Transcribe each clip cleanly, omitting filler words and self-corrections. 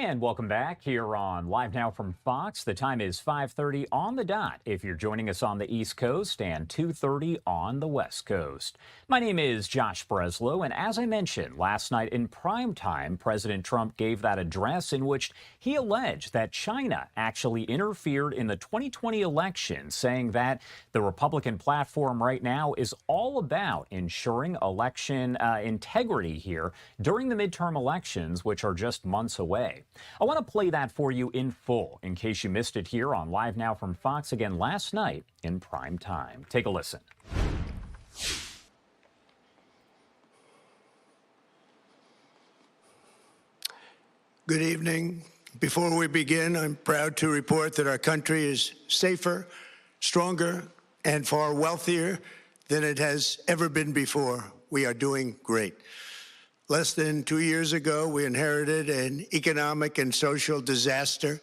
And welcome back here on Live Now from Fox. The time is 5:30 on the dot if you're joining us on the East Coast and 2:30 on the West Coast. My name is Josh Breslow, and as I mentioned last night in prime time, President Trump gave that address in which he alleged that China actually interfered in the 2020 election, saying that the Republican platform right now is all about ensuring election integrity here during the midterm elections, which are just months away. I want to play that for you in full in case you missed it here on Live Now from Fox again last night in prime time. Take a listen. Good evening. Before we begin, I'm proud to report that our country is safer, stronger, and far wealthier than it has ever been before. We are doing great. Less than 2 years ago, we inherited an economic and social disaster.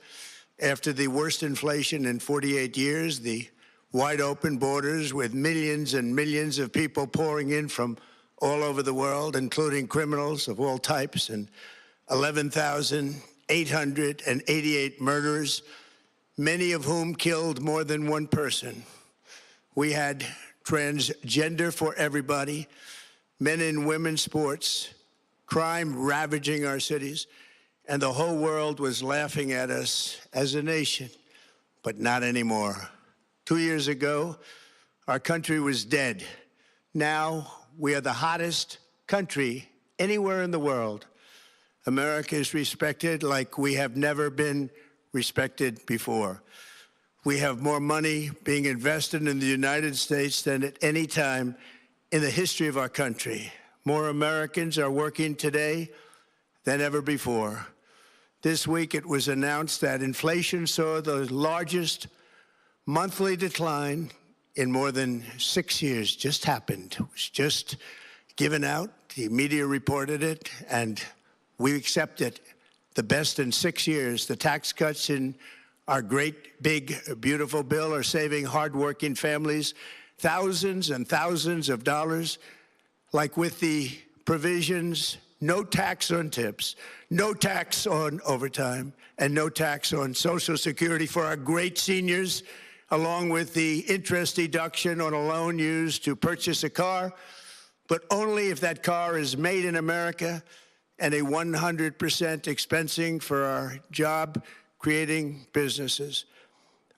After the worst inflation in 48 years, the wide open borders with millions and millions of people pouring in from all over the world, including criminals of all types, and 11,888 murders, many of whom killed more than one person. We had transgender for everybody, men and women's sports, crime ravaging our cities, and the whole world was laughing at us as a nation, but not anymore. 2 years ago, our country was dead. Now, we are the hottest country anywhere in the world. America is respected like we have never been respected before. We have more money being invested in the United States than at any time in the history of our country. More Americans are working today than ever before. This week, it was announced that inflation saw the largest monthly decline in more than 6 years. Just happened. It was just given out. The media reported it, and we accept it. The best in 6 years. The tax cuts in our great, big, beautiful bill are saving hardworking families thousands and thousands of dollars. Like with the provisions, no tax on tips, no tax on overtime, and no tax on Social Security for our great seniors, along with the interest deduction on a loan used to purchase a car, but only if that car is made in America, and a 100% expensing for our job-creating businesses.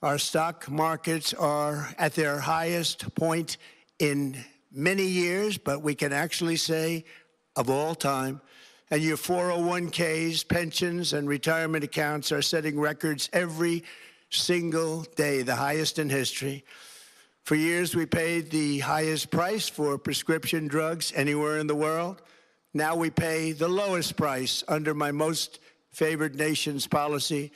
Our stock markets are at their highest point in many years, but we can actually say of all time. And your 401ks, pensions, and retirement accounts are setting records every single day, the highest in history. For years, we paid the highest price for prescription drugs anywhere in the world. Now we pay the lowest price under my most favored nation's policy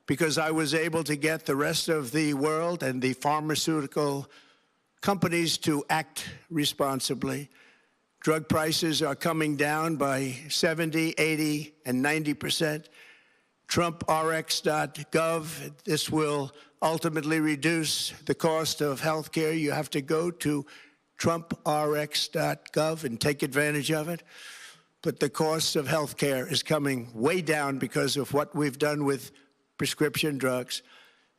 because I was able to get the rest of the world and the pharmaceutical companies to act responsibly. Drug prices are coming down by 70, 80, and 90%. TrumpRx.gov, this will ultimately reduce the cost of health care. You have to go to TrumpRx.gov and take advantage of it. But the cost of health care is coming way down because of what we've done with prescription drugs.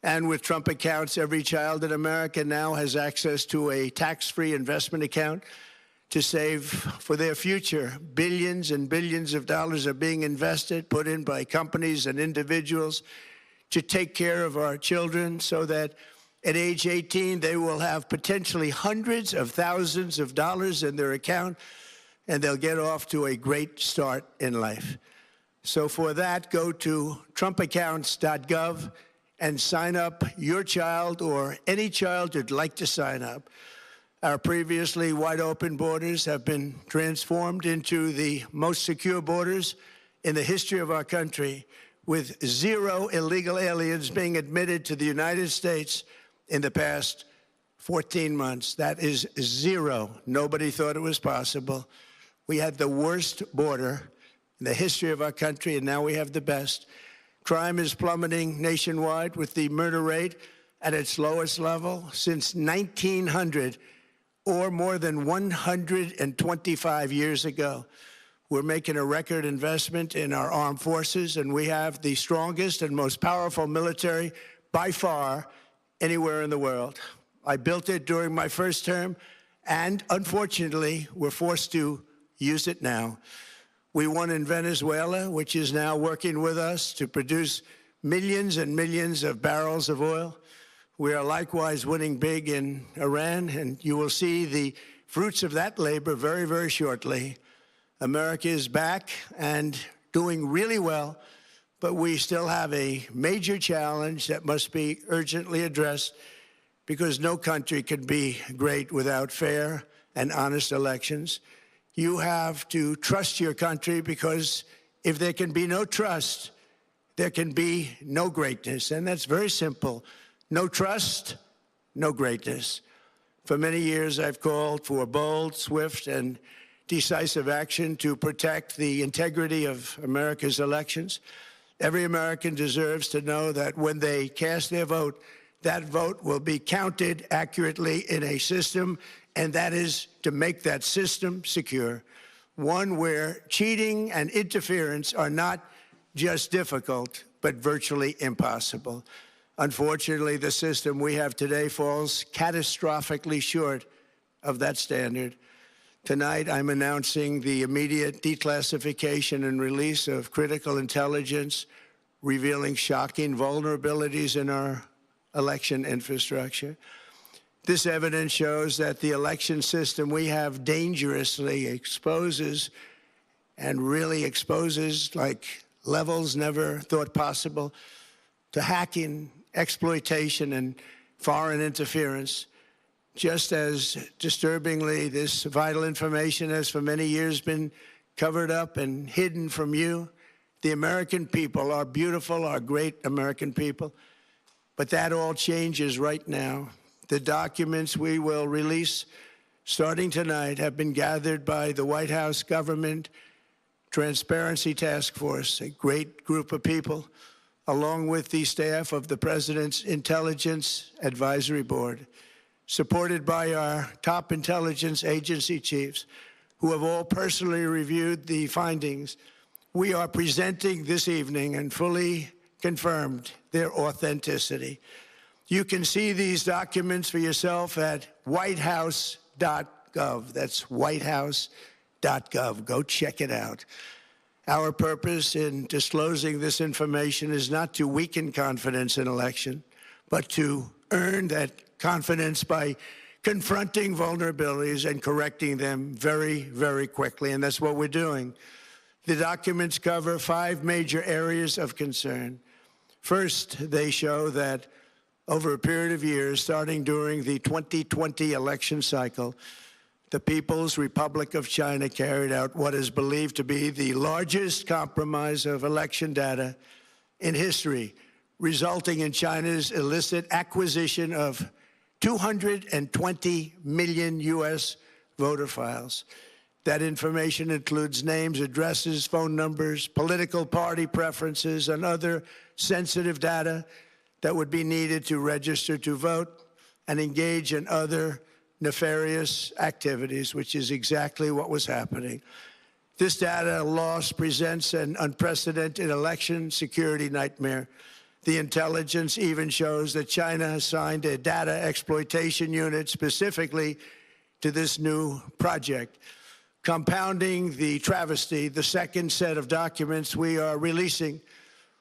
And with Trump accounts, every child in America now has access to a tax-free investment account to save for their future. Billions and billions of dollars are being invested, put in by companies and individuals to take care of our children so that at age 18, they will have potentially hundreds of thousands of dollars in their account, and they'll get off to a great start in life. So for that, go to TrumpAccounts.gov and sign up your child or any child who'd like to sign up. Our previously wide open borders have been transformed into the most secure borders in the history of our country, with 0 illegal aliens being admitted to the United States in the past 14 months. That is 0. Nobody thought it was possible. We had the worst border in the history of our country, and now we have the best. Crime is plummeting nationwide, with the murder rate at its lowest level since 1900, or more than 125 years ago. We're making a record investment in our armed forces, and we have the strongest and most powerful military by far anywhere in the world. I built it during my first term, and unfortunately, we're forced to use it now. We won in Venezuela, which is now working with us to produce millions and millions of barrels of oil. We are likewise winning big in Iran, and you will see the fruits of that labor very, very shortly. America is back and doing really well, but we still have a major challenge that must be urgently addressed, because no country can be great without fair and honest elections. You have to trust your country, because if there can be no trust, there can be no greatness. And that's very simple. No trust, no greatness. For many years, I've called for bold, swift, and decisive action to protect the integrity of America's elections. Every American deserves to know that when they cast their vote, that vote will be counted accurately in a system, and that is to make that system secure, one where cheating and interference are not just difficult, but virtually impossible. Unfortunately, the system we have today falls catastrophically short of that standard. Tonight, I'm announcing the immediate declassification and release of critical intelligence revealing shocking vulnerabilities in our election infrastructure. This evidence shows that the election system we have dangerously exposes, and really exposes like levels never thought possible, to hacking, exploitation, and foreign interference. Just as disturbingly, this vital information has for many years been covered up and hidden from you, the American people, our beautiful, our great American people. But that all changes right now. The documents we will release starting tonight have been gathered by the White House Government Transparency Task Force, a great group of people, along with the staff of the President's Intelligence Advisory Board, supported by our top intelligence agency chiefs, who have all personally reviewed the findings. We are presenting this evening and fully confirmed their authenticity. You can see these documents for yourself at whitehouse.gov. That's whitehouse.gov. Go check it out. Our purpose in disclosing this information is not to weaken confidence in election, but to earn that confidence by confronting vulnerabilities and correcting them very, very quickly. And that's what we're doing. The documents cover 5 major areas of concern. First, they show that over a period of years, starting during the 2020 election cycle, the People's Republic of China carried out what is believed to be the largest compromise of election data in history, resulting in China's illicit acquisition of 220 million U.S. voter files. That information includes names, addresses, phone numbers, political party preferences, and other sensitive data that would be needed to register to vote and engage in other nefarious activities, which is exactly what was happening. This data loss presents an unprecedented election security nightmare. The intelligence even shows that China has signed a data exploitation unit specifically to this new project. Compounding the travesty, the second set of documents we are releasing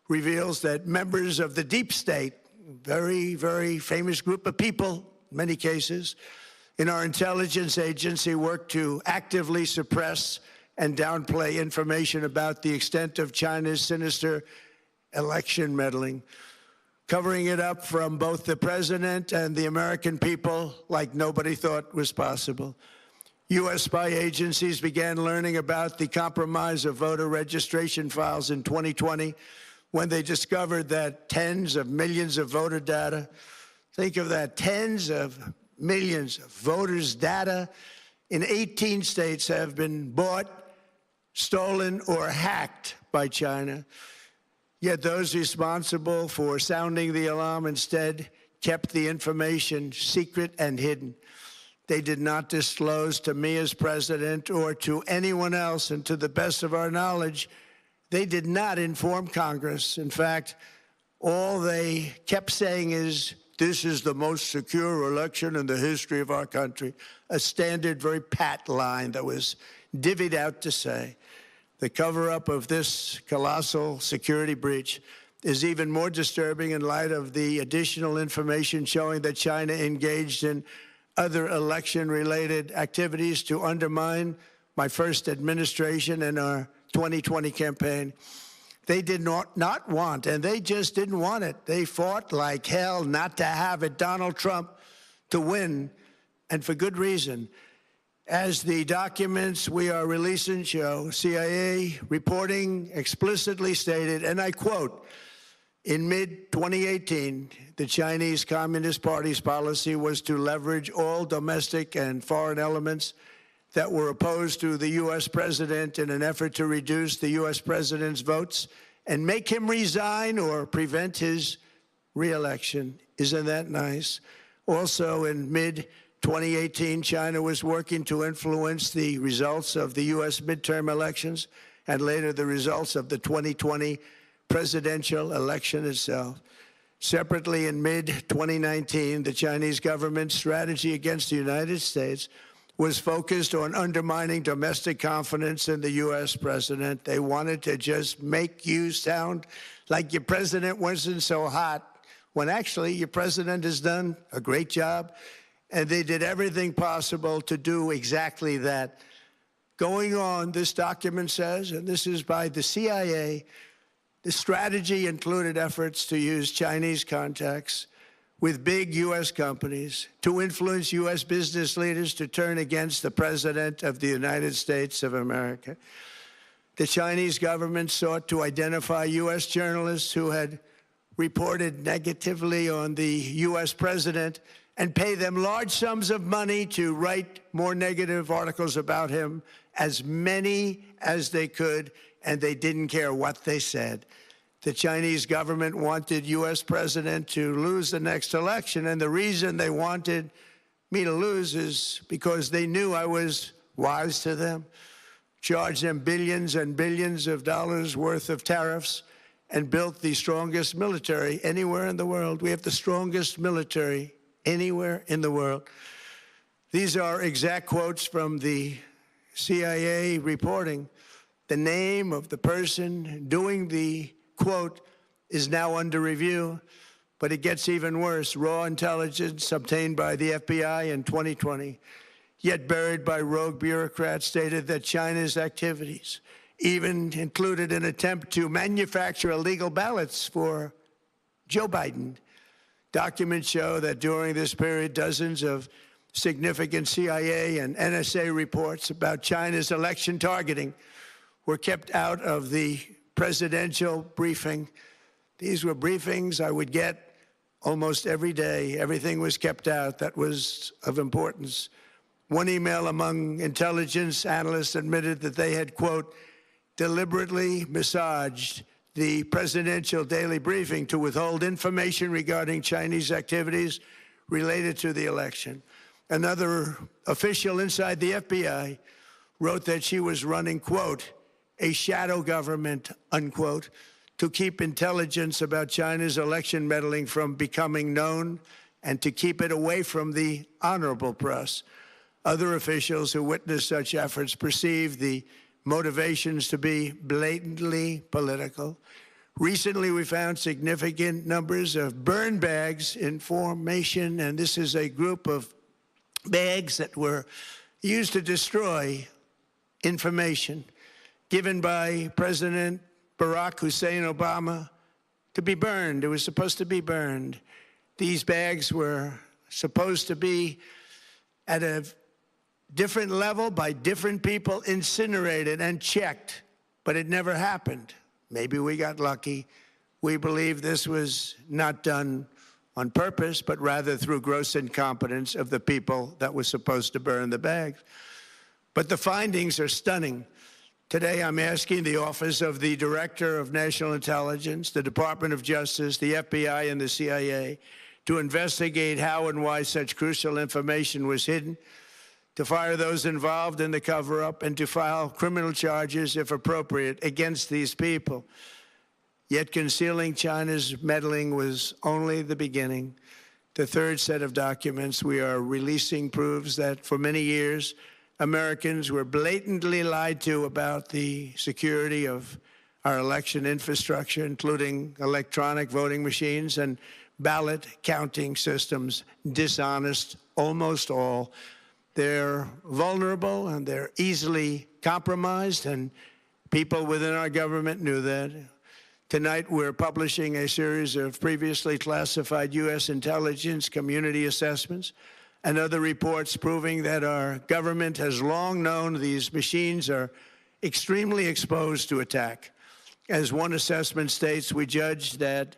reveals that members of the deep state, very, very famous group of people, in many cases, in our intelligence agency work to actively suppress and downplay information about the extent of China's sinister election meddling, covering it up from both the president and the American people like nobody thought was possible. U.S. spy agencies began learning about the compromise of voter registration files in 2020 when they discovered that tens of millions of voter data, think of that, tens of millions of voters' data in 18 states have been bought, stolen, or hacked by China. Yet those responsible for sounding the alarm instead kept the information secret and hidden. they did not disclose to me as president or to anyone else, and to the best of our knowledge, they did not inform Congress. In fact, all they kept saying is, this is the most secure election in the history of our country, a standard, very pat line that was divvied out to say. The cover-up of this colossal security breach is even more disturbing in light of the additional information showing that China engaged in other election-related activities to undermine my first administration and our 2020 campaign. They did not want, and they just didn't want it. They fought like hell not to have it, Donald Trump, to win, and for good reason. As the documents we are releasing show, CIA reporting explicitly stated, and I quote, in mid-2018, the Chinese Communist Party's policy was to leverage all domestic and foreign elements that were opposed to the U.S. president in an effort to reduce the U.S. president's votes and make him resign or prevent his re-election. Isn't that nice? Also, in mid-2018, China was working to influence the results of the U.S. midterm elections and later the results of the 2020 presidential election itself. Separately, in mid-2019, the Chinese government's strategy against the United States was focused on undermining domestic confidence in the U.S. president. They wanted to just make you sound like your president wasn't so hot, when actually your president has done a great job, and they did everything possible to do exactly that. Going on, this document says, and this is by the CIA, the strategy included efforts to use Chinese contacts with big U.S. companies to influence U.S. business leaders to turn against the President of the United States of America. The Chinese government sought to identify U.S. journalists who had reported negatively on the U.S. president and pay them large sums of money to write more negative articles about him, as many as they could, and they didn't care what they said. The Chinese government wanted U.S. president to lose the next election, and the reason they wanted me to lose is because they knew I was wise to them, charged them billions and billions of dollars worth of tariffs, and built the strongest military anywhere in the world. We have the strongest military anywhere in the world. These are exact quotes from the CIA reporting. The name of the person doing the quote is now under review, but it gets even worse. Raw intelligence obtained by the FBI in 2020, yet buried by rogue bureaucrats, stated that China's activities even included an attempt to manufacture illegal ballots for Joe Biden. Documents show that during this period, dozens of significant CIA and NSA reports about China's election targeting were kept out of the presidential briefing. These were briefings I would get almost every day. Everything was kept out that was of importance. One email among intelligence analysts admitted that they had, quote, deliberately massaged the presidential daily briefing to withhold information regarding Chinese activities related to the election. Another official inside the FBI wrote that she was running, quote, a shadow government, unquote, to keep intelligence about China's election meddling from becoming known and to keep it away from the honorable press. Other officials who witnessed such efforts perceived the motivations to be blatantly political. Recently, we found significant numbers of burn bags in formation, and this is a group of bags that were used to destroy information given by President Barack Hussein Obama to be burned. It was supposed to be burned. These bags were supposed to be at a different level by different people, incinerated and checked, but it never happened. Maybe we got lucky. We believe this was not done on purpose, but rather through gross incompetence of the people that were supposed to burn the bags. But the findings are stunning. Today, I'm asking the Office of the Director of National Intelligence, the Department of Justice, the FBI, and the CIA to investigate how and why such crucial information was hidden, to fire those involved in the cover-up, and to file criminal charges, if appropriate, against these people. Yet concealing China's meddling was only the beginning. The third set of documents we are releasing proves that for many years, Americans were blatantly lied to about the security of our election infrastructure, including electronic voting machines and ballot counting systems, dishonest, almost all. They're vulnerable and they're easily compromised, and people within our government knew that. Tonight, we're publishing a series of previously classified U.S. intelligence community assessments and other reports proving that our government has long known these machines are extremely exposed to attack. As one assessment states, we judged that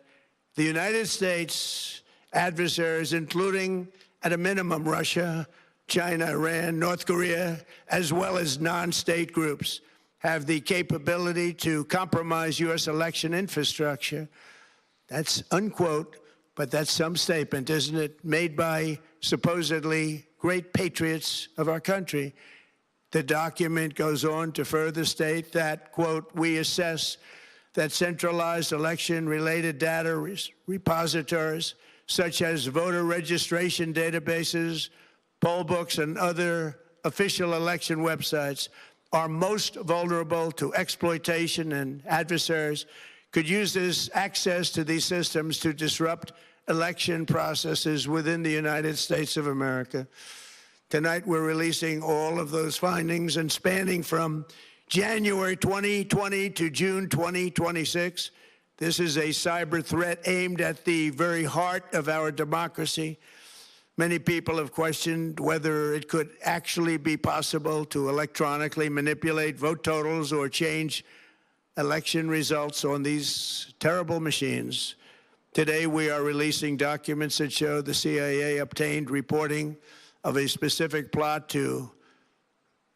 the United States adversaries, including at a minimum Russia, China, Iran, North Korea, as well as non-state groups, have the capability to compromise U.S. election infrastructure. That's unquote, but that's some statement, isn't it, made by supposedly great patriots of our country. The document goes on to further state that, quote, we assess that centralized election-related data repositories, such as voter registration databases, poll books, and other official election websites, are most vulnerable to exploitation, and adversaries could use this access to these systems to disrupt election processes within the United States of America. Tonight, we're releasing all of those findings, and spanning from January 2020 to June 2026, this is a cyber threat aimed at the very heart of our democracy. Many people have questioned whether it could actually be possible to electronically manipulate vote totals or change election results on these terrible machines. Today, we are releasing documents that show the CIA obtained reporting of a specific plot to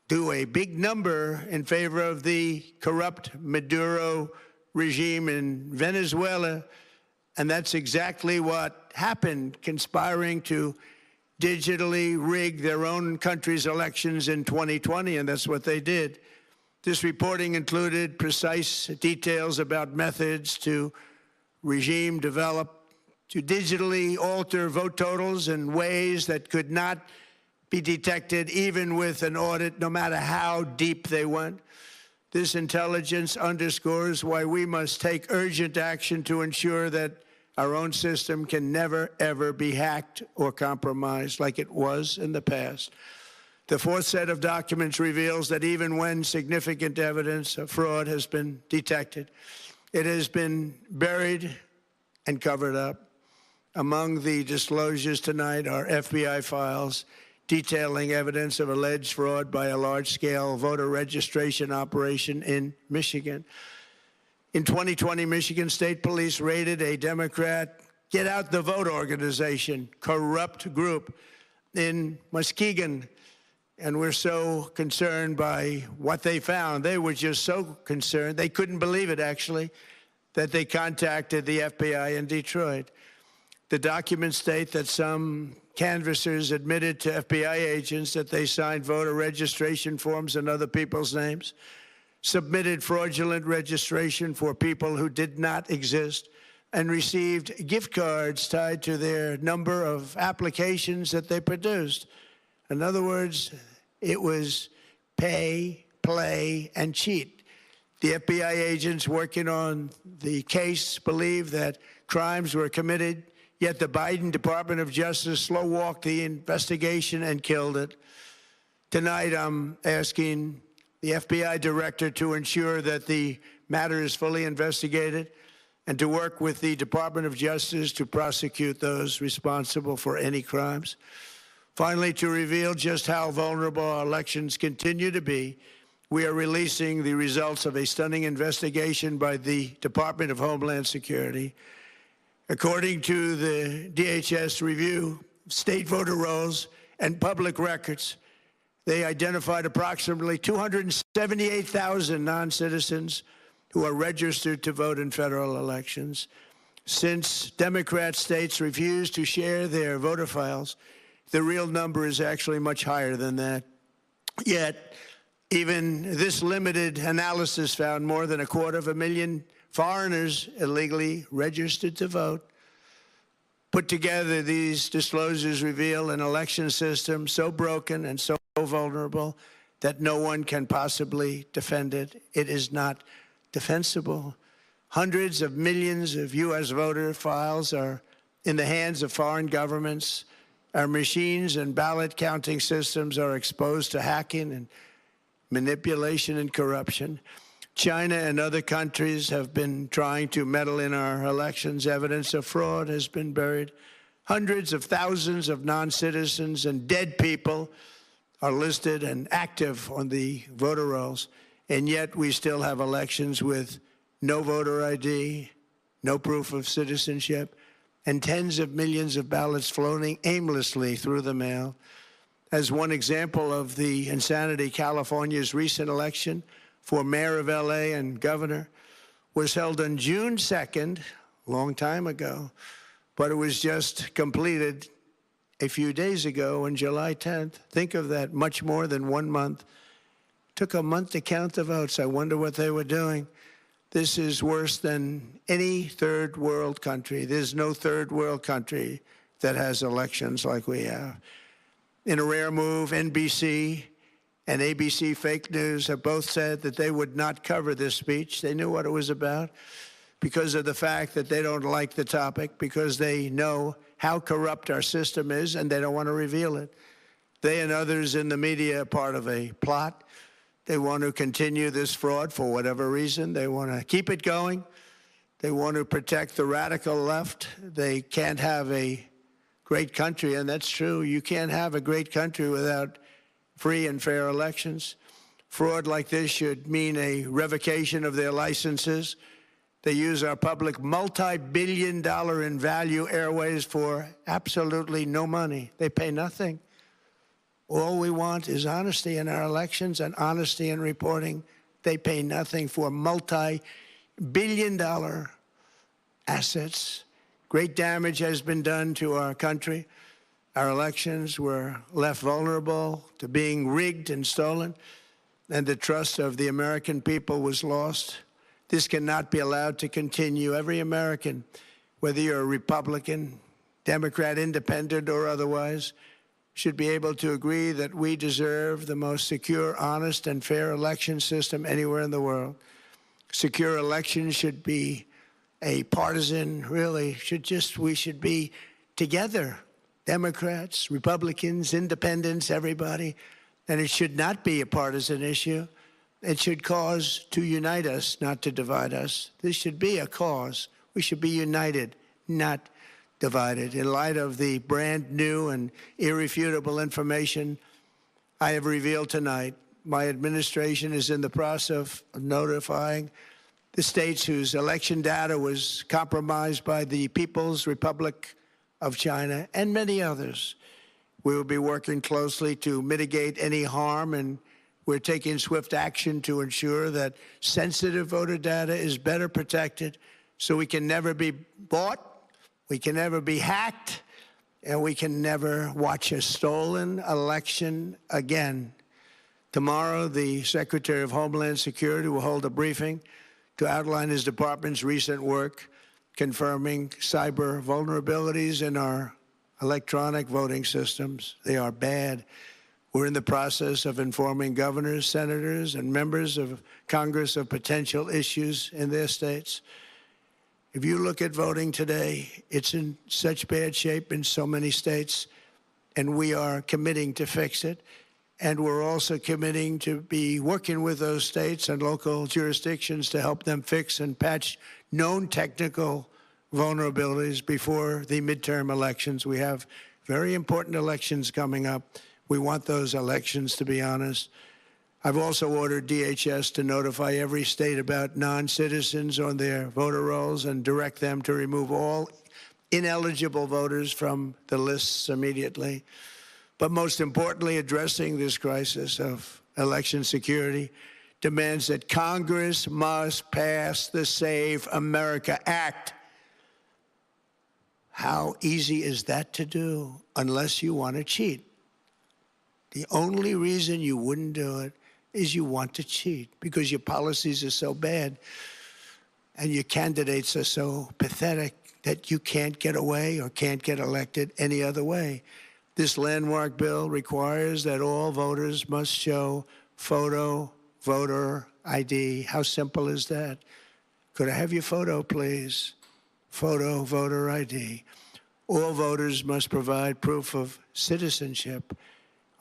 do a big number in favor of the corrupt Maduro regime in Venezuela. And that's exactly what happened, conspiring to digitally rig their own country's elections in 2020, and that's what they did. This reporting included precise details about methods to regime develop to digitally alter vote totals in ways that could not be detected even with an audit, no matter how deep they went. This intelligence underscores why we must take urgent action to ensure that our own system can never, ever be hacked or compromised like it was in the past. The fourth set of documents reveals that even when significant evidence of fraud has been detected, it has been buried and covered up. Among the disclosures tonight are FBI files detailing evidence of alleged fraud by a large-scale voter registration operation in Michigan. In 2020, Michigan State Police raided a Democrat Get Out the Vote organization, corrupt group in Muskegon. And we're so concerned by what they found. They were just so concerned, they couldn't believe it, actually, that they contacted the FBI in Detroit. The documents state that some canvassers admitted to FBI agents that they signed voter registration forms in other people's names, submitted fraudulent registration for people who did not exist, and received gift cards tied to their number of applications that they produced. In other words, it was pay, play, and cheat. The FBI agents working on the case believe that crimes were committed, yet the Biden Department of Justice slow-walked the investigation and killed it. Tonight, I'm asking the FBI director to ensure that the matter is fully investigated and to work with the Department of Justice to prosecute those responsible for any crimes. Finally, to reveal just how vulnerable our elections continue to be, we are releasing the results of a stunning investigation by the Department of Homeland Security. According to the DHS review, state voter rolls and public records, they identified approximately 278,000 non-citizens who are registered to vote in federal elections. Since Democrat states refuse to share their voter files, the real number is actually much higher than that. Yet, even this limited analysis found more than 250,000 foreigners illegally registered to vote. Put together, these disclosures reveal an election system so broken and so vulnerable that no one can possibly defend it. It is not defensible. Hundreds of millions of U.S. voter files are in the hands of foreign governments. Our machines and ballot counting systems are exposed to hacking and manipulation and corruption. China and other countries have been trying to meddle in our elections. Evidence of fraud has been buried. Hundreds of thousands of non-citizens and dead people are listed and active on the voter rolls, and yet we still have elections with no voter ID, no proof of citizenship, and tens of millions of ballots floating aimlessly through the mail. As one example of the insanity, California's recent election for mayor of LA and governor was held on June 2nd, a long time ago, but it was just completed a few days ago on July 10th. Think of that, much more than 1 month. Took a month to count the votes. I wonder what they were doing. This is worse than any third world country. There's no third world country that has elections like we have. In a rare move, NBC and ABC Fake News have both said that they would not cover this speech. They knew what it was about because of the fact that they don't like the topic, because they know how corrupt our system is and they don't want to reveal it. They and others in the media are part of a plot. They want to continue this fraud for whatever reason. They want to keep it going. They want to protect the radical left. They can't have a great country, and that's true. You can't have a great country without free and fair elections. Fraud like this should mean a revocation of their licenses. They use our public multi-billion-dollar in value airways for absolutely no money. They pay nothing. All we want is honesty in our elections and honesty in reporting. They pay nothing for multi-billion-dollar assets. Great damage has been done to our country. Our elections were left vulnerable to being rigged and stolen, and the trust of the American people was lost. This cannot be allowed to continue. Every American, whether you're a Republican, Democrat, Independent, or otherwise, should be able to agree that we deserve the most secure, honest, and fair election system anywhere in the world. Secure elections should be a partisan, really, we should be together, Democrats, Republicans, Independents, everybody, and it should not be a partisan issue. It should cause to unite us, not to divide us. This should be a cause. We should be united, not divided. In light of the brand new and irrefutable information I have revealed tonight, my administration is in the process of notifying the states whose election data was compromised by the People's Republic of China and many others. We will be working closely to mitigate any harm, and we're taking swift action to ensure that sensitive voter data is better protected so we can never be bought, we can never be hacked, and we can never watch a stolen election again. Tomorrow, the Secretary of Homeland Security will hold a briefing to outline his department's recent work confirming cyber vulnerabilities in our electronic voting systems. They are bad. We're in the process of informing governors, senators, and members of Congress of potential issues in their states. If you look at voting today, it's in such bad shape in so many states, and we are committing to fix it. And we're also committing to be working with those states and local jurisdictions to help them fix and patch known technical vulnerabilities before the midterm elections. We have very important elections coming up. We want those elections to be honest. I've also ordered DHS to notify every state about non-citizens on their voter rolls and direct them to remove all ineligible voters from the lists immediately. But most importantly, addressing this crisis of election security demands that Congress must pass the Save America Act. How easy is that to do unless you want to cheat? The only reason you wouldn't do it is you want to cheat because your policies are so bad and your candidates are so pathetic that you can't get away or can't get elected any other way. This landmark bill requires that all voters must show photo voter ID. How simple is that? Could I have your photo, please? Photo voter ID. All voters must provide proof of citizenship.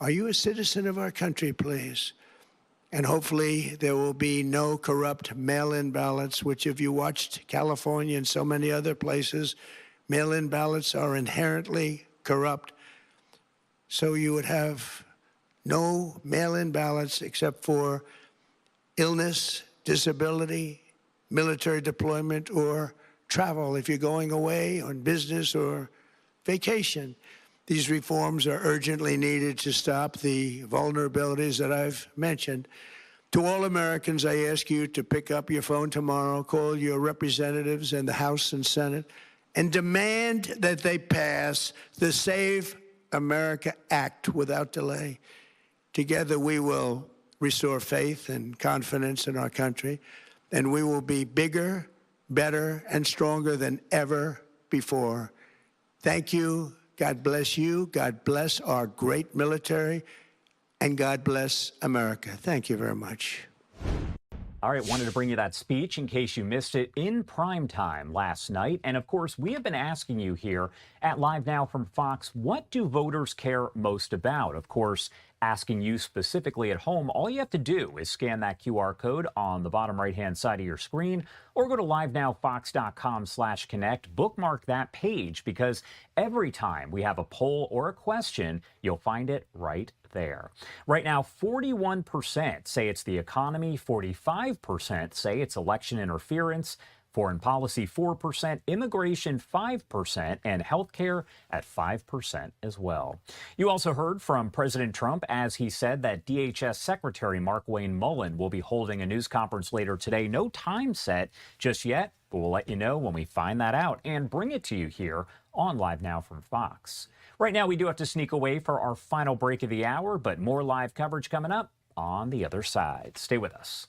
Are you a citizen of our country, please? And hopefully there will be no corrupt mail-in ballots, which if you watched California and so many other places, mail-in ballots are inherently corrupt. So you would have no mail-in ballots except for illness, disability, military deployment, or travel if you're going away on business or vacation. These reforms are urgently needed to stop the vulnerabilities that I've mentioned. To all Americans, I ask you to pick up your phone tomorrow, call your representatives in the House and Senate, and demand that they pass the Save America Act without delay. Together, we will restore faith and confidence in our country, and we will be bigger, better, and stronger than ever before. Thank you. God bless you. God bless our great military. And God bless America. Thank you very much. All right, wanted to bring you that speech in case you missed it in primetime last night. And of course, we have been asking you here at Live Now from Fox, what do voters care most about? Of course, asking you specifically at home, all you have to do is scan that QR code on the bottom right-hand side of your screen or go to livenowfox.com/connect, bookmark that page because every time we have a poll or a question, you'll find it right there. Right now, 41% say it's the economy, 45% say it's election interference, foreign policy 4%, immigration 5%, and healthcare at 5% as well. You also heard from President Trump as he said that DHS Secretary Markwayne Mullin will be holding a news conference later today. No time set just yet, but we'll let you know when we find that out and bring it to you here on Live Now from Fox. Right now, we do have to sneak away for our final break of the hour, but more live coverage coming up on the other side. Stay with us.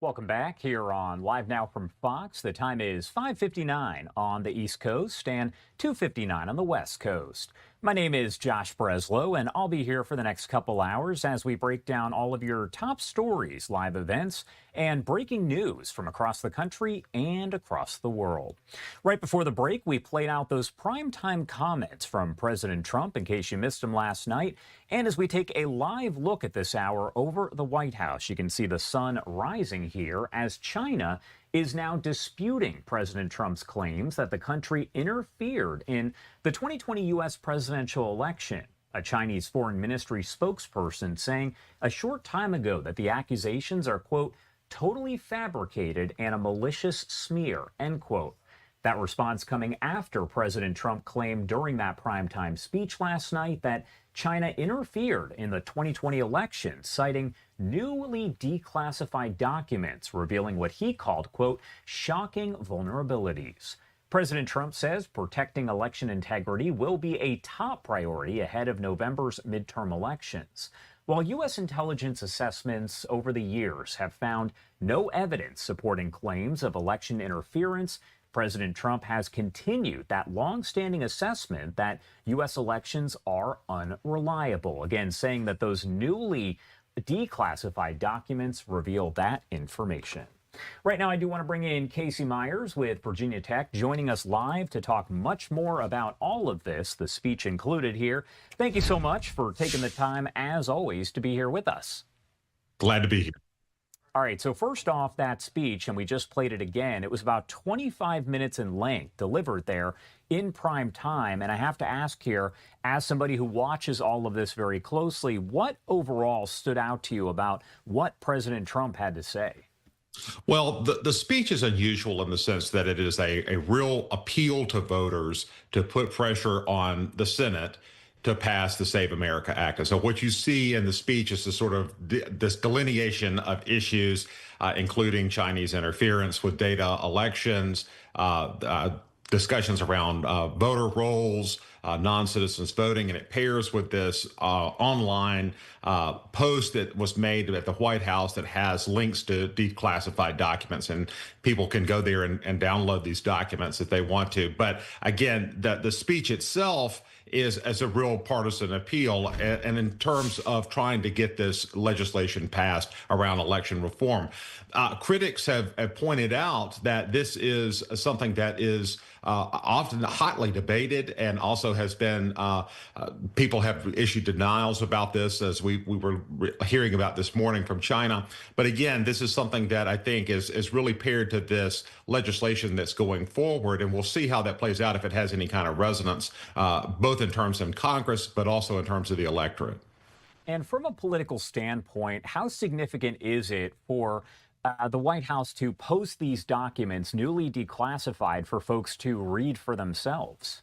Welcome back here on Live Now from Fox. The time is 5:59 on the East Coast and 2:59 on the West Coast. My name is Josh Breslow, and I'll be here for the next couple hours as we break down all of your top stories, live events, and breaking news from across the country and across the world. Right before the break, we played out those primetime comments from President Trump, in case you missed them last night. And as we take a live look at this hour over the White House, you can see the sun rising here as China is now disputing President Trump's claims that the country interfered in the 2020 U.S. presidential election. A Chinese foreign ministry spokesperson saying a short time ago that the accusations are, quote, totally fabricated and a malicious smear, end quote. That response coming after President Trump claimed during that primetime speech last night that China interfered in the 2020 election, citing newly declassified documents revealing what he called, quote, shocking vulnerabilities. President Trump says protecting election integrity will be a top priority ahead of November's midterm elections. While U.S. intelligence assessments over the years have found no evidence supporting claims of election interference, President Trump has continued that long-standing assessment that U.S. elections are unreliable, again saying that those newly declassified documents reveal that information. Right now, I do want to bring in Casey Myers with Virginia Tech, joining us live to talk much more about all of this, the speech included here. Thank you so much for taking the time, as always, to be here with us. Glad to be here. All right, so first off, that speech, and we just played it again, it was about 25 minutes in length, delivered there in prime time. And I have to ask here, as somebody who watches all of this very closely, what overall stood out to you about what President Trump had to say? Well, the speech is unusual in the sense that it is a real appeal to voters to put pressure on the Senate to pass the Save America Act. And so what you see in the speech is this sort of this delineation of issues, including Chinese interference with data elections, discussions around voter rolls, non-citizens voting, and it pairs with this online post that was made at the White House that has links to declassified documents, and people can go there and download these documents if they want to. But again, the speech itself is as a real partisan appeal, and in terms of trying to get this legislation passed around election reform. Critics have pointed out that this is something that is often hotly debated, and also has been, people have issued denials about this, as we were hearing about this morning from China. But again, this is something that I think is really paired to this legislation that's going forward, and we'll see how that plays out if it has any kind of resonance, both in terms of Congress, but also in terms of the electorate. And from a political standpoint, how significant is it for the White House to post these documents newly declassified for folks to read for themselves?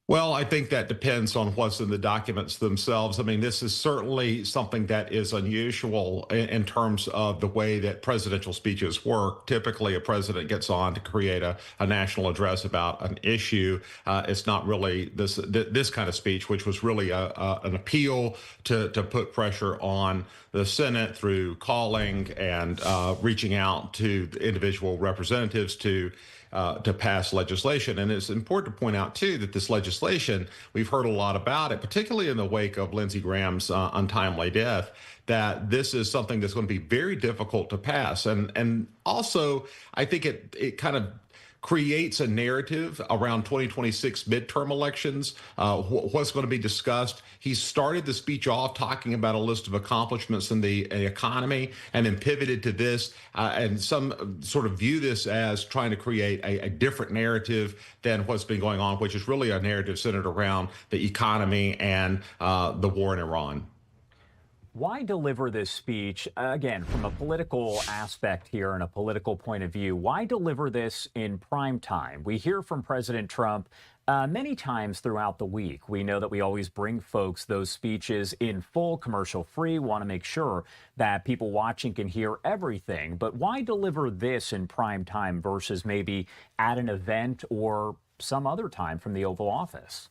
Well, I think that depends on what's in the documents themselves. I mean, this is certainly something that is unusual in terms of the way that presidential speeches work. Typically, a president gets on to create a national address about an issue. It's not really this kind of speech, which was really an appeal to put pressure on the Senate through calling and reaching out to individual representatives to pass legislation. And it's important to point out, too, that this legislation, we've heard a lot about it, particularly in the wake of Lindsey Graham's untimely death, that this is something that's going to be very difficult to pass. And also, I think it kind of creates a narrative around 2026 midterm elections, what's going to be discussed. He started the speech off talking about a list of accomplishments in the economy, and then pivoted to this, and some sort of view this as trying to create a different narrative than what's been going on, which is really a narrative centered around the economy and the war in Iran. Why deliver this speech, again, from a political aspect here and a political point of view? Why deliver this in prime time? We hear from President Trump many times throughout the week. We know that we always bring folks those speeches in full, commercial free, want to make sure that people watching can hear everything. But why deliver this in prime time versus maybe at an event or some other time from the Oval Office?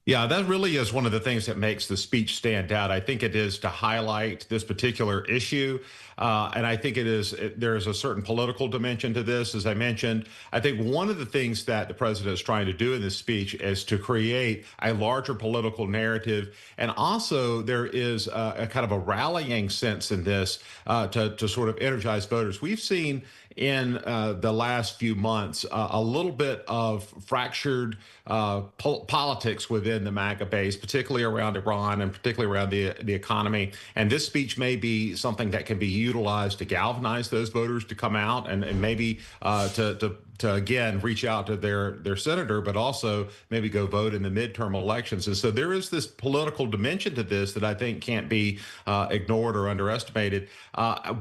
Yeah, that really is one of the things that makes the speech stand out. I think it is to highlight this particular issue. And I think there is a certain political dimension to this. As I mentioned, I think one of the things that the president is trying to do in this speech is to create a larger political narrative. And also, there is a kind of a rallying sense in this to sort of energize voters. We've seen in the last few months a little bit of fractured politics within the MAGA base, particularly around Iran and particularly around the economy. And this speech may be something that can be utilized to galvanize those voters to come out and maybe to again reach out to their senator, but also maybe go vote in the midterm elections. And so there is this political dimension to this that I think can't be ignored or underestimated.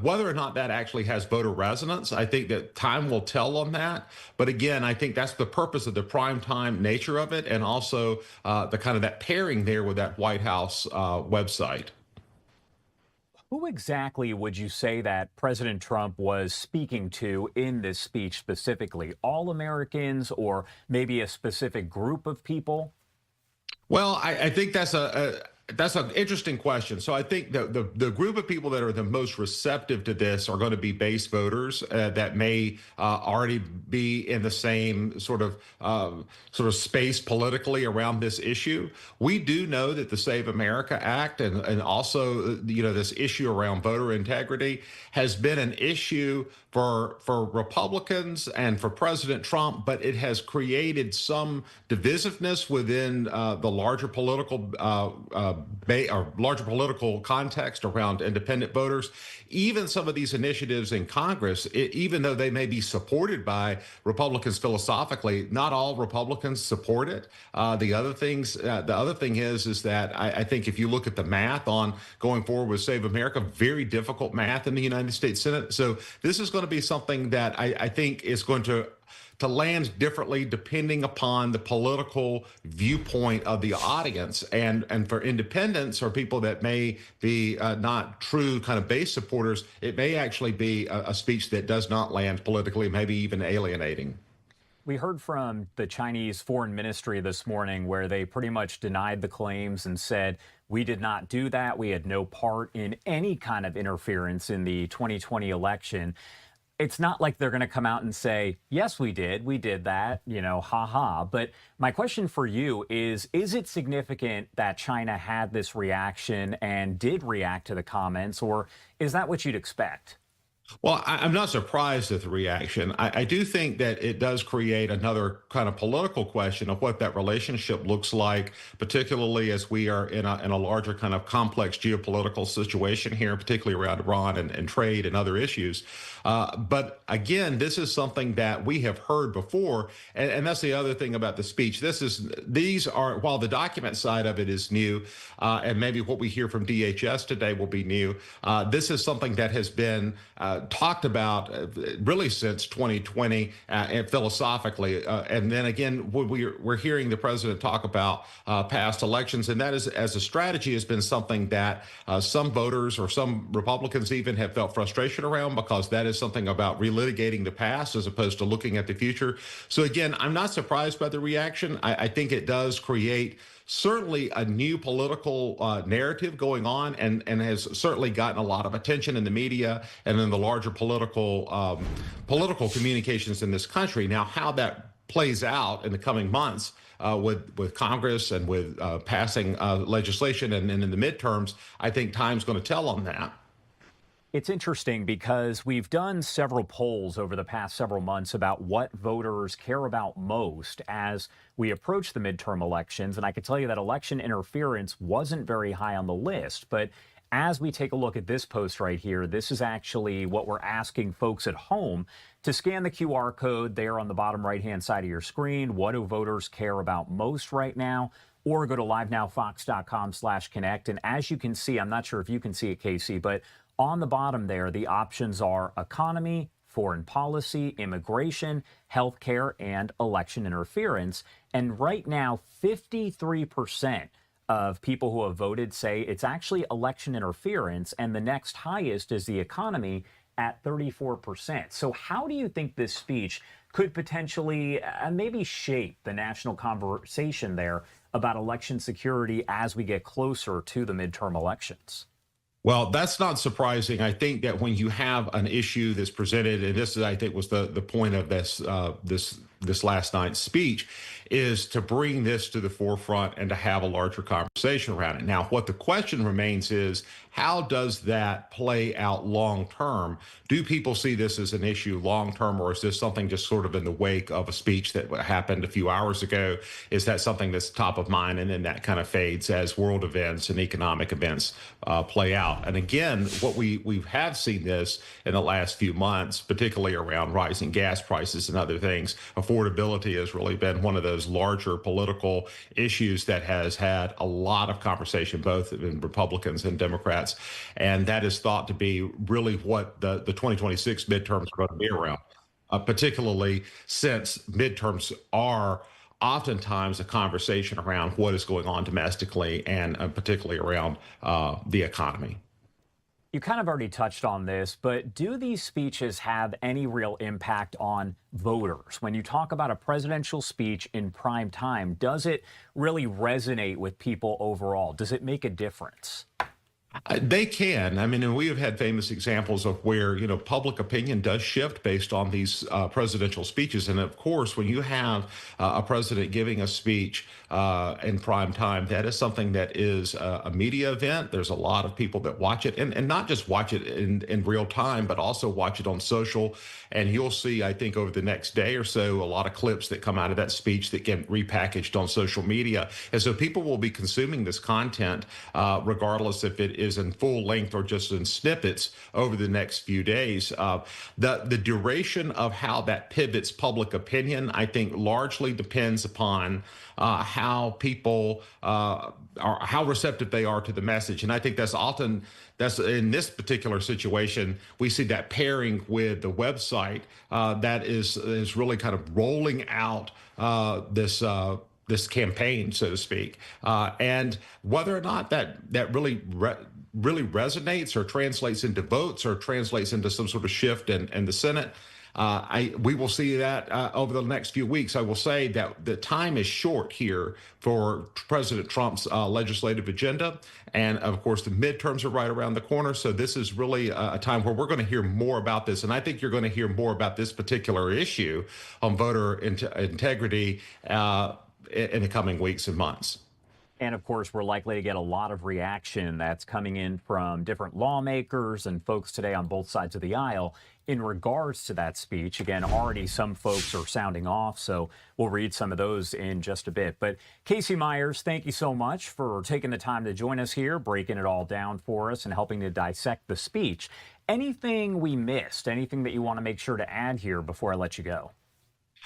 Whether or not that actually has voter resonance, I think that time will tell on that. But again, I think that's the purpose of the primetime nature of it, and also the kind of that pairing there with that White House website. Who exactly would you say that President Trump was speaking to in this speech specifically? All Americans, or maybe a specific group of people? Well, I think that's an interesting question. So I think the group of people that are the most receptive to this are going to be base voters that may already be in the same sort of space politically around this issue. We do know that the Save America Act and also this issue around voter integrity has been an issue for Republicans and for President Trump, but it has created some divisiveness within the larger political larger political context around independent voters. Even some of these initiatives in Congress, even though they may be supported by Republicans philosophically, not all Republicans support it. The other thing is that I think if you look at the math on going forward with Save America, very difficult math in the United States Senate. So this is going to be something that I think is going to land differently depending upon the political viewpoint of the audience. And for independents or people that may be not true kind of base supporters, it may actually be a speech that does not land politically, maybe even alienating. We heard from the Chinese Foreign Ministry this morning where they pretty much denied the claims and said, we did not do that. We had no part in any kind of interference in the 2020 election. It's not like they're going to come out and say, yes, we did that, ha ha. But my question for you is it significant that China had this reaction and did react to the comments, or is that what you'd expect? Well, I'm not surprised at the reaction. I do think that it does create another kind of political question of what that relationship looks like, particularly as we are in a larger kind of complex geopolitical situation here, particularly around Iran and trade and other issues. But again, this is something that we have heard before. And that's the other thing about the speech. These are, while the document side of it is new, and maybe what we hear from DHS today will be new, this is something that has been talked about really since 2020 and philosophically. And then again, we're hearing the president talk about past elections, and that is, as a strategy, has been something that some voters or some Republicans even have felt frustration around, because that is something about relitigating the past as opposed to looking at the future. So again, I'm not surprised by the reaction. I think it does create certainly a new political narrative going on, and has certainly gotten a lot of attention in the media and in the larger political communications in this country. Now, how that plays out in the coming months with Congress and with passing legislation and in the midterms, I think time's going to tell on that. It's interesting because we've done several polls over the past several months about what voters care about most as we approach the midterm elections. And I can tell you that election interference wasn't very high on the list. But as we take a look at this post right here, this is actually what we're asking folks at home to scan the QR code there on the bottom right-hand side of your screen. What do voters care about most right now? Or go to livenowfox.com/connect. And as you can see, I'm not sure if you can see it, Casey, but on the bottom there, the options are economy, foreign policy, immigration, healthcare, and election interference. And right now, 53% of people who have voted say it's actually election interference, and the next highest is the economy at 34%. So how do you think this speech could potentially maybe shape the national conversation there about election security as we get closer to the midterm elections? Well, that's not surprising. I think that when you have an issue that's presented, and this is, I think, was the point of this last night's speech, is to bring this to the forefront and to have a larger conversation around it. Now, what the question remains is, how does that play out long term? Do people see this as an issue long term, or is this something just sort of in the wake of a speech that happened a few hours ago? Is that something that's top of mind, and then that kind of fades as world events and economic events play out? And again, what we have seen this in the last few months, particularly around rising gas prices and other things. Affordability has really been one of those larger political issues that has had a lot of conversation, both in Republicans and Democrats. And that is thought to be really what the 2026 midterms are going to be around, particularly since midterms are oftentimes a conversation around what is going on domestically and particularly around the economy. You kind of already touched on this, but do these speeches have any real impact on voters? When you talk about a presidential speech in prime time, does it really resonate with people overall? Does it make a difference? They can. I mean, and we have had famous examples of where, public opinion does shift based on these presidential speeches. And of course, when you have a president giving a speech in prime time, that is something that is a media event. There's a lot of people that watch it, and not just watch it in real time, but also watch it on social. And you'll see, I think, over the next day or so, a lot of clips that come out of that speech that get repackaged on social media. And so people will be consuming this content, regardless if it is in full length or just in snippets over the next few days. The duration of how that pivots public opinion, I think, largely depends upon how people are, how receptive they are to the message. And I think that's in this particular situation, we see that pairing with the website that is really kind of rolling out this campaign, so to speak, and whether or not that really resonates or translates into votes or translates into some sort of shift in the Senate. We will see that over the next few weeks. I will say that the time is short here for President Trump's legislative agenda. And of course, the midterms are right around the corner. So this is really a time where we're going to hear more about this. And I think you're going to hear more about this particular issue on voter integrity in the coming weeks and months. And of course, we're likely to get a lot of reaction that's coming in from different lawmakers and folks today on both sides of the aisle in regards to that speech. Again, already some folks are sounding off, so we'll read some of those in just a bit. But Casey Myers, thank you so much for taking the time to join us here, breaking it all down for us and helping to dissect the speech. Anything we missed, anything that you want to make sure to add here before I let you go?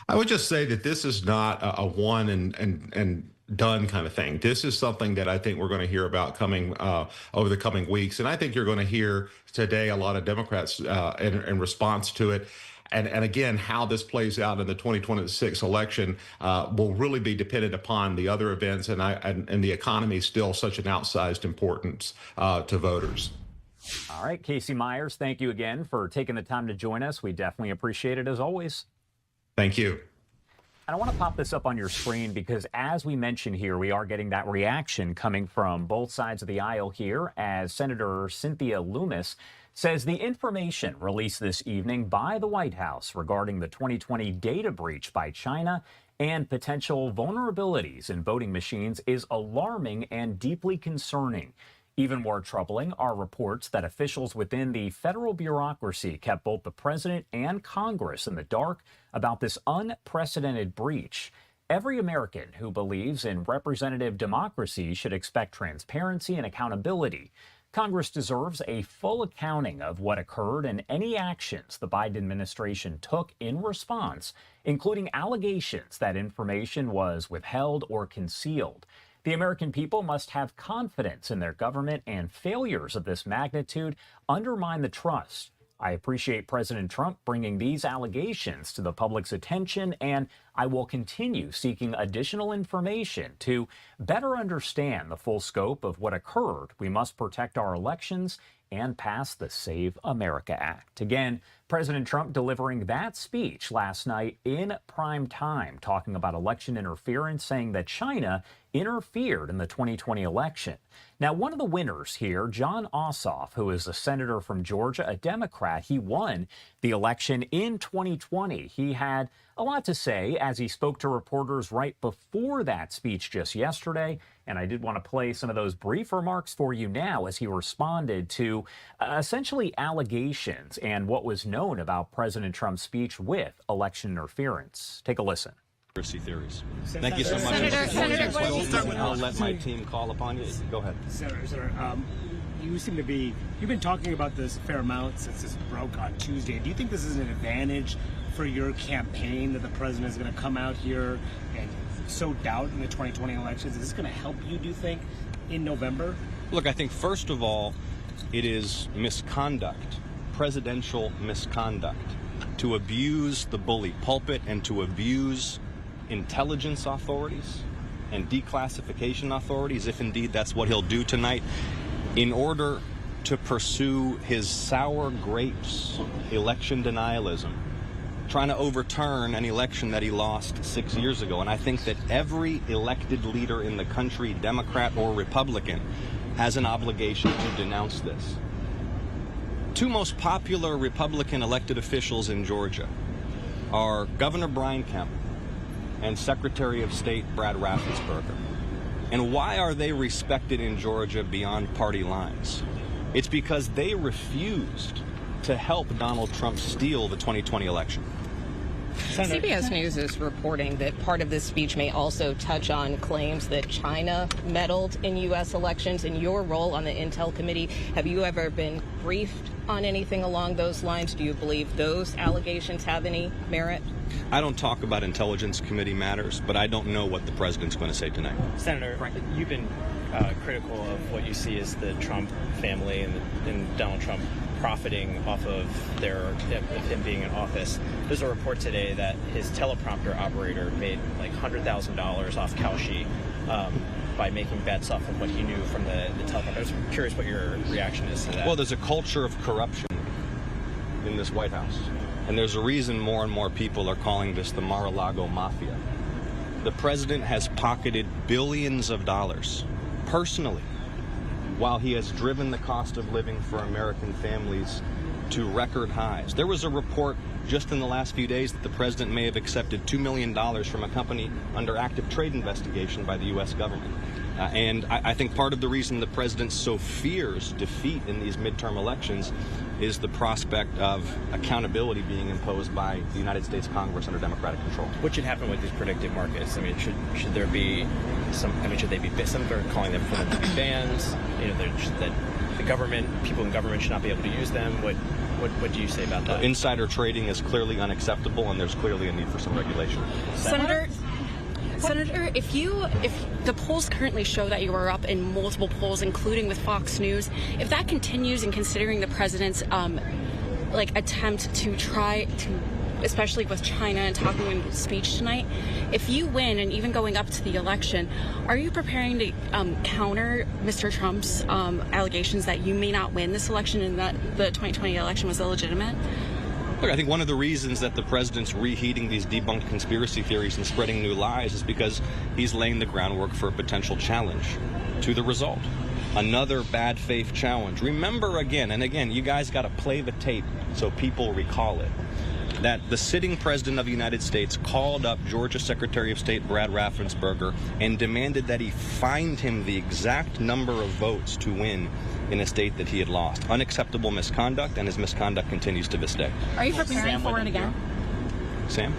I would just say that this is not a one and done kind of thing. This is something that I think we're going to hear about coming over the coming weeks. And I think you're going to hear today a lot of Democrats in response to it. And again, how this plays out in the 2026 election will really be dependent upon the other events, and the economy is still such an outsized importance to voters. All right, Casey Myers, thank you again for taking the time to join us. We definitely appreciate it as always. Thank you. And I want to pop this up on your screen because, as we mentioned here, we are getting that reaction coming from both sides of the aisle here as Senator Cynthia Lummis says the information released this evening by the White House regarding the 2020 data breach by China and potential vulnerabilities in voting machines is alarming and deeply concerning. Even more troubling are reports that officials within the federal bureaucracy kept both the president and Congress in the dark about this unprecedented breach. Every American who believes in representative democracy should expect transparency and accountability. Congress deserves a full accounting of what occurred and any actions the Biden administration took in response, including allegations that information was withheld or concealed. The American people must have confidence in their government, and failures of this magnitude undermine the trust. I appreciate President Trump bringing these allegations to the public's attention, and I will continue seeking additional information to better understand the full scope of what occurred. We must protect our elections and pass the Save America Act. Again, President Trump delivering that speech last night in prime time, talking about election interference, saying that China interfered in the 2020 election. Now, one of the winners here, Jon Ossoff, who is a senator from Georgia, a Democrat, he won the election in 2020. He had a lot to say as he spoke to reporters right before that speech just yesterday. And I did want to play some of those brief remarks for you now as he responded to essentially allegations and what was known about President Trump's speech with election interference. Take a listen. Theories. Thank you so much. Senator, I'll let my team call upon you. Go ahead. Senator, you've been talking about this a fair amount since this broke on Tuesday. Do you think this is an advantage for your campaign that the president is going to come out here and sow doubt in the 2020 elections? Is this going to help you, do you think, in November? Look, I think first of all, it is misconduct, presidential misconduct, to abuse the bully pulpit and to abuse intelligence authorities and declassification authorities, if indeed that's what he'll do tonight, in order to pursue his sour grapes election denialism, trying to overturn an election that he lost 6 years ago. And I think that every elected leader in the country, Democrat or Republican, has an obligation to denounce this. Two most popular Republican elected officials in Georgia are Governor Brian Kemp and Secretary of State Brad Raffensperger. And why are they respected in Georgia beyond party lines? It's because they refused to help Donald Trump steal the 2020 election. CBS News is reporting that part of this speech may also touch on claims that China meddled in U.S. elections. In your role on the Intel Committee, have you ever been briefed on anything along those lines? Do you believe those allegations have any merit? I don't talk about Intelligence Committee matters, but I don't know what the president's going to say tonight. Senator, you've been critical of what you see as the Trump family and Donald Trump profiting off of him being in office. There's a report today that his teleprompter operator made like $100,000 off Kaushi by making bets off of what he knew from the teleprompter. I was curious what your reaction is to that. Well, there's a culture of corruption in this White House. And there's a reason more and more people are calling this the Mar-a-Lago Mafia. The president has pocketed billions of dollars personally, while he has driven the cost of living for American families to record highs. There was a report just in the last few days that the president may have accepted $2 million from a company under active trade investigation by the U.S. government. And I think part of the reason the president so fears defeat in these midterm elections is the prospect of accountability being imposed by the United States Congress under Democratic control. What should happen with these predictive markets? I mean, should there be some? I mean, should they be? Some are calling them for them to be bans. You know, that the government, people in government, should not be able to use them. What do you say about that? Insider trading is clearly unacceptable, and there's clearly a need for some regulation. Senator, if the polls currently show that you are up in multiple polls, including with Fox News, if that continues, and considering the president's attempt to try to, especially with China and talking in speech tonight, if you win and even going up to the election, are you preparing to counter Mr. Trump's allegations that you may not win this election and that the 2020 election was illegitimate? Look, I think one of the reasons that the president's reheating these debunked conspiracy theories and spreading new lies is because he's laying the groundwork for a potential challenge to the result. Another bad faith challenge. Remember again and again, you guys got to play the tape so people recall it, that the sitting president of the United States called up Georgia Secretary of State Brad Raffensperger and demanded that he find him the exact number of votes to win in a state that he had lost. Unacceptable misconduct, and his misconduct continues to this day. Are you preparing for it again? Sam?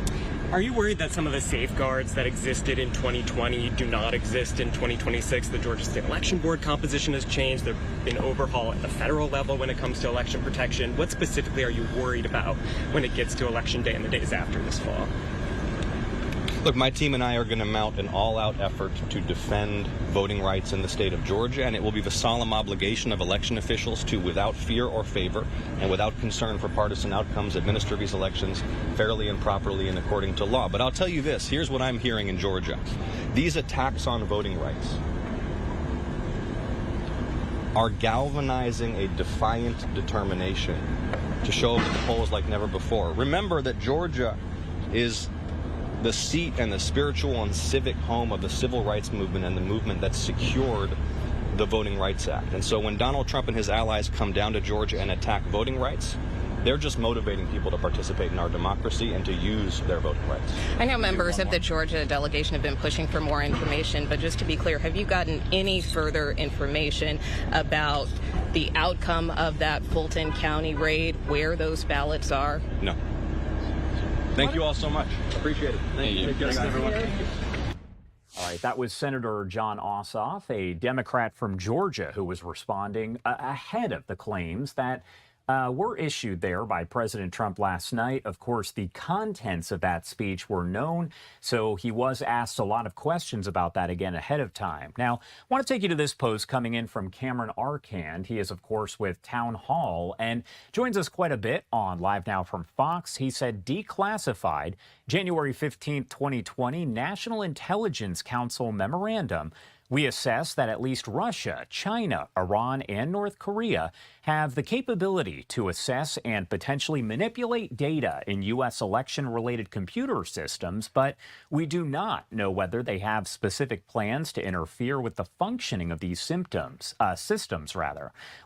Are you worried that some of the safeguards that existed in 2020 do not exist in 2026? The Georgia State Election Board composition has changed. There's been overhaul at the federal level when it comes to election protection. What specifically are you worried about when it gets to Election Day and the days after this fall? Look, my team and I are going to mount an all-out effort to defend voting rights in the state of Georgia, and it will be the solemn obligation of election officials to, without fear or favor and without concern for partisan outcomes, administer these elections fairly and properly and according to law. But I'll tell you this, here's what I'm hearing in Georgia. These attacks on voting rights are galvanizing a defiant determination to show up at the polls like never before. Remember that Georgia is the seat and the spiritual and civic home of the civil rights movement and the movement that secured the Voting Rights Act. And so when Donald Trump and his allies come down to Georgia and attack voting rights, they're just motivating people to participate in our democracy and to use their voting rights. I know members of the Georgia delegation have been pushing for more information, but just to be clear, have you gotten any further information about the outcome of that Fulton County raid, where those ballots are? No. Thank you all so much. Appreciate it. Thank you. Thanks, everyone. All right, that was Senator Jon Ossoff, a Democrat from Georgia, who was responding ahead of the claims that were issued there by President Trump last night. Of course, the contents of that speech were known, so he was asked a lot of questions about that again ahead of time. Now, I want to take you to this post coming in from Cameron Arcand. He is, of course, with Town Hall and joins us quite a bit on Live Now from Fox. He said, declassified January 15th, 2020 National Intelligence Council memorandum. We assess that at least Russia, China, Iran, and North Korea have the capability to assess and potentially manipulate data in U.S. election-related computer systems, but we do not know whether they have specific plans to interfere with the functioning of these systems.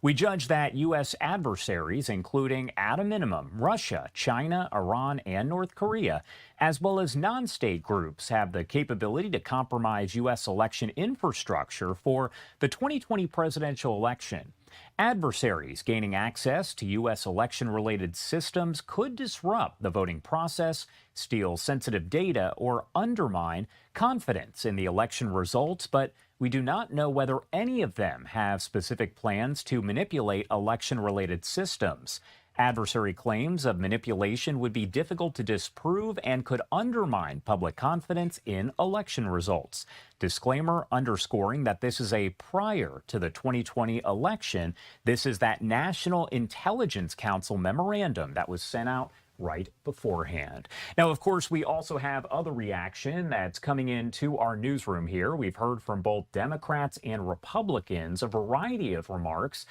We judge that U.S. adversaries, including at a minimum Russia, China, Iran, and North Korea, as well as non-state groups, have the capability to compromise U.S. election infrastructure for the 2020 presidential election. Adversaries gaining access to U.S. election-related systems could disrupt the voting process, steal sensitive data, or undermine confidence in the election results, but we do not know whether any of them have specific plans to manipulate election-related systems. Adversary claims of manipulation would be difficult to disprove and could undermine public confidence in election results. Disclaimer underscoring that this is a prior to the 2020 election. This is that National Intelligence Council memorandum that was sent out right beforehand. Now, of course, we also have other reaction that's coming into our newsroom here. We've heard from both Democrats and Republicans a variety of remarks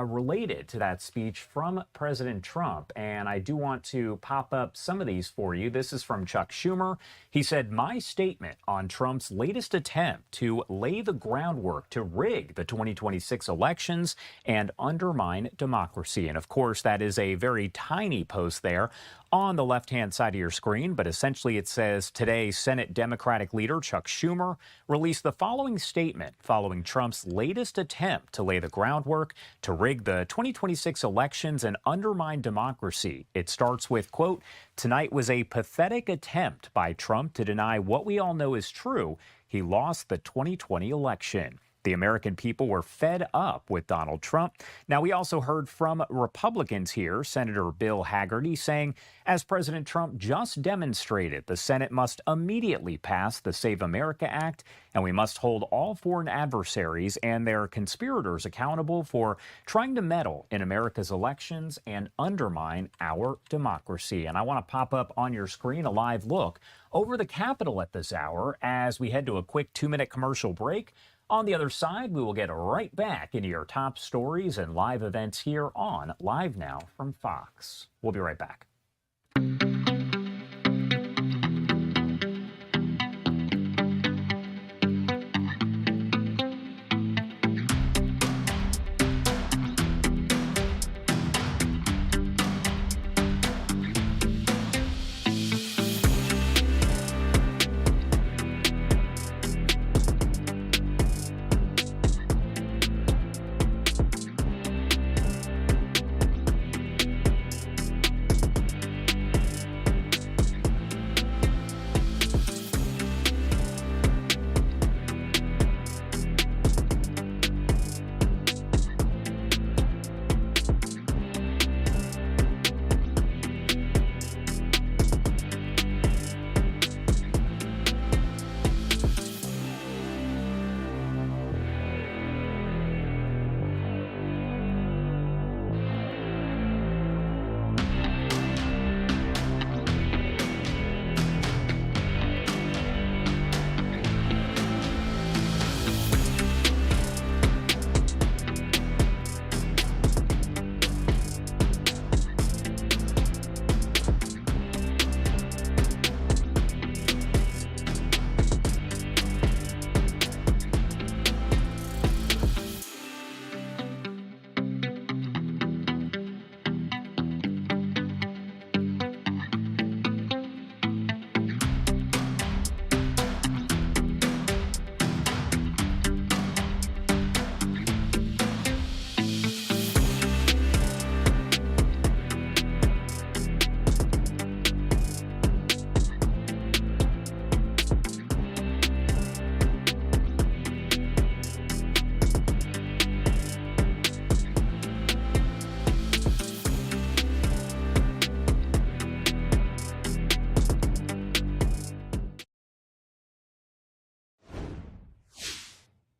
related to that speech from President Trump. And I do want to pop up some of these for you. This is from Chuck Schumer. He said, my statement on Trump's latest attempt to lay the groundwork to rig the 2026 elections and undermine democracy. And of course, that is a very tiny post there on the left-hand side of your screen, but essentially it says, today, Senate Democratic leader Chuck Schumer released the following statement following Trump's latest attempt to lay the groundwork to rig the 2026 elections and undermine democracy. It starts with, quote, tonight was a pathetic attempt by Trump to deny what we all know is true. He lost the 2020 election. The American people were fed up with Donald Trump. Now, we also heard from Republicans here, Senator Bill Hagerty saying, as President Trump just demonstrated, the Senate must immediately pass the Save America Act, and we must hold all foreign adversaries and their conspirators accountable for trying to meddle in America's elections and undermine our democracy. And I want to pop up on your screen a live look over the Capitol at this hour as we head to a quick 2-minute commercial break. On the other side, we will get right back into your top stories and live events here on Live Now from Fox. We'll be right back.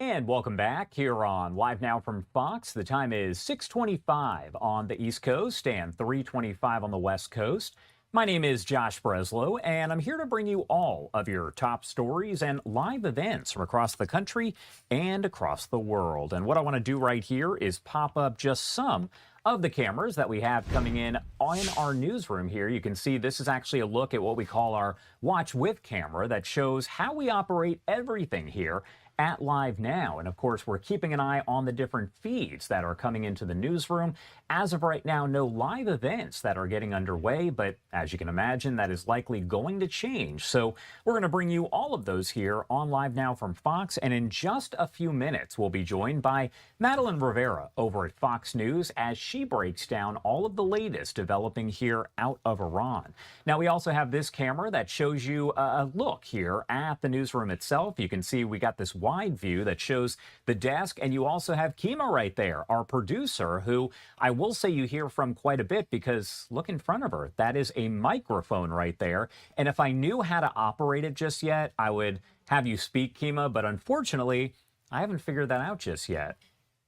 And welcome back here on Live Now from Fox. The time is 6:25 on the East Coast and 3:25 on the West Coast. My name is Josh Breslow, and I'm here to bring you all of your top stories and live events from across the country and across the world. And what I want to do right here is pop up just some of the cameras that we have coming in our newsroom here. You can see this is actually a look at what we call our Watch With camera that shows how we operate everything here at Live Now. And of course, we're keeping an eye on the different feeds that are coming into the newsroom. As of right now, no live events that are getting underway, but as you can imagine, that is likely going to change. So we're going to bring you all of those here on Live Now from Fox. And in just a few minutes, we'll be joined by Madeline Rivera over at Fox News as she breaks down all of the latest developing here out of Iran. Now, we also have this camera that shows you a look here at the newsroom itself. You can see we got this wide view that shows the desk, and you also have Kima right there, our producer, who I will say you hear from quite a bit because look in front of her. That is a microphone right there. And if I knew how to operate it just yet, I would have you speak, Kima, but unfortunately, I haven't figured that out just yet.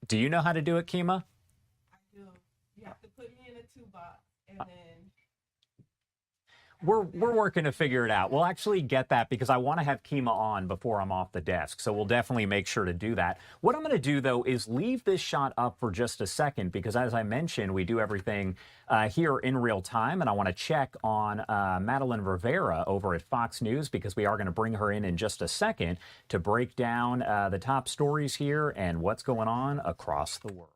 Do you know how to do it, Kima? I do. You have to put me in a 2-box and then... We're working to figure it out. We'll actually get that because I want to have Kima on before I'm off the desk. So we'll definitely make sure to do that. What I'm going to do, though, is leave this shot up for just a second because, as I mentioned, we do everything here in real time. And I want to check on Madeline Rivera over at Fox News because we are going to bring her in just a second to break down the top stories here and what's going on across the world.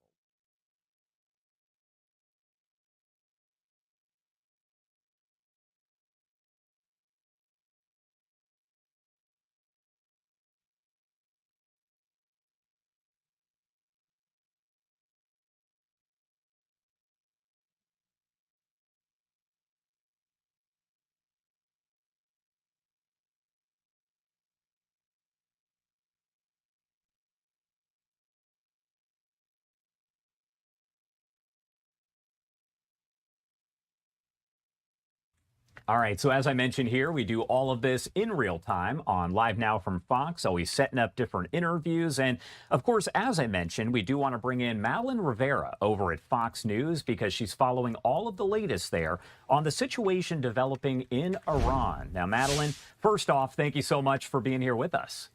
All right, so as I mentioned here, we do all of this in real time on Live Now from Fox, always setting up different interviews. And of course, as I mentioned, we do want to bring in Madeline Rivera over at Fox News because she's following all of the latest there on the situation developing in Iran. Now, Madeline, first off, thank you so much for being here with us.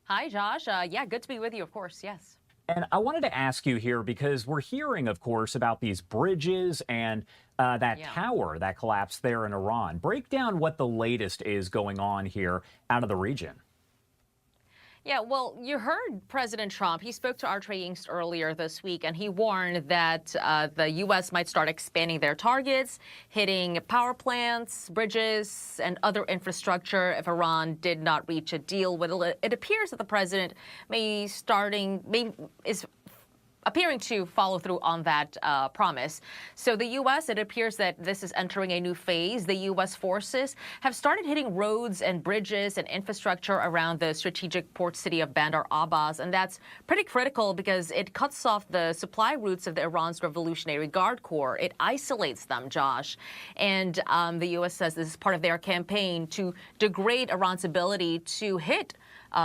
Hi, Josh. Yeah, good to be with you, of course. Yes. And I wanted to ask you here because we're hearing, of course, about these bridges and that tower that collapsed there in Iran. Break down what the latest is going on here out of the region. Yeah, well, you heard President Trump. He spoke to our Yingst earlier this week, and he warned that the U.S. might start expanding their targets, hitting power plants, bridges, and other infrastructure if Iran did not reach a deal with it. It appears that the president is appearing to follow through on that promise. So the U.S., it appears that this is entering a new phase. The U.S. forces have started hitting roads and bridges and infrastructure around the strategic port city of Bandar Abbas, and that's pretty critical because it cuts off the supply routes of the Iran's Revolutionary Guard Corps. It isolates them, Josh. And the U.S. says this is part of their campaign to degrade Iran's ability to hit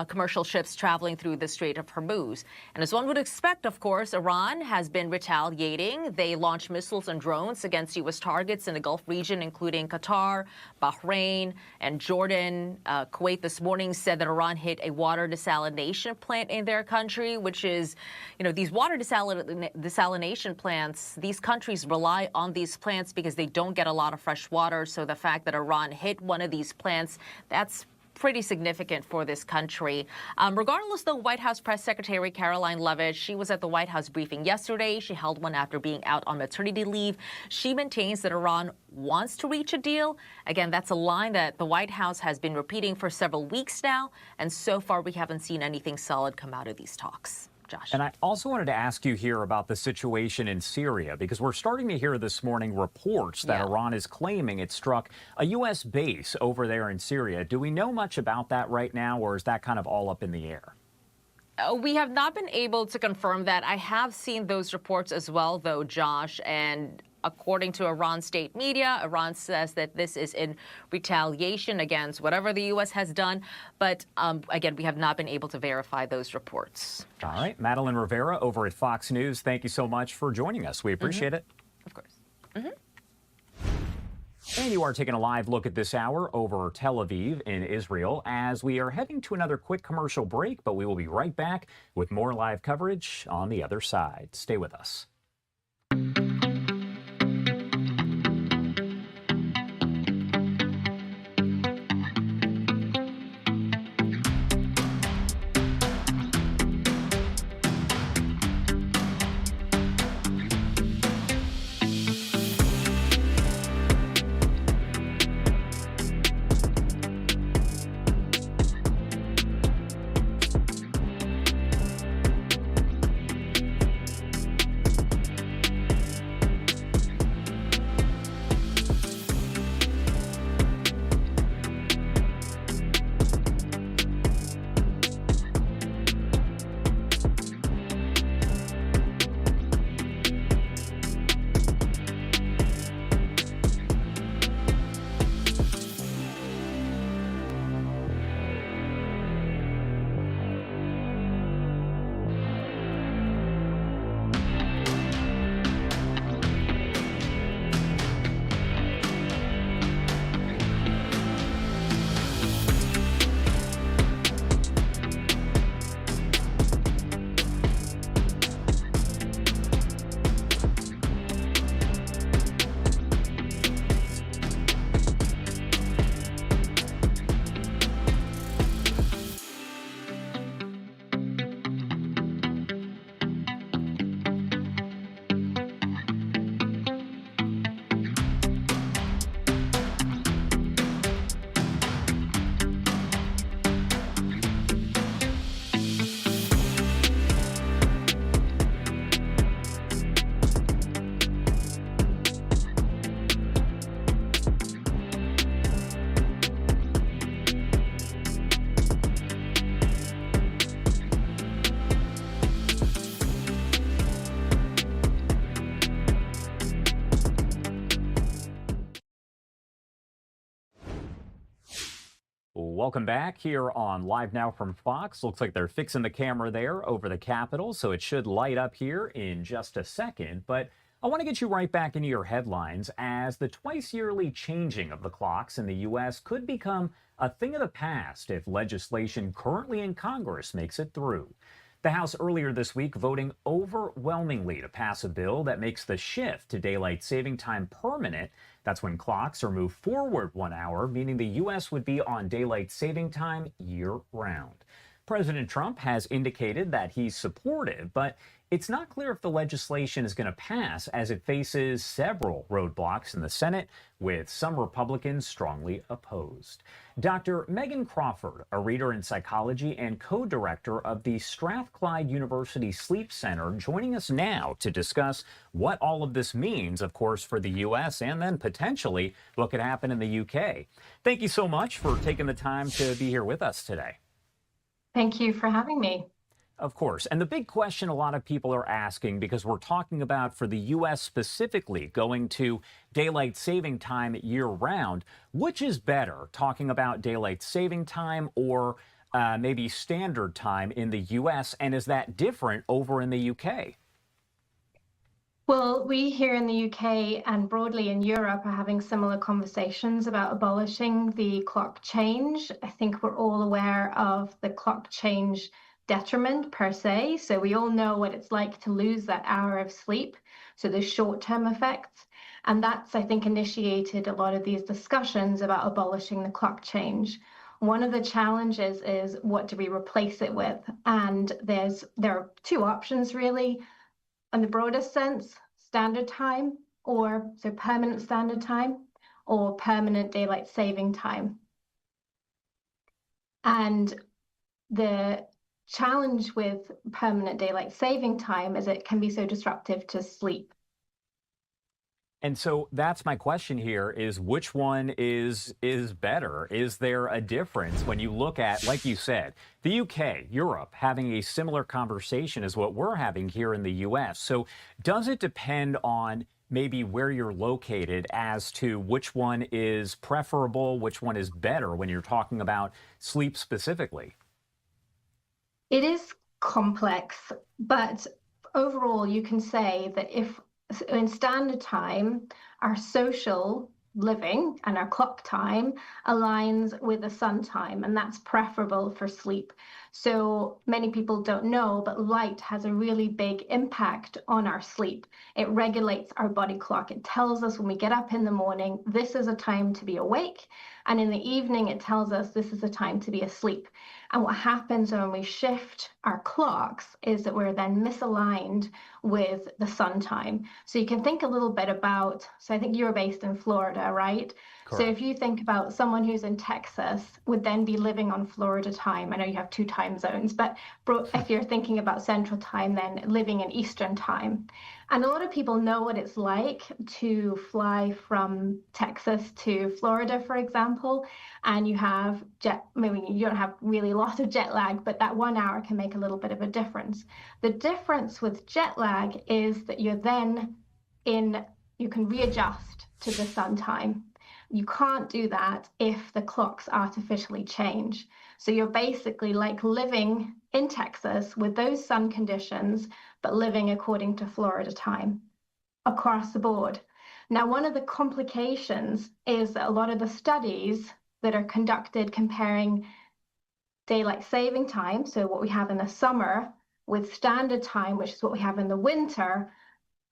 commercial ships traveling through the Strait of Hormuz. And as one would expect, of course, Iran has been retaliating. They launched missiles and drones against U.S. targets in the Gulf region, including Qatar, Bahrain, and Jordan. Kuwait this morning said that Iran hit a water desalination plant in their country, which is, these water desalination plants, these countries rely on these plants because they don't get a lot of fresh water. So the fact that Iran hit one of these plants, that's pretty significant for this country. Regardless, though, White House Press Secretary Caroline Leavitt, she was at the White House briefing yesterday. She held one after being out on maternity leave. She maintains that Iran wants to reach a deal. Again, that's a line that the White House has been repeating for several weeks now, and so far we haven't seen anything solid come out of these talks. Josh. And I also wanted to ask you here about the situation in Syria, because we're starting to hear this morning reports that Iran is claiming it struck a U.S. base over there in Syria. Do we know much about that right now, or is that kind of all up in the air? We have not been able to confirm that. I have seen those reports as well, though, Josh, and according to Iran state media. Iran says that this is in retaliation against whatever the U.S. has done. But again, we have not been able to verify those reports. All right. Madeline Rivera over at Fox News, thank you so much for joining us. We appreciate it. Of course. And you are taking a live look at this hour over Tel Aviv in Israel as we are heading to another quick commercial break, but we will be right back with more live coverage on the other side. Stay with us. Welcome back here on Live Now from Fox. Looks like they're fixing the camera there over the Capitol, so it should light up here in just a second. But I want to get you right back into your headlines as the twice-yearly changing of the clocks in the U.S. could become a thing of the past if legislation currently in Congress makes it through. The House earlier this week voting overwhelmingly to pass a bill that makes the shift to daylight saving time permanent. That's when clocks are moved forward 1 hour, meaning the U.S. would be on daylight saving time year-round. President Trump has indicated that he's supportive, but it's not clear if the legislation is going to pass as it faces several roadblocks in the Senate, with some Republicans strongly opposed. Dr. Megan Crawford, a reader in psychology and co-director of the Strathclyde University Sleep Center, joining us now to discuss what all of this means, of course, for the U.S. and then potentially what could happen in the U.K. Thank you so much for taking the time to be here with us today. Thank you for having me. Of course. And the big question a lot of people are asking, because we're talking about for the U.S. specifically going to daylight saving time year-round, which is better, talking about daylight saving time or maybe standard time in the U.S., and is that different over in the U.K.? Well, we here in the UK and broadly in Europe are having similar conversations about abolishing the clock change. I think we're all aware of the clock change detriment per se. So we all know what it's like to lose that hour of sleep. So the short-term effects. And that's, I think, initiated a lot of these discussions about abolishing the clock change. One of the challenges is, what do we replace it with? And there are two options really. In the broadest sense, standard time, or so permanent standard time, or permanent daylight saving time. And the challenge with permanent daylight saving time is it can be so disruptive to sleep. And so that's my question here is, which one is better? Is there a difference when you look at, like you said, the UK, Europe, having a similar conversation as what we're having here in the US? So does it depend on maybe where you're located as to which one is preferable, which one is better when you're talking about sleep specifically? It is complex, but overall, you can say that if in standard time, our social living and our clock time aligns with the sun time, and that's preferable for sleep. So many people don't know, but light has a really big impact on our sleep. It regulates our body clock. It tells us when we get up in the morning, this is a time to be awake. And in the evening, it tells us this is a time to be asleep. And what happens when we shift our clocks is that we're then misaligned with the sun time. So you can think a little bit about, so I think you're based in Florida, right? Correct. So if you think about someone who's in Texas would then be living on Florida time. I know you have 2 time zones, but if you're thinking about Central Time, then living in Eastern Time. And a lot of people know what it's like to fly from Texas to Florida, for example, and you have maybe you don't have really a lot of jet lag, but that 1 hour can make a little bit of a difference. The difference with jet lag is that you're then you can readjust to the sun time. You can't do that if the clocks artificially change. So you're basically like living in Texas with those sun conditions, but living according to Florida time across the board. Now, one of the complications is that a lot of the studies that are conducted comparing daylight saving time, so what we have in the summer, with standard time, which is what we have in the winter,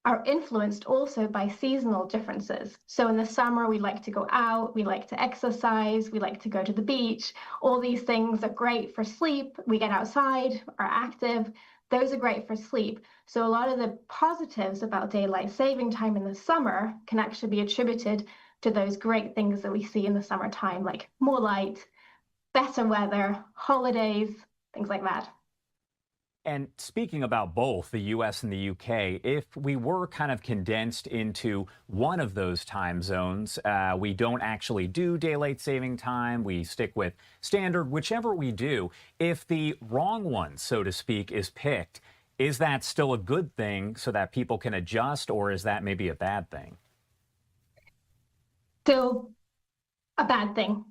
are influenced also by seasonal differences. So in the summer, we like to go out, we like to exercise, we like to go to the beach. All these things are great for sleep. We get outside, are active. Those are great for sleep. So a lot of the positives about daylight saving time in the summer can actually be attributed to those great things that we see in the summertime, like more light, better weather, holidays, things like that. And speaking about both the U.S. and the U.K., if we were kind of condensed into one of those time zones, we don't actually do daylight saving time, we stick with standard, whichever we do, if the wrong one, so to speak, is picked, is that still a good thing so that people can adjust, or is that maybe a bad thing? Still a bad thing.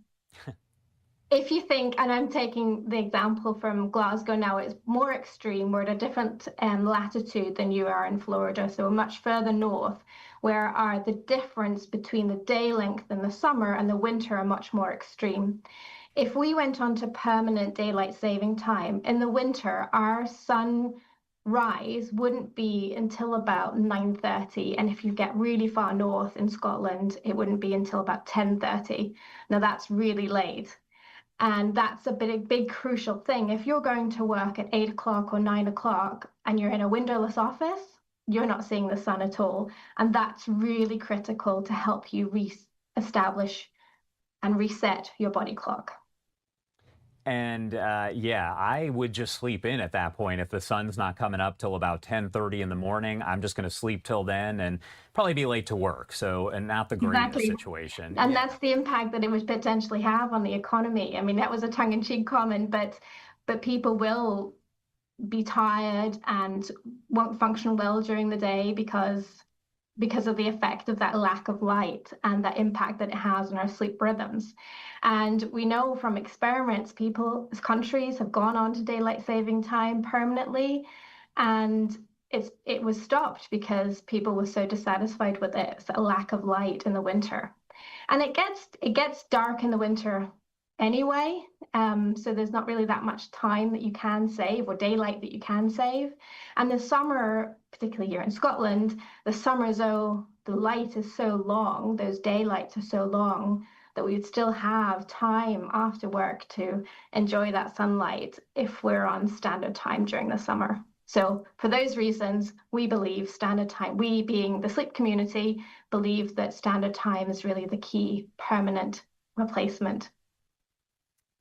If you think, and I'm taking the example from Glasgow now, it's more extreme. We're at a different latitude than you are in Florida, so we're much further north, where the difference between the day length in the summer and the winter are much more extreme. If we went on to permanent daylight saving time, in the winter, our sunrise wouldn't be until about 9:30, and if you get really far north in Scotland, it wouldn't be until about 10:30. Now that's really late. And that's a big crucial thing. If you're going to work at 8 o'clock or 9 o'clock and you're in a windowless office, you're not seeing the sun at all. And that's really critical to help you re-establish and reset your body clock. And yeah, I would just sleep in at that point. If the sun's not coming up till about 10:30 in the morning, I'm just going to sleep till then and probably be late to work. So, and not the greatest situation. And that's the impact that it would potentially have on the economy. I mean, that was a tongue-in-cheek comment, but people will be tired and won't function well during the day because of the effect of that lack of light and the impact that it has on our sleep rhythms. And we know from experiments, countries have gone on to daylight saving time permanently, and it was stopped because people were so dissatisfied with it. It's a lack of light in the winter. And it gets dark in the winter anyway, so there's not really that much time that you can save or daylight that you can save. And the summer, particularly here in Scotland, the summer, though the light is so long, those daylights are so long, that we would still have time after work to enjoy that sunlight if we're on standard time during the summer. So for those reasons, we believe standard time, we being the sleep community, believe that standard time is really the key permanent replacement.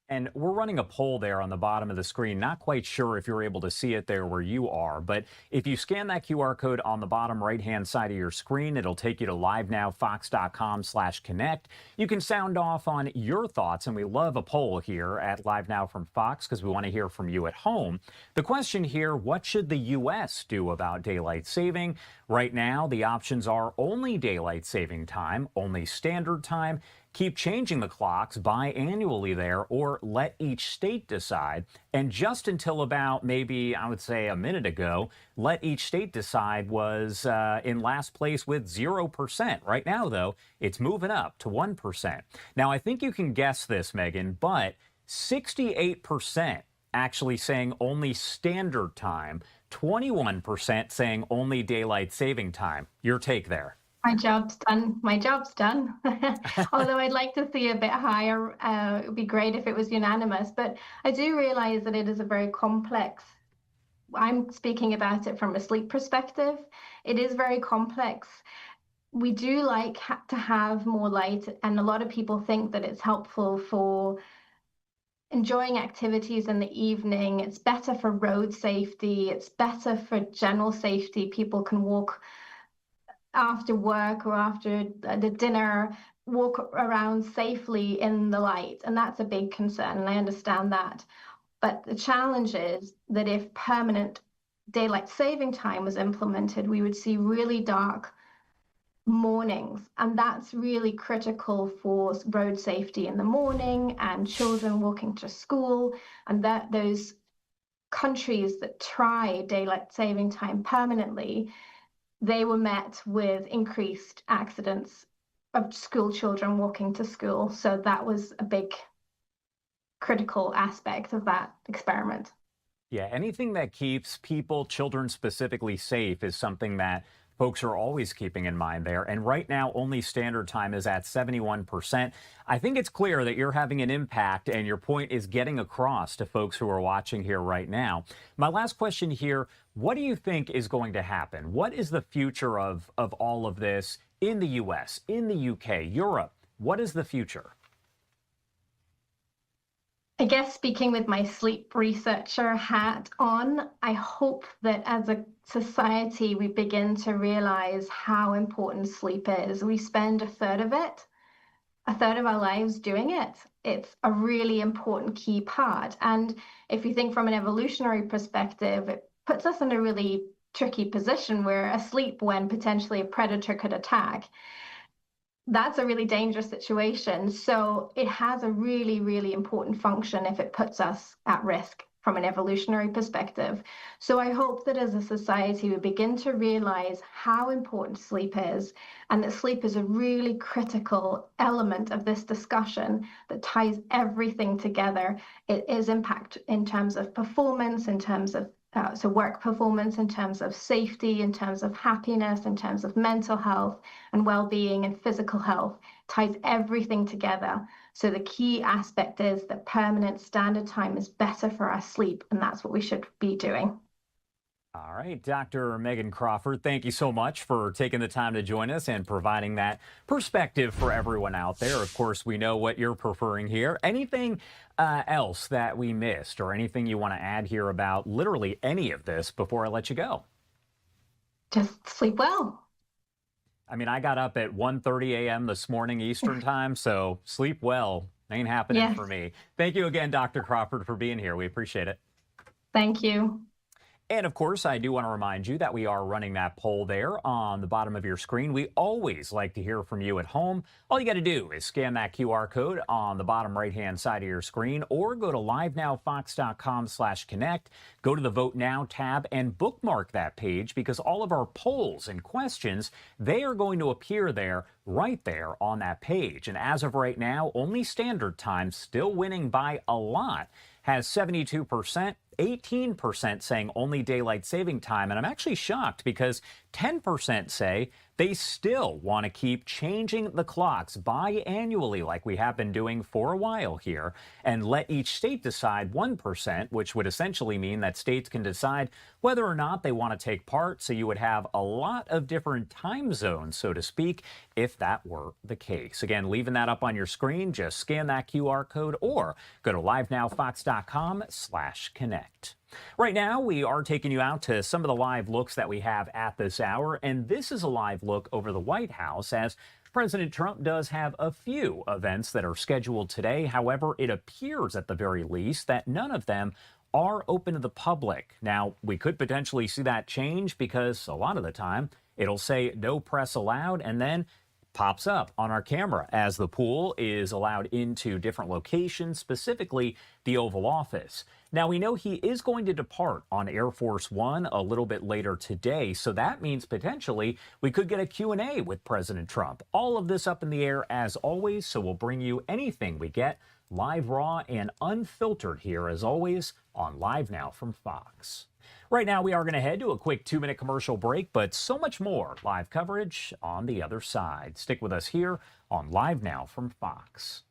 And we're running a poll there on the bottom of the screen. Not quite sure if you're able to see it there where you are, but if you scan that QR code on the bottom right-hand side of your screen, it'll take you to livenowfox.com/connect. You can sound off on your thoughts, and we love a poll here at Live Now from Fox because we want to hear from you at home. The question here, what should the U.S. do about daylight saving? Right now, the options are only daylight saving time, only standard time, keep changing the clocks biannually there, or let each state decide. And just until about maybe, I would say a minute ago, let each state decide was in last place with 0%. Right now, though, it's moving up to 1%. Now, I think you can guess this, Megan, but 68% actually saying only standard time, 21% saying only daylight saving time. Your take there? My job's done. My job's done. Although I'd like to see a bit higher. It would be great if it was unanimous. But I do realize that it is a very complex. I'm speaking about it from a sleep perspective. It is very complex. We do like to have more light, and a lot of people think that it's helpful for enjoying activities in the evening. It's better for road safety. It's better for general safety. People can walk after work or after the dinner, walk around safely in the light. And that's a big concern, and I understand that. But the challenge is that if permanent daylight saving time was implemented, we would see really dark mornings. And that's really critical for road safety in the morning and children walking to school. And that those countries that try daylight saving time permanently, they were met with increased accidents of school children walking to school. So that was a big critical aspect of that experiment. Yeah, anything that keeps people, children specifically, safe is something that folks are always keeping in mind there. And right now, only standard time is at 71%. I think it's clear that you're having an impact and your point is getting across to folks who are watching here right now. My last question here, what do you think is going to happen? What is the future of all of this in the U.S., in the U.K., Europe? What is the future? I guess speaking with my sleep researcher hat on, I hope that as a society we begin to realize how important sleep is. We spend a third of our lives doing it. It's a really important key part. And if you think from an evolutionary perspective, it puts us in a really tricky position. We're asleep when potentially a predator could attack. That's a really dangerous situation. So it has a really, really important function if it puts us at risk from an evolutionary perspective. So I hope that as a society, we begin to realize how important sleep is, and that sleep is a really critical element of this discussion that ties everything together. It is impact in terms of performance, in terms of so work performance, in terms of safety, in terms of happiness, in terms of mental health and well-being and physical health, ties everything together. So the key aspect is that permanent standard time is better for our sleep, and that's what we should be doing. All right, Dr. Megan Crawford, thank you so much for taking the time to join us and providing that perspective for everyone out there. Of course, we know what you're preferring here. Anything else that we missed or anything you want to add here about literally any of this before I let you go? Just sleep well. I mean, I got up at 1:30 a.m. this morning Eastern time, so sleep well ain't happening for me. Thank you again, Dr. Crawford, for being here. We appreciate it. Thank you. And of course, I do want to remind you that we are running that poll there on the bottom of your screen. We always like to hear from you at home. All you got to do is scan that QR code on the bottom right-hand side of your screen, or go to livenowfox.com/connect, go to the Vote Now tab and bookmark that page, because all of our polls and questions, they are going to appear there, right there on that page. And as of right now, only standard time, still winning by a lot, has 72%. 18% saying only daylight saving time. And I'm actually shocked because 10% say they still want to keep changing the clocks biannually like we have been doing for a while here, and let each state decide 1%, which would essentially mean that states can decide whether or not they want to take part. So you would have a lot of different time zones, so to speak, if that were the case. Again, leaving that up on your screen, just scan that QR code or go to livenowfox.com/connect. Right now, we are taking you out to some of the live looks that we have at this hour, and this is a live look over the White House as President Trump does have a few events that are scheduled today. However, it appears at the very least that none of them are open to the public. Now, we could potentially see that change because a lot of the time It'll say no press allowed, and then pops up on our camera as the pool is allowed into different locations, specifically the Oval Office. Now, we know he is going to depart on Air Force One a little bit later today, so that means potentially we could get a Q&A with President Trump. All of this up in the air as always, so we'll bring you anything we get live, raw, and unfiltered here as always on Live Now from Fox. Right now, we are going to head to a quick 2-minute commercial break, but so much more live coverage on the other side. Stick with us here on Live Now from Fox.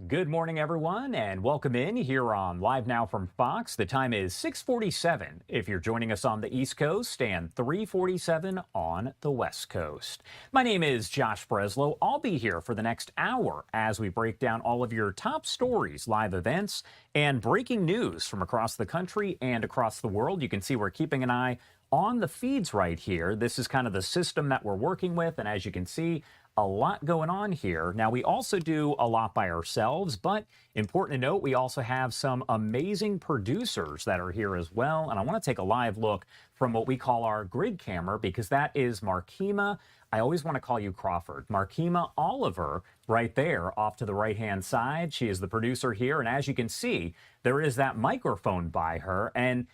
Good morning, everyone, and welcome in here on Live Now from Fox. The time is 6:47 if you're joining us on the East Coast and 3:47 on the West Coast. My name is Josh Breslow. I'll be here for the next hour as we break down all of your top stories, live events, and breaking news from across the country and across the world. You can see we're keeping an eye on the feeds right here. This is kind of the system that we're working with, and as you can see, a lot going on here. Now, we also do a lot by ourselves, but important to note, we also have some amazing producers that are here as well. And I want to take a live look from what we call our grid camera, because that is Markima. I always want to call you Crawford. Markima Oliver right there off to the right-hand side. She is the producer here. And as you can see, there is that microphone by her. And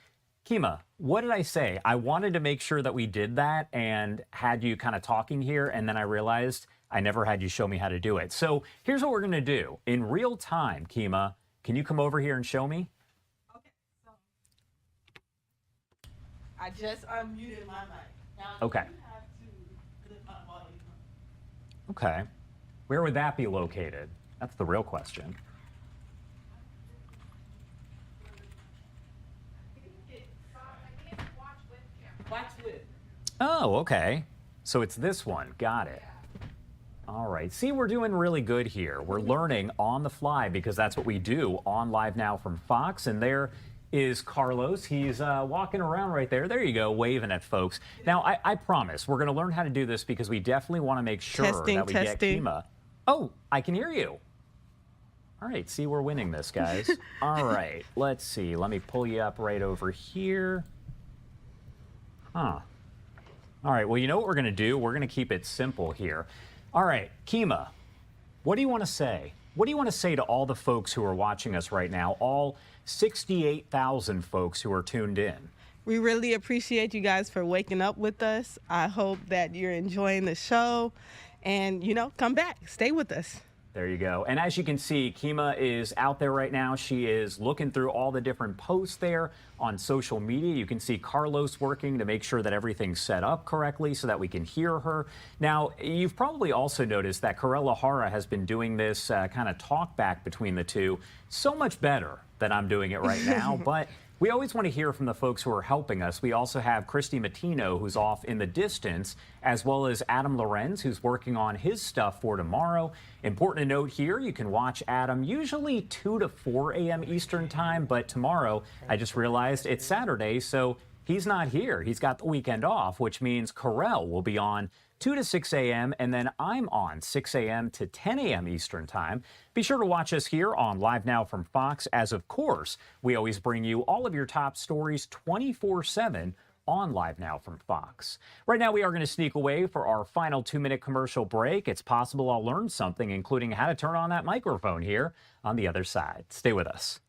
Kima, what did I say? I wanted to make sure that we did that and had you kind of talking here, and then I realized I never had you show me how to do it. So here's what we're going to do. In real time, Kima, can you come over here and show me? Okay, so I just unmuted my mic. Now okay. You have to lift my volume up. Okay. Where would that be located? That's the real question. Watch with. Oh, okay. So it's this one. Got it. All right. See, we're doing really good here. We're learning on the fly because that's what we do on Live Now from Fox. And there is Carlos. He's walking around right there. There you go, waving at folks. Now, I promise we're going to learn how to do this because we definitely want to make sure that we get Kima. Oh, I can hear you. All right. See, we're winning this, guys. All right. Let's see. Let me pull you up right over here. Huh. All right, well, you know what we're going to do? We're going to keep it simple here. All right, Kima, what do you want to say? What do you want to say to all the folks who are watching us right now, all 68,000 folks who are tuned in? We really appreciate you guys for waking up with us. I hope that you're enjoying the show. and, come back. Stay with us. There you go. And as you can see, Kima is out there right now. She is looking through all the different posts there on social media. You can see Carlos working to make sure that everything's set up correctly so that we can hear her. Now, you've probably also noticed that Corella Hara has been doing this kind of talk back between the two so much better than I'm doing it right now. But we always want to hear from the folks who are helping us. We also have Christy Matino, who's off in the distance, as well as Adam Lorenz, who's working on his stuff for tomorrow. Important to note here, you can watch Adam usually 2 to 4 a.m. Eastern time, but tomorrow, I just realized it's Saturday, so he's not here. He's got the weekend off, which means Corell will be on 2 to 6 a.m., and then I'm on 6 a.m. to 10 a.m. Eastern Time. Be sure to watch us here on Live Now from Fox, as of course, we always bring you all of your top stories 24/7 on Live Now from Fox. Right now, we are going to sneak away for our final 2-minute commercial break. It's possible I'll learn something, including how to turn on that microphone here on the other side. Stay with us.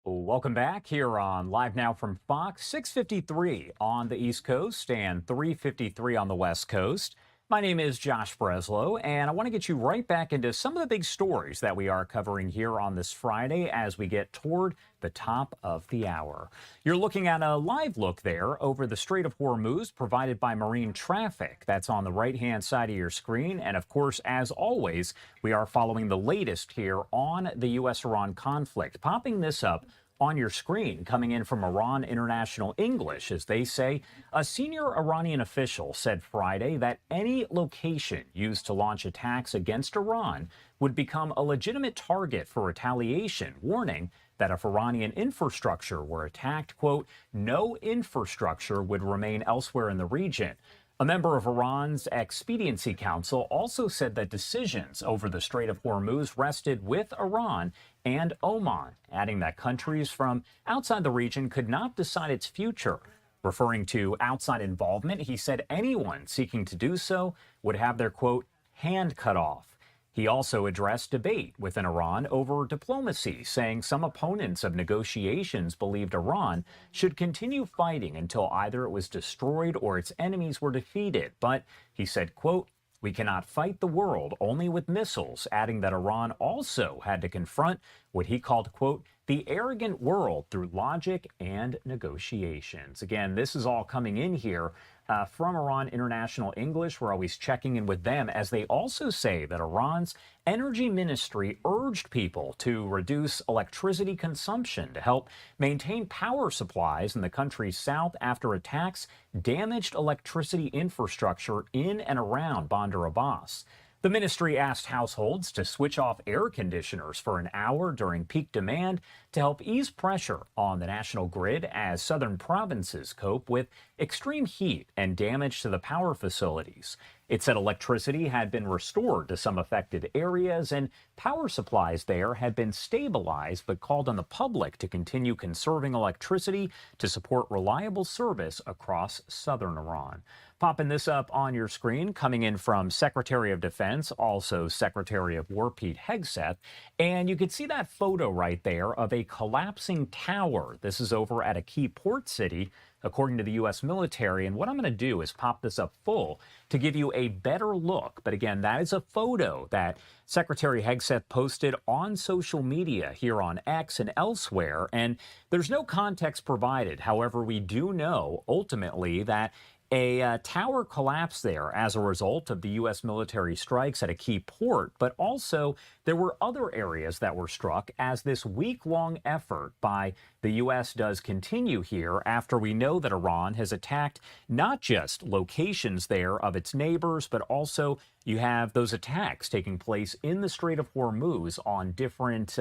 Welcome back here on Live Now from Fox, 6:53 on the East Coast and 3:53 on the West Coast. My name is Josh Breslow, and I want to get you right back into some of the big stories that we are covering here on this Friday as we get toward the top of the hour. You're looking at a live look there over the Strait of Hormuz provided by marine traffic. That's on the right-hand side of your screen. And of course, as always, we are following the latest here on the U.S.-Iran conflict. Popping this up on your screen, coming in from Iran International English, as they say, a senior Iranian official said Friday that any location used to launch attacks against Iran would become a legitimate target for retaliation, warning that if Iranian infrastructure were attacked, quote, no infrastructure would remain elsewhere in the region. A member of Iran's Expediency Council also said that decisions over the Strait of Hormuz rested with Iran and Oman, adding that countries from outside the region could not decide its future. Referring to outside involvement, he said anyone seeking to do so would have their, quote, hand cut off. He also addressed debate within Iran over diplomacy, saying some opponents of negotiations believed Iran should continue fighting until either it was destroyed or its enemies were defeated. But he said, quote, we cannot fight the world only with missiles, adding that Iran also had to confront what he called, quote, the arrogant world through logic and negotiations. Again, this is all coming in here from Iran International English. We're always checking in with them as they also say that Iran's energy ministry urged people to reduce electricity consumption to help maintain power supplies in the country's south after attacks damaged electricity infrastructure in and around Bandar Abbas. The ministry asked households to switch off air conditioners for an hour during peak demand to help ease pressure on the national grid as southern provinces cope with extreme heat and damage to the power facilities. It said electricity had been restored to some affected areas and power supplies there had been stabilized, but called on the public to continue conserving electricity to support reliable service across southern Iran. Popping this up on your screen, coming in from Secretary of Defense, also Secretary of War Pete Hegseth, and you can see that photo right there of a collapsing tower. This is over at a key port city, according to the U.S. military. And what I'm going to do is pop this up full to give you a better look. But again, that is a photo that Secretary Hegseth posted on social media here on X and elsewhere. And there's no context provided. However, we do know ultimately that a tower collapsed there as a result of the U.S. military strikes at a key port, but also there were other areas that were struck as this week-long effort by the U.S. does continue here after we know that Iran has attacked not just locations there of its neighbors, but also you have those attacks taking place in the Strait of Hormuz on different,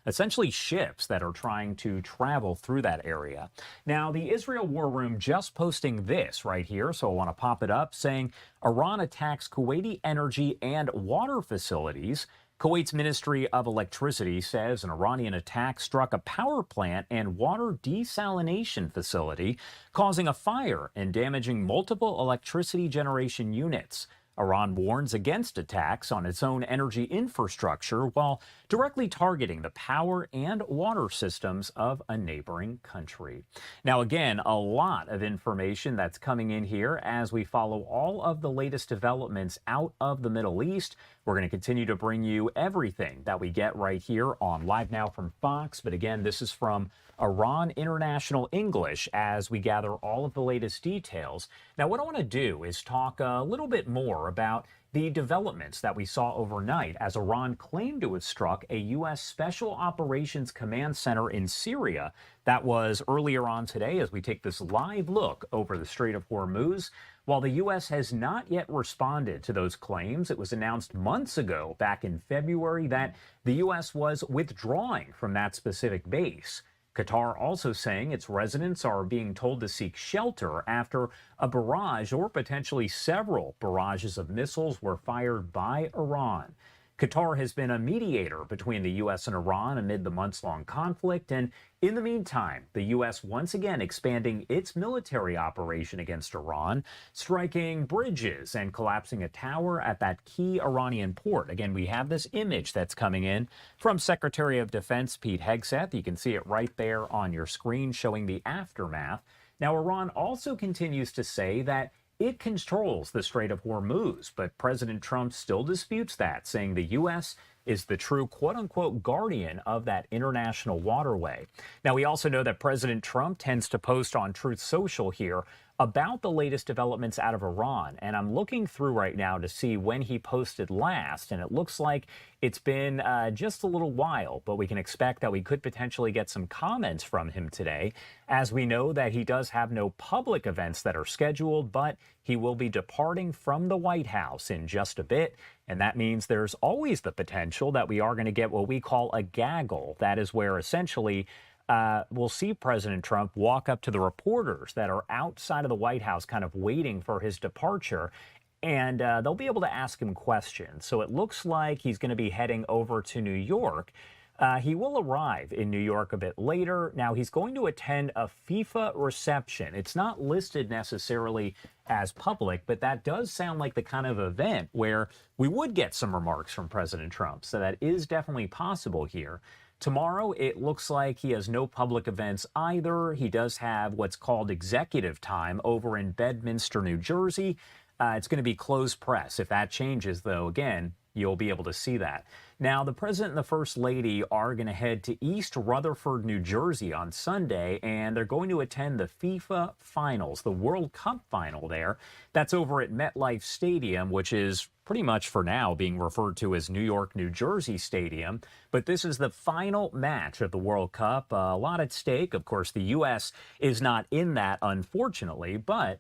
essentially ships that are trying to travel through that area. Now, the Israel War Room just posting this right here, so I want to pop it up, saying Iran attacks Kuwaiti energy and water facilities. Kuwait's Ministry of Electricity says an Iranian attack struck a power plant and water desalination facility, causing a fire and damaging multiple electricity generation units. Iran warns against attacks on its own energy infrastructure while directly targeting the power and water systems of a neighboring country. Now, again, a lot of information that's coming in here as we follow all of the latest developments out of the Middle East. We're going to continue to bring you everything that we get right here on Live Now from Fox. But again, this is from Iran International English as we gather all of the latest details. Now, what I want to do is talk a little bit more about the developments that we saw overnight as Iran claimed to have struck a U.S. Special Operations Command Center in Syria. That was earlier on today as we take this live look over the Strait of Hormuz. While the U.S. has not yet responded to those claims, it was announced months ago, back in February, that the U.S. was withdrawing from that specific base. Qatar also saying its residents are being told to seek shelter after a barrage or potentially several barrages of missiles were fired by Iran. Qatar has been a mediator between the U.S. and Iran amid the months-long conflict, and in the meantime, the U.S. once again expanding its military operation against Iran, striking bridges and collapsing a tower at that key Iranian port. Again, we have this image that's coming in from Secretary of Defense Pete Hegseth. You can see it right there on your screen showing the aftermath. Now, Iran also continues to say that it controls the Strait of Hormuz, but President Trump still disputes that, saying the U.S. is the true quote-unquote guardian of that international waterway. Now, we also know that President Trump tends to post on Truth Social here about the latest developments out of Iran, and I'm looking through right now to see when he posted last, and it looks like it's been just a little while, but we can expect that we could potentially get some comments from him today, as we know that he does have no public events that are scheduled, but he will be departing from the White House in just a bit, and that means there's always the potential that we are going to get what we call a gaggle. That is where essentially we'll see President Trump walk up to the reporters that are outside of the White House kind of waiting for his departure, and they'll be able to ask him questions. So it looks like he's going to be heading over to New York. He will arrive in New York a bit later. Now, he's going to attend a FIFA reception. It's not listed necessarily as public, but that does sound like the kind of event where we would get some remarks from President Trump. So that is definitely possible here. Tomorrow, it looks like he has no public events either. He does have what's called executive time over in Bedminster, New Jersey. It's going to be closed press. If that changes, though, again, you'll be able to see that. Now, the president and the first lady are going to head to East Rutherford, New Jersey on Sunday, and they're going to attend the FIFA finals, the World Cup final there. That's over at MetLife Stadium, which is pretty much for now being referred to as New York, New Jersey Stadium. But this is the final match of the World Cup. A lot at stake. Of course, the U.S. is not in that, unfortunately, but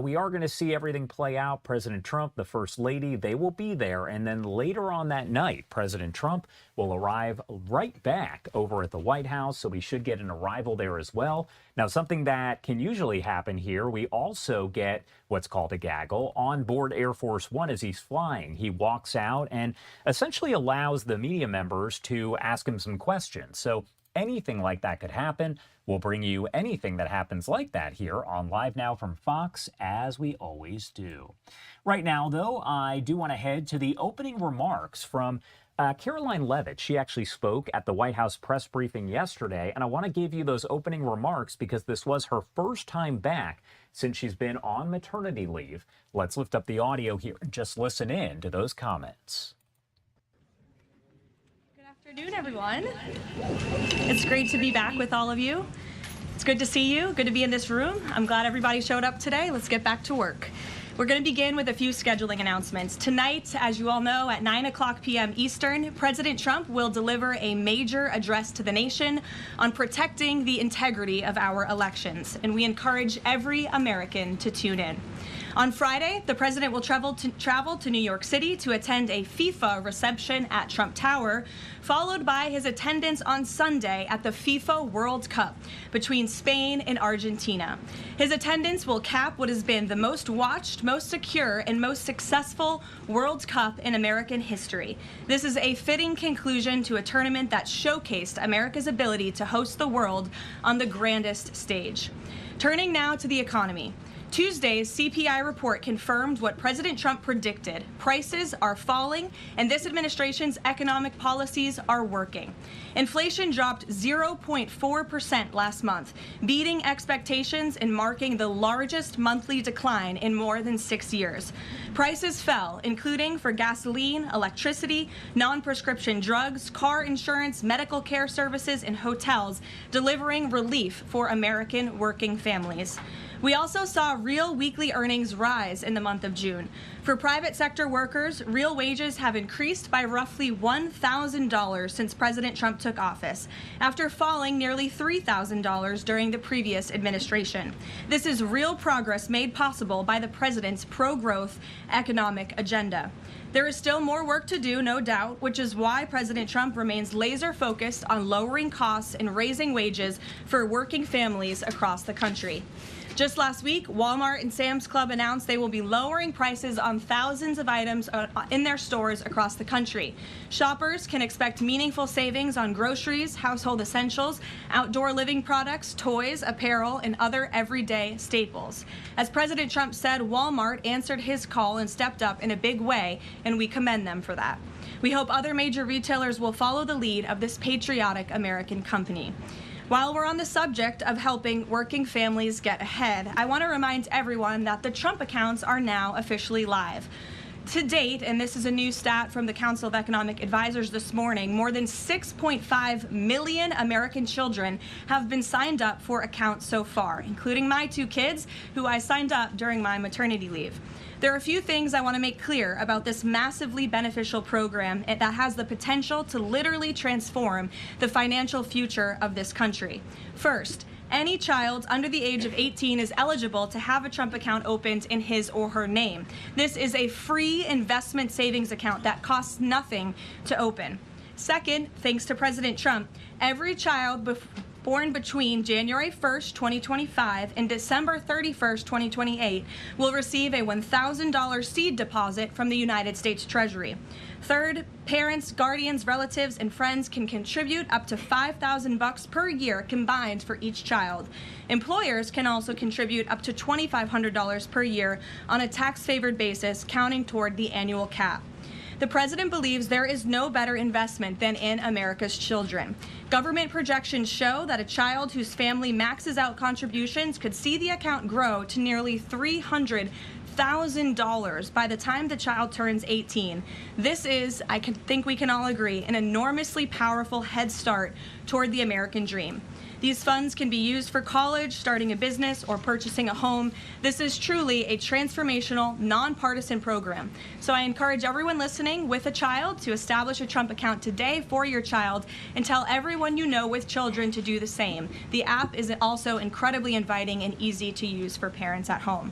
we are going to see everything play out. President Trump, the First Lady, they will be there. And then later on that night, President Trump will arrive right back over at the White House. So we should get an arrival there as well. Now, something that can usually happen here, we also get what's called a gaggle on board Air Force One as he's flying. He walks out and essentially allows the media members to ask him some questions. So anything like that could happen. We'll bring you anything that happens like that here on Live Now from Fox, as we always do. Right now, though, I do want to head to the opening remarks from Caroline Leavitt. She actually spoke at the White House press briefing yesterday, and I want to give you those opening remarks because this was her first time back since she's been on maternity leave. Let's lift up the audio here and just listen in to those comments. Good afternoon, everyone. It's great to be back with all of you. It's good to see you. Good to be in this room. I'm glad everybody showed up today. Let's get back to work. We're going to begin with a few scheduling announcements. Tonight, as you all know, at 9:00 p.m. Eastern, President Trump will deliver a major address to the nation on protecting the integrity of our elections, and we encourage every American to tune in. On Friday, the president will travel to New York City to attend a FIFA reception at Trump Tower, followed by his attendance on Sunday at the FIFA World Cup between Spain and Argentina. His attendance will cap what has been the most watched, most secure, and most successful World Cup in American history. This is a fitting conclusion to a tournament that showcased America's ability to host the world on the grandest stage. Turning now to the economy. Tuesday's CPI report confirmed what President Trump predicted. Prices are falling, and this administration's economic policies are working. Inflation dropped 0.4% last month, beating expectations and marking the largest monthly decline in more than 6 years. Prices fell, including for gasoline, electricity, non-prescription drugs, car insurance, medical care services, and hotels, delivering relief for American working families. We also saw real weekly earnings rise in the month of June. For private sector workers, real wages have increased by roughly $1,000 since President Trump took office, after falling nearly $3,000 during the previous administration. This is real progress made possible by the president's pro-growth economic agenda. There is still more work to do, no doubt, which is why President Trump remains laser-focused on lowering costs and raising wages for working families across the country. Just last week, Walmart and Sam's Club announced they will be lowering prices on thousands of items in their stores across the country. Shoppers can expect meaningful savings on groceries, household essentials, outdoor living products, toys, apparel, and other everyday staples. As President Trump said, Walmart answered his call and stepped up in a big way, and we commend them for that. We hope other major retailers will follow the lead of this patriotic American company. While we're on the subject of helping working families get ahead, I want to remind everyone that the Trump accounts are now officially live. To date, and this is a new stat from the Council of Economic Advisors this morning, more than 6.5 million American children have been signed up for accounts so far, including my 2 kids, who I signed up during my maternity leave. There are a few things I want to make clear about this massively beneficial program that has the potential to literally transform the financial future of this country. First, any child under the age of 18 is eligible to have a Trump account opened in his or her name. This is a free investment savings account that costs nothing to open. Second, thanks to President Trump, every child born between January 1st, 2025 and December 31st, 2028 will receive a $1,000 seed deposit from the United States Treasury. Third, parents, guardians, relatives, and friends can contribute up to $5,000 per year combined for each child. Employers can also contribute up to $2,500 per year on a tax-favored basis, counting toward the annual cap. The president believes there is no better investment than in America's children. Government projections show that a child whose family maxes out contributions could see the account grow to nearly $300,000 by the time the child turns 18. This is, I think we can all agree, an enormously powerful head start toward the American dream. These funds can be used for college, starting a business, or purchasing a home. This is truly a transformational, nonpartisan program. So I encourage everyone listening with a child to establish a Trump account today for your child and tell everyone you know with children to do the same. The app is also incredibly inviting and easy to use for parents at home.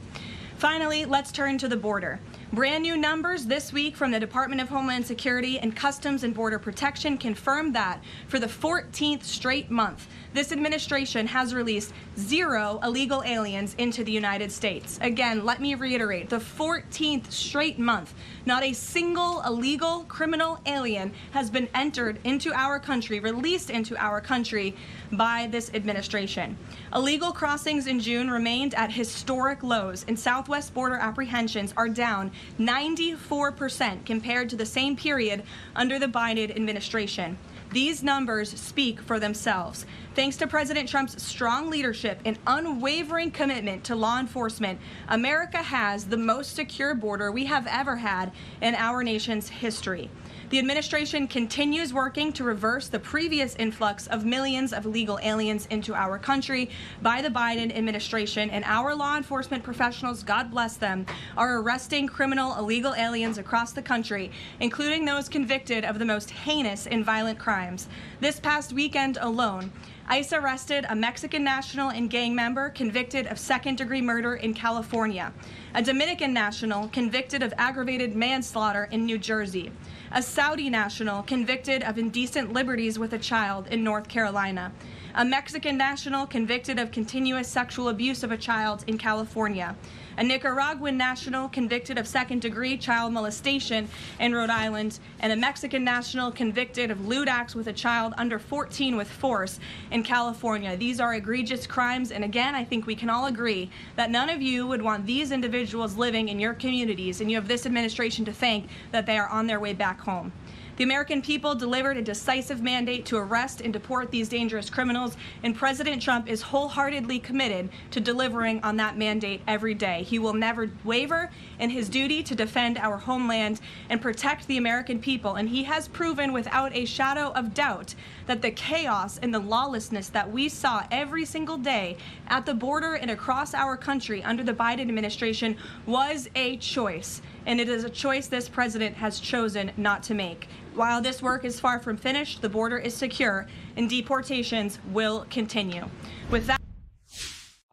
Finally, let's turn to the border. Brand new numbers this week from the Department of Homeland Security and Customs and Border Protection confirm that for the 14th straight month, this administration has released 0 illegal aliens into the United States. Again, let me reiterate, the 14th straight month, not a single illegal criminal alien has been entered into our country, released into our country by this administration. Illegal crossings in June remained at historic lows, and Southwest border apprehensions are down 94% compared to the same period under the Biden administration. These numbers speak for themselves. Thanks to President Trump's strong leadership and unwavering commitment to law enforcement, America has the most secure border we have ever had in our nation's history. The administration continues working to reverse the previous influx of millions of illegal aliens into our country by the Biden administration, and our law enforcement professionals, God bless them, are arresting criminal illegal aliens across the country, including those convicted of the most heinous and violent crimes. This past weekend alone, ICE arrested a Mexican national and gang member convicted of second-degree murder in California, a Dominican national convicted of aggravated manslaughter in New Jersey, a Saudi national convicted of indecent liberties with a child in North Carolina, a Mexican national convicted of continuous sexual abuse of a child in California, a Nicaraguan national convicted of second-degree child molestation in Rhode Island, and a Mexican national convicted of lewd acts with a child under 14 with force in California. These are egregious crimes, and again, I think we can all agree that none of you would want these individuals living in your communities, and you have this administration to thank that they are on their way back home. The American people delivered a decisive mandate to arrest and deport these dangerous criminals, and President Trump is wholeheartedly committed to delivering on that mandate every day. He will never waver in his duty to defend our homeland and protect the American people, and he has proven without a shadow of doubt that the chaos and the lawlessness that we saw every single day at the border and across our country under the Biden administration was a choice, and it is a choice this president has chosen not to make. While this work is far from finished, the border is secure, and deportations will continue. With that.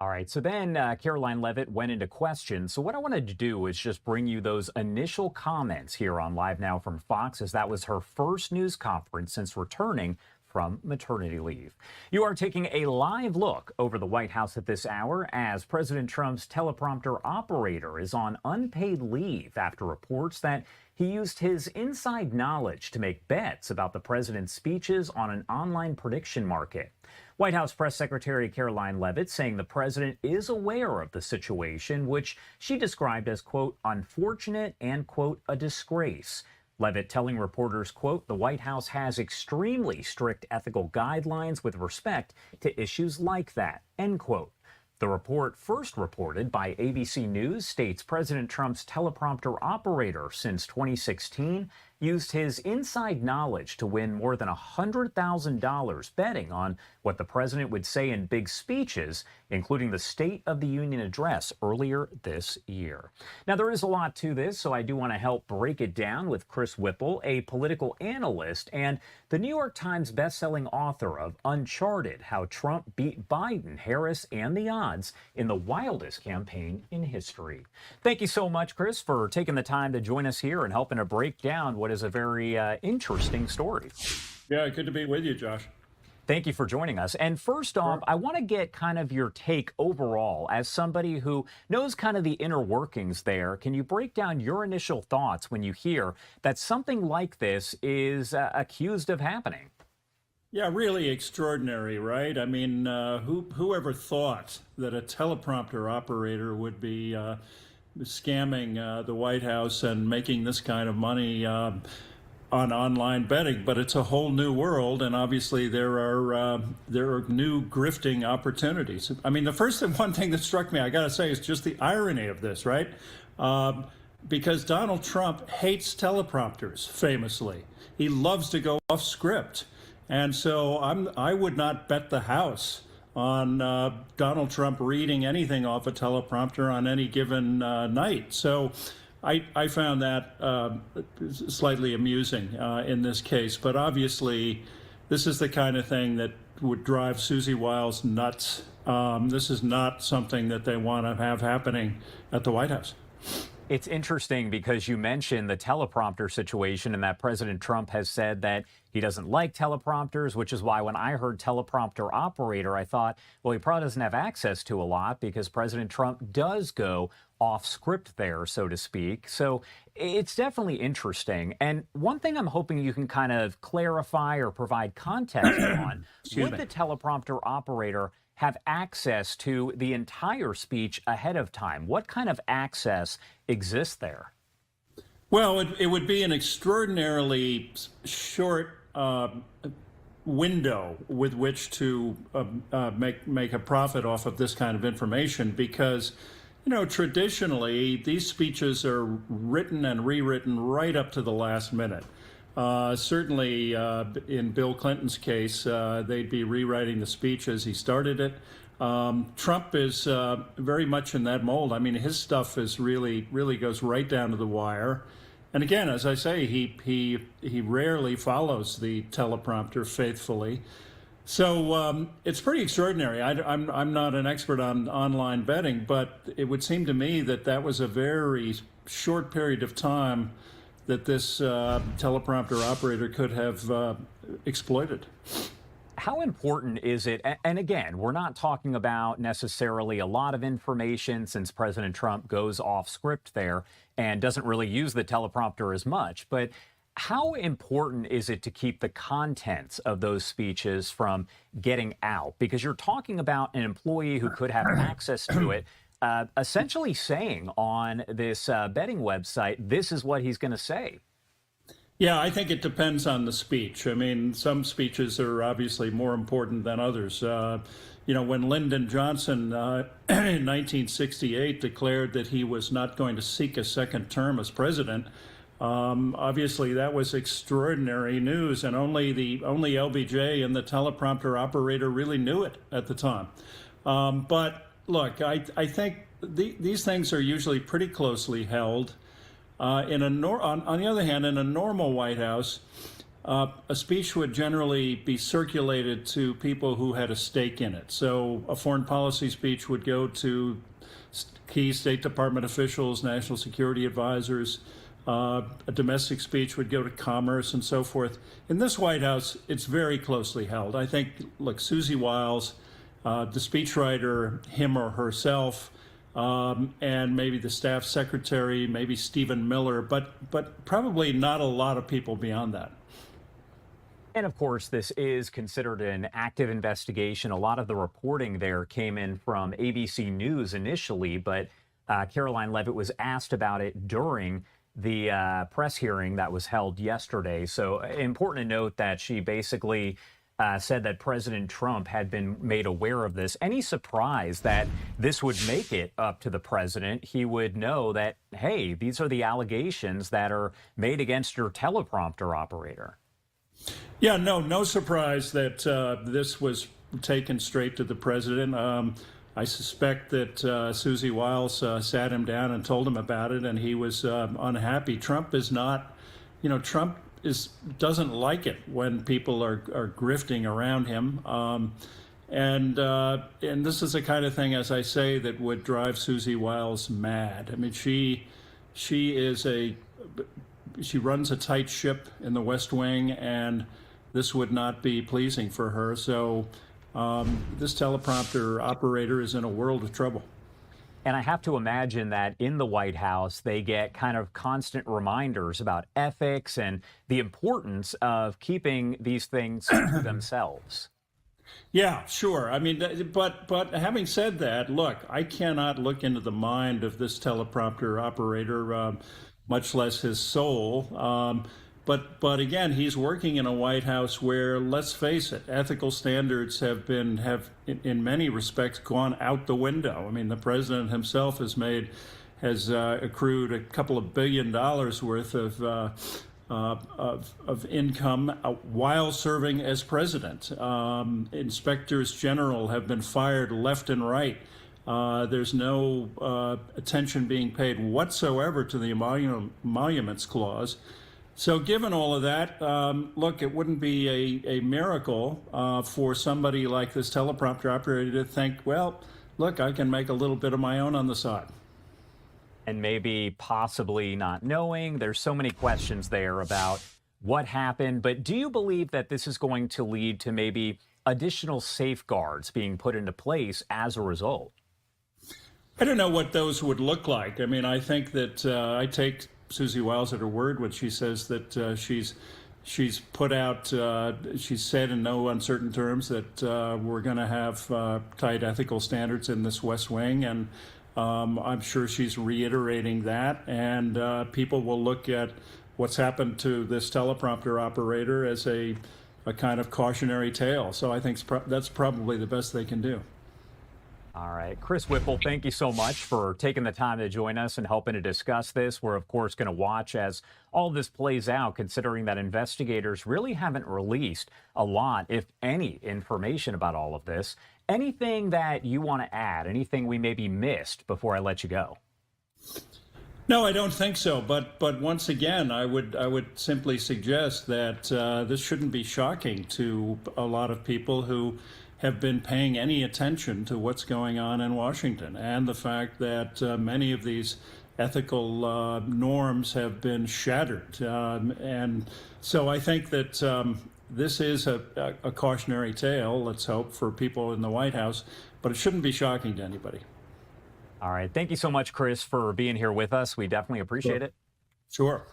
All right, so then Caroline Levitt went into questions. So what I wanted to do is just bring you those initial comments here on Live Now from Fox, as that was her first news conference since returning from maternity leave. You are taking a live look over the White House at this hour as President Trump's teleprompter operator is on unpaid leave after reports that he used his inside knowledge to make bets about the president's speeches on an online prediction market. White House Press Secretary Caroline Levitt saying the president is aware of the situation, which she described as, quote, unfortunate and, quote, a disgrace. Levitt telling reporters, quote, the White House has extremely strict ethical guidelines with respect to issues like that, end quote. The report, first reported by ABC News, states President Trump's teleprompter operator since 2016 used his inside knowledge to win more than $100,000 betting on what the president would say in big speeches, including the State of the Union address earlier this year. Now, there is a lot to this, so I do want to help break it down with Chris Whipple, a political analyst and the New York Times bestselling author of Uncharted: How Trump Beat Biden, Harris, and the Odds in the Wildest Campaign in History. Thank you so much, Chris, for taking the time to join us here and helping to break down what is a very interesting story. Yeah, good to be with you, Josh. Thank you for joining us. And first off, I want to get kind of your take overall as somebody who knows kind of the inner workings there. Can you break down your initial thoughts when you hear that something like this is accused of happening? Yeah, really extraordinary, right? I mean, whoever thought that a teleprompter operator would be scamming the White House and making this kind of money? on online betting, but it's a whole new world, and obviously there are new grifting opportunities. I mean, one thing that struck me, I got to say, is just the irony of this, right? Because Donald Trump hates teleprompters, famously. He loves to go off script, and so I would not bet the house on Donald Trump reading anything off a teleprompter on any given night. So I found that slightly amusing in this case, but obviously this is the kind of thing that would drive Susie Wiles nuts. This is not something that they want to have happening at the White House. It's interesting because you mentioned the teleprompter situation and that President Trump has said that he doesn't like teleprompters, which is why when I heard teleprompter operator, I thought, well, he probably doesn't have access to a lot because President Trump does go off script there, so to speak. So it's definitely interesting. And one thing I'm hoping you can kind of clarify or provide context on, would the teleprompter operator have access to the entire speech ahead of time? What kind of access exists there? Well, it would be an extraordinarily short window with which to make a profit off of this kind of information because, you know, traditionally these speeches are written and rewritten right up to the last minute. Certainly in Bill Clinton's case, they'd be rewriting the speech as he started it. Trump is very much in that mold. I mean, his stuff is really goes right down to the wire. And again, as I say, he rarely follows the teleprompter faithfully. So it's pretty extraordinary. I'm not an expert on online betting, but it would seem to me that that was a very short period of time that this teleprompter operator could have exploited. How important is it? And again, we're not talking about necessarily a lot of information since President Trump goes off script there and doesn't really use the teleprompter as much. But how important is it to keep the contents of those speeches from getting out? Because you're talking about an employee who could have access to it, essentially saying on this betting website, this is what he's going to say. Yeah, I think it depends on the speech. I mean, some speeches are obviously more important than others. You know, when Lyndon Johnson in 1968 declared that he was not going to seek a second term as president, obviously that was extraordinary news, and only LBJ and the teleprompter operator really knew it at the time. But look, I think these things are usually pretty closely held. On the other hand, in a normal White House, a speech would generally be circulated to people who had a stake in it. So a foreign policy speech would go to key State Department officials, national security advisors. A domestic speech would go to commerce and so forth. In this White House, it's very closely held. I think, look, Susie Wiles, the speechwriter, him or herself, and maybe the staff secretary, maybe Stephen Miller, but probably not a lot of people beyond that. And of course, this is considered an active investigation. A lot of the reporting there came in from ABC News initially, but Caroline Leavitt was asked about it during the press hearing that was held yesterday. So important to note that she basically said that President Trump had been made aware of this. Any surprise that this would make it up to the president? He would know that, hey, these are the allegations that are made against your teleprompter operator. Yeah, no surprise that this was taken straight to the president. I suspect that Susie Wiles sat him down and told him about it, and he was unhappy. Trump is not, Trump doesn't like it when people are grifting around him. And this is the kind of thing, as I say, that would drive Susie Wiles mad. I mean, she runs a tight ship in the West Wing, and this would not be pleasing for her. So this teleprompter operator is in a world of trouble. And I have to imagine that in the White House, they get kind of constant reminders about ethics and the importance of keeping these things to themselves. Yeah, sure. I mean, but having said that, look, I cannot look into the mind of this teleprompter operator, much less his soul. But again, he's working in a White House where, let's face it, ethical standards have in many respects gone out the window. I mean, the president himself has accrued a couple of $1 billion worth of income while serving as president. Inspectors general have been fired left and right. There's no attention being paid whatsoever to the emoluments clause. So given all of that, look, it wouldn't be a miracle for somebody like this teleprompter operator to think, well, look, I can make a little bit of my own on the side. And maybe possibly not knowing. There's so many questions there about what happened. But do you believe that this is going to lead to maybe additional safeguards being put into place as a result? I don't know what those would look like. I mean, I think that I take Susie Wiles at her word when she says that she's put out, she's said in no uncertain terms that we're going to have tight ethical standards in this West Wing, and I'm sure she's reiterating that, and people will look at what's happened to this teleprompter operator as a kind of cautionary tale. So I think that's probably the best they can do. All right. Chris Whipple, thank you so much for taking the time to join us and helping to discuss this. We're, of course, going to watch as all this plays out, considering that investigators really haven't released a lot, if any, information about all of this. Anything that you want to add, anything we maybe missed before I let you go? No, I don't think so. But once again, I would simply suggest that this shouldn't be shocking to a lot of people who have been paying any attention to what's going on in Washington, and the fact that many of these ethical norms have been shattered. And so I think that this is a cautionary tale, let's hope, for people in the White House, but it shouldn't be shocking to anybody. All right. Thank you so much, Chris, for being here with us. We definitely appreciate it. Sure.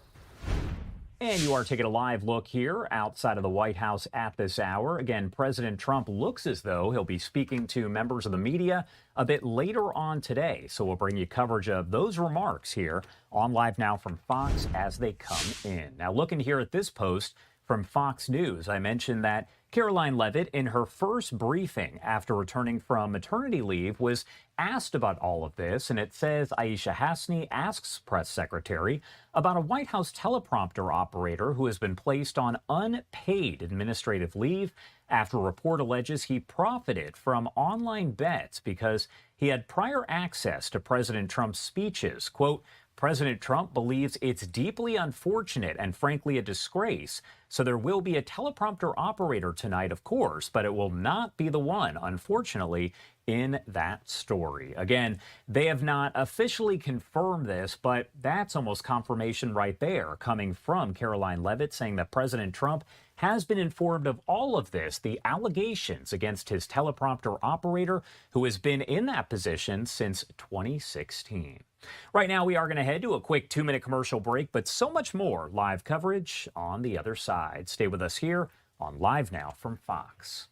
And you are taking a live look here outside of the White House at this hour. Again, President Trump looks as though he'll be speaking to members of the media a bit later on today. So we'll bring you coverage of those remarks here on Live Now from Fox as they come in. Now, looking here at this post from Fox News, I mentioned that Caroline Leavitt, in her first briefing after returning from maternity leave, was asked about all of this, and it says Aisha Hasni asks press secretary about a White House teleprompter operator who has been placed on unpaid administrative leave after a report alleges he profited from online bets because he had prior access to President Trump's speeches. Quote, President Trump believes it's deeply unfortunate and frankly a disgrace. So there will be a teleprompter operator tonight, of course, but it will not be the one, unfortunately, in that story. Again, they have not officially confirmed this, but that's almost confirmation right there coming from Caroline Leavitt saying that President Trump has been informed of all of this, the allegations against his teleprompter operator who has been in that position since 2016. Right now, we are going to head to a quick 2-minute commercial break, but so much more live coverage on the other side. Stay with us here on Live Now from Fox.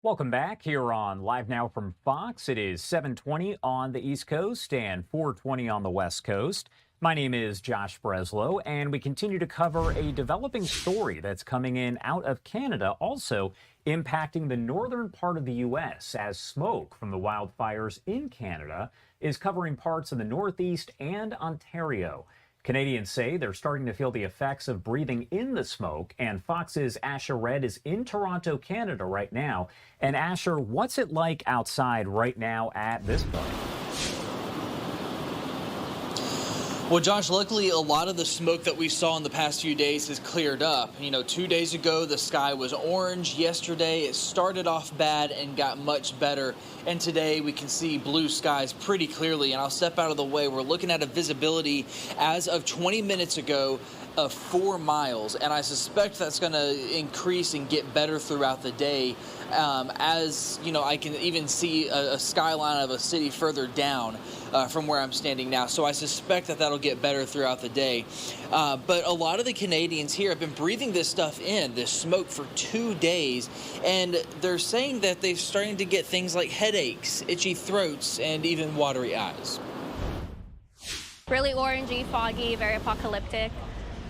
Welcome back here on Live Now from Fox. It is 7:20 on the East Coast and 4:20 on the West Coast. My name is Josh Breslow, and we continue to cover a developing story that's coming in out of Canada, also impacting the northern part of the U.S. as smoke from the wildfires in Canada is covering parts of the Northeast and Ontario. Canadians say they're starting to feel the effects of breathing in the smoke, and Fox's Asher Red is in Toronto, Canada right now. And Asher, what's it like outside right now at this point? Well, Josh, luckily a lot of the smoke that we saw in the past few days has cleared up. You know, 2 days ago, the sky was orange. Yesterday, it started off bad and got much better. And today, we can see blue skies pretty clearly. And I'll step out of the way. We're looking at a visibility as of 20 minutes ago of 4 miles. And I suspect that's going to increase and get better throughout the day. As, you know, I can even see a skyline of a city further down from where I'm standing now. So I suspect that that'll get better throughout the day. But a lot of the Canadians here have been breathing this stuff in, this smoke, for 2 days. And they're saying that they're starting to get things like headaches, itchy throats, and even watery eyes. Really orangey, foggy, very apocalyptic.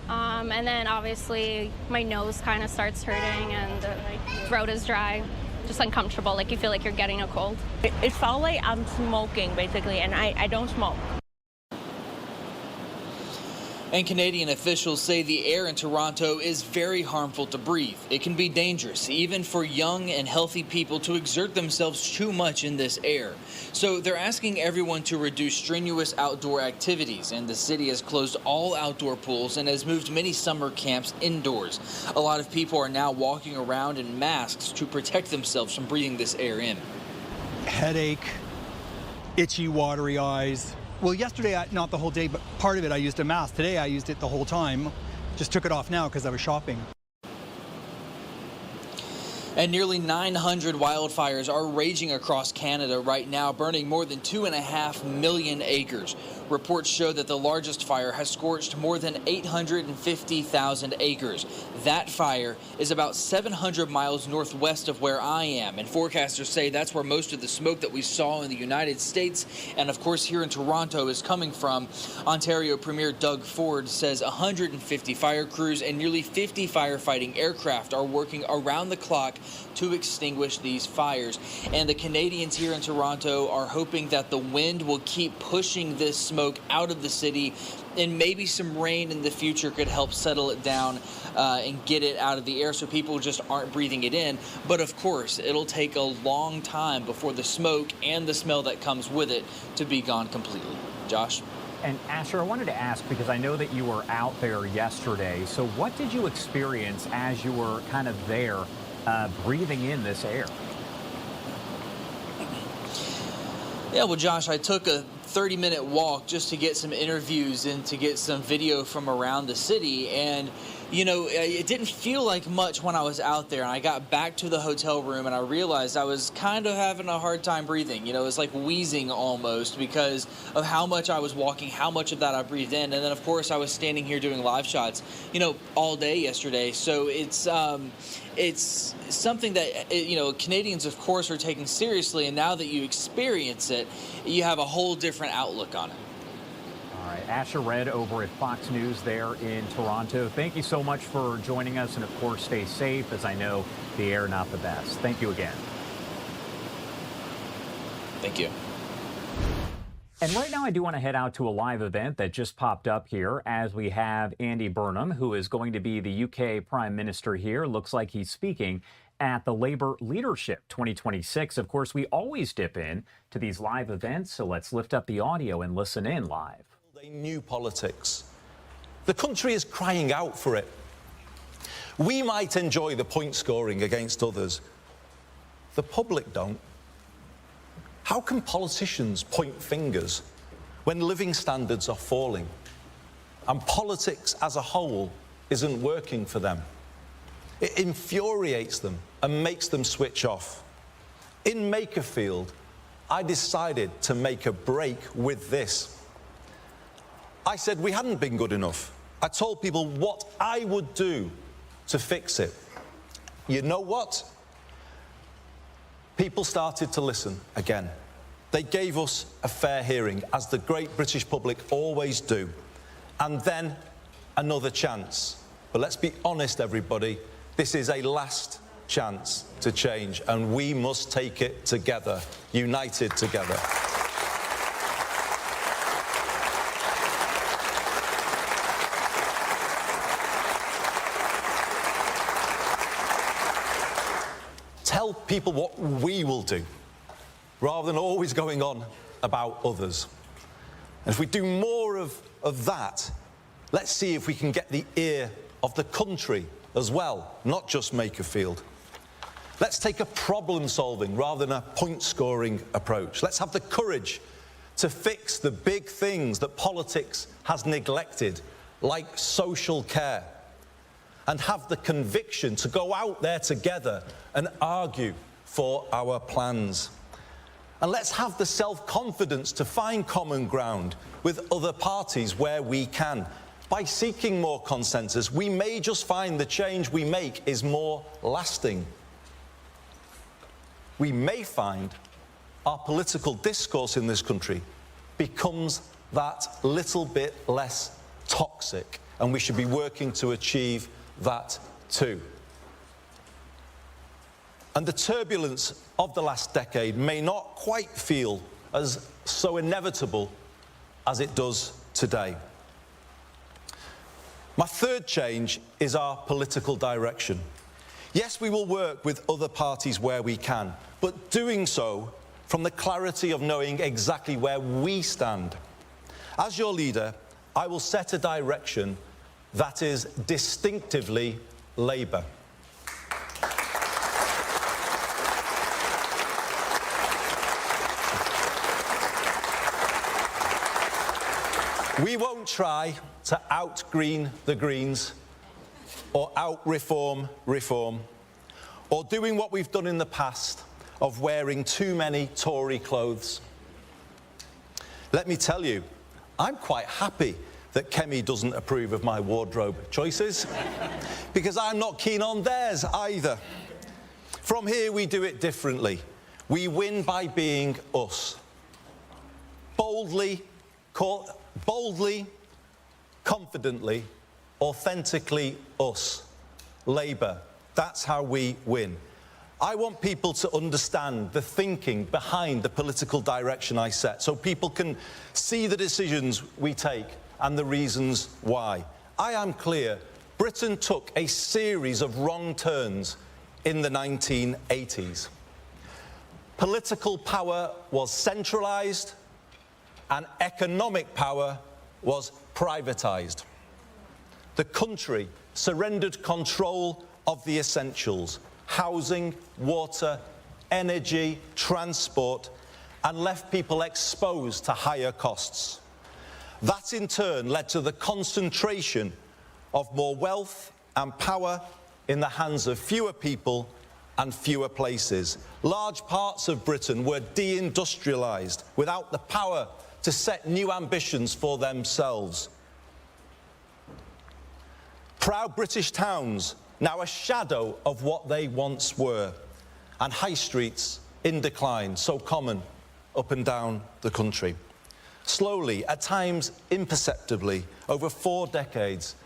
And then obviously my nose kind of starts hurting and the throat is dry. Just uncomfortable, like you feel like you're getting a cold. It felt like I'm smoking, basically, and I don't smoke. And Canadian officials say the air in Toronto is very harmful to breathe. It can be dangerous, even for young and healthy people, to exert themselves too much in this air. So they're asking everyone to reduce strenuous outdoor activities, and the city has closed all outdoor pools and has moved many summer camps indoors. A lot of people are now walking around in masks to protect themselves from breathing this air in. Headache, itchy, watery eyes. Well, yesterday, not the whole day, but part of it I used a mask. Today I used it the whole time. Just took it off now because I was shopping. And nearly 900 wildfires are raging across Canada right now, burning more than 2.5 million acres. Reports show that the largest fire has scorched more than 850,000 acres. That fire is about 700 miles northwest of where I am, and forecasters say that's where most of the smoke that we saw in the United States and, of course, here in Toronto is coming from. Ontario Premier Doug Ford says 150 fire crews and nearly 50 firefighting aircraft are working around the clock to extinguish these fires. And the Canadians here in Toronto are hoping that the wind will keep pushing this smoke out of the city, and maybe some rain in the future could help settle it down and get it out of the air so people just aren't breathing it in. But of course, it'll take a long time before the smoke and the smell that comes with it to be gone completely. Josh? And Asher, I wanted to ask, because I know that you were out there yesterday, so what did you experience as you were kind of there breathing in this air? Yeah, well, Josh, I took a 30-minute walk just to get some interviews and to get some video from around the city. And, you know, it didn't feel like much when I was out there. And I got back to the hotel room and I realized I was kind of having a hard time breathing. You know, it was like wheezing almost because of how much I was walking, how much of that I breathed in. And then, of course, I was standing here doing live shots, you know, all day yesterday. So it's something that, you know, Canadians, of course, are taking seriously. And now that you experience it, you have a whole different outlook on it. All right, Asher Red over at Fox News there in Toronto. Thank you so much for joining us, and of course, stay safe, as I know the air not the best. Thank you again. Thank you. And right now I do want to head out to a live event that just popped up here as we have Andy Burnham, who is going to be the UK Prime Minister here. Looks like he's speaking at the Labour Leadership 2026. Of course, we always dip in to these live events, so let's lift up the audio and listen in live. A new politics. The country is crying out for it. We might enjoy the point scoring against others. The public don't. How can politicians point fingers when living standards are falling and politics as a whole isn't working for them? It infuriates them and makes them switch off. In Makerfield, I decided to make a break with this. I said we hadn't been good enough. I told people what I would do to fix it. You know what? people started to listen again. They gave us a fair hearing, as the great British public always do. And then another chance. But let's be honest, everybody, this is a last chance to change, and we must take it together, united together. Tell people what we will do, rather than always going on about others. And if we do more of that, let's see if we can get the ear of the country as well, not just Makerfield. Let's take a problem-solving rather than a point-scoring approach. Let's have the courage to fix the big things that politics has neglected, like social care, and have the conviction to go out there together and argue for our plans. And let's have the self-confidence to find common ground with other parties where we can. By seeking more consensus, we may just find the change we make is more lasting. We may find our political discourse in this country becomes that little bit less toxic, and we should be working to achieve that too. And the turbulence of the last decade may not quite feel as so inevitable as it does today. My third change is our political direction. Yes, we will work with other parties where we can, but doing so from the clarity of knowing exactly where we stand. As your leader, I will set a direction that is distinctively Labour. We won't try to out-green the Greens or out-reform reform, or doing what we've done in the past of wearing too many Tory clothes. Let me tell you, I'm quite happy that Kemi doesn't approve of my wardrobe choices, because I'm not keen on theirs either. From here, we do it differently. We win by being us. Boldly, confidently, authentically us. Labour. That's how we win. I want people to understand the thinking behind the political direction I set, so people can see the decisions we take and the reasons why. I am clear, Britain took a series of wrong turns in the 1980s. Political power was centralised and economic power was privatised. The country surrendered control of the essentials: housing, water, energy, transport, and left people exposed to higher costs. That in turn led to the concentration of more wealth and power in the hands of fewer people and fewer places. Large parts of Britain were deindustrialised without the power to set new ambitions for themselves. Proud British towns, now a shadow of what they once were, and high streets in decline, so common up and down the country. Slowly, at times imperceptibly, over 4 decades,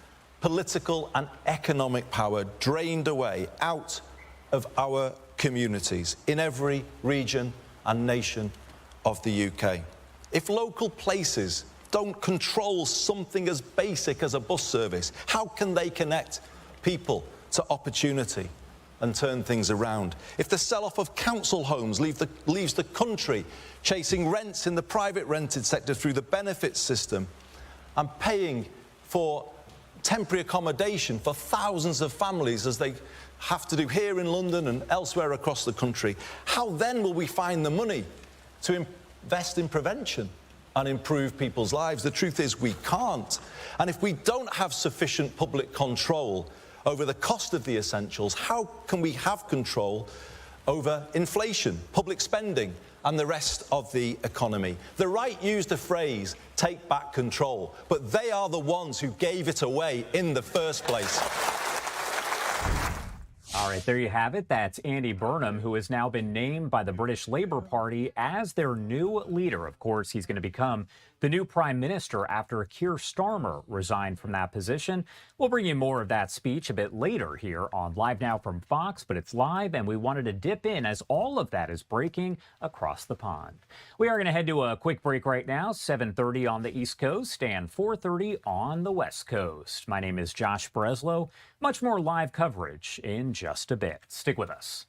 political and economic power drained away out of our communities in every region and nation of the UK. If local places don't control something as basic as a bus service, how can they connect people to opportunity and turn things around? If the sell-off of council homes leaves the country chasing rents in the private rented sector through the benefits system and paying for temporary accommodation for thousands of families, as they have to do here in London and elsewhere across the country, how then will we find the money to invest in prevention and improve people's lives? The truth is we can't. And if we don't have sufficient public control over the cost of the essentials, how can we have control over inflation, public spending, and the rest of the economy? The right used the phrase, take back control, but they are the ones who gave it away in the first place. All right, there you have it. That's Andy Burnham, who has now been named by the British Labour Party as their new leader. Of course, he's going to become the new prime minister after Keir Starmer resigned from that position. We'll bring you more of that speech a bit later here on Live Now from Fox, but it's live, and we wanted to dip in as all of that is breaking across the pond. We are going to head to a quick break right now, 7:30 on the East Coast and 4:30 on the West Coast. My name is Josh Breslow. Much more live coverage in just a bit. Stick with us.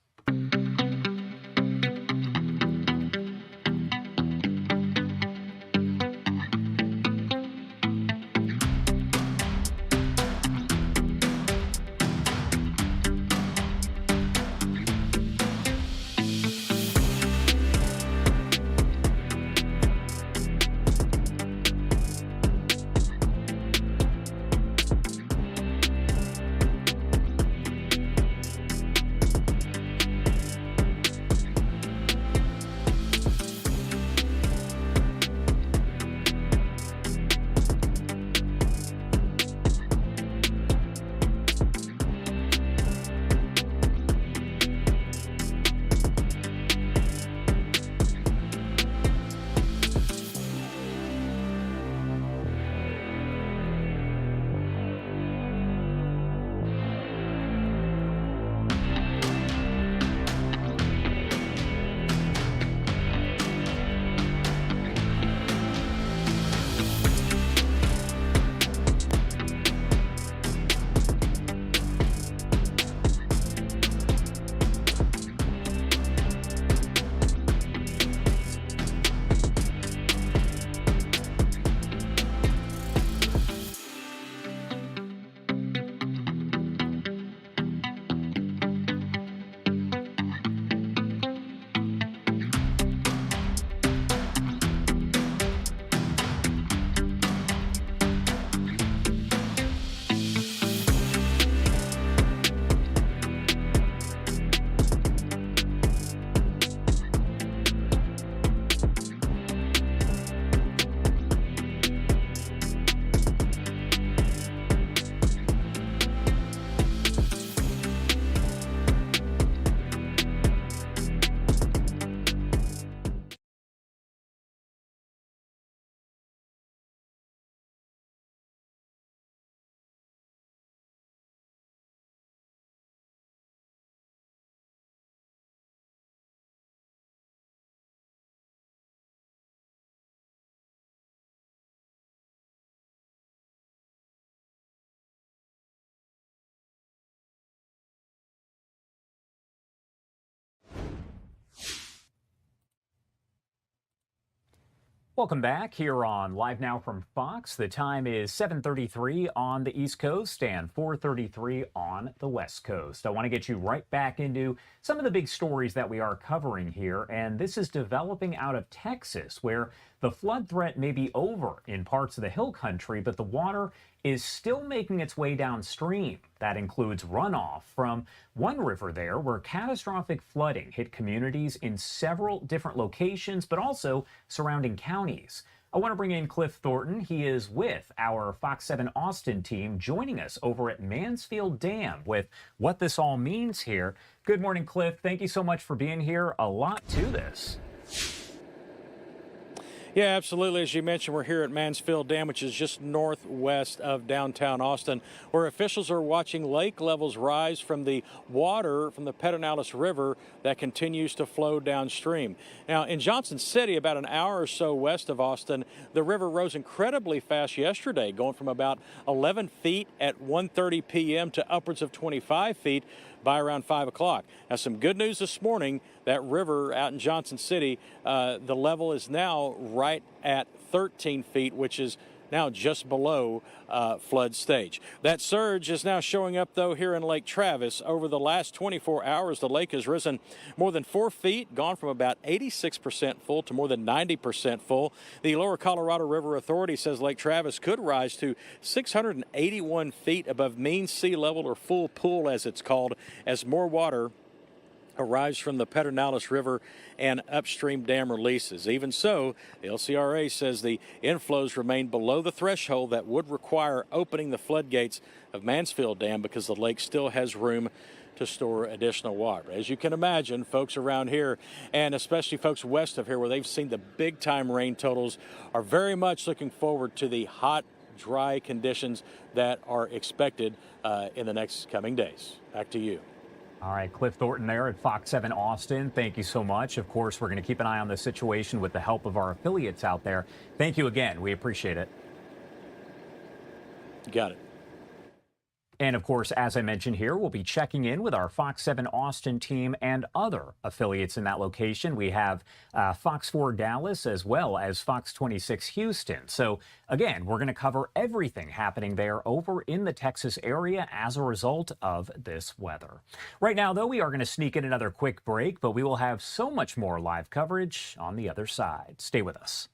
Welcome back here on Live Now from Fox. The time is 7:33 on the East Coast and 4:33 on the West Coast. I want to get you right back into some of the big stories that we are covering here, and this is developing out of Texas, where the flood threat may be over in parts of the hill country, but the water is still making its way downstream. That includes runoff from one river there where catastrophic flooding hit communities in several different locations, but also surrounding counties. I want to bring in Cliff Thornton. He is with our Fox 7 Austin team, joining us over at Mansfield Dam with what this all means here. Good morning, Cliff. Thank you so much for being here. A lot to this. Yeah, absolutely. As you mentioned, we're here at Mansfield Dam, which is just northwest of downtown Austin, where officials are watching lake levels rise from the water from the Pedernales River that continues to flow downstream. Now, in Johnson City, about an hour or so west of Austin, the river rose incredibly fast yesterday, going from about 11 feet at 1:30 p.m. to upwards of 25 feet by around 5 o'clock. Now, some good news this morning. That river out in Johnson City, the level is now right at 13 feet, which is now just below flood stage. That surge is now showing up, though, here in Lake Travis. Over the last 24 hours, the lake has risen more than 4 feet, gone from about 86% full to more than 90% full. The Lower Colorado River Authority says Lake Travis could rise to 681 feet above mean sea level, or full pool as it's called, as more water arrives from the Pedernales River and upstream dam releases. Even so, the LCRA says the inflows remain below the threshold that would require opening the floodgates of Mansfield Dam, because the lake still has room to store additional water. As you can imagine, folks around here, and especially folks west of here where they've seen the big time rain totals, are very much looking forward to the hot, dry conditions that are expected in the next coming days. Back to you. All right, Cliff Thornton there at Fox 7 Austin. Thank you so much. Of course, we're going to keep an eye on the situation with the help of our affiliates out there. Thank you again. We appreciate it. Got it. And of course, as I mentioned here, we'll be checking in with our Fox 7 Austin team and other affiliates in that location. We have Fox 4 Dallas as well as Fox 26 Houston. So again, we're going to cover everything happening there over in the Texas area as a result of this weather. Right now, though, we are going to sneak in another quick break, but we will have so much more live coverage on the other side. Stay with us.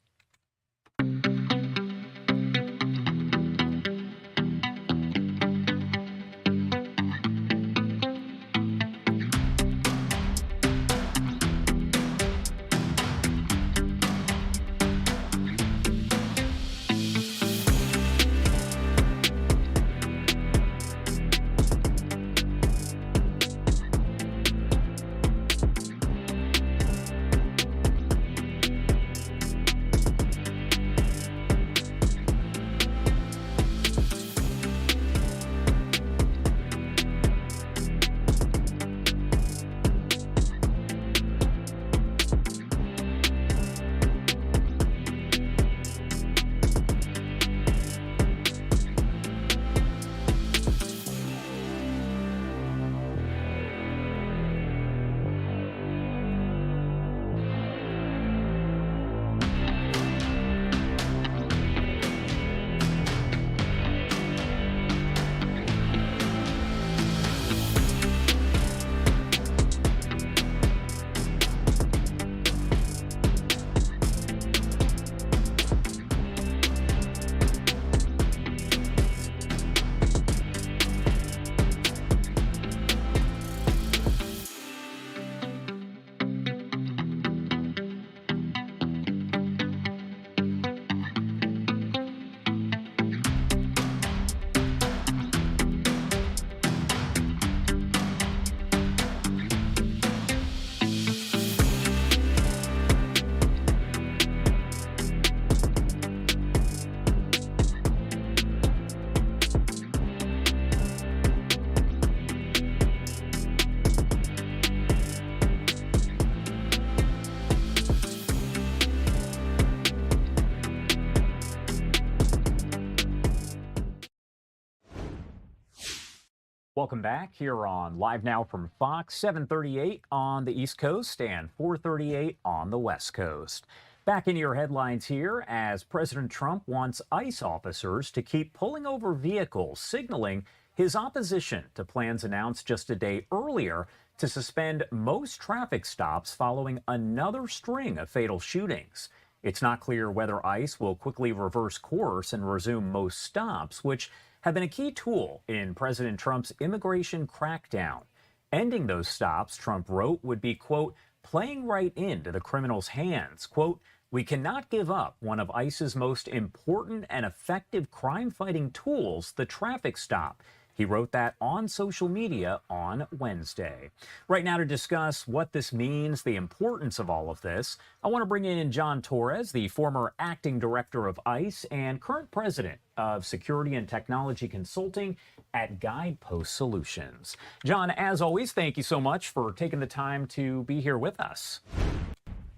Welcome back here on Live Now from Fox, 7:38 on the East Coast and 4:38 on the West Coast. Back in your headlines here as President Trump wants ICE officers to keep pulling over vehicles, signaling his opposition to plans announced just a day earlier to suspend most traffic stops following another string of fatal shootings. It's not clear whether ICE will quickly reverse course and resume most stops, which have been a key tool in President Trump's immigration crackdown. Ending those stops, Trump wrote, would be, quote, playing right into the criminals' hands. Quote, we cannot give up one of ICE's most important and effective crime-fighting tools, the traffic stop. He wrote that on social media on Wednesday. Right now to discuss what this means, the importance of all of this, I want to bring in John Torres, the former acting director of ICE and current president of Security and Technology Consulting at Guidepost Solutions. John, as always, thank you so much for taking the time to be here with us.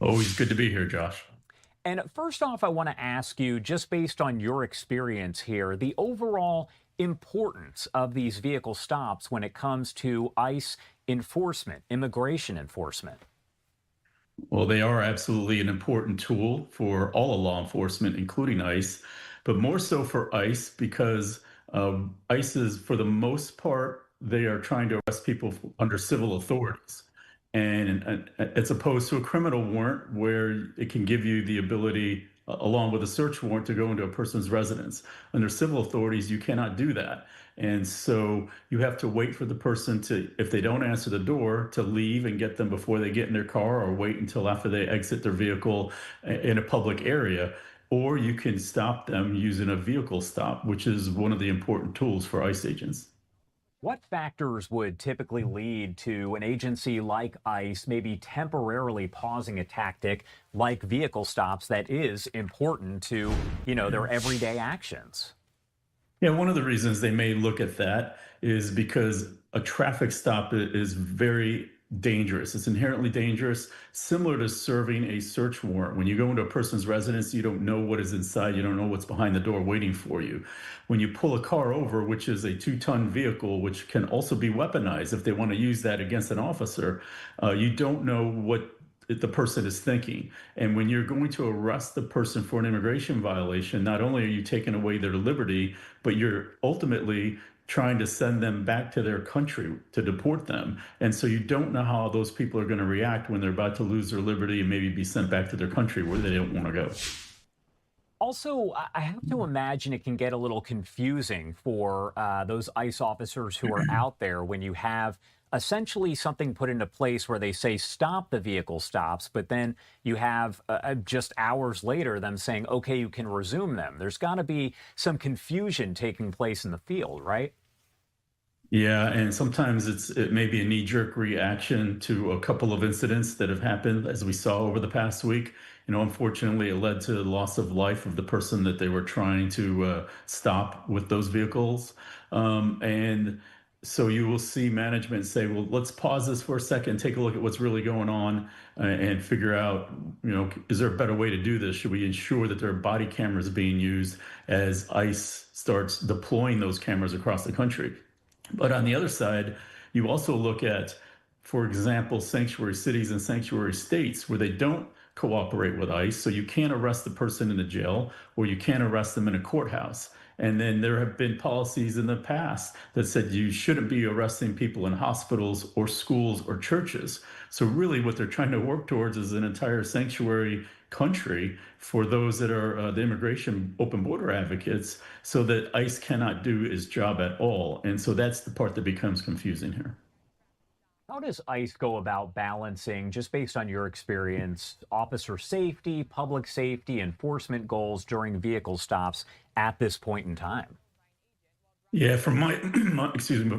Always good to be here, Josh. And first off, I want to ask you, just based on your experience here, the overall importance of these vehicle stops when it comes to ICE enforcement, immigration enforcement. Well, they are absolutely an important tool for all of law enforcement, including ICE, but more so for ICE because ICE is, for the most part, they are trying to arrest people under civil authorities. And as opposed to a criminal warrant where it can give you the ability, along with a search warrant, to go into a person's residence. Under civil authorities, you cannot do that. And so you have to wait for the person to, if they don't answer the door, to leave and get them before they get in their car, or wait until after they exit their vehicle in a public area. Or you can stop them using a vehicle stop, which is one of the important tools for ICE agents. What factors would typically lead to an agency like ICE maybe temporarily pausing a tactic like vehicle stops that is important to, their everyday actions? Yeah, one of the reasons they may look at that is because a traffic stop is very dangerous. It's inherently dangerous, similar to serving a search warrant. When you go into a person's residence, you don't know what is inside, you don't know what's behind the door waiting for you. When you pull a car over, which is a 2-ton vehicle, which can also be weaponized if they want to use that against an officer, you don't know what the person is thinking. And when you're going to arrest the person for an immigration violation, not only are you taking away their liberty, but you're ultimately trying to send them back to their country to deport them. And so you don't know how those people are going to react when they're about to lose their liberty and maybe be sent back to their country where they don't want to go. Also, I have to imagine it can get a little confusing for those ICE officers who are out there when you have essentially something put into place where they say stop the vehicle stops, but then you have just hours later them saying, okay, you can resume them. There's got to be some confusion taking place in the field, right? Yeah, and sometimes it may be a knee-jerk reaction to a couple of incidents that have happened, as we saw over the past week. Unfortunately, it led to the loss of life of the person that they were trying to stop with those vehicles. And so you will see management say, well, let's pause this for a second, take a look at what's really going on and figure out, is there a better way to do this? Should we ensure that there are body cameras being used as ICE starts deploying those cameras across the country? But on the other side, you also look at, for example, sanctuary cities and sanctuary states where they don't cooperate with ICE. So you can't arrest the person in the jail or you can't arrest them in a courthouse. And then there have been policies in the past that said you shouldn't be arresting people in hospitals or schools or churches. So really what they're trying to work towards is an entire sanctuary country for those that are the immigration open border advocates so that ICE cannot do its job at all. And so that's the part that becomes confusing here. How does ICE go about balancing, just based on your experience, officer safety, public safety, enforcement goals during vehicle stops at this point in time? Yeah, from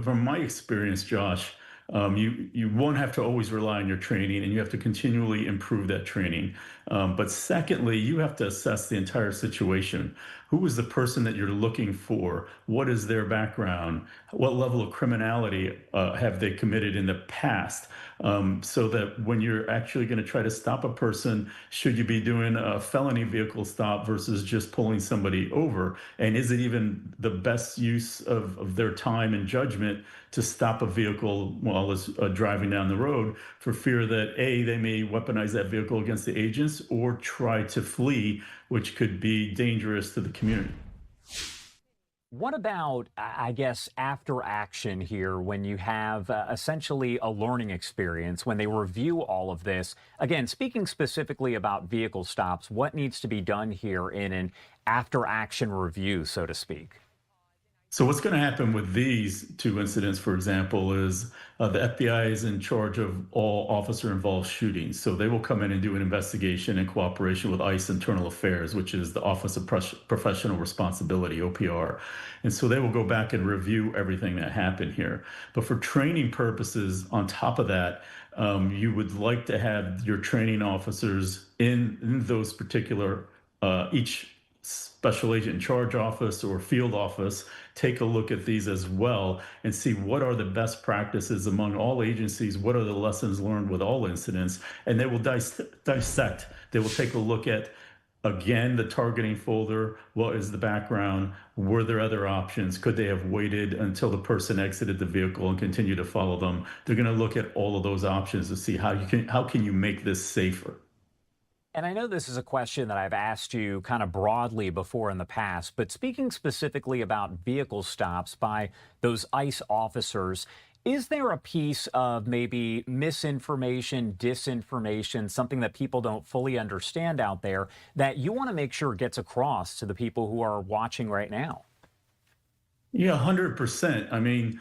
from my experience, Josh, you won't have to always rely on your training, and you have to continually improve that training. But secondly, you have to assess the entire situation. Who is the person that you're looking for? What is their background? What level of criminality have they committed in the past? So that when you're actually going to try to stop a person, should you be doing a felony vehicle stop versus just pulling somebody over? And is it even the best use of their time and judgment to stop a vehicle while it's driving down the road for fear that A, they may weaponize that vehicle against the agents or try to flee, which could be dangerous to the community. What about, I guess, after action here when you have essentially a learning experience, when they review all of this? Again, speaking specifically about vehicle stops, what needs to be done here in an after action review, so to speak? So what's going to happen with these two incidents, for example, is the FBI is in charge of all officer-involved shootings. So they will come in and do an investigation in cooperation with ICE Internal Affairs, which is the Office of Professional Responsibility, OPR. And so they will go back and review everything that happened here. But for training purposes, on top of that, you would like to have your training officers in those particular, each special agent in charge office or field office take a look at these as well and see what are the best practices among all agencies, what are the lessons learned with all incidents, and they will dissect. They will take a look at, again, the targeting folder, what is the background, were there other options, could they have waited until the person exited the vehicle and continue to follow them. They're going to look at all of those options to see how can you make this safer. And I know this is a question that I've asked you kind of broadly before in the past, but speaking specifically about vehicle stops by those ICE officers, is there a piece of maybe misinformation, disinformation, something that people don't fully understand out there that you want to make sure gets across to the people who are watching right now? Yeah, 100%. I mean,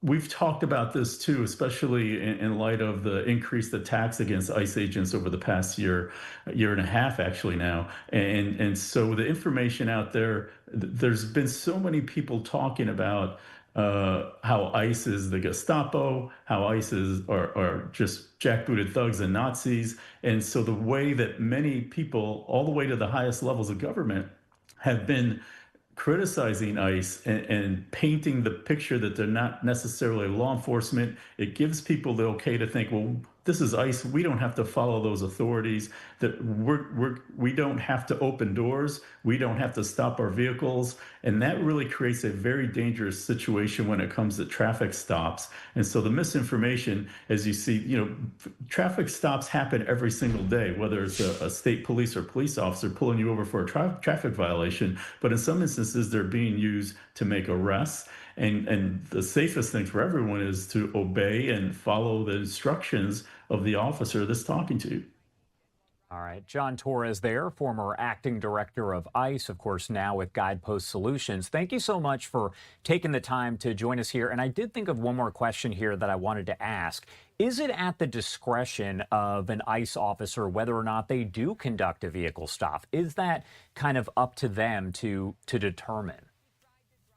we've talked about this too, especially in light of the increased attacks against ICE agents over the past year and a half actually now. And so the information out there, there's been so many people talking about how ICE is the Gestapo, how ICE are just jackbooted thugs and Nazis. And so the way that many people, all the way to the highest levels of government, have been criticizing ICE and painting the picture that they're not necessarily law enforcement, it gives people the okay to think, well, this is ICE. We don't have to follow those authorities. That we don't have to open doors. We don't have to stop our vehicles, and that really creates a very dangerous situation when it comes to traffic stops. And so the misinformation, as you see, traffic stops happen every single day, whether it's a state police or police officer pulling you over for a traffic violation. But in some instances, they're being used to make arrests. And the safest thing for everyone is to obey and follow the instructions of the officer that's talking to you. All right. John Torres there, former acting director of ICE, of course, now with Guidepost Solutions. Thank you so much for taking the time to join us here. And I did think of one more question here that I wanted to ask. Is it at the discretion of an ICE officer whether or not they do conduct a vehicle stop? Is that kind of up to them to determine?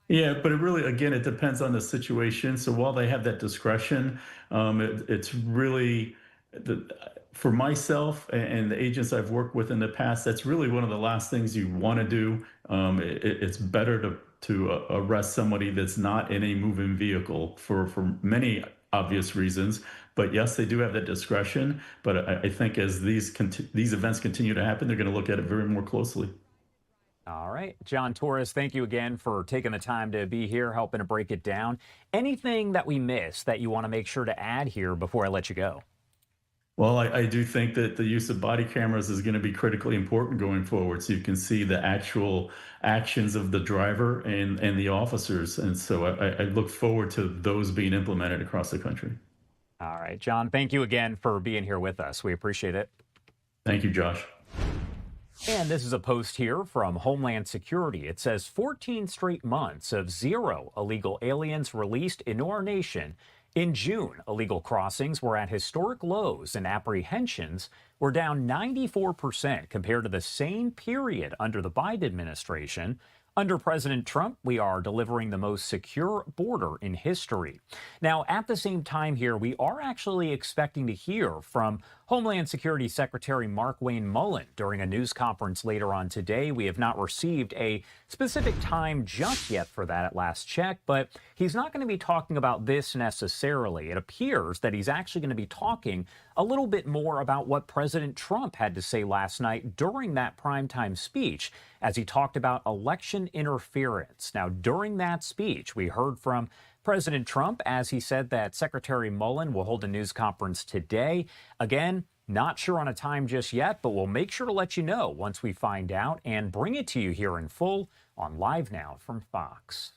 Yeah, but it really, again, it depends on the situation. So while they have that discretion, it's really, for myself and the agents I've worked with in the past, that's really one of the last things you want to do. It's better to arrest somebody that's not in a moving vehicle for many obvious reasons. But yes, they do have that discretion. But I think as these events continue to happen, they're going to look at it very more closely. All right. John Torres, thank you again for taking the time to be here, helping to break it down. Anything that we missed that you want to make sure to add here before I let you go? Well, I do think that the use of body cameras is going to be critically important going forward, so you can see the actual actions of the driver and the officers. And so I look forward to those being implemented across the country. All right, John, thank you again for being here with us. We appreciate it. Thank you, Josh. And this is a post here from Homeland Security. It says 14 straight months of 0 illegal aliens released into our nation. In June, illegal crossings were at historic lows and apprehensions were down 94% compared to the same period under the Biden administration. Under President Trump, we are delivering the most secure border in history. Now, at the same time here, we are actually expecting to hear from Homeland Security Secretary Mark Wayne Mullen during a news conference later on today. We have not received a specific time just yet for that at last check, but he's not going to be talking about this necessarily. It appears that he's actually going to be talking a little bit more about what President Trump had to say last night during that primetime speech as he talked about election interference. Now, during that speech, we heard from President Trump as he said that Secretary Mullen will hold a news conference today. Again, not sure on a time just yet, but we'll make sure to let you know once we find out and bring it to you here in full on Live Now from Fox.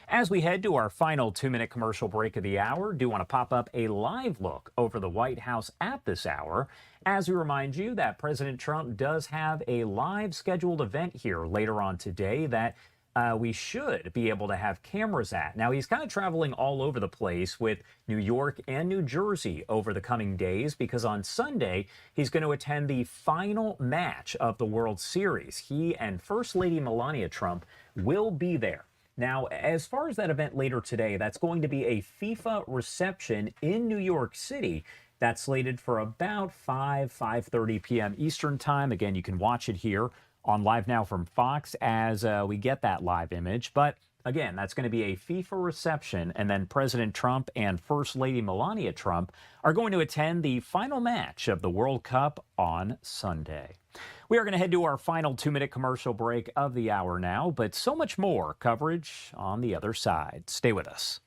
As we head to our final 2-minute commercial break of the hour, do want to pop up a live look over the White House at this hour as we remind you that President Trump does have a live scheduled event here later on today that we should be able to have cameras at. Now, he's kind of traveling all over the place with New York and New Jersey over the coming days because on Sunday, he's going to attend the final match of the World Series. He and First Lady Melania Trump will be there. Now, as far as that event later today, that's going to be a FIFA reception in New York City. That's slated for about 5:30 p.m. Eastern time. Again, you can watch it here on Live Now from Fox as we get that live image. But again, that's going to be a FIFA reception, and then President Trump and First Lady Melania Trump are going to attend the final match of the World Cup on Sunday. We are going to head to our final 2-minute commercial break of the hour now, but so much more coverage on the other side. Stay with us.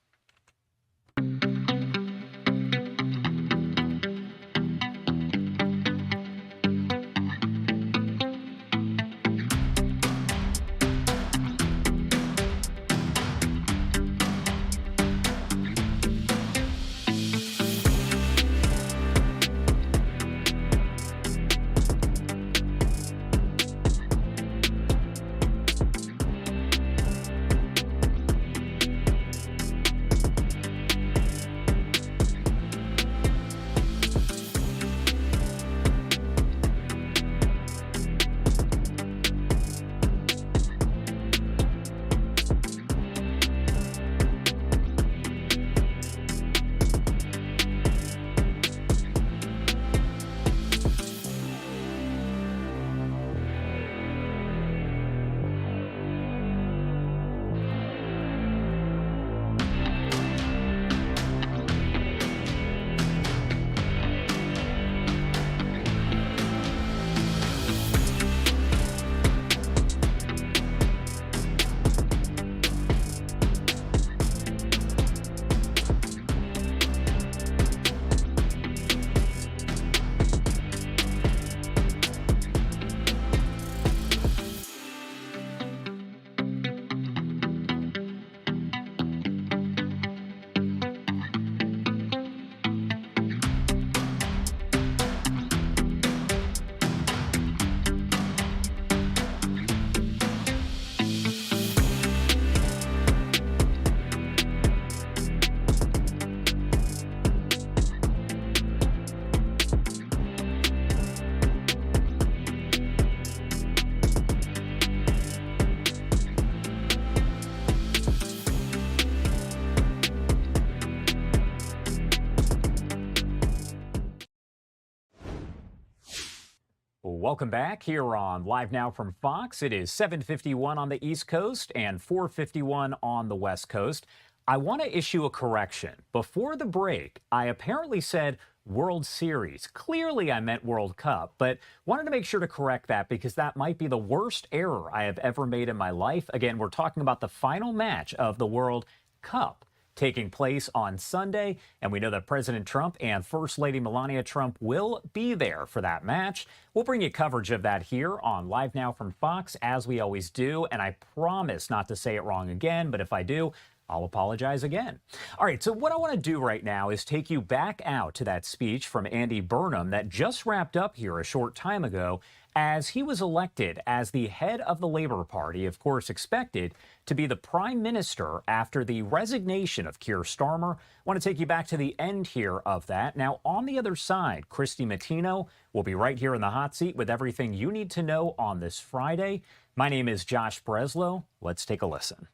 Welcome back here on Live Now from Fox. It is 7:51 on the East Coast and 4:51 on the West Coast. I want to issue a correction. Before the break, I apparently said World Series. Clearly, I meant World Cup, but wanted to make sure to correct that because that might be the worst error I have ever made in my life. Again, we're talking about the final match of the World Cup taking place on Sunday, and we know that President Trump and First Lady Melania Trump will be there for that match. We'll bring you coverage of that here on Live Now from Fox, as we always do, and I promise not to say it wrong again, but if I do, I'll apologize again. All right, so what I want to do right now is take you back out to that speech from Andy Burnham that just wrapped up here a short time ago as he was elected as the head of the Labor Party, of course expected to be the prime minister after the resignation of Keir Starmer. I want to take you back to the end here of that. Now, on the other side, Christy Matino will be right here in the hot seat with everything you need to know on this Friday. My name is Josh Breslow. Let's take a listen.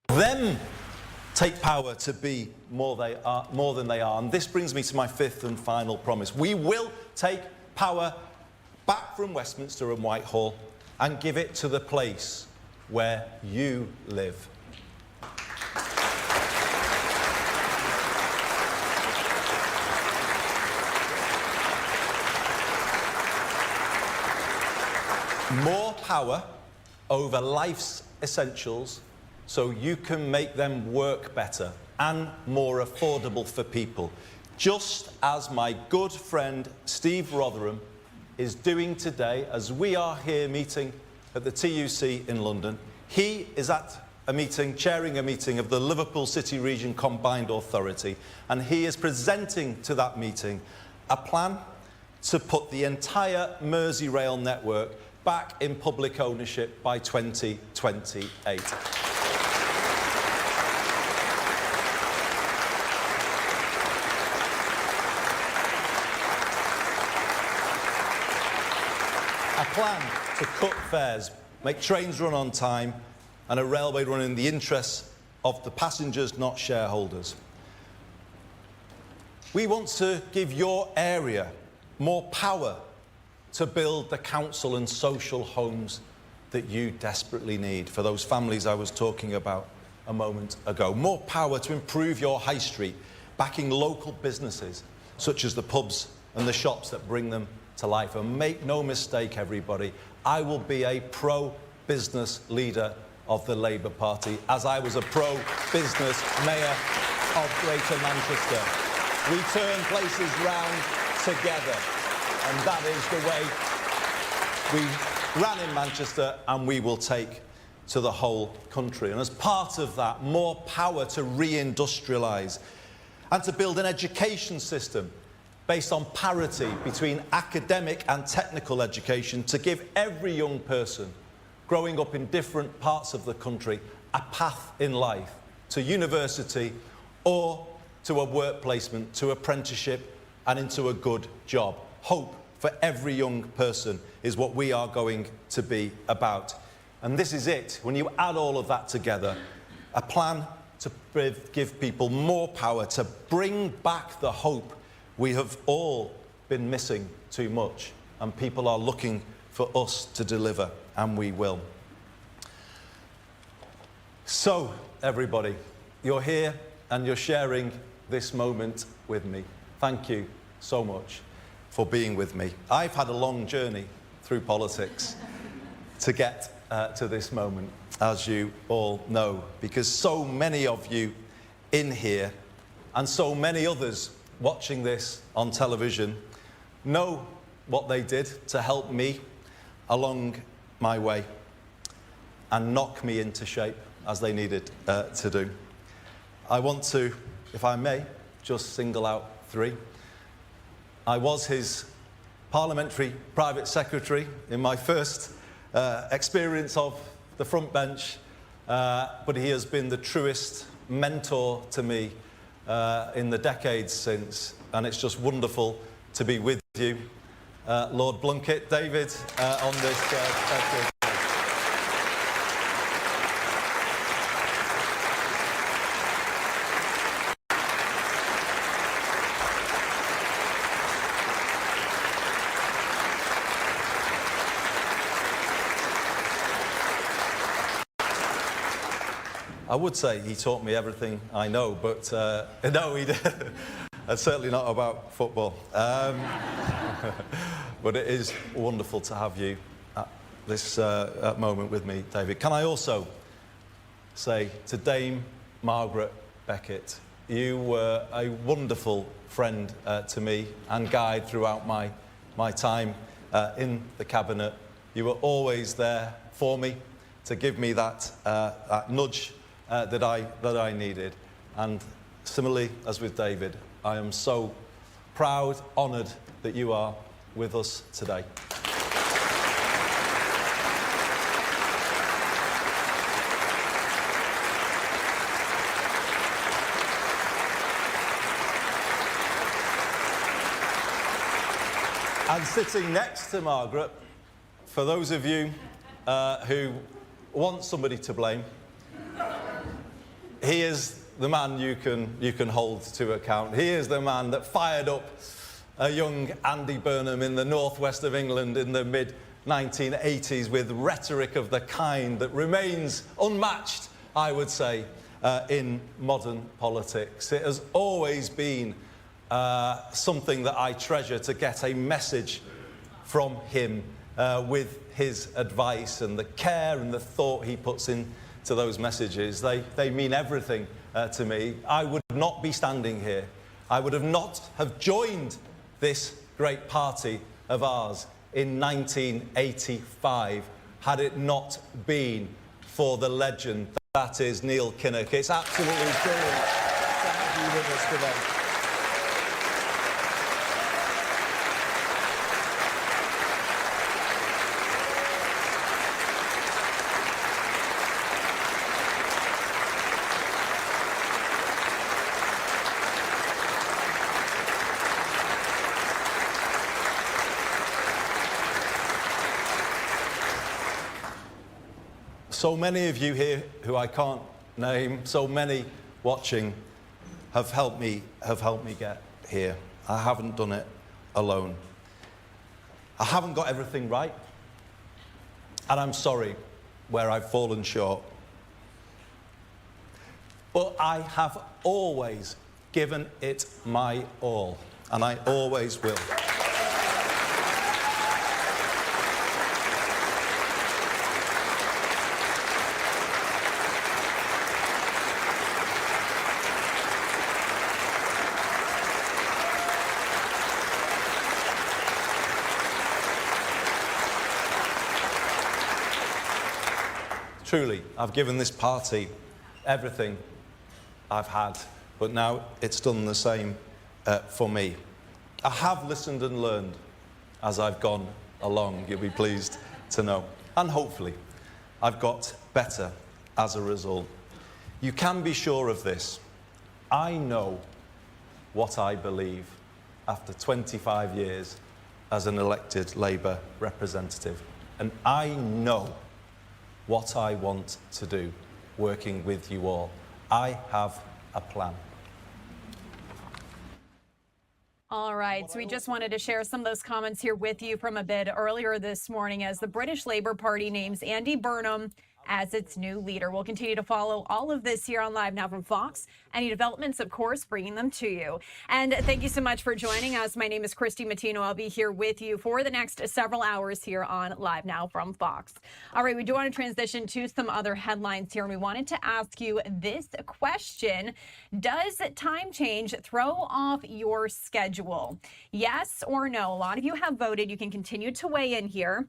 Them take power to be more than they are. And this brings me to my fifth and final promise. We will take power back from Westminster and Whitehall and give it to the place where you live. More power over life's essentials so you can make them work better and more affordable for people, just as my good friend Steve Rotherham is doing today as we are here meeting at the TUC in London. He is at a meeting, chairing a meeting of the Liverpool City Region Combined Authority, and he is presenting to that meeting a plan to put the entire Merseyrail network back in public ownership by 2028. A plan to cut fares, make trains run on time, and a railway run in the interests of the passengers, not shareholders. We want to give your area more power to build the council and social homes that you desperately need for those families I was talking about a moment ago. More power to improve your high street, backing local businesses such as the pubs and the shops that bring them to life. And make no mistake, everybody, I will be a pro-business leader of the Labour Party, as I was a pro-business mayor of Greater Manchester. We turn places round together, and that is the way we ran in Manchester, and we will take to the whole country. And as part of that, more power to re-industrialise and to build an education system based on parity between academic and technical education to give every young person growing up in different parts of the country a path in life to university or to a work placement, to apprenticeship and into a good job. Hope for every young person is what we are going to be about. And this is it. When you add all of that together, a plan to give people more power, to bring back the hope we have all been missing too much, and people are looking for us to deliver, and we will. So, everybody, you're here and you're sharing this moment with me. Thank you so much for being with me. I've had a long journey through politics to get to this moment, as you all know, because so many of you in here and so many others watching this on television know what they did to help me along my way and knock me into shape as they needed to do. I want to, if I may, just single out three. I was his parliamentary private secretary in my first experience of the front bench, but he has been the truest mentor to me in the decades since, and it's just wonderful to be with you, Lord Blunkett, David, on this special. I would say he taught me everything I know, but no, he did. Certainly not about football. But it is wonderful to have you at this moment with me, David. Can I also say to Dame Margaret Beckett, you were a wonderful friend to me and guide throughout my time in the cabinet. You were always there for me to give me that nudge that I needed. And similarly as with David, I am so proud, honoured that you are with us today. And sitting next to Margaret, for those of you who want somebody to blame, he is the man you can hold to account. He is the man that fired up a young Andy Burnham in the northwest of England in the mid-1980s with rhetoric of the kind that remains unmatched, I would say, in modern politics. It has always been something that I treasure to get a message from him with his advice and the care and the thought he puts into those messages. They mean everything to me. I would not be standing here. I would not have joined this great party of ours in 1985 had it not been for the legend that is Neil Kinnock. It's absolutely brilliant to have you with us today. So many of you here who I can't name, so many watching, have helped me get here. I haven't done it alone. I haven't got everything right, and I'm sorry where I've fallen short. But I have always given it my all, and I always will. Truly, I've given this party everything I've had, but now it's done the same for me. I have listened and learned as I've gone along, you'll be pleased to know. And hopefully, I've got better as a result. You can be sure of this. I know what I believe after 25 years as an elected Labour representative. And I know what I want to do, working with you all. I have a plan. All right, so we just wanted to share some of those comments here with you from a bit earlier this morning as the British Labour Party names Andy Burnham as its new leader. We'll continue to follow all of this here on Live Now from Fox. Any developments, of course, bringing them to you. And thank you so much for joining us. My name is Christy Matino. I'll be here with you for the next several hours here on Live Now from Fox. All right, we do want to transition to some other headlines here, and we wanted to ask you this question. Does time change throw off your schedule? Yes or no? A lot of you have voted. You can continue to weigh in here.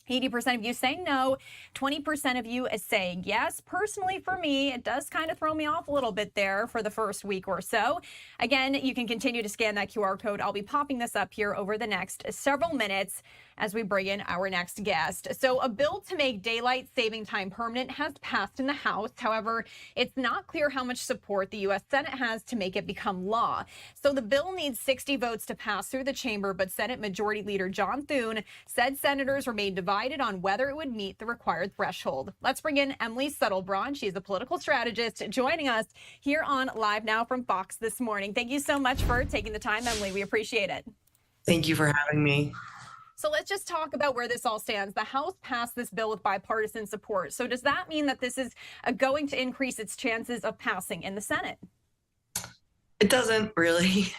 80% of you saying no, 20% of you is saying yes. Personally, for me, it does kind of throw me off a little bit there for the first week or so. Again, you can continue to scan that QR code. I'll be popping this up here over the next several minutes as we bring in our next guest. So a bill to make daylight saving time permanent has passed in the House. However, it's not clear how much support the U.S. Senate has to make it become law. So the bill needs 60 votes to pass through the chamber, but Senate Majority Leader John Thune said senators remain divided on whether it would meet the required threshold. Let's bring in Emily Suttlebraun. She's a political strategist joining us here on Live Now from Fox this morning. Thank you so much for taking the time, Emily. We appreciate it. Thank you for having me. So let's just talk about where this all stands. The House passed this bill with bipartisan support. So does that mean that this is going to increase its chances of passing in the Senate? It doesn't really.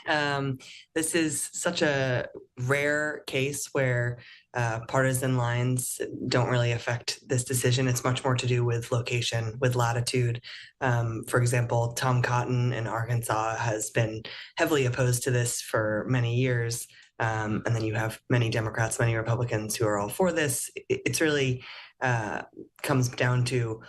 This is such a rare case where partisan lines don't really affect this decision. It's much more to do with location, with latitude. For example, Tom Cotton in Arkansas has been heavily opposed to this for many years. And then you have many Democrats, many Republicans who are all for this. It's really comes down to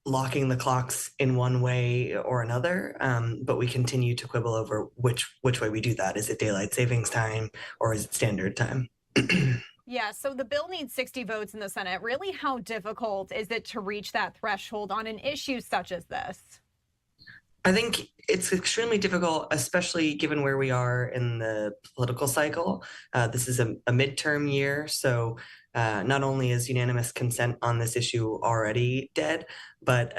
locking the clocks in one way or another, but we continue to quibble over which way we do that. Is it daylight savings time or is it standard time? Yeah, so the bill needs 60 votes in the Senate. Really, how difficult is it to reach that threshold on an issue such as this? I think it's extremely difficult, especially given where we are in the political cycle. This is a midterm year, so not only is unanimous consent on this issue already dead, but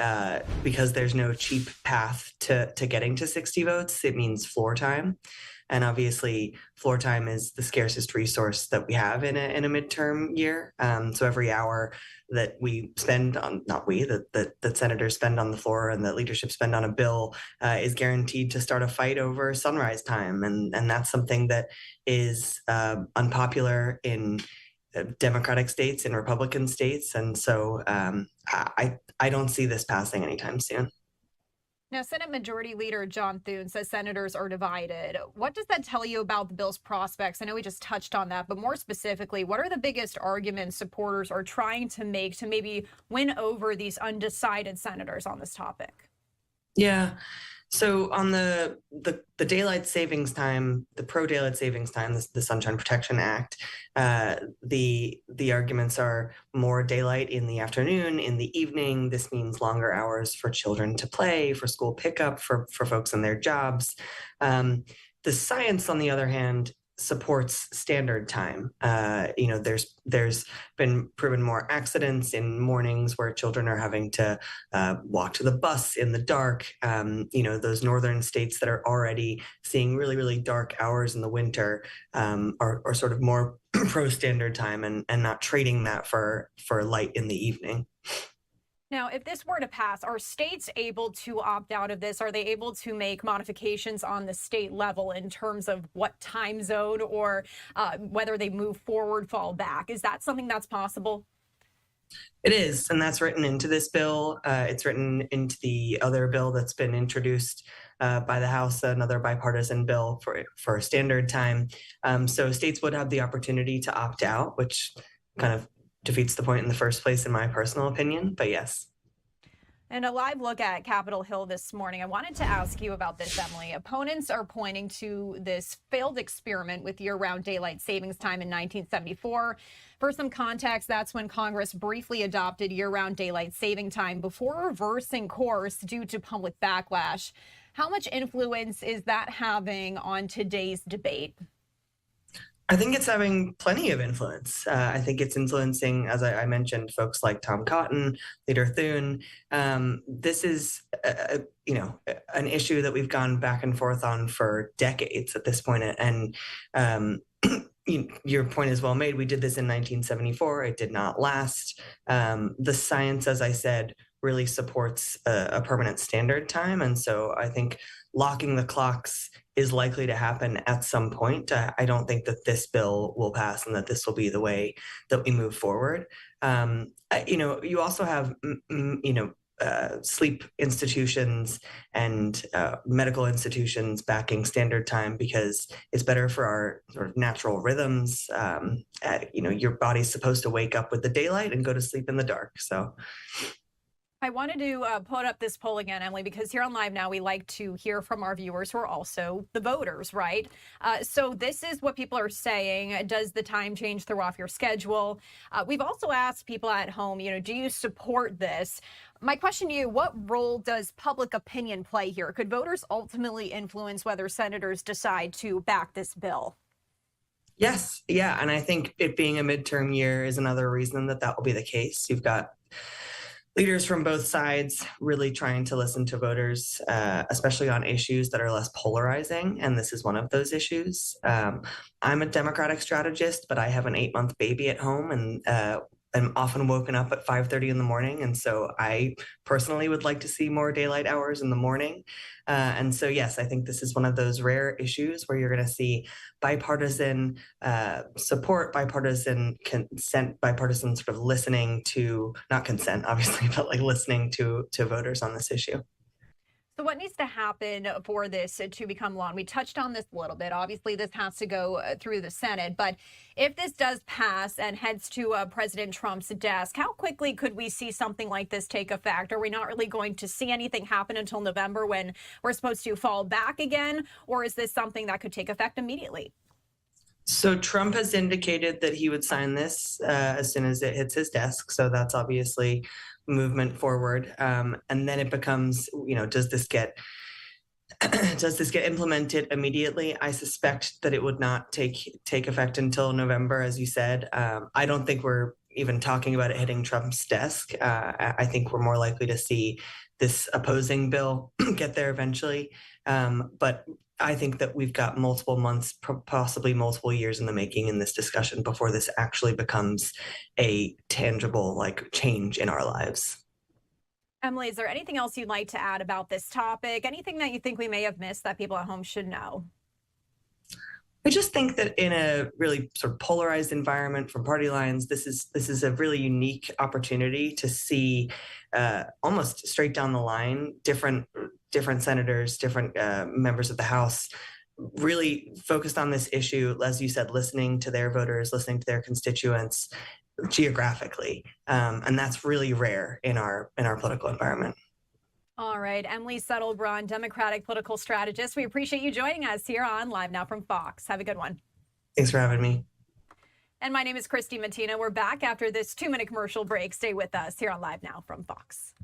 because there's no cheap path to getting to 60 votes, it means floor time. And obviously, floor time is the scarcest resource that we have in a midterm year. So every hour that we spend on, not we, that senators spend on the floor and that leadership spend on a bill is guaranteed to start a fight over sunrise time. And that's something that is unpopular in Democratic states and Republican states. And so I don't see this passing anytime soon. Now, Senate Majority Leader John Thune says senators are divided. What does that tell you about the bill's prospects? I know we just touched on that, but more specifically, what are the biggest arguments supporters are trying to make to maybe win over these undecided senators on this topic? Yeah. So on the daylight savings time, the pro daylight savings time, the Sunshine Protection Act, the arguments are more daylight in the afternoon, in the evening. This means longer hours for children to play, for school pickup, for folks in their jobs. The science, on the other hand, supports standard time. There's been proven more accidents in mornings where children are having to walk to the bus in the dark. Those northern states that are already seeing really, really dark hours in the winter are sort of more pro standard time and not trading that for light in the evening. Now, if this were to pass, are states able to opt out of this? Are they able to make modifications on the state level in terms of what time zone or whether they move forward, fall back? Is that something that's possible? It is, and that's written into this bill. It's written into the other bill that's been introduced by the House, another bipartisan bill for standard time. So states would have the opportunity to opt out, which kind of defeats the point in the first place, in my personal opinion, but yes. And a live look at Capitol Hill this morning. I wanted to ask you about this, Emily. Opponents are pointing to this failed experiment with year-round daylight savings time in 1974. For some context, that's when Congress briefly adopted year-round daylight saving time before reversing course due to public backlash. How much influence is that having on today's debate? I think it's having plenty of influence. I think it's influencing, as I mentioned, folks like Tom Cotton, Leader Thune. This is, an issue that we've gone back and forth on for decades at this point. And your point is well made. We did this in 1974. It did not last. The science, as I said, really supports a permanent standard time. And so I think locking the clocks is likely to happen at some point. I don't think that this bill will pass and that this will be the way that we move forward. You also have, sleep institutions and medical institutions backing standard time because it's better for our sort of natural rhythms. Your body's supposed to wake up with the daylight and go to sleep in the dark. So I wanted to put up this poll again, Emily, because here on LiveNOW, we like to hear from our viewers who are also the voters, right? So this is what people are saying. Does the time change throw off your schedule? We've also asked people at home, do you support this? My question to you, what role does public opinion play here? Could voters ultimately influence whether senators decide to back this bill? Yes. Yeah. And I think it being a midterm year is another reason that will be the case. You've got leaders from both sides really trying to listen to voters, especially on issues that are less polarizing. And this is one of those issues. I'm a Democratic strategist, but I have an 8-month baby at home, and I'm often woken up at 5:30 in the morning. And so I personally would like to see more daylight hours in the morning. And so, yes, I think this is one of those rare issues where you're going to see bipartisan support, bipartisan consent, bipartisan sort of listening to, not consent, obviously, but like listening to voters on this issue. So what needs to happen for this to become law? And we touched on this a little bit. Obviously, this has to go through the Senate. But if this does pass and heads to President Trump's desk, how quickly could we see something like this take effect? Are we not really going to see anything happen until November when we're supposed to fall back again? Or is this something that could take effect immediately? So Trump has indicated that he would sign this as soon as it hits his desk. So that's obviously movement forward. And then it becomes, does this get implemented immediately? I suspect that it would not take effect until November, as you said. I don't think we're even talking about it hitting Trump's desk. I think we're more likely to see this opposing bill get there eventually. But I think that we've got multiple months, possibly multiple years in the making in this discussion before this actually becomes a tangible change in our lives. Emily, is there anything else you'd like to add about this topic? Anything that you think we may have missed that people at home should know? I just think that in a really sort of polarized environment from party lines, this is a really unique opportunity to see almost straight down the line different senators, different members of the House really focused on this issue, as you said, listening to their voters, listening to their constituents geographically. And that's really rare in our political environment. All right, Emily Settlebron, Democratic political strategist. We appreciate you joining us here on Live Now from Fox. Have a good one. Thanks for having me. And my name is Christy Mattina. We're back after this 2-minute commercial break. Stay with us here on Live Now from Fox.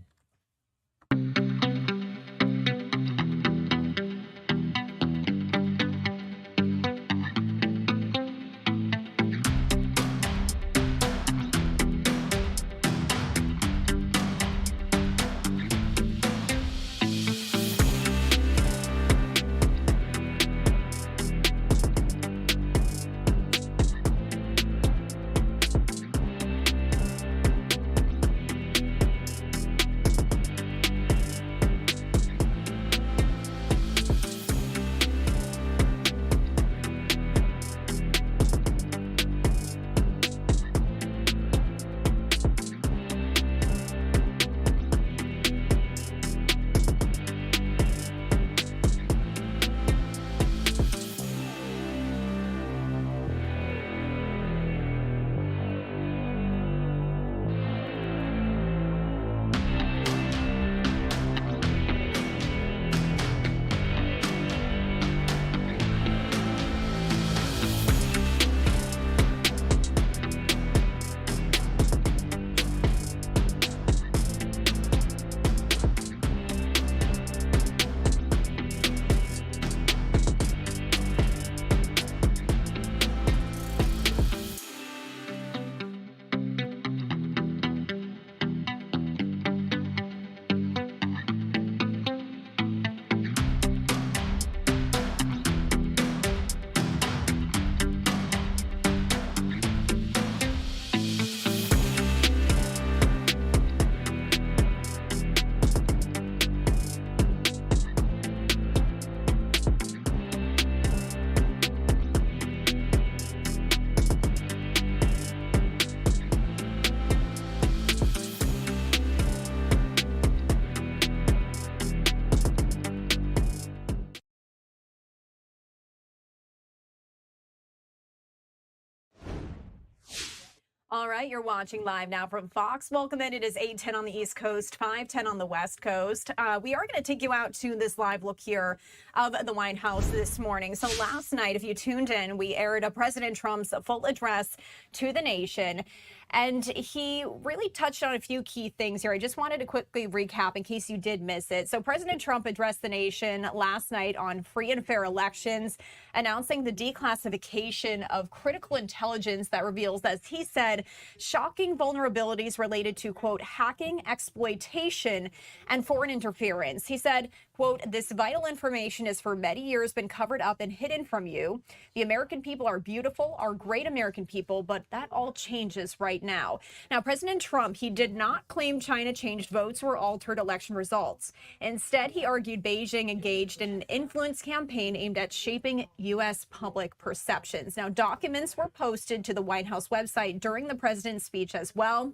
All right, you're watching Live Now from Fox. Welcome in. It is 8:10 on the East Coast, 5:10 on the West Coast. We are going to take you out to this live look here of the White House this morning. So last night, if you tuned in, we aired President Trump's full address to the nation. And he really touched on a few key things here. I just wanted to quickly recap in case you did miss it. So President Trump addressed the nation last night on free and fair elections, announcing the declassification of critical intelligence that reveals, as he said, shocking vulnerabilities related to, quote, hacking, exploitation, and foreign interference. He said, quote, this vital information has for many years been covered up and hidden from you. The American people are beautiful, are great American people, but that all changes right now. Now, President Trump, he did not claim China changed votes or altered election results. Instead, he argued Beijing engaged in an influence campaign aimed at shaping U.S. public perceptions. Now, documents were posted to the White House website during the president's speech as well.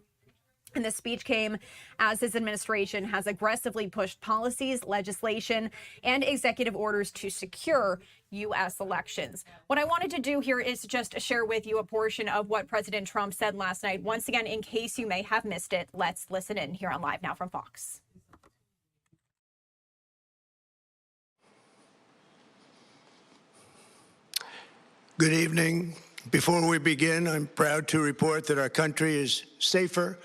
And the speech came as his administration has aggressively pushed policies, legislation, and executive orders to secure U.S. elections. What I wanted to do here is just share with you a portion of what President Trump said last night. Once again, in case you may have missed it, let's listen in here on Live Now from Fox. Good evening. Before we begin, I'm proud to report that our country is safer,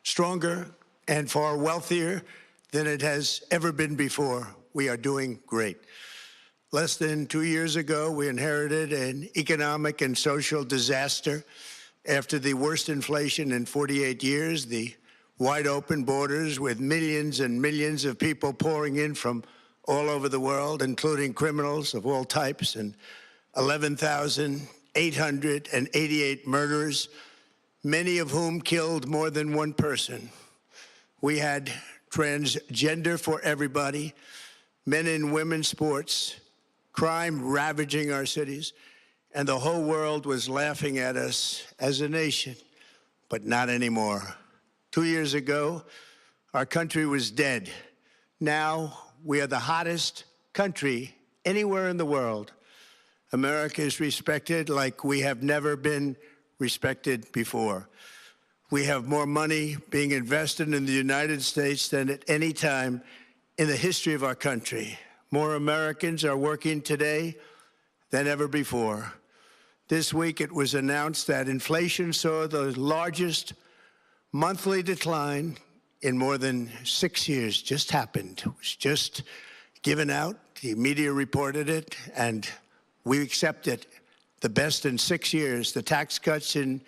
stronger, and far wealthier than it has ever been before. We are doing great. Less than 2 years ago, we inherited an economic and social disaster. After the worst inflation in 48 years, the wide open borders with millions and millions of people pouring in from all over the world, including criminals of all types, and 11,888 murders, many of whom killed more than one person. We had transgender for everybody, men and women sports, crime ravaging our cities, and the whole world was laughing at us as a nation, but not anymore. 2 years ago, our country was dead. Now we are the hottest country anywhere in the world. America is respected like we have never been respected before. We have more money being invested in the United States than at any time in the history of our country. More Americans are working today than ever before. This week it was announced that inflation saw the largest monthly decline in more than 6 years. Just happened. It was just given out. The media reported it, and we accept it. The best in 6 years. The tax cuts in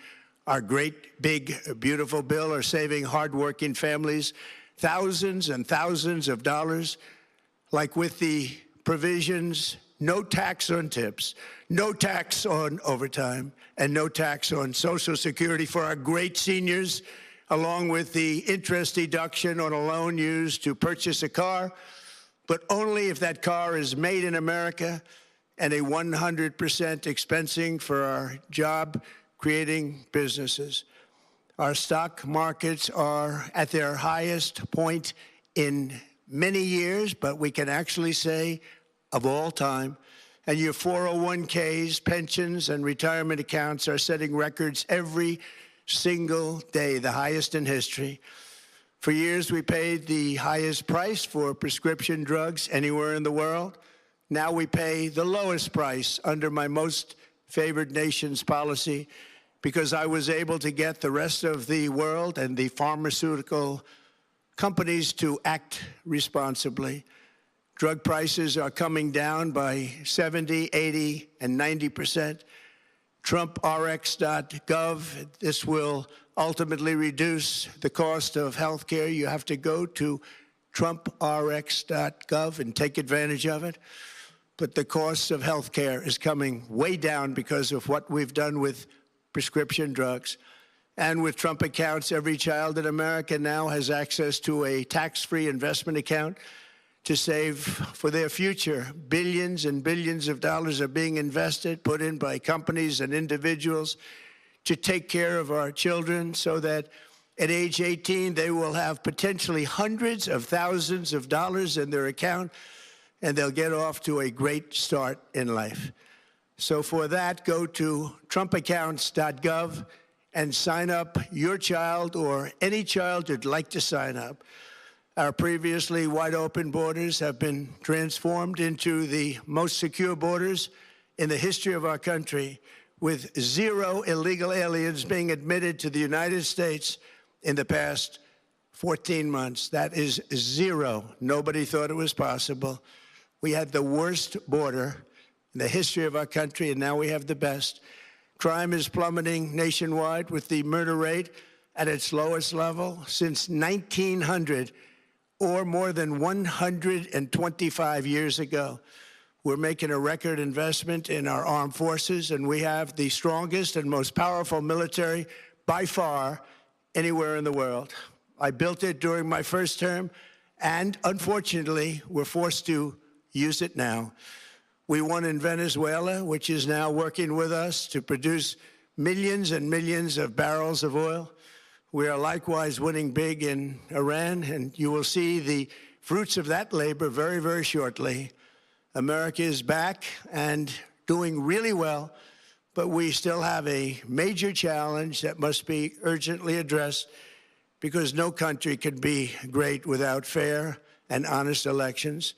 our great, big, beautiful bill are saving hardworking families thousands and thousands of dollars, like with the provisions, no tax on tips, no tax on overtime, and no tax on Social Security for our great seniors, along with the interest deduction on a loan used to purchase a car, but only if that car is made in America, and a 100% expensing for our job-creating businesses. Our stock markets are at their highest point in many years, but we can actually say of all time. And your 401ks, pensions, and retirement accounts are setting records every single day, the highest in history. For years, we paid the highest price for prescription drugs anywhere in the world. Now we pay the lowest price under my most favored nation's policy because I was able to get the rest of the world and the pharmaceutical companies to act responsibly. Drug prices are coming down by 70, 80, and 90%. TrumpRx.gov, this will ultimately reduce the cost of health care. You have to go to TrumpRx.gov and take advantage of it. But the cost of health care is coming way down because of what we've done with prescription drugs. And with Trump accounts, every child in America now has access to a tax-free investment account to save for their future. Billions and billions of dollars are being invested, put in by companies and individuals to take care of our children so that at age 18, they will have potentially hundreds of thousands of dollars in their account, and they'll get off to a great start in life. So for that, go to TrumpAccounts.gov and sign up your child or any child you'd like to sign up. Our previously wide open borders have been transformed into the most secure borders in the history of our country. with 0 illegal aliens being admitted to the United States in the past 14 months. That is 0. Nobody thought it was possible. We had the worst border in the history of our country, and now we have the best. Crime is plummeting nationwide, with the murder rate at its lowest level since 1900, or more than 125 years ago. We're making a record investment in our armed forces, and we have the strongest and most powerful military by far anywhere in the world. I built it during my first term, and unfortunately, we're forced to use it now. We won in Venezuela, which is now working with us to produce millions and millions of barrels of oil. We are likewise winning big in Iran, and you will see the fruits of that labor very, very shortly. America is back and doing really well, but we still have a major challenge that must be urgently addressed, because no country can be great without fair and honest elections.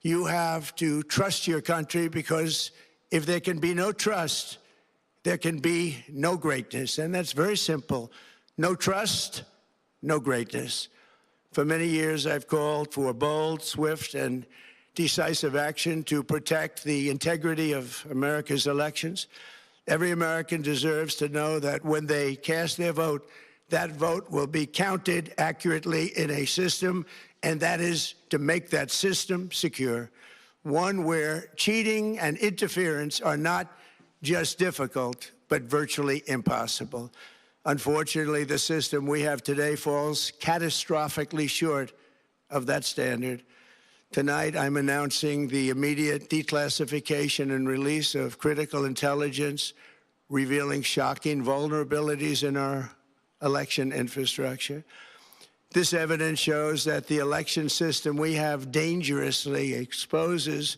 You have to trust your country, because if there can be no trust, there can be no greatness. And that's very simple. No trust, no greatness. For many years, I've called for bold, swift, and decisive action to protect the integrity of America's elections. Every American deserves to know that when they cast their vote, that vote will be counted accurately in a system, and that is to make that system secure, one where cheating and interference are not just difficult, but virtually impossible. Unfortunately, the system we have today falls catastrophically short of that standard. Tonight, I'm announcing the immediate declassification and release of critical intelligence revealing shocking vulnerabilities in our election infrastructure. This evidence shows that the election system we have dangerously exposes,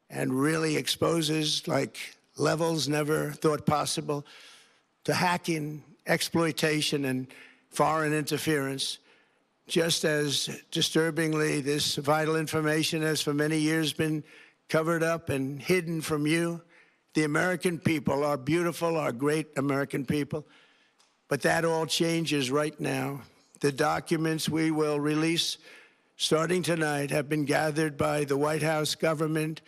and really exposes like levels never thought possible, to hacking, exploitation, and foreign interference. Just as disturbingly, this vital information has for many years been covered up and hidden from you, the American people, our beautiful, our great American people. But that all changes right now. The documents we will release starting tonight have been gathered by the White House Government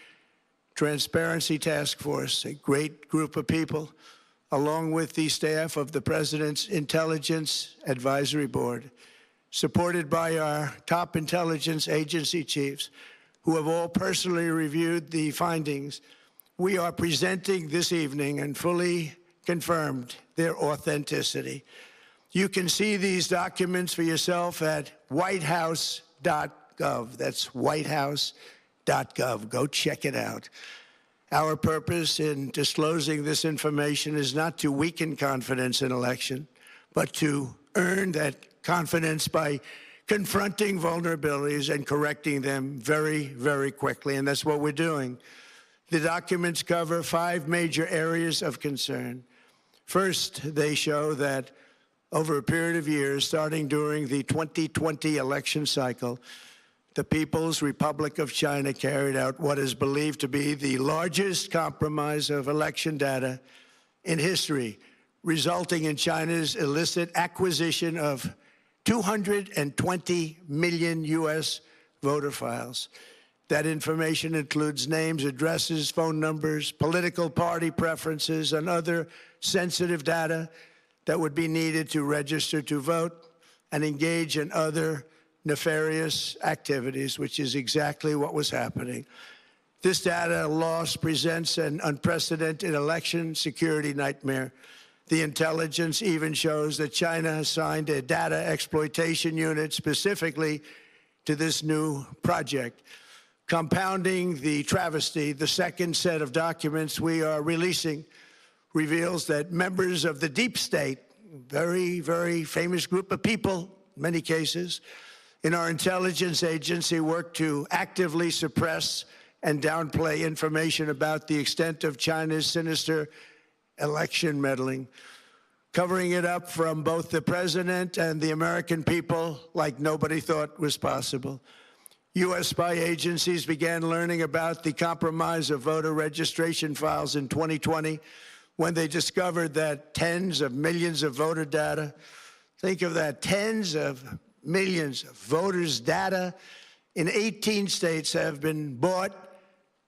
Transparency Task Force, a great group of people, along with the staff of the President's Intelligence Advisory Board, supported by our top intelligence agency chiefs, who have all personally reviewed the findings. We are presenting this evening and fully confirmed their authenticity. You can see these documents for yourself at whitehouse.gov. That's whitehouse.gov. Go check it out. Our purpose in disclosing this information is not to weaken confidence in election, but to earn that confidence by confronting vulnerabilities and correcting them very, very quickly. And that's what we're doing. The documents cover 5 major areas of concern. First, they show that over a period of years, starting during the 2020 election cycle, the People's Republic of China carried out what is believed to be the largest compromise of election data in history, resulting in China's illicit acquisition of 220 million U.S. voter files. That information includes names, addresses, phone numbers, political party preferences, and other sensitive data that would be needed to register to vote and engage in other nefarious activities, which is exactly what was happening. This data loss presents an unprecedented election security nightmare. The intelligence even shows that China assigned a data exploitation unit specifically to this new project. Compounding the travesty, the second set of documents we are releasing reveals that members of the deep state, very, very famous group of people, in many cases, in our intelligence agency work to actively suppress and downplay information about the extent of China's sinister election meddling, covering it up from both the president and the American people like nobody thought was possible. U.S. spy agencies began learning about the compromise of voter registration files in 2020 when they discovered that tens of millions of voter data, think of that, tens of millions of voters' data in 18 states have been bought,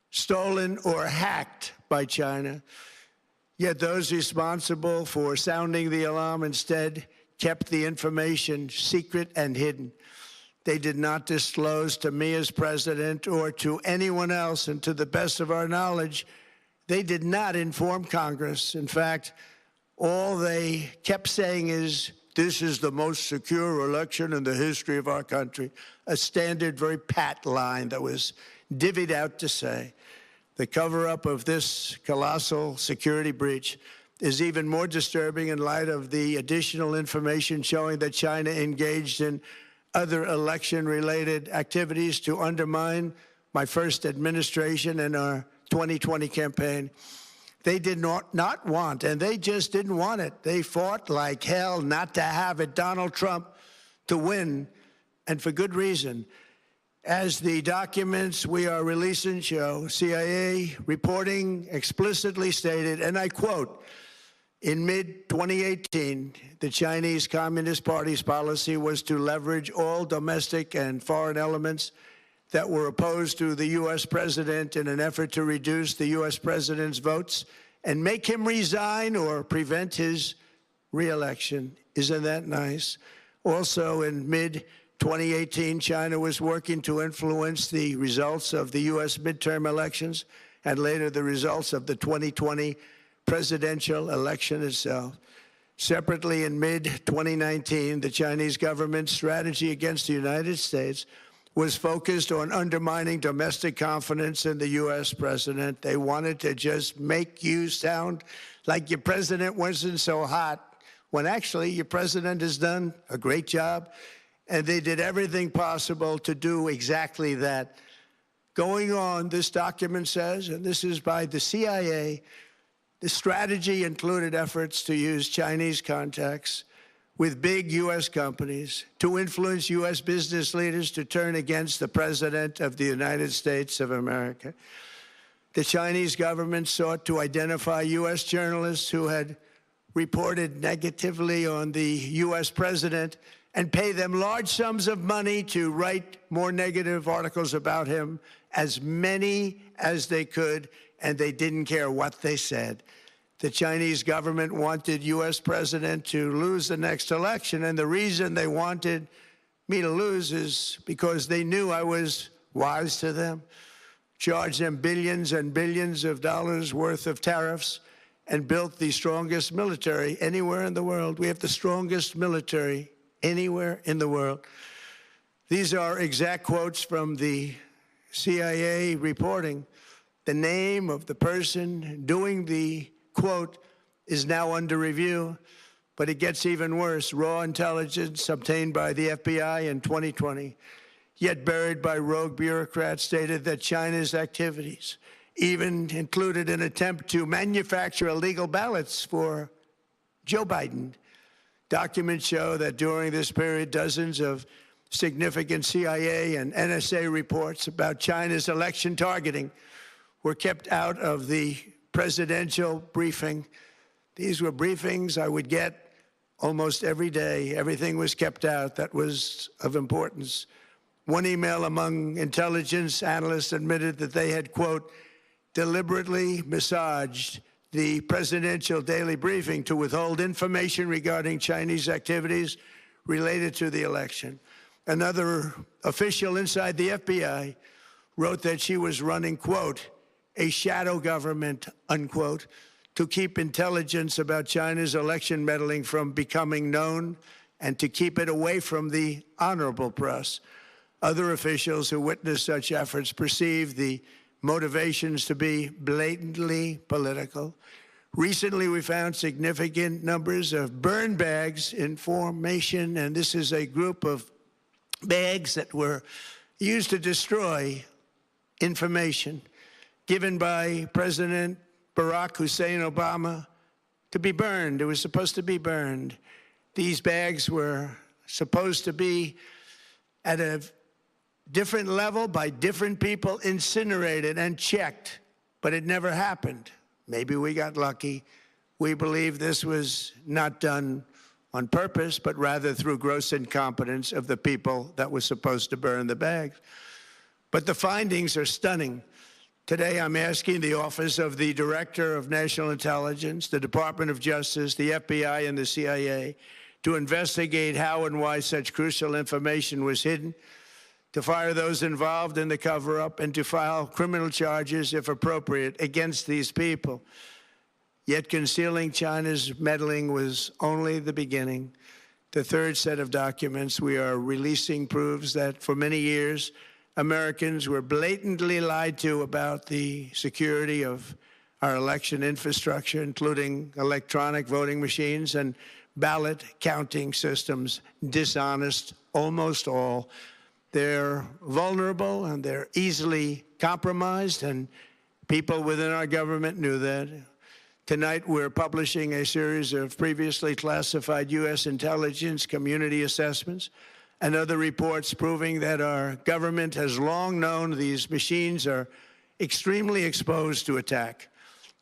stolen, or hacked by China. Yet those responsible for sounding the alarm instead kept the information secret and hidden. They did not disclose to me as president or to anyone else, and to the best of our knowledge, they did not inform Congress. In fact, all they kept saying is, this is the most secure election in the history of our country, a standard, very pat line that was divvied out to say. The cover-up of this colossal security breach is even more disturbing in light of the additional information showing that China engaged in other election-related activities to undermine my first administration and our 2020 campaign. They did not want, and they just didn't want it. They fought like hell not to have it, Donald Trump, to win, and for good reason. As the documents we are releasing show, CIA reporting explicitly stated, and I quote, in mid-2018, the Chinese Communist Party's policy was to leverage all domestic and foreign elements that were opposed to the U.S. president in an effort to reduce the U.S. president's votes and make him resign or prevent his re-election. Isn't that nice? Also, in mid-2018, China was working to influence the results of the U.S. midterm elections and later the results of the 2020 presidential election itself. Separately, in mid-2019, the Chinese government's strategy against the United States was focused on undermining domestic confidence in the U.S. president. They wanted to just make you sound like your president wasn't so hot, when actually your president has done a great job, and they did everything possible to do exactly that. Going on, this document says, and this is by the CIA, the strategy included efforts to use Chinese contacts with big U.S. companies to influence U.S. business leaders to turn against the President of the United States of America. The Chinese government sought to identify U.S. journalists who had reported negatively on the U.S. president and pay them large sums of money to write more negative articles about him, as many as they could, and they didn't care what they said. The Chinese government wanted U.S. president to lose the next election, and the reason they wanted me to lose is because they knew I was wise to them, charged them billions and billions of dollars worth of tariffs, and built the strongest military anywhere in the world. We have the strongest military anywhere in the world. These are exact quotes from the CIA reporting. The name of the person doing the quote is now under review, but it gets even worse. Raw intelligence obtained by the FBI in 2020, yet buried by rogue bureaucrats, stated that China's activities even included an attempt to manufacture illegal ballots for Joe Biden. Documents show that during this period, dozens of significant CIA and NSA reports about China's election targeting were kept out of the presidential briefing. These were briefings I would get almost every day. Everything was kept out that was of importance. One email among intelligence analysts admitted that they had, quote, deliberately massaged the presidential daily briefing to withhold information regarding Chinese activities related to the election. Another official inside the FBI wrote that she was running, quote, a shadow government, unquote, to keep intelligence about China's election meddling from becoming known and to keep it away from the honorable press. Other officials who witnessed such efforts perceived the motivations to be blatantly political. Recently, we found significant numbers of burn bags in formation, and this is a group of bags that were used to destroy information given by President Barack Hussein Obama to be burned. It was supposed to be burned. These bags were supposed to be at a different level by different people, incinerated and checked, but it never happened. Maybe we got lucky. We believe this was not done on purpose, but rather through gross incompetence of the people that were supposed to burn the bags. But the findings are stunning. Today, I'm asking the Office of the Director of National Intelligence, the Department of Justice, the FBI, and the CIA to investigate how and why such crucial information was hidden, to fire those involved in the cover-up, and to file criminal charges, if appropriate, against these people. Yet concealing China's meddling was only the beginning. The third set of documents we are releasing proves that for many years, Americans were blatantly lied to about the security of our election infrastructure, including electronic voting machines and ballot counting systems, dishonest, almost all. They're vulnerable and they're easily compromised, and people within our government knew that. Tonight, we're publishing a series of previously classified U.S. intelligence community assessments and other reports proving that our government has long known these machines are extremely exposed to attack.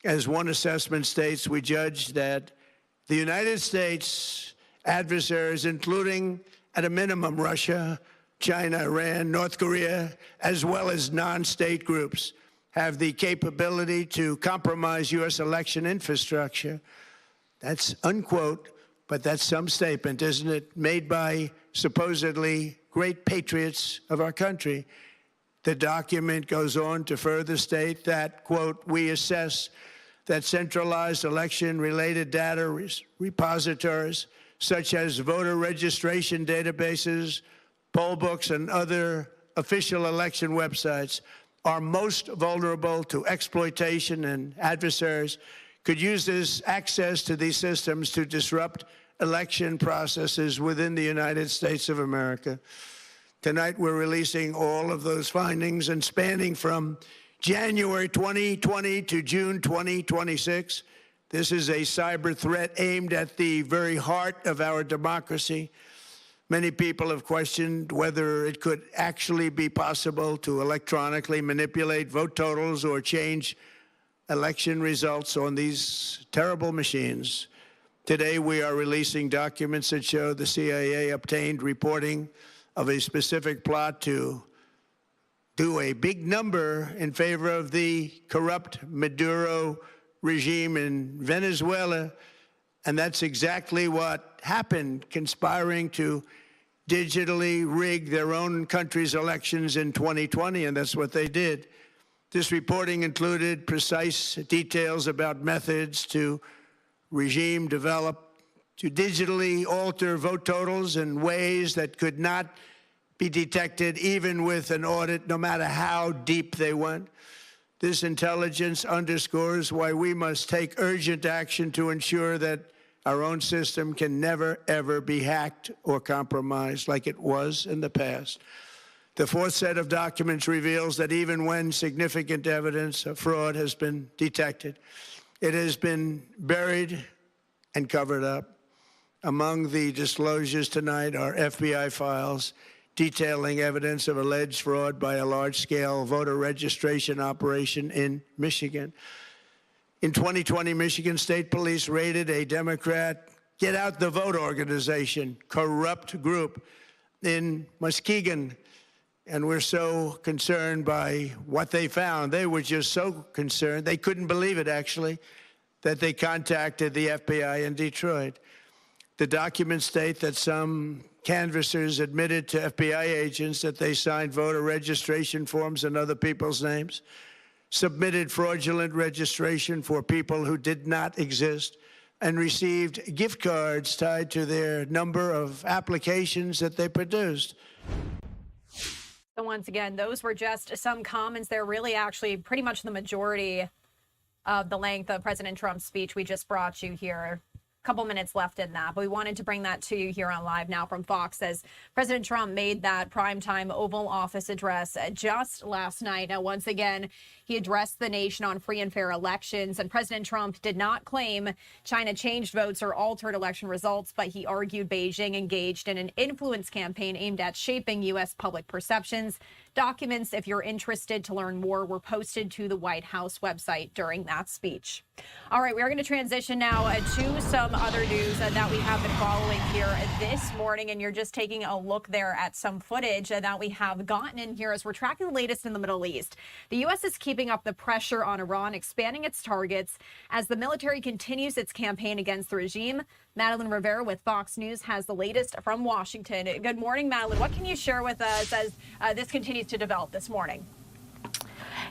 As one assessment states, we judge that the United States adversaries, including at a minimum Russia, China, Iran, North Korea, as well as non-state groups, have the capability to compromise U.S. election infrastructure. That's unquote, but that's some statement, isn't it, made by supposedly great patriots of our country. The document goes on to further state that, quote, we assess that centralized election-related data repositories, such as voter registration databases, poll books, and other official election websites, are most vulnerable to exploitation, and adversaries could use this access to these systems to disrupt election processes within the United States of America. Tonight, we're releasing all of those findings, and spanning from January 2020 to June 2026. This is a cyber threat aimed at the very heart of our democracy. Many people have questioned whether it could actually be possible to electronically manipulate vote totals or change election results on these terrible machines. Today, we are releasing documents that show the CIA obtained reporting of a specific plot to do a big number in favor of the corrupt Maduro regime in Venezuela. And that's exactly what happened, conspiring to digitally rig their own country's elections in 2020, and that's what they did. This reporting included precise details about methods to regime develop to digitally alter vote totals in ways that could not be detected even with an audit, no matter how deep they went. This intelligence underscores why we must take urgent action to ensure that our own system can never, ever be hacked or compromised like it was in the past. The fourth set of documents reveals that even when significant evidence of fraud has been detected, it has been buried and covered up. Among the disclosures tonight are FBI files detailing evidence of alleged fraud by a large-scale voter registration operation in Michigan. In 2020, Michigan State Police raided a Democrat Get Out the Vote organization, corrupt group in Muskegon. And we're so concerned by what they found. They were just so concerned, they couldn't believe it, actually, that they contacted the FBI in Detroit. The documents state that some canvassers admitted to FBI agents that they signed voter registration forms in other people's names, submitted fraudulent registration for people who did not exist, and received gift cards tied to their number of applications that they produced. So once again, those were just some comments. They're really actually pretty much the majority of the length of President Trump's speech we just brought you here. A couple minutes left in that, but we wanted to bring that to you here on Live Now from Fox as President Trump made that primetime Oval Office address just last night. Now, once again, he addressed the nation on free and fair elections, and President Trump did not claim China changed votes or altered election results, but he argued Beijing engaged in an influence campaign aimed at shaping U.S. public perceptions. Documents, if you're interested to learn more, were posted to the White House website during that speech. All right, we are going to transition now to some other news that we have been following here this morning, and you're just taking a look there at some footage that we have gotten in here as we're tracking the latest in the Middle East. The U.S. is keeping up the pressure on Iran, expanding its targets as the military continues its campaign against the regime. Madeline Rivera with Fox News has the latest from Washington. Good morning, Madeline. What can you share with us as this continues to develop this morning?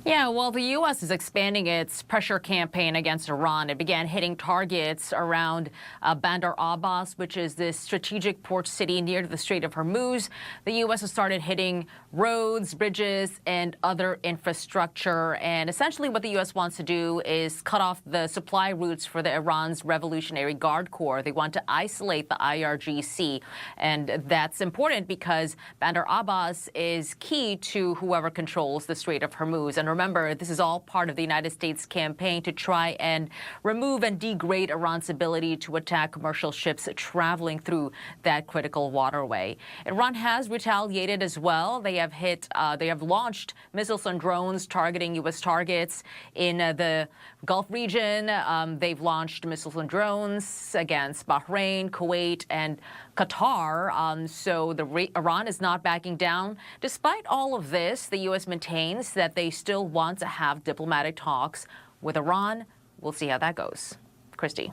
Yeah, well, the U.S. is expanding its pressure campaign against Iran. It began hitting targets around Bandar Abbas, which is this strategic port city near the Strait of Hormuz. The U.S. has started hitting roads, bridges, and other infrastructure. And essentially what the U.S. wants to do is cut off the supply routes for the Iran's Revolutionary Guard Corps. They want to isolate the IRGC. And that's important because Bandar Abbas is key to whoever controls the Strait of Hormuz. And remember, this is all part of the United States campaign to try and remove and degrade Iran's ability to attack commercial ships traveling through that critical waterway. Iran has retaliated as well. They have launched missiles and drones targeting U.S. targets in the Gulf region. They've launched missiles and drones against Bahrain, Kuwait, and Qatar. So Iran is not backing down. Despite all of this, the U.S. maintains that they still want to have diplomatic talks with Iran. We'll see how that goes. Christy.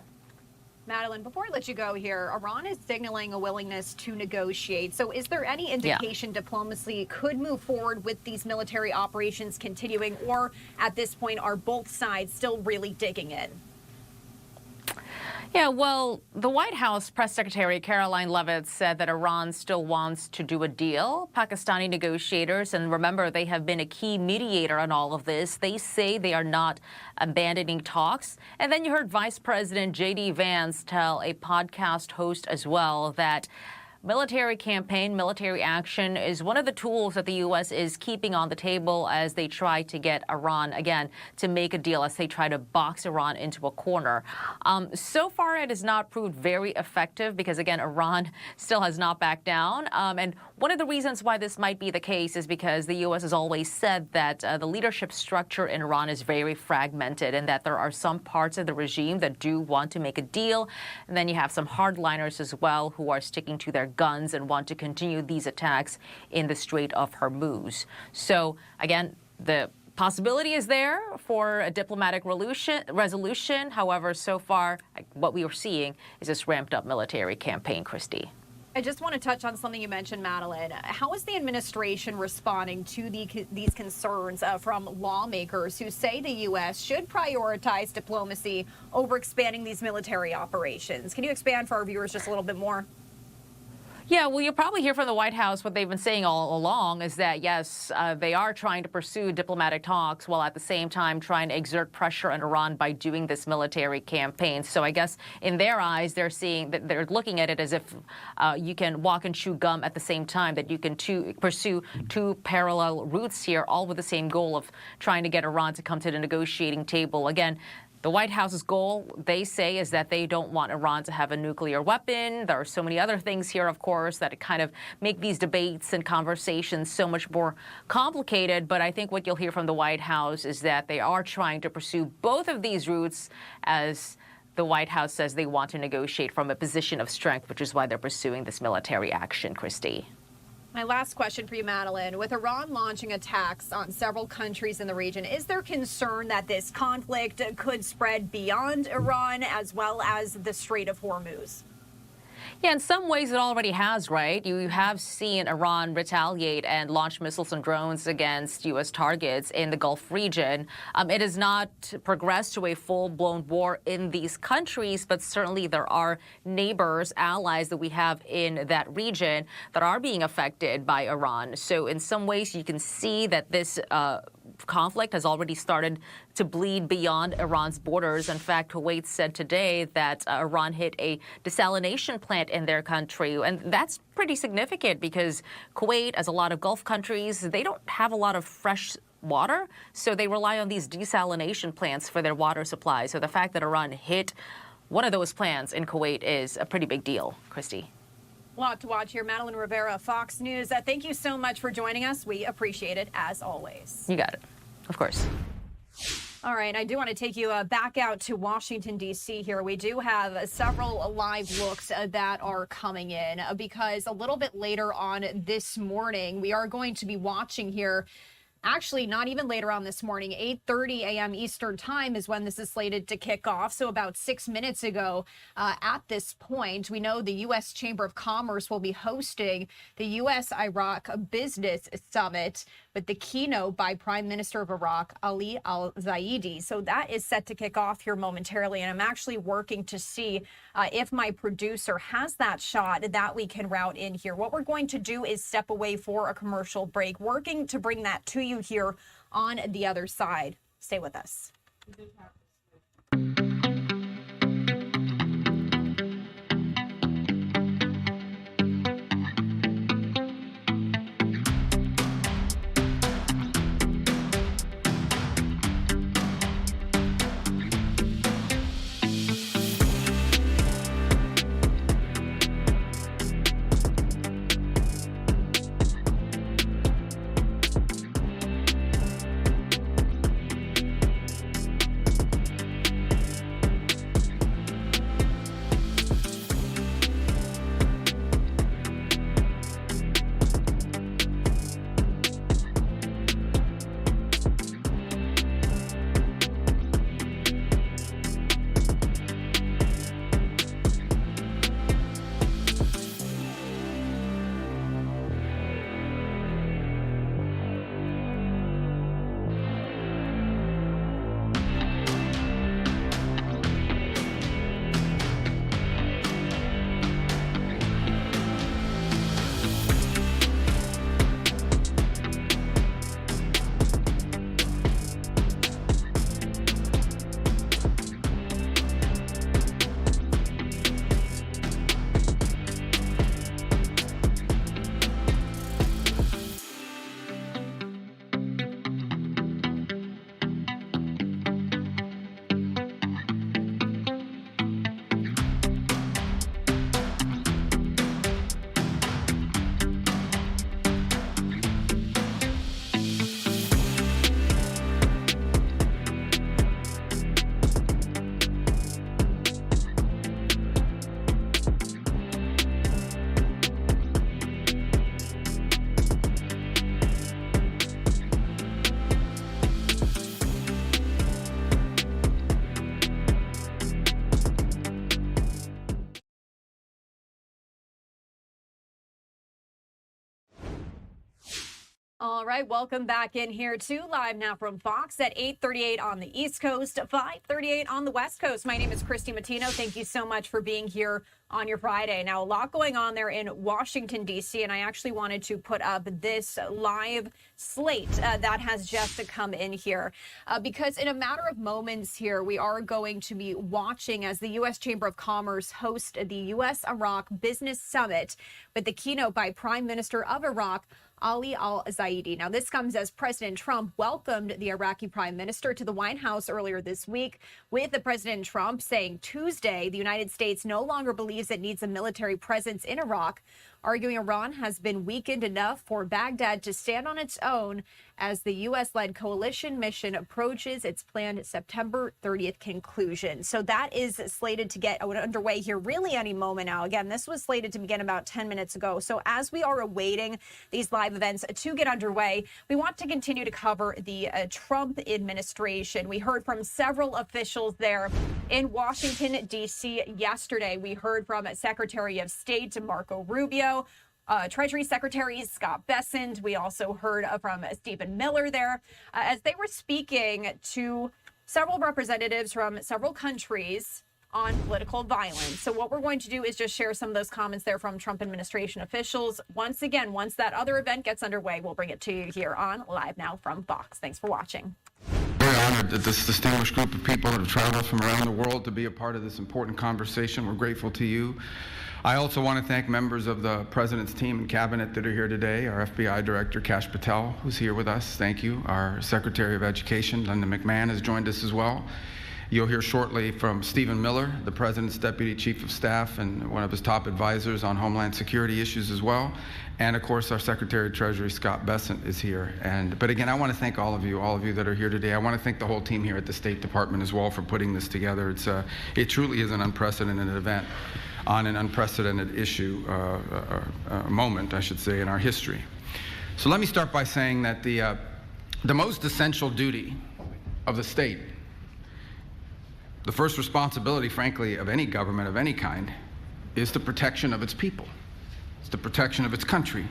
Madeline, before I let you go here, Iran is signaling a willingness to negotiate. So is there any indication diplomacy could move forward with these military operations continuing, or at this point are both sides still really digging in? Yeah, well, the White House press secretary Caroline Leavitt said that Iran still wants to do a deal. Pakistani negotiators, and remember, they have been a key mediator on all of this. They say they are not abandoning talks. And then you heard Vice President J.D. Vance tell a podcast host as well that military campaign, military action is one of the tools that the U.S. is keeping on the table as they try to get Iran, again, to make a deal, as they try to box Iran into a corner. So far, it has not proved very effective because, again, Iran still has not backed down. And one of the reasons why this might be the case is because the U.S. has always said that the leadership structure in Iran is very fragmented and that there are some parts of the regime that do want to make a deal. And then you have some hardliners as well who are sticking to their guns and want to continue these attacks in the Strait of Hormuz. So, again, the possibility is there for a diplomatic resolution. However, so far, what we are seeing is this ramped up military campaign, Christy. I just want to touch on something you mentioned, Madeline. How is the administration responding to these concerns from lawmakers who say the U.S. should prioritize diplomacy over expanding these military operations? Can you expand for our viewers just a little bit more? Yeah, well, you'll probably hear from the White House what they've been saying all along is that, yes, they are trying to pursue diplomatic talks while at the same time trying to exert pressure on Iran by doing this military campaign. So I guess in their eyes, they're seeing that they're looking at it as if you can walk and chew gum at the same time, that you can pursue two parallel routes here, all with the same goal of trying to get Iran to come to the negotiating table. Again, the White House's goal, they say, is that they don't want Iran to have a nuclear weapon. There are so many other things here, of course, that kind of make these debates and conversations so much more complicated. But I think what you'll hear from the White House is that they are trying to pursue both of these routes, as the White House says they want to negotiate from a position of strength, which is why they're pursuing this military action, Christy. My last question for you, Madeline. With Iran launching attacks on several countries in the region, is there concern that this conflict could spread beyond Iran as well as the Strait of Hormuz? Yeah, in some ways it already has, right? You have seen Iran retaliate and launch missiles and drones against U.S. targets in the Gulf region. It has not progressed to a full-blown war in these countries, but certainly there are neighbors, allies that we have in that region that are being affected by Iran. So in some ways you can see that this conflict has already started to bleed beyond Iran's borders. In fact, Kuwait said today that Iran hit a desalination plant in their country. And that's pretty significant because Kuwait, as a lot of Gulf countries, they don't have a lot of fresh water. So they rely on these desalination plants for their water supply. So the fact that Iran hit one of those plants in Kuwait is a pretty big deal. Christy. A lot to watch here. Madeline Rivera, Fox News. Thank you so much for joining us. We appreciate it, as always. You got it. Of course. All right, I do want to take you back out to Washington, D.C. here. We do have several live looks that are coming in because a little bit later on this morning, we are going to be watching here. Actually, not even later on this morning, 8:30 a.m. Eastern time is when this is slated to kick off. So about 6 minutes ago at this point, we know the U.S. Chamber of Commerce will be hosting the U.S.-Iraq Business Summit with the keynote by Prime Minister of Iraq, Ali al-Zaidi. So that is set to kick off here momentarily. And I'm actually working to see if my producer has that shot that we can route in here. What we're going to do is step away for a commercial break, working to bring that to you here on the other side. Stay with us. All right, welcome back in here to Live Now from Fox at 8:38 on the East Coast, 5:38 on the West Coast. My name is Christy Matino. Thank you so much for being here on your Friday. Now, a lot going on there in Washington, D.C., and I actually wanted to put up this live slate that has just come in here because in a matter of moments here, we are going to be watching as the U.S. Chamber of Commerce host the U.S.-Iraq Business Summit with the keynote by Prime Minister of Iraq, Ali al-Zaidi. Now, this comes as President Trump welcomed the Iraqi Prime Minister to the White House earlier this week, with the President Trump saying Tuesday the United States no longer believes it needs a military presence in Iraq, arguing Iran has been weakened enough for Baghdad to stand on its own as the U.S.-led coalition mission approaches its planned September 30th conclusion. So that is slated to get underway here really any moment now. Again, this was slated to begin about 10 minutes ago. So as we are awaiting these live events to get underway, we want to continue to cover the Trump administration. We heard from several officials there in Washington, D.C. yesterday. We heard from Secretary of State Marco Rubio, Treasury Secretary Scott Bessent. We also heard from Stephen Miller there as they were speaking to several representatives from several countries on political violence. So what we're going to do is just share some of those comments there from Trump administration officials. Once again, once that other event gets underway, we'll bring it to you here on Live Now from Fox. Thanks for watching. Very honored that this distinguished group of people that have traveled from around the world to be a part of this important conversation. We're grateful to you. I also want to thank members of the President's team and cabinet that are here today. Our FBI Director, Kash Patel, who's here with us. Thank you. Our Secretary of Education, Linda McMahon, has joined us as well. You'll hear shortly from Stephen Miller, the President's Deputy Chief of Staff and one of his top advisors on Homeland Security issues as well. And of course, our Secretary of Treasury, Scott Bessent, is here. But again, I want to thank all of you that are here today. I want to thank the whole team here at the State Department as well for putting this together. It truly is an unprecedented event on an unprecedented issue, moment, I should say, in our history. So let me start by saying that the most essential duty of the state, the first responsibility, frankly, of any government of any kind, is the protection of its people. It's the protection of its country.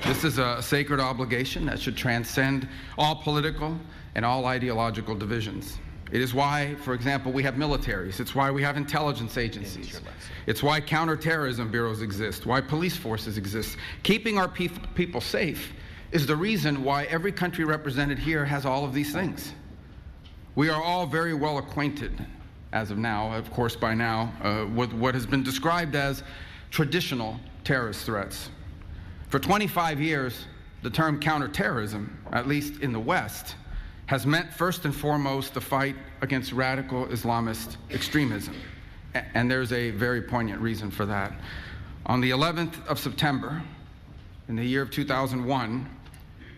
This is a sacred obligation that should transcend all political and all ideological divisions. It is why, for example, we have militaries. It's why we have intelligence agencies. It's why counterterrorism bureaus exist, why police forces exist. Keeping our people safe is the reason why every country represented here has all of these things. We are all very well acquainted, as of now, of course by now, with what has been described as traditional terrorist threats. For 25 years, the term counterterrorism, at least in the West, has meant first and foremost the fight against radical Islamist extremism. And there's a very poignant reason for that. On the 11th of September, in the year of 2001,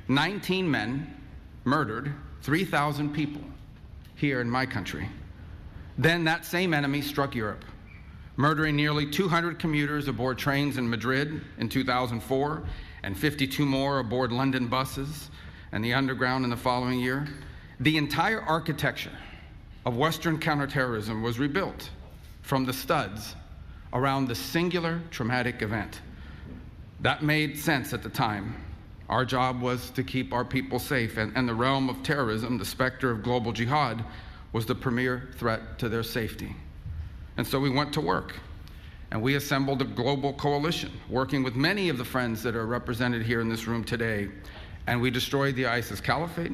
19 men murdered 3,000 people here in my country. Then that same enemy struck Europe, murdering nearly 200 commuters aboard trains in Madrid in 2004, and 52 more aboard London buses and the underground in the following year. The entire architecture of Western counterterrorism was rebuilt from the studs around the singular traumatic event. That made sense at the time. Our job was to keep our people safe, and the realm of terrorism, the specter of global jihad, was the premier threat to their safety. And so we went to work, and we assembled a global coalition, working with many of the friends that are represented here in this room today, and we destroyed the ISIS caliphate.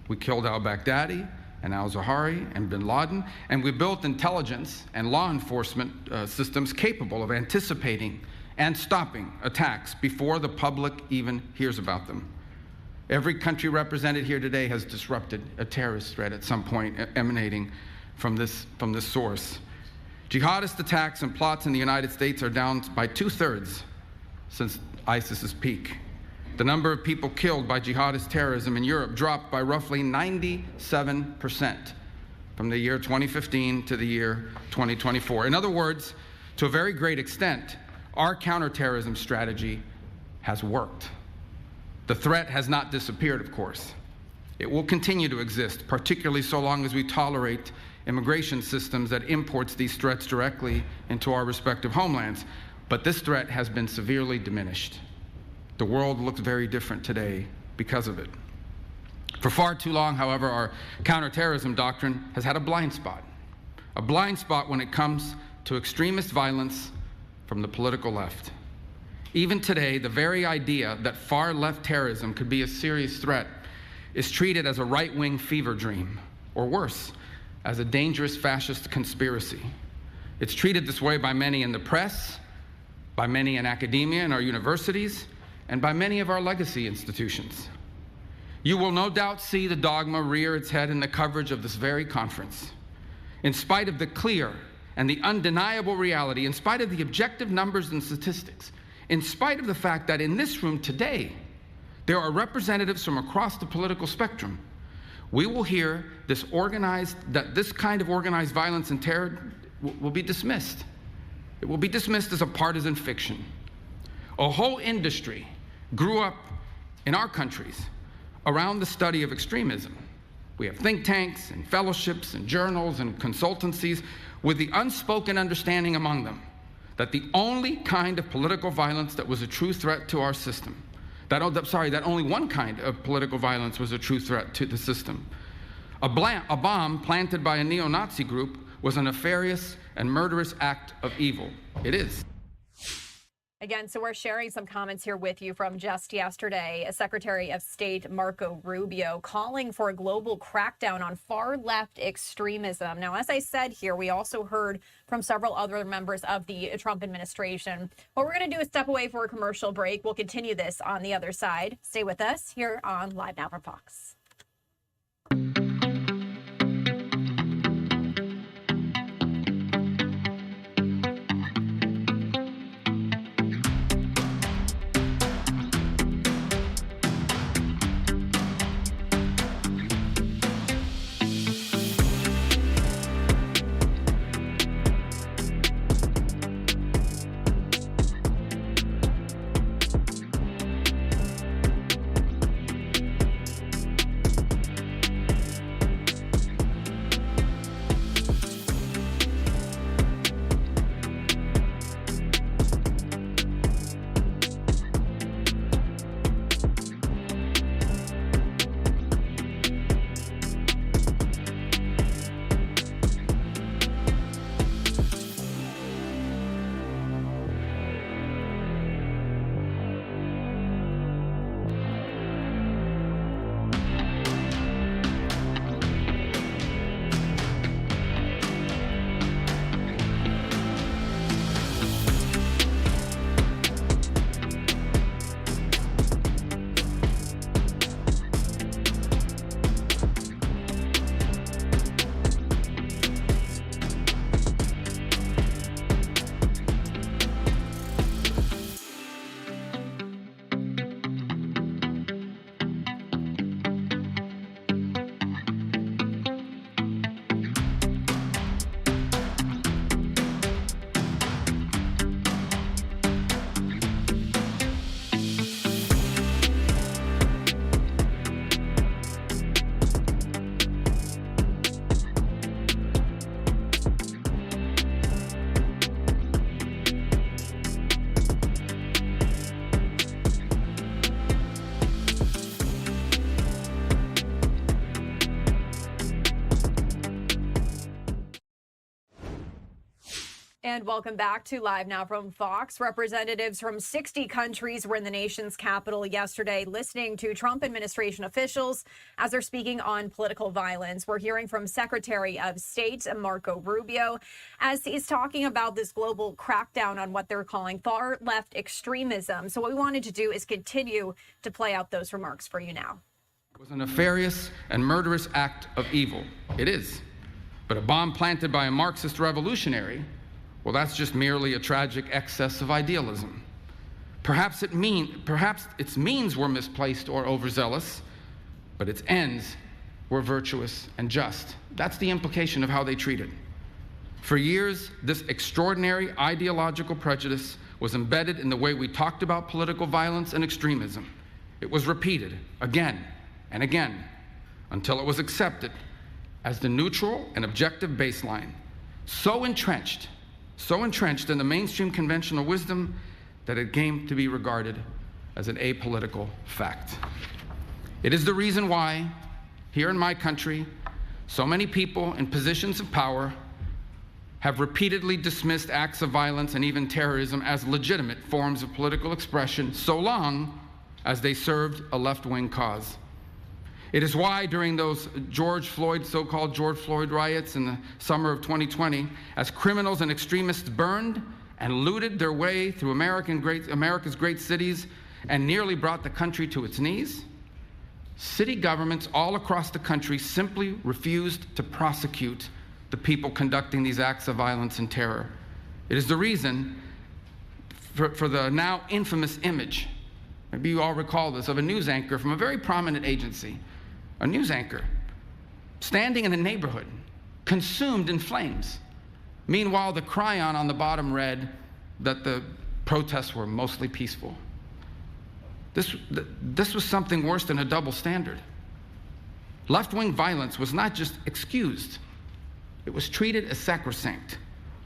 We killed al-Baghdadi and al-Zawahiri and bin Laden, and we built intelligence and law enforcement systems capable of anticipating and stopping attacks before the public even hears about them. Every country represented here today has disrupted a terrorist threat at some point emanating from this source. Jihadist attacks and plots in the United States are down by 2/3 since ISIS's peak. The number of people killed by jihadist terrorism in Europe dropped by roughly 97% from the year 2015 to the year 2024. In other words, to a very great extent, our counterterrorism strategy has worked. The threat has not disappeared, of course. It will continue to exist, particularly so long as we tolerate immigration systems that imports these threats directly into our respective homelands. But this threat has been severely diminished. The world looks very different today because of it. For far too long, however, our counterterrorism doctrine has had a blind spot when it comes to extremist violence from the political left. Even today, the very idea that far-left terrorism could be a serious threat is treated as a right-wing fever dream, or worse, as a dangerous fascist conspiracy. It's treated this way by many in the press, by many in academia and our universities, and by many of our legacy institutions. You will no doubt see the dogma rear its head in the coverage of this very conference. In spite of the clear and the undeniable reality, in spite of the objective numbers and statistics, in spite of the fact that in this room today, there are representatives from across the political spectrum, we will hear this kind of organized violence and terror will be dismissed. It will be dismissed as a partisan fiction. A whole industry grew up in our countries around the study of extremism. We have think tanks and fellowships and journals and consultancies with the unspoken understanding among them that the only kind of political violence that was a true threat to our system, that only one kind of political violence was a true threat to the system. A bomb planted by a neo-Nazi group was a nefarious and murderous act of evil. It is. Again, so we're sharing some comments here with you from just yesterday. Secretary of State Marco Rubio calling for a global crackdown on far-left extremism. Now, as I said here, we also heard from several other members of the Trump administration. What we're going to do is step away for a commercial break. We'll continue this on the other side. Stay with us here on Live Now from Fox. And welcome back to Live Now from Fox. Representatives from 60 countries were in the nation's capital yesterday listening to Trump administration officials as they're speaking on political violence. We're hearing from Secretary of State Marco Rubio as he's talking about this global crackdown on what they're calling far-left extremism. So what we wanted to do is continue to play out those remarks for you now. It was a nefarious and murderous act of evil. It is. But a bomb planted by a Marxist revolutionary, well, that's just merely a tragic excess of idealism. Perhaps its means were misplaced or overzealous, but its ends were virtuous and just. That's the implication of how they treated. For years, this extraordinary ideological prejudice was embedded in the way we talked about political violence and extremism. It was repeated again and again until it was accepted as the neutral and objective baseline, so entrenched in the mainstream conventional wisdom that it came to be regarded as an apolitical fact. It is the reason why, here in my country, so many people in positions of power have repeatedly dismissed acts of violence and even terrorism as legitimate forms of political expression, so long as they served a left-wing cause. It is why during those so-called George Floyd riots in the summer of 2020, as criminals and extremists burned and looted their way through America's great cities and nearly brought the country to its knees, city governments all across the country simply refused to prosecute the people conducting these acts of violence and terror. It is the reason for the now infamous image, maybe you all recall this, of a news anchor from a very prominent agency, a news anchor standing in a neighborhood consumed in flames. Meanwhile, the chyron on the bottom read that the protests were mostly peaceful. This was something worse than a double standard. Left-wing violence was not just excused, it was treated as sacrosanct,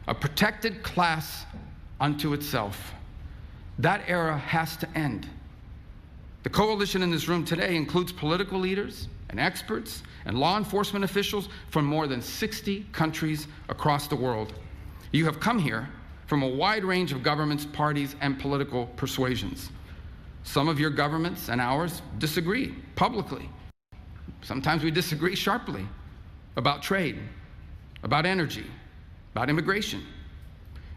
a protected class unto itself. That era has to end. The coalition in this room today includes political leaders and experts and law enforcement officials from more than 60 countries across the world. You have come here from a wide range of governments, parties, and political persuasions. Some of your governments and ours disagree publicly. Sometimes we disagree sharply about trade, about energy, about immigration.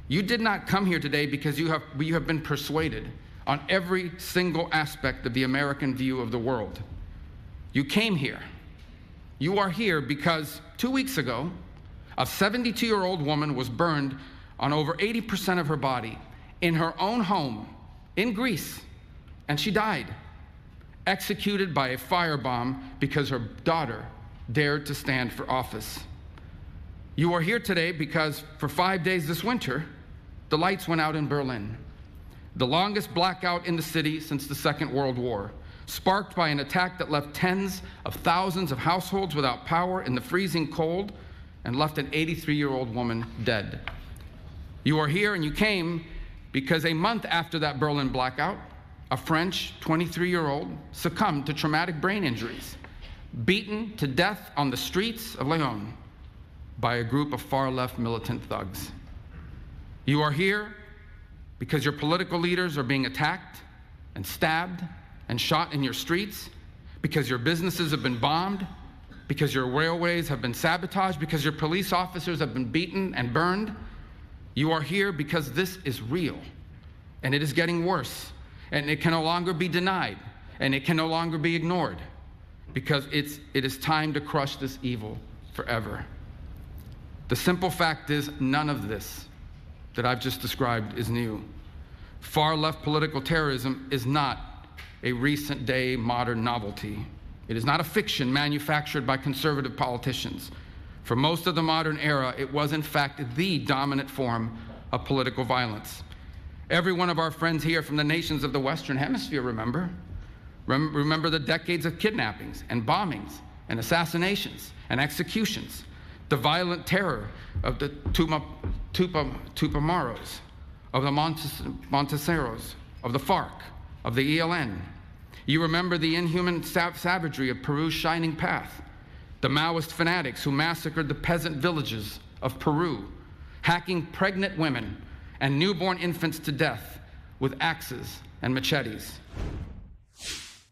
You did not come here today because you have been persuaded on every single aspect of the American view of the world. You came here. You are here because 2 weeks ago, a 72-year-old woman was burned on over 80% of her body in her own home in Greece, and she died, executed by a firebomb because her daughter dared to stand for office. You are here today because for 5 days this winter, the lights went out in Berlin, the longest blackout in the city since the Second World War, sparked by an attack that left tens of thousands of households without power in the freezing cold and left an 83-year-old woman dead. You are here and you came because a month after that Berlin blackout, a French 23-year-old succumbed to traumatic brain injuries, beaten to death on the streets of Lyon by a group of far-left militant thugs. You are here because your political leaders are being attacked and stabbed and shot in your streets, because your businesses have been bombed, because your railways have been sabotaged, because your police officers have been beaten and burned. You are here because this is real, and it is getting worse, and it can no longer be denied, and it can no longer be ignored, because it is time to crush this evil forever. The simple fact is, none of this that I've just described is new. Far-left political terrorism is not a recent day modern novelty. It is not a fiction manufactured by conservative politicians. For most of the modern era, it was in fact the dominant form of political violence. Every one of our friends here from the nations of the Western Hemisphere remember the decades of kidnappings and bombings and assassinations and executions, the violent terror of the Tupamaros, of the Monteseros, of the FARC, of the ELN. You remember the inhuman savagery of Peru's Shining Path, the Maoist fanatics who massacred the peasant villages of Peru, hacking pregnant women and newborn infants to death with axes and machetes.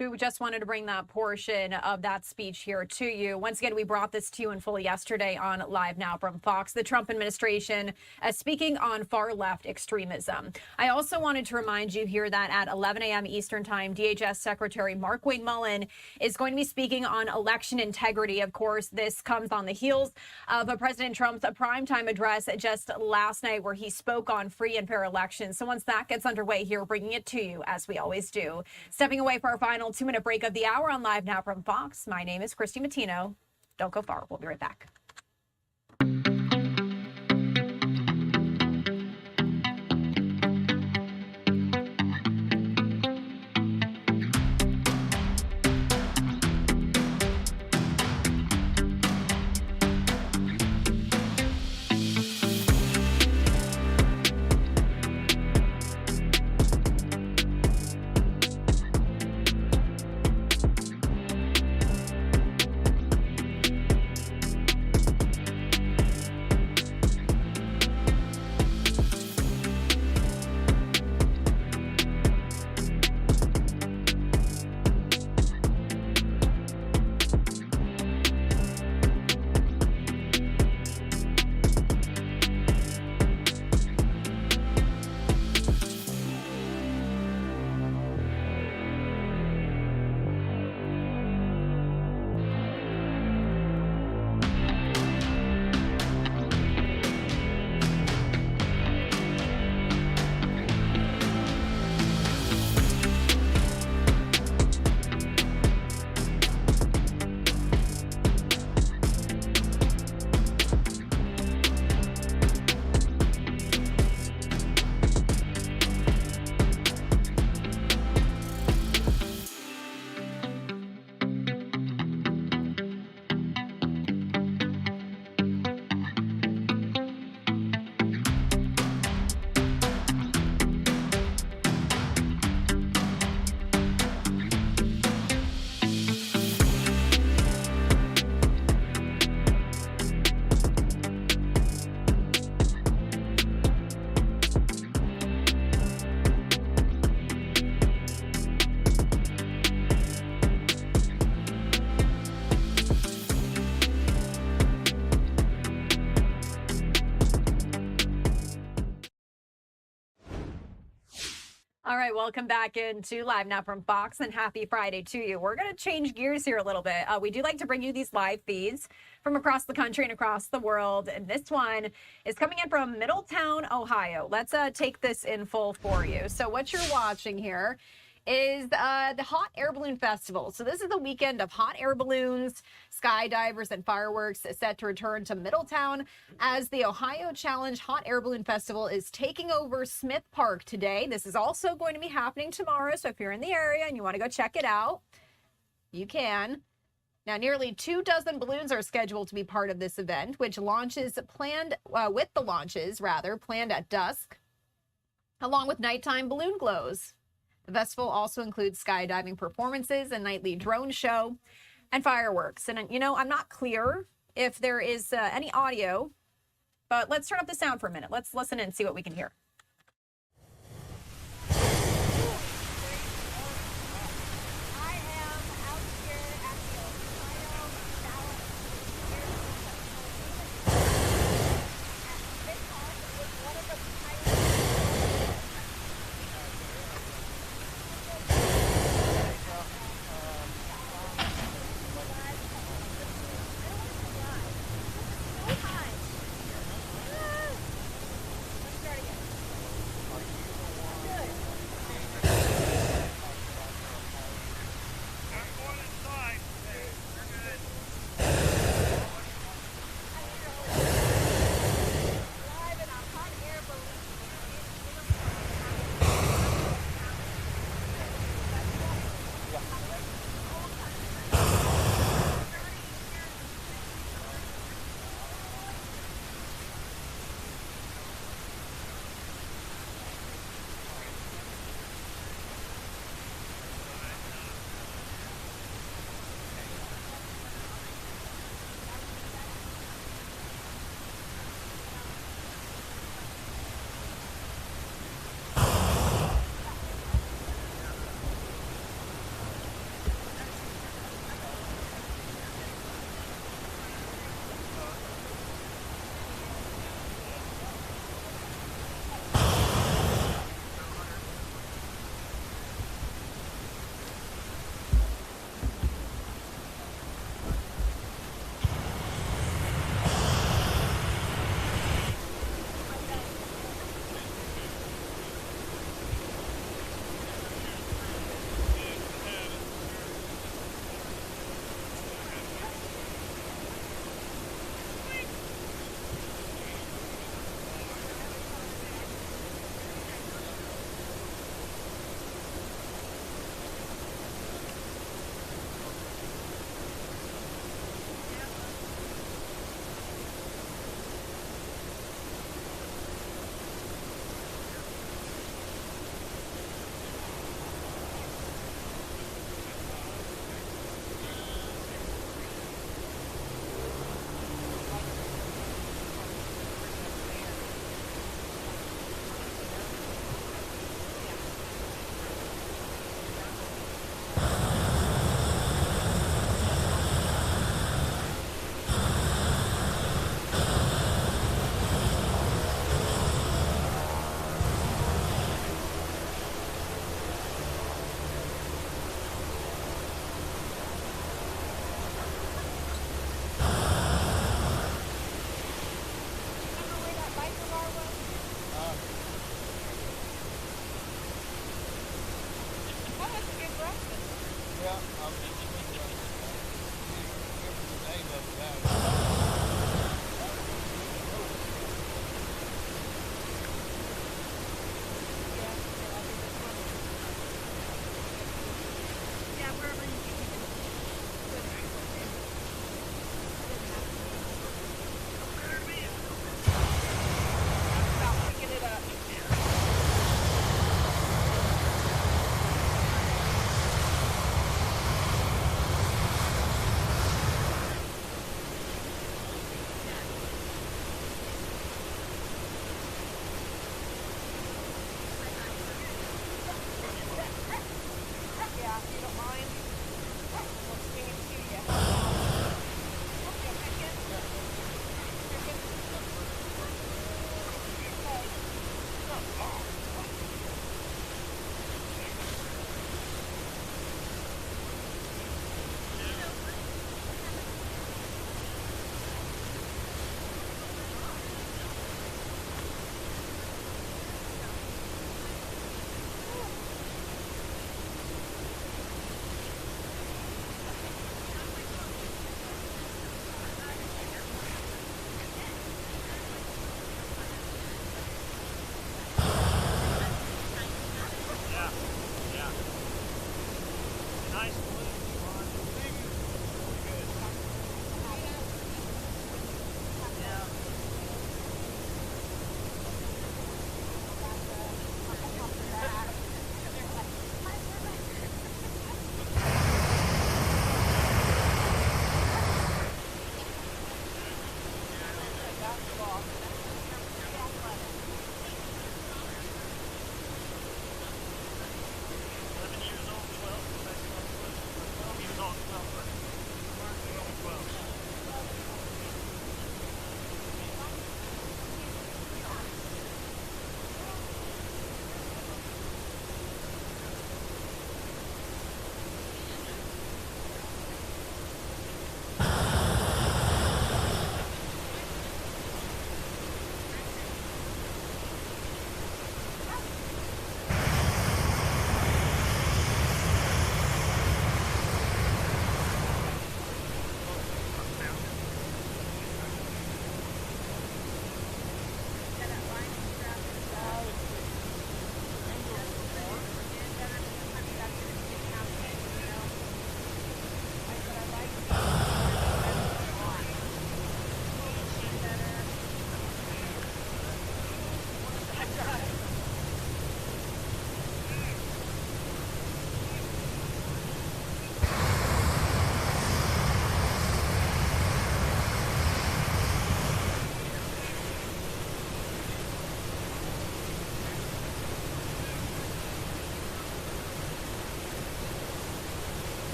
We just wanted to bring that portion of that speech here to you. Once again, we brought this to you in full yesterday on Live Now from Fox. The Trump administration speaking on far-left extremism. I also wanted to remind you here that at 11 a.m. Eastern Time, DHS Secretary Mark Wayne Mullen is going to be speaking on election integrity. Of course, this comes on the heels of President Trump's primetime address just last night, where he spoke on free and fair elections. So once that gets underway here, bringing it to you as we always do. Stepping away for our final 2-minute break of the hour on Live Now from Fox. My name is Christy Matino. Don't go far. We'll be right back. All right, welcome back into Live Now from Fox, and happy Friday to you. We're going to change gears here a little bit. We do like to bring you these live feeds from across the country and across the world. And this one is coming in from Middletown, Ohio. Let's take this in full for you. So what you're watching here is the Hot Air Balloon Festival. So this is the weekend of hot air balloons, skydivers, and fireworks set to return to Middletown as the Ohio Challenge Hot Air Balloon Festival is taking over Smith Park today. This is also going to be happening tomorrow, so if you're in the area and you want to go check it out, you can. Now, nearly 24 balloons are scheduled to be part of this event, which launches planned planned at dusk, along with nighttime balloon glows. The festival also includes skydiving performances, a nightly drone show, and fireworks. And, you know, I'm not clear if there is any audio, but let's turn up the sound for a minute. Let's listen and see what we can hear.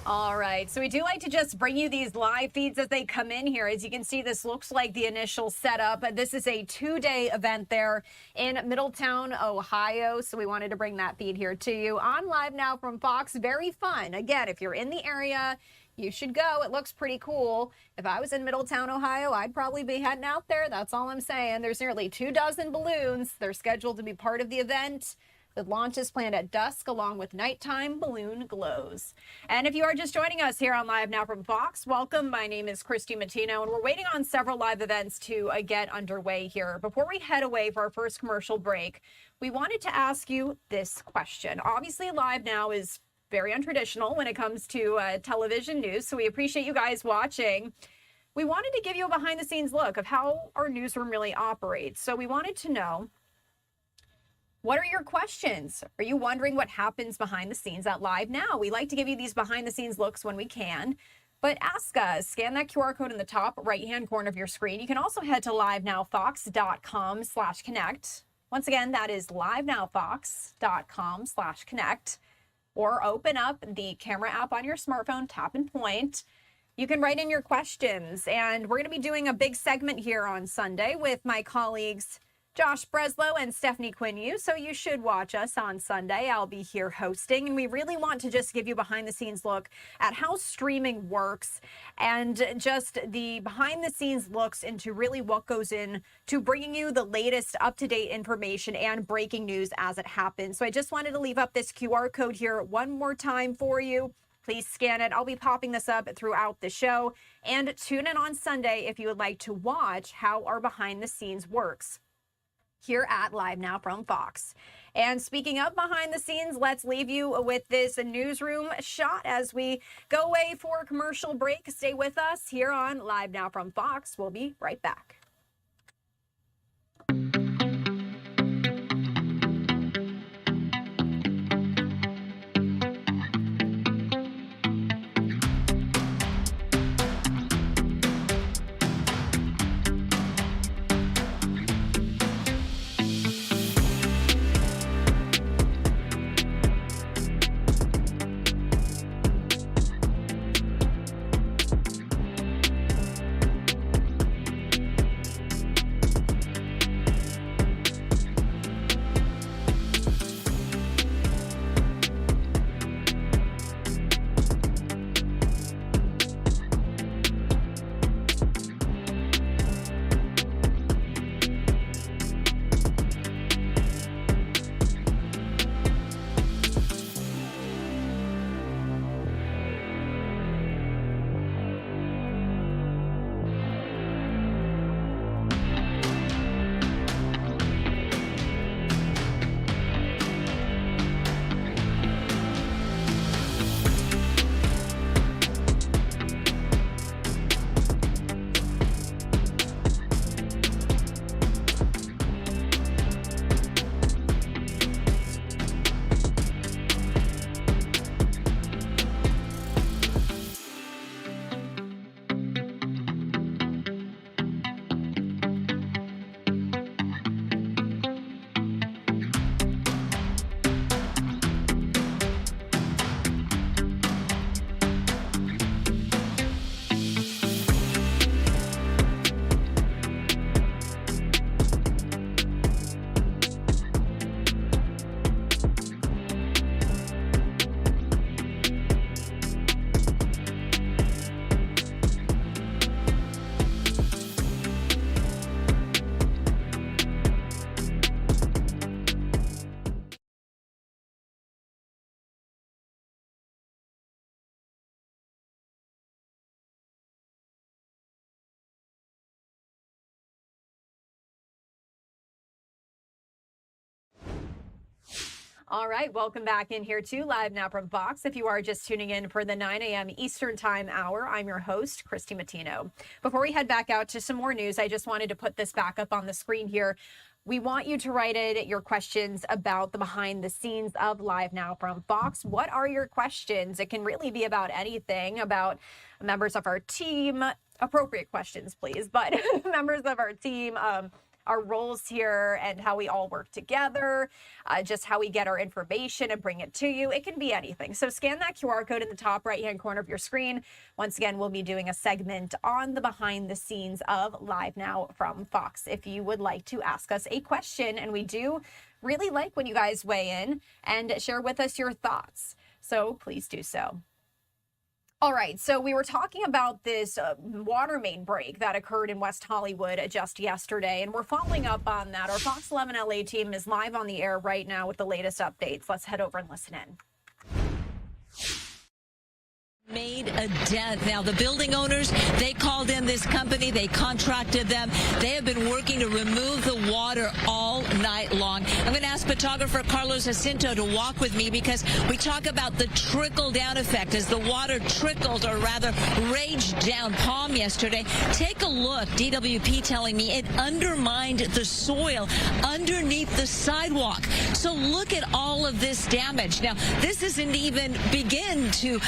All right, so we do like to just bring you these live feeds as they come in here. As you can see, this looks like the initial setup. This is a 2-day event there in Middletown, Ohio. So we wanted to bring that feed here to you on Live Now from Fox. Very fun. Again, if you're in the area, you should go. It looks pretty cool. If I was in Middletown, Ohio, I'd probably be heading out there. That's all I'm saying. There's nearly 24 balloons. They're scheduled to be part of the event, with launches planned at dusk along with nighttime balloon glows. And if you are just joining us here on Live Now from Fox, welcome. My name is Christy Matino, and we're waiting on several live events to get underway here. Before we head away for our first commercial break, we wanted to ask you this question. Obviously, Live Now is very untraditional when it comes to television news, so we appreciate you guys watching. We wanted to give you a behind-the-scenes look of how our newsroom really operates. So we wanted to know, what are your questions? Are you wondering what happens behind the scenes at Live Now? We like to give you these behind the scenes looks when we can, but ask us. Scan that QR code in the top right-hand corner of your screen. You can also head to livenowfox.com/connect. Once again, that is livenowfox.com/connect, or open up the camera app on your smartphone, tap and point. You can write in your questions, and we're going to be doing a big segment here on Sunday with my colleagues Josh Breslow and Stephanie Quinu, so you should watch us on Sunday. I'll be here hosting, and we really want to just give you behind-the-scenes look at how streaming works and just the behind-the-scenes looks into really what goes in to bringing you the latest up-to-date information and breaking news as it happens. So I just wanted to leave up this QR code here one more time for you. Please scan it. I'll be popping this up throughout the show, and tune in on Sunday if you would like to watch how our behind-the-scenes works here at Live Now from Fox. And speaking of behind the scenes, let's leave you with this newsroom shot as we go away for a commercial break. Stay with us here on Live Now from Fox. We'll be right back. All right, welcome back in here to Live Now from Fox. If you are just tuning in for the 9 a.m. Eastern Time hour, I'm your host, Christy Matino. Before we head back out to some more news, I just wanted to put this back up on the screen here. We want you to write in your questions about the behind the scenes of Live Now from Fox. What are your questions? It can really be about anything, about members of our team, appropriate questions, please, but members of our team, our roles here and how we all work together, just how we get our information and bring it to you. It can be anything. So scan that QR code in the top right-hand corner of your screen. Once again, we'll be doing a segment on the behind the scenes of Live Now from Fox if you would like to ask us a question. And we do really like when you guys weigh in and share with us your thoughts. So please do so. All right, so we were talking about this water main break that occurred in West Hollywood just yesterday, and we're following up on that. Our Fox 11 LA team is live on the air right now with the latest updates. Let's head over and listen in. Made a dent. Now, the building owners, they called in this company. They contracted them. They have been working to remove the water all night long. I'm going to ask photographer Carlos Jacinto to walk with me because we talk about the trickle-down effect as the water trickled, or rather raged down Palm yesterday. Take a look. DWP telling me it undermined the soil underneath the sidewalk. So look at all of this damage. Now, this isn't even begin to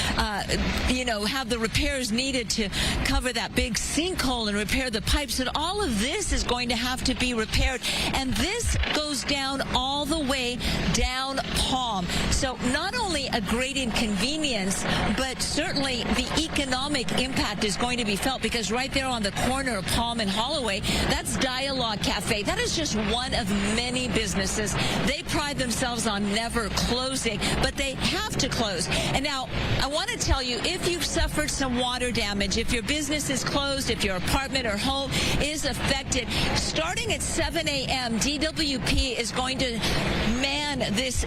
have the repairs needed to cover that big sinkhole and repair the pipes. And all of this is going to have to be repaired. And this goes down all the way down Palm. So not only a great inconvenience, but certainly the economic impact is going to be felt, because right there on the corner of Palm and Holloway, that's Dialogue Cafe. That is just one of many businesses. They pride themselves on never closing, but they have to close. And now I want to tell you, if you've suffered some water damage, if your business is closed, if your apartment or home is affected, starting at 7 a.m., DWP is going to man this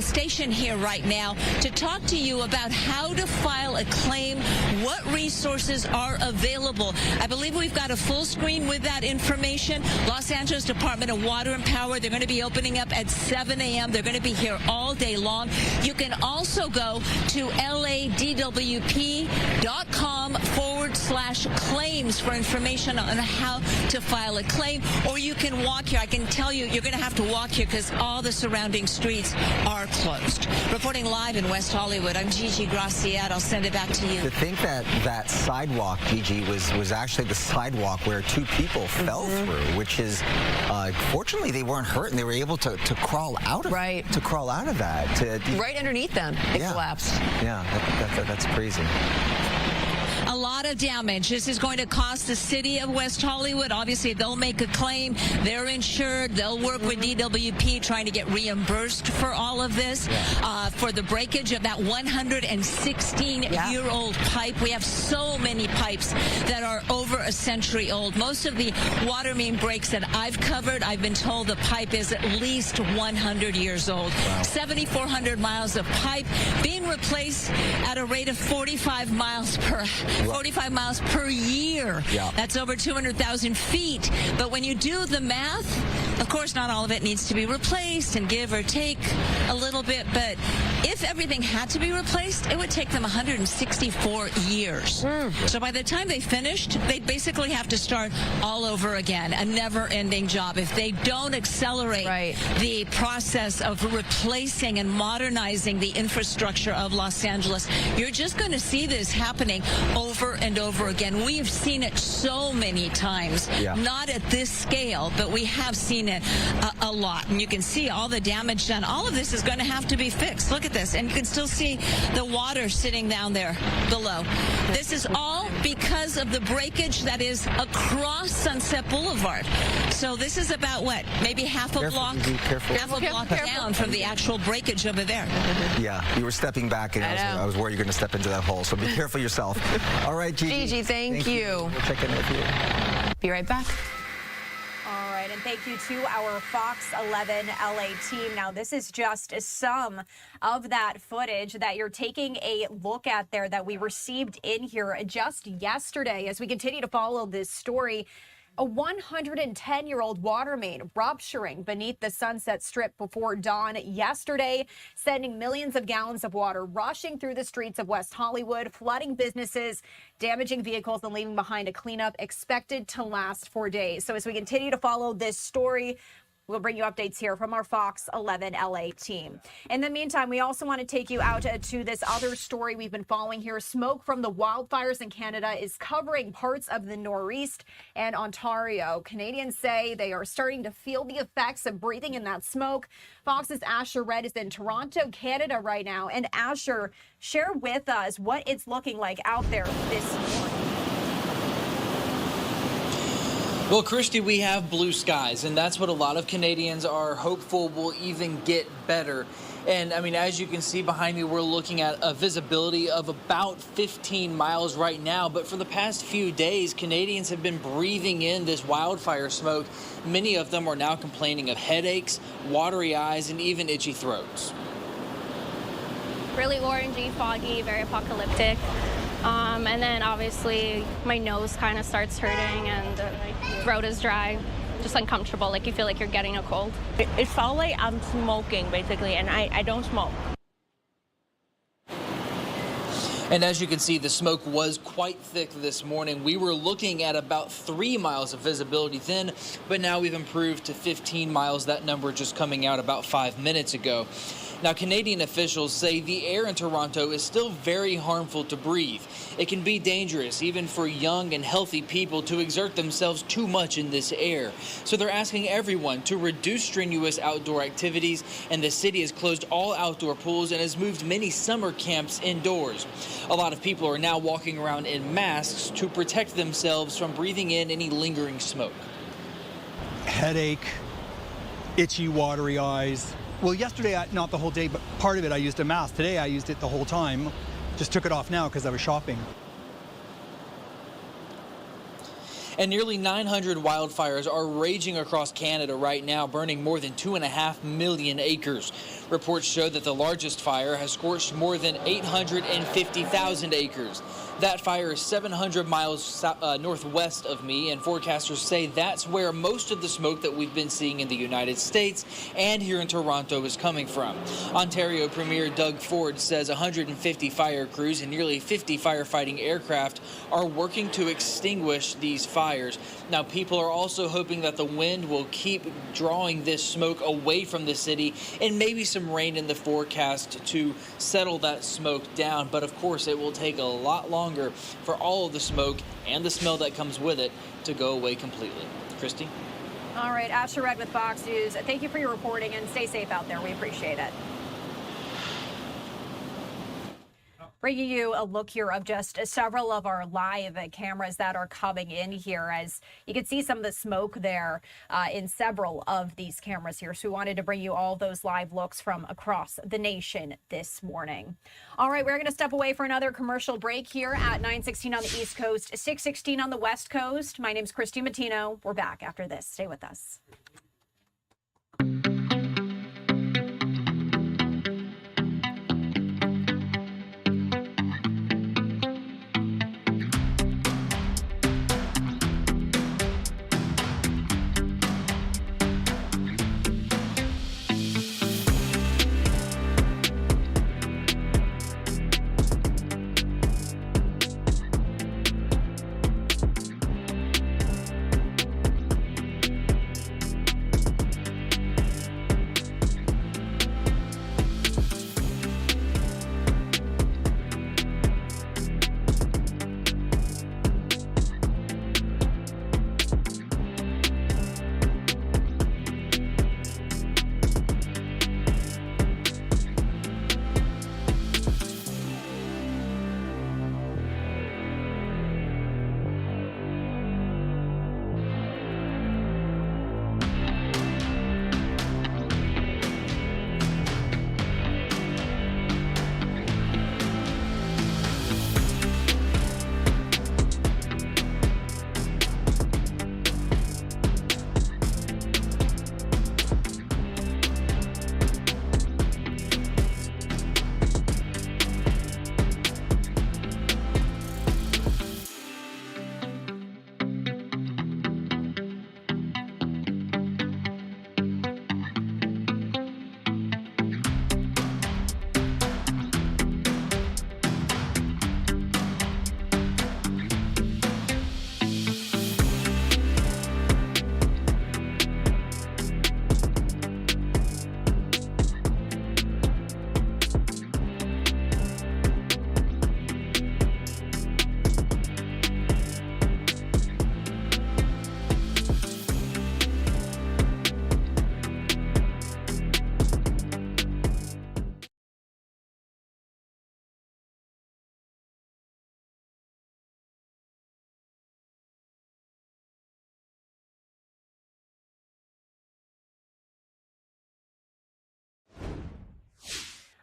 station here right now to talk to you about how to file a claim, what resources are available. I believe we've got a full screen with that information. Los Angeles Department of Water and Power, they're going to be opening up at 7 a.m. They're going to be here all day long. You can also go to ladwp.com/claims for information on how to file a claim, or you can walk here. I can tell you, you're going to have to walk here because all the surrounding streets are closed. Reporting live in West Hollywood, I'm Gigi Graciette. I'll send it back to you. To think that sidewalk, Gigi, was actually the sidewalk where two people fell through, which is, fortunately, they weren't hurt and they were able to crawl out of to crawl out of that. Right underneath them, it collapsed. Yeah, that's crazy. A lot of damage. This is going to cost the city of West Hollywood. Obviously, they'll make a claim. They're insured. They'll work with DWP trying to get reimbursed for all of this, for the breakage of that 116-year-old pipe. We have so many pipes that are over a century old. Most of the water main breaks that I've covered, I've been told the pipe is at least 100 years old. Wow. 7,400 miles of pipe being replaced at a rate of 45 miles per year. Yeah. That's over 200,000 feet. But when you do the math, of course, not all of it needs to be replaced, and give or take a little bit. But if everything had to be replaced, it would take them 164 years. So by the time they finished, they'd basically have to start all over again, a never-ending job. If they don't accelerate the process of replacing and modernizing the infrastructure of Los Angeles, you're just going to see this happening over and over again. We've seen it so many times, not at this scale, but we have seen it a lot. And you can see all the damage done. All of this is going to have to be fixed. Look at this. And you can still see the water sitting down there below. This is all because of the breakage that is across Sunset Boulevard. So this is about what? Maybe half a block down from the actual breakage over there. Yeah, you were stepping back, and I was worried you're going to step into that hole. So be careful yourself. All right, Gigi, thank you. We'll check in with you. Be right back. All right, and thank you to our Fox 11 LA team. Now, this is just some of that footage that you're taking a look at there that we received in here just yesterday as we continue to follow this story. A 110-year-old water main rupturing beneath the Sunset Strip before dawn yesterday, sending millions of gallons of water rushing through the streets of West Hollywood, flooding businesses, damaging vehicles, and leaving behind a cleanup expected to last for days. So as we continue to follow this story, We'll bring you updates here from our Fox 11 LA team. In the meantime, we also want to take you out to this other story we've been following here. Smoke from the wildfires in Canada is covering parts of the Northeast and Ontario. Canadians say they are starting to feel the effects of breathing in that smoke. Fox's Asher Red is in Toronto, Canada right now. And Asher, share with us what it's looking like out there this morning. Well, Christy, we have blue skies, and that's what a lot of Canadians are hopeful will even get better. And I mean, as you can see behind me, we're looking at a visibility of about 15 miles right now. But for the past few days, Canadians have been breathing in this wildfire smoke. Many of them are now complaining of headaches, watery eyes, and even itchy throats. Really orangey, foggy, very apocalyptic. And then obviously my nose kind of starts hurting and the throat is dry, just uncomfortable, like you feel like you're getting a cold. It felt like I'm smoking, basically, and I don't smoke. And as you can see, the smoke was quite thick this morning. We were looking at about 3 miles of visibility then, but now we've improved to 15 miles. That number just coming out about 5 minutes ago. Now, Canadian officials say the air in Toronto is still very harmful to breathe. It can be dangerous, even for young and healthy people, to exert themselves too much in this air. So they're asking everyone to reduce strenuous outdoor activities, and the city has closed all outdoor pools and has moved many summer camps indoors. A lot of people are now walking around in masks to protect themselves from breathing in any lingering smoke. Headache, itchy, watery eyes. Well, yesterday, not the whole day, but part of it I used a mask. Today I used it the whole time. Just took it off now because I was shopping. And nearly 900 wildfires are raging across Canada right now, burning more than 2.5 million acres. Reports show that the largest fire has scorched more than 850,000 acres. That fire is 700 miles northwest of me, and forecasters say that's where most of the smoke that we've been seeing in the United States and here in Toronto is coming from. Ontario Premier Doug Ford says 150 fire crews and nearly 50 firefighting aircraft are working to extinguish these fires. Now, people are also hoping that the wind will keep drawing this smoke away from the city, and maybe some rain in the forecast to settle that smoke down. But of course, it will take a lot longer for all of the smoke and the smell that comes with it to go away completely. Christy? All right, Asher Red with Fox News. Thank you for your reporting and stay safe out there. We appreciate it. Bringing you a look here of just several of our live cameras that are coming in here. As you can see some of the smoke there in several of these cameras here. So we wanted to bring you all those live looks from across the nation this morning. All right, we're going to step away for another commercial break here at 9:16 on the East Coast, 6:16 on the West Coast. My name's Christy Matino. We're back after this. Stay with us.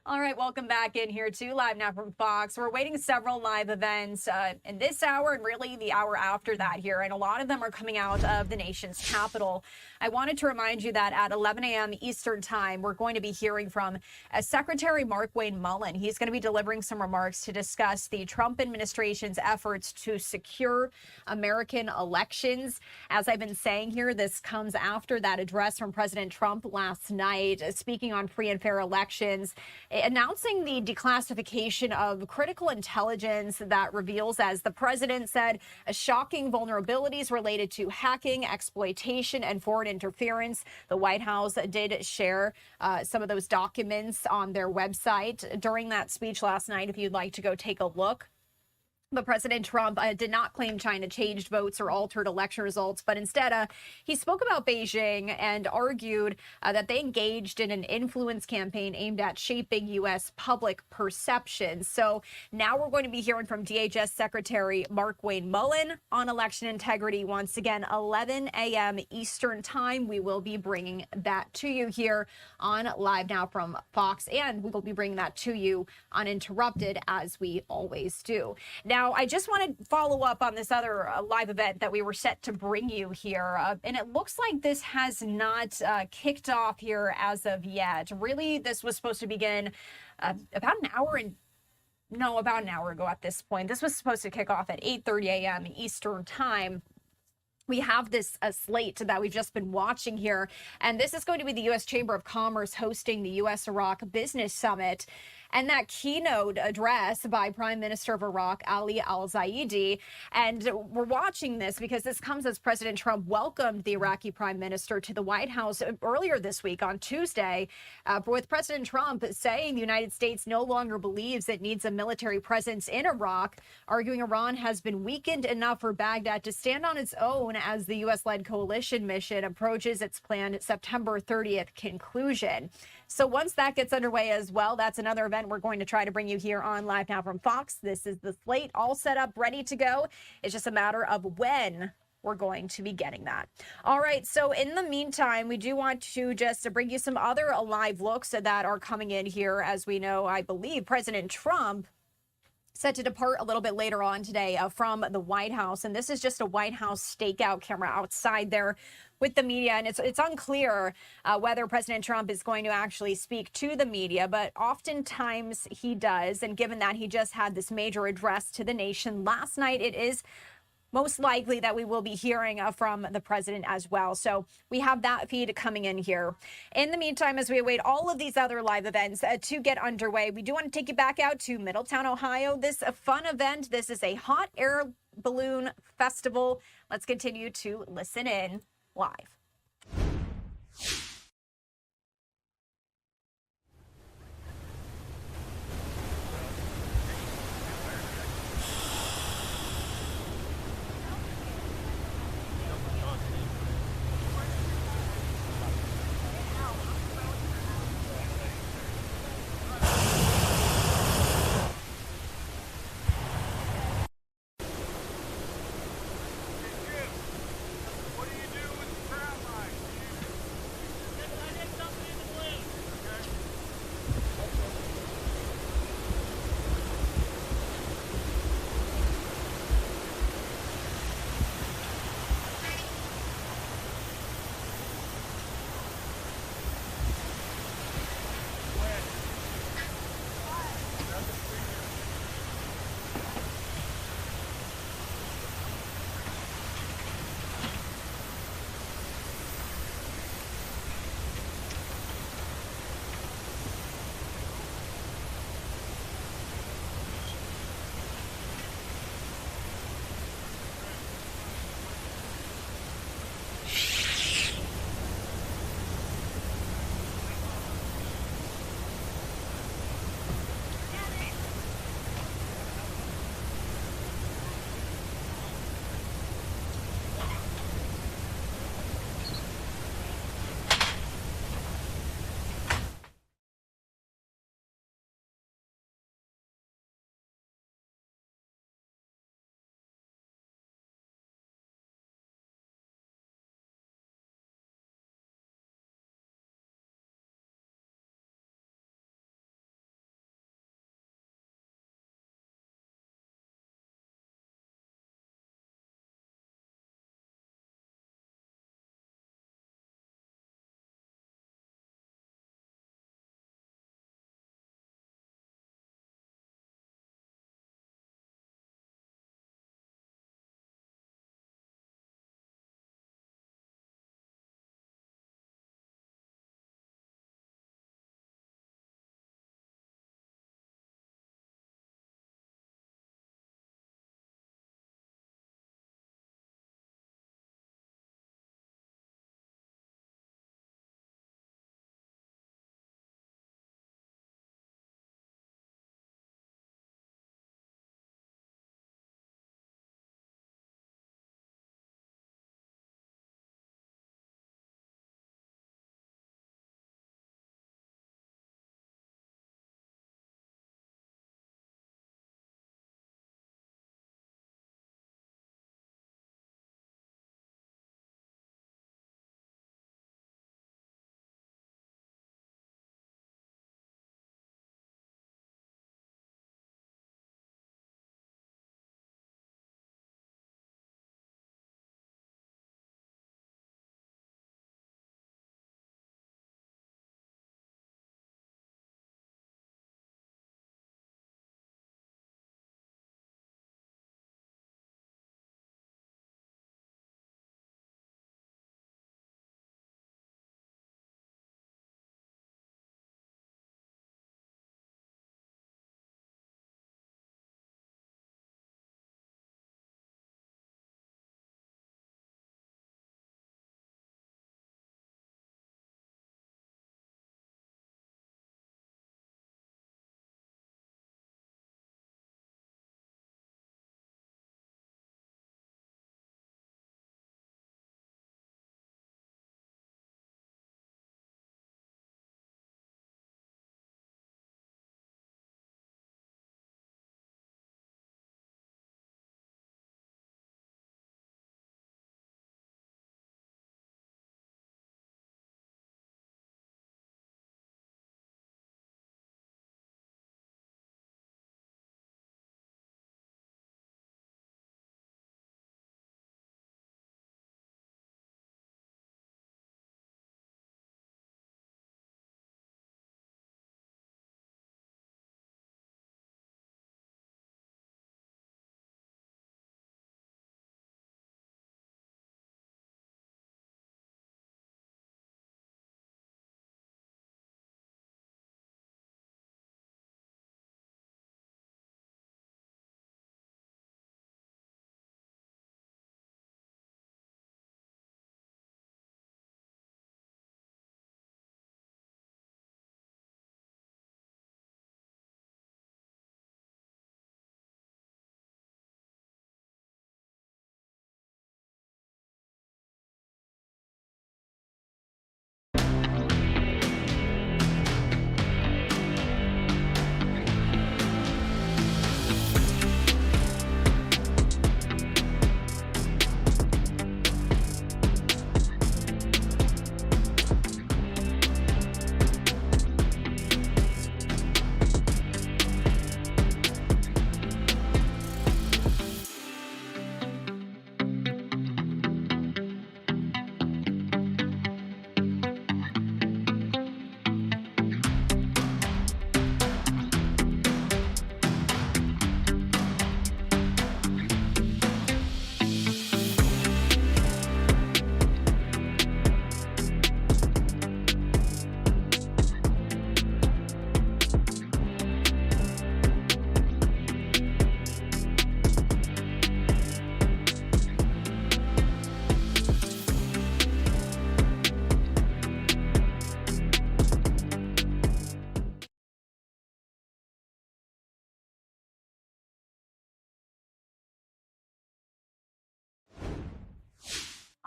All right, welcome back in here to Live Now from Fox. We're waiting several live events in this hour and really the hour after that here, and a lot of them are coming out of the nation's capital. I wanted to remind you that at 11 a.m. Eastern time, we're going to be hearing from Secretary Mark Wayne Mullen. He's going to be delivering some remarks to discuss the Trump administration's efforts to secure American elections. As I've been saying here, this comes after that address from President Trump last night, speaking on free and fair elections, announcing the declassification of critical intelligence that reveals, as the president said, shocking vulnerabilities related to hacking, exploitation, and foreign interference. The White House did share some of those documents on their website during that speech last night, if you'd like to go take a look. But President Trump did not claim China changed votes or altered election results, but instead he spoke about Beijing and argued that they engaged in an influence campaign aimed at shaping U.S. public perception. So now we're going to be hearing from DHS Secretary Mark Wayne Mullen on election integrity. Once again, 11 a.m. Eastern time. We will be bringing that to you here on Live Now from Fox, and we will be bringing that to you uninterrupted, as we always do. Now, I just want to follow up on this other live event that we were set to bring you here. And it looks like this has not kicked off here as of yet. Really, this was supposed to begin about an hour ago at this point. This was supposed to kick off at 8:30 a.m. Eastern time. We have this slate that we've just been watching here, and this is going to be the U.S. Chamber of Commerce hosting the U.S.-Iraq Business Summit. And that keynote address by Prime Minister of Iraq, Ali al-Zaidi. And we're watching this because this comes as President Trump welcomed the Iraqi Prime Minister to the White House earlier this week on Tuesday, with President Trump saying the United States no longer believes it needs a military presence in Iraq, arguing Iran has been weakened enough for Baghdad to stand on its own as the U.S.-led coalition mission approaches its planned September 30th conclusion. So once that gets underway as well, that's another event we're going to try to bring you here on Live Now from Fox. This is the slate all set up, ready to go. It's just a matter of when we're going to be getting that. All right, so in the meantime, we do want to just bring you some other live looks that are coming in here. As we know, I believe President Trump set to depart a little bit later on today from the White House. And this is just a White House stakeout camera outside there with the media. And it's unclear whether President Trump is going to actually speak to the media, but oftentimes he does. And given that he just had this major address to the nation last night, it is most likely that we will be hearing from the president as well. So we have that feed coming in here. In the meantime, as we await all of these other live events to get underway, we do want to take you back out to Middletown, Ohio. This a fun event. This is a hot air balloon festival. Let's continue to listen in live.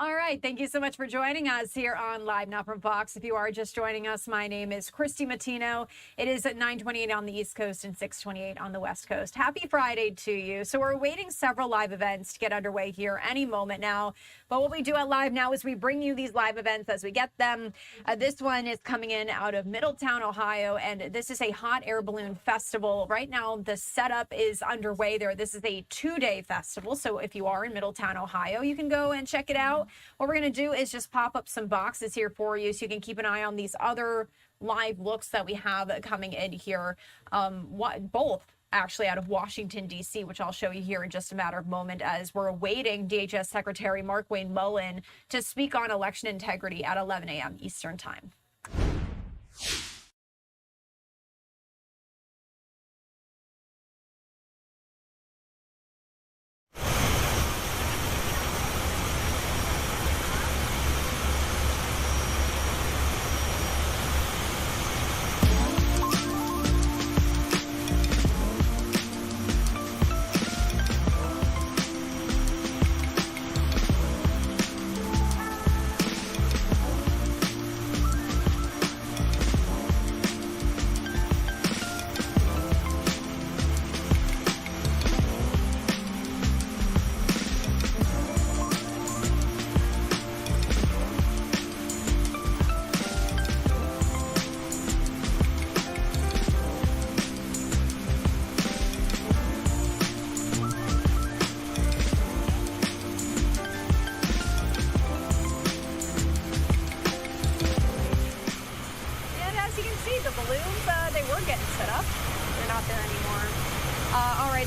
All right. Thank you so much for joining us here on Live Now from Fox. If you are just joining us, my name is Christy Matino. It is at 9:28 on the East Coast and 6:28 on the West Coast. Happy Friday to you. So we're awaiting several live events to get underway here any moment now. But what we do at Live Now is we bring you these live events as we get them. This one is coming in out of Middletown, Ohio, and this is a hot air balloon festival. Right now, the setup is underway there. This is a 2-day festival. So if you are in Middletown, Ohio, you can go and check it out. What we're going to do is just pop up some boxes here for you so you can keep an eye on these other live looks that we have coming in here. Both actually out of Washington, D.C., which I'll show you here in just a matter of moment as we're awaiting DHS Secretary Markwayne Mullin to speak on election integrity at 11 a.m. Eastern Time.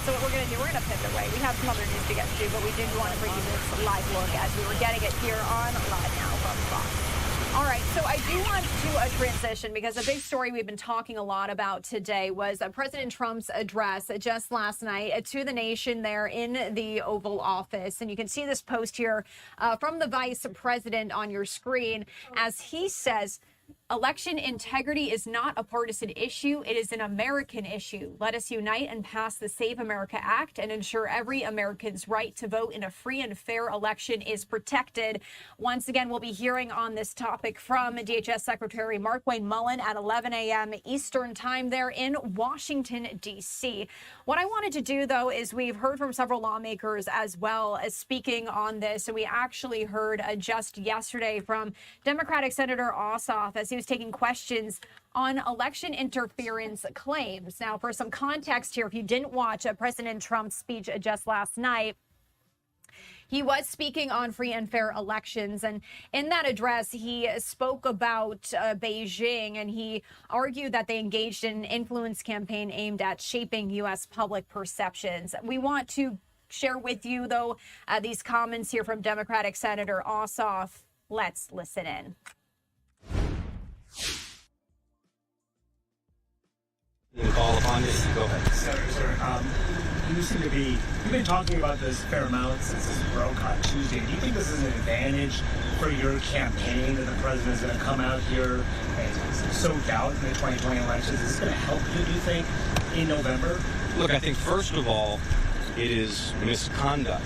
So what we're going to do, we're going to pivot away. We have some other news to get to, but we did want to bring you this live look as we were getting it here on Live Now from Fox. All right, so I do want to transition because a big story we've been talking a lot about today was President Trump's address just last night to the nation there in the Oval Office. And you can see this post here from the Vice President on your screen as he says, election integrity is not a partisan issue. It is an American issue. Let us unite and pass the Save America Act and ensure every American's right to vote in a free and fair election is protected. Once again, we'll be hearing on this topic from DHS Secretary Markwayne Mullin at 11 a.m. Eastern Time there in Washington, D.C. What I wanted to do, though, is we've heard from several lawmakers as well as speaking on this. And we actually heard just yesterday from Democratic Senator Ossoff as he was taking questions on election interference claims. Now, for some context here, if you didn't watch President Trump's speech just last night, he was speaking on free and fair elections. And in that address, he spoke about Beijing, and he argued that they engaged in an influence campaign aimed at shaping U.S. public perceptions. We want to share with you, though, these comments here from Democratic Senator Ossoff. Let's listen in. Call upon this. Go ahead. Senator, you seem to be, you've been talking about this a fair amount since this broke on Tuesday. Do you think this is an advantage for your campaign that the president is going to come out here and sow doubt in the 2020 elections? Is this going to help you, do you think, in November? Look, I think first of all, it is misconduct,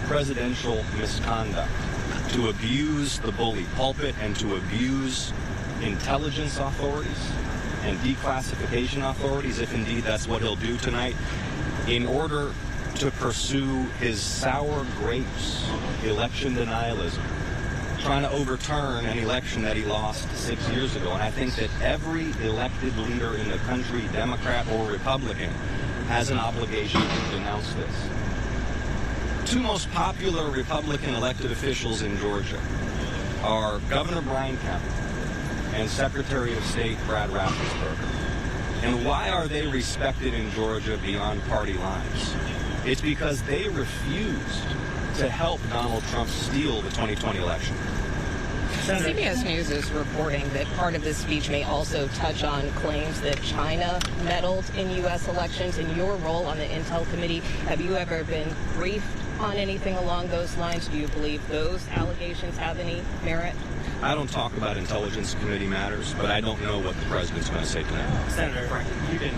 presidential misconduct, to abuse the bully pulpit and to abuse intelligence authorities and declassification authorities, if indeed that's what he'll do tonight, in order to pursue his sour grapes election denialism, trying to overturn an election that he lost 6 years ago. And I think that every elected leader in the country, Democrat or Republican, has an obligation to denounce this. Two most popular Republican elected officials in Georgia are Governor Brian Kemp and Secretary of State Brad Raffensperger. And why are they respected in Georgia beyond party lines? It's because they refused to help Donald Trump steal the 2020 election. CBS News is reporting that part of this speech may also touch on claims that China meddled in U.S. elections. In your role on the Intel Committee, have you ever been briefed on anything along those lines? Do you believe those allegations have any merit? I don't talk about Intelligence Committee matters, but I don't know what the president's going to say tonight. Senator, you've been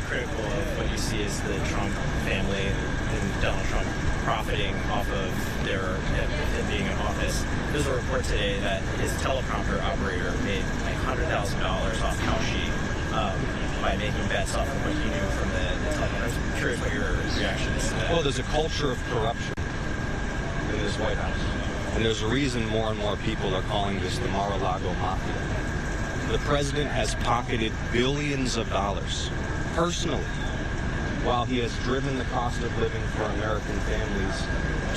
critical of what you see as the Trump family and Donald Trump profiting off of him being in office. There's a report today that his teleprompter operator made like $100,000 off Kalshi by making bets off of what he knew from the teleprompter. I'm curious what your reaction is to that. Well, there's a culture of corruption in this White House. And there's a reason more and more people are calling this the Mar-a-Lago Mafia. The president has pocketed billions of dollars personally, while he has driven the cost of living for American families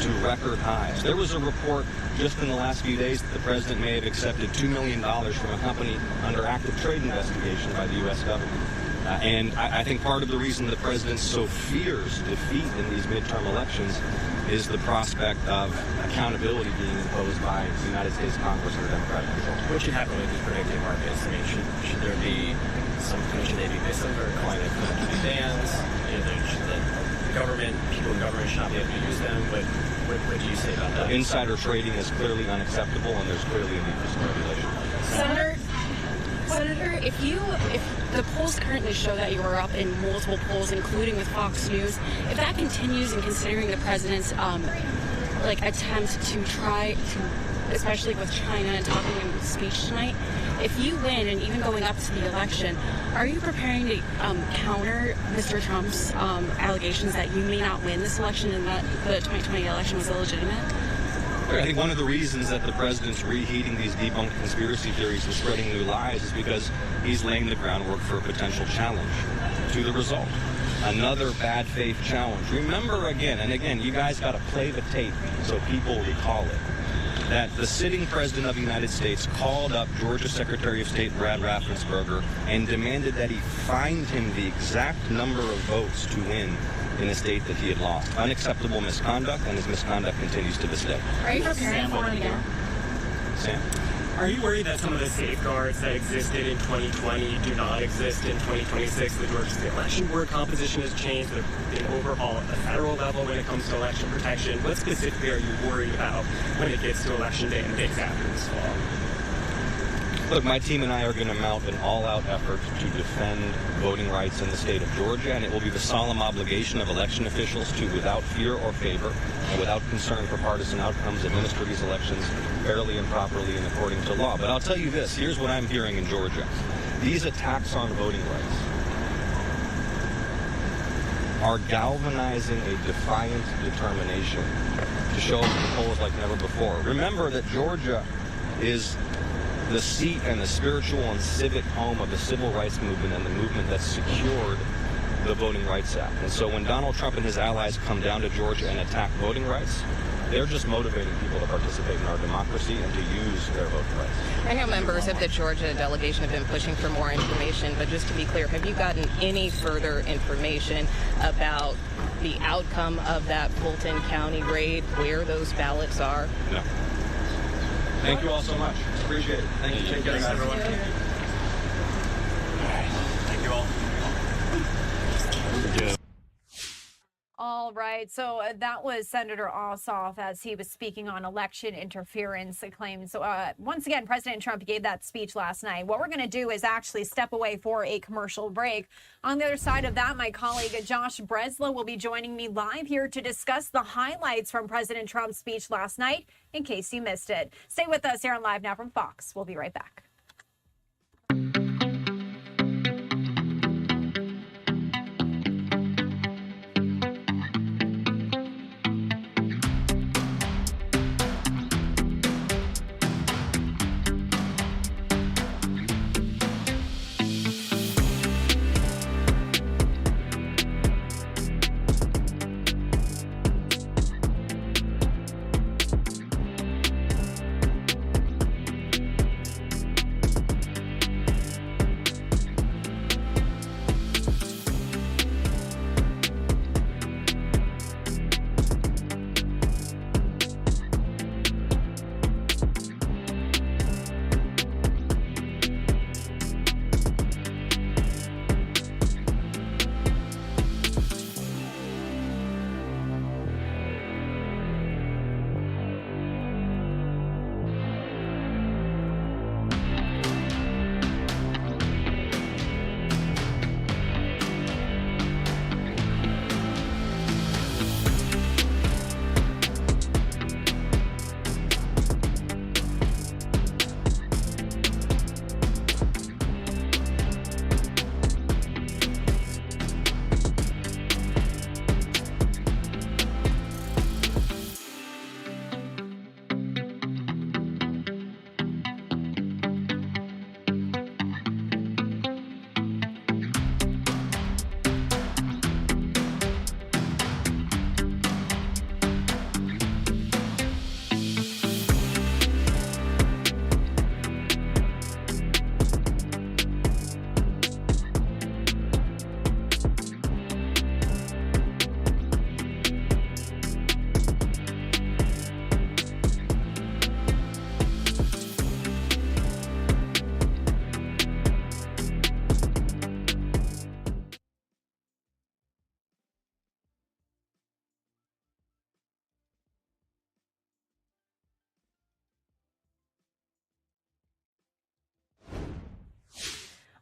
to record highs. There was a report just in the last few days that the president may have accepted $2 million from a company under active trade investigation by the U.S. government. And I think part of the reason the president so fears defeat in these midterm elections is the prospect of accountability being imposed by the United States Congress and the Democratic control. What should happen with these predictive markets? I mean, should there be should they be based on very kind of bans? The government, people in government should not be able to use them. What do you say about that? Insider trading is clearly unacceptable, and there's clearly a need for some regulation. Senator, if the polls currently show that you are up in multiple polls, including with Fox News, if that continues, and considering the president's attempt to try to, especially with China and talking in speech tonight, if you win and even going up to the election, are you preparing to counter Mr. Trump's allegations that you may not win this election and that the 2020 election was illegitimate? I think one of the reasons that the president's reheating these debunked conspiracy theories and spreading new lies is because he's laying the groundwork for a potential challenge to the result. Another bad faith challenge. Remember again, and again, you guys got to play the tape so people recall it, that the sitting president of the United States called up Georgia Secretary of State Brad Raffensperger and demanded that he find him the exact number of votes to win in a state that he had lost. Unacceptable misconduct, and his misconduct continues to this day. Are you preparing for it again? Sam? Are you worried that some of the safeguards that existed in 2020 do not exist in 2026? The Georgia election board composition has changed. The overhaul at the federal level when it comes to election protection. What specifically are you worried about when it gets to election day and days after this fall? Look, my team and I are going to mount an all-out effort to defend voting rights in the state of Georgia, and it will be the solemn obligation of election officials to, without fear or favor, and without concern for partisan outcomes, administer these elections fairly and properly and according to law. But I'll tell you this, here's what I'm hearing in Georgia. These attacks on voting rights are galvanizing a defiant determination to show up at the polls like never before. Remember that Georgia is the seat and the spiritual and civic home of the civil rights movement and the movement that secured the Voting Rights Act. And so when Donald Trump and his allies come down to Georgia and attack voting rights, they're just motivating people to participate in our democracy and to use their voting rights. I know members of the Georgia delegation have been pushing for more information, but just to be clear, have you gotten any further information about the outcome of that Fulton County raid, where those ballots are? No. Thank you all so much. Appreciate it. Thank you. Take care, guys. Everyone. Thank you all. All right. So that was Senator Ossoff as he was speaking on election interference claims. So once again, President Trump gave that speech last night. What we're going to do is actually step away for a commercial break. On the other side of that, my colleague Josh Breslow will be joining me live here to discuss the highlights from President Trump's speech last night, in case you missed it. Stay with us here on Live Now from Fox. We'll be right back.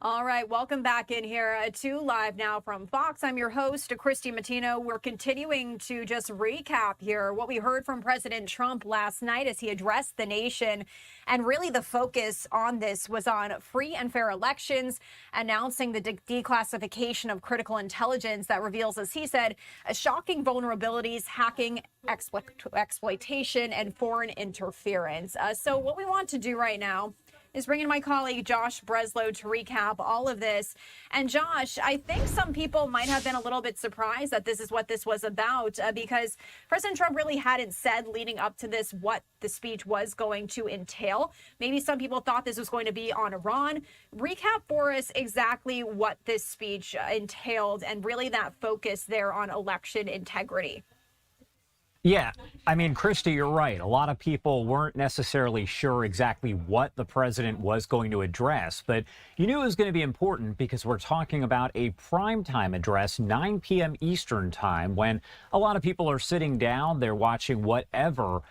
All right, welcome back in here to Live Now from Fox. I'm your host, Christy Matino. We're continuing to just recap here what we heard from President Trump last night as he addressed the nation. And really the focus on this was on free and fair elections, announcing the declassification of critical intelligence that reveals, as he said, shocking vulnerabilities, hacking, exploitation, and foreign interference. So what we want to do right now is bringing my colleague Josh Breslow to recap all of this. And Josh, I think some people might have been a little bit surprised that this is what this was about because President Trump really hadn't said leading up to this what the speech was going to entail. Maybe some people thought this was going to be on Iran. Recap for us exactly what this speech entailed and really that focus there on election integrity. Yeah, I mean, Christy, you're right. A lot of people weren't necessarily sure exactly what the president was going to address, but you knew it was going to be important because we're talking about a primetime address, 9 p.m. Eastern time, when a lot of people are sitting down, they're watching whatever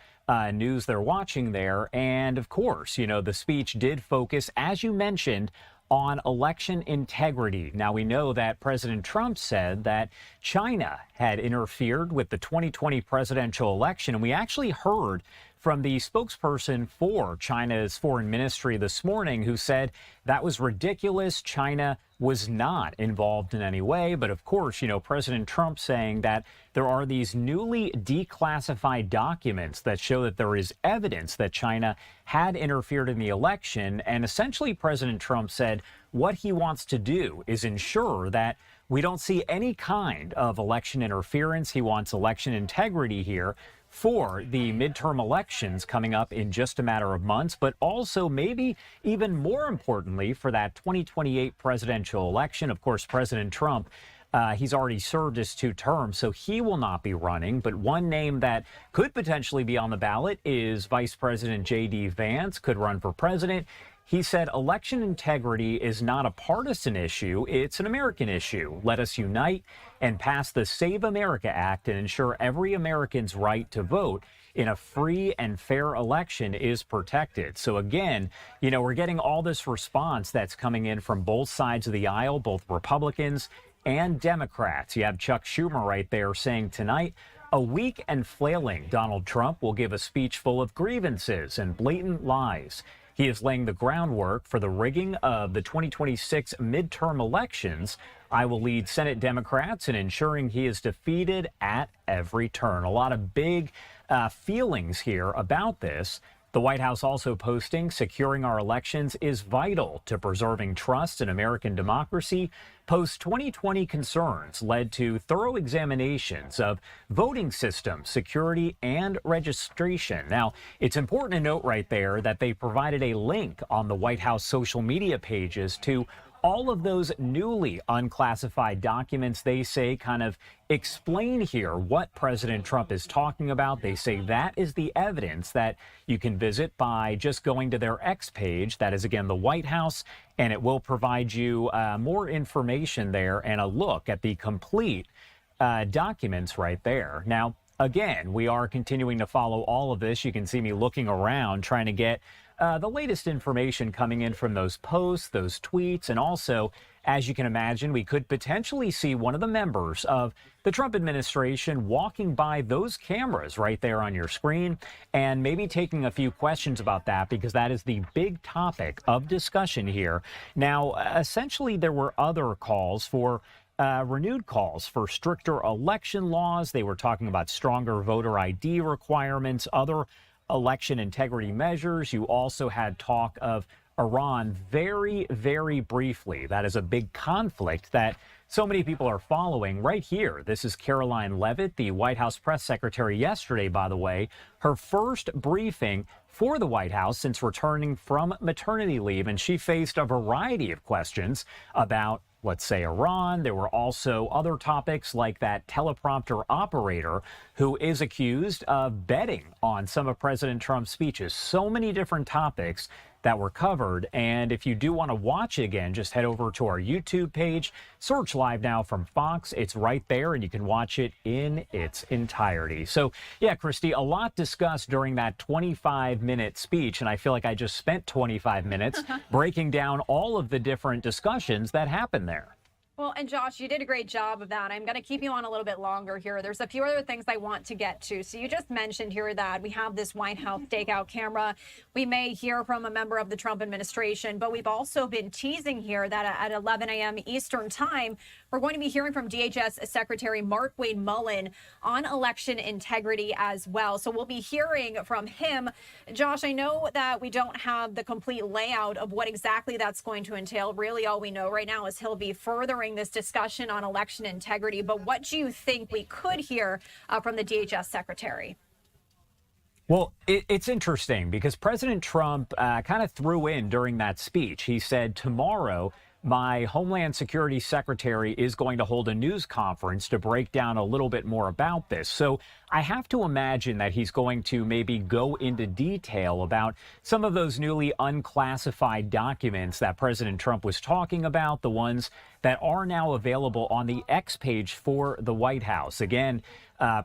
news they're watching there. And of course, you know, the speech did focus, as you mentioned, on election integrity. Now, we know that President Trump said that China had interfered with the 2020 presidential election, and we actually heard from the spokesperson for China's foreign ministry this morning who said that was ridiculous. China was not involved in any way. But of course, you know, President Trump saying that there are these newly declassified documents that show that there is evidence that China had interfered in the election. And essentially, President Trump said what he wants to do is ensure that we don't see any kind of election interference. He wants election integrity here for the midterm elections coming up in just a matter of months, but also maybe even more importantly for that 2028 presidential election. Of course, President Trump, he's already served his 2 terms, so he will not be running. But one name that could potentially be on the ballot is Vice President J.D. Vance, could run for president. He said election integrity is not a partisan issue, it's an American issue. Let us unite and pass the Save America Act and ensure every American's right to vote in a free and fair election is protected. So again, you know, we're getting all this response that's coming in from both sides of the aisle, both Republicans and Democrats. You have Chuck Schumer right there saying tonight, a weak and flailing Donald Trump will give a speech full of grievances and blatant lies. He is laying the groundwork for the rigging of the 2026 midterm elections. I will lead Senate Democrats in ensuring he is defeated at every turn. A lot of big feelings here about this. The White House also posting, securing our elections is vital to preserving trust in American democracy. Post-2020 concerns led to thorough examinations of voting system security and registration. Now, it's important to note right there that they provided a link on the White House social media pages to all of those newly unclassified documents. They say kind of explain here what President Trump is talking about. They say that is the evidence that you can visit by just going to their X page. That is, again, the White House, and it will provide you more information there and a look at the complete documents right there. Now, again, we are continuing to follow all of this. You can see me looking around trying to get the latest information coming in from those posts, those tweets, and also, as you can imagine, we could potentially see one of the members of the Trump administration walking by those cameras right there on your screen and maybe taking a few questions about that, because that is the big topic of discussion here. Now, essentially, there were other calls for renewed calls for stricter election laws. They were talking about stronger voter ID requirements, other election integrity measures. You also had talk of Iran very, very briefly. That is a big conflict that so many people are following right here. This is Caroline Leavitt, the White House press secretary yesterday, by the way, her first briefing for the White House since returning from maternity leave. And she faced a variety of questions about, let's say, Iran. There were also other topics like that teleprompter operator who is accused of betting on some of President Trump's speeches. So many different topics that were covered. And if you do want to watch it again, just head over to our YouTube page, search Live Now from Fox. It's right there, and you can watch it in its entirety. So, yeah, Christy, a lot discussed during that 25-minute speech, and I feel like I just spent 25 minutes breaking down all of the different discussions that happened there. Well, and Josh, you did a great job of that. I'm going to keep you on a little bit longer here. There's a few other things I want to get to. So you just mentioned here that we have this White House stakeout camera. We may hear from a member of the Trump administration, but we've also been teasing here that at 11 a.m. Eastern time, we're going to be hearing from DHS Secretary Markwayne Mullin on election integrity as well. So we'll be hearing from him. Josh, I know that we don't have the complete layout of what exactly that's going to entail. Really, all we know right now is he'll be furthering this discussion on election integrity. But what do you think we could hear from the DHS Secretary? Well, it's interesting because President Trump kind of threw in during that speech. He said, tomorrow, my Homeland Security Secretary is going to hold a news conference to break down a little bit more about this. So I have to imagine that he's going to maybe go into detail about some of those newly unclassified documents that President Trump was talking about, the ones that are now available on the X page for the White House. Again,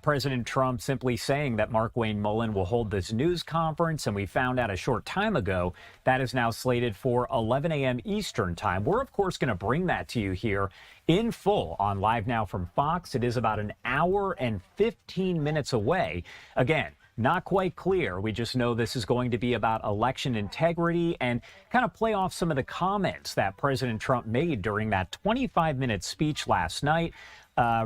President Trump simply saying that Markwayne Mullin will hold this news conference, and we found out a short time ago that is now slated for 11 a.m. Eastern time. We're, of course, going to bring that to you here in full on Live Now from Fox. It is about an hour and 15 minutes away. Again, not quite clear. We just know this is going to be about election integrity and kind of play off some of the comments that President Trump made during that 25-minute speech last night.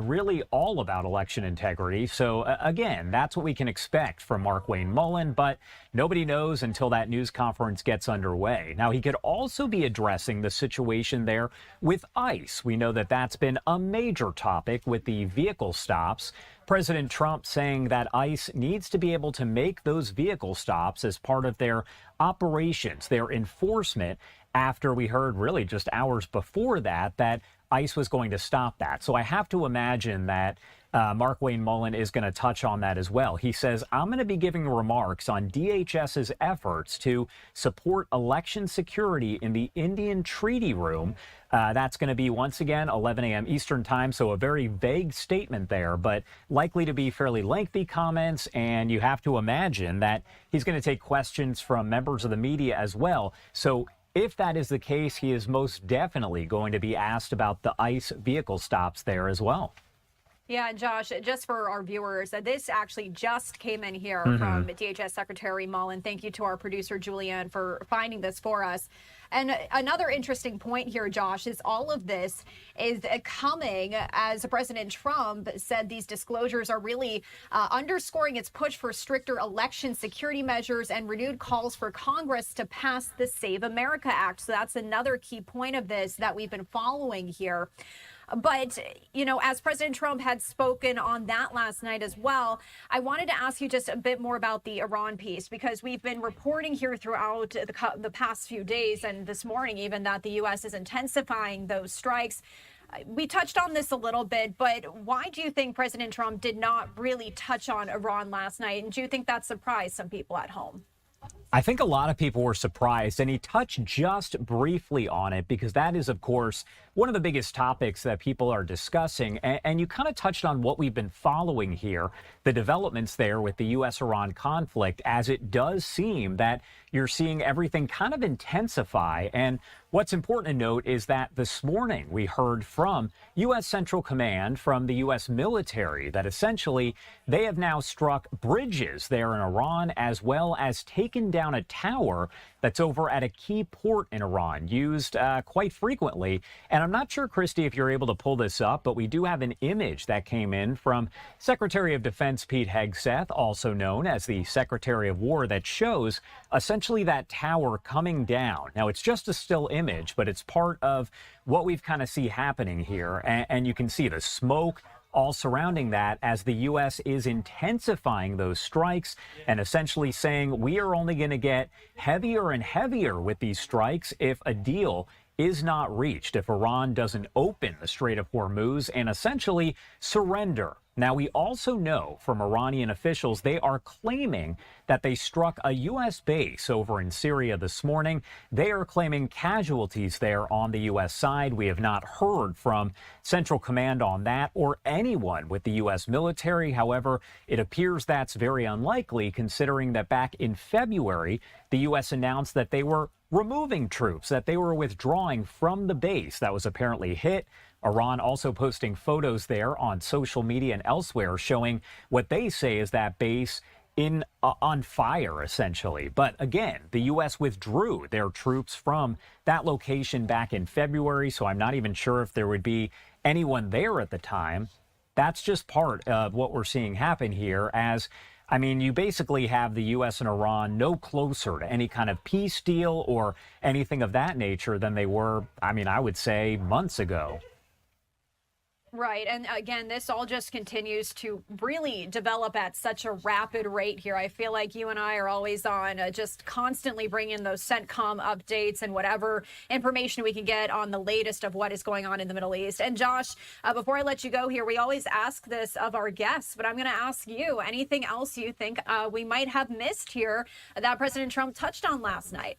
Really all about election integrity. So again, that's what we can expect from Markwayne Mullin, but nobody knows until that news conference gets underway. Now, he could also be addressing the situation there with ICE. We know that that's been a major topic with the vehicle stops. President Trump saying that ICE needs to be able to make those vehicle stops as part of their operations, their enforcement, after we heard really just hours before that ICE was going to stop that. So I have to imagine that Markwayne Mullin is going to touch on that as well. He says, I'm going to be giving remarks on DHS's efforts to support election security in the Indian Treaty Room. That's going to be, once again, 11 a.m. Eastern time. So a very vague statement there, but likely to be fairly lengthy comments. And you have to imagine that he's going to take questions from members of the media as well. So if that is the case, he is most definitely going to be asked about the ICE vehicle stops there as well. Yeah, Josh, just for our viewers, this actually just came in here from DHS Secretary Mullin. Thank you to our producer, Julianne, for finding this for us. And another interesting point here, Josh, is all of this is coming as President Trump said these disclosures are really underscoring its push for stricter election security measures and renewed calls for Congress to pass the Save America Act. So that's another key point of this that we've been following here. But, you know, as President Trump had spoken on that last night as well, I wanted to ask you just a bit more about the Iran piece, because we've been reporting here throughout the past few days and this morning even that the U.S. is intensifying those strikes. We touched on this a little bit, but why do you think President Trump did not really touch on Iran last night? And do you think that surprised some people at home? I think a lot of people were surprised, and he touched just briefly on it because that is, of course, one of the biggest topics that people are discussing. And you kind of touched on what we've been following here, the developments there with the U.S.-Iran conflict, as it does seem that you're seeing everything kind of intensify. And what's important to note is that this morning we heard from U.S. Central Command, from the U.S. military, that essentially they have now struck bridges there in Iran, as well as taken down a tower that's over at a key port in Iran, used quite frequently. And I'm not sure, Christy, if you're able to pull this up, but we do have an image that came in from Secretary of Defense Pete Hegseth, also known as the Secretary of War, that shows essentially that tower coming down. Now, it's just a still image, but it's part of what we've kind of see happening here. And you can see the smoke all surrounding that as the U.S. is intensifying those strikes and essentially saying we are only going to get heavier and heavier with these strikes if a deal is not reached if Iran doesn't open the Strait of Hormuz and essentially surrender. Now, we also know from Iranian officials they are claiming that they struck a U.S. base over in Syria this morning. They are claiming casualties there on the U.S. side. We have not heard from Central Command on that or anyone with the U.S. military. However, it appears that's very unlikely considering that back in February, the U.S. announced that they were removing troops, that they were withdrawing from the base that was apparently hit. Iran also posting photos there on social media and elsewhere showing what they say is that base on fire, essentially. But again, the U.S. withdrew their troops from that location back in February, so I'm not even sure if there would be anyone there at the time. That's just part of what we're seeing happen here as I mean, you basically have the U.S. and Iran no closer to any kind of peace deal or anything of that nature than they were, I mean, I would say months ago. Right. And again, this all just continues to really develop at such a rapid rate here. I feel like you and I are always on just constantly bringing those CENTCOM updates and whatever information we can get on the latest of what is going on in the Middle East. And Josh, before I let you go here, we always ask this of our guests, but I'm going to ask you, anything else you think we might have missed here that President Trump touched on last night?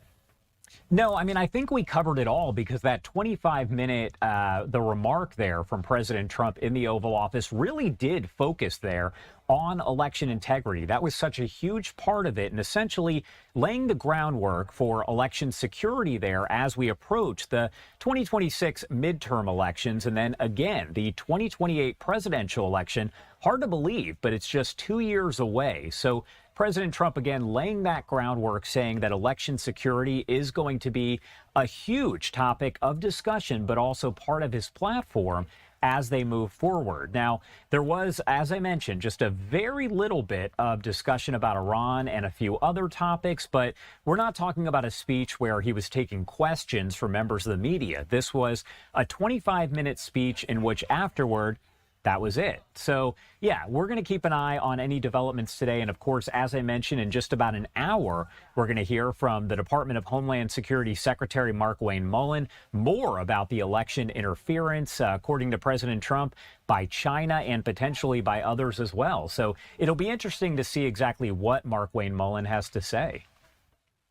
No, I mean, I think we covered it all because that 25-minute, the remark there from President Trump in the Oval Office really did focus there on election integrity. That was such a huge part of it and essentially laying the groundwork for election security there as we approach the 2026 midterm elections and then again, the 2028 presidential election. Hard to believe, but it's just 2 years away. So President Trump, again, laying that groundwork, saying that election security is going to be a huge topic of discussion, but also part of his platform as they move forward. Now, there was, as I mentioned, just a very little bit of discussion about Iran and a few other topics, but we're not talking about a speech where he was taking questions from members of the media. This was a 25-minute speech in which afterward, that was it. So, yeah, we're going to keep an eye on any developments today. And of course, as I mentioned, in just about an hour, we're going to hear from the Department of Homeland Security Secretary Markwayne Mullin more about the election interference, according to President Trump, by China and potentially by others as well. So it'll be interesting to see exactly what Markwayne Mullin has to say.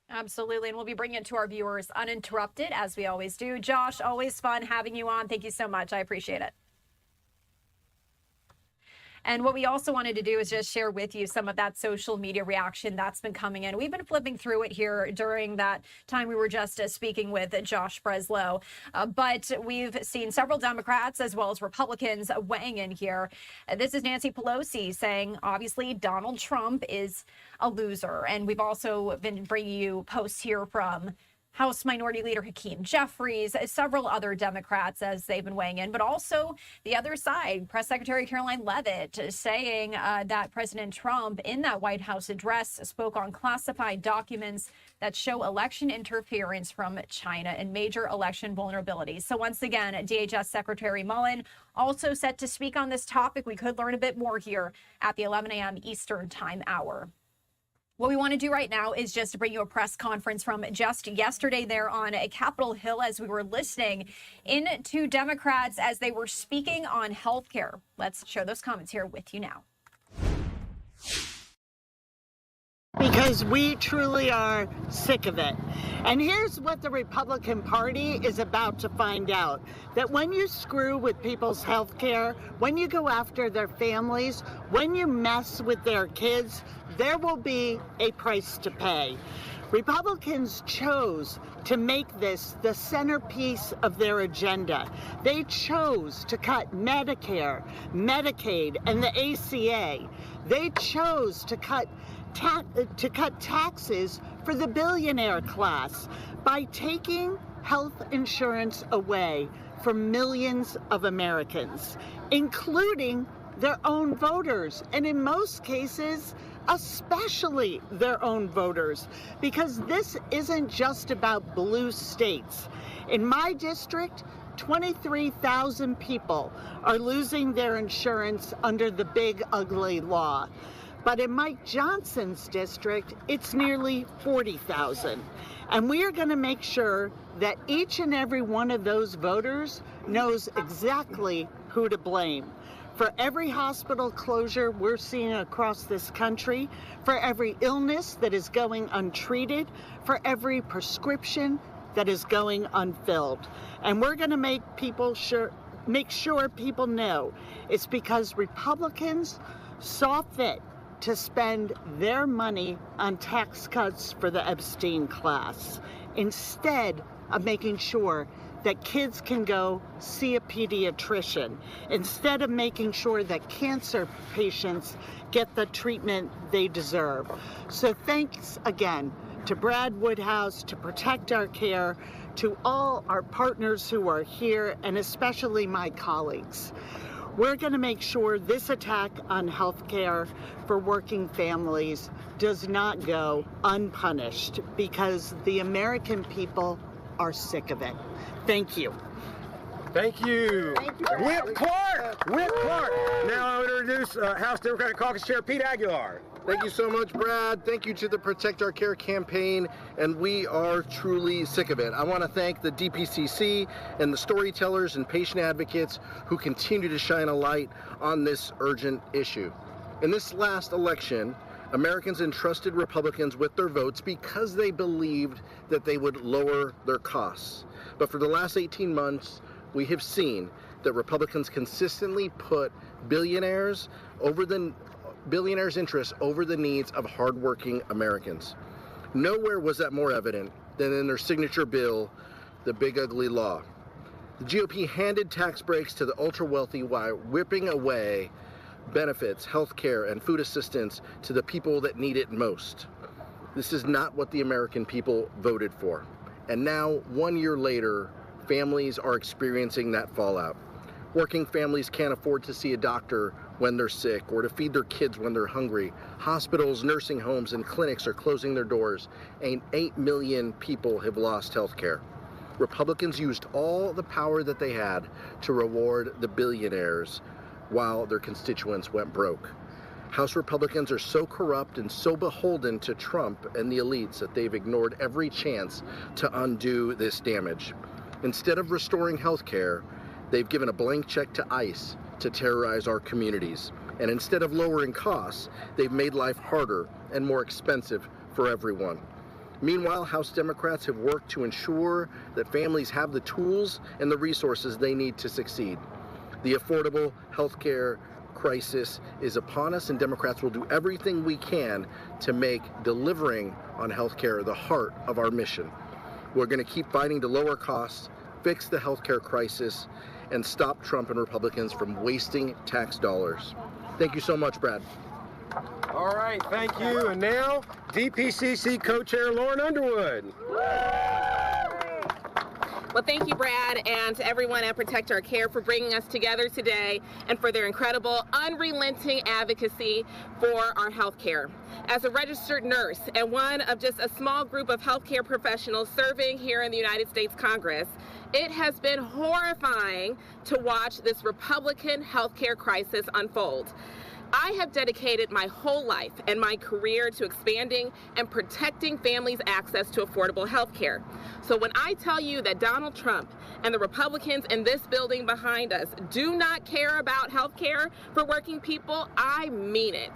Absolutely. And we'll be bringing it to our viewers uninterrupted, as we always do. Josh, always fun having you on. Thank you so much. I appreciate it. And what we also wanted to do is just share with you some of that social media reaction that's been coming in. We've been flipping through it here during that time we were just speaking with Josh Breslow. But we've seen several Democrats as well as Republicans weighing in here. This is Nancy Pelosi saying, obviously, Donald Trump is a loser. And we've also been bringing you posts here from House Minority Leader Hakeem Jeffries, several other Democrats as they've been weighing in, but also the other side, Press Secretary Caroline Leavitt saying that President Trump in that White House address spoke on classified documents that show election interference from China and major election vulnerabilities. So once again, DHS Secretary Mullin also set to speak on this topic. We could learn a bit more here at the 11 a.m. Eastern Time hour. What we want to do right now is just to bring you a press conference from just yesterday there on Capitol Hill as we were listening in to Democrats as they were speaking on health care. Let's show those comments here with you now. Because we truly are sick of it. And here's what the Republican Party is about to find out. That when you screw with people's health care, when you go after their families, when you mess with their kids, there will be a price to pay. Republicans chose to make this the centerpiece of their agenda. They chose to cut Medicare, Medicaid, and the ACA. They chose to cut taxes for the billionaire class by taking health insurance away from millions of Americans, including their own voters, and in most cases, especially their own voters, because this isn't just about blue states. In my district, 23,000 people are losing their insurance under the big ugly law. But in Mike Johnson's district, it's nearly 40,000. And we are going to make sure that each and every one of those voters knows exactly who to blame. For every hospital closure we're seeing across this country, for every illness that is going untreated, for every prescription that is going unfilled. And we're going to make sure people know it's because Republicans saw fit to spend their money on tax cuts for the Epstein class, instead of making sure that kids can go see a pediatrician, instead of making sure that cancer patients get the treatment they deserve. So thanks again to Brad Woodhouse, to Protect Our Care, to all our partners who are here, and especially my colleagues. We're going to make sure this attack on health care for working families does not go unpunished, because the American people are sick of it. Thank you. Thank you. Thank you. Whip Clark. Whip Clark. Now I would introduce House Democratic Caucus Chair Pete Aguilar. Thank you so much, Brad. Thank you to the Protect Our Care campaign, and we are truly sick of it. I want to thank the DPCC and the storytellers and patient advocates who continue to shine a light on this urgent issue. In this last election, Americans entrusted Republicans with their votes because they believed that they would lower their costs. But for the last 18 months, we have seen that Republicans consistently put billionaires' interests over the needs of hardworking Americans. Nowhere was that more evident than in their signature bill, the Big Ugly Law. The GOP handed tax breaks to the ultra-wealthy while whipping away benefits, health care, and food assistance to the people that need it most. This is not what the American people voted for. And now, 1 year later, families are experiencing that fallout. Working families can't afford to see a doctor when they're sick or to feed their kids when they're hungry. Hospitals, nursing homes, and clinics are closing their doors, and 8 million people have lost health care. Republicans used all the power that they had to reward the billionaires while their constituents went broke. House Republicans are so corrupt and so beholden to Trump and the elites that they've ignored every chance to undo this damage. Instead of restoring health care, they've given a blank check to ICE to terrorize our communities. And instead of lowering costs, they've made life harder and more expensive for everyone. Meanwhile, House Democrats have worked to ensure that families have the tools and the resources they need to succeed. The affordable health care crisis is upon us, and Democrats will do everything we can to make delivering on health care the heart of our mission. We're going to keep fighting to lower costs, fix the health care crisis, and stop Trump and Republicans from wasting tax dollars. Thank you so much, Brad. All right, thank you. And now, DPCC Co-Chair Lauren Underwood. Well, thank you, Brad, and to everyone at Protect Our Care for bringing us together today and for their incredible, unrelenting advocacy for our health care. As a registered nurse and one of just a small group of healthcare professionals serving here in the United States Congress, it has been horrifying to watch this Republican healthcare crisis unfold. I have dedicated my whole life and my career to expanding and protecting families' access to affordable health care. So when I tell you that Donald Trump and the Republicans in this building behind us do not care about health care for working people, I mean it.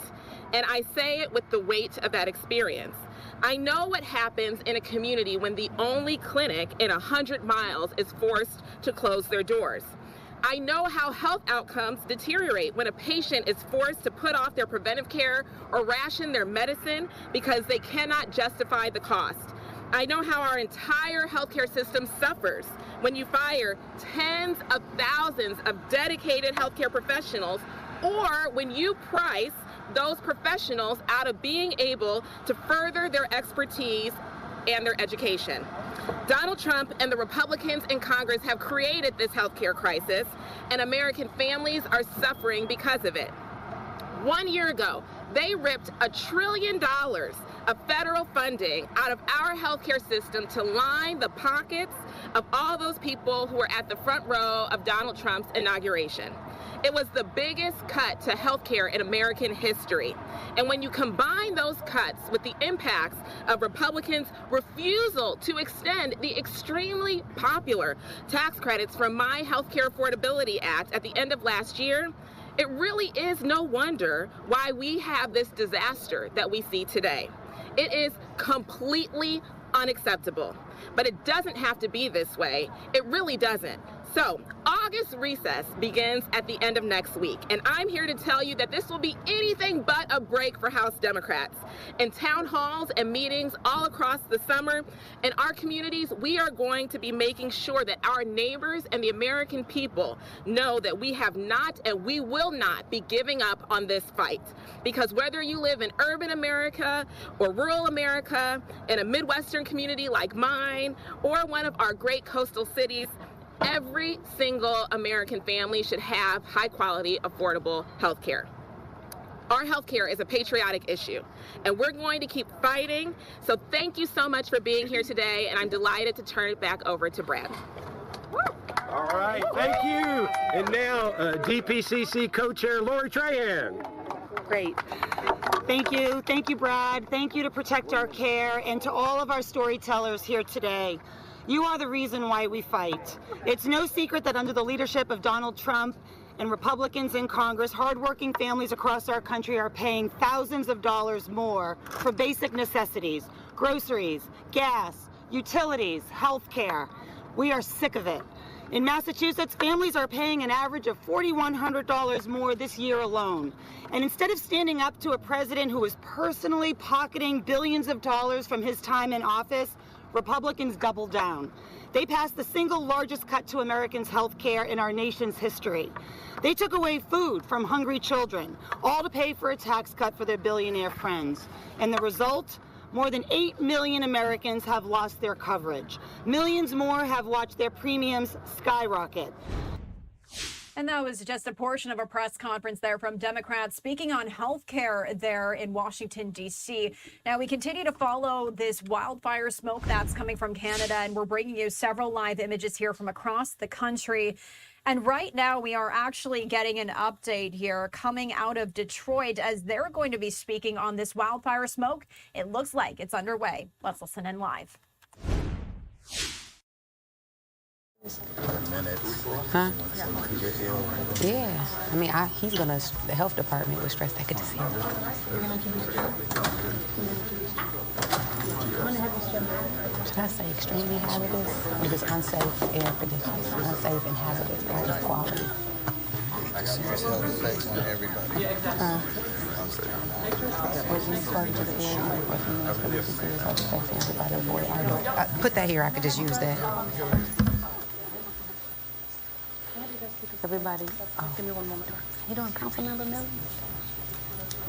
And I say it with the weight of that experience. I know what happens in a community when the only clinic in 100 miles is forced to close their doors. I know how health outcomes deteriorate when a patient is forced to put off their preventive care or ration their medicine because they cannot justify the cost. I know how our entire healthcare system suffers when you fire tens of thousands of dedicated healthcare professionals, or when you price those professionals out of being able to further their expertise and their education. Donald Trump and the Republicans in Congress have created this healthcare crisis, and American families are suffering because of it. 1 year ago, they ripped $1 trillion of federal funding out of our healthcare system to line the pockets of all those people who were at the front row of Donald Trump's inauguration. It was the biggest cut to health care in American history. And when you combine those cuts with the impacts of Republicans' refusal to extend the extremely popular tax credits from My Health Care Affordability Act at the end of last year, it really is no wonder why we have this disaster that we see today. It is completely unacceptable, but it doesn't have to be this way. It really doesn't. So, August recess begins at the end of next week, and I'm here to tell you that this will be anything but a break for House Democrats. In town halls and meetings all across the summer, in our communities, we are going to be making sure that our neighbors and the American people know that we have not and we will not be giving up on this fight. Because whether you live in urban America or rural America, in a Midwestern community like mine, or one of our great coastal cities, every single American family should have high-quality, affordable health care. Our health care is a patriotic issue, and we're going to keep fighting. So thank you so much for being here today, and I'm delighted to turn it back over to Brad. All right, thank you. And now, DPCC co-chair Lori Trahan. Great. Thank you. Thank you, Brad. Thank you to Protect Our Care and to all of our storytellers here today. You are the reason why we fight. It's no secret that under the leadership of Donald Trump and Republicans in Congress, hardworking families across our country are paying thousands of dollars more for basic necessities, groceries, gas, utilities, health care. We are sick of it. In Massachusetts, families are paying an average of $4,100 more this year alone. And instead of standing up to a president who is personally pocketing billions of dollars from his time in office, Republicans doubled down. They passed the single largest cut to Americans' health care in our nation's history. They took away food from hungry children, all to pay for a tax cut for their billionaire friends. And the result? More than 8 million Americans have lost their coverage. Millions more have watched their premiums skyrocket. And that was just a portion of a press conference there from Democrats speaking on health care there in Washington, D.C. Now, we continue to follow this wildfire smoke that's coming from Canada, and we're bringing you several live images here from across the country. And right now, we are actually getting an update here coming out of Detroit as they're going to be speaking on this wildfire smoke. It looks like it's underway. Let's listen in live. Huh? Yeah. I mean, he's gonna, the health department was stressed. I could just see him. Should I say extremely hazardous or just unsafe air conditions? Unsafe and hazardous air quality. Like serious health effects on everybody. Put that here. I could just use that. Everybody, give me one moment. How you doing, Councilmember Miller?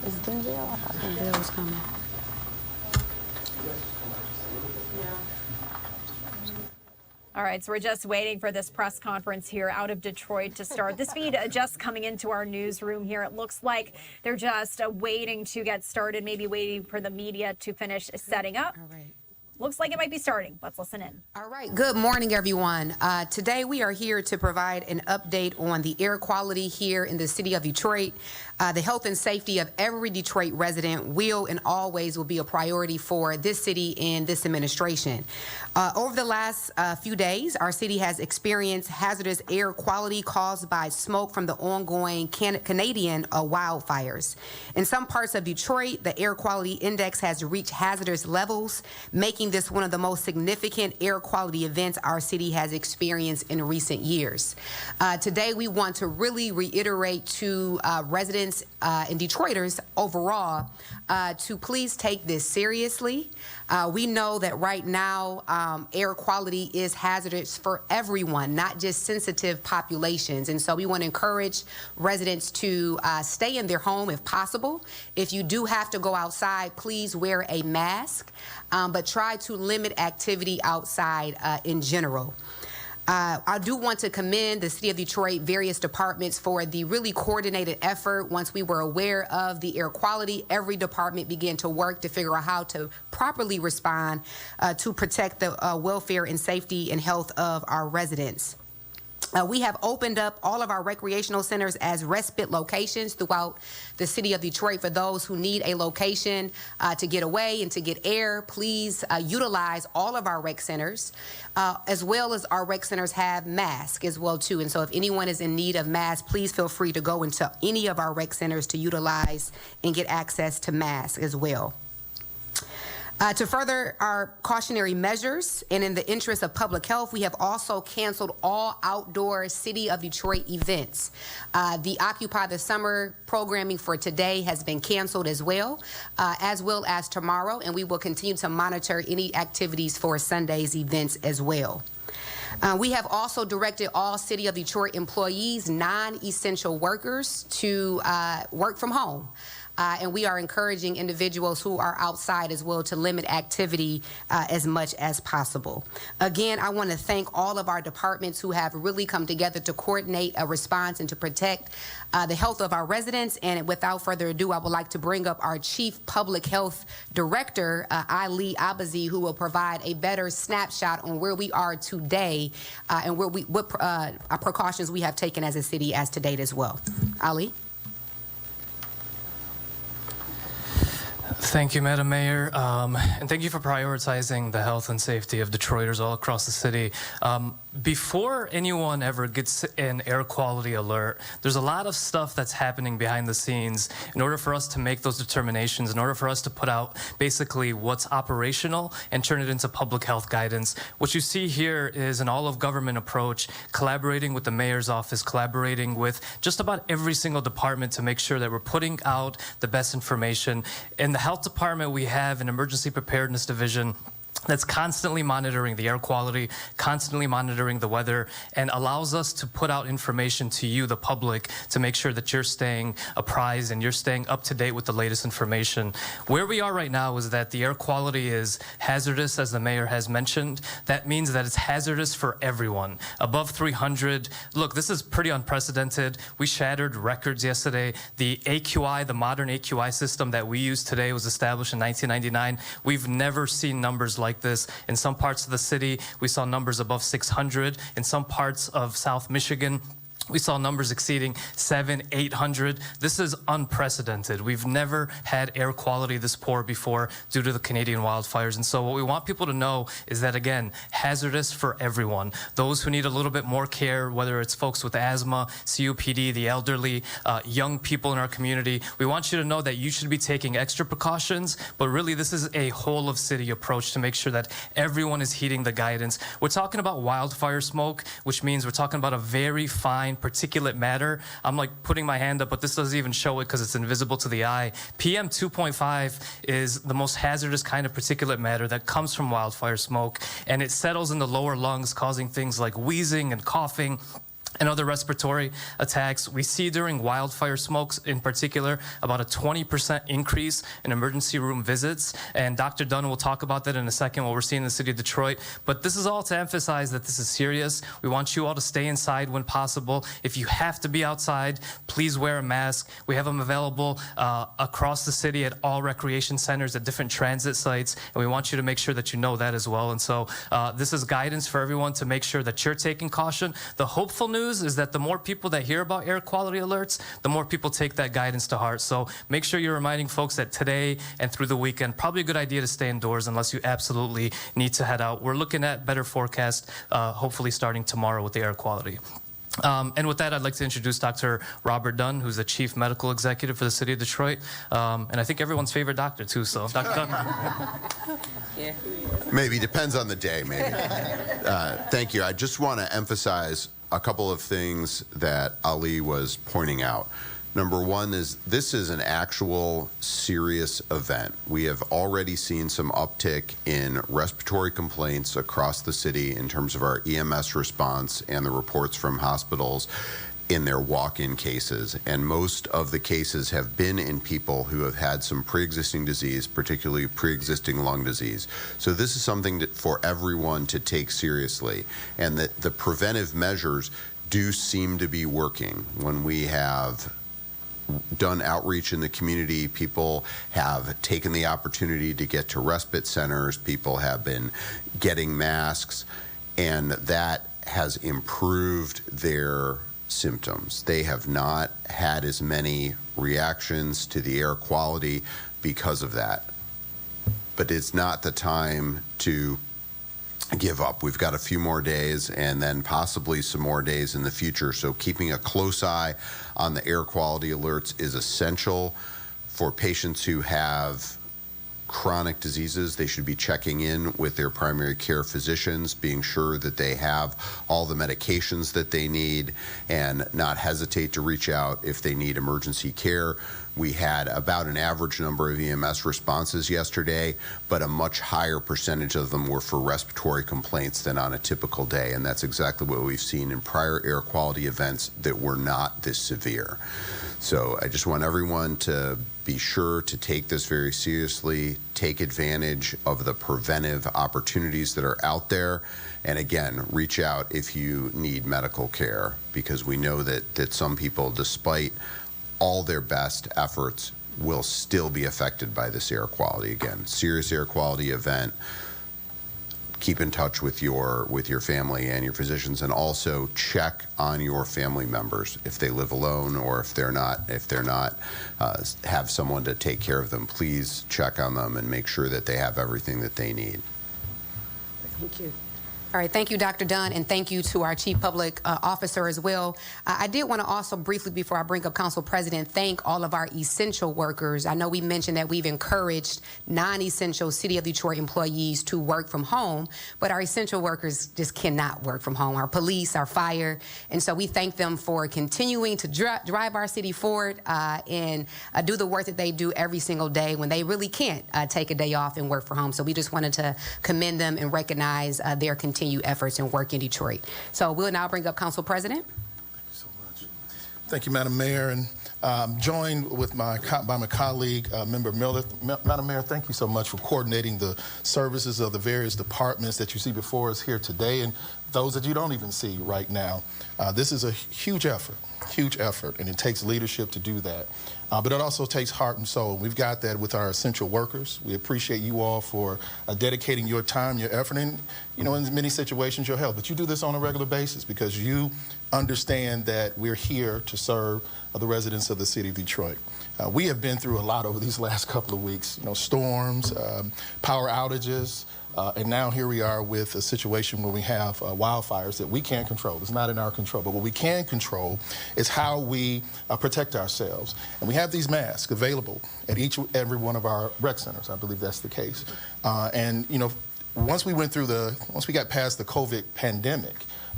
Is Denzel? I thought Denzel was coming. All right, so we're just waiting for this press conference here out of Detroit to start. This feed just coming into our newsroom here. It looks like they're just waiting to get started, maybe waiting for the media to finish setting up. All right. Looks like it might be starting. Let's listen in. All right. Good morning, everyone. Today we are here to provide an update on the air quality here in the city of Detroit. The health and safety of every Detroit resident will and always will be a priority for this city and this administration. Over the last few days, our city has experienced hazardous air quality caused by smoke from the ongoing Canadian wildfires. In some parts of Detroit, the air quality index has reached hazardous levels, making this one of the most significant air quality events our city has experienced in recent years. Today, we want to really reiterate to residents and Detroiters overall to please take this seriously. We know that right now, air quality is hazardous for everyone, not just sensitive populations. And so we want to encourage residents to stay in their home if possible. If you do have to go outside, please wear a mask, but try to limit activity outside in general. I do want to commend the City of Detroit various departments for the really coordinated effort. Once we were aware of the air quality, every department began to work to figure out how to properly respond to protect the welfare and safety and health of our residents. We have opened up all of our recreational centers as respite locations throughout the city of Detroit. For those who need a location to get away and to get air, please utilize all of our rec centers, as well as our rec centers have masks as well too. And so if anyone is in need of masks, please feel free to go into any of our rec centers to utilize and get access to masks as well. To further our cautionary measures and in the interest of public health, we have also canceled all outdoor City of Detroit events. The Occupy the Summer programming for today has been canceled as well as tomorrow, and we will continue to monitor any activities for Sunday's events as well. We have also directed all City of Detroit employees, non-essential workers, to work from home. And we are encouraging individuals who are outside as well to limit activity as much as possible. Again, I want to thank all of our departments who have really come together to coordinate a response and to protect the health of our residents. And without further ado, I would like to bring up our Chief Public Health Director, alleges, who will provide a better snapshot on where we are today and what precautions we have taken as a city as to date as well. Ali? Thank you, Madam Mayor, and thank you for prioritizing the health and safety of Detroiters all across the city. Before anyone ever gets an air quality alert, there's a lot of stuff that's happening behind the scenes in order for us to make those determinations, in order for us to put out basically what's operational and turn it into public health guidance. What you see here is an all-of-government approach, collaborating with the mayor's office, collaborating with just about every single department to make sure that we're putting out the best information. In the health department, we have an emergency preparedness division that's constantly monitoring the air quality, constantly monitoring the weather, and allows us to put out information to you, the public, to make sure that you're staying apprised and you're staying up to date with the latest information. Where we are right now is that the air quality is hazardous, as the mayor has mentioned. That means that it's hazardous for everyone. Above 300, look, this is pretty unprecedented. We shattered records yesterday. The AQI, the modern AQI system that we use today, was established in 1999. We've never seen numbers like this. In some parts of the city, we saw numbers above 600. In some parts of South Michigan, we saw numbers exceeding 700, 800. This is unprecedented. We've never had air quality this poor before due to the Canadian wildfires. And so what we want people to know is that, again, hazardous for everyone. Those who need a little bit more care, whether it's folks with asthma, COPD, the elderly, young people in our community, we want you to know that you should be taking extra precautions, but really this is a whole of city approach to make sure that everyone is heeding the guidance. We're talking about wildfire smoke, which means we're talking about a very fine particulate matter. I'm like putting my hand up, but this doesn't even show it because it's invisible to the eye. PM 2.5 is the most hazardous kind of particulate matter that comes from wildfire smoke, and it settles in the lower lungs, causing things like wheezing and coughing and other respiratory attacks. We see during wildfire smokes in particular about a 20% increase in emergency room visits, and Dr. Dunn will talk about that in a second, what we're seeing in the city of Detroit. But this is all to emphasize that this is serious. We want you all to stay inside when possible. If you have to be outside, please wear a mask. We have them available across the city at all recreation centers, at different transit sites, and we want you to make sure that you know that as well. And so this is guidance for everyone to make sure that you're taking caution. The hopeful news is that the more people that hear about air quality alerts, the more people take that guidance to heart. So make sure you're reminding folks that today and through the weekend, probably a good idea to stay indoors unless you absolutely need to head out. We're looking at better forecast, hopefully starting tomorrow with the air quality. And with that, I'd like to introduce Dr. Robert Dunn, who's the Chief Medical Executive for the City of Detroit, and I think everyone's favorite doctor, too, so Dr. Dunn. Yeah. Maybe, depends on the day, maybe. Thank you. I just want to emphasize a couple of things that Ali was pointing out. Number one is this is an actual serious event. We have already seen some uptick in respiratory complaints across the city in terms of our EMS response and the reports from hospitals in their walk-in cases. And most of the cases have been in people who have had some pre-existing disease, particularly pre-existing lung disease. So this is something for everyone to take seriously. And that the preventive measures do seem to be working. When we have done outreach in the community, people have taken the opportunity to get to respite centers, people have been getting masks, and that has improved their symptoms. They have not had as many reactions to the air quality because of that. But it's not the time to give up. We've got a few more days and then possibly some more days in the future. So keeping a close eye on the air quality alerts is essential for patients who have chronic diseases. They should be checking in with their primary care physicians, being sure that they have all the medications that they need, and not hesitate to reach out if they need emergency care. We had about an average number of EMS responses yesterday, but a much higher percentage of them were for respiratory complaints than on a typical day, and that's exactly what we've seen in prior air quality events that were not this severe. So I just want everyone to be sure to take this very seriously, take advantage of the preventive opportunities that are out there, and again, reach out if you need medical care, because we know that some people, despite all their best efforts, will still be affected by this air quality. Again, serious air quality event. Keep in touch with your family and your physicians, and also check on your family members if they live alone or if they're not have someone to take care of them. Please check on them and make sure that they have everything that they need. Thank you. All right, thank you, Dr. Dunn, and thank you to our Chief Public Officer as well. I did want to also briefly, before I bring up Council President, thank all of our essential workers. I know we mentioned that we've encouraged non-essential City of Detroit employees to work from home, but our essential workers just cannot work from home. Our police, our fire, and so we thank them for continuing to drive our city forward and do the work that they do every single day when they really can't take a day off and work from home. So we just wanted to commend them and recognize their continued efforts and work in Detroit. So we'll now bring up Council President. Thank you so much. Thank you, Madam Mayor, and joined with by my colleague, Member Miller. Madam Mayor, thank you so much for coordinating the services of the various departments that you see before us here today, and those that you don't even see right now. This is a huge effort, and it takes leadership to do that. But it also takes heart and soul. We've got that with our essential workers. We appreciate you all for dedicating your time, your effort, and in many situations your help. But you do this on a regular basis because you understand that we're here to serve the residents of the city of Detroit. We have been through a lot over these last couple of weeks. Storms, power outages. And now here we are with a situation where we have wildfires that we can't control. It's not in our control. But what we can control is how we protect ourselves. And we have these masks available at every one of our rec centers. I believe that's the case. Once we got past the COVID pandemic,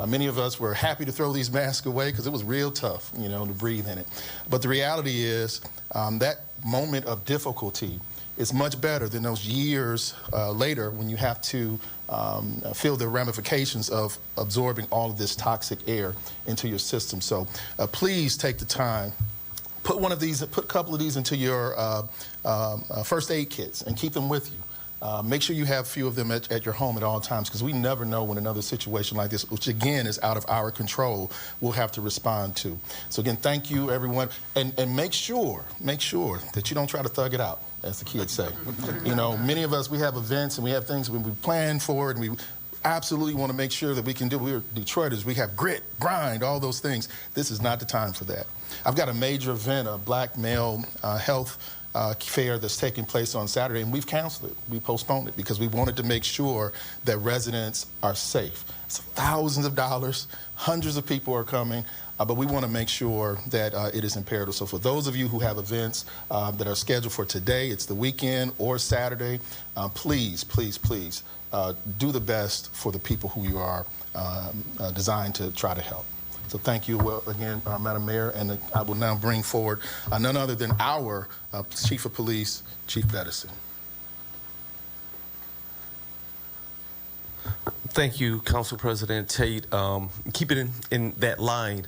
many of us were happy to throw these masks away because it was real tough, to breathe in it. But the reality is that moment of difficulty is much better than those years later when you have to feel the ramifications of absorbing all of this toxic air into your system. So please take the time, put a couple of these into your first aid kits and keep them with you. Make sure you have a few of them at your home at all times, because we never know when another situation like this, which again is out of our control, we'll have to respond to. So again, thank you, everyone, and make sure that you don't try to thug it out, as the kids say. Many of us, we have events and we have things we plan for, and we absolutely want to make sure that we can do. We're Detroiters. We have grit, grind, all those things. This is not the time for that. I've got a major event, a black male health fair that's taking place on Saturday, and we've canceled it. We postponed it because we wanted to make sure that residents are safe. It's thousands of dollars, hundreds of people are coming, but we want to make sure that it is imperative. So for those of you who have events that are scheduled for today, it's the weekend or Saturday, please do the best for the people who you are designed to try to help. So thank you again, Madam Mayor, and I will now bring forward none other than our Chief of Police, Chief Bettison. Thank you, Council President Tate. Keep it in that line.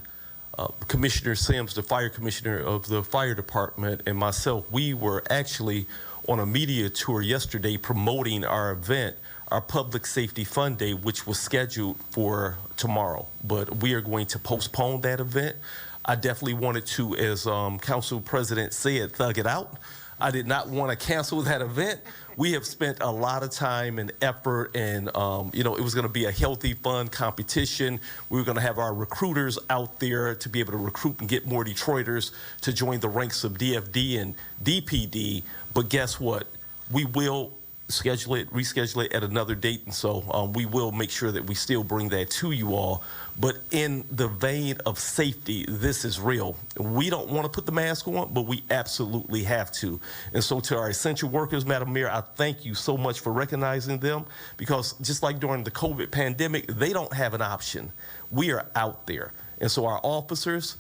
Commissioner Sims, the fire commissioner of the fire department, and myself, we were actually on a media tour yesterday promoting our event, our Public Safety Fund Day, which was scheduled for tomorrow, but we are going to postpone that event. I definitely wanted to, as Council President said, thug it out. I did not want to cancel that event. We have spent a lot of time and effort, and it was going to be a healthy, fun competition. We were going to have our recruiters out there to be able to recruit and get more Detroiters to join the ranks of DFD and DPD. But guess what? We will reschedule it at another date, and so we will make sure that we still bring that to you all. But in the vein of safety, this is real. We don't want to put the mask on, but we absolutely have to. And so to our essential workers, Madam Mayor, I thank you so much for recognizing them, because just like during the COVID pandemic, they don't have an option. We are out there. And so our officers,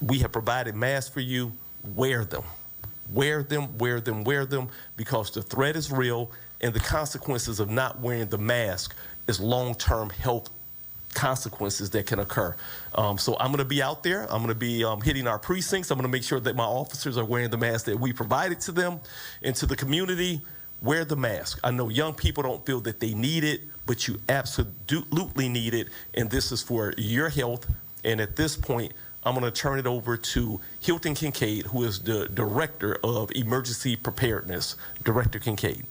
we have provided masks for you. Wear them. Wear them, wear them, wear them, because the threat is real, and the consequences of not wearing the mask is long-term health consequences that can occur. So I'm going to be out there. I'm going to be hitting our precincts. I'm going to make sure that my officers are wearing the mask that we provided to them. And to the community, wear the mask. I know young people don't feel that they need it, but you absolutely need it, and this is for your health. And at this point, I'm going to turn it over to Hilton Kincaid, who is the Director of Emergency Preparedness. Director Kincaid.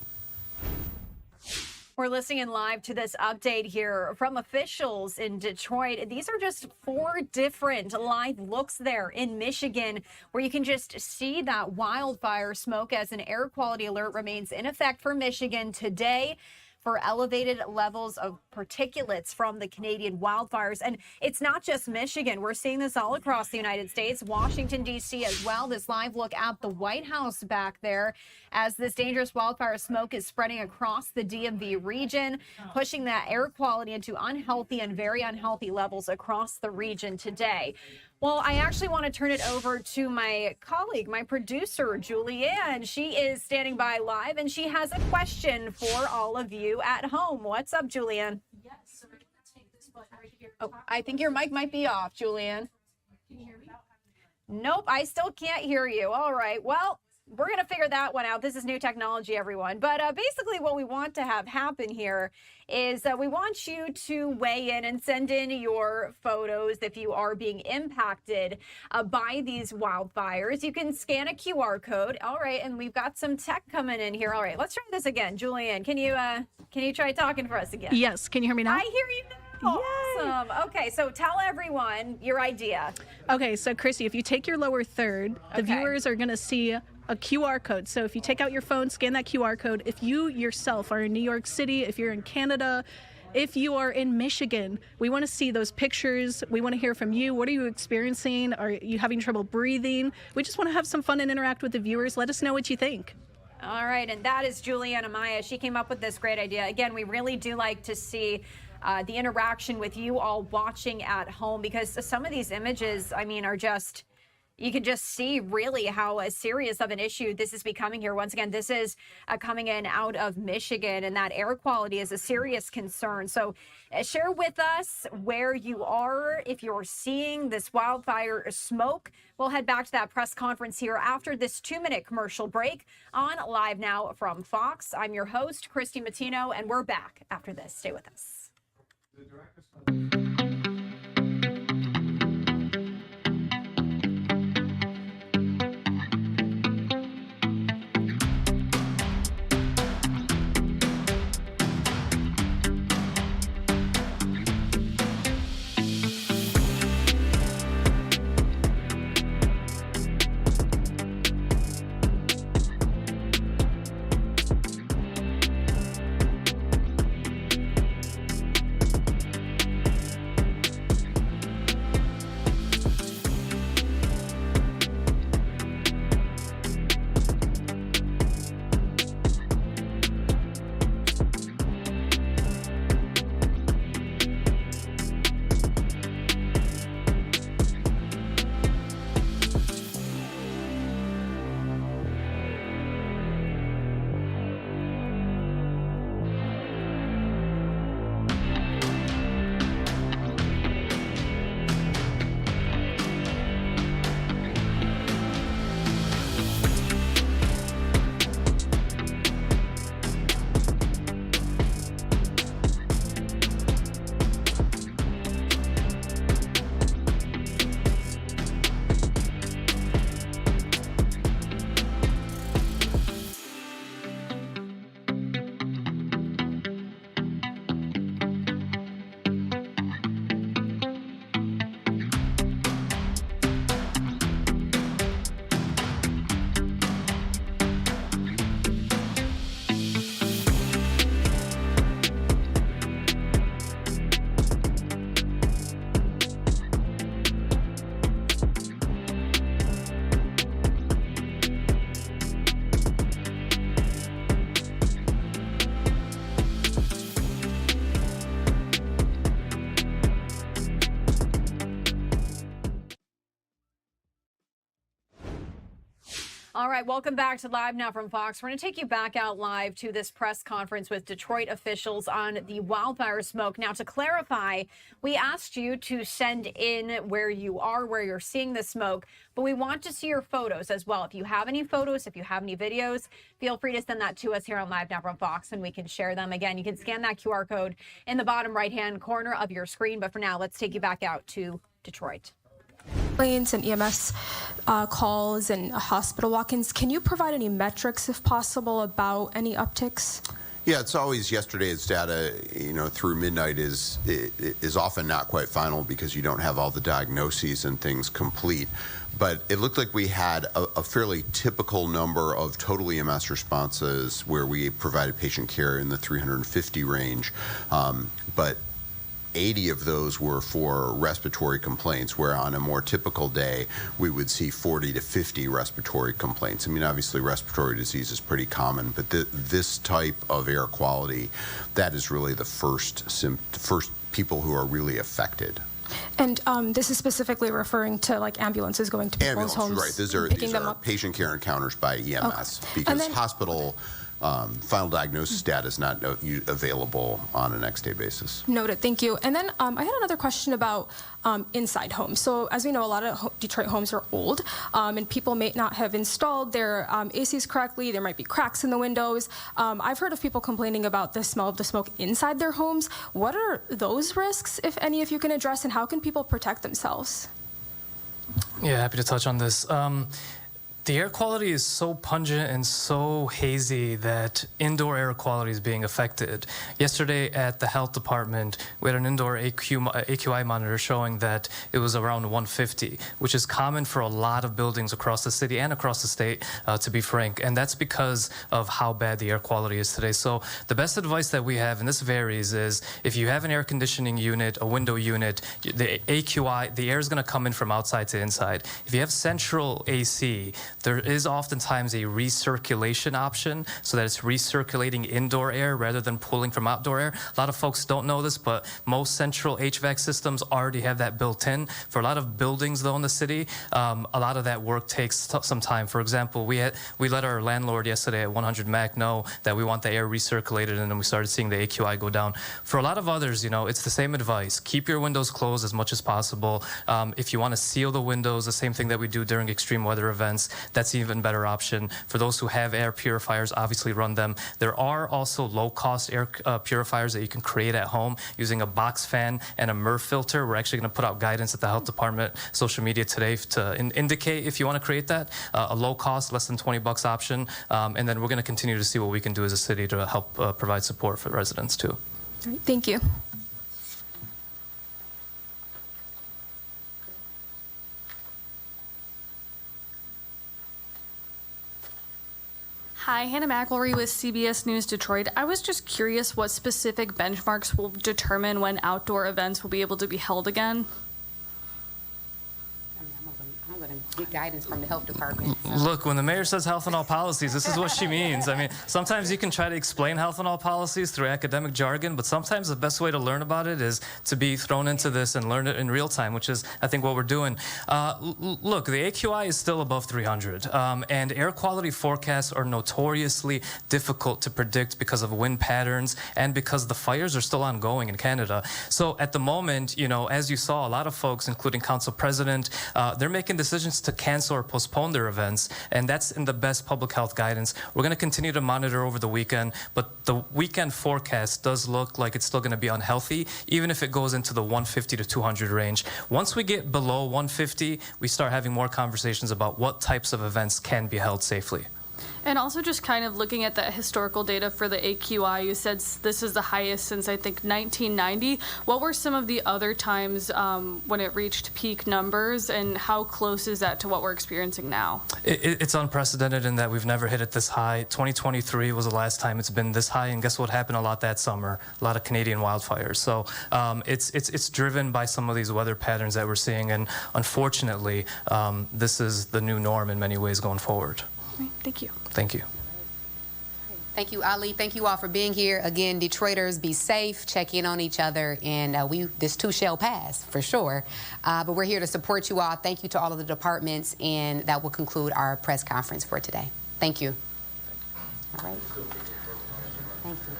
We're listening in live to this update here from officials in Detroit. These are just 4 different live looks there in Michigan, where you can just see that wildfire smoke as an air quality alert remains in effect for Michigan today for elevated levels of particulates from the Canadian wildfires. And it's not just Michigan. We're seeing this all across the United States, Washington, D.C. as well. This live look at the White House back there as this dangerous wildfire smoke is spreading across the DMV region, pushing that air quality into unhealthy and very unhealthy levels across the region today. Well, I actually want to turn it over to my colleague, my producer, Julianne. She is standing by live, and she has a question for all of you at home. What's up, Julianne? Yes, so we're going to take this one right here. Oh, I think your mic might be off, Julianne. Can you hear me? Nope, I still can't hear you. All right, well, we're going to figure that one out. This is new technology, everyone. But basically what we want to have happen here is we want you to weigh in and send in your photos if you are being impacted by these wildfires. You can scan a QR code. All right, and we've got some tech coming in here. All right, let's try this again. Julianne, can you try talking for us again? Yes, can you hear me now? I hear you now. Awesome. Okay, so tell everyone your idea. Okay, so Chrissy, if you take your lower third, the viewers are going to see a QR code. So if you take out your phone, scan that QR code. If you yourself are in New York City, if you're in Canada, if you are in Michigan, we want to see those pictures. We want to hear from you. What are you experiencing? Are you having trouble breathing? We just want to have some fun and interact with the viewers. Let us know what you think. All right, and that is Julianne Amaya. She came up with this great idea. Again, we really do like to see the interaction with you all watching at home, because some of these images, I mean, are just, you can just see really how serious of an issue this is becoming here. Once again, this is coming in out of Michigan, and that air quality is a serious concern. So share with us where you are, if you're seeing this wildfire smoke. We'll head back to that press conference here after this 2-minute commercial break on Live Now from Fox. I'm your host, Christy Matino, and we're back after this. Stay with us. right, welcome back to Live Now from Fox. We're going to take you back out live to this press conference with Detroit officials on the wildfire smoke. Now, to clarify, we asked you to send in where you are, where you're seeing the smoke, but we want to see your photos as well. If you have any photos, if you have any videos, feel free to send that to us here on Live Now from Fox, and we can share them. Again, you can scan that QR code in the bottom right-hand corner of your screen. But for now, let's take you back out to Detroit. Planes and EMS calls and hospital walk-ins. Can you provide any metrics, if possible, about any upticks? Yeah, it's always yesterday's data, through midnight is often not quite final because you don't have all the diagnoses and things complete. But it looked like we had a fairly typical number of total EMS responses where we provided patient care in the 350 range. But 80 of those were for respiratory complaints, where on a more typical day, we would see 40 to 50 respiratory complaints. I mean, obviously, respiratory disease is pretty common, but this type of air quality, that is really the first people who are really affected. And this is specifically referring to like ambulances going to people's homes. Right. These are patient care encounters by EMS, because hospital final diagnosis data is not available on a next-day basis. Noted. Thank you. And then I had another question about inside homes. So as we know, a lot of Detroit homes are old, and people may not have installed their ACs correctly. There might be cracks in the windows. I've heard of people complaining about the smell of the smoke inside their homes. What are those risks, if any, if you can address, and how can people protect themselves? Yeah, happy to touch on this. The air quality is so pungent and so hazy that indoor air quality is being affected. Yesterday at the health department, we had an indoor AQI monitor showing that it was around 150, which is common for a lot of buildings across the city and across the state, to be frank. And that's because of how bad the air quality is today. So the best advice that we have, and this varies, is if you have an air conditioning unit, a window unit, the AQI, the air is going to come in from outside to inside. If you have central AC, there is oftentimes a recirculation option, so that it's recirculating indoor air rather than pulling from outdoor air. A lot of folks don't know this, but most central HVAC systems already have that built in. For a lot of buildings, though, in the city, a lot of that work takes some time. For example, we let our landlord yesterday at 100 Mac know that we want the air recirculated, and then we started seeing the AQI go down. For a lot of others, it's the same advice. Keep your windows closed as much as possible. If you want to seal the windows, the same thing that we do during extreme weather events, that's an even better option. For those who have air purifiers, obviously run them. There are also low-cost air purifiers that you can create at home using a box fan and a MERV filter. We're actually going to put out guidance at the health department social media today to indicate if you want to create that. A low-cost, less than $20 option. And then we're going to continue to see what we can do as a city to help provide support for residents, too. All right, thank you. Hi, Hannah McElroy with CBS News Detroit. I was just curious what specific benchmarks will determine when outdoor events will be able to be held again. I'm going to get guidance from the health department. So. Look, when the mayor says health and all policies, this is what she means. I mean, sometimes you can try to explain health and all policies through academic jargon, but sometimes the best way to learn about it is to be thrown into this and learn it in real time, which is, I think, what we're doing. Look, the AQI is still above 300, and air quality forecasts are notoriously difficult to predict because of wind patterns and because the fires are still ongoing in Canada. So at the moment, as you saw, a lot of folks, including Council President, they're making decisions to cancel or postpone their events, and that's in the best public health guidance. We're going to continue to monitor over the weekend, but the weekend forecast does look like it's still going to be unhealthy, even if it goes into the 150 to 200 range. Once we get below 150, we start having more conversations about what types of events can be held safely. And also just kind of looking at the historical data for the AQI, you said this is the highest since, I think, 1990. What were some of the other times when it reached peak numbers, and how close is that to what we're experiencing now? It's unprecedented in that we've never hit it this high. 2023 was the last time it's been this high, and guess what happened a lot that summer? A lot of Canadian wildfires. So it's driven by some of these weather patterns that we're seeing, and unfortunately, this is the new norm in many ways going forward. Thank you. Thank you. Thank Thank you, Ali. Thank you all for being here. Again, Detroiters, be safe, check in on each other, and this too shall pass, for sure. But we're here to support you all. Thank you to all of the departments, and that will conclude our press conference for today. Thank you. All right. Thank you.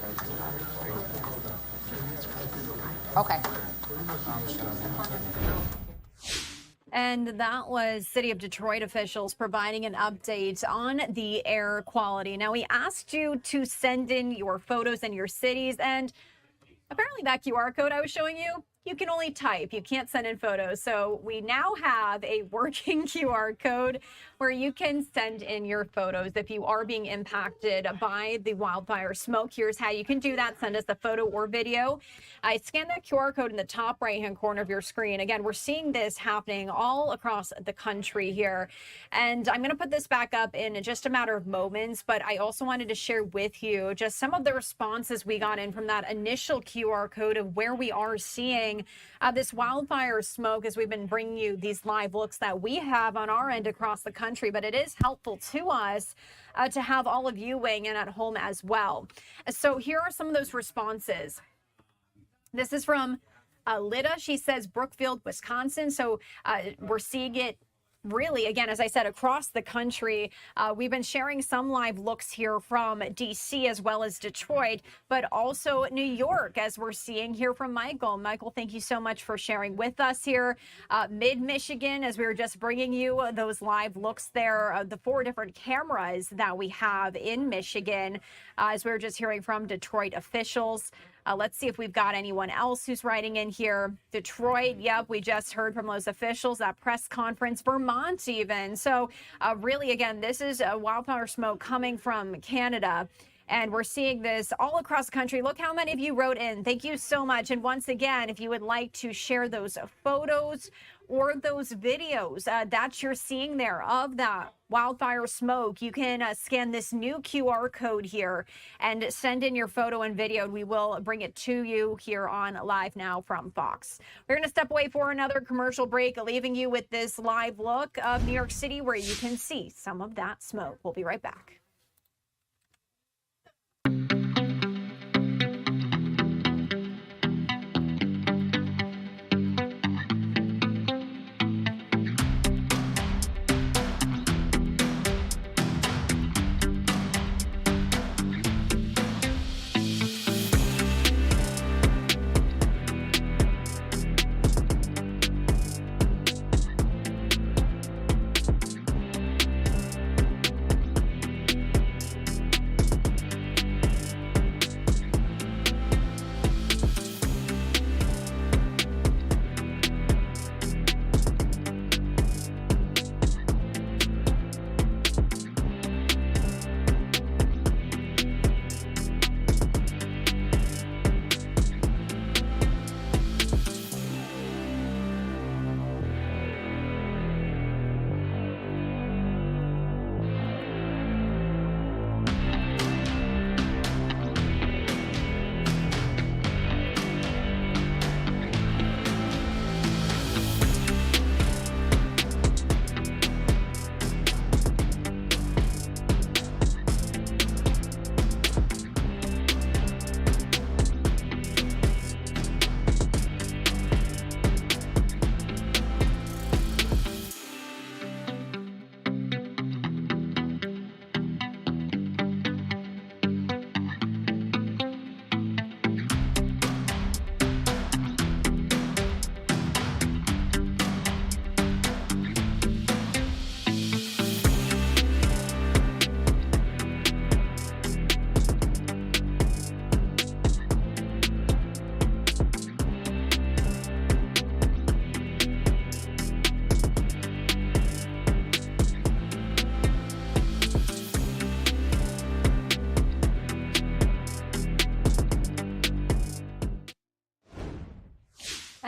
Okay. And that was City of Detroit officials providing an update on the air quality. Now, we asked you to send in your photos and your cities, and apparently that QR code I was showing you, you can only type. You can't send in photos. So we now have a working QR code where you can send in your photos if you are being impacted by the wildfire smoke. Here's how you can do that. Send us a photo or video. Scan that QR code in the top right-hand corner of your screen. Again, we're seeing this happening all across the country here. And I'm going to put this back up in just a matter of moments, but I also wanted to share with you just some of the responses we got in from that initial QR code of where we are seeing this wildfire smoke as we've been bringing you these live looks that we have on our end across the country. But it is helpful to us to have all of you weighing in at home as well. So here are some of those responses. This is from Lida. She says Brookfield, Wisconsin. So we're seeing it really, again, as I said, across the country. We've been sharing some live looks here from DC as well as Detroit, but also New York, as we're seeing here from Michael. Michael, thank you so much for sharing with us here. Mid-Michigan, as we were just bringing you those live looks there, the 4 different cameras that we have in Michigan, as we were just hearing from Detroit officials. Let's see if we've got anyone else who's writing in here. Detroit, yep, we just heard from those officials, that press conference. Vermont even. So really, again, this is wildfire smoke coming from Canada. And we're seeing this all across the country. Look how many of you wrote in. Thank you so much. And once again, if you would like to share those photos or those videos that you're seeing there of that wildfire smoke, you can scan this new QR code here and send in your photo and video. We will bring it to you here on Live Now from Fox. We're going to step away for another commercial break, leaving you with this live look of New York City where you can see some of that smoke. We'll be right back.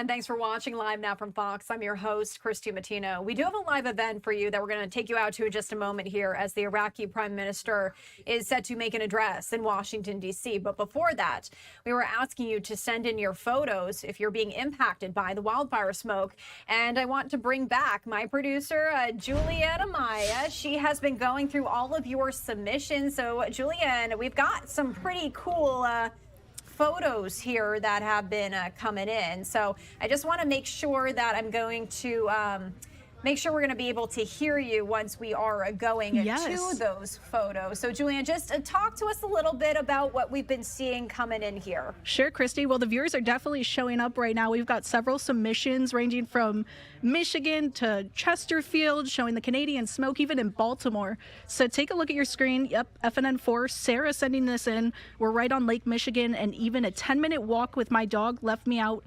And thanks for watching Live Now from Fox. I'm your host, Christy Matino. We do have a live event for you that we're going to take you out to in just a moment here as the Iraqi Prime Minister is set to make an address in Washington, D.C. But before that, we were asking you to send in your photos if you're being impacted by the wildfire smoke. And I want to bring back my producer, Julianne Amaya. She has been going through all of your submissions. So, Julianne, we've got some pretty cool photos here that have been coming in. So I just want to make sure that I'm going to make sure we're going to be able to hear you once we are going to those photos. So Julianne, just talk to us a little bit about what we've been seeing coming in here. Sure, Christy. Well, the viewers are definitely showing up right now. We've got several submissions ranging from Michigan to Chesterfield, showing the Canadian smoke, even in Baltimore. So take a look at your screen. Yep, FNN4, Sarah sending this in. We're right on Lake Michigan, and even a 10-minute walk with my dog left me out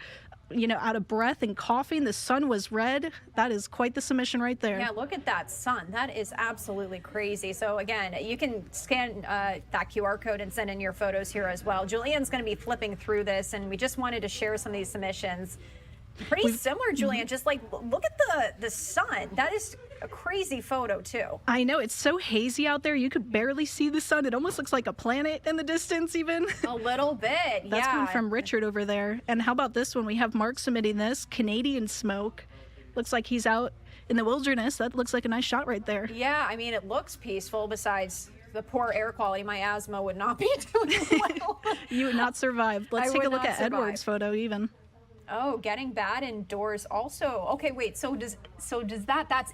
of breath and coughing. The sun was red. That is quite the submission right there. Yeah, look at that sun. That is absolutely crazy. So again, you can scan that QR code and send in your photos here as well. Julianne's going to be flipping through this, and we just wanted to share some of these submissions. Pretty similar, Julianne. Just like, look at the sun. That is a crazy photo, too. I know. It's so hazy out there. You could barely see the sun. It almost looks like a planet in the distance, even. A little bit, That's coming from Richard over there. And how about this one? We have Mark submitting this. Canadian smoke. Looks like he's out in the wilderness. That looks like a nice shot right there. Yeah, I mean, it looks peaceful besides the poor air quality. My asthma would not be doing well. You would not survive. Let's take a look at Edward's photo, even. Oh, getting bad indoors also. Okay, wait. So does that's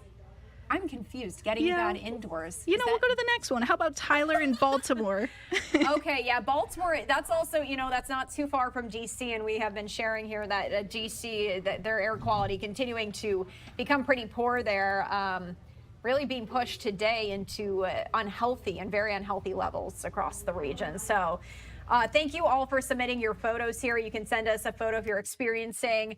I'm confused. Getting bad indoors. We'll go to the next one. How about Tyler in Baltimore? Okay, yeah, Baltimore. That's also, that's not too far from DC, and we have been sharing here that DC, that their air quality continuing to become pretty poor there. Really being pushed today into unhealthy and very unhealthy levels across the region. So. Thank you all for submitting your photos here. You can send us a photo if you're experiencing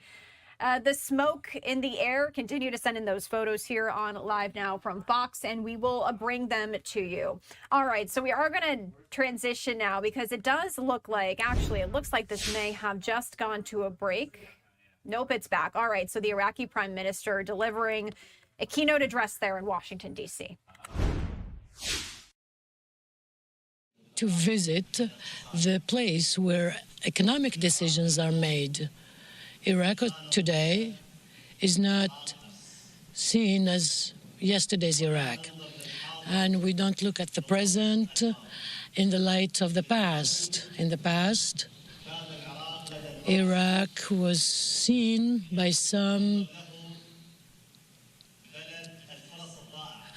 the smoke in the air. Continue to send in those photos here on Live Now from Fox, and we will bring them to you. All right, so we are going to transition now because it does look like, actually, it looks like this may have just gone to a break. Nope, it's back. All right, so the Iraqi Prime Minister delivering a keynote address there in Washington, D.C. To visit the place where economic decisions are made. Iraq today is not seen as yesterday's Iraq. And we don't look at the present in the light of the past. In the past, Iraq was seen by some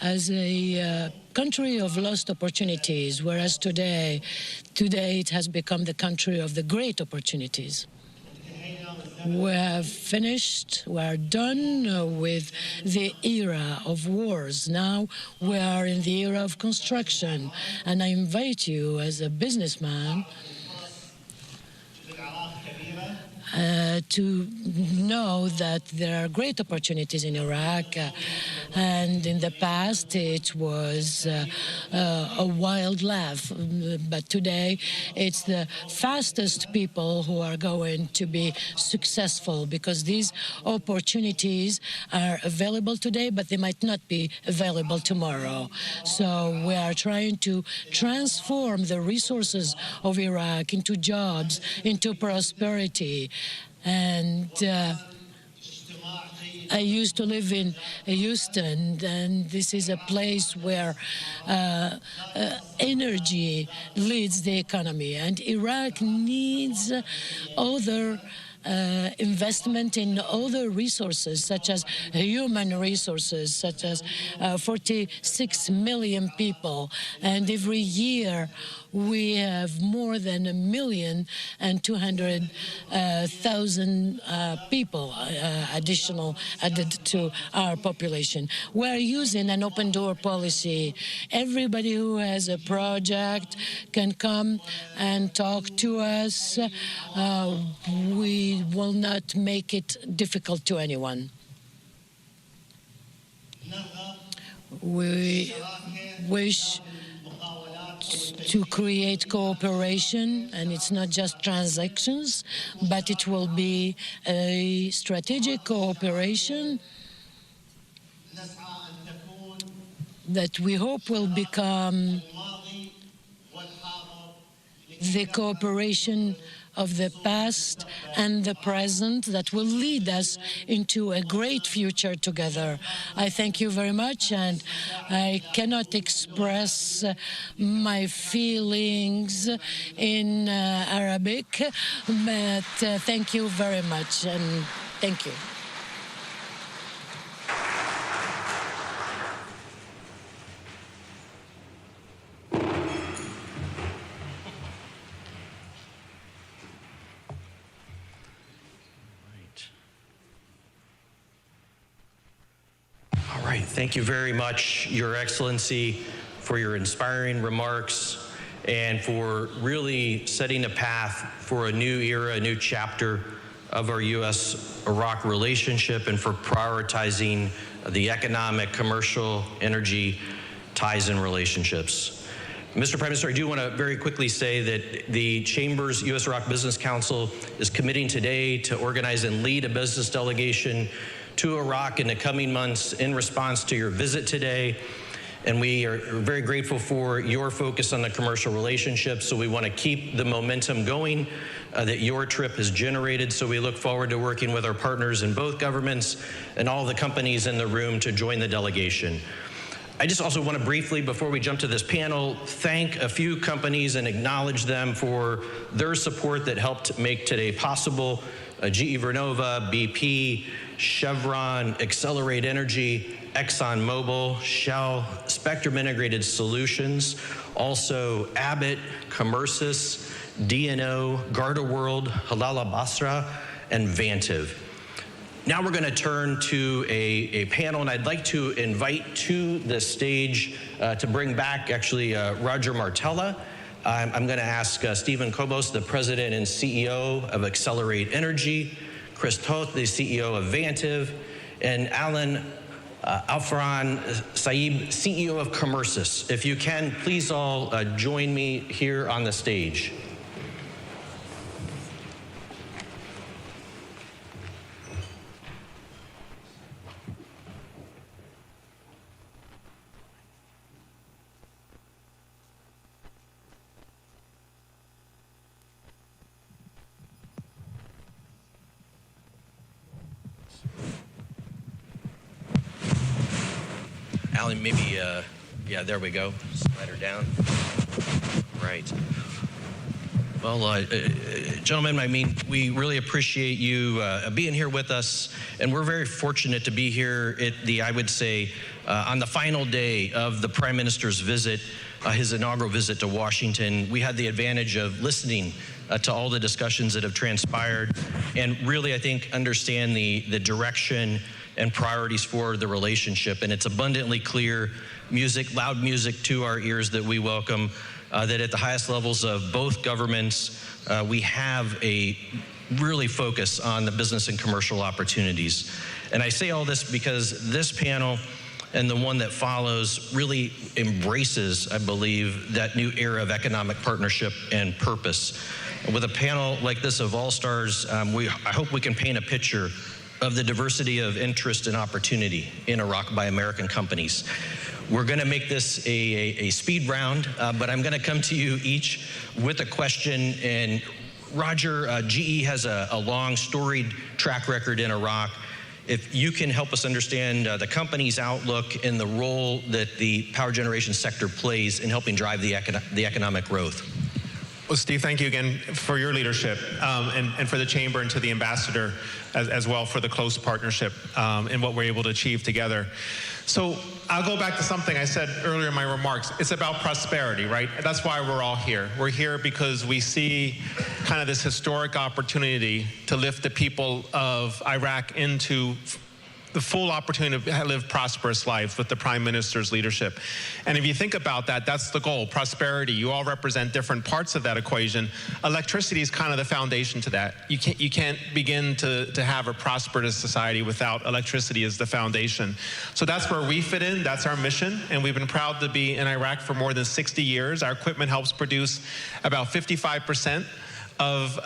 as a country of lost opportunities, whereas today it has become the country of the great opportunities. We have finished, we are done with the era of wars. Now we are in the era of construction. And I invite you as a businessman to know that there are great opportunities in Iraq, and in the past it was a wild laugh, but today it's the fastest people who are going to be successful, because these opportunities are available today, but they might not be available tomorrow. So we are trying to transform the resources of Iraq into jobs, into prosperity. And I used to live in Houston, and this is a place where energy leads the economy, and Iraq needs other investment in other resources, such as human resources, such as 46 million people. And every year we have more than 1,200,000 people additional added to our population. We're using an open door policy. Everybody who has a project can come and talk to us. We will not make it difficult to anyone. We wish to create cooperation, and it's not just transactions, but it will be a strategic cooperation that we hope will become the cooperation of the past and the present that will lead us into a great future together. I thank you very much, and I cannot express my feelings in Arabic, but thank you very much, and thank you. All right, thank you very much, Your Excellency, for your inspiring remarks and for really setting a path for a new era, a new chapter of our U.S.-Iraq relationship, and for prioritizing the economic, commercial, energy ties and relationships. Mr. Prime Minister, I do want to very quickly say that the Chamber's U.S.-Iraq Business Council is committing today to organize and lead a business delegation to Iraq in the coming months in response to your visit today. And we are very grateful for your focus on the commercial relationship. So we want to keep the momentum going that your trip has generated. So we look forward to working with our partners in both governments and all the companies in the room to join the delegation. I just also want to briefly, before we jump to this panel, thank a few companies and acknowledge them for their support that helped make today possible. GE Vernova, BP, Chevron, Accelerate Energy, ExxonMobil, Shell, Spectrum Integrated Solutions, also Abbott, Commercis, DNO, Garda World, Halala Basra, and Vantiv. Now we're going to turn to a panel, and I'd like to invite to the stage to bring back actually Roger Martella. I'm going to ask Stephen Kobos, the president and CEO of Accelerate Energy, Chris Toth, the CEO of Vantiv, and Alan Alfaran Saib, CEO of Commercis. If you can, please all join me here on the stage. Alan, maybe, yeah, there we go. Slide her down. Right. Well, gentlemen, I mean, we really appreciate you being here with us, and we're very fortunate to be here at the, I would say, on the final day of the Prime Minister's visit, his inaugural visit to Washington. We had the advantage of listening to all the discussions that have transpired, and really, I think, understand the direction and priorities for the relationship. And it's abundantly clear music, loud music to our ears that we welcome, that at the highest levels of both governments, we have a really focus on the business and commercial opportunities. And I say all this because this panel and the one that follows really embraces, I believe, that new era of economic partnership and purpose. And with a panel like this of all-stars, I hope we can paint a picture of the diversity of interest and opportunity in Iraq by American companies. We're going to make this a speed round, but I'm going to come to you each with a question. And Roger, GE has a long, storied track record in Iraq. If you can help us understand the company's outlook and the role that the power generation sector plays in helping drive the economic growth. Well, Steve, thank you again for your leadership and for the Chamber and to the Ambassador as well for the close partnership and what we're able to achieve together. So I'll go back to something I said earlier in my remarks. It's about prosperity, right? That's why we're all here. We're here because we see kind of this historic opportunity to lift the people of Iraq into the full opportunity to live prosperous lives with the Prime Minister's leadership. And if you think about that, that's the goal, prosperity. You all represent different parts of that equation. Electricity is kind of the foundation to that. You can't begin to have a prosperous society without electricity as the foundation. So that's where we fit in, that's our mission, and we've been proud to be in Iraq for more than 60 years. Our equipment helps produce about 55% of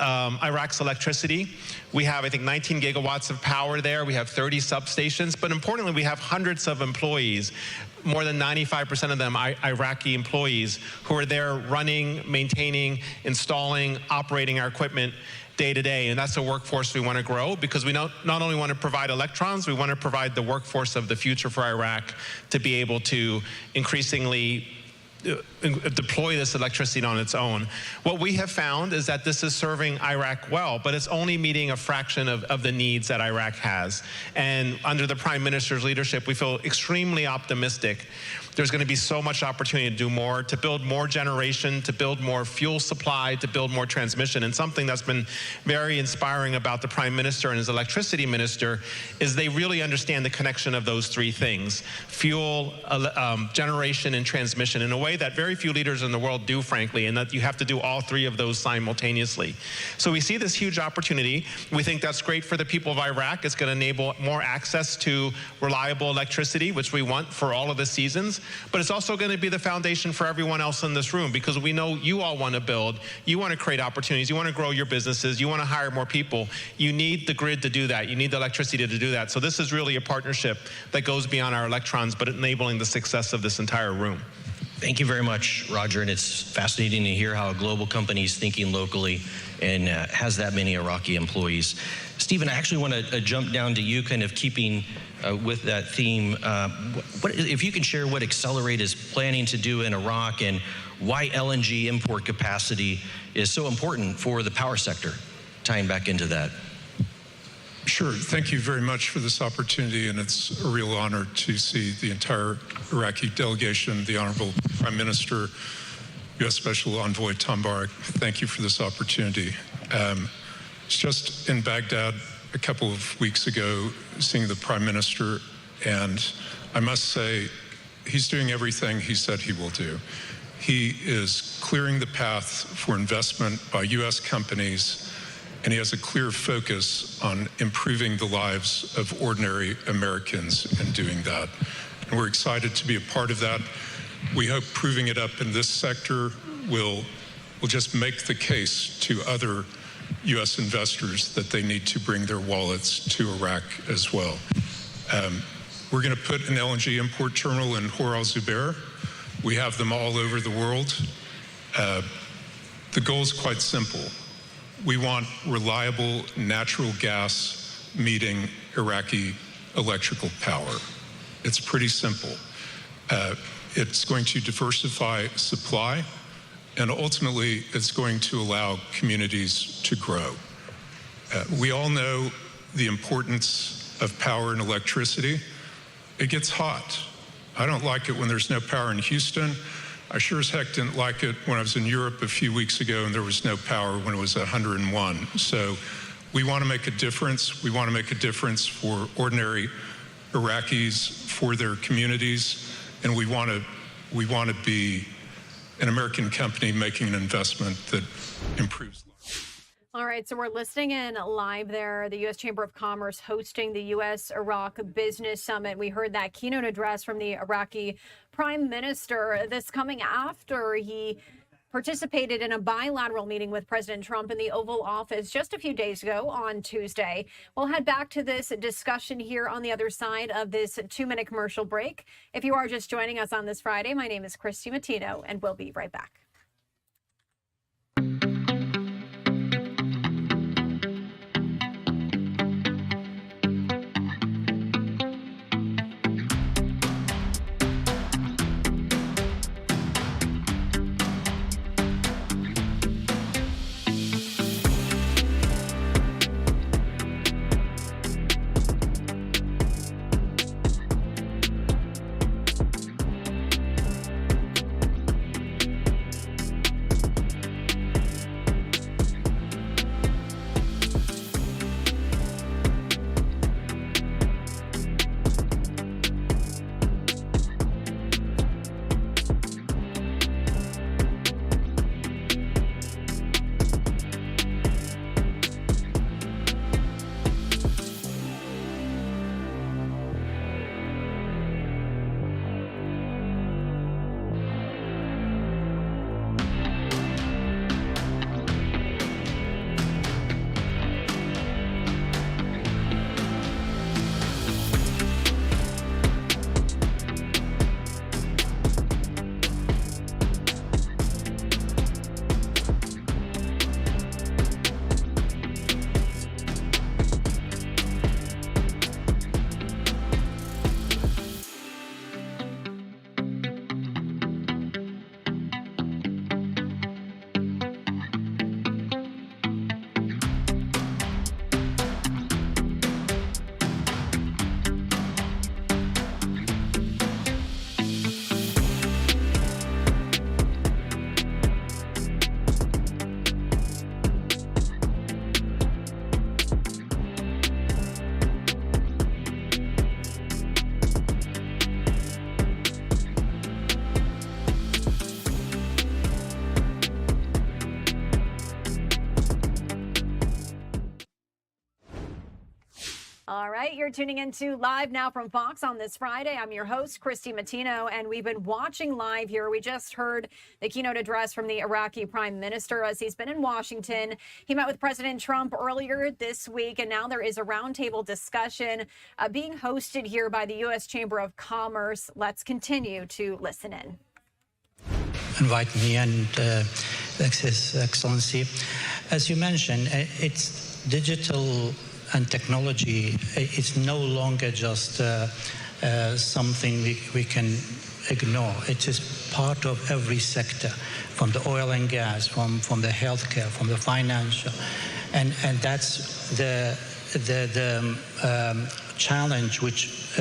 Iraq's electricity. We have, I think, 19 gigawatts of power there. We have 30 substations, but importantly, we have hundreds of employees, more than 95% of them Iraqi employees, who are there running, maintaining, installing, operating our equipment day to day. And that's a workforce we want to grow, because we not only want to provide electrons, we want to provide the workforce of the future for Iraq to be able to increasingly deploy this electricity on its own. What we have found is that this is serving Iraq well, but it's only meeting a fraction of the needs that Iraq has. And under the Prime Minister's leadership, we feel extremely optimistic. There's going to be so much opportunity to do more, to build more generation, to build more fuel supply, to build more transmission. And something that's been very inspiring about the Prime Minister and his electricity minister is they really understand the connection of those three things: fuel, generation, and transmission, in a way that very few leaders in the world do, frankly, and that you have to do all three of those simultaneously. So we see this huge opportunity. We think that's great for the people of Iraq. It's going to enable more access to reliable electricity, which we want for all of the seasons. But it's also going to be the foundation for everyone else in this room, because we know you all want to build, you want to create opportunities, you want to grow your businesses, you want to hire more people. You need the grid to do that. You need the electricity to do that. So this is really a partnership that goes beyond our electrons, but enabling the success of this entire room. Thank you very much, Roger. And it's fascinating to hear how a global company is thinking locally and has that many Iraqi employees. Stephen, I actually want to jump down to you, kind of keeping with that theme. If you can share what Accelerate is planning to do in Iraq and why LNG import capacity is so important for the power sector, tying back into that. Sure. Thank you very much for this opportunity, and it's a real honor to see the entire Iraqi delegation, the Honorable Prime Minister, U.S. Special Envoy Tom Barak. Thank you for this opportunity. Just in Baghdad a couple of weeks ago, seeing the Prime Minister, and I must say, he's doing everything he said he will do. He is clearing the path for investment by U.S. companies, and he has a clear focus on improving the lives of ordinary Americans in doing that. And we're excited to be a part of that. We hope proving it up in this sector will just make the case to other U.S. investors that they need to bring their wallets to Iraq as well. We're going to put an LNG import terminal in Khor al-Zubair. We have them all over the world. The goal is quite simple. We want reliable natural gas meeting Iraqi electrical power. It's pretty simple. It's going to diversify supply, and ultimately it's going to allow communities to grow. We all know the importance of power and electricity. It gets hot. I don't like it when there's no power in Houston. I sure as heck didn't like it when I was in Europe a few weeks ago and there was no power when it was 101. So we want to make a difference. We want to make a difference for ordinary Iraqis, for their communities, and we want to be an American company making an investment that improves life. All right, so we're listening in live there. The U.S. Chamber of Commerce hosting the U.S.-Iraq Business Summit. We heard that keynote address from the Iraqi Prime Minister. This coming after he participated in a bilateral meeting with President Trump in the Oval Office just a few days ago on Tuesday. We'll head back to this discussion here on the other side of this 2-minute commercial break. If you are just joining us on this Friday, my name is Christy Matino, and we'll be right back. All right, you're tuning into Live Now from Fox on this Friday. I'm your host, Christy Matino, and we've been watching live here. We just heard the keynote address from the Iraqi Prime Minister as he's been in Washington. He met with President Trump earlier this week, and now there is a roundtable discussion being hosted here by the U.S. Chamber of Commerce. Let's continue to listen in. Invite me and His Excellency. As you mentioned, it's digital and technology. It's no longer just something we can ignore. It is part of every sector, from the oil and gas, from the healthcare, from the financial, and that's the challenge which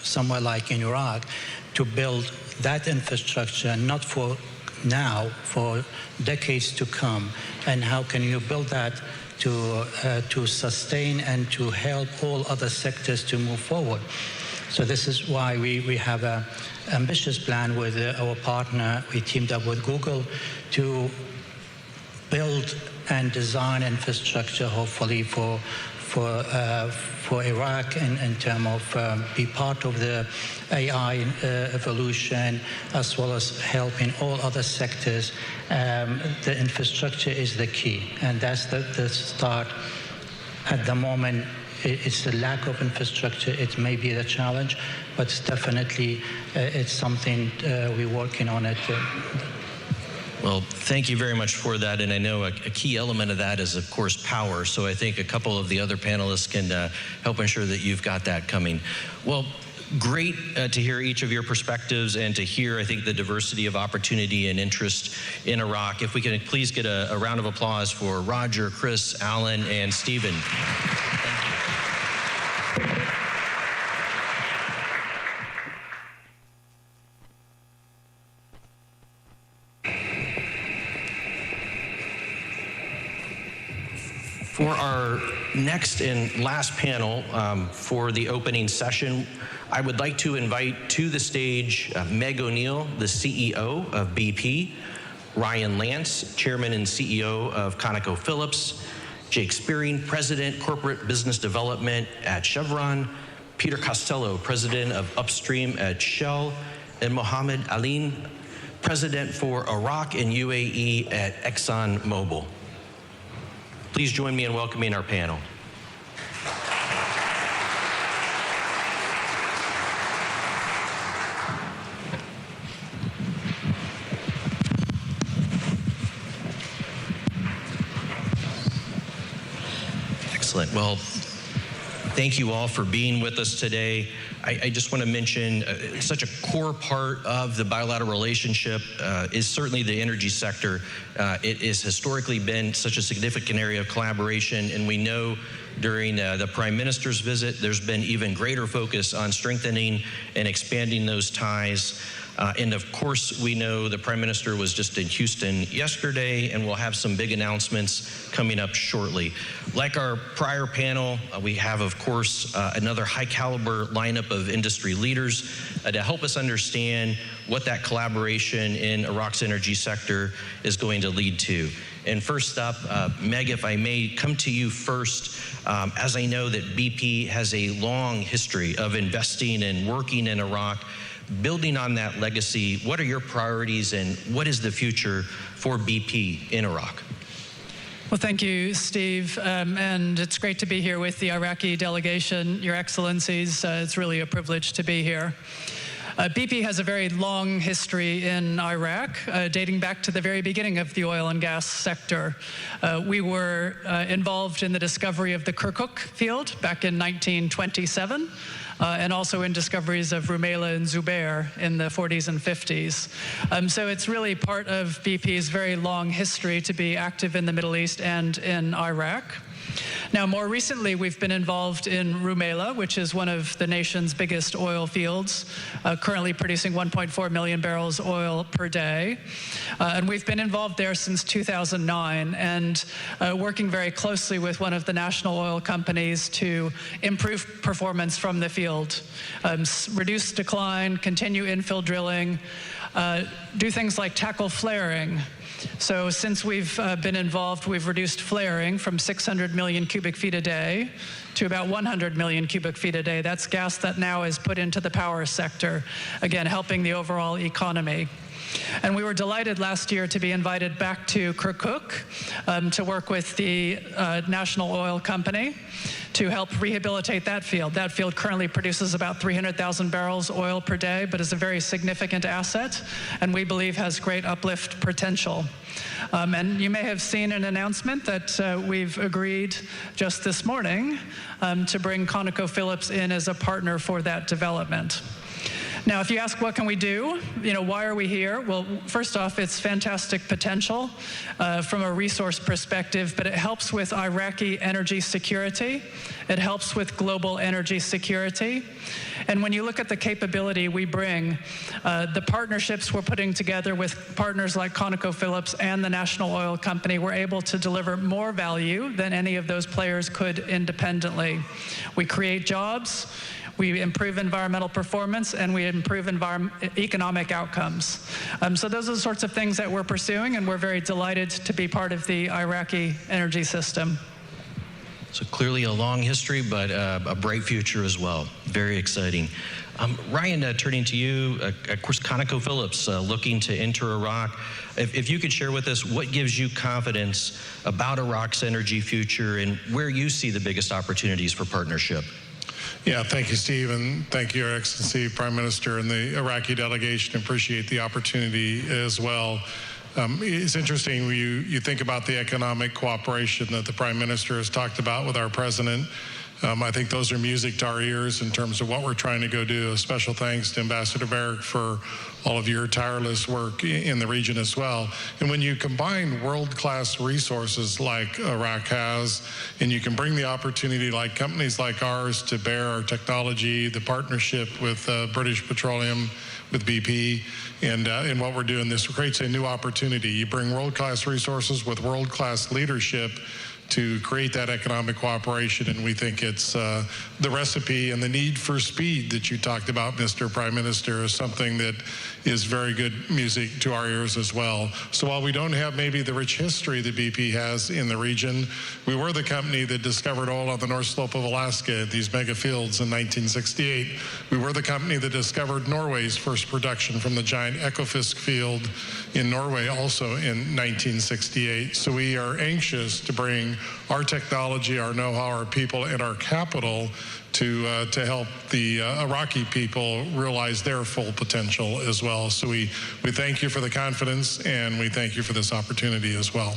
somewhere like in Iraq, to build that infrastructure, not for now, for decades to come. And how can you build that to sustain and to help all other sectors to move forward? So this is why we have an ambitious plan with our partner. We teamed up with Google to build and design infrastructure, hopefully for Iraq in terms of be part of the AI evolution, as well as helping all other sectors. The infrastructure is the key, and that's the start. At the moment, it's the lack of infrastructure. It may be the challenge, but it's definitely it's something we're working on it. Well, thank you very much for that. And I know a key element of that is, of course, power. So I think a couple of the other panelists can help ensure that you've got that coming. Well, great to hear each of your perspectives and to hear, I think, the diversity of opportunity and interest in Iraq. If we can please get a round of applause for Roger, Chris, Alan, and Stephen. For our next and last panel for the opening session, I would like to invite to the stage Meg O'Neill, the CEO of BP, Ryan Lance, Chairman and CEO of ConocoPhillips, Jake Spearing, President, Corporate Business Development at Chevron, Peter Costello, President of Upstream at Shell, and Mohammed Aline, President for Iraq and UAE at ExxonMobil. Please join me in welcoming our panel. Excellent. Well, thank you all for being with us today. I just want to mention such a core part of the bilateral relationship is certainly the energy sector. It has historically been such a significant area of collaboration, and we know during the Prime Minister's visit, there's been even greater focus on strengthening and expanding those ties. And of course, we know the Prime Minister was just in Houston yesterday, and we'll have some big announcements coming up shortly. Like our prior panel, we have, of course, another high caliber lineup of industry leaders to help us understand what that collaboration in Iraq's energy sector is going to lead to. And first up, Meg, if I may come to you first, as I know that BP has a long history of investing and working in Iraq. Building on that legacy, what are your priorities and what is the future for BP in Iraq? Well, thank you, Steve. And it's great to be here with the Iraqi delegation, Your Excellencies. It's really a privilege to be here. BP has a very long history in Iraq, dating back to the very beginning of the oil and gas sector. We were involved in the discovery of the Kirkuk field back in 1927. And also in discoveries of Rumaila and Zubair in the 40s and 50s. So it's really part of BP's very long history to be active in the Middle East and in Iraq. Now, more recently, we've been involved in Rumaila, which is one of the nation's biggest oil fields, currently producing 1.4 million barrels oil per day. And we've been involved there since 2009 and working very closely with one of the national oil companies to improve performance from the field, reduce decline, continue infill drilling, do things like tackle flaring, So since we've been involved, we've reduced flaring from 600 million cubic feet a day to about 100 million cubic feet a day. That's gas that now is put into the power sector, again, helping the overall economy. And we were delighted last year to be invited back to Kirkuk to work with the National Oil Company to help rehabilitate that field. That field currently produces about 300,000 barrels oil per day, but is a very significant asset, and we believe has great uplift potential. And you may have seen an announcement that we've agreed just this morning to bring ConocoPhillips in as a partner for that development. Now, if you ask what can we do, why are we here? Well, first off, it's fantastic potential from a resource perspective, but it helps with Iraqi energy security. It helps with global energy security. And when you look at the capability we bring, the partnerships we're putting together with partners like ConocoPhillips and the National Oil Company, we're able to deliver more value than any of those players could independently. We create jobs, we improve environmental performance, and we improve economic outcomes. So those are the sorts of things that we're pursuing, and we're very delighted to be part of the Iraqi energy system. So clearly a long history, but a bright future as well. Very exciting. Ryan, turning to you, of course, ConocoPhillips looking to enter Iraq. If you could share with us what gives you confidence about Iraq's energy future and where you see the biggest opportunities for partnership. Yeah, thank you, Steve, and thank you, Your Excellency, Prime Minister, and the Iraqi delegation. Appreciate the opportunity as well. It's interesting when you think about the economic cooperation that the Prime Minister has talked about with our President. I think those are music to our ears in terms of what we're trying to go do. A special thanks to Ambassador Barrick for all of your tireless work in the region as well. And when you combine world-class resources like Iraq has, and you can bring the opportunity like companies like ours to bear our technology, the partnership with British Petroleum, with BP, and what we're doing, this creates a new opportunity. You bring world-class resources with world-class leadership to create that economic cooperation, and we think it's the recipe, and the need for speed that you talked about, Mr. Prime Minister, is something that is very good music to our ears as well. So while we don't have maybe the rich history that BP has in the region, we were the company that discovered oil on the North Slope of Alaska at these mega fields in 1968. We were the company that discovered Norway's first production from the giant Ekofisk field in Norway also in 1968. So we are anxious to bring our technology, our know-how, our people, and our capital to help the Iraqi people realize their full potential as well. So we thank you for the confidence, and we thank you for this opportunity as well.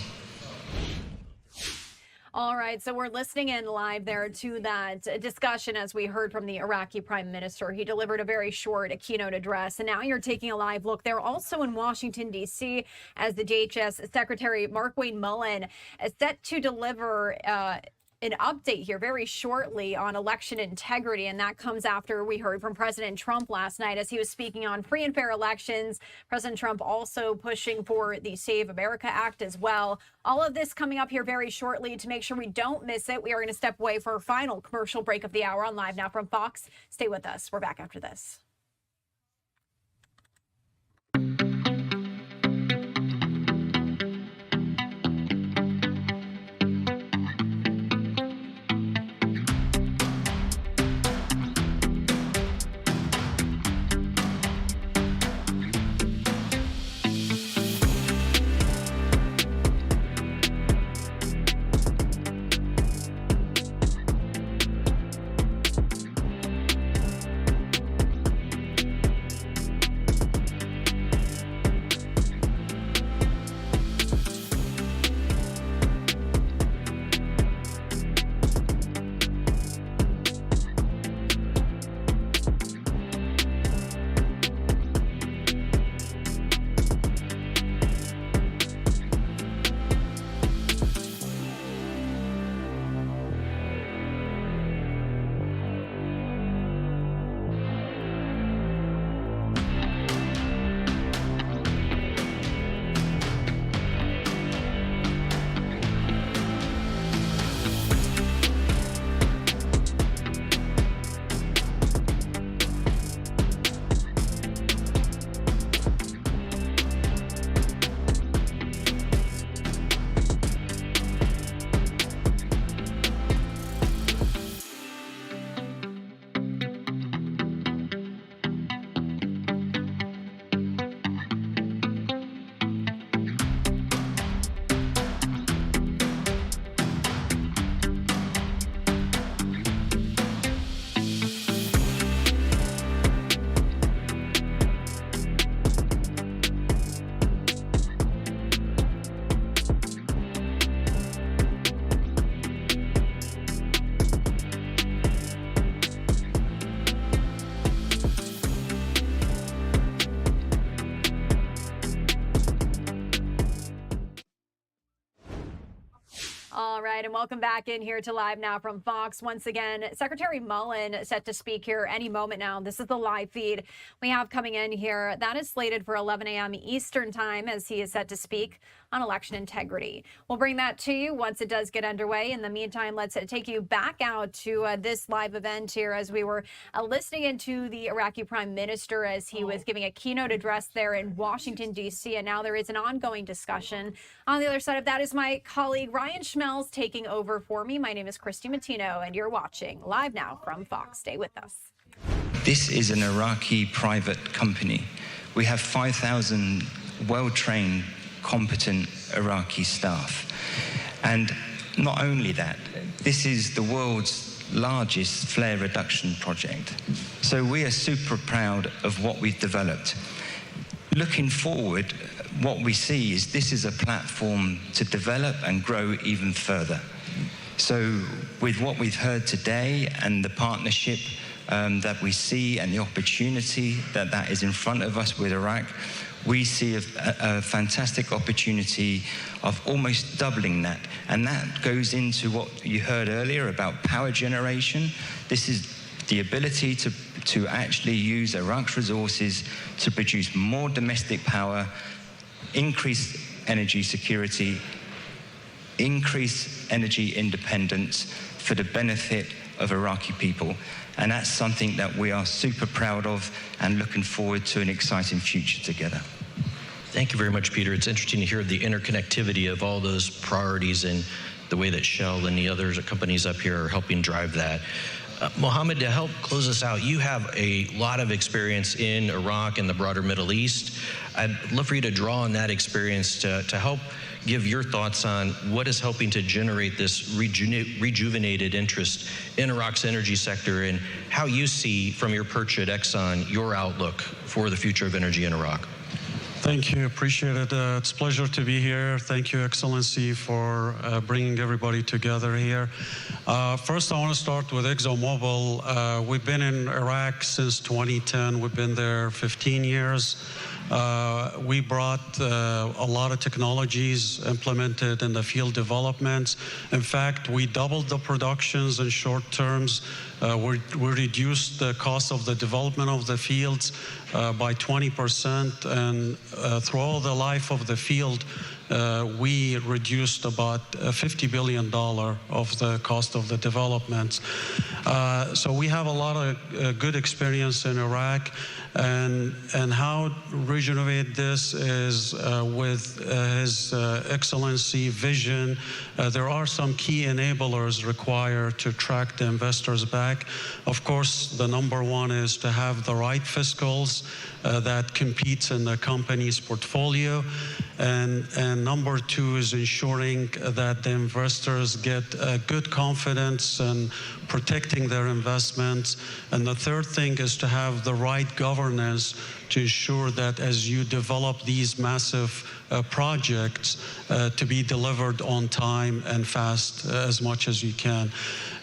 All right, so we're listening in live there to that discussion as we heard from the Iraqi Prime Minister. He delivered a very short keynote address, and now you're taking a live look. They're also in Washington, D.C., as the DHS Secretary Markwayne Mullin is set to deliver an update here very shortly on election integrity, and that comes after we heard from President Trump last night as he was speaking on free and fair elections. President Trump also pushing for the Save America Act as well. All of this coming up here very shortly. To make sure we don't miss it, we are going to step away for our final commercial break of the hour on Live Now from Fox. Stay with us. We're back after this. All right, and welcome back in here to Live Now from Fox. Once again, Secretary Mullen set to speak here any moment now. This is the live feed we have coming in here. That is slated for 11 a.m. Eastern time as he is set to speak on election integrity. We'll bring that to you once it does get underway. In the meantime, let's take you back out to this live event here as we were listening into the Iraqi Prime Minister as he was giving a keynote address there in Washington, D.C. And now there is an ongoing discussion. On the other side of that is my colleague Ryan Schmelz taking over for me. My name is Christy Matino, and you're watching Live Now from Fox. Stay with us. This is an Iraqi private company. We have 5,000 well-trained, competent Iraqi staff. And not only that, this is the world's largest flare reduction project. So we are super proud of what we've developed. Looking forward, what we see is this is a platform to develop and grow even further. So with what we've heard today and the partnership that we see and the opportunity that is in front of us with Iraq, we see a fantastic opportunity of almost doubling that. And that goes into what you heard earlier about power generation. This is the ability to actually use Iraq's resources to produce more domestic power, increase energy security, increase energy independence for the benefit of Iraqi people. And that's something that we are super proud of and looking forward to an exciting future together. Thank you very much, Peter. It's interesting to hear the interconnectivity of all those priorities and the way that Shell and the other companies up here are helping drive that. Mohammed, to help close us out, you have a lot of experience in Iraq and the broader Middle East. I'd love for you to draw on that experience to help give your thoughts on what is helping to generate this rejuvenated interest in Iraq's energy sector and how you see, from your perch at Exxon, your outlook for the future of energy in Iraq. Thank you. Appreciate it. It's a pleasure to be here. Thank you, Excellency, for bringing everybody together here. First, I want to start with ExxonMobil. We've been in Iraq since 2010. We've been there 15 years. We brought a lot of technologies implemented in the field developments. In fact, we doubled the productions in short terms. We reduced the cost of the development of the fields by 20%, and through all the life of the field, we reduced about $50 billion of the cost of the developments. So we have a lot of good experience in Iraq, and how rejuvenate this is with His Excellency vision. There are some key enablers required to attract the investors back. Of course, the number one is to have the right fiscals that competes in the company's portfolio. And number two is ensuring that the investors get good confidence and protecting their investments. And the third thing is to have the right governance to ensure that as you develop these massive projects to be delivered on time and fast as much as you can.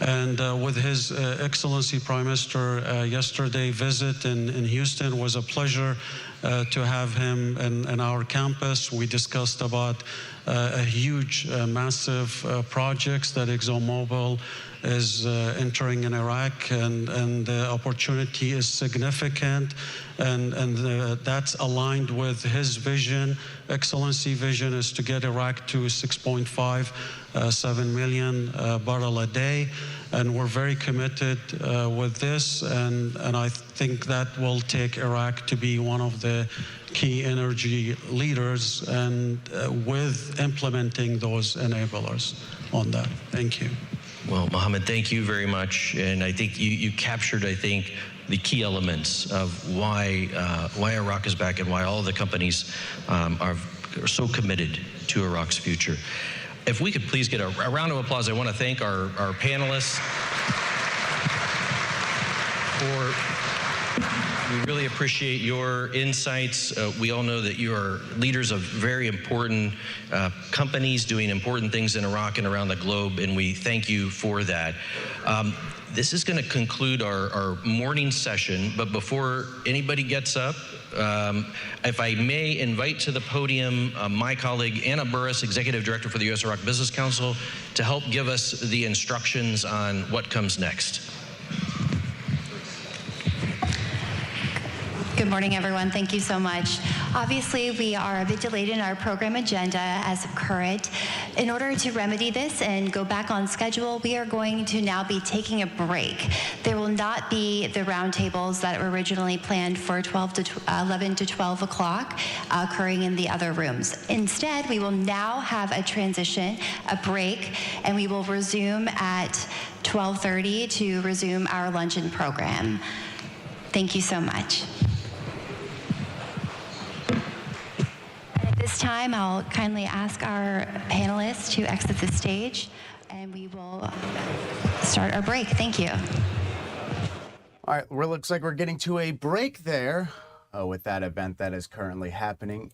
And with His Excellency Prime Minister yesterday visit in Houston, was a pleasure to have him in our campus. We discussed about a huge, massive projects that ExxonMobil is entering in Iraq, and the opportunity is significant, and that's aligned with his vision. Excellency vision is to get Iraq to 6.57 million barrel a day, and we're very committed with this, and I think that will take Iraq to be one of the key energy leaders, and with implementing those enablers on that. Thank you. Well, Mohammed, thank you very much. And I think you captured, I think, the key elements of why Iraq is back and why all the companies are so committed to Iraq's future. If we could please get a round of applause. I want to thank our panelists for We really appreciate your insights. We all know that you are leaders of very important companies doing important things in Iraq and around the globe, and we thank you for that. This is going to conclude our morning session, but before anybody gets up, if I may invite to the podium my colleague Anna Burris, Executive Director for the U.S. Iraq Business Council, to help give us the instructions on what comes next. Good morning, everyone. Thank you so much. Obviously, we are a bit delayed in our program agenda as of current. In order to remedy this and go back on schedule, we are going to now be taking a break. There will not be the roundtables that were originally planned for 11 to 12 o'clock occurring in the other rooms. Instead, we will now have a transition, a break, and we will resume at 12:30 to resume our luncheon program. Thank you so much. At this time, I'll kindly ask our panelists to exit the stage, and we will start our break. Thank you. All right, well, it looks like we're getting to a break there with that event that is currently happening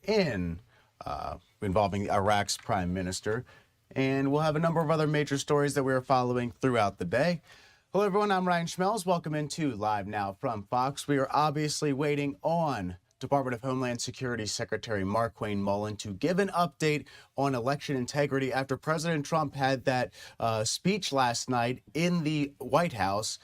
involving Iraq's prime minister. And we'll have a number of other major stories that we are following throughout the day. Hello, everyone. I'm Ryan Schmelz. Welcome into Live Now from Fox. We are obviously waiting on Department of Homeland Security Secretary Markwayne Mullin to give an update on election integrity after President Trump had that speech last night in the White House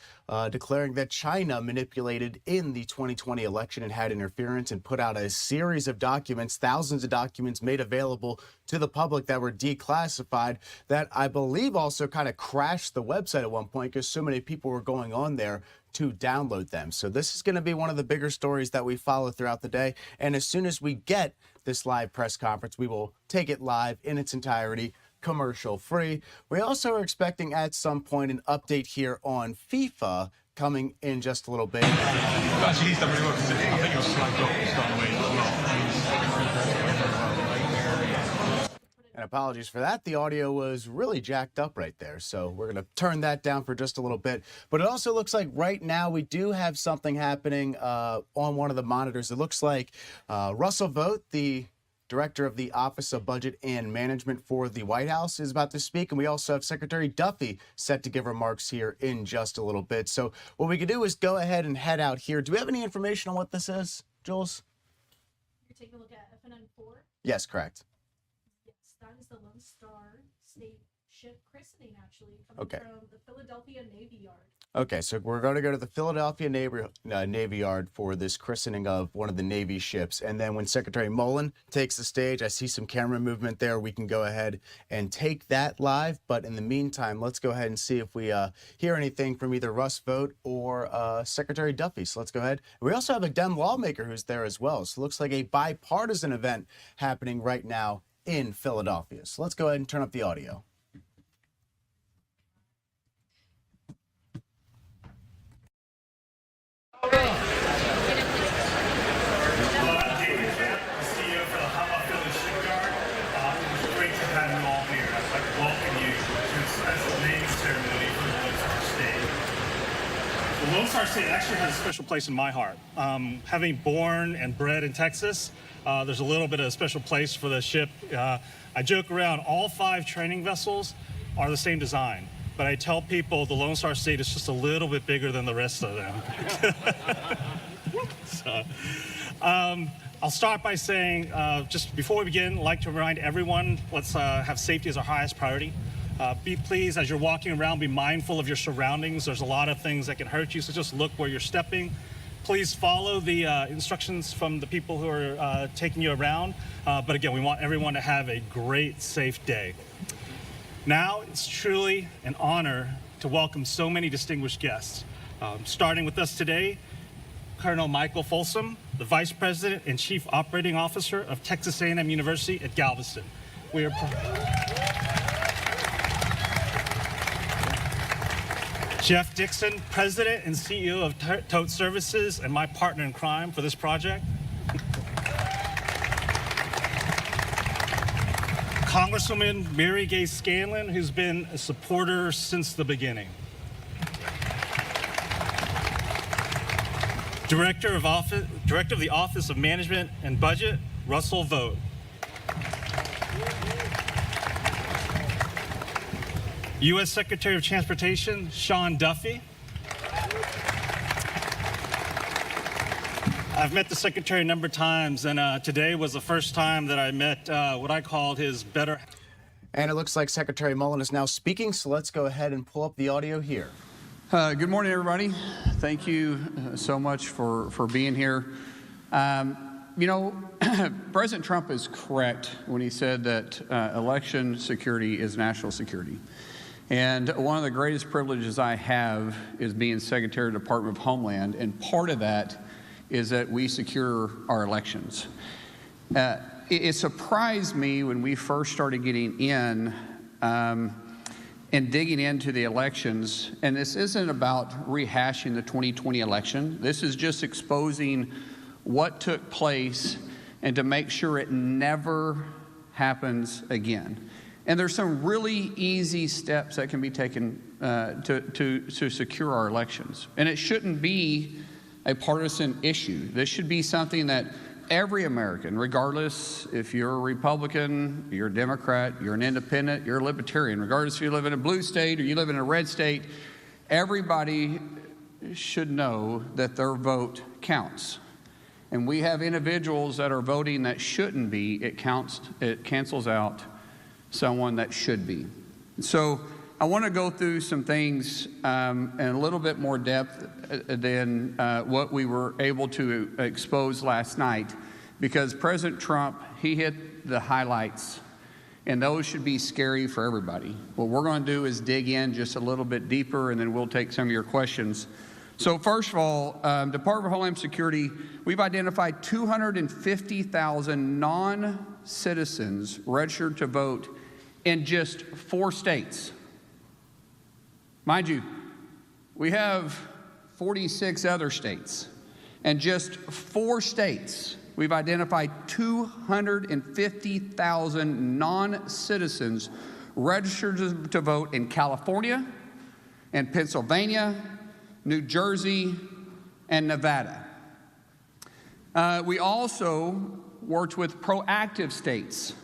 declaring that China manipulated in the 2020 election and had interference, and put out a series of documents, thousands of documents made available to the public that were declassified, that I believe also kind of crashed the website at one point because so many people were going on there to download them. So this is going to be one of the bigger stories that we follow throughout the day. And as soon as we get this live press conference, we will take it live in its entirety, commercial free. We also are expecting at some point an update here on FIFA coming in just a little bit. And apologies for that. The audio was really jacked up right there. So we're going to turn that down for just a little bit. But it also looks like right now we do have something happening on one of the monitors. It looks like Russell Vought, the director of the Office of Budget and Management for the White House, is about to speak. And we also have Secretary Duffy set to give remarks here in just a little bit. So what we could do is go ahead and head out here. Do we have any information on what this is, Jules? You're taking a look at FNN4? Yes, correct. That is the Lone Star State ship christening, actually, coming from the Philadelphia Navy Yard. Okay, so we're going to go to the Philadelphia Navy Yard for this christening of one of the Navy ships. And then when Secretary Mullin takes the stage, I see some camera movement there. We can go ahead and take that live. But in the meantime, let's go ahead and see if we hear anything from either Russ Vought or Secretary Duffy. So let's go ahead. We also have a Dem lawmaker who's there as well. So it looks like a bipartisan event happening right now in Philadelphia. So let's go ahead and turn up the audio. Lone Star State actually has a special place in my heart. Having born and bred in Texas, there's a little bit of a special place for the ship. I joke around, all 5 training vessels are the same design, but I tell people the Lone Star State is just a little bit bigger than the rest of them. So, I'll start by saying, just before we begin, I'd like to remind everyone, let's have safety as our highest priority. Please, as you're walking around, be mindful of your surroundings. There's a lot of things that can hurt you, so just look where you're stepping. Please follow the instructions from the people who are taking you around. But again, we want everyone to have a great, safe day. Now, it's truly an honor to welcome so many distinguished guests. Starting with us today, Colonel Michael Folsom, the Vice President and Chief Operating Officer of Texas A&M University at Galveston. We are Jeff Dixon, President and CEO of Tote Services and my partner in crime for this project. Congresswoman Mary Gay Scanlon, who's been a supporter since the beginning. Director of the Office of Management and Budget, Russell Vogt. U.S. Secretary of Transportation, Sean Duffy. I've met the Secretary a number of times, and today was the first time that I met what I called his better. And it looks like Secretary Mullen is now speaking, so let's go ahead and pull up the audio here. Good morning, everybody. Thank you so much for being here. You know, President Trump is correct when he said that election security is national security. And one of the greatest privileges I have is being Secretary of the Department of Homeland, and part of that is that we secure our elections. It surprised me when we first started getting in and digging into the elections, and this isn't about rehashing the 2020 election. This is just exposing what took place and to make sure it never happens again. And there's some really easy steps that can be taken to secure our elections. And it shouldn't be a partisan issue. This should be something that every American, regardless if you're a Republican, you're a Democrat, you're an independent, you're a libertarian, regardless if you live in a blue state or you live in a red state, everybody should know that their vote counts. And we have individuals that are voting that shouldn't be. It cancels out someone that should be. So I want to go through some things in a little bit more depth than what we were able to expose last night, because President Trump, he hit the highlights, and those should be scary for everybody. What we're going to do is dig in just a little bit deeper, and then we'll take some of your questions. So first of all, Department of Homeland Security, we've identified 250,000 non-citizens registered to vote in just 4 states. Mind you, we have 46 other states. And just 4 states, we've identified 250,000 non-citizens registered to vote in California, and Pennsylvania, New Jersey, and Nevada. We also worked with proactive states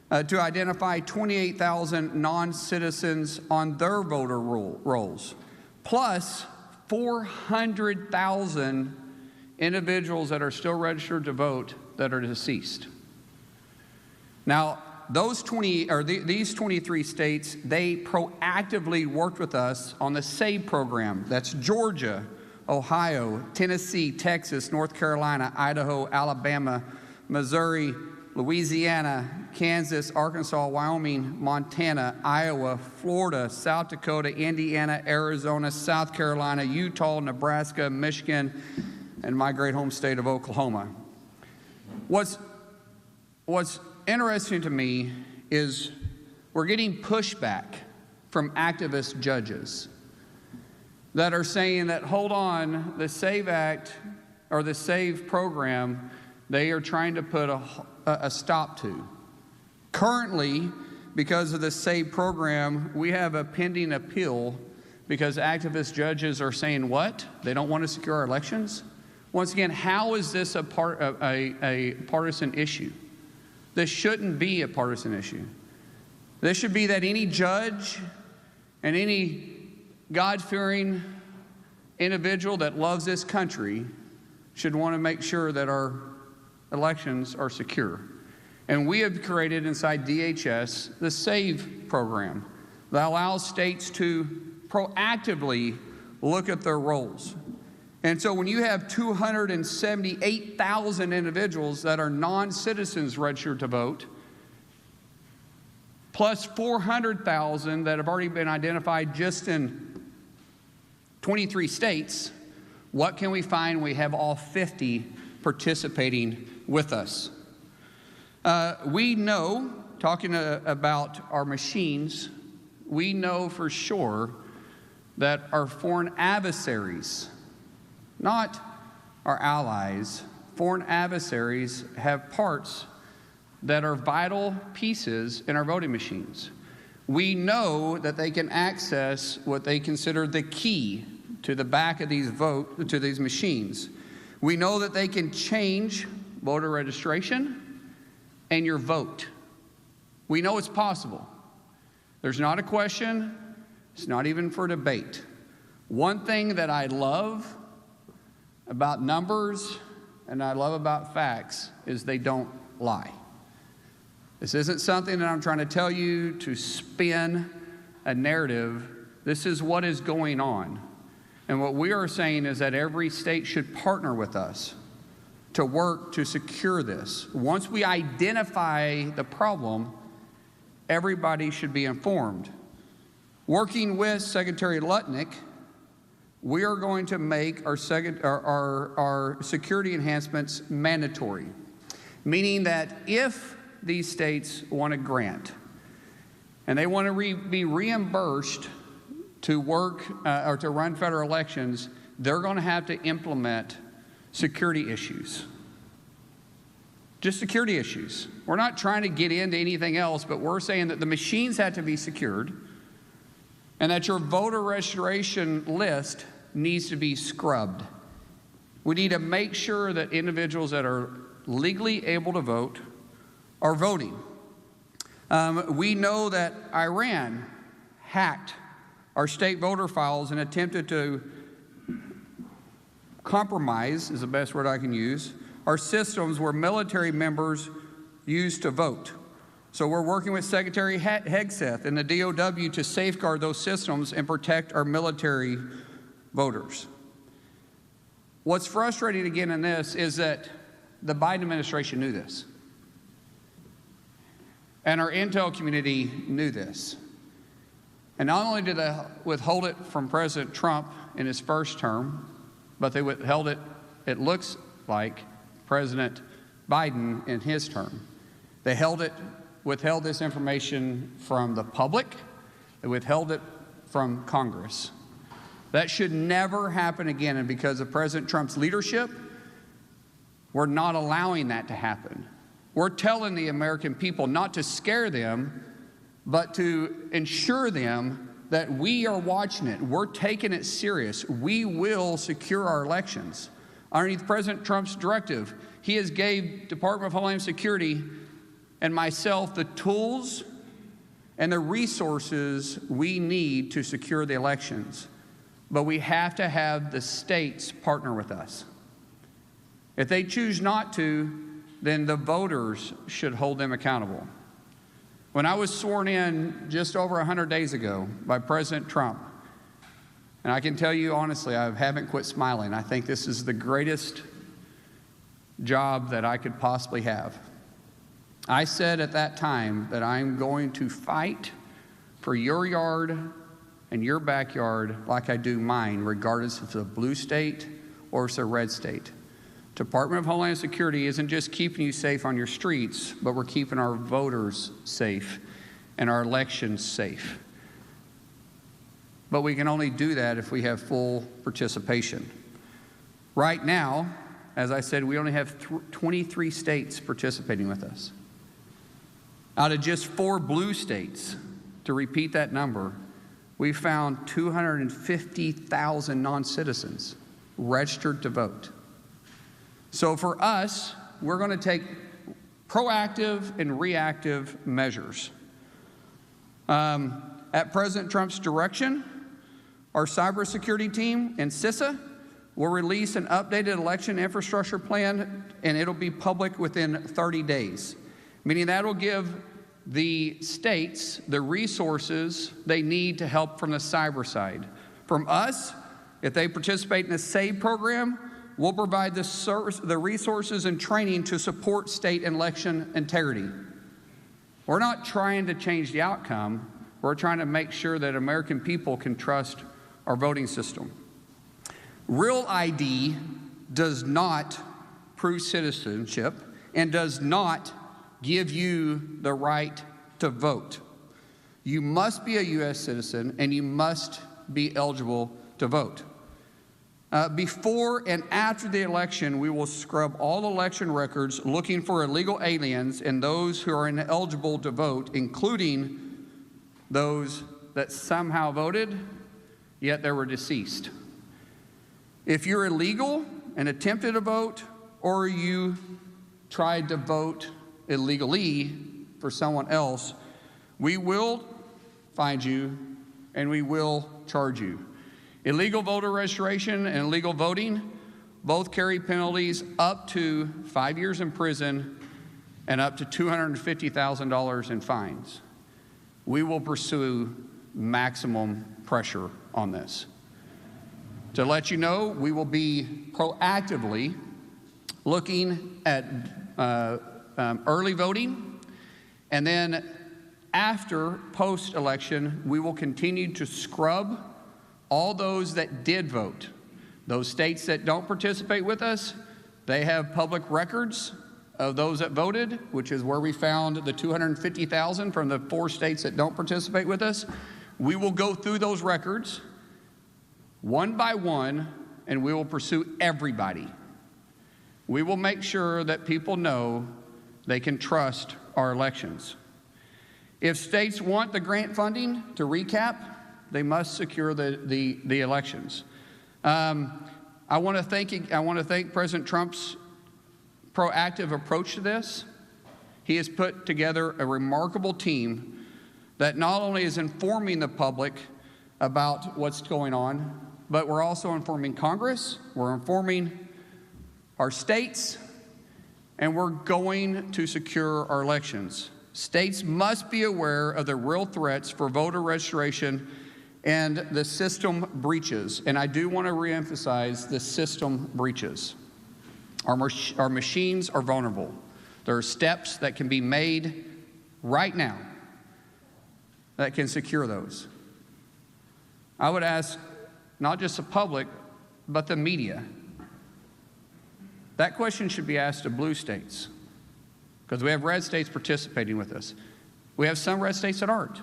to identify 28,000 non-citizens on their voter rolls, plus 400,000 individuals that are still registered to vote that are deceased. Now, these 23 states, they proactively worked with us on the SAVE program. That's Georgia, Ohio, Tennessee, Texas, North Carolina, Idaho, Alabama, Missouri, Louisiana, Kansas, Arkansas, Wyoming, Montana, Iowa, Florida, South Dakota, Indiana, Arizona, South Carolina, Utah, Nebraska, Michigan, and my great home state of Oklahoma. What's interesting to me is we're getting pushback from activist judges that are saying that, hold on, the SAVE Act or the SAVE program, they are trying to put a stop to. Currently, because of the SAVE program, we have a pending appeal because activist judges are saying what? They don't want to secure our elections? Once again, how is this a partisan issue? This shouldn't be a partisan issue. This should be that any judge and any God-fearing individual that loves this country should want to make sure that our elections are secure. And we have created inside DHS the SAVE program that allows states to proactively look at their rolls. And so when you have 278,000 individuals that are non-citizens registered to vote, plus 400,000 that have already been identified just in 23 states, what can we find? We have all 50 participating with us. We know, talking about our machines, we know for sure that our foreign adversaries, not our allies, foreign adversaries have parts that are vital pieces in our voting machines. We know that they can access what they consider the key to the back of these machines. We know that they can change voter registration and your vote. We know it's possible. There's not a question. It's not even for debate. One thing that I love about numbers and I love about facts is they don't lie. This isn't something that I'm trying to tell you to spin a narrative. This is what is going on. And what we are saying is that every state should partner with us to work to secure this. Once we identify the problem, everybody should be informed. Working with Secretary Lutnick, we are going to make our security enhancements mandatory, meaning that if these states want a grant and they want to be reimbursed to work or to run federal elections, they're going to have to implement security issues. Just security issues. We're not trying to get into anything else, but we're saying that the machines have to be secured and that your voter registration list needs to be scrubbed. We need to make sure that individuals that are legally able to vote are voting. We know that Iran hacked our state voter files and attempted to compromise, is the best word I can use, our systems where military members used to vote. So we're working with Secretary Hegseth and the DOW to safeguard those systems and protect our military voters. What's frustrating again in this is that the Biden administration knew this. And our intel community knew this. And not only did they withhold it from President Trump in his first term, but they withheld it, it looks like, President Biden in his term. They withheld this information from the public. They withheld it from Congress. That should never happen again. And because of President Trump's leadership, we're not allowing that to happen. We're telling the American people not to scare them, but to ensure them that we are watching it. We're taking it serious. We will secure our elections. Underneath President Trump's directive, he has gave Department of Homeland Security and myself the tools and the resources we need to secure the elections. But we have to have the states partner with us. If they choose not to, then the voters should hold them accountable. When I was sworn in just over 100 days ago by President Trump, and I can tell you honestly, I haven't quit smiling. I think this is the greatest job that I could possibly have. I said at that time that I'm going to fight for your yard and your backyard like I do mine, regardless if it's a blue state or it's a red state. Department of Homeland Security isn't just keeping you safe on your streets, but we're keeping our voters safe and our elections safe. But we can only do that if we have full participation. Right now, as I said, we only have 23 states participating with us. Out of just 4 blue states, to repeat that number, we found 250,000 non-citizens registered to vote. So for us, we're going to take proactive and reactive measures. At President Trump's direction, our cybersecurity team and CISA will release an updated election infrastructure plan, and it'll be public within 30 days, meaning that'll give the states the resources they need to help from the cyber side. From us, if they participate in the SAVE program, we'll provide the resources and training to support state election integrity. We're not trying to change the outcome. We're trying to make sure that American people can trust our voting system. Real ID does not prove citizenship and does not give you the right to vote. You must be a U.S. citizen and you must be eligible to vote. Before and after the election, we will scrub all election records looking for illegal aliens and those who are ineligible to vote, including those that somehow voted, yet they were deceased. If you're illegal and attempted to vote, or you tried to vote illegally for someone else, we will find you and we will charge you. Illegal voter registration and illegal voting both carry penalties up to 5 years in prison and up to $250,000 in fines. We will pursue maximum pressure on this. To let you know, we will be proactively looking at early voting, and then after post-election, we will continue to scrub all those that did vote. Those states that don't participate with us, they have public records of those that voted, which is where we found the 250,000 from the 4 states that don't participate with us. We will go through those records one by one, and we will pursue everybody. We will make sure that people know they can trust our elections. If states want the grant funding, to recap, they must secure the elections. I want to thank President Trump's proactive approach to this. He has put together a remarkable team that not only is informing the public about what's going on, but we're also informing Congress, we're informing our states, and we're going to secure our elections. States must be aware of the real threats for voter registration and the system breaches. And I do want to reemphasize the system breaches. Our machines are vulnerable. There are steps that can be made right now that can secure those. I would ask not just the public, but the media. That question should be asked of blue states, because we have red states participating with us. We have some red states that aren't.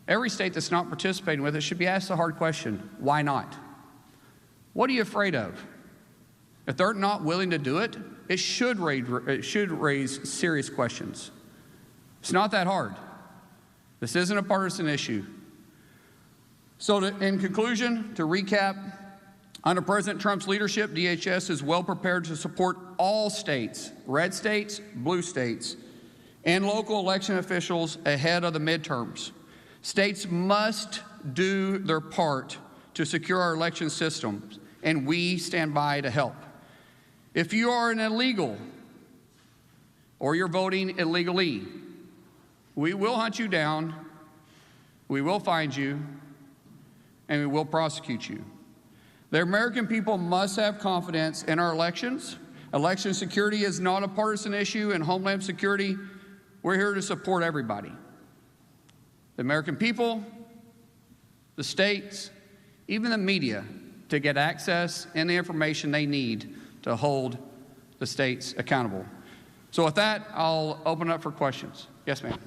Every state that's not participating with us should be asked the hard question, why not? What are you afraid of? If they're not willing to do it, it should raise serious questions. It's not that hard. This isn't a partisan issue. So in conclusion, to recap, under President Trump's leadership, DHS is well prepared to support all states, red states, blue states, and local election officials ahead of the midterms. States must do their part to secure our election systems, and we stand by to help. If you are an illegal or you're voting illegally, we will hunt you down, we will find you, and we will prosecute you. The American people must have confidence in our elections. Election security is not a partisan issue, and Homeland Security, we're here to support everybody. The American people, the states, even the media, to get access and the information they need to hold the states accountable. So with that, I'll open up for questions. Yes, ma'am.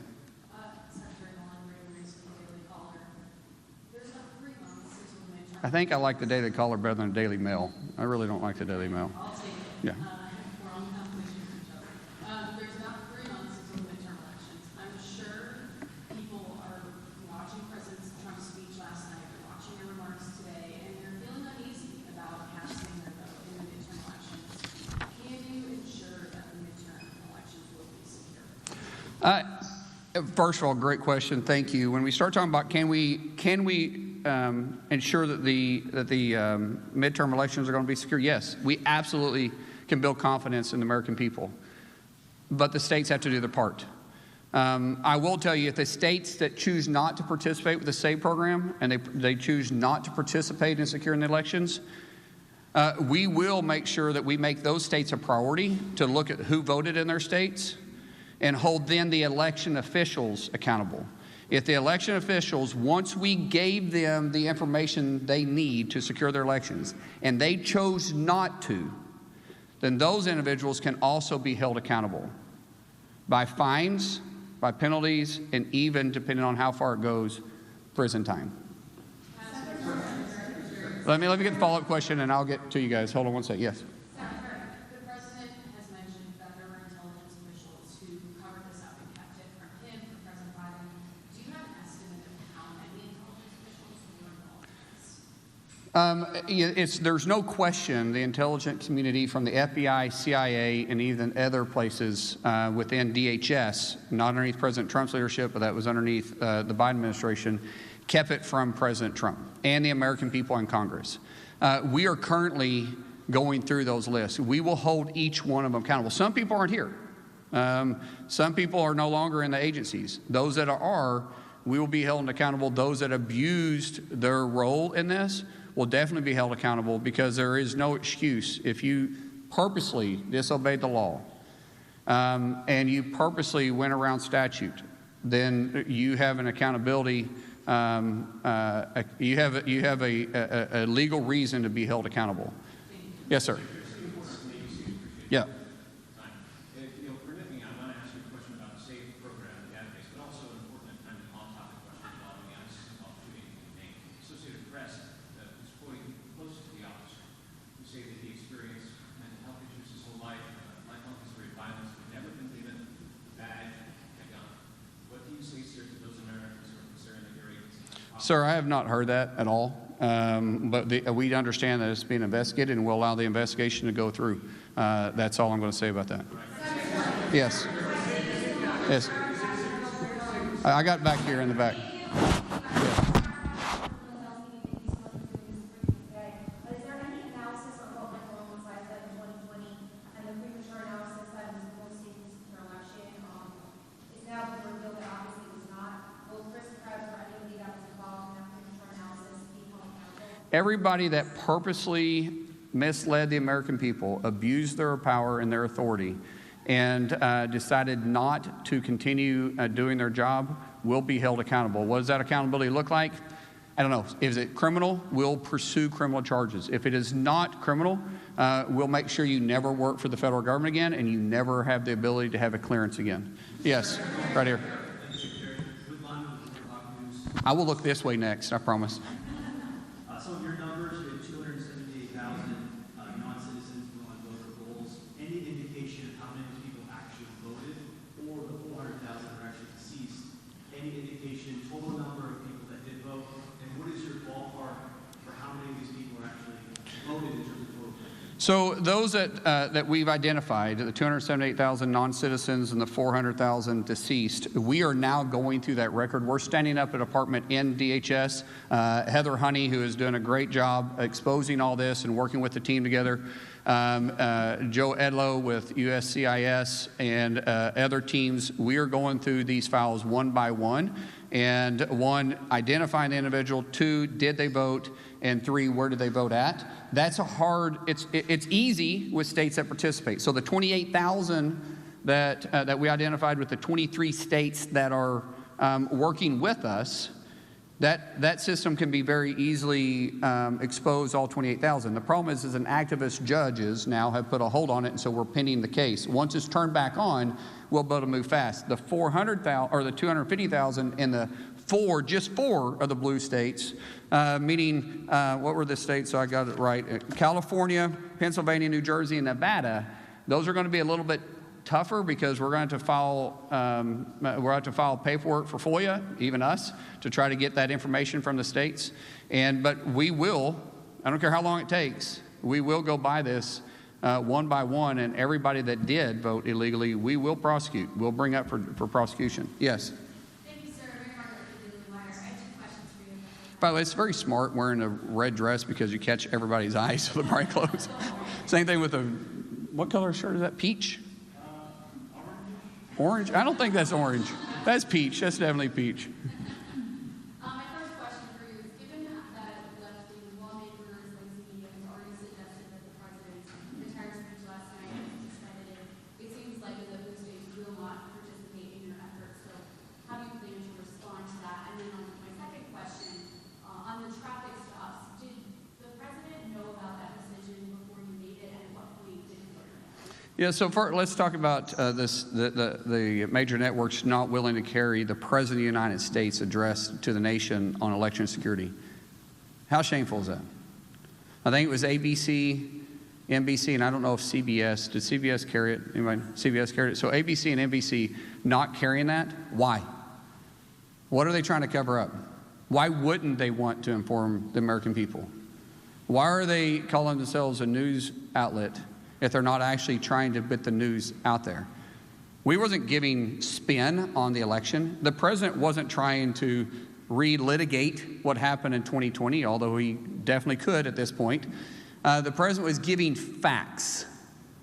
I think I like the Daily Caller better than the Daily Mail. I really don't like the Daily Mail. I'll take it. Yeah. We're on competition for each other. There's about 3 months until the midterm elections. I'm sure people are watching President Trump's speech last night, they're watching your remarks today, and they're feeling uneasy about casting their vote in the midterm elections. Can you ensure that the midterm elections will be secure? First of all, great question. Thank you. When we start talking about can we ensure that the midterm elections are going to be secure? Yes, we absolutely can build confidence in the American people, but the states have to do their part. I will tell you, if the states that choose not to participate with the SAVE program and they choose not to participate in securing the elections, we will make sure that we make those states a priority to look at who voted in their states and hold then the election officials accountable. If the election officials, once we gave them the information they need to secure their elections, and they chose not to, then those individuals can also be held accountable by fines, by penalties, and even, depending on how far it goes, prison time. Let me get the follow-up question, and I'll get to you guys. Hold on one second. Yes. The president has mentioned that there were intelligence officials who covered this up and kept it from him, from President Biden. Do you have an estimate of how many intelligence officials were involved in this? There's no question the intelligence community from the FBI, CIA, and even other places within DHS, not underneath President Trump's leadership, but that was underneath the Biden administration, kept it from President Trump and the American people in Congress. We are currently going through those lists. We will hold each one of them accountable. Some people aren't here. Some people are no longer in the agencies. Those that are, we will be held accountable. Those that abused their role in this will definitely be held accountable, because there is no excuse. If you purposely disobeyed the law and you purposely went around statute, then you have an accountability. You have a legal reason to be held accountable. Yes, sir. Yeah. Sir, I have not heard that at all, but we understand that it's being investigated, and we'll allow the investigation to go through. That's all I'm going to say about that. Yes. Yes. I got back here in the back. Everybody that purposely misled the American people, abused their power and their authority, and decided not to continue doing their job will be held accountable. What does that accountability look like? I don't know. Is it criminal? We'll pursue criminal charges. If it is not criminal, we'll make sure you never work for the federal government again, and you never have the ability to have a clearance again. Yes, right here. I will look this way next, I promise. Some of your numbers, we have 278,000 non-citizens on voter rolls. Any indication of how many people actually voted, or the 400,000 are actually deceased? Any indication, total number of people that did vote, and what is your ballpark for how many of these people are actually voted in terms of total? So those that we've identified, the 278,000 non-citizens and the 400,000 deceased, we are now going through that record. We're standing up a department in DHS. Heather Honey, who is doing a great job exposing all this and working with the team together. Joe Edlow with USCIS and other teams. We are going through these files one by one. And one, identifying the individual. Two, did they vote? And three, where did they vote at? That's a hard, it's easy with states that participate. So the 28,000 that we identified with the 23 states that are working with us, that system can be very easily expose all 28,000. The problem is an activist judges now have put a hold on it, and so we're pending the case. Once it's turned back on, we'll be able to move fast. The 400,000 or the 250,000 in the just four of the blue states, meaning what were the states? So I got it right: California, Pennsylvania, New Jersey, and Nevada. Those are going to be a little bit tougher because we're going to file paperwork for FOIA, even us, to try to get that information from the states. But we will. I don't care how long it takes. We will go by this one by one, and everybody that did vote illegally, we will prosecute. We'll bring up for prosecution. Yes. Thank you, sir. I have 2 questions for you. By the way, it's very smart wearing a red dress because you catch everybody's eyes with the bright clothes. Same thing with what color shirt is that? Peach? Orange? I don't think that's orange. That's peach. That's definitely peach. My first question for you is, given that left-wing lawmakers like me have already suggested that the president's entire speech last night was discredited, it seems like the blue states will not participate in your efforts. So how do you plan to respond to that? And then on my second question, on the traffic stops, did the president know about that decision before you made it, and at what point did he learn it? Yeah, so let's talk about the major networks not willing to carry the President of the United States address to the nation on election security. How shameful is that? I think it was ABC, NBC, and I don't know if CBS. Did CBS carry it? Anybody? CBS carried it. So ABC and NBC not carrying that? Why? What are they trying to cover up? Why wouldn't they want to inform the American people? Why are they calling themselves a news outlet if they're not actually trying to put the news out there? We wasn't giving spin on the election. The president wasn't trying to relitigate what happened in 2020, although he definitely could at this point. The president was giving facts,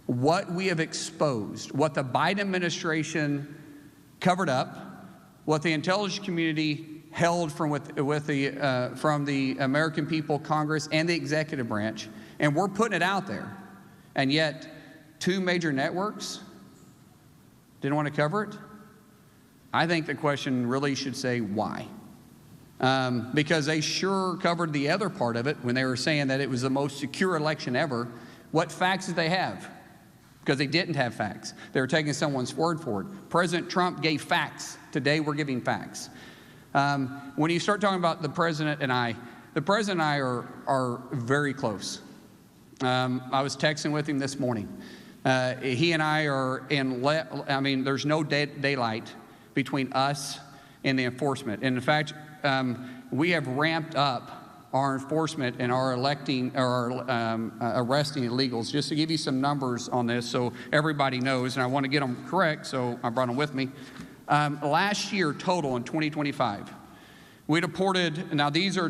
what we have exposed, what the Biden administration covered up, what the intelligence community held from the American people, Congress, and the executive branch, and we're putting it out there. And yet, 2 major networks didn't want to cover it. I think the question really should say why. Because they sure covered the other part of it when they were saying that it was the most secure election ever. What facts did they have? Because they didn't have facts. They were taking someone's word for it. President Trump gave facts. Today we're giving facts. When you start talking about the president and I are very close. I was texting with him this morning. He and I are there's no daylight between us and the enforcement. And in fact, we have ramped up our enforcement and our arresting illegals. Just to give you some numbers on this so everybody knows, and I want to get them correct, so I brought them with me. Last year total in 2025, we deported, now these are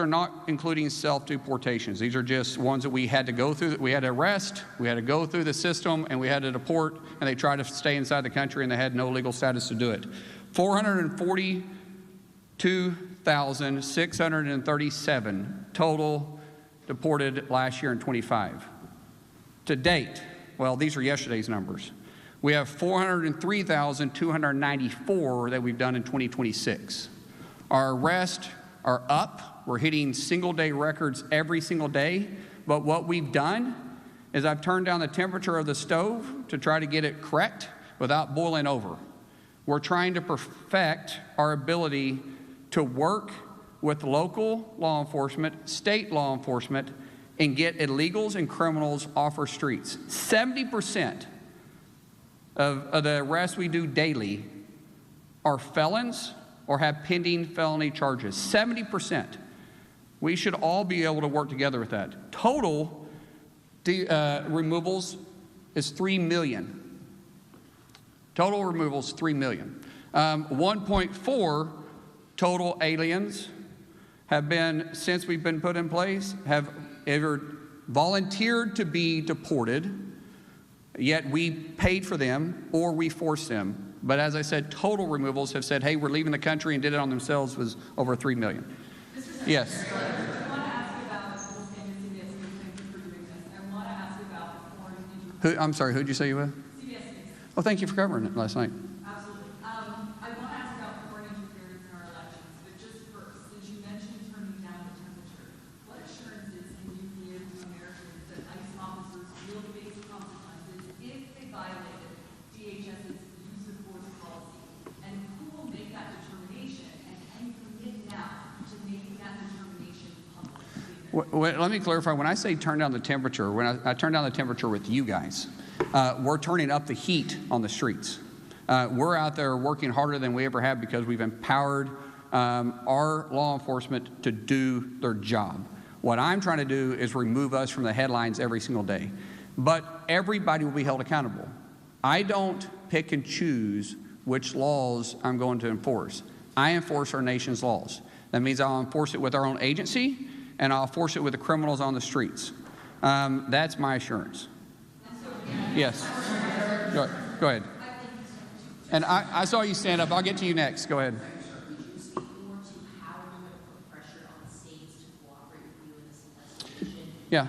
not including self-deportations. These are just ones that we had to go through, we had to arrest, we had to go through the system, and we had to deport, and they tried to stay inside the country and they had no legal status to do it. 442,637 total deported last year in 25. To date, well, these are yesterday's numbers. We have 403,294 that we've done in 2026. Our arrests are up. We're hitting single-day records every single day. But what we've done is I've turned down the temperature of the stove to try to get it correct without boiling over. We're trying to perfect our ability to work with local law enforcement, state law enforcement, and get illegals and criminals off our streets. 70% of the arrests we do daily are felons or have pending felony charges. 70%. We should all be able to work together with that. Total removals is 3 million. Total removals, 3 million. 1.4 total aliens have been, since we've been put in place, have either volunteered to be deported, yet we paid for them, or we forced them. But as I said, total removals have said, hey, we're leaving the country and did it on themselves was over 3 million. Yes. I'm sorry, who'd you say you were? Oh, thank you for covering it last night. Absolutely. I want to ask about foreign interference in our elections, but just first, since you mentioned turning down the temperature, what assurances can you give to Americans that ICE officers will face consequences if they violated DHS's use of force policy? And who will make that determination? And can you commit now to making that determination public? Well, let me clarify. When I say turn down the temperature, when I turn down the temperature with you guys, we're turning up the heat on the streets. We're out there working harder than we ever have because we've empowered our law enforcement to do their job. What I'm trying to do is remove us from the headlines every single day. But everybody will be held accountable. I don't pick and choose which laws I'm going to enforce. I enforce our nation's laws. That means I'll enforce it with our own agency, and I'll enforce it with the criminals on the streets. That's my assurance. Yes. Go ahead. And I saw you stand up. I'll get to you next. Go ahead. Yeah.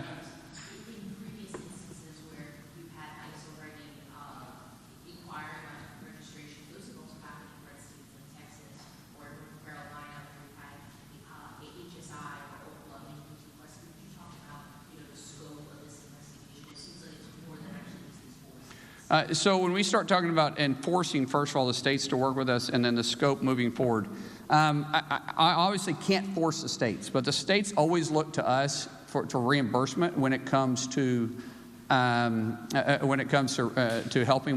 So when we start talking about enforcing, first of all, the states to work with us and then the scope moving forward, I obviously can't force the states, but the states always look to us for reimbursement when it comes to helping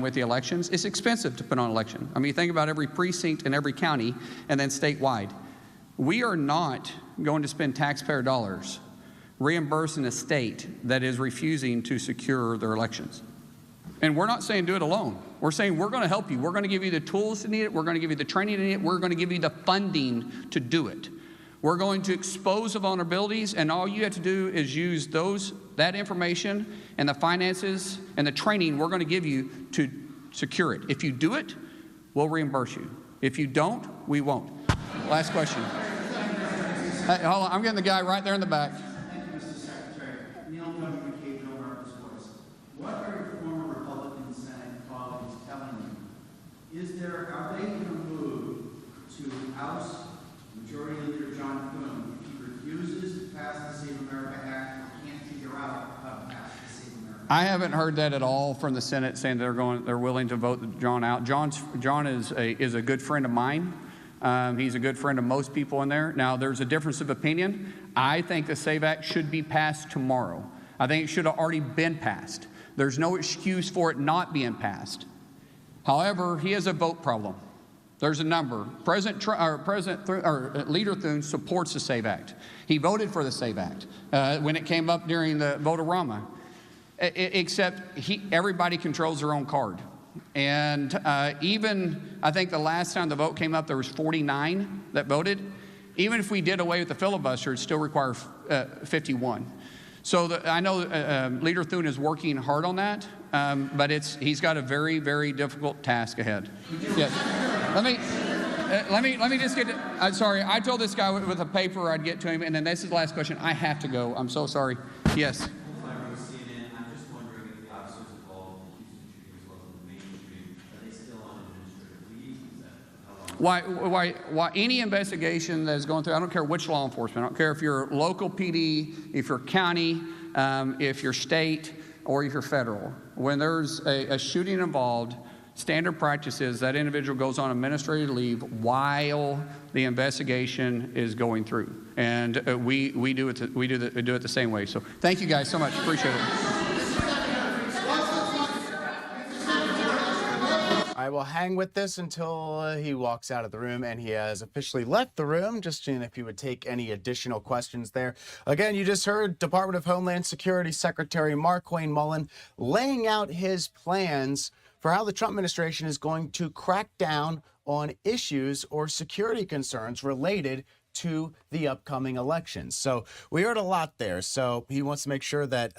with the elections. It's expensive to put on an election. I mean, you think about every precinct in every county and then statewide. We are not going to spend taxpayer dollars reimbursing a state that is refusing to secure their elections. And we're not saying do it alone. We're saying we're going to help you. We're going to give you the tools to need it. We're going to give you the training to need it. We're going to give you the funding to do it. We're going to expose the vulnerabilities, and all you have to do is use that information and the finances and the training we're going to give you to secure it. If you do it, we'll reimburse you. If you don't, we won't. Last question. Hey, hold on. I'm getting the guy right there in the back. Thank you, Mr. Secretary. Neil Miller from Cable Marcus Voice. What are your former Republican Senate colleagues telling you? Are they going to move to House Majority Leader John Thune if he refuses to pass the Save America Act or can't figure out how to pass the Save America Act? I haven't heard that at all from the Senate saying they're willing to vote John out. John is a good friend of mine. He's a good friend of most people in there. Now, there's a difference of opinion. I think the SAVE Act should be passed tomorrow. I think it should have already been passed. There's no excuse for it not being passed. However, he has a vote problem. There's a number. Leader Thune supports the SAVE Act. He voted for the SAVE Act when it came up during the vote-a-rama. Except everybody controls their own card. And even, I think the last time the vote came up, there was 49 that voted. Even if we did away with the filibuster, it still requires 51. So I know Leader Thune is working hard on that, but he's got a very, very difficult task ahead. Yes. Let me just get to, I'm sorry, I told this guy with a paper I'd get to him, and then this is the last question. I have to go. I'm so sorry. Yes. Why any investigation that is going through, I don't care which law enforcement, I don't care if you're local PD, if you're county, if you're state, or if you're federal. When there's a shooting involved, standard practice is that individual goes on administrative leave while the investigation is going through. And we do it the same way. So thank you guys so much. Appreciate it. I will hang with this until he walks out of the room, and he has officially left the room. Just seeing if he would take any additional questions there. Again, you just heard Department of Homeland Security Secretary Markwayne Mullin laying out his plans for how the Trump administration is going to crack down on issues or security concerns related to the upcoming elections. So we heard a lot there. So he wants to make sure that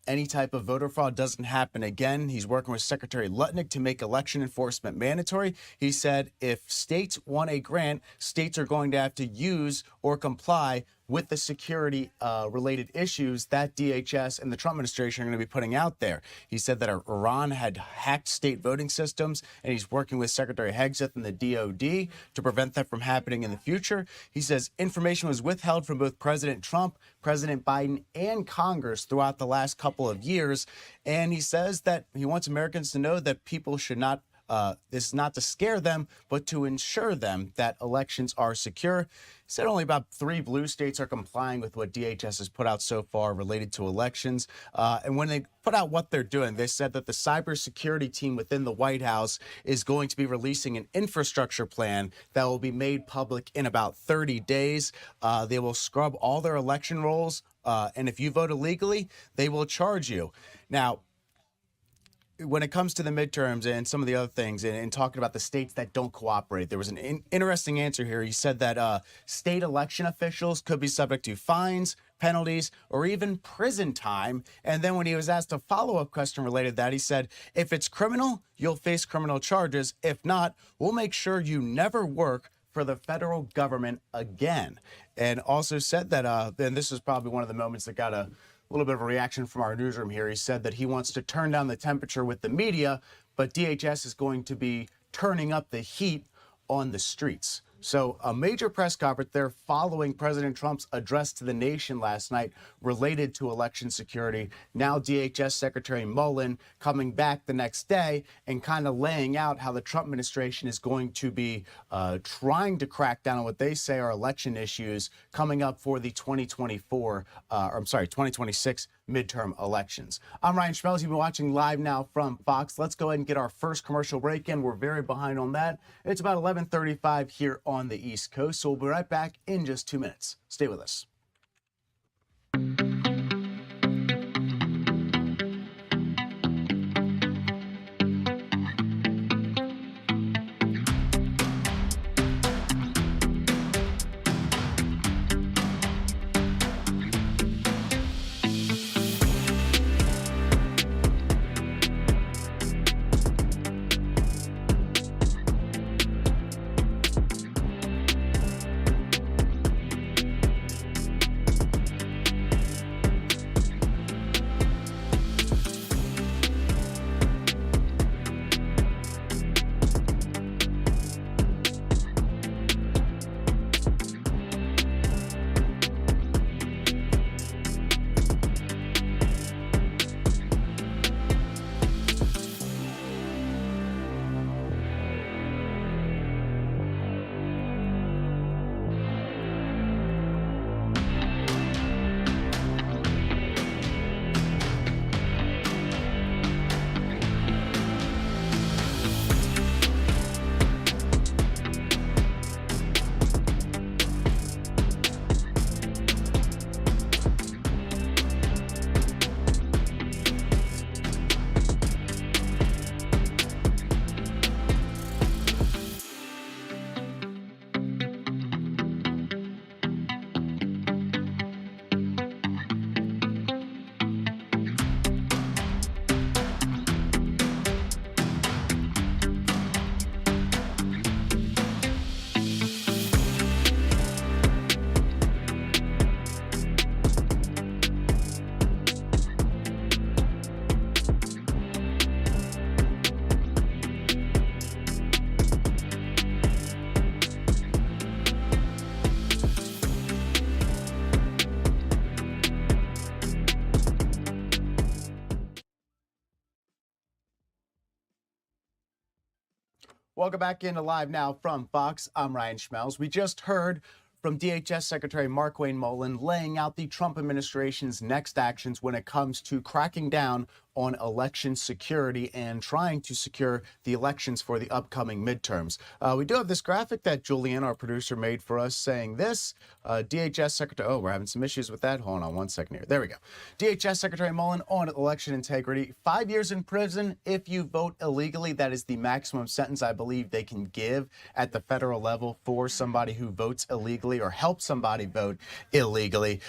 any type of voter fraud doesn't happen again. He's working with Secretary Lutnick to make election enforcement mandatory. He said if states want a grant, states are going to have to use or comply with the security related issues that DHS and the Trump administration are going to be putting out there. He said that Iran had hacked state voting systems, and he's working with Secretary Hegseth and the DOD to prevent that from happening in the future. He says information was withheld from both President Trump, President Biden, and Congress throughout the last couple of years. And he says that he wants Americans to know that people should not this is not to scare them, but to ensure them that elections are secure. He said only about 3 blue states are complying with what DHS has put out so far related to elections. And when they put out what they're doing, they said that the cybersecurity team within the White House is going to be releasing an infrastructure plan that will be made public in about 30 days. They will scrub all their election rolls. And if you vote illegally, they will charge you. Now, when it comes to the midterms and some of the other things and talking about the states that don't cooperate, there was an interesting answer here. He said that state election officials could be subject to fines, penalties, or even prison time. And then when he was asked a follow-up question related to that, he said, if it's criminal, you'll face criminal charges. If not, we'll make sure you never work for the federal government again. And also said that, and this is probably one of the moments that got a little bit of a reaction from our newsroom here. He said that he wants to turn down the temperature with the media, but DHS is going to be turning up the heat on the streets. So a major press conference there following President Trump's address to the nation last night related to election security. Now DHS Secretary Mullin coming back the next day and kind of laying out how the Trump administration is going to be trying to crack down on what they say are election issues coming up for the 2026 midterm elections. I'm Ryan Schmelz. You've been watching Live Now from Fox. Let's go ahead and get our first commercial break in. We're very behind on that. It's about 11:35 here on the East Coast, so we'll be right back in just 2 minutes. Stay with us. Welcome back into Live Now from Fox. I'm Ryan Schmelz. We just heard from DHS Secretary Markwayne Mullin laying out the Trump administration's next actions when it comes to cracking down on election security and trying to secure the elections for the upcoming midterms. We do have this graphic that Julian, our producer, made for us saying this. DHS Secretary, oh, we're having some issues with that. Hold on one second here. There we go. DHS Secretary Mullin on election integrity. 5 years in prison if you vote illegally. That is the maximum sentence I believe they can give at the federal level for somebody who votes illegally or helps somebody vote illegally.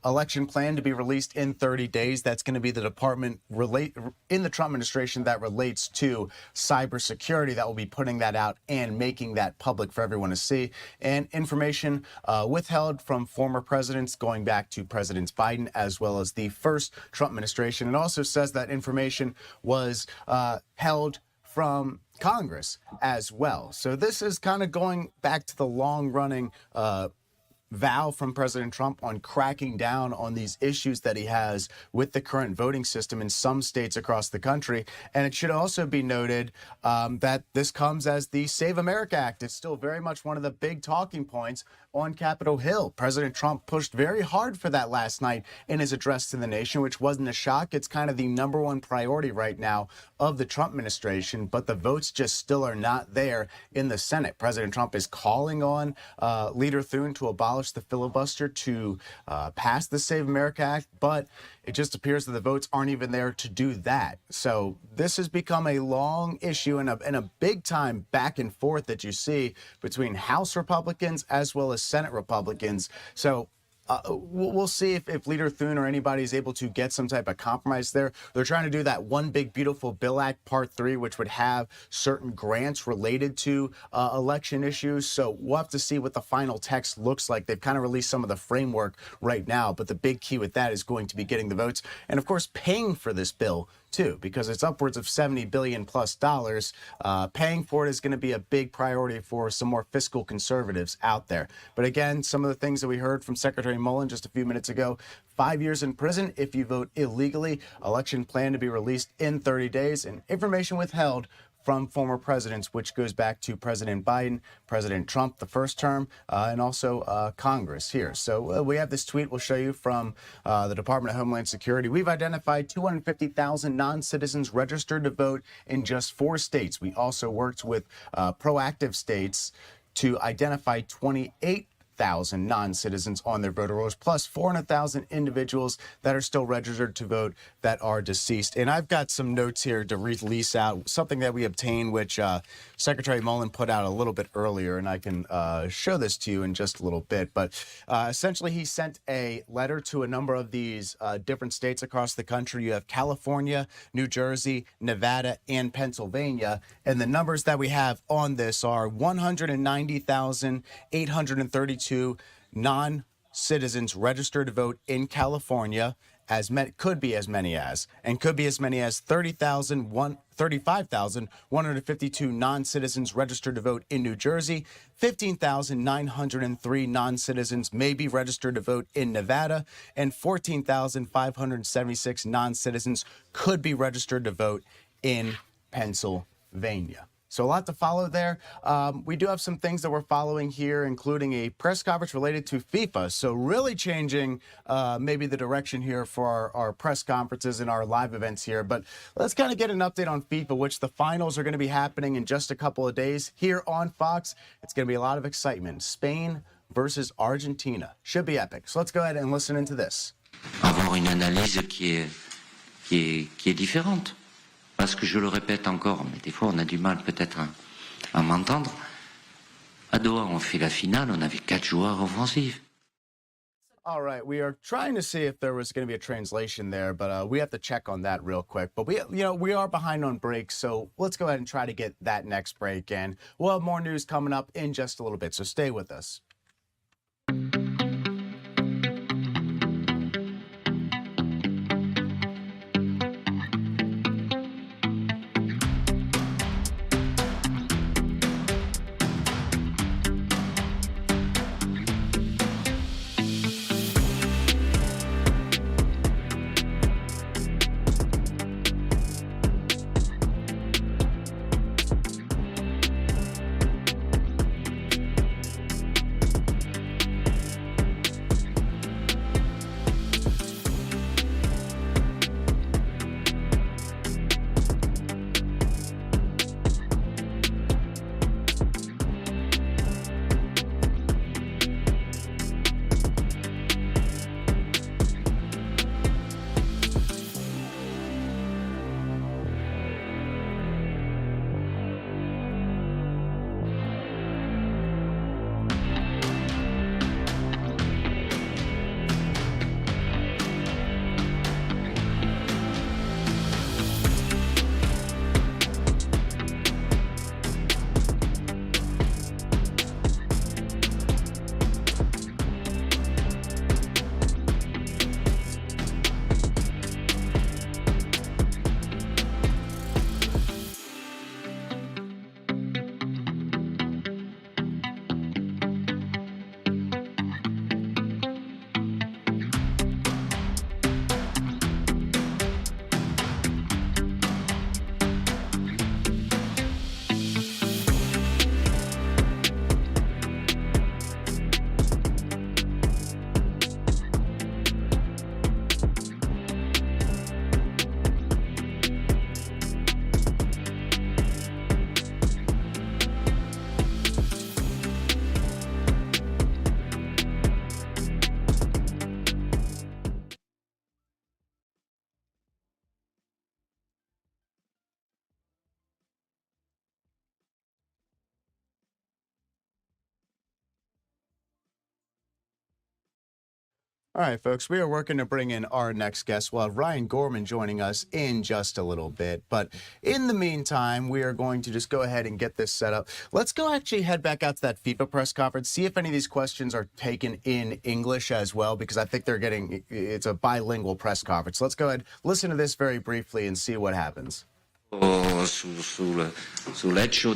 Election plan to be released in 30 days. That's going to be the department in the Trump administration that relates to cybersecurity that will be putting that out and making that public for everyone to see. And information withheld from former presidents going back to President Biden as well as the first Trump administration. It also says that information was held from Congress as well. So this is kind of going back to the long-running vow from President Trump on cracking down on these issues that he has with the current voting system in some states across the country. And it should also be noted that this comes as the Save America Act. It's still very much one of the big talking points on Capitol Hill. President Trump pushed very hard for that last night in his address to the nation, which wasn't a shock. It's kind of the #1 priority right now of the Trump administration, but the votes just still are not there in the Senate. President Trump is calling on Leader Thune to abolish the filibuster to pass the Save America Act, but it just appears that the votes aren't even there to do that. So this has become a long issue and a big time back and forth that you see between House Republicans as well as Senate Republicans. So we'll see if Leader Thune or anybody is able to get some type of compromise there. They're trying to do that One Big Beautiful Bill Act Part 3, which would have certain grants related to election issues. So we'll have to see what the final text looks like. They've kind of released some of the framework right now, but the big key with that is going to be getting the votes and, of course, paying for this bill too, because it's upwards of $70 billion plus. Paying for it is going to be a big priority for some more fiscal conservatives out there. But again, some of the things that we heard from Secretary Mullin just a few minutes ago: 5 years in prison if you vote illegally, election plan to be released in 30 days, and information withheld from former presidents, which goes back to President Biden, President Trump, the first term, and also Congress here. So we have this tweet we'll show you from the Department of Homeland Security. We've identified 250,000 non-citizens registered to vote in just 4 states. We also worked with proactive states to identify 28,000 non-citizens on their voter rolls, plus 400,000 individuals that are still registered to vote that are deceased. And I've got some notes here to release out something that we obtained, which Secretary Mullin put out a little bit earlier, and I can show this to you in just a little bit. But essentially, he sent a letter to a number of these different states across the country. You have California, New Jersey, Nevada, and Pennsylvania. And the numbers that we have on this are 190,832 non-citizens registered to vote in California, could be as many as 35,152 non-citizens registered to vote in New Jersey, 15,903 non-citizens may be registered to vote in Nevada, and 14,576 non-citizens could be registered to vote in Pennsylvania. So a lot to follow there. We do have some things that we're following here, including a press conference related to FIFA. So really changing maybe the direction here for our press conferences and our live events here. But let's kind of get an update on FIFA, which the finals are going to be happening in just a couple of days here on Fox. It's going to be a lot of excitement. Spain versus Argentina. Should be epic. So let's go ahead and listen into this. Avoir une analyse qui est différente. Parce que je le répète encore, mais des fois on a du mal peut-être à m'entendre. À Doha, on fait la finale, on avait 4 joueurs offensifs. All right, we are trying to see if there was going to be a translation there, but we have to check on that real quick. But we are behind on breaks, so let's go ahead and try to get that next break in. We'll have more news coming up in just a little bit, so stay with us. All right, folks, we are working to bring in our next guest. We'll have Ryan Gorman joining us in just a little bit. But in the meantime, we are going to just go ahead and get this set up. Let's go actually head back out to that FIFA press conference, see if any of these questions are taken in English as well, because I think it's a bilingual press conference. Let's go ahead, listen to this very briefly and see what happens. Sull'hecho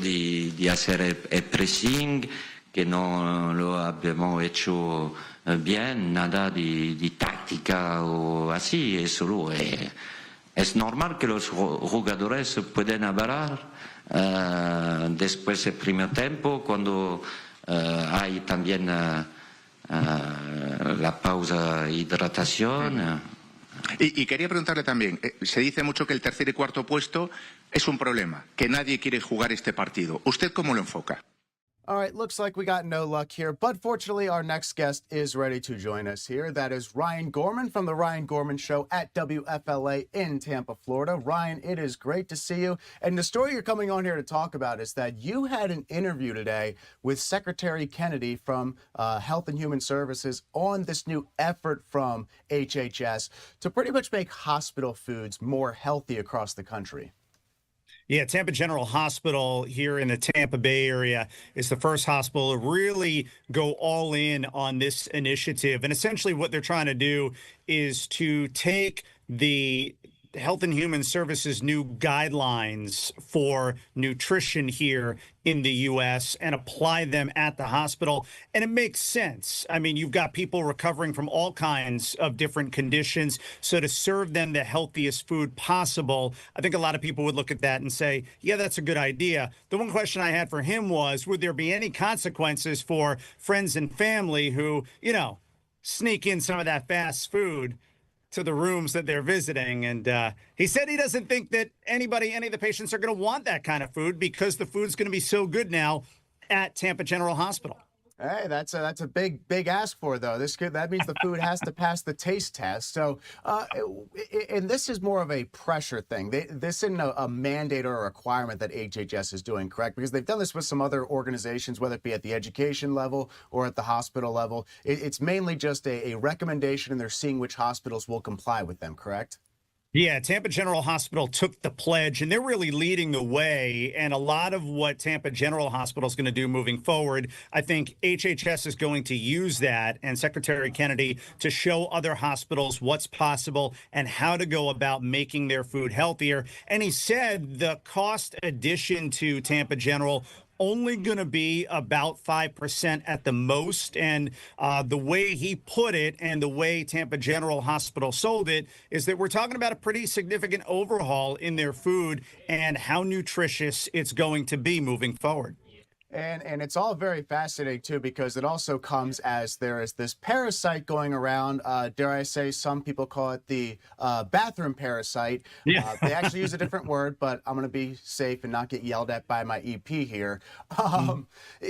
di hacer el pressing, que no lo abbiamo hecho bien, nada de táctica o así, es normal que los jugadores pueden hablar después del primer tiempo, cuando hay también la pausa hidratación. Y quería preguntarle también, se dice mucho que el tercer y cuarto puesto es un problema, que nadie quiere jugar este partido. ¿Usted cómo lo enfoca? All right, looks like we got no luck here, but fortunately our next guest is ready to join us here. That is Ryan Gorman from The Ryan Gorman Show at WFLA in Tampa, Florida. Ryan, it is great to see you. And the story you're coming on here to talk about is that you had an interview today with Secretary Kennedy from Health and Human Services on this new effort from HHS to pretty much make hospital foods more healthy across the country. Yeah, Tampa General Hospital here in the Tampa Bay area is the first hospital to really go all in on this initiative. And essentially what they're trying to do is to take the Health and Human Services new guidelines for nutrition here in the U.S. and apply them at the hospital. And it makes sense. I mean, you've got people recovering from all kinds of different conditions. So to serve them the healthiest food possible, I think a lot of people would look at that and say, yeah, that's a good idea. The one question I had for him was, would there be any consequences for friends and family who, sneak in some of that fast food to the rooms that they're visiting? And he said he doesn't think that any of the patients are going to want that kind of food because the food's going to be so good now at Tampa General Hospital. Hey, that's a big ask for, though. That means the food has to pass the taste test. So, and this is more of a pressure thing. This isn't a mandate or a requirement that HHS is doing, correct? Because they've done this with some other organizations, whether it be at the education level or at the hospital level. It's mainly just a recommendation, and they're seeing which hospitals will comply with them, correct? Yeah, Tampa General Hospital took the pledge, and they're really leading the way. And a lot of what Tampa General Hospital is going to do moving forward, I think HHS is going to use that and Secretary Kennedy to show other hospitals what's possible and how to go about making their food healthier. And he said the cost addition to Tampa General only going to be about 5% at the most. And the way he put it and the way Tampa General Hospital sold it is that we're talking about a pretty significant overhaul in their food and how nutritious it's going to be moving forward. And it's all very fascinating, too, because it also comes as there is this parasite going around. Dare I say, some people call it the bathroom parasite. Yeah. They actually use a different word, but I'm going to be safe and not get yelled at by my EP here.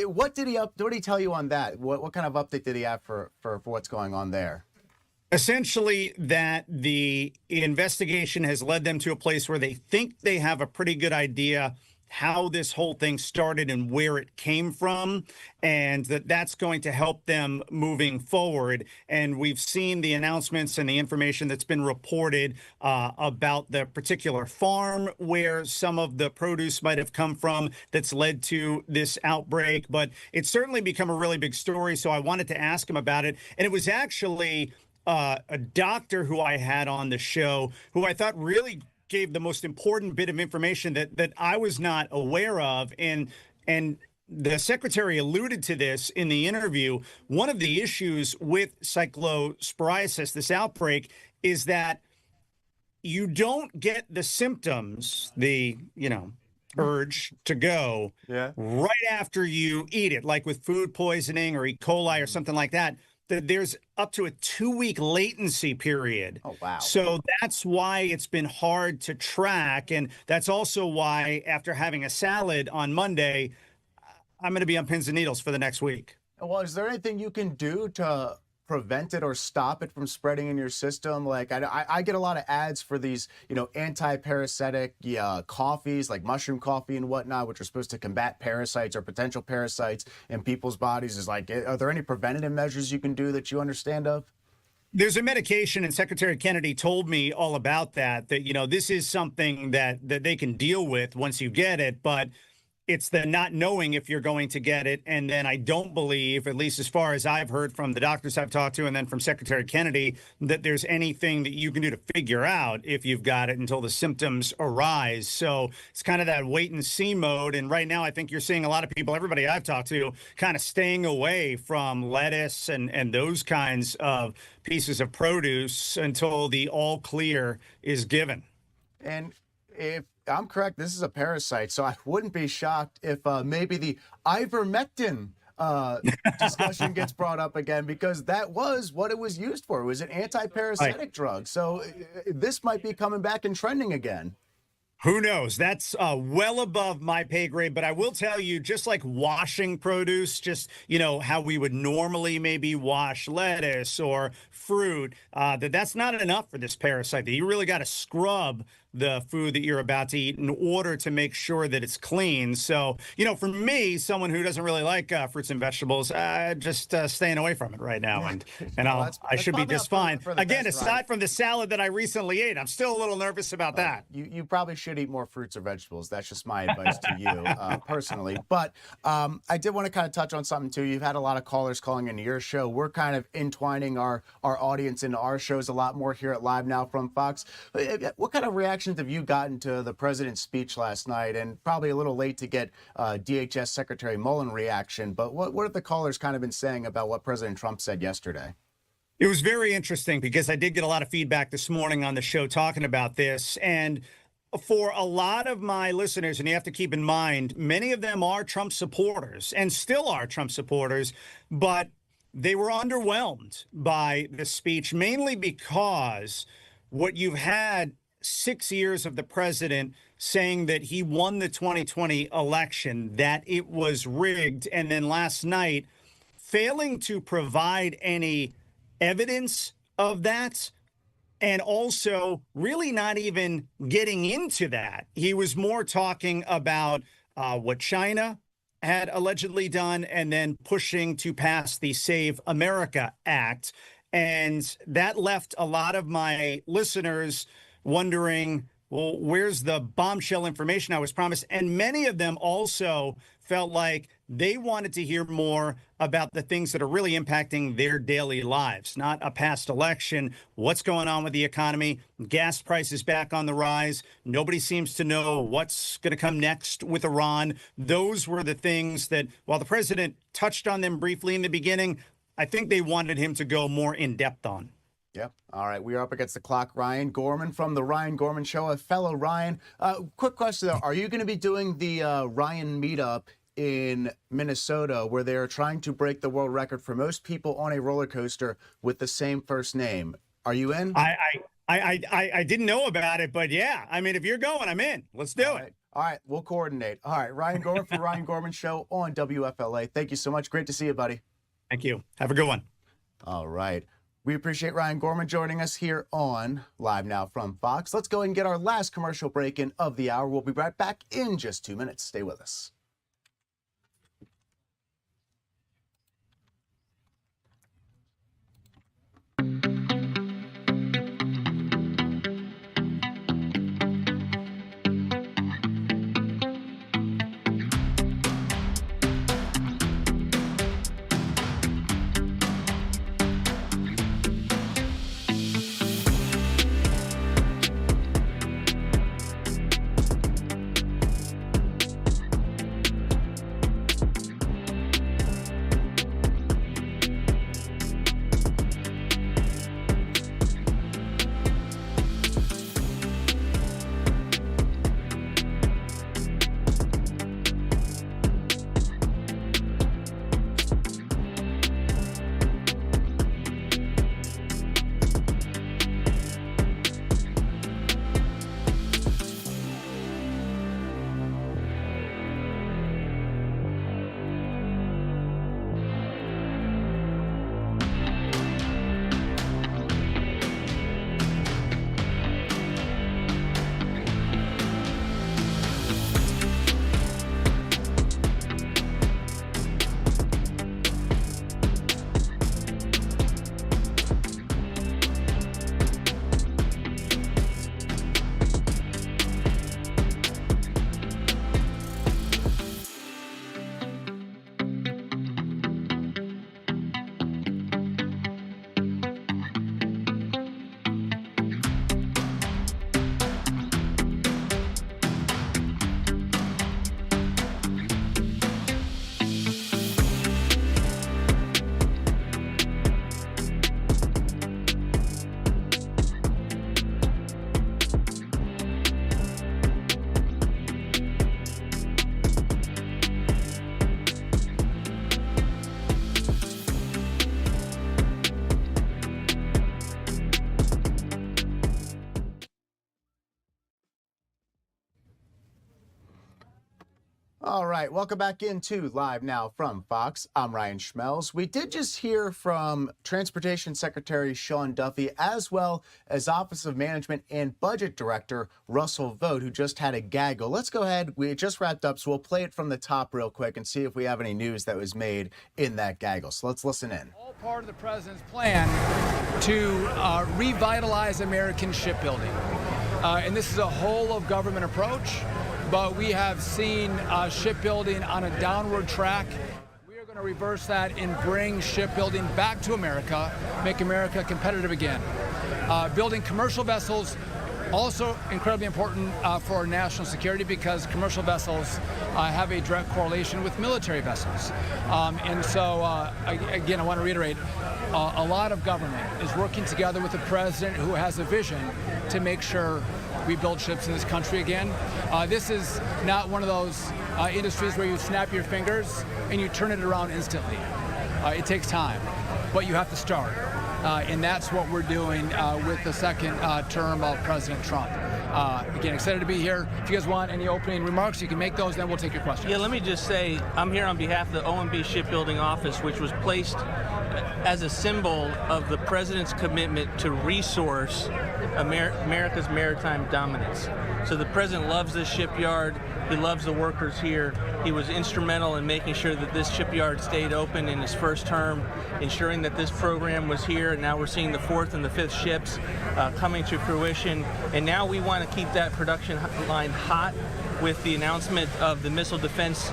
What did he tell you on that? What kind of update did he have for what's going on there? Essentially, that the investigation has led them to a place where they think they have a pretty good idea how this whole thing started and where it came from, and that's going to help them moving forward. And we've seen the announcements and the information that's been reported about the particular farm where some of the produce might have come from that's led to this outbreak. But it's certainly become a really big story, so I wanted to ask him about it. And it was actually a doctor who I had on the show who I thought really gave the most important bit of information that I was not aware of. And the secretary alluded to this in the interview. One of the issues with cyclosporiasis, this outbreak, is that you don't get the symptoms, the, urge to go right after you eat it, like with food poisoning or E. coli or something like that. There's up to a 2-week latency period. Oh, wow. So that's why it's been hard to track. And that's also why after having a salad on Monday, I'm going to be on pins and needles for the next week. Well, is there anything you can do to prevent it or stop it from spreading in your system? Like I get a lot of ads for these, anti-parasitic coffees, like mushroom coffee and whatnot, which are supposed to combat parasites or potential parasites in people's bodies. Are there any preventative measures you can do that you understand of? There's a medication, and Secretary Kennedy told me all about that, you know, this is something that they can deal with once you get it, but it's the not knowing if you're going to get it. And then I don't believe, at least as far as I've heard from the doctors I've talked to and then from Secretary Kennedy, that there's anything that you can do to figure out if you've got it until the symptoms arise. So it's kind of that wait and see mode. And right now, I think you're seeing a lot of people, everybody I've talked to, kind of staying away from lettuce and those kinds of pieces of produce until the all clear is given. And if I'm correct, this is a parasite, so I wouldn't be shocked if maybe the ivermectin discussion gets brought up again, because that was what it was used for. It was an anti-parasitic drug. So this might be coming back and trending again. Who knows? That's well above my pay grade. But I will tell you, just like washing produce, just, you know, how we would normally maybe wash lettuce or fruit, that's not enough for this parasite. That you really got to scrub the food that you're about to eat in order to make sure that it's clean. So, you know, for me, someone who doesn't really like fruits and vegetables, just staying away from it right now. And I should be just fine. Again, aside from the salad that I recently ate, I'm still a little nervous about that. You probably should eat more fruits or vegetables. That's just my advice to you personally. But I did want to kind of touch on something too. You've had a lot of callers calling into your show. We're kind of entwining our audience into our shows a lot more here at Live Now from Fox. What kind of reactions have you gotten to the president's speech last night? And probably a little late to get DHS Secretary Mullen reaction, but what have the callers kind of been saying about what President Trump said yesterday? It was very interesting because I did get a lot of feedback this morning on the show talking about this. And for a lot of my listeners, and you have to keep in mind, many of them are Trump supporters and still are Trump supporters, but they were underwhelmed by the speech, mainly because what you've had 6 years of the president saying that he won the 2020 election, that it was rigged, and then last night failing to provide any evidence of that, and also really not even getting into that. He was more talking about what China had allegedly done and then pushing to pass the Save America Act. And that left a lot of my listeners wondering, well, where's the bombshell information I was promised? And many of them also felt like they wanted to hear more about the things that are really impacting their daily lives, not a past election. What's going on with the economy? Gas prices back on the rise. Nobody seems to know what's going to come next with Iran. Those were the things that, while the president touched on them briefly in the beginning, I think they wanted him to go more in depth on. Yep. All right. We are up against the clock. Ryan Gorman from the Ryan Gorman Show. A fellow Ryan. Quick question, though. Are you going to be doing the Ryan meetup in Minnesota where they are trying to break the world record for most people on a roller coaster with the same first name? Are you in? I didn't know about it, but yeah. I mean, if you're going, I'm in. Let's do it. All right. We'll coordinate. All right. Ryan Gorman from Ryan Gorman Show on WFLA. Thank you so much. Great to see you, buddy. Thank you. Have a good one. All right. We appreciate Ryan Gorman joining us here on Live Now from Fox. Let's go ahead and get our last commercial break in of the hour. We'll be right back in just 2 minutes. Stay with us. All right, welcome back into Live Now from Fox. I'm Ryan Schmelz. We did just hear from Transportation Secretary Sean Duffy, as well as Office of Management and Budget Director Russell Vought, who just had a gaggle. Let's go ahead. We just wrapped up, so we'll play it from the top real quick and see if we have any news that was made in that gaggle. So let's listen in. All part of the president's plan to revitalize American shipbuilding. And this is a whole of government approach. But we have seen shipbuilding on a downward track. We are going to reverse that and bring shipbuilding back to America, make America competitive again. Building commercial vessels, also incredibly important for our national security, because commercial vessels have a direct correlation with military vessels. And so, again, I want to reiterate, a lot of government is working together with the president, who has a vision to make sure we build ships in this country again. This is not one of those industries where you snap your fingers and you turn it around instantly. It takes time, but you have to start. And that's what we're doing with the second term of President Trump. Again, excited to be here. If you guys want any opening remarks, you can make those, then we'll take your questions. Yeah, let me just say, I'm here on behalf of the OMB Shipbuilding Office, which was placed as a symbol of the president's commitment to resource America's maritime dominance. So the president loves this shipyard. He loves the workers here. He was instrumental in making sure that this shipyard stayed open in his first term, ensuring that this program was here. And now we're seeing the fourth and the fifth ships coming to fruition. And now we want to keep that production line hot with the announcement of the Missile Defense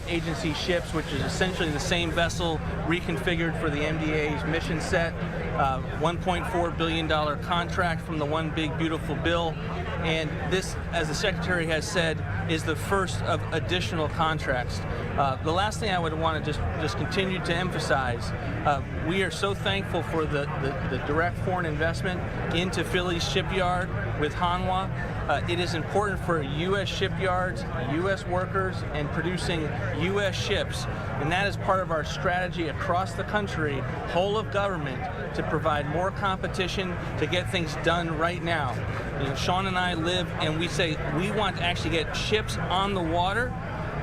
Agency ships, which is essentially the same vessel reconfigured for the MDA's mission set. $1.4 billion contract from the One Big Beautiful Bill. And this, as the Secretary has said, is the first of additional contracts. The last thing I would want to just continue to emphasize, we are so thankful for the direct foreign investment into Philly's shipyard with Hanwha. It is important for U.S. shipyards, U.S. workers, and producing U.S. ships. And that is part of our strategy across the country, whole of government, to provide more competition, to get things done right now. You know, Sean and I live, and we say we want to actually get ships on the water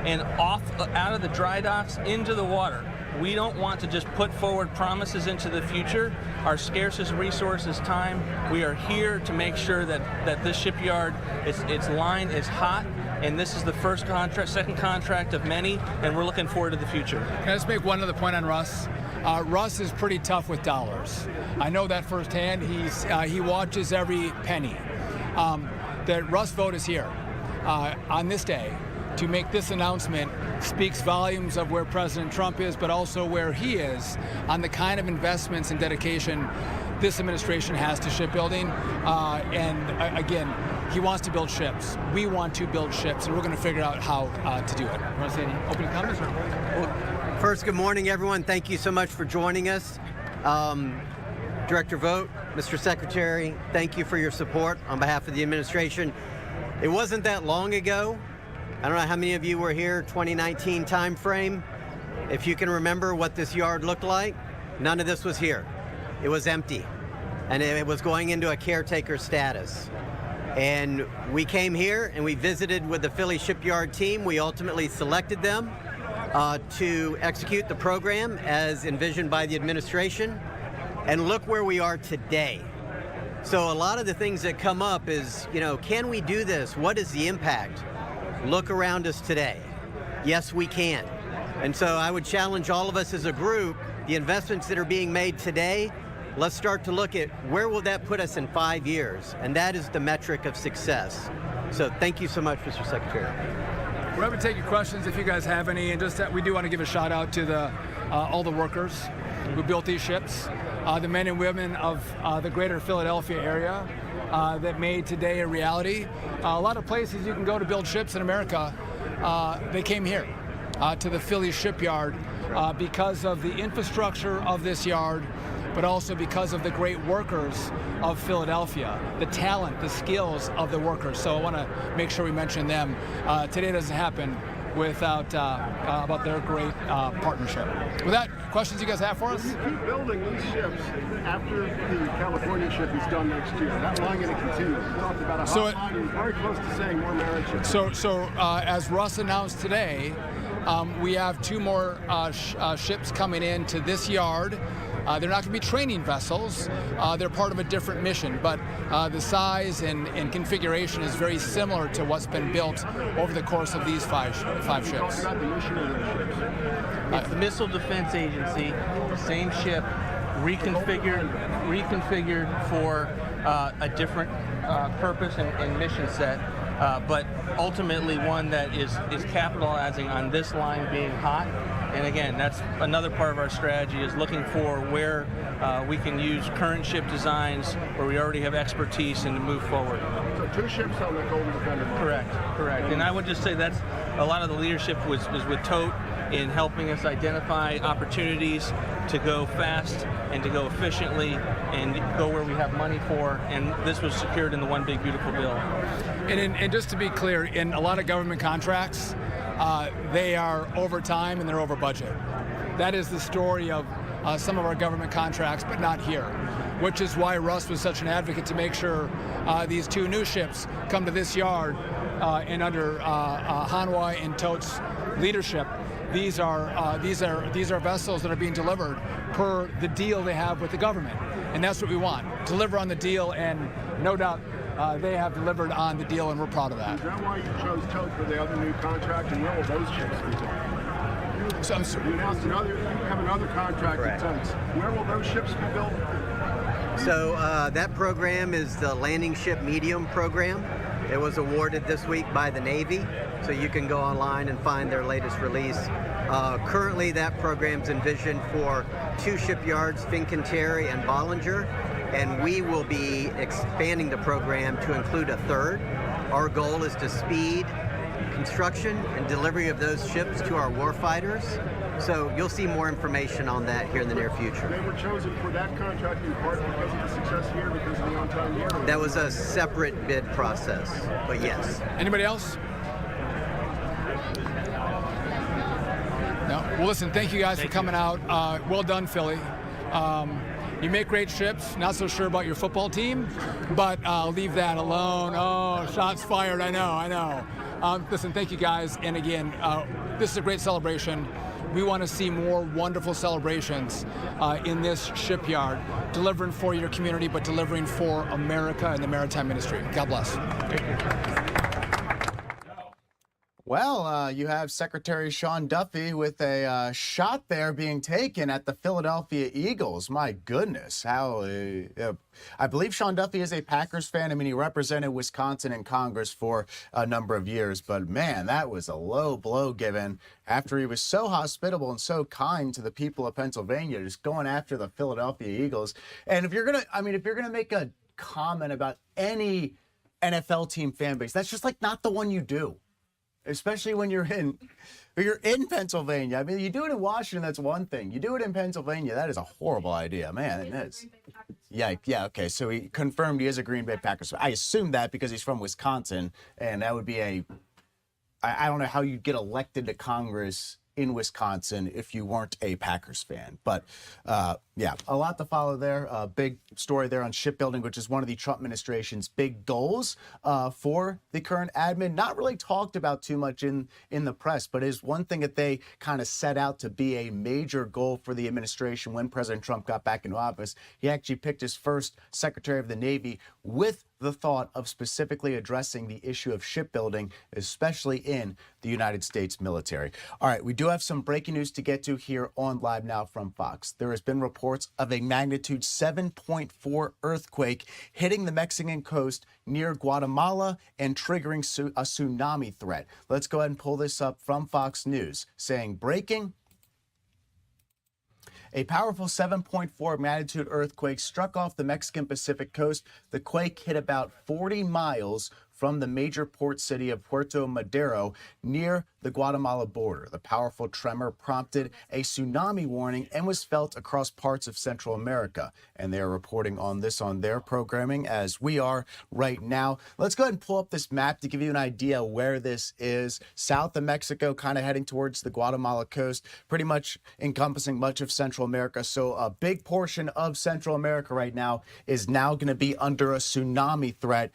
and out of the dry docks into the water. We don't want to just put forward promises into the future. Our scarcest resource is time. We are here to make sure that this shipyard, its line is hot, and this is the first contract, second contract of many, and we're looking forward to the future. Can I just make one other point on Russ? Russ is pretty tough with dollars. I know that firsthand. He watches every penny. That Russ Vought is here on this day to make this announcement speaks volumes of where President Trump is, but also where he is on the kind of investments and dedication this administration has to shipbuilding. And again, he wants to build ships. We want to build ships, and we're going to figure out how to do it. Want to say any opening comments? Well, first, good morning, everyone. Thank you so much for joining us. Director Vought, Mr. Secretary, thank you for your support on behalf of the administration. It wasn't that long ago. I don't know how many of you were here, 2019 time frame. If you can remember what this yard looked like, none of this was here. It was empty, and it was going into a caretaker status. And we came here and we visited with the Philly shipyard team. We ultimately selected them to execute the program as envisioned by the administration. And look where we are today. So a lot of the things that come up is, you know, can we do this? What is the impact? Look around us today. Yes, we can. And so I would challenge all of us as a group, the investments that are being made today, let's start to look at where will that put us in 5 years? And that is the metric of success. So thank you so much, Mr. Secretary. We're happy to take your questions if you guys have any. And just we do want to give a shout out to all the workers who built these ships, the men and women of the greater Philadelphia area that made today a reality. A lot of places you can go to build ships in America, they came here to the Philly shipyard because of the infrastructure of this yard, but also because of the great workers of Philadelphia, the talent, the skills of the workers. So I want to make sure we mention them. Today doesn't happen without about their great partnership. With that, questions you guys have for us? Will you keep building these ships after the California ship is done next year? That line going to continue? You talked about a hot line, and very close to saying more merit ships. So as Russ announced today, we have 2 more ships coming into this yard. They're not going to be training vessels. They're part of a different mission, but the size and configuration is very similar to what's been built over the course of these five ships. Talk about the mission of those ships. It's the Missile Defense Agency, same ship, reconfigured for a different purpose and mission set, but ultimately one that is capitalizing on this line being hot. And again, that's another part of our strategy, is looking for where we can use current ship designs where we already have expertise and to move forward. So 2 ships on the Golden Defender. Correct. And I would just say that's a lot of the leadership was with Tote in helping us identify opportunities to go fast and to go efficiently and go where we have money for. And this was secured in the One Big Beautiful Bill. And just to be clear, in a lot of government contracts, they are over time and they're over budget. That is the story of some of our government contracts, but not here, which is why Russ was such an advocate to make sure these 2 new ships come to this yard and under Hanwha and Tote's leadership. These are vessels that are being delivered per the deal they have with the government, and that's what we want. Deliver on the deal, and no doubt they have delivered on the deal, and we're proud of that. Is that why you chose Tote for the other new contract, and where will those ships be built? So you announced you have another contract with Tote. Where will those ships be built? So that program is the Landing Ship Medium program. It was awarded this week by the Navy, so you can go online and find their latest release. Currently, that program's envisioned for 2 shipyards, Fincantieri and Bollinger, and we will be expanding the program to include a 3rd. Our goal is to speed construction and delivery of those ships to our warfighters. So you'll see more information on that here in the near future. They were chosen for that contract in part because of the success here, because of the on-time year? That was a separate bid process, but yes. Anybody else? No? Well, listen, thank you guys for coming out. Well done, Philly. You make great ships. Not so sure about your football team, but I'll leave that alone. Oh, shots fired. I know. Listen, thank you guys. And again, this is a great celebration. We want to see more wonderful celebrations in this shipyard, delivering for your community, but delivering for America and the maritime industry. God bless. Thank you. Well, you have Secretary Sean Duffy with a shot there being taken at the Philadelphia Eagles. My goodness, how I believe Sean Duffy is a Packers fan. I mean, he represented Wisconsin in Congress for a number of years, but man, that was a low blow given after he was so hospitable and so kind to the people of Pennsylvania, just going after the Philadelphia Eagles. And if you're gonna make a comment about any NFL team fan base, that's just like not the one you do. Especially when you're in Pennsylvania. I mean, you do it in Washington, that's one thing. You do it in Pennsylvania, that is a horrible idea, man. It is. Yeah, okay. So he confirmed he is a Green Bay Packers fan. I assume that because he's from Wisconsin, and that would be I don't know how you'd get elected to Congress in Wisconsin if you weren't a Packers fan. But yeah, a lot to follow there. Big story there on shipbuilding, which is one of the Trump administration's big goals for the current admin. Not really talked about too much in the press, but is one thing that they kind of set out to be a major goal for the administration when President Trump got back into office. He actually picked his first Secretary of the Navy with the thought of specifically addressing the issue of shipbuilding, especially in the United States military. All right, we do have some breaking news to get to here on Live Now from Fox. There has been reports of a magnitude 7.4 earthquake hitting the Mexican coast near Guatemala and triggering a tsunami threat. Let's go ahead and pull this up from Fox News, saying breaking. A powerful 7.4 magnitude earthquake struck off the Mexican Pacific coast. The quake hit about 40 miles from the major port city of Puerto Madero near the Guatemala border. The powerful tremor prompted a tsunami warning and was felt across parts of Central America. And they are reporting on this on their programming as we are right now. Let's go ahead and pull up this map to give you an idea where this is. South of Mexico, kind of heading towards the Guatemala coast, pretty much encompassing much of Central America. So a big portion of Central America right now is now going to be under a tsunami threat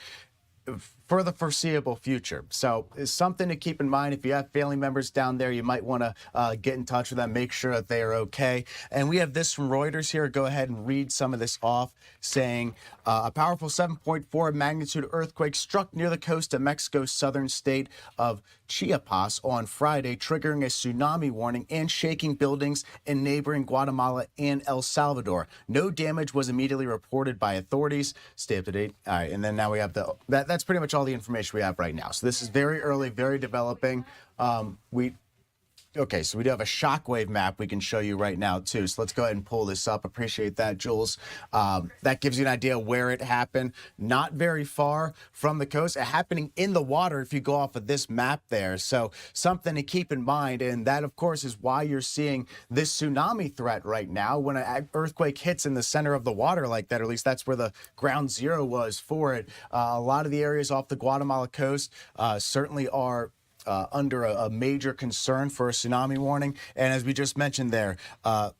for the foreseeable future. So it's something to keep in mind. If you have family members down there, you might want to get in touch with them, make sure that they are okay. And we have this from Reuters here. Go ahead and read some of this off, saying a powerful 7.4 magnitude earthquake struck near the coast of Mexico's southern state of Chiapas on Friday, triggering a tsunami warning and shaking buildings in neighboring Guatemala and El Salvador. No damage was immediately reported by authorities. Stay up to date. All right, and then now we have that's pretty much all the information we have right now. So this is very early, very developing. Okay, so we do have a shockwave map we can show you right now, too. So let's go ahead and pull this up. Appreciate that, Jules. That gives you an idea where it happened. Not very far from the coast. Happening in the water if you go off of this map there. So something to keep in mind. And that, of course, is why you're seeing this tsunami threat right now. When an earthquake hits in the center of the water like that, or at least that's where the ground zero was for it. A lot of the areas off the Guatemala coast certainly are under a major concern for a tsunami warning. And as we just mentioned there,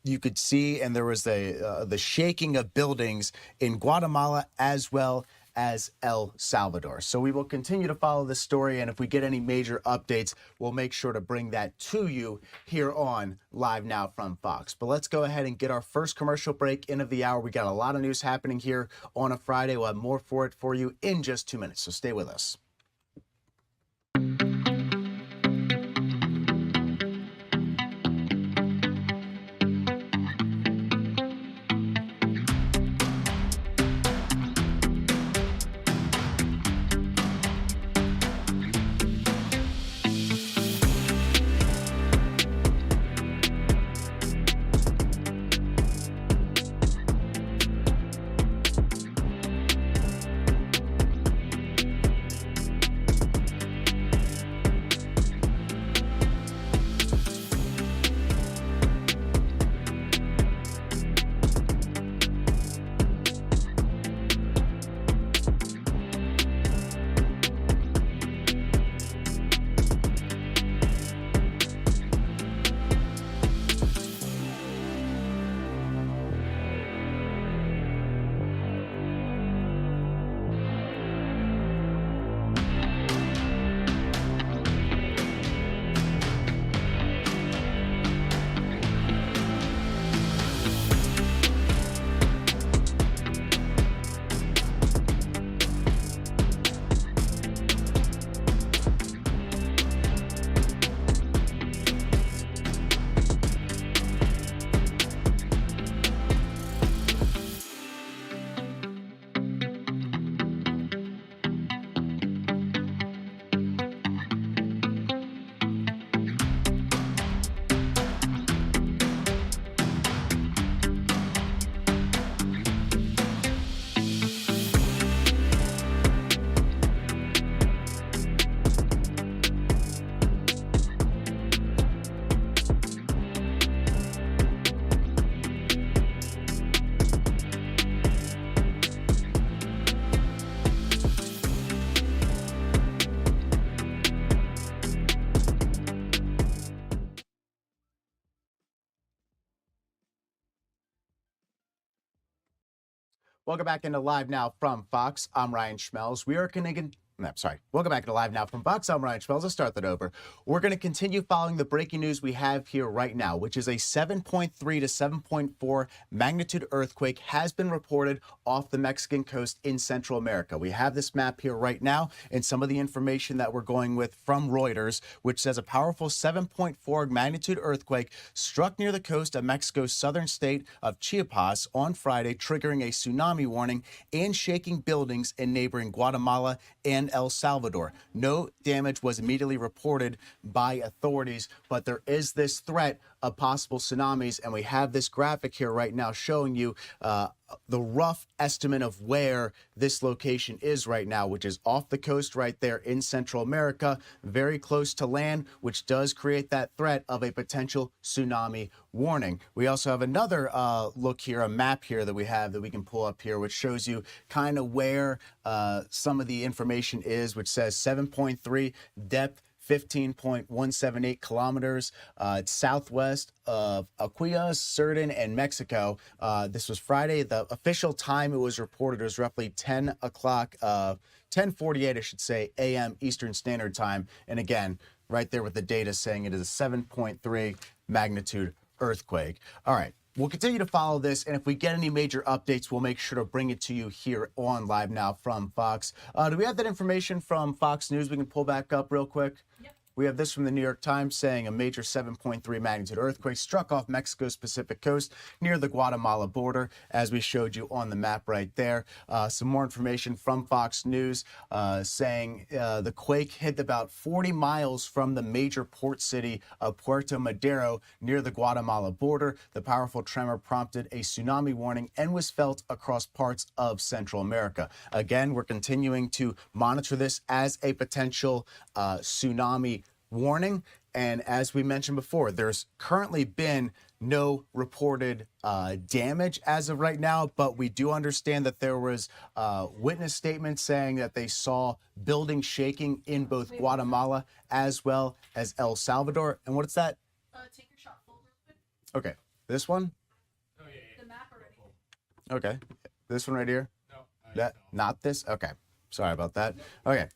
you could see, and there was the shaking of buildings in Guatemala as well as El Salvador. So we will continue to follow this story, and if we get any major updates, we'll make sure to bring that to you here on Live Now from Fox. But let's go ahead and get our first commercial break in of the hour. We got a lot of news happening here on a Friday. We'll have more for you in just 2 minutes, so stay with us. Welcome back into Live Now from Fox. I'm Ryan Schmelz. We are connecting. Welcome back to Live Now from Fox. I'm Ryan Schmelz. Let's start that over. We're going to continue following the breaking news we have here right now, which is a 7.3 to 7.4 magnitude earthquake has been reported off the Mexican coast in Central America. We have this map here right now and some of the information that we're going with from Reuters, which says a powerful 7.4 magnitude earthquake struck near the coast of Mexico's southern state of Chiapas on Friday, triggering a tsunami warning and shaking buildings in neighboring Guatemala and El Salvador. No damage was immediately reported by authorities, but there is this threat of possible tsunamis. And we have this graphic here right now showing you the rough estimate of where this location is right now, which is off the coast right there in Central America, very close to land, which does create that threat of a potential tsunami warning. We also have another look here, a map here that we have that we can pull up here, which shows you kind of where some of the information is, which says 7.3 depth, 15.178 kilometers. It's southwest of Aquillas, Cerdán, and Mexico. This was Friday. The official time it was reported was roughly 10 o'clock, 10:48, I should say, a.m. Eastern Standard Time. And again, right there with the data saying it is a 7.3 magnitude earthquake. All right. We'll continue to follow this, and if we get any major updates, we'll make sure to bring it to you here on Live Now from Fox. Do we have that information from Fox News we can pull back up real quick? Yep. We have this from the New York Times saying a major 7.3 magnitude earthquake struck off Mexico's Pacific coast near the Guatemala border, as we showed you on the map right there. Some more information from Fox News saying the quake hit about 40 miles from the major port city of Puerto Madero near the Guatemala border. The powerful tremor prompted a tsunami warning and was felt across parts of Central America. Again, we're continuing to monitor this as a potential tsunami warning. And as we mentioned before, there's currently been no reported damage as of right now, but we do understand that there was witness statements saying that they saw buildings shaking in both Guatemala as well as El Salvador. And what's that? Take your shot folder. Okay, this one? Oh, yeah. The map already. Okay, this one right here? No. Not this? Okay, sorry about that. Okay.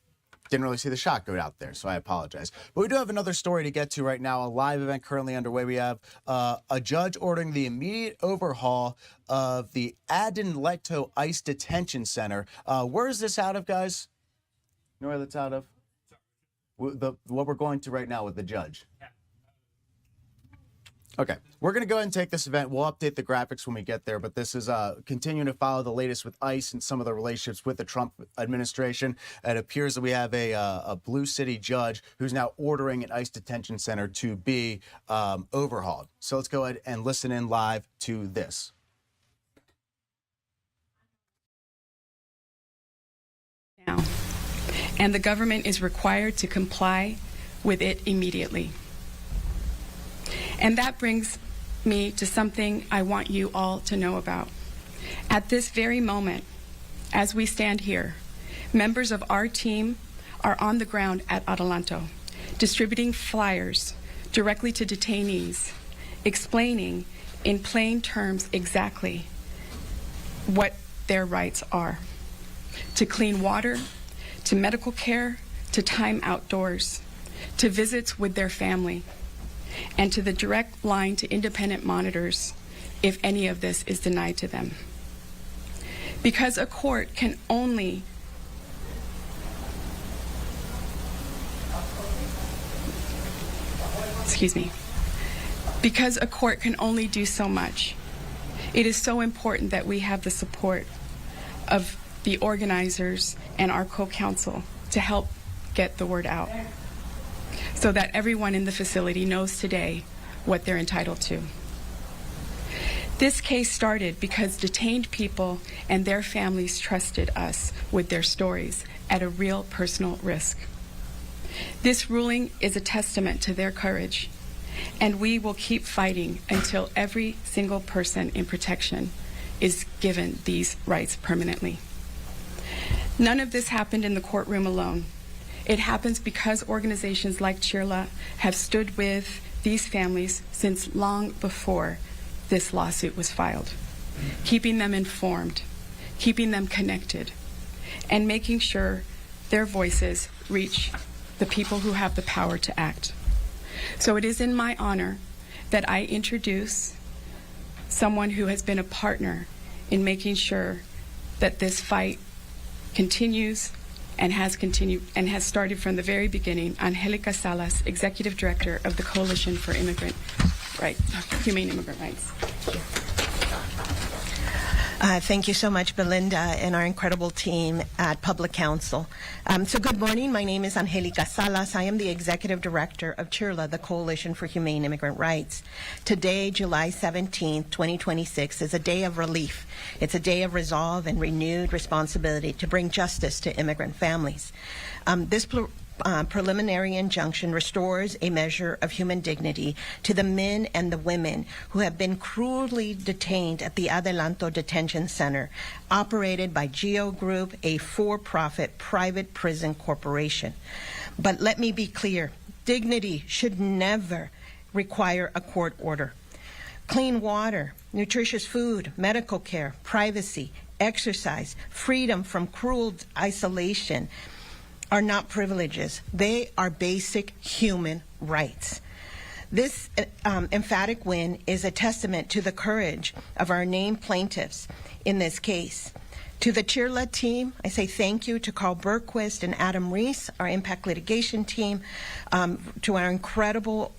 Didn't really see the shot go out there, so I apologize. But we do have another story to get to right now, a live event currently underway. We have a judge ordering the immediate overhaul of the Adin-Lecto ICE Detention Center. Where is this out of, guys? You know where that's out of? What we're going to right now with the judge. Okay, we're going to go ahead and take this event. We'll update the graphics when we get there, but this is continuing to follow the latest with ICE and some of the relationships with the Trump administration. It appears that we have a blue city judge who's now ordering an ICE detention center to be overhauled. So let's go ahead and listen in live to this. Now, and the government is required to comply with it immediately. And that brings me to something I want you all to know about. At this very moment, as we stand here, members of our team are on the ground at Adelanto, distributing flyers directly to detainees, explaining in plain terms exactly what their rights are: to clean water, to medical care, to time outdoors, to visits with their family, and to the direct line to independent monitors if any of this is denied to them. Because a court can only because a court can only do so much, it is so important that we have the support of the organizers and our co-counsel to help get the word out, so that everyone in the facility knows today what they're entitled to. This case started because detained people and their families trusted us with their stories at a real personal risk. This ruling is a testament to their courage, and we will keep fighting until every single person in protection is given these rights permanently. None of this happened in the courtroom alone. It happens because organizations like CHIRLA have stood with these families since long before this lawsuit was filed, keeping them informed, keeping them connected, and making sure their voices reach the people who have the power to act. So it is in my honor that I introduce someone who has been a partner in making sure that this fight continues and has continued and has started from the very beginning. Angelica Salas, Executive Director of the Coalition for Immigrant Rights, Humane Immigrant Rights. Thank you so much, Belinda, and our incredible team at Public Counsel. So good morning. My name is Angelica Salas. I am the Executive Director of CHIRLA, the Coalition for Humane Immigrant Rights. Today, July 17th, 2026, is a day of relief. It's a day of resolve and renewed responsibility to bring justice to immigrant families. This preliminary injunction restores a measure of human dignity to the men and the women who have been cruelly detained at the Adelanto Detention Center, operated by GEO Group, a for-profit private prison corporation. But let me be clear, dignity should never require a court order. Clean water, nutritious food, medical care, privacy, exercise, freedom from cruel isolation are not privileges. They are basic human rights. This emphatic win is a testament to the courage of our named plaintiffs in this case. To the CHIRLA team, I say thank you to Carl Bergquist and Adam Reese, our impact litigation team, to our incredible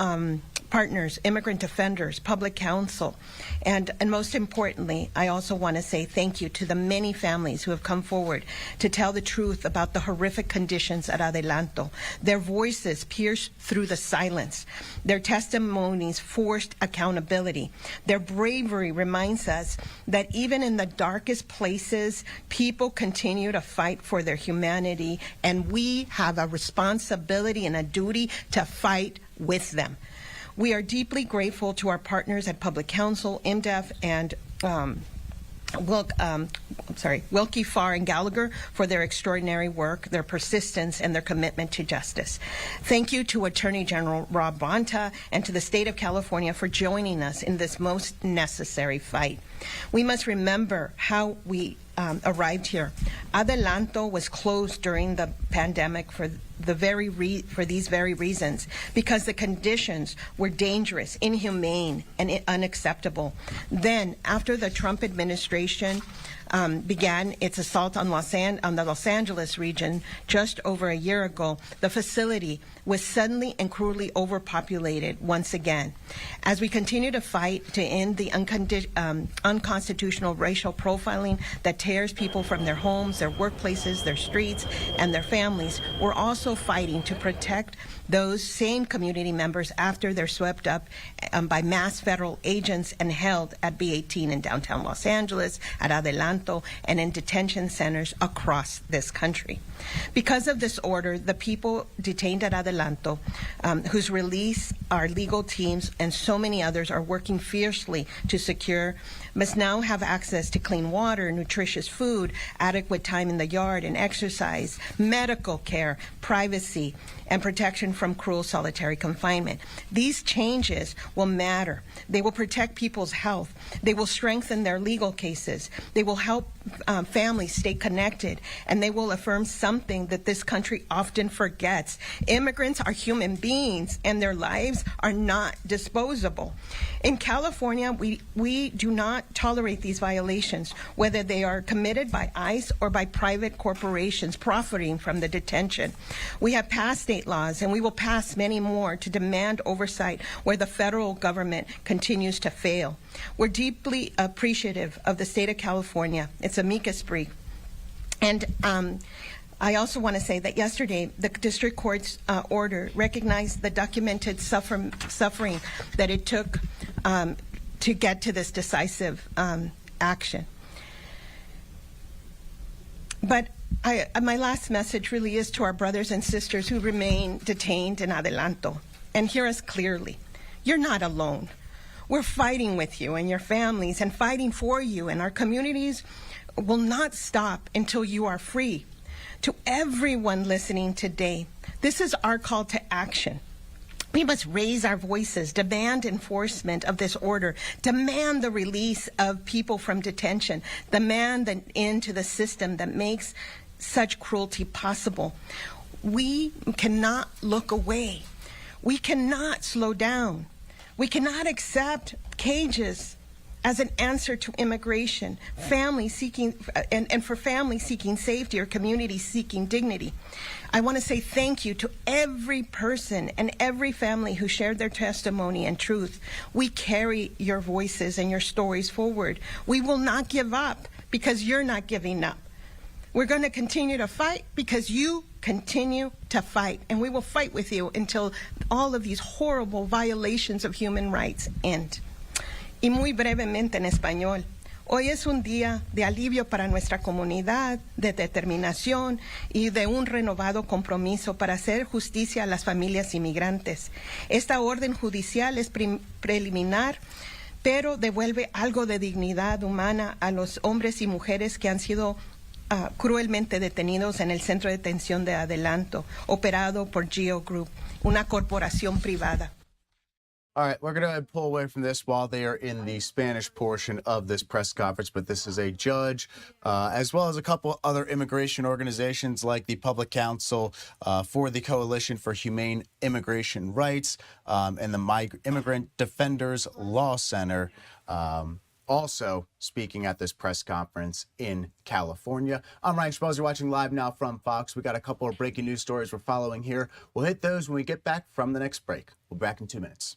partners, immigrant defenders, public counsel, and most importantly, I also want to say thank you to the many families who have come forward to tell the truth about the horrific conditions at Adelanto. Their voices pierced through the silence. Their testimonies forced accountability. Their bravery reminds us that even in the darkest places, people continue to fight for their humanity, and we have a responsibility and a duty to fight with them. We are deeply grateful to our partners at Public Counsel, IMDEF, and Wilkie, Farr, and Gallagher for their extraordinary work, their persistence, and their commitment to justice. Thank you to Attorney General Rob Bonta and to the state of California for joining us in this most necessary fight. We must remember how we arrived here. Adelanto was closed during the pandemic for these very reasons, because the conditions were dangerous, inhumane, and unacceptable. Then, after the Trump administration began its assault on the Los Angeles region just over a year ago, the facility was suddenly and cruelly overpopulated once again. As we continue to fight to end the unconstitutional racial profiling that tears people from their homes, their workplaces, their streets, and their families, we're also fighting to protect those same community members after they're swept up by mass federal agents and held at B-18 in downtown Los Angeles, at Adelanto, and in detention centers across this country. Because of this order, the people detained at Adelanto, whose release our legal teams and so many others are working fiercely to secure, must now have access to clean water, nutritious food, adequate time in the yard and exercise, medical care, privacy, and protection from cruel solitary confinement. These changes will matter. They will protect people's health. They will strengthen their legal cases. They will help families stay connected, and they will affirm something that this country often forgets. Immigrants are human beings, and their lives are not disposable. In California, we do not tolerate these violations, whether they are committed by ICE or by private corporations profiting from the detention. We have passed state laws, and we will pass many more to demand oversight where the federal government continues to fail. We're deeply appreciative of the state of California, its amicus brief. And I also want to say that yesterday, the district court's order recognized the documented suffering that it took to get to this decisive action. But my last message really is to our brothers and sisters who remain detained in Adelanto. And hear us clearly. You're not alone. We're fighting with you and your families and fighting for you, and our communities will not stop until you are free. To everyone listening today, this is our call to action. We must raise our voices, demand enforcement of this order, demand the release of people from detention, demand an end to the system that makes such cruelty possible. We cannot look away. We cannot slow down. We cannot accept cages as an answer to immigration, family seeking, and for families seeking safety or communities seeking dignity. I want to say thank you to every person and every family who shared their testimony and truth. We carry your voices and your stories forward. We will not give up because you're not giving up. We're going to continue to fight because you continue to fight, and we will fight with you until all of these horrible violations of human rights end. Y muy brevemente en español. Hoy es un día de alivio para nuestra comunidad, de determinación y de un renovado compromiso para hacer justicia a las familias inmigrantes. Esta orden judicial es preliminar, pero devuelve algo de dignidad humana a los hombres y mujeres que han sido cruelmente detenidos en el centro de detención de Adelanto, operado por Geo Group, una corporación privada. All right, we're going to pull away from this while they are in the Spanish portion of this press conference, but this is a judge, as well as a couple other immigration organizations like the Public Council for the Coalition for Humane Immigration Rights and the Immigrant Defenders Law Center, also speaking at this press conference in California. I'm Ryan Schmelz. You're watching Live Now from Fox. We got a couple of breaking news stories we're following here. We'll hit those when we get back from the next break. We'll be back in 2 minutes.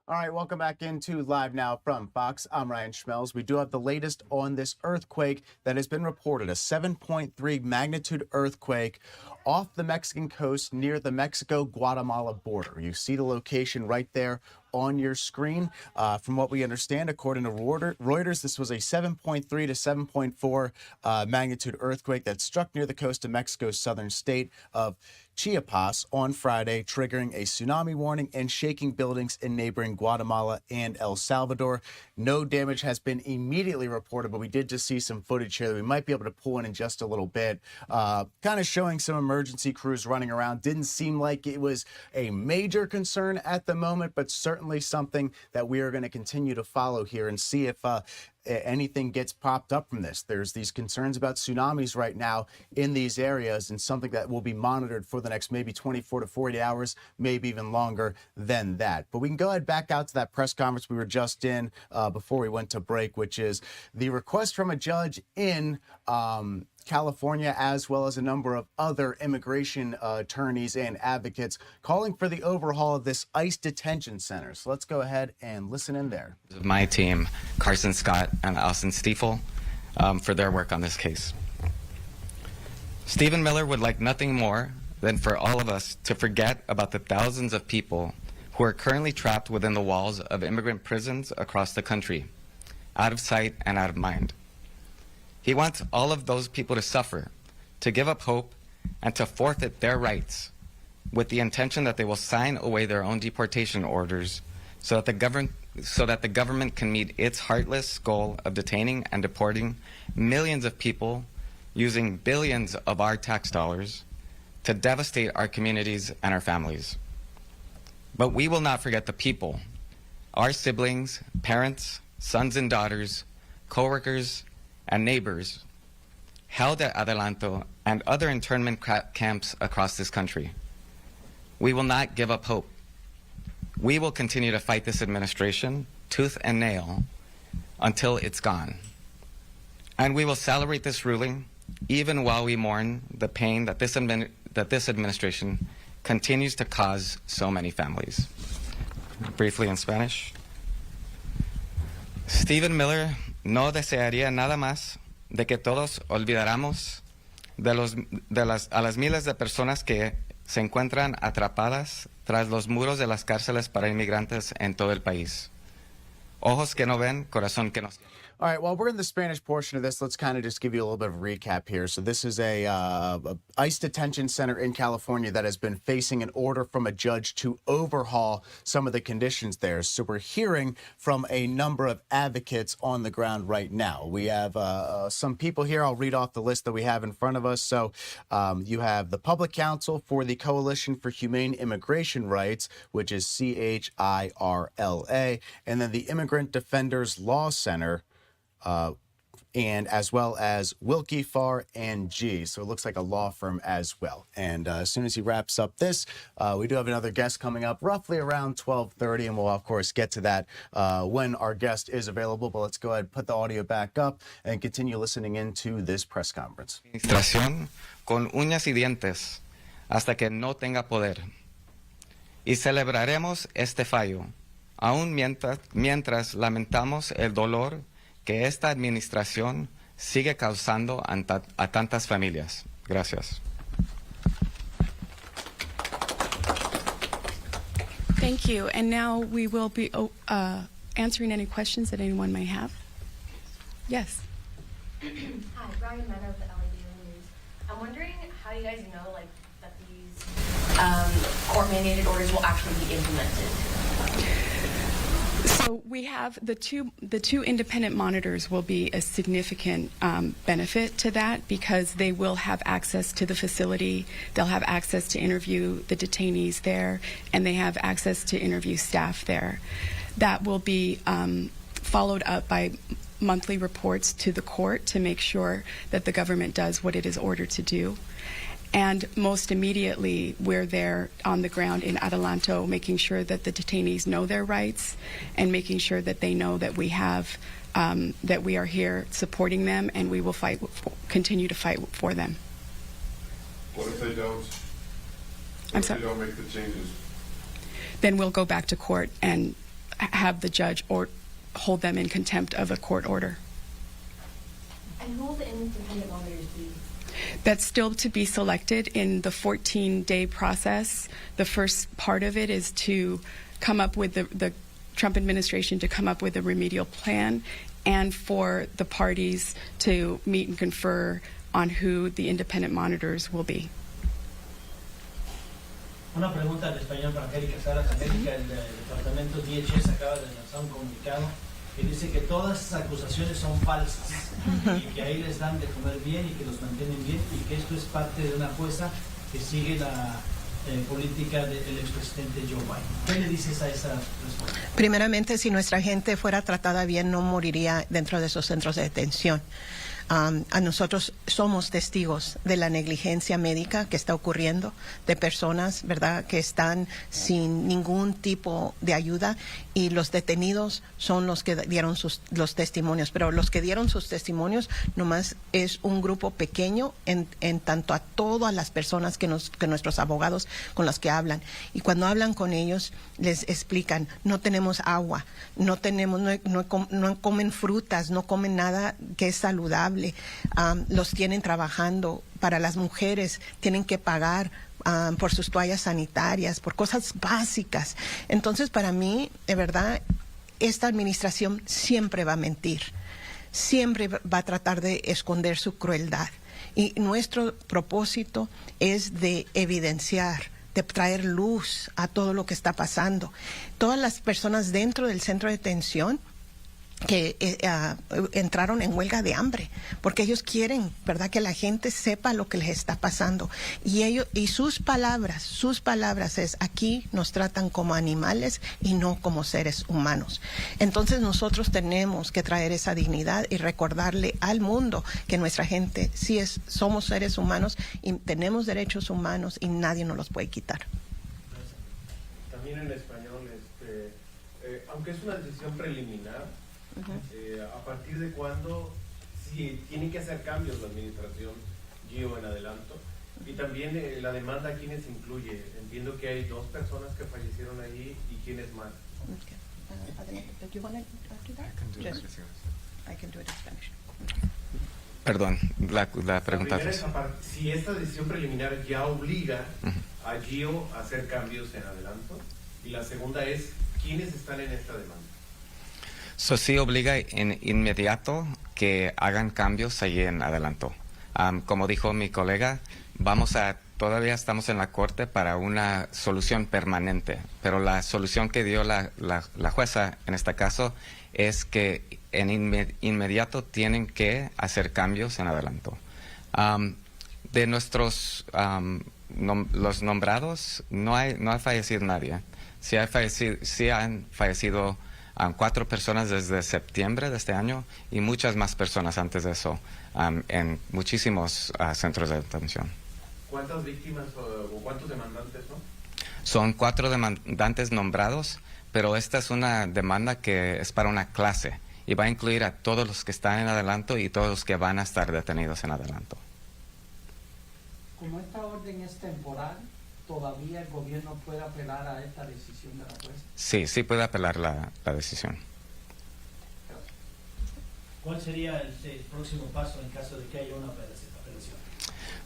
All right, welcome back into Live Now from Fox. I'm Ryan Schmelz. We do have the latest on this earthquake that has been reported, a 7.3 magnitude earthquake off the Mexican coast near the Mexico-Guatemala border. You see the location right there on your screen. From what we understand, according to Reuters, this was a 7.3 to 7.4 magnitude earthquake that struck near the coast of Mexico's southern state of Chiapas on Friday, triggering a tsunami warning and shaking buildings in neighboring Guatemala and El Salvador. No damage has been immediately reported, but we did just see some footage here that we might be able to pull in just a little bit, kind of showing some emergency crews running around. Didn't seem like it was a major concern at the moment, but certainly something that we are going to continue to follow here and see if anything gets popped up from this. There's these concerns about tsunamis right now in these areas, and something that will be monitored for the next maybe 24 to 40 hours, maybe even longer than that. But we can go ahead back out to that press conference we were just in before we went to break, which is the request from a judge in California, as well as a number of other immigration attorneys and advocates, calling for the overhaul of this ICE detention center. So let's go ahead and listen in there. My team, Carson Scott and Alison Stiefel, for their work on this case. Stephen Miller would like nothing more than for all of us to forget about the thousands of people who are currently trapped within the walls of immigrant prisons across the country, out of sight and out of mind. He wants all of those people to suffer, to give up hope, and to forfeit their rights with the intention that they will sign away their own deportation orders so that the government can meet its heartless goal of detaining and deporting millions of people using billions of our tax dollars to devastate our communities and our families. But we will not forget the people, our siblings, parents, sons and daughters, co-workers, and neighbors held at Adelanto and other internment camps across this country. We will not give up hope. We will continue to fight this administration tooth and nail until it's gone. And we will celebrate this ruling even while we mourn the pain that this administration continues to cause so many families. Briefly in Spanish. Stephen Miller no desearía nada más de que todos olvidáramos a las miles de personas que se encuentran atrapadas tras los muros de las cárceles para inmigrantes en todo el país. Ojos que no ven, corazón que no siente. All right, well, we're in the Spanish portion of this. Let's kind of just give you a little bit of a recap here. So this is a ICE detention center in California that has been facing an order from a judge to overhaul some of the conditions there. So we're hearing from a number of advocates on the ground right now. We have some people here. I'll read off the list that we have in front of us. So you have the Public Counsel for the Coalition for Humane Immigration Rights, which is CHIRLA, and then the Immigrant Defenders Law Center, and as well as Wilkie, Farr, and G. So it looks like a law firm as well. And as soon as he wraps up this, we do have another guest coming up roughly around 12:30, and we'll, of course, get to that when our guest is available. But let's go ahead and put the audio back up and continue listening into this press conference. Administración con uñas y dientes hasta que no tenga poder. Y celebraremos este fallo, aún mientras lamentamos el dolor que esta administración sigue causando a tantas familias. Gracias. Thank you. And now we will be answering any questions that anyone may have. Yes. Hi, Ryan Meadow of the LA Daily News. I'm wondering how you guys know that these court-mandated orders will actually be implemented. So we have the two independent monitors will be a significant benefit to that because they will have access to the facility, they'll have access to interview the detainees there, and they have access to interview staff there. That will be followed up by monthly reports to the court to make sure that the government does what it is ordered to do. And most immediately, we're there on the ground in Adelanto, making sure that the detainees know their rights and making sure that they know that we have, that we are here supporting them, and we will continue to fight for them. What if they don't? I'm sorry? If they don't make the changes? Then we'll go back to court and have the judge hold them in contempt of a court order. And who will the independent monitors be? That's still to be selected in the 14-day process. The first part of it is to come up with the Trump administration to come up with a remedial plan and for the parties to meet and confer on who the independent monitors will be. Una pregunta en español para Angélica Salas. América, el departamento DHS acaba de lanzar un comunicado que dice que todas esas acusaciones son falsas y que ahí les dan de comer bien y que los mantienen bien y que esto es parte de una apuesta que sigue la política del expresidente Joe Biden. ¿Qué le dices a esa respuesta? Primeramente, si nuestra gente fuera tratada bien, no moriría dentro de esos centros de detención. A nosotros somos testigos de la negligencia médica que está ocurriendo, de personas, ¿verdad?, que están sin ningún tipo de ayuda, y los detenidos son los que dieron los testimonios, pero los que dieron sus testimonios nomás es un grupo pequeño en tanto a todas las personas que nuestros abogados con las que hablan, y cuando hablan con ellos les explican: no tenemos agua, no comen frutas, no comen nada que es saludable. Los tienen trabajando. Para las mujeres tienen que pagar por sus toallas sanitarias, por cosas básicas. Entonces, para mí, de verdad, esta administración siempre va a mentir, siempre va a tratar de esconder su crueldad. Y nuestro propósito es de evidenciar, de traer luz a todo lo que está pasando. Todas las personas dentro del centro de detención que entraron en huelga de hambre, porque ellos quieren, ¿verdad?, que la gente sepa lo que les está pasando. Y sus palabras es: aquí nos tratan como animales y no como seres humanos. Entonces nosotros tenemos que traer esa dignidad y recordarle al mundo que nuestra gente somos seres humanos y tenemos derechos humanos y nadie nos los puede quitar. También en español, aunque es una decisión preliminar, ¿a partir de cuándo si tienen que hacer cambios la administración Gio en adelanto? Y también la demanda, ¿quiénes incluye? Entiendo que hay 2 personas que fallecieron allí, ¿y quiénes más? Perdón, la pregunta es si esta decisión preliminar ya obliga a Gio a hacer cambios en adelanto, y la segunda es, ¿quiénes están en esta demanda? So, sí obliga en inmediato que hagan cambios allí en adelanto. Como dijo mi colega, todavía estamos en la corte para una solución permanente, pero la solución que dio la jueza en este caso es que en inmediato tienen que hacer cambios en adelanto. De nuestros los nombrados no ha fallecido nadie. Sí han fallecido 4 personas desde septiembre de este año y muchas más personas antes de eso en muchísimos centros de detención. ¿Cuántas víctimas o cuántos demandantes son? Son 4 demandantes nombrados, pero esta es una demanda que es para una clase y va a incluir a todos los que están en adelanto y todos los que van a estar detenidos en adelanto. Como esta orden es temporal, ¿todavía el gobierno puede apelar a esta decisión de la jueza? Sí puede apelar la decisión. ¿Cuál sería el próximo paso en caso de que haya una apelación?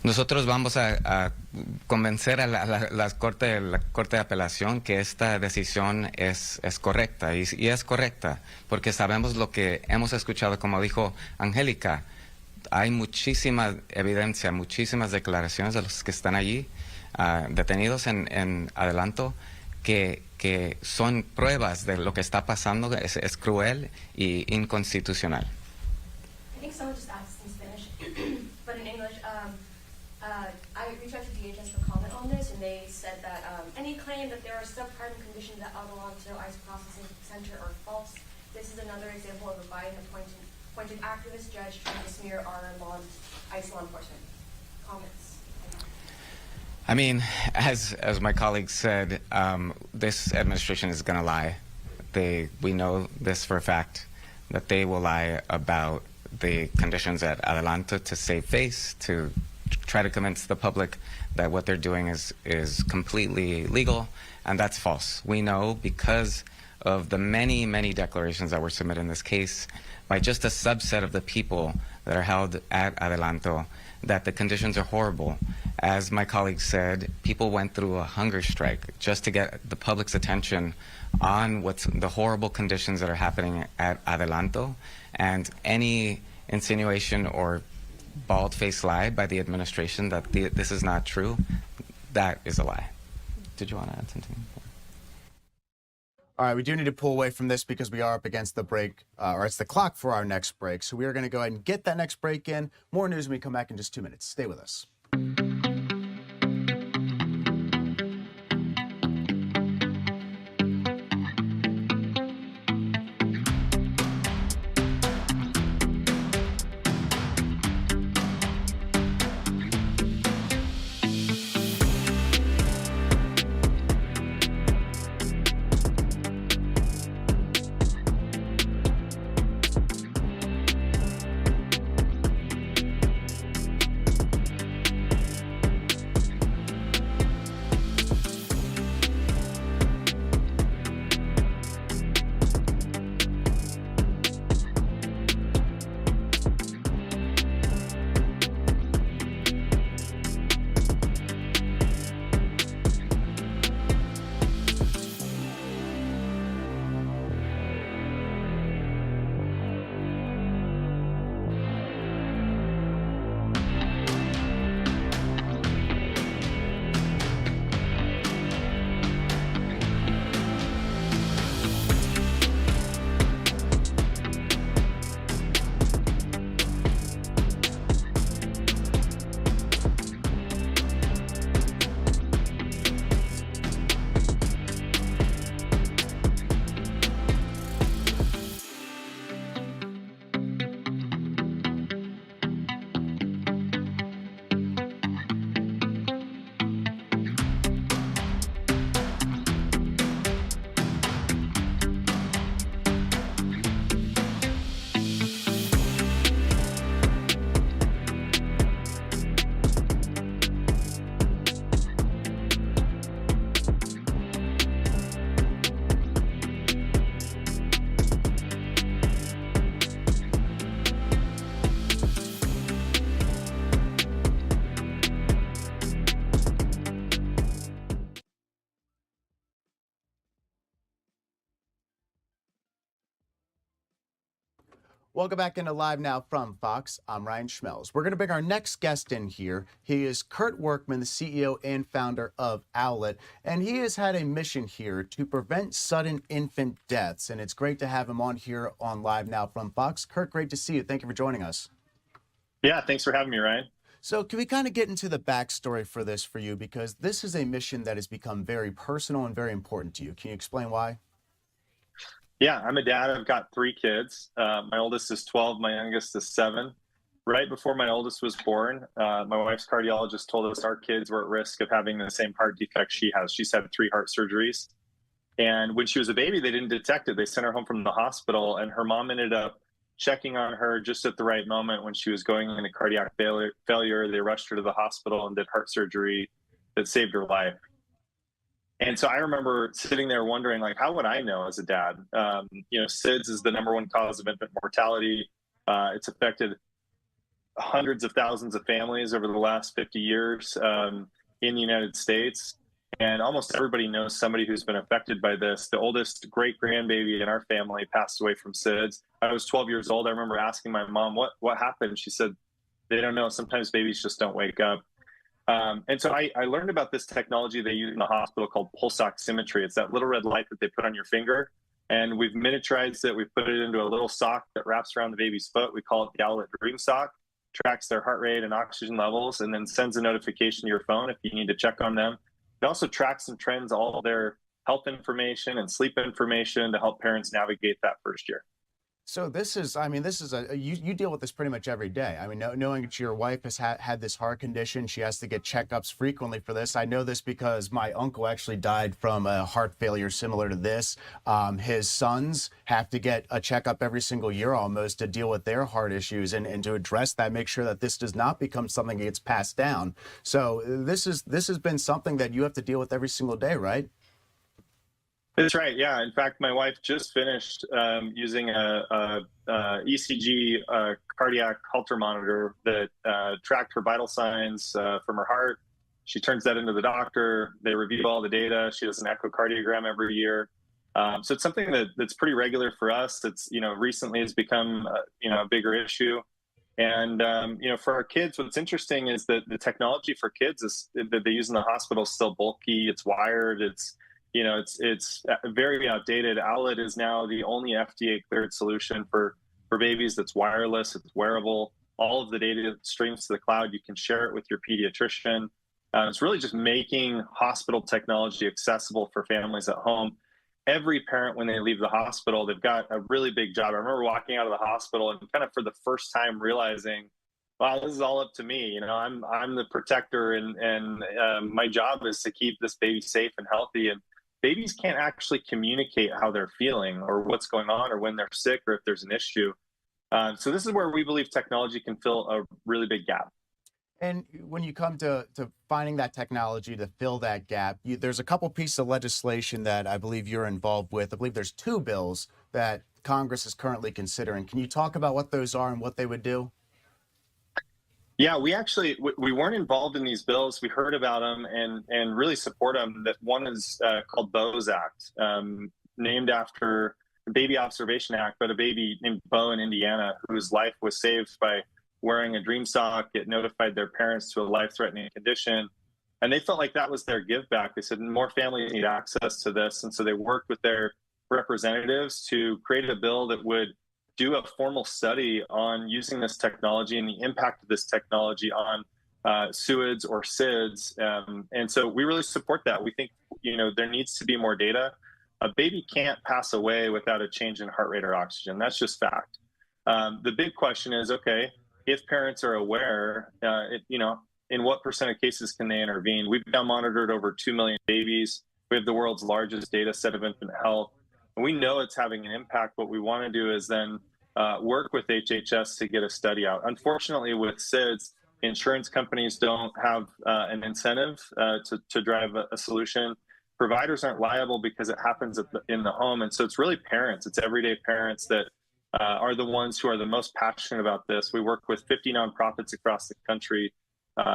Nosotros vamos a convencer a la corte de apelación que esta decisión es correcta y es correcta porque sabemos lo que hemos escuchado, como dijo Angélica. Hay muchísima evidencia, muchísimas declaraciones de los que están allí detenidos en adelanto que son pruebas de lo que está pasando. Es cruel y inconstitucional. I think someone just asked in Spanish, but in English, I reached out to DHS for comment on this, and they said that any claim that there are subpart conditions at Adelanto ICE Processing Center are false. This is another example of a Biden-appointed activist judge trying to smear our ICE law enforcement. Comments? I mean, as my colleague said, this administration is going to lie. We know this for a fact, that they will lie about the conditions at Adelanto to save face, to try to convince the public that what they're doing is completely legal, and that's false. We know because of the many, many declarations that were submitted in this case by just a subset of the people that are held at Adelanto that the conditions are horrible. As my colleague said, people went through a hunger strike just to get the public's attention on the horrible conditions that are happening at Adelanto, and any insinuation or bald-faced lie by the administration that this is not true, that is a lie. Did you want to add something? All right, we do need to pull away from this because we are up against the break, or it's the clock for our next break. So we are going to go ahead and get that next break in. More news when we come back in just 2 minutes. Stay with us. Welcome back into Live Now from Fox. I'm Ryan Schmelz. We're going to bring our next guest in here. He is Kurt Workman, the CEO and founder of Owlet, and he has had a mission here to prevent sudden infant deaths, and it's great to have him on here on Live Now from Fox. Kurt, great to see you. Thank you for joining us. Yeah, thanks for having me, Ryan. So can we kind of get into the backstory for this for you, because this is a mission that has become very personal and very important to you. Can you explain why? Yeah, I'm a dad. I've got 3 kids. My oldest is 12. My youngest is 7. Right before my oldest was born, my wife's cardiologist told us our kids were at risk of having the same heart defect she has. She's had 3 heart surgeries. And when she was a baby, they didn't detect it. They sent her home from the hospital, and her mom ended up checking on her just at the right moment when she was going into cardiac failure. They rushed her to the hospital and did heart surgery that saved her life. And so I remember sitting there wondering, like, how would I know as a dad? SIDS is the #1 cause of infant mortality. It's affected hundreds of thousands of families over the last 50 years in the United States. And almost everybody knows somebody who's been affected by this. The oldest great-grandbaby in our family passed away from SIDS. I was 12 years old. I remember asking my mom, what happened? She said, they don't know. Sometimes babies just don't wake up. And so I learned about this technology they use in the hospital called pulse oximetry. It's that little red light that they put on your finger. And we've miniaturized it. We've put it into a little sock that wraps around the baby's foot. We call it the Owlet Dream Sock. Tracks their heart rate and oxygen levels, and then sends a notification to your phone if you need to check on them. It also tracks and trends all of their health information and sleep information to help parents navigate that first year. So this is, you deal with this pretty much every day. I mean, knowing that your wife has had this heart condition, she has to get checkups frequently for this. I know this because my uncle actually died from a heart failure similar to this. His sons have to get a checkup every single year almost to deal with their heart issues and to address that, make sure that this does not become something that gets passed down. So this has been something that you have to deal with every single day, right? That's right. Yeah. In fact, my wife just finished using a ECG cardiac Holter monitor that tracked her vital signs from her heart. She turns that into the doctor. They review all the data. She does an echocardiogram every year. So it's something that's pretty regular for us. It's, recently has become, a bigger issue. And, for our kids, what's interesting is that the technology for kids that they use in the hospital is still bulky. It's wired. It's very outdated. Owlet is now the only FDA-cleared solution for babies that's wireless, it's wearable. All of the data streams to the cloud. You can share it with your pediatrician. It's really just making hospital technology accessible for families at home. Every parent, when they leave the hospital, they've got a really big job. I remember walking out of the hospital and kind of for the first time realizing, wow, this is all up to me. I'm the protector, and my job is to keep this baby safe and healthy. And babies can't actually communicate how they're feeling or what's going on or when they're sick or if there's an issue. So this is where we believe technology can fill a really big gap. And when you come to finding that technology to fill that gap, there's a couple pieces of legislation that I believe you're involved with. I believe there's 2 bills that Congress is currently considering. Can you talk about what those are and what they would do? Yeah, we weren't involved in these bills. We heard about them and really support them. That one is called Bo's Act, named after the Baby Observation Act, but a baby named Bo in Indiana whose life was saved by wearing a dream sock. It notified their parents to a life-threatening condition. And they felt like that was their give back. They said more families need access to this. And so they worked with their representatives to create a bill that would do a formal study on using this technology and the impact of this technology on SUIDs or SIDS. And so we really support that. We think, there needs to be more data. A baby can't pass away without a change in heart rate or oxygen. That's just fact. The big question is, okay, if parents are aware, in what % of cases can they intervene? We've now monitored over 2 million babies. We have the world's largest data set of infant health. And we know it's having an impact. What we want to do is then work with HHS to get a study out. Unfortunately, with SIDS, insurance companies don't have an incentive to drive a solution. Providers aren't liable because it happens in the home. And so it's really parents, it's everyday parents that are the ones who are the most passionate about this. We work with 50 nonprofits across the country.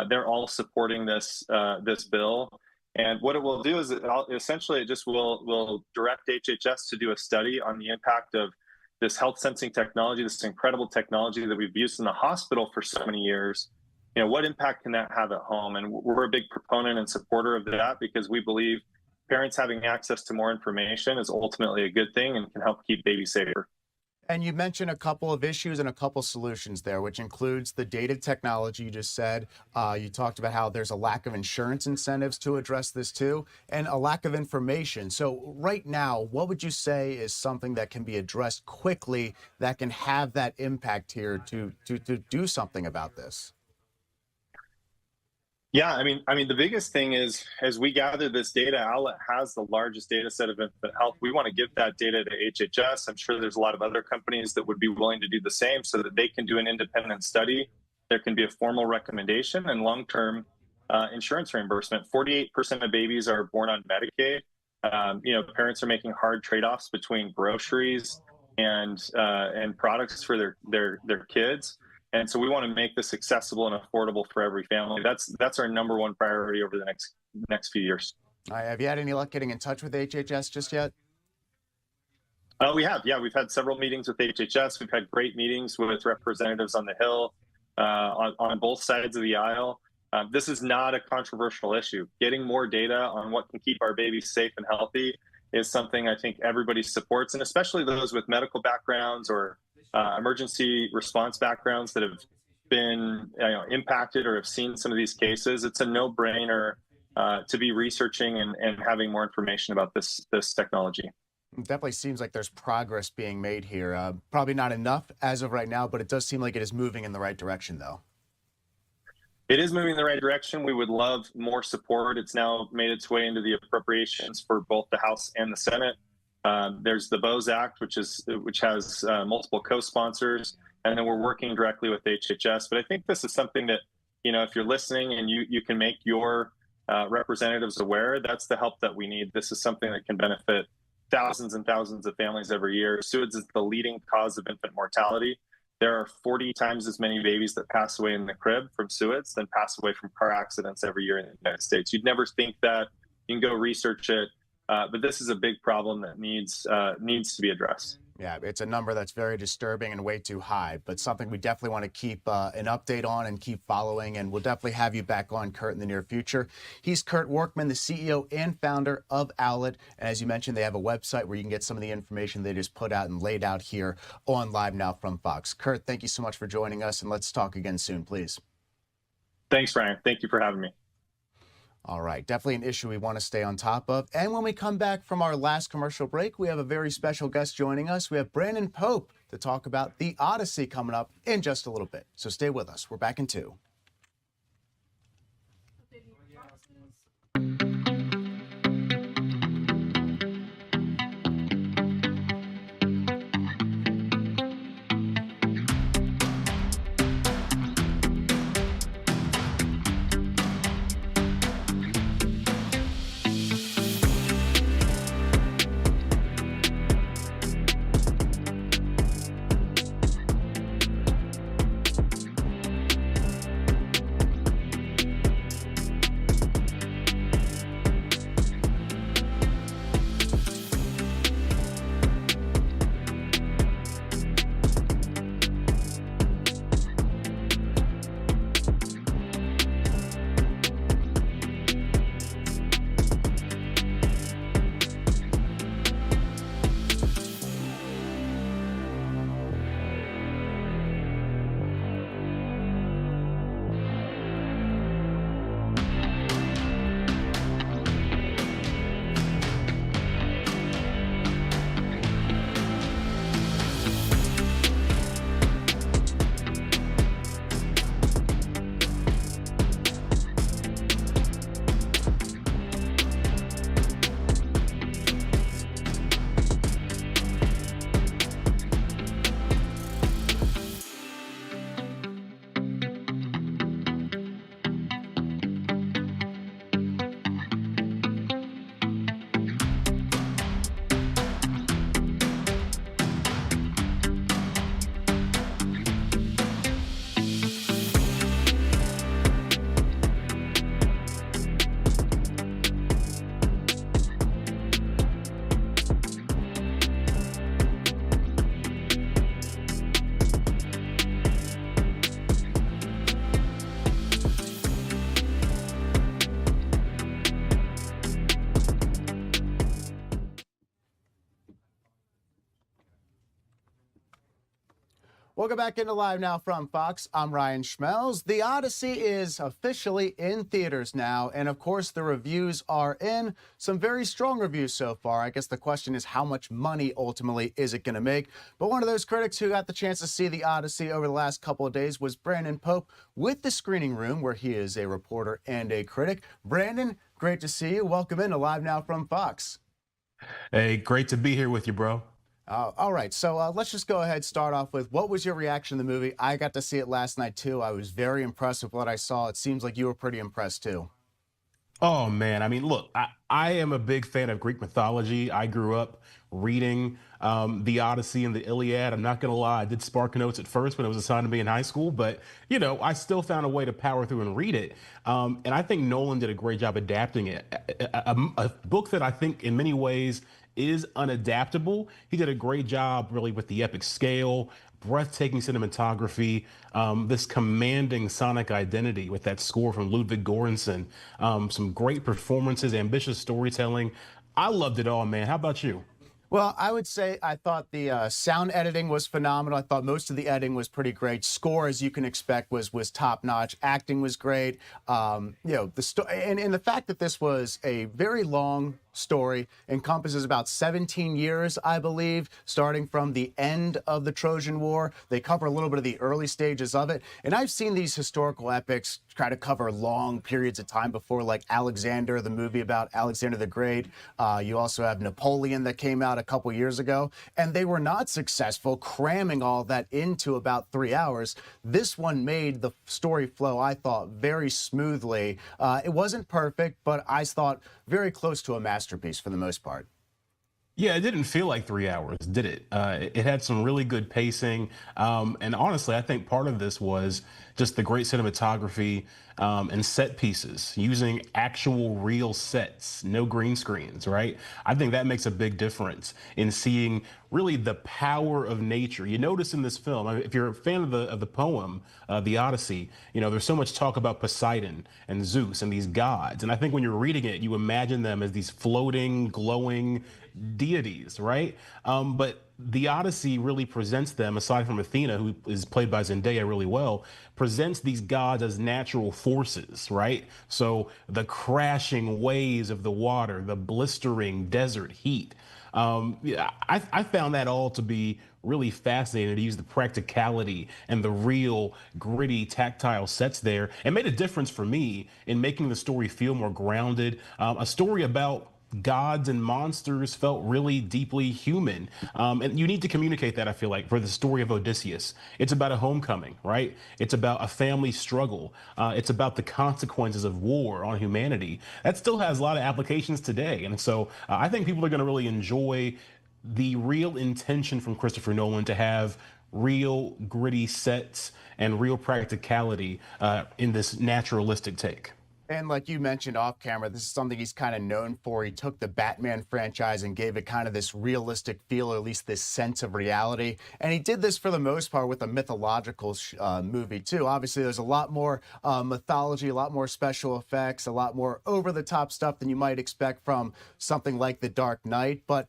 They're all supporting this bill. And what it will do is it just will direct HHS to do a study on the impact of this health sensing technology, this incredible technology that we've used in the hospital for so many years, what impact can that have at home? And we're a big proponent and supporter of that because we believe parents having access to more information is ultimately a good thing and can help keep babies safer. And you mentioned a couple of issues and a couple solutions there, which includes the data technology you just said. You talked about how there's a lack of insurance incentives to address this too, and a lack of information. So right now, what would you say is something that can be addressed quickly that can have that impact here to do something about this? Yeah, I mean, the biggest thing is, as we gather this data, Owlet has the largest data set of infant health. We want to give that data to HHS. I'm sure there's a lot of other companies that would be willing to do the same so that they can do an independent study. There can be a formal recommendation and long-term insurance reimbursement. 48% of babies are born on Medicaid. Parents are making hard trade-offs between groceries and products for their kids. And so we want to make this accessible and affordable for every family. That's our number one priority over the next few years. Have you had any luck getting in touch with HHS just yet? We have. Yeah, we've had several meetings with HHS. We've had great meetings with representatives on the Hill, on both sides of the aisle. This is not a controversial issue. Getting more data on what can keep our babies safe and healthy is something I think everybody supports, and especially those with medical backgrounds or emergency response backgrounds that have been impacted or have seen some of these cases. It's a no-brainer to be researching and having more information about this technology. It definitely seems like there's progress being made here. Probably not enough as of right now, but it does seem like it is moving in the right direction, though. It is moving in the right direction. We would love more support. It's now made its way into the appropriations for both the House and the Senate. There's the BOES Act, which has multiple co-sponsors, and then we're working directly with HHS. But I think this is something that, if you're listening and you can make your representatives aware, that's the help that we need. This is something that can benefit thousands and thousands of families every year. SUIDS is the leading cause of infant mortality. There are 40 times as many babies that pass away in the crib from SUIDS than pass away from car accidents every year in the United States. You'd never think that. You can go research it. But this is a big problem that needs to be addressed. Yeah, it's a number that's very disturbing and way too high, but something we definitely want to keep an update on and keep following, and we'll definitely have you back on, Kurt, in the near future. He's Kurt Workman, the CEO and founder of Owlet, and as you mentioned, they have a website where you can get some of the information they just put out and laid out here on Live Now from Fox. Kurt, thank you so much for joining us, and let's talk again soon, please. Thanks, Ryan. Thank you for having me. All right, definitely an issue we want to stay on top of. And when we come back from our last commercial break, we have a very special guest joining us. We have Brandon Pope to talk about The Odyssey coming up in just a little bit. So stay with us. We're back in 2. Welcome back into Live Now from Fox. I'm Ryan Schmelz. The Odyssey is officially in theaters now, and of course the reviews are in. Some very strong reviews so far. I guess the question is how much money ultimately is it going to make? But one of those critics who got the chance to see The Odyssey over the last couple of days was Brandon Pope with The Screening Room, where he is a reporter and a critic. Brandon, great to see you. Welcome into Live Now from Fox. Hey, great to be here with you, bro. All right, so let's just go ahead, start off with what was your reaction to the movie? I got to see it last night, too. I was very impressed with what I saw. It seems like you were pretty impressed, too. Oh, man. I mean, look, I am a big fan of Greek mythology. I grew up reading the Odyssey and the Iliad. I'm not going to lie. I did Spark Notes at first when it was assigned to me in high school, but, you know, I still found a way to power through and read it. And I think Nolan did a great job adapting it. A book that I think in many ways is unadaptable. He did a great job really with the epic scale, breathtaking cinematography, this commanding sonic identity with that score from Ludwig Göransson, some great performances, ambitious storytelling. I loved it all, man. How about you? Well, I would say I thought the sound editing was phenomenal. I thought most of the editing was pretty great. Score, as you can expect, was top notch. Acting was great. You know, and the fact that this was a very long story, encompasses about 17 years, I believe, starting from the end of the Trojan War. They cover a little bit of the early stages of it. And I've seen these historical epics try to cover long periods of time before, like Alexander, the movie about Alexander the Great. You also have Napoleon that came out a couple years ago, and they were not successful cramming all that into about 3 hours. This one made the story flow, I thought, very smoothly. It wasn't perfect, but I thought very close to a masterpiece for the most part. Yeah, it didn't feel like 3 hours, did it? It had some really good pacing. And honestly, I think part of this was just the great cinematography and set pieces, using actual real sets, no green screens, right? I think that makes a big difference in seeing really the power of nature. You notice in this film, if you're a fan of the poem, The Odyssey, you know, there's so much talk about Poseidon and Zeus and these gods. And I think when you're reading it, you imagine them as these floating, glowing deities, right? But the Odyssey really presents them, aside from Athena, who is played by Zendaya really well, presents these gods as natural forces, right? So the crashing waves of the water, the blistering desert heat. Yeah, I found that all to be really fascinating, to use the practicality and the real gritty tactile sets there, and made a difference for me in making the story feel more grounded. A story about gods and monsters felt really deeply human. And you need to communicate that, I feel like, for the story of Odysseus. It's about a homecoming, right? It's about a family struggle. It's about the consequences of war on humanity. That still has a lot of applications today. And so I think people are going to really enjoy the real intention from Christopher Nolan to have real gritty sets and real practicality in this naturalistic take. And like you mentioned off camera, this is something he's kind of known for. He took the Batman franchise and gave it kind of this realistic feel, or at least this sense of reality. And he did this for the most part with a mythological movie too. Obviously, there's a lot more mythology, a lot more special effects, a lot more over-the-top stuff than you might expect from something like The Dark Knight. But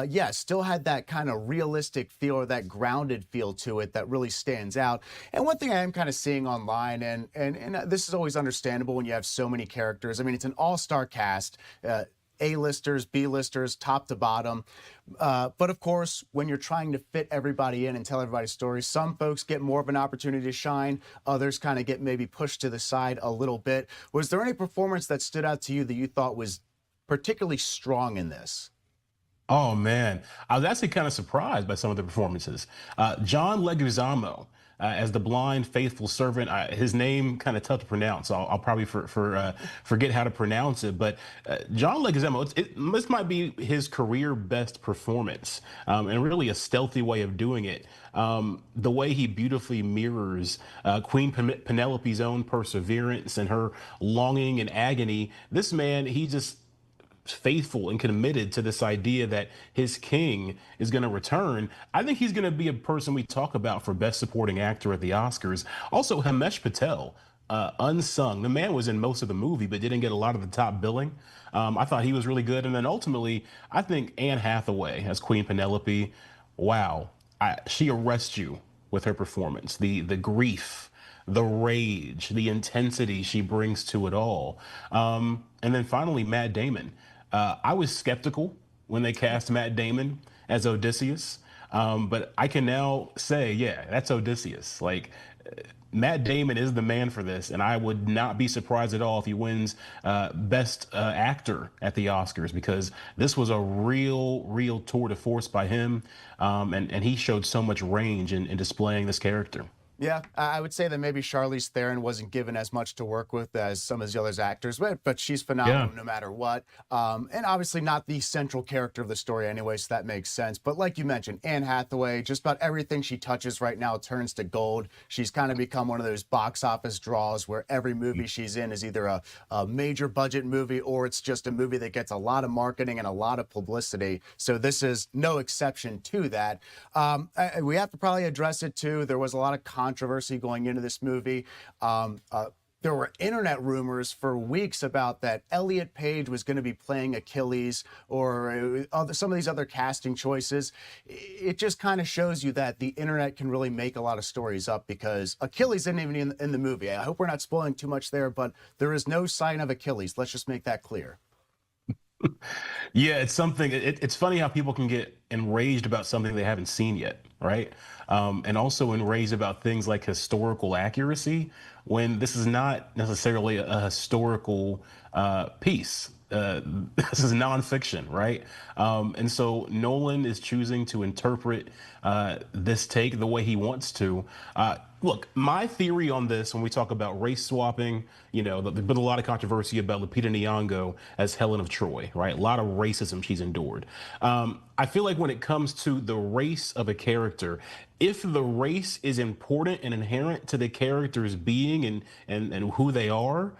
yeah, still had that kind of realistic feel, or that grounded feel to it that really stands out. And one thing I am kind of seeing online, and this is always understandable when you have so many characters. I mean, it's an all-star cast, A-listers, B-listers, top to bottom. But of course, when you're trying to fit everybody in and tell everybody's story, some folks get more of an opportunity to shine. Others kind of get maybe pushed to the side a little bit. Was there any performance that stood out to you that you thought was particularly strong in this? Oh, man. I was actually kind of surprised by some of the performances. John Leguizamo, as the blind, faithful servant. His name kind of tough to pronounce, so I'll probably forget how to pronounce it. But John Leguizamo, this might be his career best performance, and really a stealthy way of doing it. The way he beautifully mirrors Queen Penelope's own perseverance and her longing and agony. This man, he just faithful and committed to this idea that his king is going to return. I think he's going to be a person we talk about for Best Supporting Actor at the Oscars. Also, Himesh Patel, unsung. The man was in most of the movie, but didn't get a lot of the top billing. I thought he was really good. And then ultimately, I think Anne Hathaway as Queen Penelope, wow, she arrests you with her performance. The grief, the rage, the intensity she brings to it all. And then finally, Matt Damon. I was skeptical when they cast Matt Damon as Odysseus, but I can now say, yeah, that's Odysseus. Like, Matt Damon is the man for this, and I would not be surprised at all if he wins Best Actor at the Oscars, because this was a real tour de force by him, and he showed so much range in displaying this character. Yeah, I would say that maybe Charlize Theron wasn't given as much to work with as some of the other actors, but she's phenomenal no matter what. And obviously not the central character of the story anyway, so that makes sense. But like you mentioned, Anne Hathaway, just about everything she touches right now turns to gold. She's kind of become one of those box office draws where every movie she's in is either a major budget movie or it's just a movie that gets a lot of marketing and a lot of publicity. So this is no exception to that. We have to probably address it too. There was a lot of controversy going into this movie. There were internet rumors for weeks about that Elliot Page was going to be playing Achilles or some of these other casting choices. It just kind of shows you that the internet can really make a lot of stories up, because Achilles isn't even in the movie. I hope we're not spoiling too much there, but there is no sign of Achilles. Let's just make that clear. Yeah, it's something. It's funny how people can get enraged about something they haven't seen yet, right? And also enraged about things like historical accuracy, when this is not necessarily a historical piece. This is nonfiction, right? And so Nolan is choosing to interpret this take the way he wants to. Look, my theory on this, when we talk about race swapping, you know, there's been a lot of controversy about Lupita Nyong'o as Helen of Troy, right? A lot of racism she's endured. I feel like when it comes to the race of a character, if the race is important and inherent to the character's being and who they are,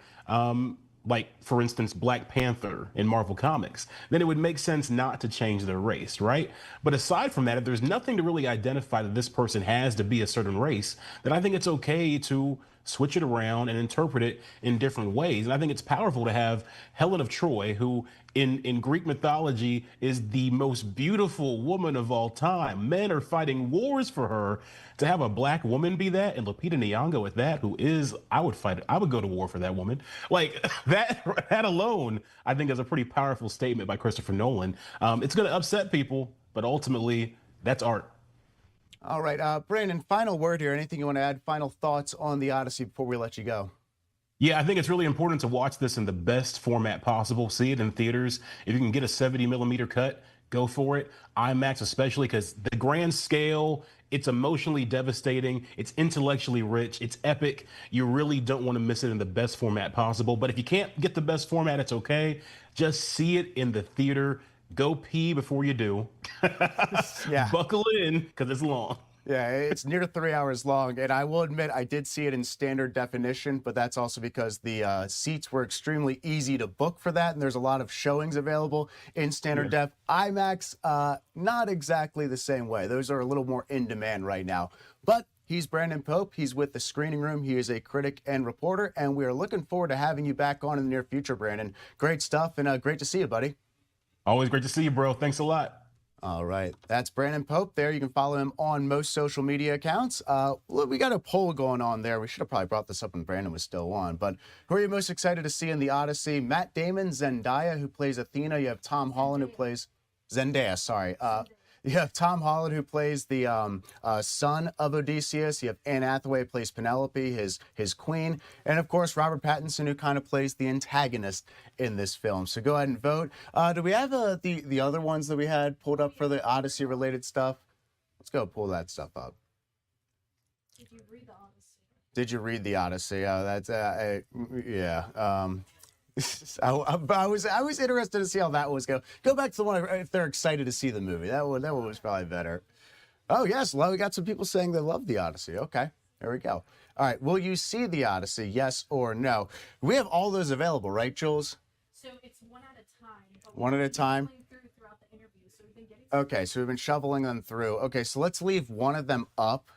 like, for instance, Black Panther in Marvel Comics, then it would make sense not to change their race, right? But aside from that, if there's nothing to really identify that this person has to be a certain race, then I think it's okay to switch it around and interpret it in different ways. And I think it's powerful to have Helen of Troy, who in Greek mythology is the most beautiful woman of all time. Men are fighting wars for her. To have a Black woman be that, and Lupita Nyong'o at that, who is, I would go to war for that woman. Like, that alone, I think, is a pretty powerful statement by Christopher Nolan. It's going to upset people, but ultimately, that's art. All right, Brandon, final word here. Anything you want to add? Final thoughts on The Odyssey before we let you go? Yeah, I think it's really important to watch this in the best format possible. See it in theaters. If you can get a 70mm cut, go for it. IMAX especially, because the grand scale, it's emotionally devastating, it's intellectually rich, it's epic. You really don't want to miss it in the best format possible. But if you can't get the best format, it's okay. Just see it in the theater. Go pee before you do. Yeah. Buckle in, because it's long. Yeah, it's near 3 hours long, and I will admit I did see it in standard definition, but that's also because the seats were extremely easy to book for that, and there's a lot of showings available in standard def. IMAX, not exactly the same way. Those are a little more in demand right now. But he's Brandon Pope. He's with The Screening Room. He is a critic and reporter, and we are looking forward to having you back on in the near future, Brandon. Great stuff, and great to see you, buddy. Always great to see you, bro. Thanks a lot. All right. That's Brandon Pope there. You can follow him on most social media accounts. Look, we got a poll going on there. We should have probably brought this up when Brandon was still on. But who are you most excited to see in The Odyssey? Matt Damon, Zendaya, who plays Athena. You have Tom Holland, who plays Zendaya, sorry. You have Tom Holland, who plays the son of Odysseus. You have Anne Hathaway, who plays Penelope, his queen. And, of course, Robert Pattinson, who kind of plays the antagonist in this film. So go ahead and vote. Do we have the other ones that we had pulled up for the Odyssey-related stuff? Let's go pull that stuff up. Did you read the Odyssey? Did you read the Odyssey? That's, yeah. I was interested to see how that was go. Go back to the one if they're excited to see the movie. That one was probably better. Oh yes, well, we got some people saying they love the Odyssey. Okay, there we go. All right, will you see the Odyssey? Yes or no? We have all those available, right, Jules? So it's one at a time. One at a time. Throughout the interview, so we've been getting. Okay, so we've been shoveling them through. Okay, so let's leave one of them up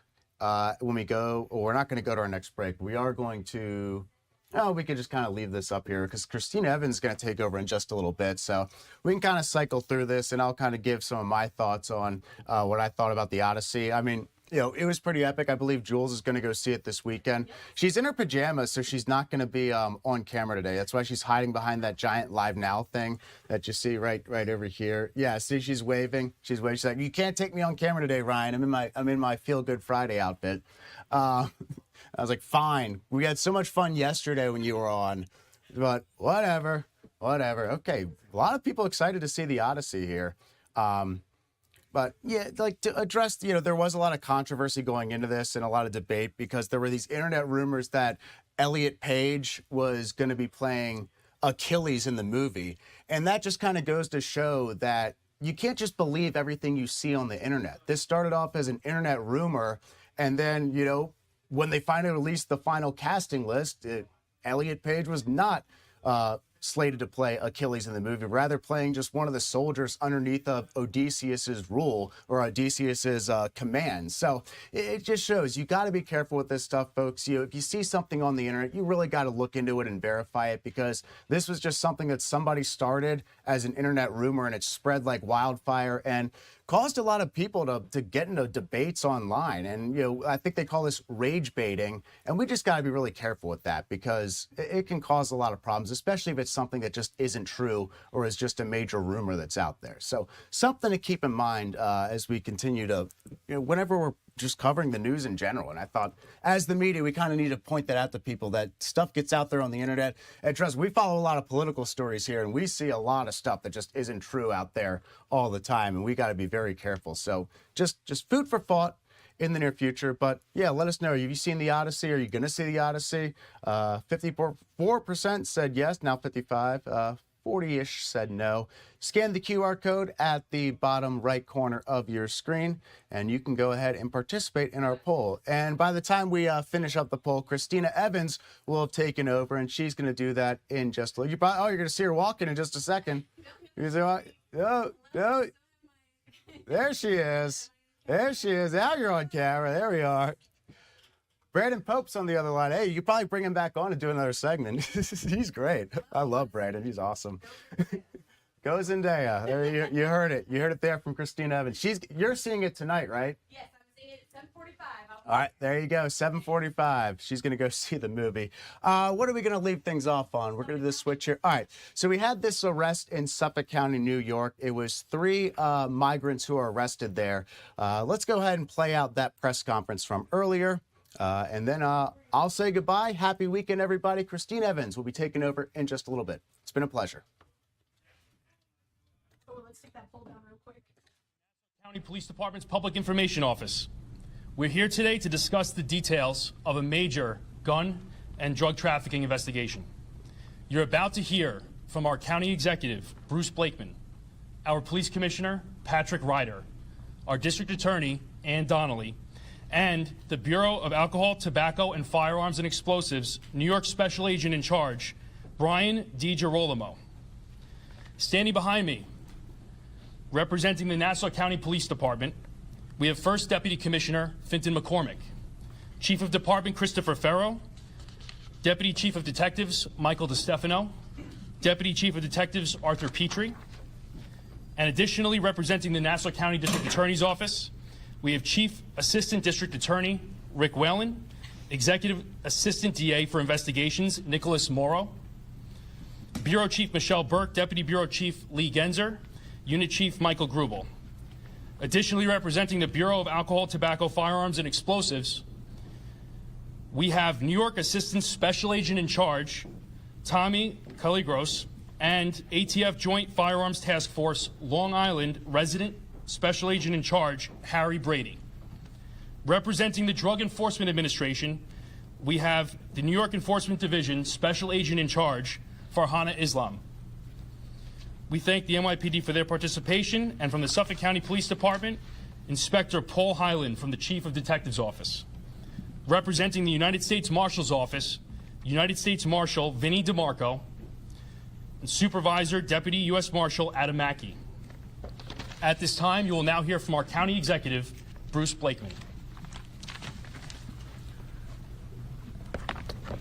when we go. Well, we're not going to go to our next break. We are going to. Oh, we could just kind of leave this up here because Christina Evans is going to take over in just a little bit. So we can kind of cycle through this and I'll kind of give some of my thoughts on what I thought about the Odyssey. I mean, it was pretty epic. I believe Jules is going to go see it this weekend. She's in her pajamas, so she's not going to be on camera today. That's why she's hiding behind that giant LiveNOW thing that you see right over here. Yeah, see, she's waving. She's waving. She's like, "You can't take me on camera today, Ryan. I'm in my Feel Good Friday outfit." I was like, "Fine." We had so much fun yesterday when you were on, but whatever. Okay, a lot of people excited to see the Odyssey here. But yeah, like to address, there was a lot of controversy going into this and a lot of debate because there were these internet rumors that Elliot Page was going to be playing Achilles in the movie. And that just kind of goes to show that you can't just believe everything you see on the internet. This started off as an internet rumor. And then, when they finally released the final casting list, Elliot Page was not slated to play Achilles in the movie, rather playing just one of the soldiers underneath of Odysseus's rule or Odysseus's command. So it just shows you got to be careful with this stuff, folks. If you see something on the internet, you really got to look into it and verify it, because this was just something that somebody started as an internet rumor and it spread like wildfire and caused a lot of people to get into debates online. And, I think they call this rage baiting. And we just got to be really careful with that, because it can cause a lot of problems, especially if it's something that just isn't true or is just a major rumor that's out there. So something to keep in mind as we continue to, whenever we're just covering the news in general. And I thought, as the media, we kind of need to point that out to people, that stuff gets out there on the internet. And trust me, we follow a lot of political stories here, and we see a lot of stuff that just isn't true out there all the time. And we got to be very careful. So just food for thought in the near future. But yeah, let us know. Have you seen the Odyssey? Are you going to see the Odyssey? 54% said yes, now 55%. 40-ish said no. Scan the QR code at the bottom right corner of your screen, and you can go ahead and participate in our poll. And by the time we finish up the poll, Christina Evans will have taken over, and she's going to do that in just a little. You're going to see her walking in just a second. No. There she is. There she is. Now you're on camera. There we are. Brandon Pope's on the other line. Hey, you could probably bring him back on and do another segment. He's great. I love Brandon. He's awesome. Go Zendaya. There you heard it. You heard it there from Christina Evans. You're seeing it tonight, right? Yes, I'm seeing it at 7:45. All right, there you go. 7:45. She's going to go see the movie. What are we going to leave things off on? We're going to do the switch here. All right. So we had this arrest in Suffolk County, New York. It was 3 migrants who were arrested there. Let's go ahead and play out that press conference from earlier. And then I'll say goodbye. Happy weekend, everybody. Christine Evans will be taking over in just a little bit. It's been a pleasure. Oh, let's take that poll down real quick. County Police Department's Public Information Office. We're here today to discuss the details of a major gun and drug trafficking investigation. You're about to hear from our county executive, Bruce Blakeman, our police commissioner, Patrick Ryder, our district attorney, Ann Donnelly, and the Bureau of Alcohol, Tobacco, and Firearms and Explosives, New York Special Agent in Charge, Brian DiGirolamo. Standing behind me, representing the Nassau County Police Department, we have First Deputy Commissioner Fintan McCormick, Chief of Department Christopher Ferro, Deputy Chief of Detectives Michael DeStefano, Deputy Chief of Detectives Arthur Petrie, and additionally representing the Nassau County District Attorney's Office, we have Chief Assistant District Attorney Rick Whalen, Executive Assistant DA for Investigations Nicholas Morrow, Bureau Chief Michelle Burke, Deputy Bureau Chief Lee Genzer, Unit Chief Michael Grubel. Additionally representing the Bureau of Alcohol, Tobacco, Firearms, and Explosives, we have New York Assistant Special Agent in Charge Tommy Caligros and ATF Joint Firearms Task Force Long Island Resident Special Agent in Charge, Harry Brady. Representing the Drug Enforcement Administration, we have the New York Enforcement Division Special Agent in Charge, Farhana Islam. We thank the NYPD for their participation, and from the Suffolk County Police Department, Inspector Paul Hyland from the Chief of Detectives Office. Representing the United States Marshal's Office, United States Marshal Vinnie DeMarco, and Supervisor Deputy U.S. Marshal Adam Mackey. At this time, you will now hear from our County Executive, Bruce Blakeman.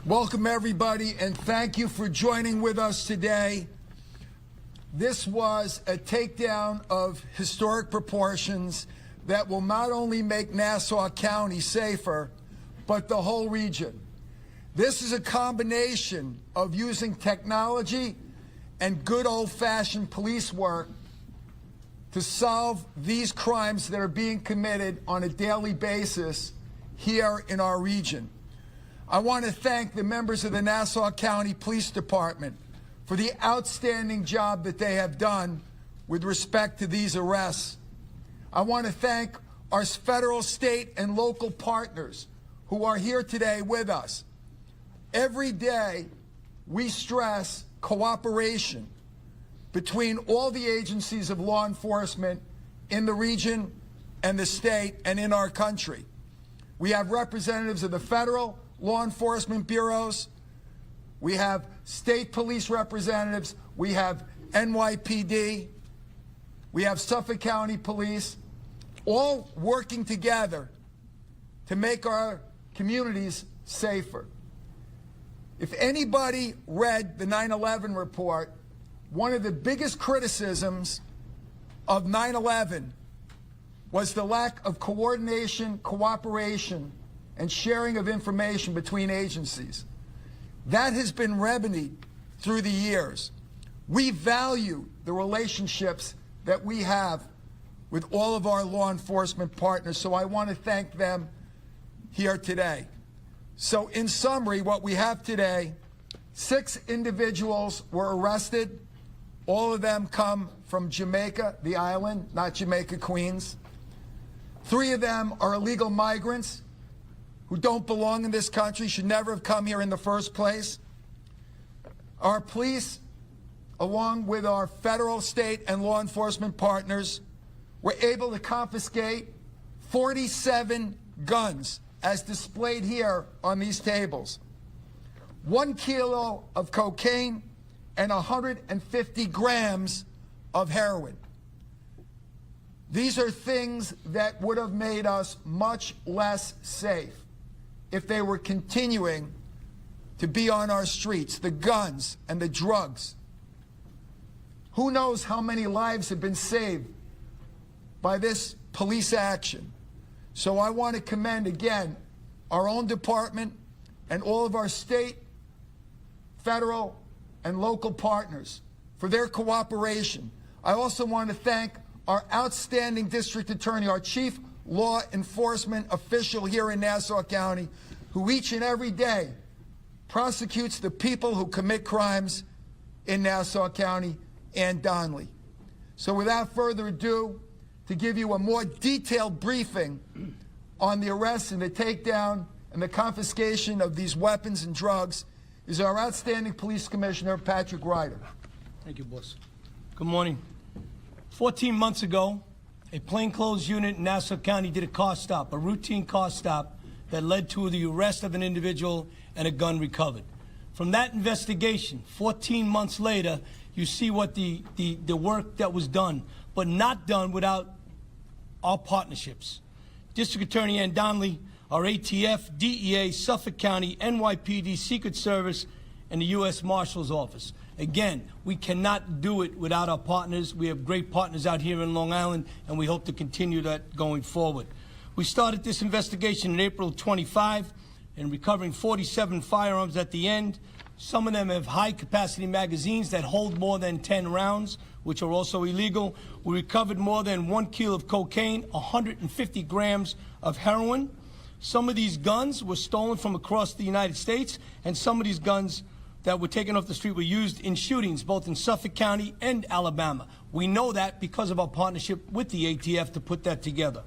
Welcome, everybody, and thank you for joining with us today. This was a takedown of historic proportions that will not only make Nassau County safer, but the whole region. This is a combination of using technology and good old-fashioned police work to solve these crimes that are being committed on a daily basis here in our region. I want to thank the members of the Nassau County Police Department for the outstanding job that they have done with respect to these arrests. I want to thank our federal, state, and local partners who are here today with us. Every day, we stress cooperation between all the agencies of law enforcement in the region and the state and in our country. We have representatives of the federal law enforcement bureaus. We have state police representatives. We have NYPD. We have Suffolk County Police, all working together to make our communities safer. If anybody read the 9/11 report, one of the biggest criticisms of 9/11 was the lack of coordination, cooperation, and sharing of information between agencies. That has been remedied through the years. We value the relationships that we have with all of our law enforcement partners, so I want to thank them here today. So in summary, what we have today, 6 individuals were arrested. All of them come from Jamaica, the island, not Jamaica, Queens. 3 of them are illegal migrants who don't belong in this country, should never have come here in the first place. Our police, along with our federal, state, and law enforcement partners, were able to confiscate 47 guns, as displayed here on these tables, 1 kilo of cocaine, and 150 grams of heroin. These are things that would have made us much less safe if they were continuing to be on our streets, the guns and the drugs. Who knows how many lives have been saved by this police action. So I want to commend again our own department and all of our state, federal, and local partners for their cooperation. I also want to thank our outstanding district attorney, our chief law enforcement official here in Nassau County, who each and every day prosecutes the people who commit crimes in Nassau County and Donley. So without further ado, to give you a more detailed briefing on the arrests and the takedown and the confiscation of these weapons and drugs is our outstanding police commissioner, Patrick Ryder. Thank you, boss. Good morning. 14 months ago, a plainclothes unit in Nassau County did a car stop, a routine car stop that led to the arrest of an individual and a gun recovered. From that investigation, 14 months later, you see what the work that was done, but not done without our partnerships. District Attorney Ann Donnelly, our ATF, DEA, Suffolk County, NYPD, Secret Service, and the U.S. Marshal's Office. Again, we cannot do it without our partners. We have great partners out here in Long Island, and we hope to continue that going forward. We started this investigation in April 25 and recovering 47 firearms at the end. Some of them have high-capacity magazines that hold more than 10 rounds, which are also illegal. We recovered more than 1 kilo of cocaine, 150 grams of heroin. Some of these guns were stolen from across the United States, and some of these guns that were taken off the street were used in shootings, both in Suffolk County and Alabama. We know that because of our partnership with the ATF to put that together.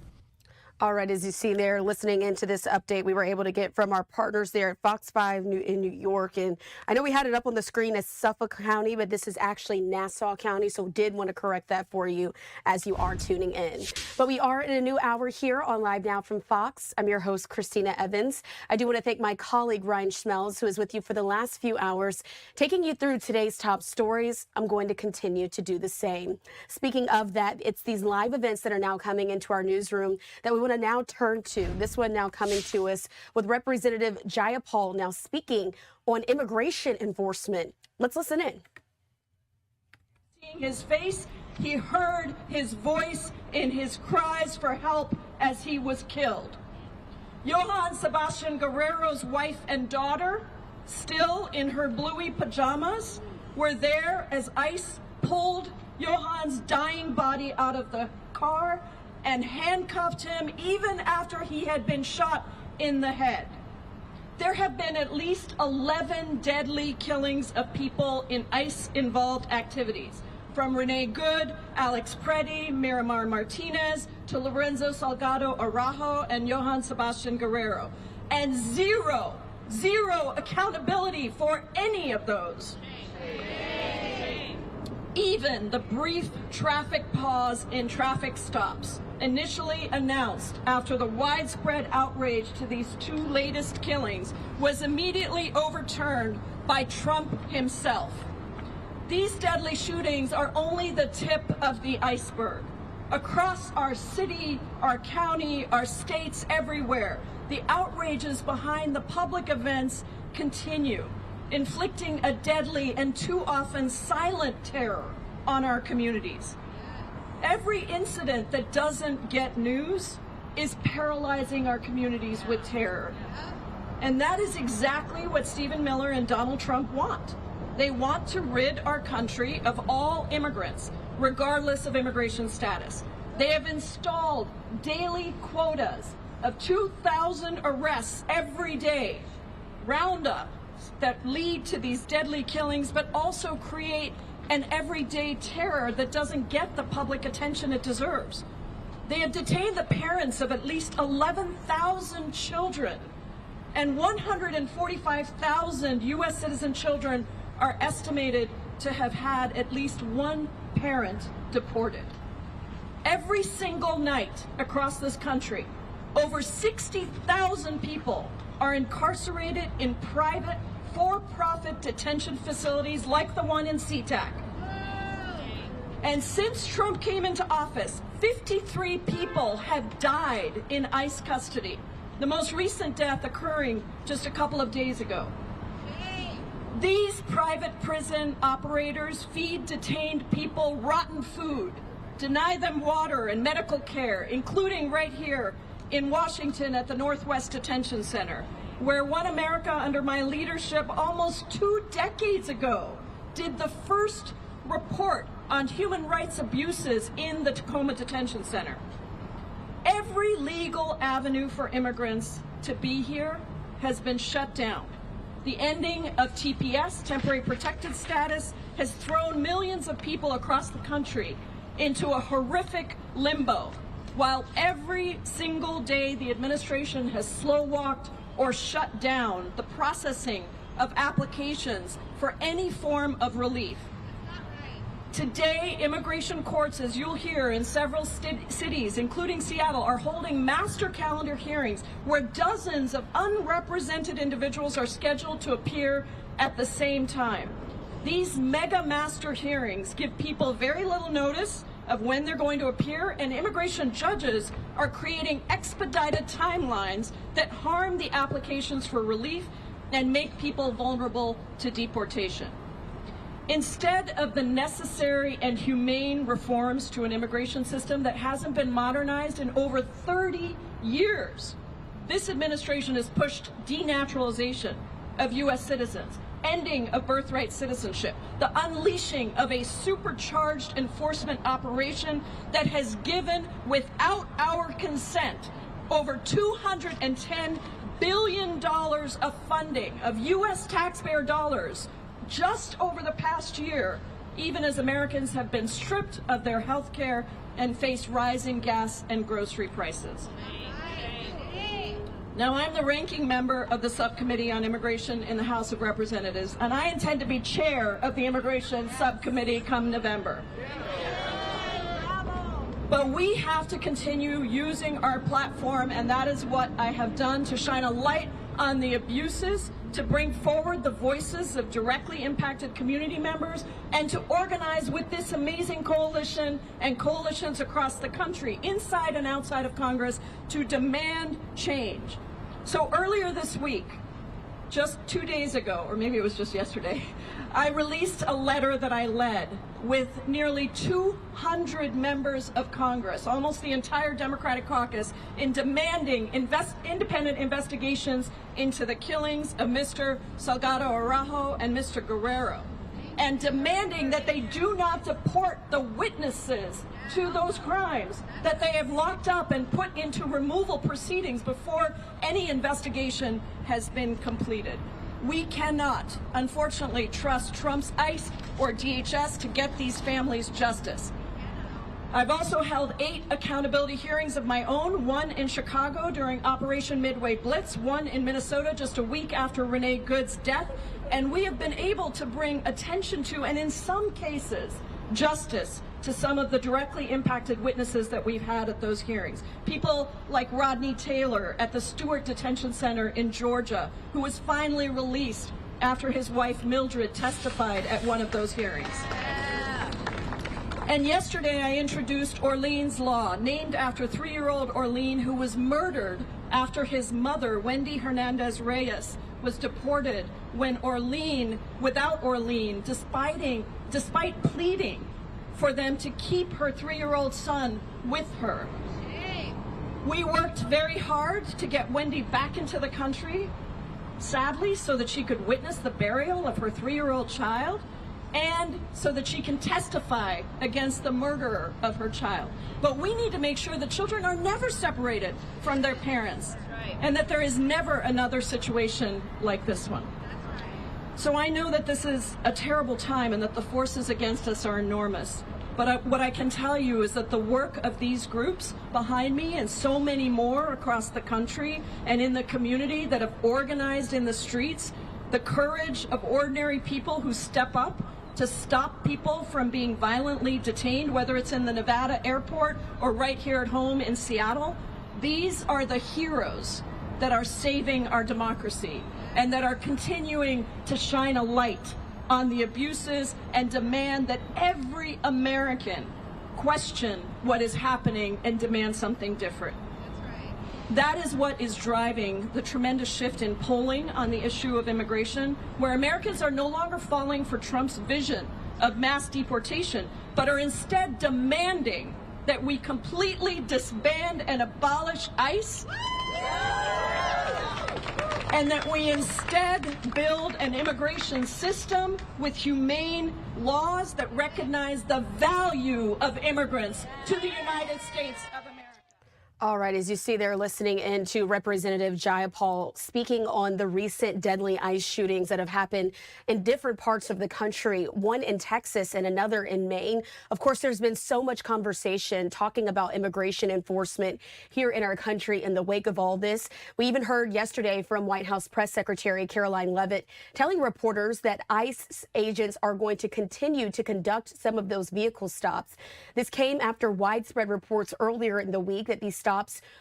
All right, as you see there, listening into this update, we were able to get from our partners there at Fox 5 in New York. And I know we had it up on the screen as Suffolk County, but this is actually Nassau County. So did want to correct that for you as you are tuning in. But we are in a new hour here on Live Now from Fox. I'm your host, Christina Evans. I do want to thank my colleague, Ryan Schmelz, who is with you for the last few hours, taking you through today's top stories. I'm going to continue to do the same. Speaking of that, it's these live events that are now coming into our newsroom that we want to now turn to. This one now coming to us with Representative Jayapal now speaking on immigration enforcement. Let's listen in. Seeing his face he heard his voice in his cries for help as he was killed. Johann Sebastian Guerrero's wife and daughter, still in her bluey pajamas, were there as ICE pulled Johann's dying body out of the car and handcuffed him even after he had been shot in the head. There have been at least 11 deadly killings of people in ICE-involved activities, from Rene Good, Alex Preddy, Miramar Martinez, to Lorenzo Salgado Araujo and Johann Sebastian Guerrero, and zero accountability for any of those. Even the brief traffic pause in traffic stops, initially announced after the widespread outrage to these two latest killings, was immediately overturned by Trump himself. These deadly shootings are only the tip of the iceberg. Across our city, our county, our states, everywhere, the outrages behind the public events continue, inflicting a deadly and too often silent terror on our communities. Every incident that doesn't get news is paralyzing our communities with terror. And that is exactly what Stephen Miller and Donald Trump want. They want to rid our country of all immigrants, regardless of immigration status. They have installed daily quotas of 2,000 arrests every day, roundups that lead to these deadly killings, but also create an everyday terror that doesn't get the public attention it deserves. They have detained the parents of at least 11,000 children, and 145,000 U.S. citizen children are estimated to have had at least one parent deported. Every single night across this country, over 60,000 people are incarcerated in private, for-profit detention facilities like the one in SeaTac. And since Trump came into office, 53 people have died in ICE custody, the most recent death occurring just a couple of days ago. These private prison operators feed detained people rotten food, deny them water and medical care, including right here in Washington at the Northwest Detention Center, where One America under my leadership almost 2 decades ago did the first report on human rights abuses in the Tacoma Detention Center. Every legal avenue for immigrants to be here has been shut down. The ending of TPS, temporary protected status, has thrown millions of people across the country into a horrific limbo, while every single day the administration has slow-walked or shut down the processing of applications for any form of relief. Today, immigration courts, as you'll hear in several cities, including Seattle, are holding master calendar hearings where dozens of unrepresented individuals are scheduled to appear at the same time. These mega master hearings give people very little notice of when they're going to appear, and immigration judges are creating expedited timelines that harm the applications for relief and make people vulnerable to deportation. Instead of the necessary and humane reforms to an immigration system that hasn't been modernized in over 30 years, this administration has pushed denaturalization of U.S. citizens, ending of birthright citizenship, the unleashing of a supercharged enforcement operation that has given, without our consent, over $210 billion of funding of U.S. taxpayer dollars just over the past year, even as Americans have been stripped of their health care and face rising gas and grocery prices. Now, I'm the ranking member of the Subcommittee on Immigration in the House of Representatives, and I intend to be chair of the Immigration Subcommittee come November. But we have to continue using our platform, and that is what I have done, to shine a light on the abuses, to bring forward the voices of directly impacted community members, and to organize with this amazing coalition and coalitions across the country, inside and outside of Congress, to demand change. So earlier this week, just 2 days ago, or maybe it was just yesterday, I released a letter that I led with nearly 200 members of Congress, almost the entire Democratic caucus, in demanding independent investigations into the killings of Mr. Salgado Araujo and Mr. Guerrero, and demanding that they do not deport the witnesses to those crimes, that they have locked up and put into removal proceedings before any investigation has been completed. We cannot, unfortunately, trust Trump's ICE or DHS to get these families justice. I've also held 8 accountability hearings of my own, 1 in Chicago during Operation Midway Blitz, 1 in Minnesota just a week after Renee Good's death, and we have been able to bring attention to, and in some cases, justice to some of the directly impacted witnesses that we've had at those hearings. People like Rodney Taylor at the Stewart Detention Center in Georgia, who was finally released after his wife Mildred testified at one of those hearings. And yesterday I introduced Orlean's Law, named after 3-year-old Orlean, who was murdered after his mother, Wendy Hernandez Reyes, was deported when without Orlean, despite pleading for them to keep her 3-year-old son with her. We worked very hard to get Wendy back into the country, sadly, so that she could witness the burial of her 3-year-old child, and so that she can testify against the murderer of her child. But we need to make sure that children are never separated from their parents, and that there is never another situation like this one. So I know that this is a terrible time and that the forces against us are enormous. But what I can tell you is that the work of these groups behind me and so many more across the country and in the community that have organized in the streets, the courage of ordinary people who step up to stop people from being violently detained, whether it's in the Nevada airport or right here at home in Seattle, these are the heroes that are saving our democracy and that are continuing to shine a light on the abuses and demand that every American question what is happening and demand something different. That is what is driving the tremendous shift in polling on the issue of immigration, where Americans are no longer falling for Trump's vision of mass deportation, but are instead demanding that we completely disband and abolish ICE, and that we instead build an immigration system with humane laws that recognize the value of immigrants to the United States of America. All right, as you see there, listening in to Representative Jayapal speaking on the recent deadly ICE shootings that have happened in different parts of the country, one in Texas and another in Maine. Of course, there's been so much conversation talking about immigration enforcement here in our country in the wake of all this. We even heard yesterday from White House Press Secretary Caroline Leavitt telling reporters that ICE agents are going to continue to conduct some of those vehicle stops. This came after widespread reports earlier in the week that these stops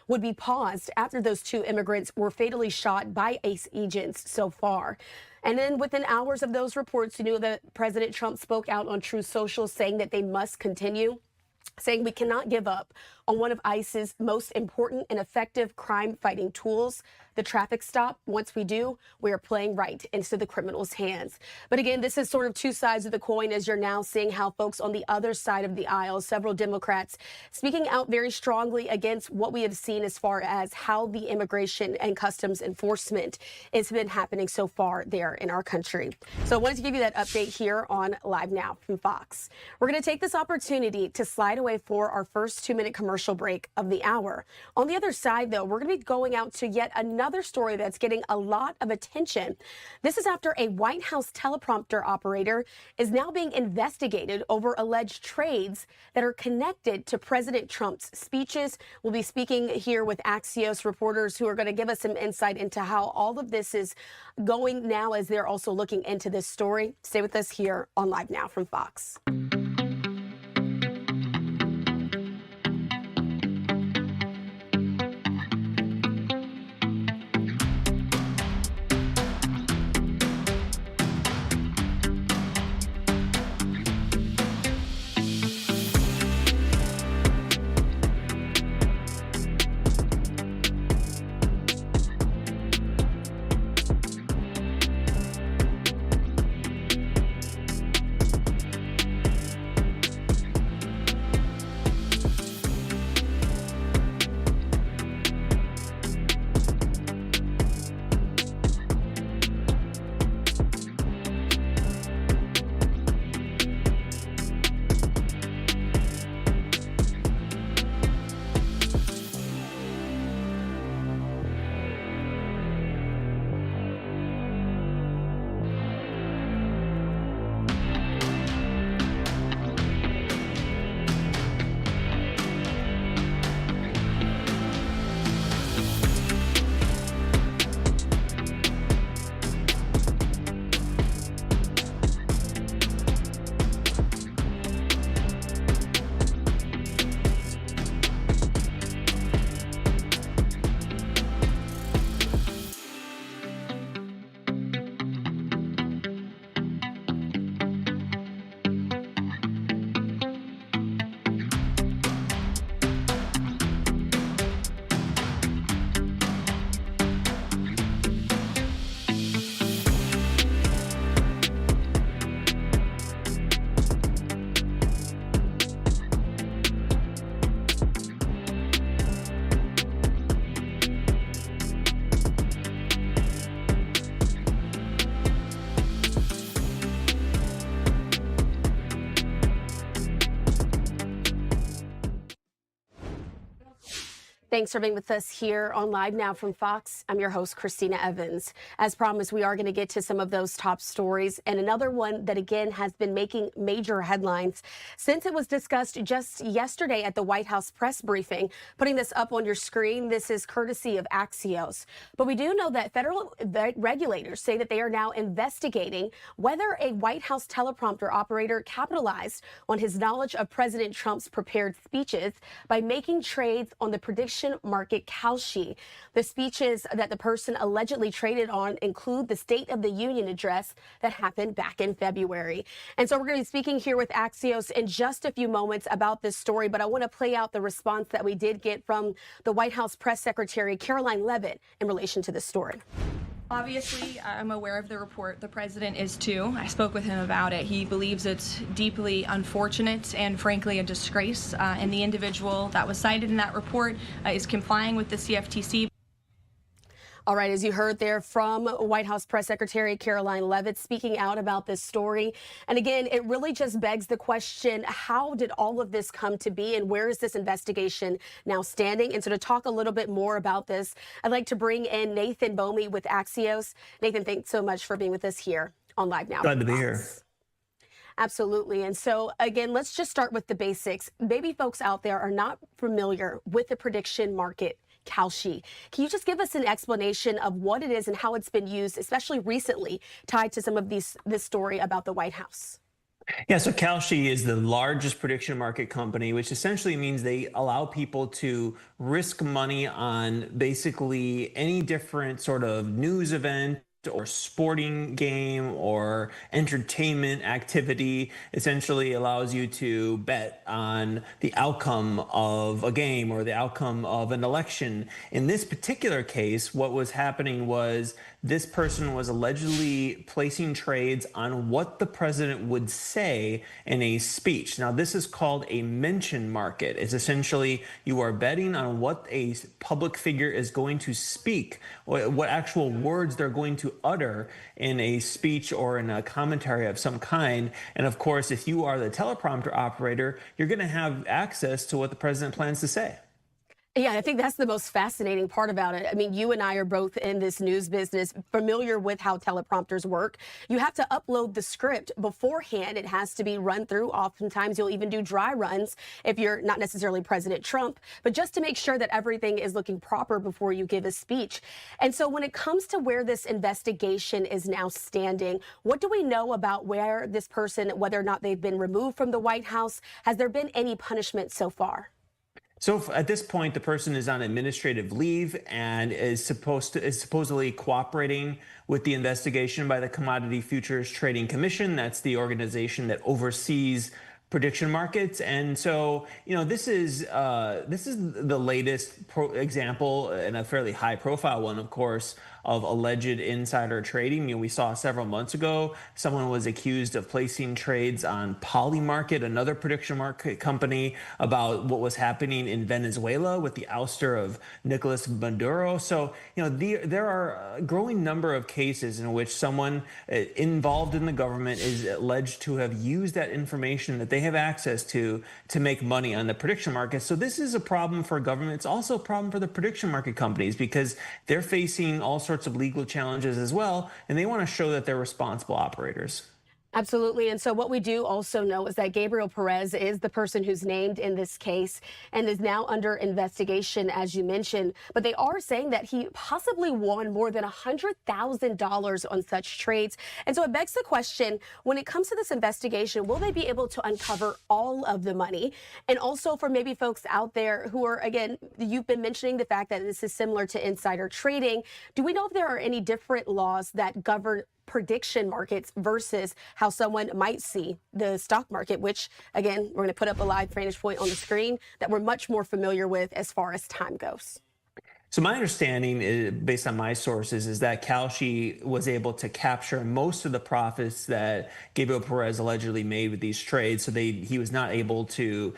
would be paused after those 2 immigrants were fatally shot by ICE agents so far. And then within hours of those reports, you know that President Trump spoke out on Truth Social saying that they must continue, saying we cannot give up on one of ICE's most important and effective crime-fighting tools, the traffic stop. Once we do, we are playing right into the criminals' hands. But again, this is sort of 2 sides of the coin, as you're now seeing how folks on the other side of the aisle, several Democrats, speaking out very strongly against what we have seen as far as how the immigration and customs enforcement has been happening so far there in our country. So I wanted to give you that update here on Live Now from Fox. We're going to take this opportunity to slide away for our first 2-minute commercial break of the hour. On the other side, though, we're going to be going out to yet another story that's getting a lot of attention. This is after a White House teleprompter operator is now being investigated over alleged trades that are connected to President Trump's speeches. We'll be speaking here with Axios reporters who are going to give us some insight into how all of this is going now as they're also looking into this story. Stay with us here on Live Now from Fox. Thanks for being with us here on Live Now from Fox. I'm your host, Christina Evans. As promised, we are going to get to some of those top stories, and another one that, again, has been making major headlines since it was discussed just yesterday at the White House press briefing. Putting this up on your screen, this is courtesy of Axios. But we do know that federal regulators say that they are now investigating whether a White House teleprompter operator capitalized on his knowledge of President Trump's prepared speeches by making trades on the prediction market Kalshi. The speeches that the person allegedly traded on include the State of the Union address that happened back in February. And so we're going to be speaking here with Axios in just a few moments about this story, but I want to play out the response that we did get from the White House press secretary, Caroline Leavitt, in relation to this story. Obviously, I'm aware of the report. The president is too. I spoke with him about it. He believes it's deeply unfortunate and, frankly, a disgrace. And the individual that was cited in that report is complying with the CFTC. All right, as you heard there from White House Press Secretary Caroline Leavitt speaking out about this story. And again, it really just begs the question, how did all of this come to be and where is this investigation now standing? And so to talk a little bit more about this, I'd like to bring in Nathan Bomey with Axios. Nathan, thanks so much for being with us here on Live Now. Glad to be here. Absolutely. And so, again, let's just start with the basics. Maybe folks out there are not familiar with the prediction market Kalshi. Can you just give us an explanation of what it is and how it's been used, especially recently, tied to some of this story about the White House? Yeah, so Kalshi is the largest prediction market company, which essentially means they allow people to risk money on basically any different sort of news event or sporting game or entertainment activity. Essentially allows you to bet on the outcome of a game or the outcome of an election. In this particular case, what was happening was this person was allegedly placing trades on what the president would say in a speech. Now, this is called a mention market. It's essentially you are betting on what a public figure is going to speak, what actual words they're going to utter in a speech or in a commentary of some kind. And of course, if you are the teleprompter operator, you're going to have access to what the president plans to say. Yeah, I think that's the most fascinating part about it. I mean, you and I are both in this news business, familiar with how teleprompters work. You have to upload the script beforehand. It has to be run through. Oftentimes, you'll even do dry runs if you're not necessarily President Trump, but just to make sure that everything is looking proper before you give a speech. And so when it comes to where this investigation is now standing, what do we know about where this person, whether or not they've been removed from the White House? Has there been any punishment so far? So at this point, the person is on administrative leave and is supposedly cooperating with the investigation by the Commodity Futures Trading Commission. That's the organization that oversees prediction markets. And so, you know, this is the latest example, and a fairly high profile one, of course, of alleged insider trading. You know, we saw several months ago, someone was accused of placing trades on Polymarket, another prediction market company, about what was happening in Venezuela with the ouster of Nicolas Maduro. So, you know, there are a growing number of cases in which someone involved in the government is alleged to have used that information that they have access to make money on the prediction market. So this is a problem for government. It's also a problem for the prediction market companies because they're facing all sorts of legal challenges as well, and they want to show that they're responsible operators. Absolutely. And so what we do also know is that Gabriel Perez is the person who's named in this case and is now under investigation, as you mentioned. But they are saying that he possibly won more than $100,000 on such trades. And so it begs the question, when it comes to this investigation, will they be able to uncover all of the money? And also for maybe folks out there who are, again, you've been mentioning the fact that this is similar to insider trading. Do we know if there are any different laws that govern prediction markets versus how someone might see the stock market, which, again, we're going to put up a live vantage point on the screen that we're much more familiar with as far as time goes? So my understanding, based on my sources, is that Kalshi was able to capture most of the profits that Gabriel Perez allegedly made with these trades. So he was not able to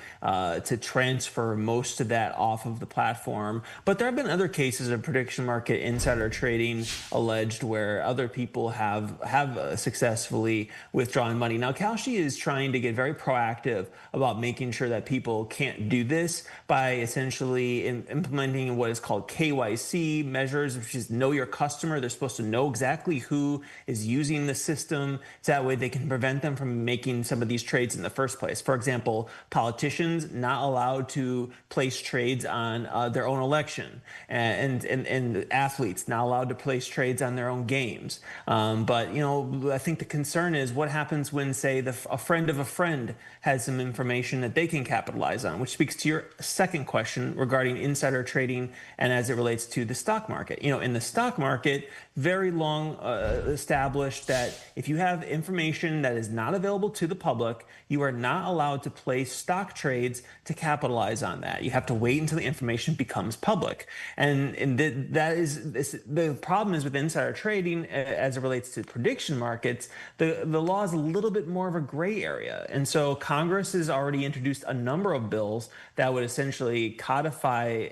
transfer most of that off of the platform. But there have been other cases of prediction market insider trading alleged where other people have successfully withdrawn money. Now, Kalshi is trying to get very proactive about making sure that people can't do this by essentially implementing what is called KYC measures, which is know your customer. They're supposed to know exactly who is using the system, so that way they can prevent them from making some of these trades in the first place. For example, politicians not allowed to place trades on their own election, and athletes not allowed to place trades on their own games. But I think the concern is what happens when, say, a friend of a friend has some information that they can capitalize on, which speaks to your second question regarding insider trading and as it relates to the stock market. In the stock market, very long established that if you have information that is not available to the public, you are not allowed to place stock trades to capitalize on that. You have to wait until the information becomes public. And the problem is with insider trading as it relates to prediction markets, the law is a little bit more of a gray area. And so Congress has already introduced a number of bills that would essentially codify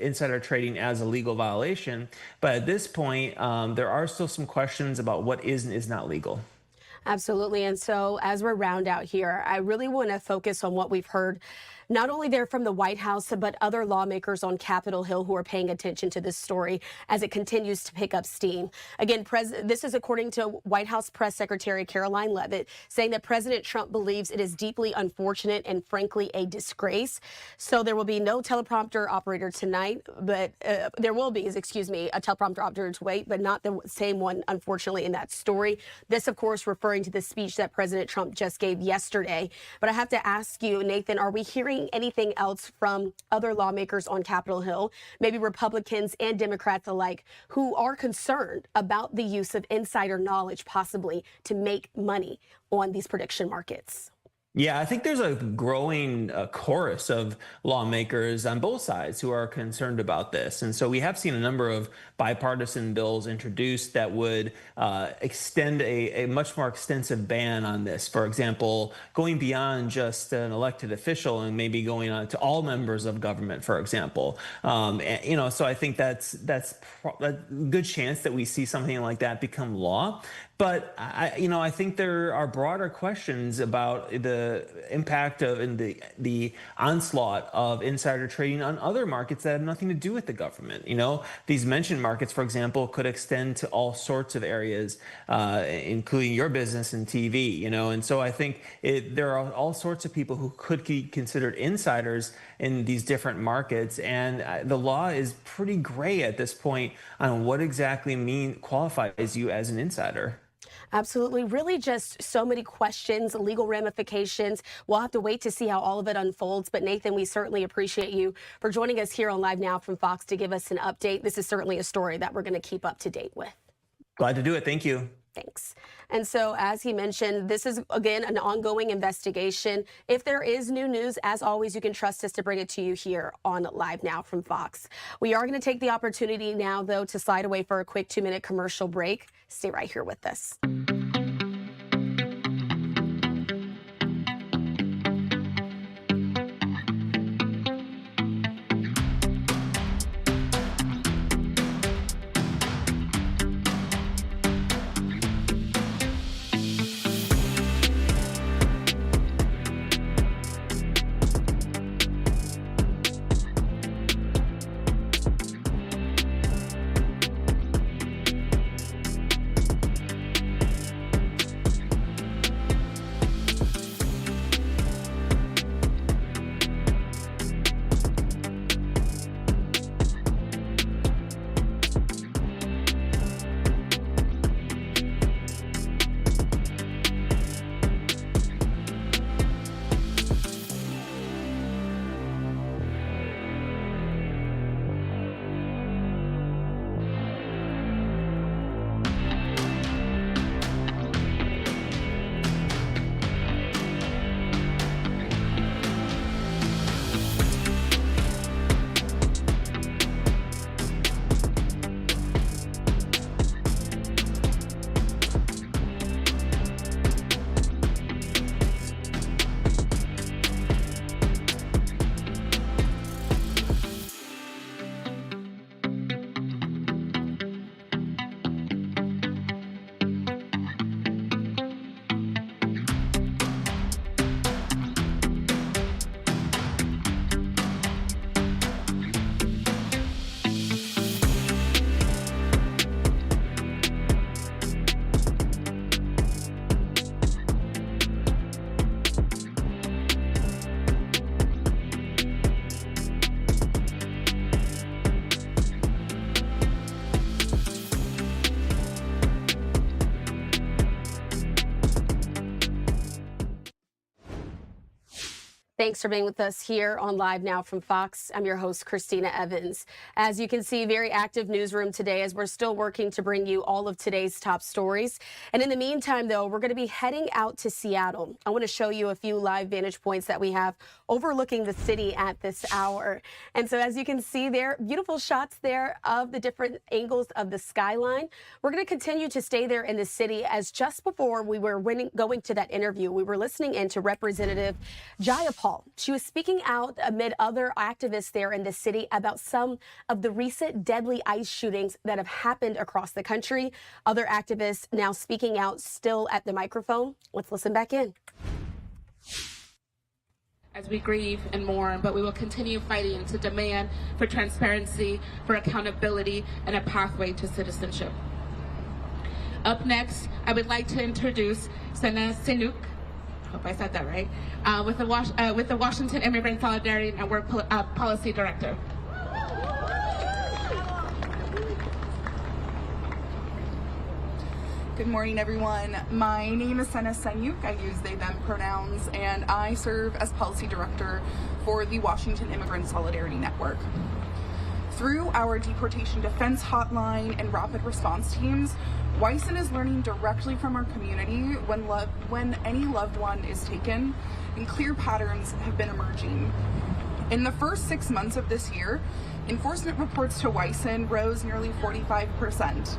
insider trading as a legal violation. But at this point, there are still some questions about what is and is not legal. Absolutely. And so as we're round out here, I really want to focus on what we've heard, not only there from the White House, but other lawmakers on Capitol Hill who are paying attention to this story as it continues to pick up steam. Again, this is according to White House Press Secretary Caroline Leavitt, saying that President Trump believes it is deeply unfortunate and frankly a disgrace. So there will be no teleprompter operator tonight, but there will be, a teleprompter operator to wait, but not the same one, unfortunately, in that story. This, of course, referring to the speech that President Trump just gave yesterday. But I have to ask you, Nathan, are we hearing anything else from other lawmakers on Capitol Hill, maybe Republicans and Democrats alike, who are concerned about the use of insider knowledge possibly to make money on these prediction markets? Yeah, I think there's a growing chorus of lawmakers on both sides who are concerned about this. And so we have seen a number of bipartisan bills introduced that would extend a much more extensive ban on this. For example, going beyond just an elected official and maybe going on to all members of government, for example. So I think that's a good chance that we see something like that become law. But I think there are broader questions about the impact of and the onslaught of insider trading on other markets that have nothing to do with the government. These mentioned markets, for example, could extend to all sorts of areas, including your business and TV. And so I think there are all sorts of people who could be considered insiders in these different markets, and the law is pretty gray at this point on what exactly qualifies you as an insider. Absolutely. Really just so many questions, legal ramifications. We'll have to wait to see how all of it unfolds. But Nathan, we certainly appreciate you for joining us here on Live Now from Fox to give us an update. This is certainly a story that we're going to keep up to date with. Glad to do it. Thank you. Thanks. And so, as he mentioned, this is, again, an ongoing investigation. If there is new news, as always, you can trust us to bring it to you here on Live Now from Fox. We are going to take the opportunity now, though, to slide away for a quick 2-minute commercial break. Stay right here with us. Thanks for being with us here on Live Now from Fox. I'm your host, Christina Evans. As you can see, very active newsroom today as we're still working to bring you all of today's top stories. And in the meantime, though, we're going to be heading out to Seattle. I want to show you a few live vantage points that we have overlooking the city at this hour. And so as you can see there, beautiful shots there of the different angles of the skyline. We're going to continue to stay there in the city, as just before we were going to that interview, we were listening in to Representative Jayapal. She was speaking out amid other activists there in the city about some of the recent deadly ICE shootings that have happened across the country. Other activists now speaking out still at the microphone. Let's listen back in. As we grieve and mourn, but we will continue fighting to demand for transparency, for accountability, and a pathway to citizenship. Up next, I would like to introduce Sana Sinuk, hope I said that right, with the Washington Immigrant Solidarity and Work Policy Director. Good morning, everyone. My name is Sana Sanyuk. I use they, them pronouns, and I serve as Policy Director for the Washington Immigrant Solidarity Network. Through our deportation defense hotline and rapid response teams, WISN is learning directly from our community when any loved one is taken, and clear patterns have been emerging. In the first 6 months of this year, enforcement reports to WISN rose nearly 45%.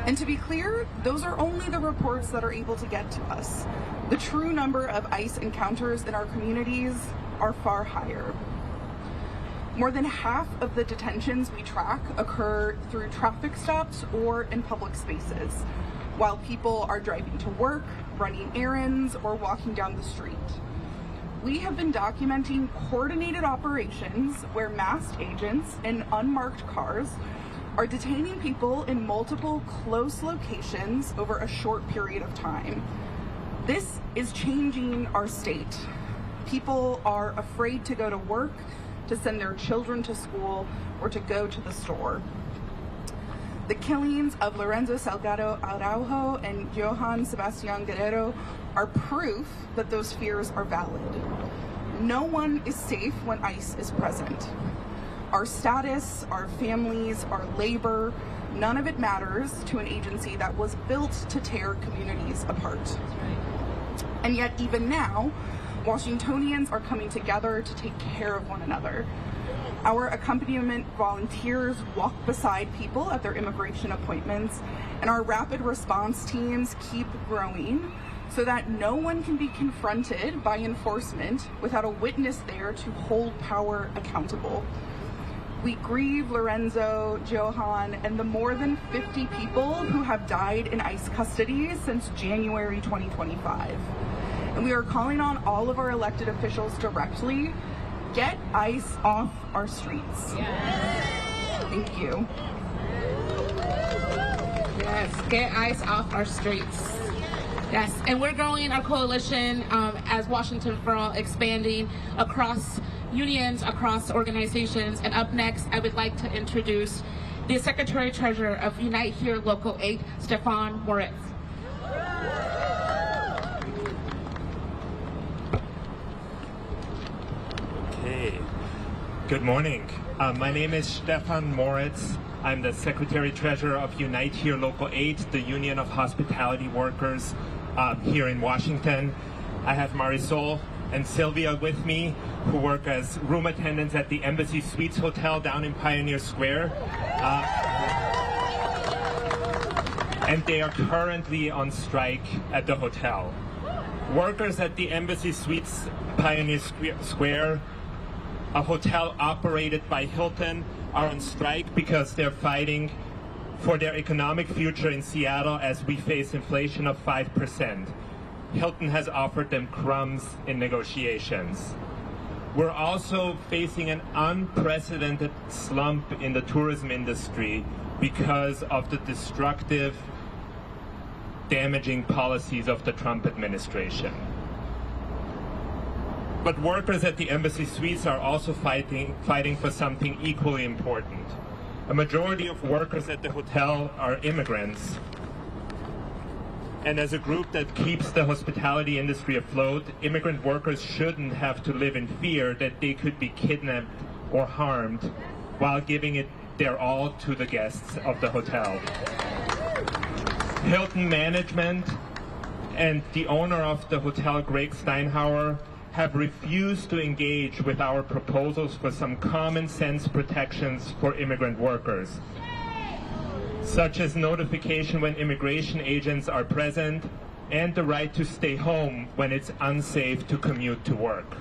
And to be clear, those are only the reports that are able to get to us. The true number of ICE encounters in our communities are far higher. More than half of the detentions we track occur through traffic stops or in public spaces, while people are driving to work, running errands, or walking down the street. We have been documenting coordinated operations where masked agents in unmarked cars are detaining people in multiple close locations over a short period of time. This is changing our state. People are afraid to go to work, to send their children to school, or to go to the store. The killings of Lorenzo Salgado Araujo and Johan Sebastian Guerrero are proof that those fears are valid. No one is safe when ICE is present. Our status, our families, our labor, none of it matters to an agency that was built to tear communities apart. And yet, even now, Washingtonians are coming together to take care of one another. Our accompaniment volunteers walk beside people at their immigration appointments, and our rapid response teams keep growing so that no one can be confronted by enforcement without a witness there to hold power accountable. We grieve Lorenzo, Johan, and the more than 50 people who have died in ICE custody since January 2025. And we are calling on all of our elected officials directly, get ICE off our streets. Yes. Thank you. Yes, get ICE off our streets. Yes, and we're growing our coalition as Washington for All, expanding across unions, across organizations. And up next, I would like to introduce the Secretary-Treasurer of Unite Here Local 8, Stefan Moritz. Okay, good morning. My name is Stefan Moritz. I'm the Secretary-Treasurer of Unite Here Local 8, the Union of Hospitality Workers here in Washington. I have Marisol and Sylvia with me, who work as room attendants at the Embassy Suites Hotel down in Pioneer Square. And they are currently on strike at the hotel. Workers at the Embassy Suites Pioneer Square, a hotel operated by Hilton, are on strike because they're fighting for their economic future in Seattle as we face inflation of 5%. Hilton has offered them crumbs in negotiations. We're also facing an unprecedented slump in the tourism industry because of the destructive, damaging policies of the Trump administration. But workers at the Embassy Suites are also fighting for something equally important. A majority of workers at the hotel are immigrants. And as a group that keeps the hospitality industry afloat, immigrant workers shouldn't have to live in fear that they could be kidnapped or harmed while giving it their all to the guests of the hotel. Hilton management and the owner of the hotel, Greg Steinhauer, have refused to engage with our proposals for some common sense protections for immigrant workers, such as notification when immigration agents are present and the right to stay home when it's unsafe to commute to work.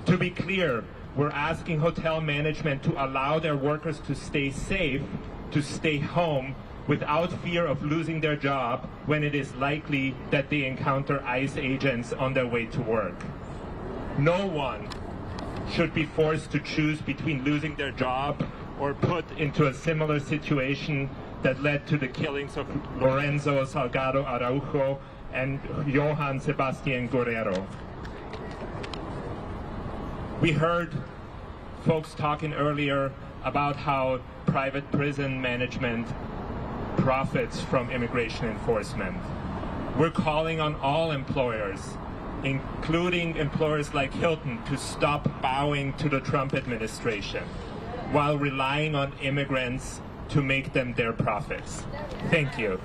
To be clear, we're asking hotel management to allow their workers to stay safe, to stay home without fear of losing their job when it is likely that they encounter ICE agents on their way to work. No one should be forced to choose between losing their job or put into a similar situation that led to the killings of Lorenzo Salgado Araujo and Johann Sebastian Guerrero. We heard folks talking earlier about how private prison management profits from immigration enforcement. We're calling on all employers, including employers like Hilton, to stop bowing to the Trump administration while relying on immigrants to make them their profits. Thank you.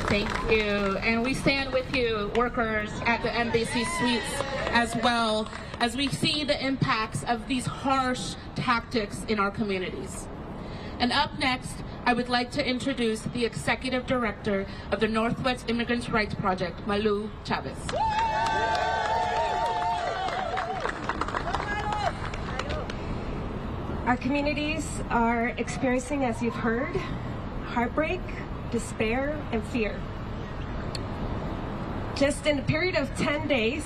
Thank you. And we stand with you, workers at the Embassy Suites, as well as we see the impacts of these harsh tactics in our communities. And up next, I would like to introduce the Executive Director of the Northwest Immigrants' Rights Project, Malu Chavez. Our communities are experiencing, as you've heard, heartbreak, despair, and fear. Just in a period of 10 days,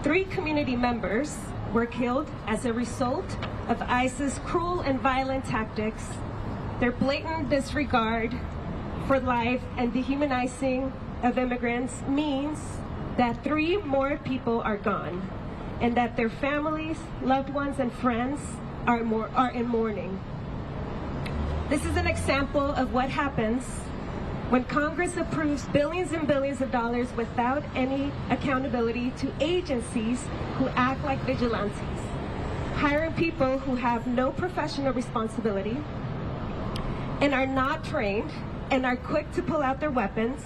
3 community members were killed as a result of ICE's cruel and violent tactics, their blatant disregard for life and dehumanizing of immigrants means that 3 more people are gone and that their families, loved ones, and friends are in mourning. This is an example of what happens when Congress approves billions and billions of dollars without any accountability to agencies who act like vigilantes, hiring people who have no professional responsibility and are not trained and are quick to pull out their weapons.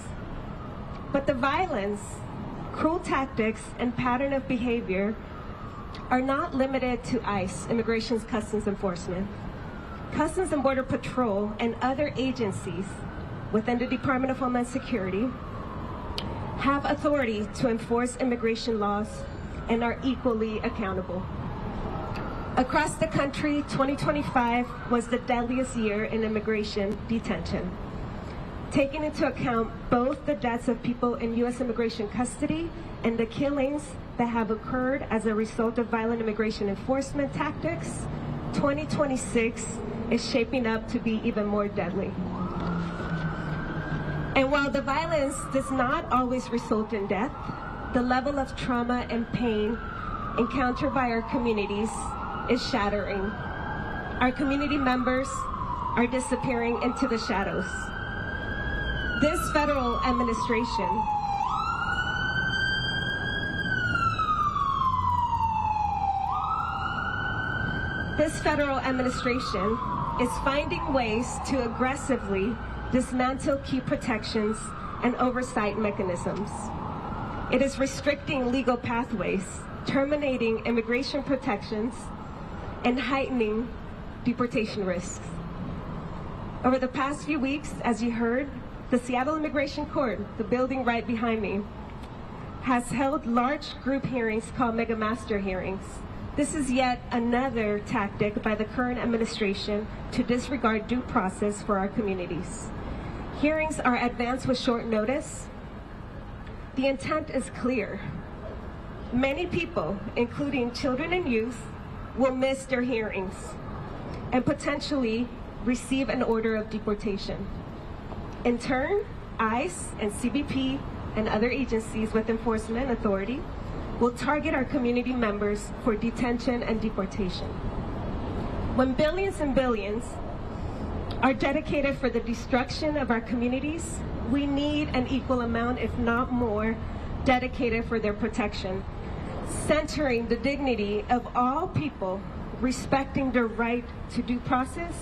But the violence, cruel tactics, and pattern of behavior are not limited to ICE, Immigration's Customs Enforcement. Customs and Border Patrol and other agencies within the Department of Homeland Security have authority to enforce immigration laws and are equally accountable. Across the country, 2025 was the deadliest year in immigration detention. Taking into account both the deaths of people in U.S. immigration custody and the killings that have occurred as a result of violent immigration enforcement tactics, 2026 is shaping up to be even more deadly. And while the violence does not always result in death, the level of trauma and pain encountered by our communities is shattering. Our community members are disappearing into the shadows. This federal administration is finding ways to aggressively dismantle key protections and oversight mechanisms. It is restricting legal pathways, terminating immigration protections, and heightening deportation risks. Over the past few weeks, as you heard, the Seattle Immigration Court, the building right behind me, has held large group hearings called Mega Master hearings. This is yet another tactic by the current administration to disregard due process for our communities. Hearings are advanced with short notice. The intent is clear. Many people, including children and youth, will miss their hearings and potentially receive an order of deportation. In turn, ICE and CBP and other agencies with enforcement authority will target our community members for detention and deportation. When billions and billions are dedicated for the destruction of our communities, we need an equal amount, if not more, dedicated for their protection, centering the dignity of all people, respecting their right to due process,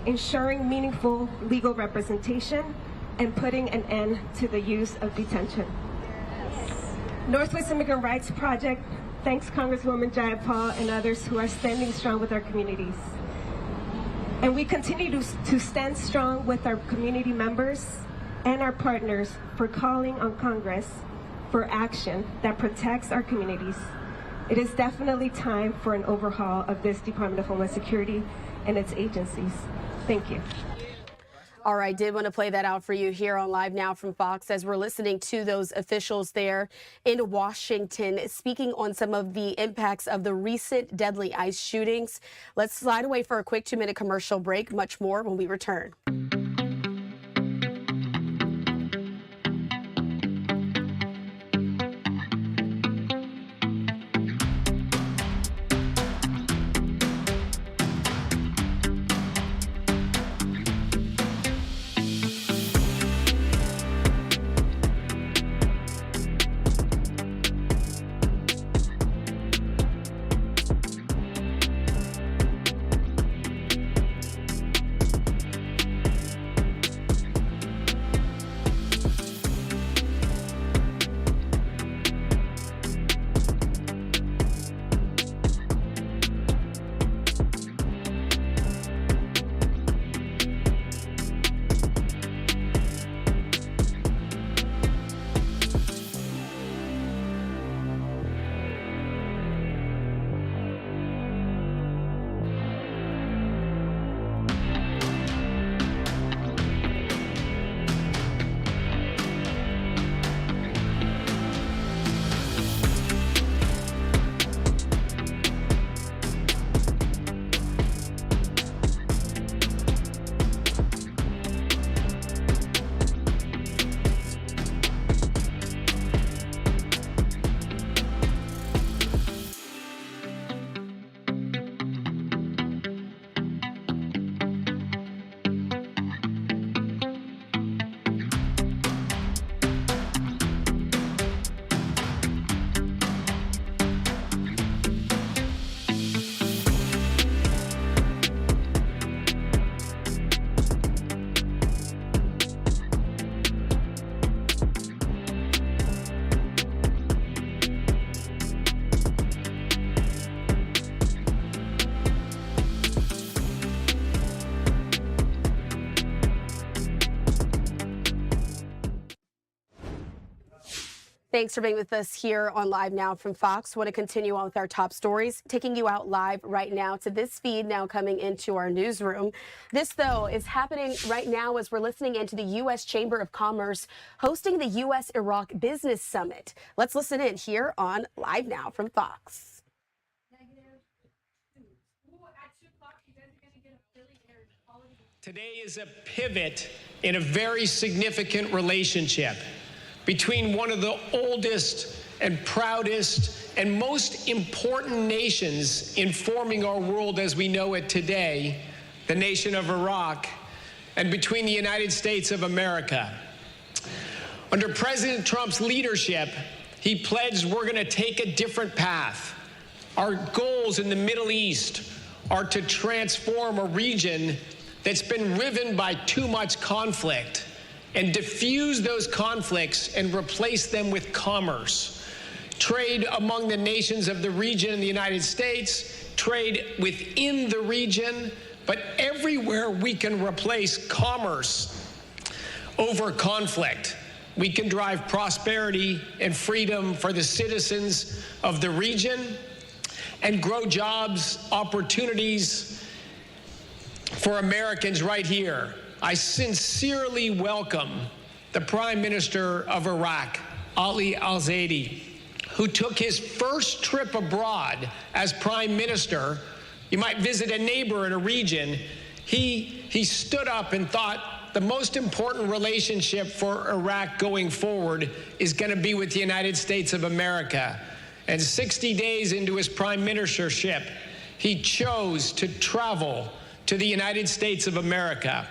ensuring meaningful legal representation, and putting an end to the use of detention. Northwest Immigrant Rights Project thanks Congresswoman Jayapal and others who are standing strong with our communities. And we continue to stand strong with our community members and our partners for calling on Congress for action that protects our communities. It is definitely time for an overhaul of this Department of Homeland Security and its agencies. Thank you. All right, did want to play that out for you here on Live Now from Fox as we're listening to those officials there in Washington speaking on some of the impacts of the recent deadly ICE shootings. Let's slide away for a quick 2-minute commercial break. Much more when we return. Thanks for being with us here on Live Now from Fox. Want to continue on with our top stories, taking you out live right now to this feed now coming into our newsroom. This, though, is happening right now as we're listening into the U.S. Chamber of Commerce hosting the U.S.-Iraq Business Summit. Let's listen in here on Live Now from Fox. Today is a pivot in a very significant relationship between one of the oldest and proudest and most important nations in forming our world as we know it today, the nation of Iraq, and between the United States of America. Under President Trump's leadership, he pledged we're going to take a different path. Our goals in the Middle East are to transform a region that's been riven by too much conflict and diffuse those conflicts and replace them with commerce. Trade among the nations of the region in the United States, trade within the region, but everywhere we can replace commerce over conflict. We can drive prosperity and freedom for the citizens of the region and grow jobs, opportunities for Americans right here. I sincerely welcome the Prime Minister of Iraq, Ali al-Zaidi, who took his first trip abroad as Prime Minister. You might visit a neighbor in a region. He stood up and thought the most important relationship for Iraq going forward is going to be with the United States of America. And 60 days into his prime ministership, he chose to travel to the United States of America.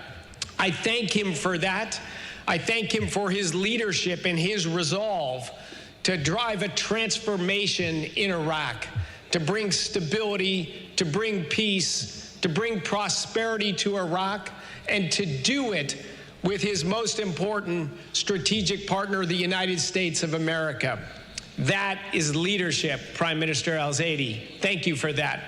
I thank him for that. I thank him for his leadership and his resolve to drive a transformation in Iraq, to bring stability, to bring peace, to bring prosperity to Iraq, and to do it with his most important strategic partner, the United States of America. That is leadership, Prime Minister al-Zaidi. Thank you for that.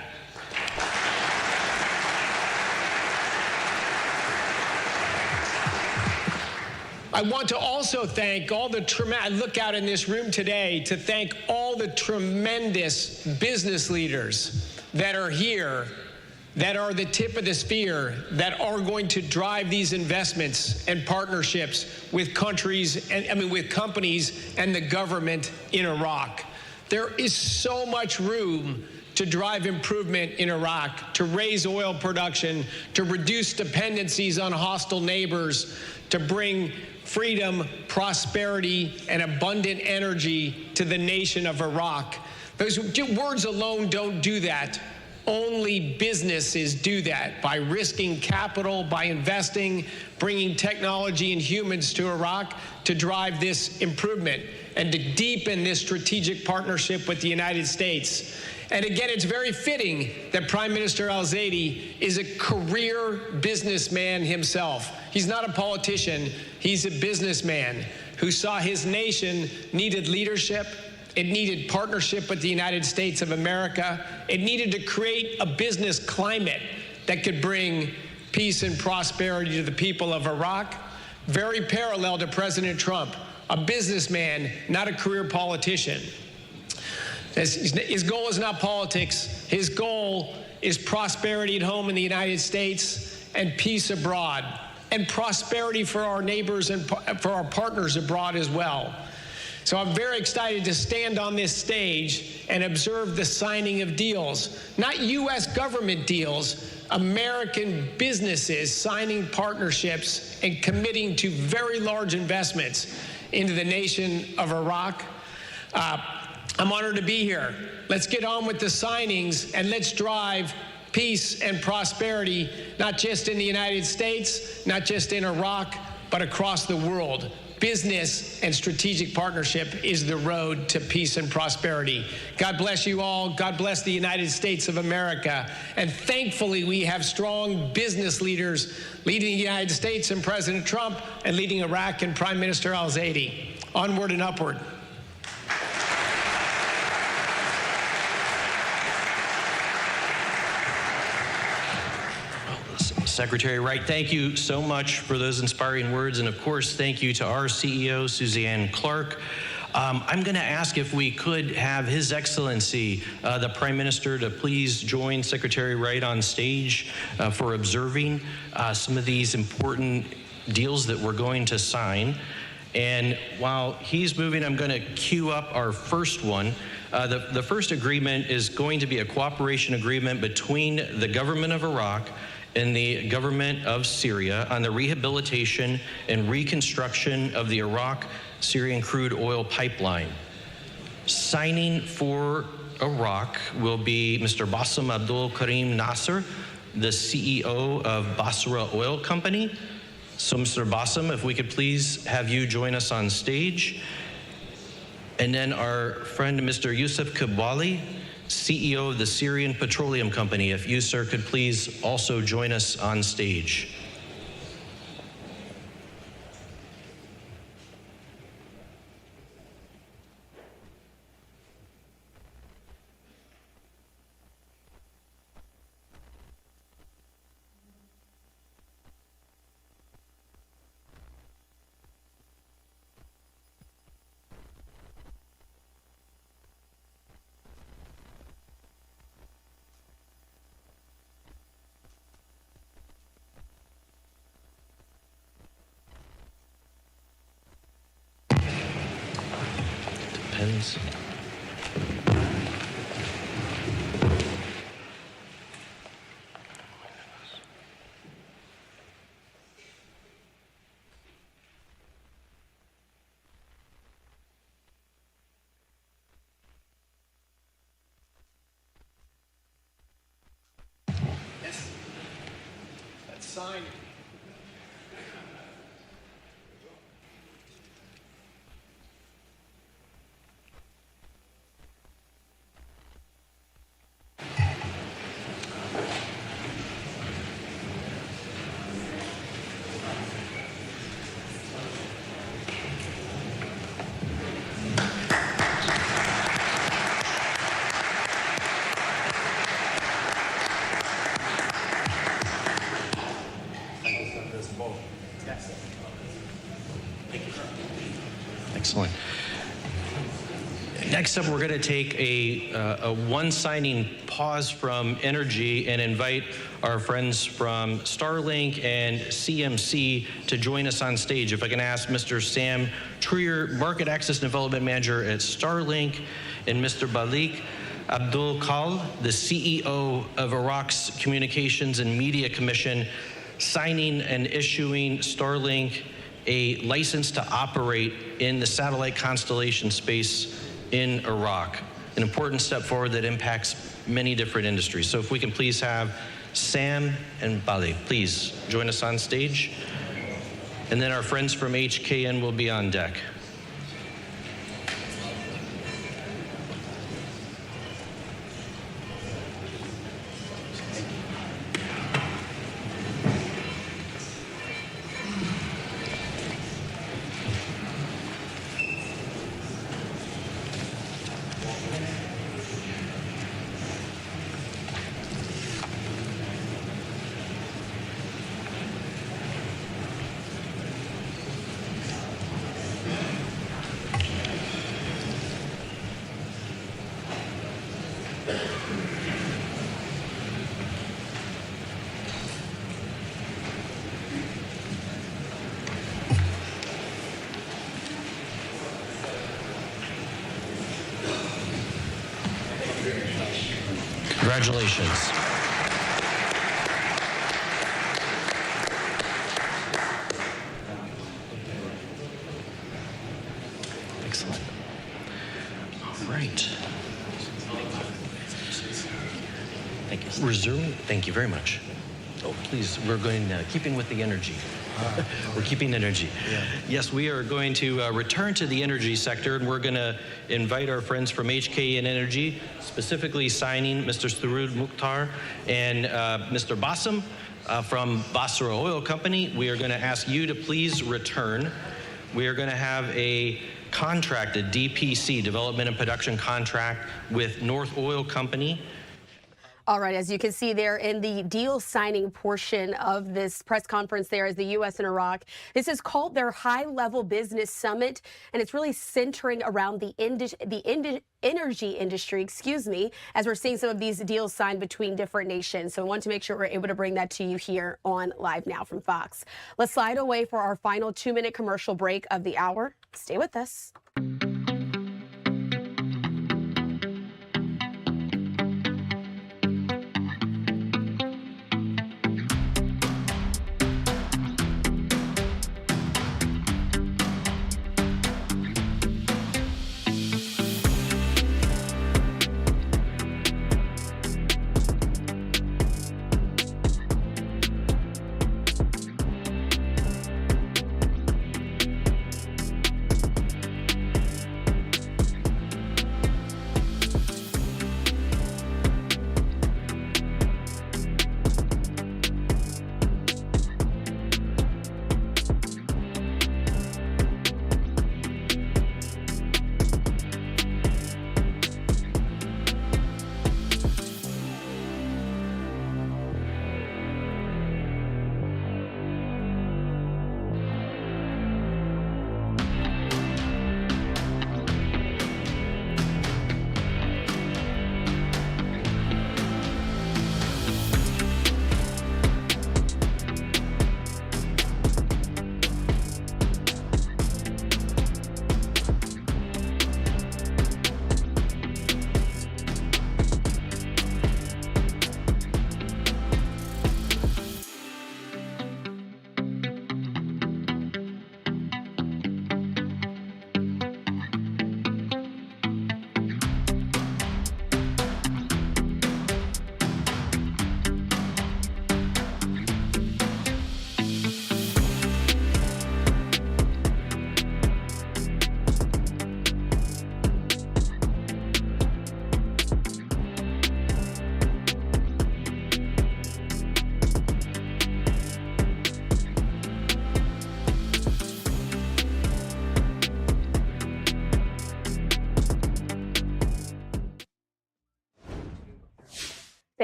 I want to also thank all the I look out in this room today to thank all the tremendous business leaders that are here, that are the tip of the spear, that are going to drive these investments and partnerships with countries, and with companies and the government in Iraq. There is so much room to drive improvement in Iraq, to raise oil production, to reduce dependencies on hostile neighbors, to bring freedom, prosperity, and abundant energy to the nation of Iraq. Those words alone don't do that. Only businesses do that by risking capital, by investing, bringing technology and humans to Iraq to drive this improvement and to deepen this strategic partnership with the United States. And again, it's very fitting that Prime Minister al-Zaidi is a career businessman himself. He's not a politician, he's a businessman who saw his nation needed leadership. It needed partnership with the United States of America. It needed to create a business climate that could bring peace and prosperity to the people of Iraq. Very parallel to President Trump, a businessman, not a career politician. His goal is not politics. His goal is prosperity at home in the United States and peace abroad, and prosperity for our neighbors and for our partners abroad as well. So I'm very excited to stand on this stage and observe the signing of deals, not U.S. government deals, American businesses signing partnerships and committing to very large investments into the nation of Iraq. I'm honored to be here. Let's get on with the signings and let's drive peace and prosperity, not just in the United States, not just in Iraq, but across the world. Business and strategic partnership is the road to peace and prosperity. God bless you all. God bless the United States of America. And thankfully, we have strong business leaders leading the United States and President Trump, and leading Iraq and Prime Minister al-Zaidi. Onward and upward. Secretary Wright, thank you so much for those inspiring words. And of course, thank you to our CEO, Suzanne Clark. I'm going to ask if we could have His Excellency, the Prime Minister, to please join Secretary Wright on stage for observing some of these important deals that we're going to sign. And while he's moving, I'm going to queue up our first one. The first agreement is going to be a cooperation agreement between the government of Iraq and the government of Syria on the rehabilitation and reconstruction of the Iraq-Syrian crude oil pipeline. Signing for Iraq will be Mr. Bassem Abdul Karim Nasser, the CEO of Basra Oil Company. So, Mr. Bassem, if we could please have you join us on stage. And then our friend, Mr. Yusuf Kabwali, CEO of the Syrian Petroleum Company. If you, sir, could please also join us on stage. Depends. signing. Excellent. Next up, we're going to take a one signing pause from Energy and invite our friends from Starlink and CMC to join us on stage. If I can ask Mr. Sam Trier, Market Access Development Manager at Starlink, and Mr. Balik Abdul Kal, the CEO of Iraq's Communications and Media Commission, signing and issuing Starlink a license to operate in the satellite constellation space in Iraq, an important step forward that impacts many different industries. So if we can please have Sam and Bali, please join us on stage. And then our friends from HKN will be on deck. Congratulations. Excellent. All right. Thank you. Resume. Thank you very much. Oh, please, we're going, keeping with the energy. We're keeping energy. Yeah. Yes, we are going to return to the energy sector, and we're going to invite our friends from HKN Energy, specifically signing Mr. Surud Mukhtar and Mr. Bassam from Basra Oil Company. We are going to ask you to please return. We are going to have a contract, a DPC, Development and Production Contract, with North Oil Company. All right, as you can see there in the deal signing portion of this press conference there is the U.S. and Iraq. This is called their high-level business summit, and it's really centering around the energy industry, as we're seeing some of these deals signed between different nations. So I want to make sure we're able to bring that to you here on Live Now from Fox. Let's slide away for our final 2-minute commercial break of the hour. Stay with us.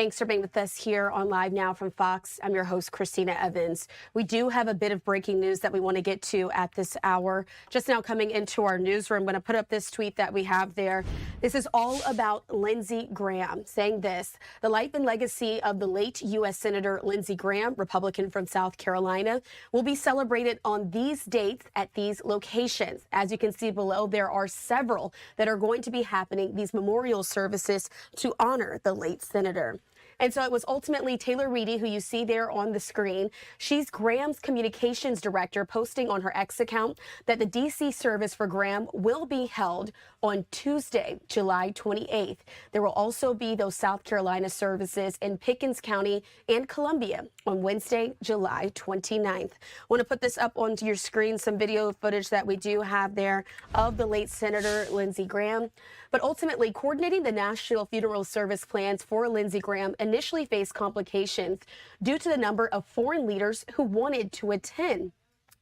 Thanks for being with us here on Live Now from Fox. I'm your host, Christina Evans. We do have a bit of breaking news that we want to get to at this hour. Just now coming into our newsroom, I'm going to put up this tweet that we have there. This is all about Lindsey Graham saying this: the life and legacy of the late U.S. Senator Lindsey Graham, Republican from South Carolina, will be celebrated on these dates at these locations. As you can see below, there are several that are going to be happening, these memorial services to honor the late senator. And so it was ultimately Taylor Reedy, who you see there on the screen. She's Graham's communications director, posting on her X account that the D.C. service for Graham will be held on Tuesday, July 28th. There will also be those South Carolina services in Pickens County and Columbia on Wednesday, July 29th. I want to put this up onto your screen, some video footage that we do have there of the late Senator Lindsey Graham. But ultimately, coordinating the national funeral service plans for Lindsey Graham initially faced complications due to the number of foreign leaders who wanted to attend.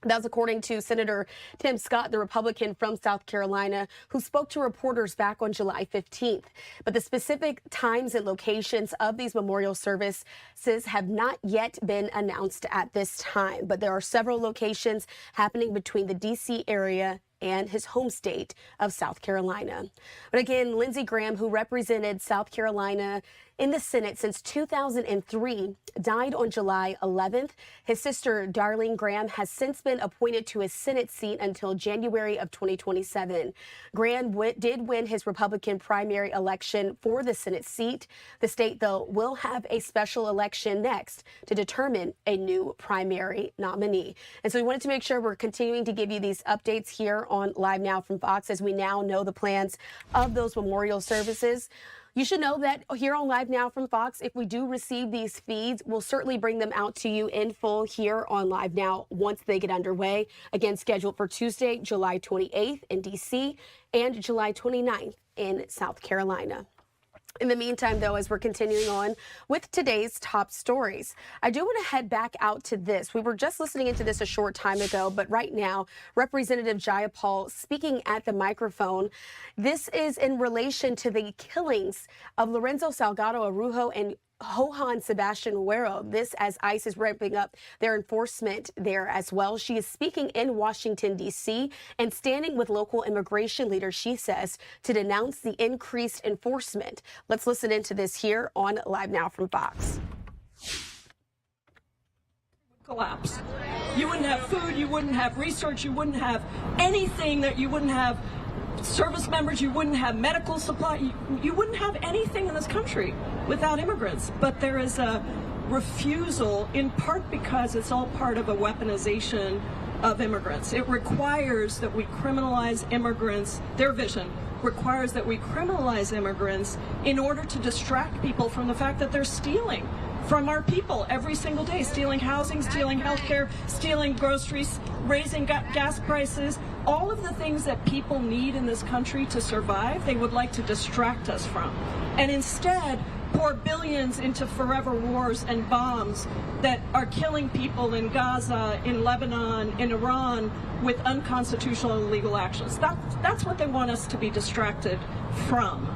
That's according to Senator Tim Scott, the Republican from South Carolina, who spoke to reporters back on July 15th. But the specific times and locations of these memorial services have not yet been announced at this time. But there are several locations happening between the D.C. area and his home state of South Carolina. But again, Lindsey Graham, who represented South Carolina in the Senate since 2003, died on July 11th. His sister, Darlene Graham, has since been appointed to his Senate seat until January of 2027. Graham did win his Republican primary election for the Senate seat. The state, though, will have a special election next to determine a new primary nominee. And so we wanted to make sure we're continuing to give you these updates here on Live Now from Fox as we now know the plans of those memorial services. You should know that here on Live Now from Fox, if we do receive these feeds, we'll certainly bring them out to you in full here on Live Now once they get underway. Again, scheduled for Tuesday, July 28th in D.C. and July 29th in South Carolina. In the meantime, though, as we're continuing on with today's top stories, I do want to head back out to this. We were just listening into this a short time ago, but right now, Representative Jayapal speaking at the microphone. This is in relation to the killings of Lorenzo Salgado Araujo and Johan Sebastian Guerrero. This as ICE is ramping up their enforcement there as well. She is speaking in Washington, D.C. and standing with local immigration leaders, she says, to denounce the increased enforcement. Let's listen into this here on Live Now from Fox. Collapse. You wouldn't have food, you wouldn't have research, you wouldn't have anything, that you wouldn't have service members, you wouldn't have medical supply, you wouldn't have anything in this country without immigrants. But there is a refusal, in part because it's all part of a weaponization of immigrants. It requires that we criminalize immigrants. Their vision requires that we criminalize immigrants in order to distract people from the fact that they're stealing from our people every single day, stealing housing, stealing healthcare, stealing groceries, raising gas prices, all of the things that people need in this country to survive, they would like to distract us from. And instead, pour billions into forever wars and bombs that are killing people in Gaza, in Lebanon, in Iran, with unconstitutional and illegal actions. That's what they want us to be distracted from.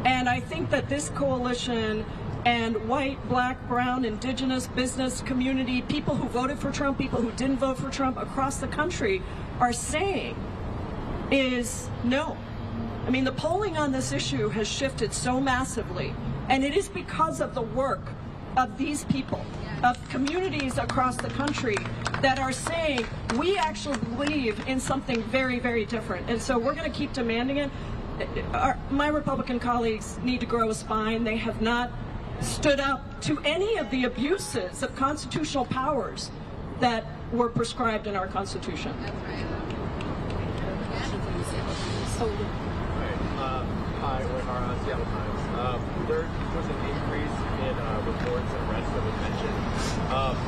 And I think that this coalition and white, black, brown, indigenous, business community, people who voted for Trump, people who didn't vote for Trump across the country are saying is no. I mean, the polling on this issue has shifted so massively, and it is because of the work of these people, of communities across the country that are saying we actually believe in something very, very different. And so we're going to keep demanding it. My Republican colleagues need to grow a spine. They have not stood up to any of the abuses of constitutional powers that were prescribed in our Constitution. Hi, we're Seattle Times. There was an increase in reports and arrests that was mentioned,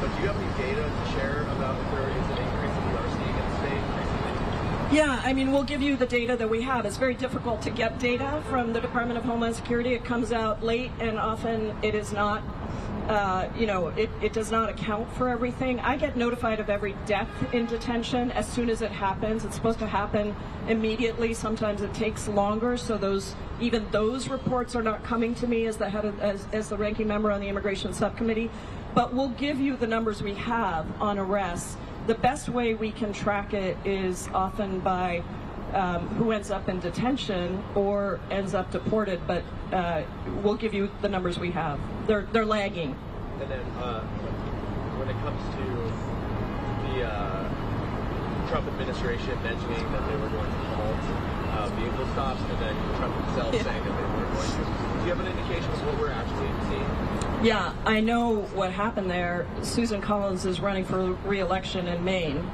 but do you have any data to share about if there is an increase that we are seeing in the state recently? Yeah, I mean, we'll give you the data that we have. It's very difficult to get data from the Department of Homeland Security. It comes out late, and often it is not it does not account for everything. I get notified of every death in detention as soon as it happens. It's supposed to happen immediately. Sometimes it takes longer, so even those reports are not coming to me as the head of, as the ranking member on the Immigration Subcommittee. But we'll give you the numbers we have on arrests. The best way we can track it is often by who ends up in detention or ends up deported, but we'll give you the numbers we have. They're lagging. And then when it comes to the Trump administration mentioning that they were going to halt vehicle stops, and then Trump himself saying that they were going to, do you have an indication of what we're actually seeing? Yeah, I know what happened there. Susan Collins is running for re-election in Maine.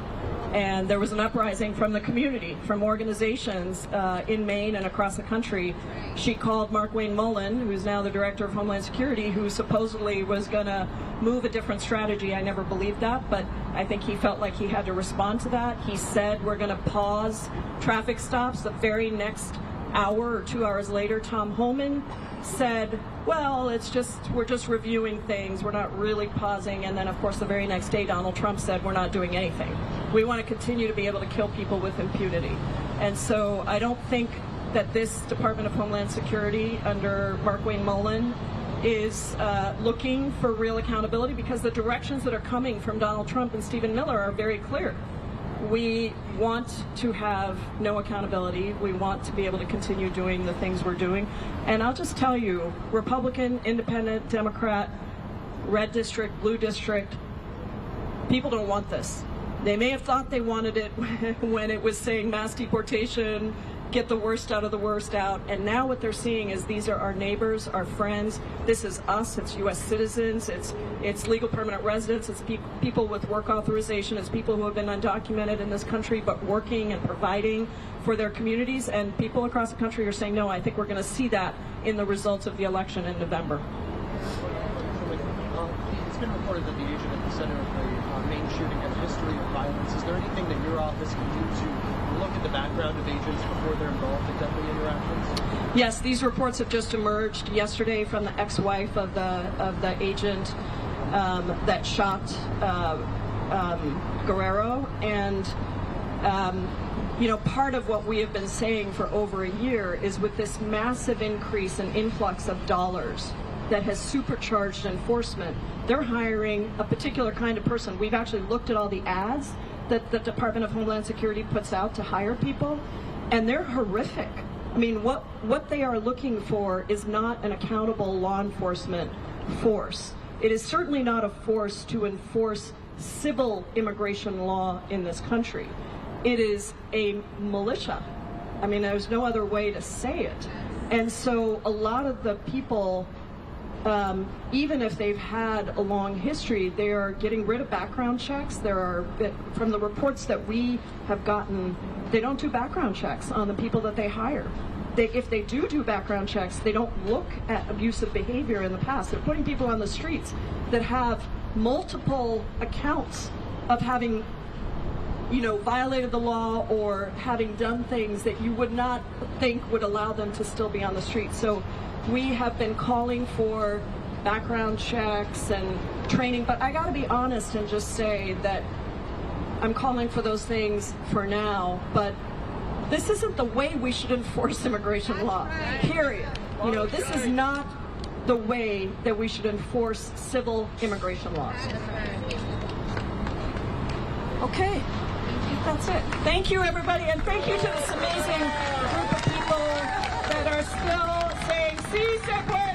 And there was an uprising from the community, from organizations in Maine and across the country. She called Mark Wayne Mullen, who's now the Director of Homeland Security, who supposedly was going to move a different strategy. I never believed that, but I think he felt like he had to respond to that. He said, we're going to pause traffic stops. The very next hour or 2 hours later, Tom Homan said, well, we're just reviewing things. We're not really pausing. And then, of course, the very next day, Donald Trump said, we're not doing anything. We want to continue to be able to kill people with impunity. And so I don't think that this Department of Homeland Security under Mark Wayne Mullen is looking for real accountability, because the directions that are coming from Donald Trump and Stephen Miller are very clear. We want to have no accountability. We want to be able to continue doing the things we're doing. And I'll just tell you, Republican, Independent, Democrat, red district, blue district, people don't want this. They may have thought they wanted it when it was saying mass deportation, get the worst out of the worst out. And now what they're seeing is these are our neighbors, our friends. This is us. It's U.S. citizens. It's legal permanent residents. It's people with work authorization. It's people who have been undocumented in this country but working and providing for their communities. And people across the country are saying, no, I think we're going to see that in the results of the election in November. It's been reported that the agent at the center of the Maine shooting had a history of violence. Is there anything that your office can do to look at the background of agents before they're involved in deadly interactions? Yes, these reports have just emerged yesterday from the ex-wife of the agent that shot Guerrero. And part of what we have been saying for over a year is, with this massive increase and influx of dollars that has supercharged enforcement, they're hiring a particular kind of person. We've actually looked at all the ads that the Department of Homeland Security puts out to hire people, and they're horrific. I mean, what they are looking for is not an accountable law enforcement force. It is certainly not a force to enforce civil immigration law in this country. It is a militia. I mean, there's no other way to say it. And so a lot of the people, even if they've had a long history, they are getting rid of background checks. From the reports that we have gotten, they don't do background checks on the people that they hire. If they do background checks, they don't look at abusive behavior in the past. They're putting people on the streets that have multiple accounts of having, violated the law or having done things that you would not think would allow them to still be on the street. So we have been calling for background checks and training, but I got to be honest and just say that I'm calling for those things for now, but this isn't the way we should enforce immigration law, period. This is not the way that we should enforce civil immigration laws. Okay, that's it. Thank you, everybody, and thank you to this amazing group of people that are still saying, "Sí se puede!"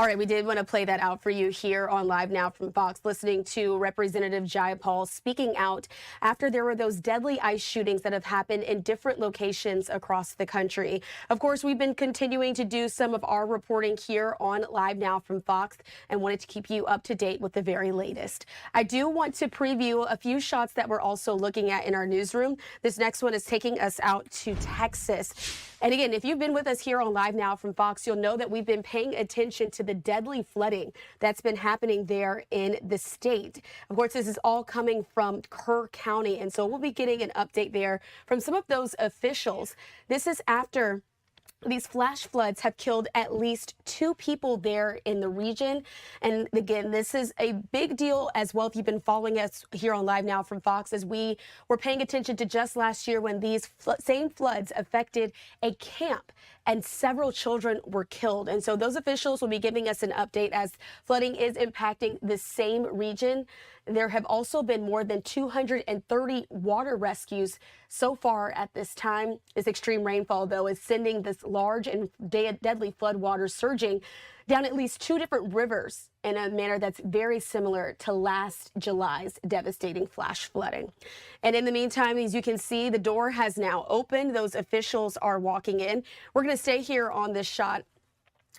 All right, we did want to play that out for you here on Live Now from Fox, listening to Representative Jayapal speaking out after there were those deadly ICE shootings that have happened in different locations across the country. Of course, we've been continuing to do some of our reporting here on Live Now from Fox and wanted to keep you up to date with the very latest. I do want to preview a few shots that we're also looking at in our newsroom. This next one is taking us out to Texas. And again, if you've been with us here on Live Now from Fox, you'll know that we've been paying attention to the deadly flooding that's been happening there in the state. Of course, this is all coming from Kerr County, and so we'll be getting an update there from some of those officials. This is after these flash floods have killed at least 2 people there in the region. And again, this is a big deal as well if you've been following us here on Live Now from Fox, as we were paying attention to just last year when these same floods affected a camp and several children were killed. And so those officials will be giving us an update as flooding is impacting the same region. There have also been more than 230 water rescues so far at this time. This extreme rainfall, though, is sending this large and deadly floodwaters surging down at least 2 different rivers in a manner that's very similar to last July's devastating flash flooding. And in the meantime, as you can see, the door has now opened. Those officials are walking in. We're going to stay here on this shot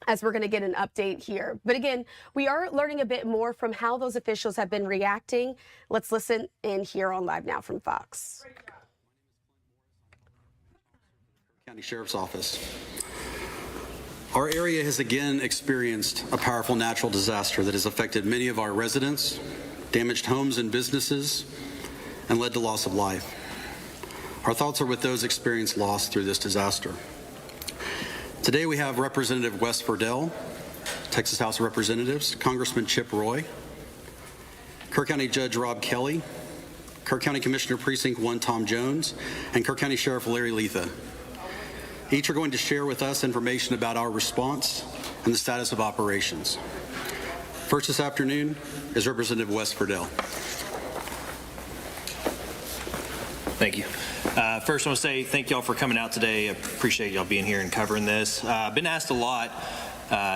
as we're going to get an update here. But again, we are learning a bit more from how those officials have been reacting. Let's listen in here on Live Now from Fox. County Sheriff's Office. Our area has again experienced a powerful natural disaster that has affected many of our residents, damaged homes and businesses, and led to loss of life. Our thoughts are with those experienced loss through this disaster. Today we have Representative Wes Ferdell, Texas House of Representatives, Congressman Chip Roy, Kerr County Judge Rob Kelly, Kerr County Commissioner Precinct 1 Tom Jones, and Kerr County Sheriff Larry Letha. Each are going to share with us information about our response and the status of operations. First this afternoon is Representative Wes Ferdell. Thank you. First, I want to say thank y'all for coming out today. I appreciate y'all being here and covering this. I've been asked a lot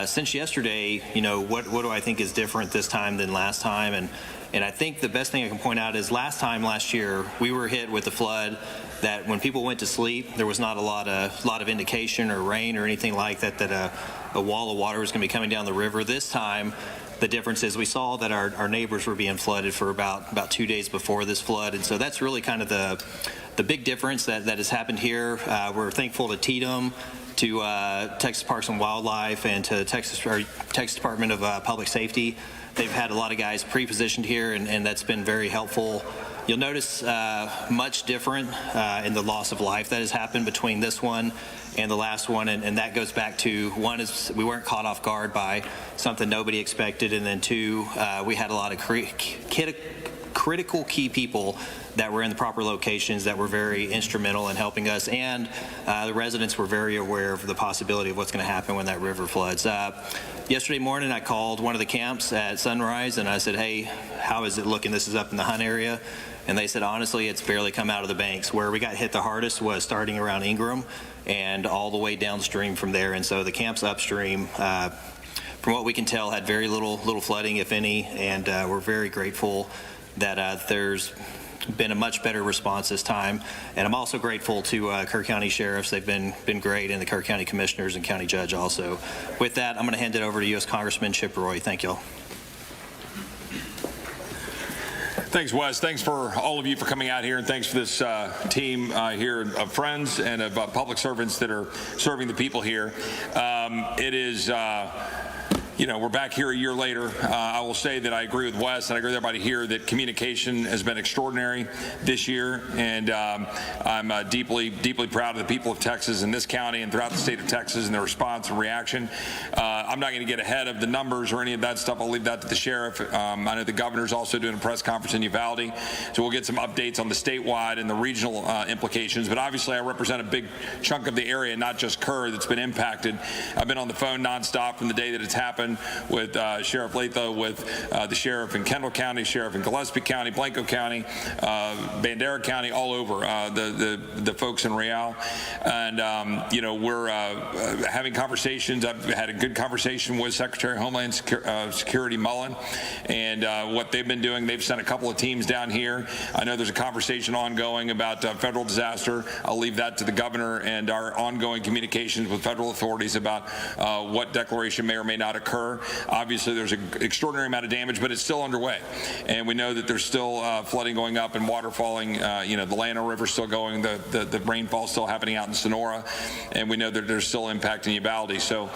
since yesterday, you know, what do I think is different this time than last time? And I think the best thing I can point out is last year, we were hit with a flood that when people went to sleep, there was not a lot of indication or rain or anything like that, that a wall of water was going to be coming down the river. This time, the difference is we saw that our neighbors were being flooded for about 2 days before this flood. And so that's really kind of the big difference that has happened here. We're thankful to TDM, to Texas Parks and Wildlife, and to Texas Department of Public Safety. They've had a lot of guys pre-positioned here, and that's been very helpful. You'll notice much different in the loss of life that has happened between this one and the last one, and that goes back to, one is we weren't caught off guard by something nobody expected, and then 2, we had a lot of critical key people that were in the proper locations that were very instrumental in helping us, and the residents were very aware of the possibility of what's going to happen when that river floods. Yesterday morning, I called one of the camps at sunrise, and I said, hey, how is it looking? This is up in the Hunt area. And they said, honestly, it's barely come out of the banks. Where we got hit the hardest was starting around Ingram and all the way downstream from there. And so the camps upstream, from what we can tell, had very little flooding, if any, and we're very grateful that there's been a much better response this time. And I'm also grateful to Kerr County Sheriffs. They've been great, and the Kerr County Commissioners and County Judge also. With that, I'm going to hand it over to U.S. Congressman Chip Roy. Thank you all. Thanks, Wes. Thanks for all of you for coming out here, and thanks for this team here of friends and of public servants that are serving the people here. It is you know, we're back here a year later. I will say that I agree with Wes, and I agree with everybody here that communication has been extraordinary this year, and I'm deeply, deeply proud of the people of Texas and this county and throughout the state of Texas and their response and reaction. I'm not going to get ahead of the numbers or any of that stuff. I'll leave that to the sheriff. I know the governor's also doing a press conference in Uvalde, so we'll get some updates on the statewide and the regional implications. But obviously, I represent a big chunk of the area, not just Kerr, that's been impacted. I've been on the phone nonstop from the day that it's happened. Simon, with Sheriff Latho, with the sheriff in Kendall County, sheriff in Gillespie County, Blanco County, Bandera County, all over, the folks in Real. And, you know, we're having conversations. I've had a good conversation with Secretary of Homeland Security Mullen, and what they've been doing. They've sent a couple of teams down here. I know there's a conversation ongoing about federal disaster. I'll leave that to the governor and our ongoing communications with federal authorities about what declaration may or may not occur. Obviously, there's an extraordinary amount of damage, but it's still underway. And we know that there's still flooding going up and water falling. You know, the Llano River's still going, the rainfall still happening out in Sonora, and we know that there's still impact in Uvalde. So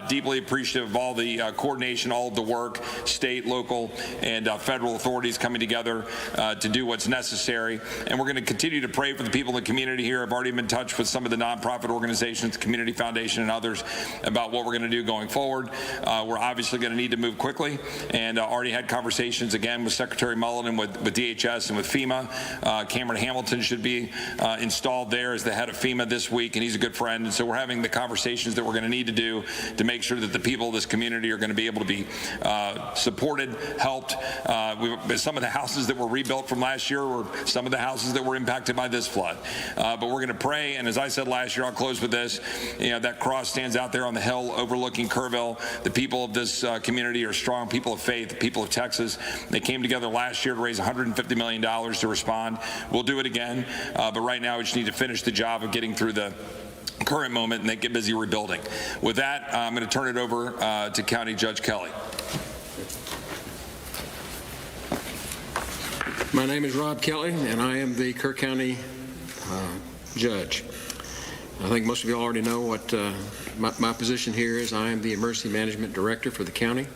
deeply appreciative of all the coordination, all of the work, state, local, and federal authorities coming together to do what's necessary. And we're going to continue to pray for the people in the community here. I've already been in touch with some of the nonprofit organizations, the Community Foundation and others, about what we're going to do going forward. We're obviously going to need to move quickly, and already had conversations again with Secretary Mullen and with DHS and with FEMA. Cameron Hamilton should be installed there as the head of FEMA this week, and he's a good friend. And so we're having the conversations that we're going to need to do to make sure that the people of this community are going to be able to be supported, helped. Some of the houses that were rebuilt from last year were some of the houses that were impacted by this flood. But we're going to pray, and as I said last year, I'll close with this. You know, that cross stands out there on the hill overlooking Kerrville. The people of this community are strong people of faith, the people of Texas. They came together last year to raise $150 million to respond. We'll do it again, but right now we just need to finish the job of getting through the current moment and then get busy rebuilding. With that, I'm going to turn it over to County Judge Kelly. My name is Rob Kelly, and I am the Kerr County judge. I think most of you already know what my position here is. I am the Emergency Management Director for the county.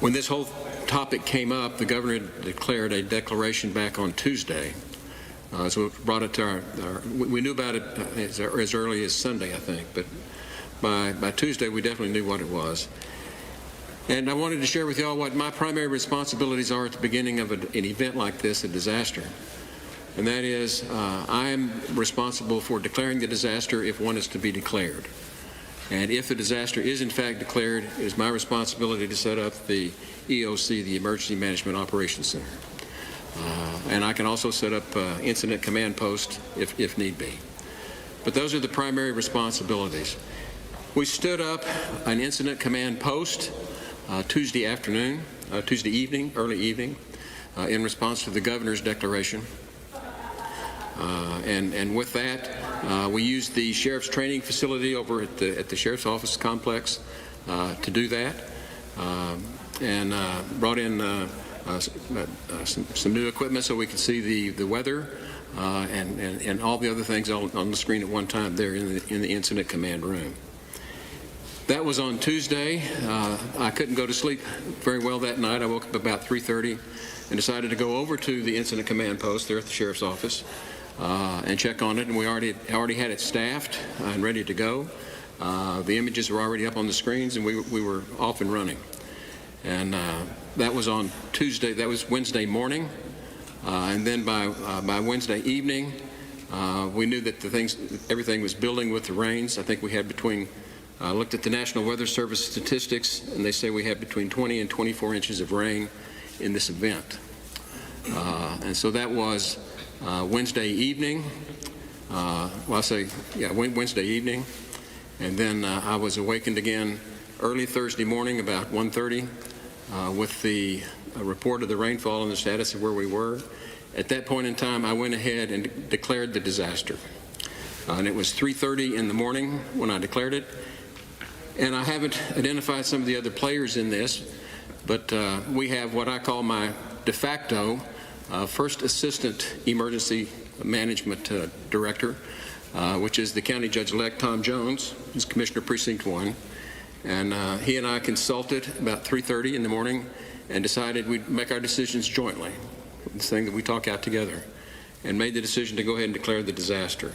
When this whole topic came up, the governor declared a declaration back on Tuesday. So it brought it to we knew about it as early as Sunday, I think, but by Tuesday we definitely knew what it was. And I wanted to share with you all what my primary responsibilities are at the beginning of an event like this, a disaster. And that is, I am responsible for declaring the disaster if one is to be declared. And if the disaster is in fact declared, it is my responsibility to set up the EOC, the Emergency Management Operations Center. And I can also set up incident command post if need be. But those are the primary responsibilities. We stood up an incident command post Tuesday evening, early evening, in response to the governor's declaration. And with that, we used the sheriff's training facility over at the sheriff's office complex to do that, and brought in some new equipment so we could see the weather and all the other things on the screen at one time there in the incident command room. That was on Tuesday. I couldn't go to sleep very well that night. I woke up about 3:30 and decided to go over to the incident command post there at the sheriff's office and check on it. And we already had it staffed and ready to go. The images were already up on the screens, and we were off and running. And that was on Tuesday. That was Wednesday morning. And then by Wednesday evening, we knew that everything was building with the rains. I think we had I looked at the National Weather Service statistics, and they say we have between 20 and 24 inches of rain in this event. And so that was Wednesday evening. Wednesday evening. And then I was awakened again early Thursday morning about 1:30 with the report of the rainfall and the status of where we were. At that point in time, I went ahead and declared the disaster. And it was 3:30 in the morning when I declared it. And I haven't identified some of the other players in this, but we have what I call my de facto First Assistant Emergency Management Director, which is the County Judge-elect Tom Jones, who's Commissioner Precinct 1. And he and I consulted about 3:30 in the morning and decided we'd make our decisions jointly, this thing that we talk out together, and made the decision to go ahead and declare the disaster.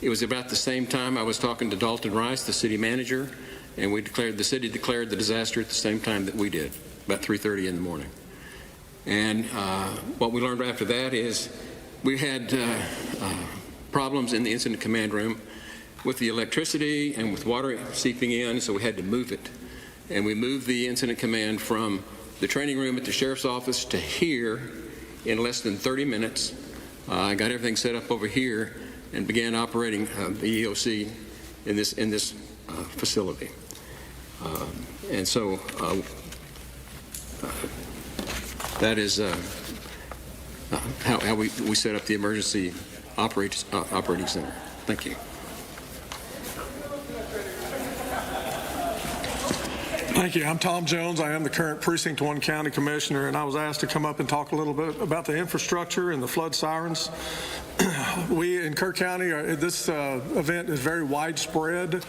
It was about the same time I was talking to Dalton Rice, the city manager, and the city declared the disaster at the same time that we did, about 3:30 in the morning. And what we learned after that is we had problems in the incident command room with the electricity and with water seeping in, so we had to move it. And we moved the incident command from the training room at the sheriff's office to here in less than 30 minutes. I got everything set up over here and began operating the EOC in this facility. And so that is how we set up the emergency operating center. Thank you. Thank you. I'm Tom Jones. I am the current Precinct 1 County Commissioner, and I was asked to come up and talk a little bit about the infrastructure and the flood sirens. We in Kerr County, this event is very widespread.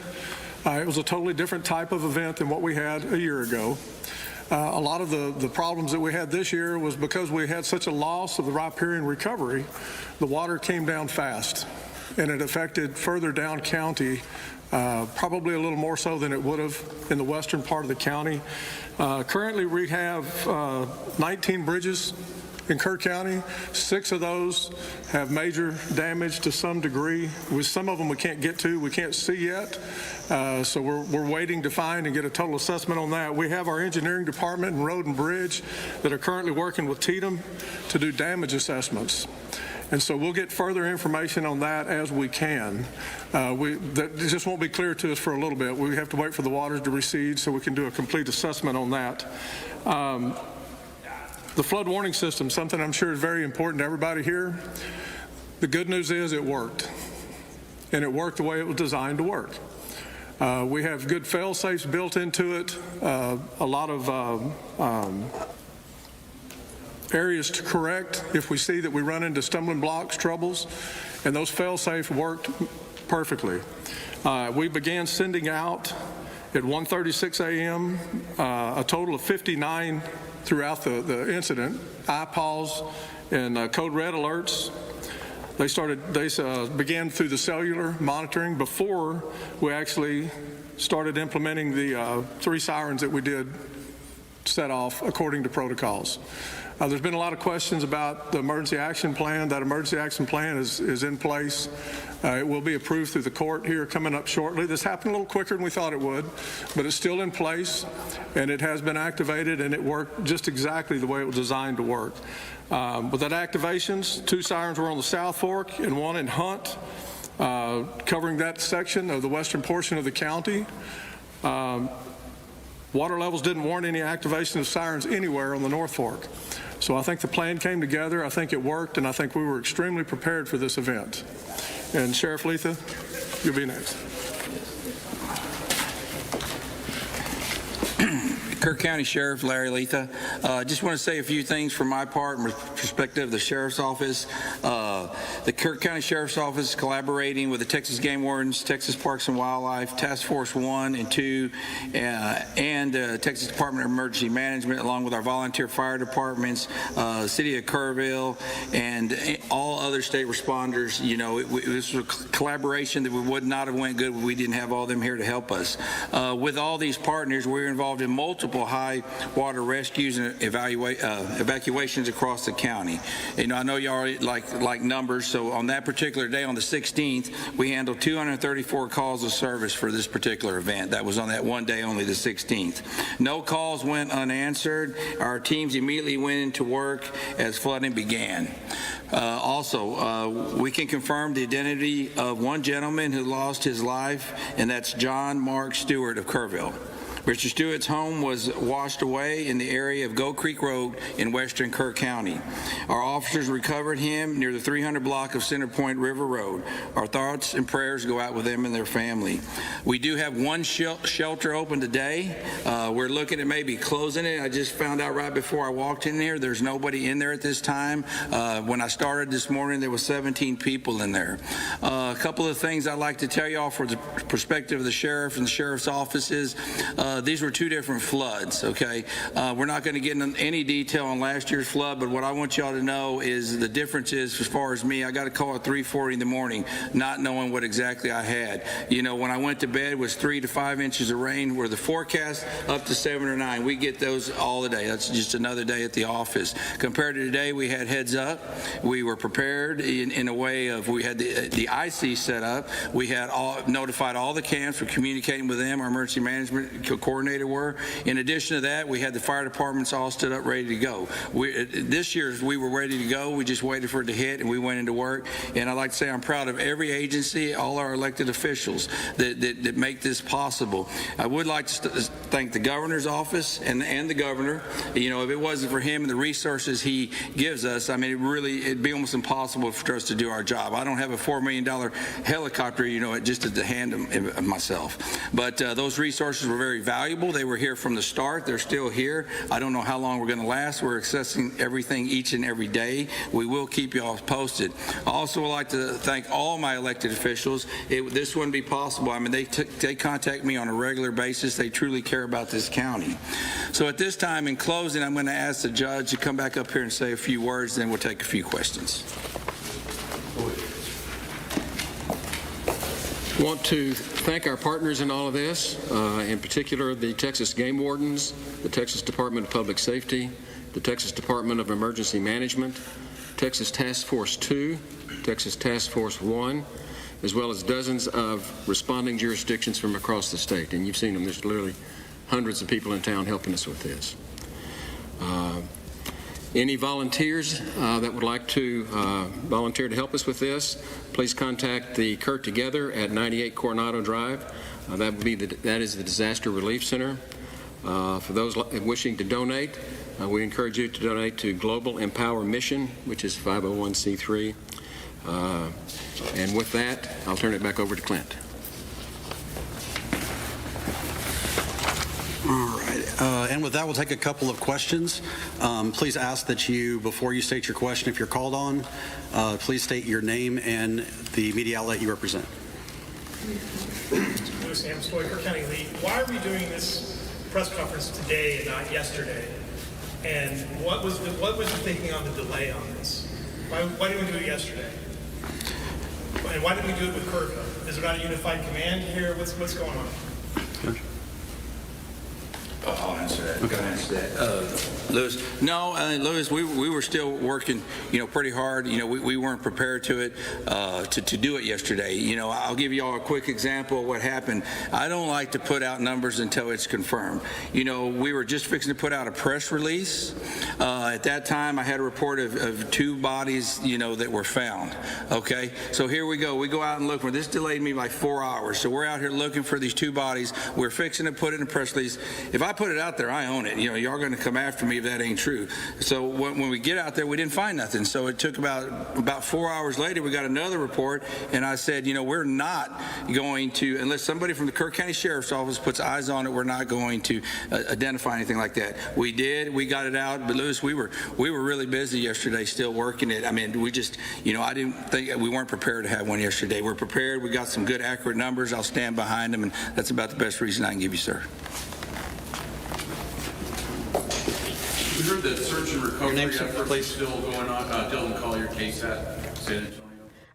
It was a totally different type of event than what we had a year ago. A lot of the problems that we had this year was because we had such a loss of the riparian recovery. The water came down fast, and it affected further down county, probably a little more so than it would have in the western part of the county. Currently, we have 19 bridges in Kerr County. 6 of those have major damage to some degree. With some of them we can't get to, we can't see yet. So we're waiting to find and get a total assessment on that. We have our engineering department and road and bridge that are currently working with TETM to do damage assessments. And so we'll get further information on that as we can. That just won't be clear to us for a little bit. We have to wait for the waters to recede so we can do a complete assessment on that. The flood warning system, something I'm sure is very important to everybody here. The good news is it worked. And it worked the way it was designed to work. We have good fail-safes built into it, a lot of areas to correct if we see that we run into stumbling blocks, troubles, and those fail-safes worked perfectly. We began sending out at 1:36 a.m. A total of 59 throughout the incident, IPAWs and code red alerts. They began through the cellular monitoring before we actually started implementing the 3 sirens that we did set off according to protocols. There's been a lot of questions about the emergency action plan. That emergency action plan is in place. It will be approved through the court here coming up shortly. This happened a little quicker than we thought it would, but it's still in place, and it has been activated, and it worked just exactly the way it was designed to work. With that activations, 2 sirens were on the South Fork and 1 in Hunt, covering that section of the western portion of the county. Water levels didn't warrant any activation of sirens anywhere on the North Fork. So I think the plan came together, I think it worked, and I think we were extremely prepared for this event. And Sheriff Letha, you'll be next. Kerr County Sheriff Larry Letha. Just want to say a few things from my part in perspective of the Sheriff's Office. The Kerr County Sheriff's Office is collaborating with the Texas Game Wardens, Texas Parks and Wildlife, Task Force 1 and 2, and Texas Department of Emergency Management, along with our volunteer fire departments, City of Kerrville, and all other state responders. You know, this was a collaboration that we would not have went good if we didn't have all of them here to help us. With all these partners, we're involved in multiple high water rescues and evacuations across the county. You know, I know y'all like numbers, so on that particular day, on the 16th, we handled 234 calls of service for this particular event. That was on that one day only, the 16th. No calls went unanswered. Our teams immediately went into work as flooding began. Also, we can confirm the identity of one gentleman who lost his life, and that's John Mark Stewart of Kerrville. Mr. Stewart's home was washed away in the area of Goat Creek Road in western Kerr County. Our officers recovered him near the 300 block of Center Point River Road. Our thoughts and prayers go out with them and their family. We do have one shelter open today. We're looking at maybe closing it. I just found out right before I walked in there, there's nobody in there at this time. When I started this morning, there was 17 people in there. A couple of things I'd like to tell y'all for the perspective of the sheriff and the sheriff's offices. these were two different floods, okay? We're not going to get into any detail on last year's flood, but what I want y'all to know is the difference is, as far as me, I got a call at 3:40 in the morning, not knowing what exactly I had. You know, when I went to bed, it was 3 to 5 inches of rain, where the forecast up to 7 or 9. We get those all the day. That's just another day at the office. Compared to today, we had heads up. We were prepared in a way of, we had the IC set up. We had notified all the camps. We're communicating with them. Our emergency management coordinator were. In addition to that, we had the fire departments all stood up ready to go. This year, we were ready to go. We just waited for it to hit, and we went into work. And I'd like to say I'm proud of every agency, all our elected officials that make this possible. I would like to thank the governor's office and the governor. You know, if it wasn't for him and the resources he gives us, I mean, it'd be almost impossible for us to do our job. I don't have a $4 million helicopter, you know, just at the hand of myself. But those resources were very valuable. They were here from the start. They're still here. I don't know how long we're going to last. We're accessing everything each and every day. We will keep you all posted. I also would like to thank all my elected officials. This wouldn't be possible. I mean, they contact me on a regular basis. They truly care about this county. So at this time, in closing, I'm going to ask the judge to come back up here and say a few words, then we'll take a few questions. I want to thank our partners in all of this, in particular the Texas Game Wardens, the Texas Department of Public Safety, the Texas Department of Emergency Management, Texas Task Force 2, Texas Task Force 1, as well as dozens of responding jurisdictions from across the state. And you've seen them. There's literally hundreds of people in town helping us with this. Any volunteers that would like to volunteer to help us with this, please contact the Kurt Together at 98 Coronado Drive. That is the Disaster Relief Center. For those wishing to donate, we encourage you to donate to Global Empower Mission, which is 501c3. And with that, I'll turn it back over to Clint. All right. And with that, we'll take a couple of questions. Please ask that you, before you state your question, if you're called on, please state your name and the media outlet you represent. Lewis Amstoy, Kirk County Lead. Why are we doing this press conference today and not yesterday? And what was the thinking on the delay on this? Why didn't we do it yesterday? And why didn't we do it with Curva? Is there not a unified command here? What's going on? I'll answer that. Okay. I'll answer that. Lewis, no, Lewis, we were still working, you know, pretty hard. You know, we weren't prepared to do it yesterday. You know, I'll give you all a quick example of what happened. I don't like to put out numbers until it's confirmed. You know, we were just fixing to put out a press release. At that time, I had a report of 2 bodies, you know, that were found. Okay, so here we go. We go out and look for this. Delayed me by 4 hours. So we're out here looking for these 2 bodies. We're fixing to put it in a press release. If I put it out there, I own it. You know, y'all are going to come after me if that ain't true. So when we get out there, we didn't find nothing. So it took about 4 hours later, we got another report, and I said, you know, we're not going to, unless somebody from the Kirk County Sheriff's Office puts eyes on it, we're not going to identify anything like that. We did. We got it out. But Lewis, we were really busy yesterday, still working it. I mean, we just, you know, I didn't think we weren't prepared to have one yesterday. We're prepared. We got some good, accurate numbers. I'll stand behind them, and that's about the best reason I can give you, sir. We heard that search and recovery efforts are still going on. Dylan Collier, KSAT, San Antonio.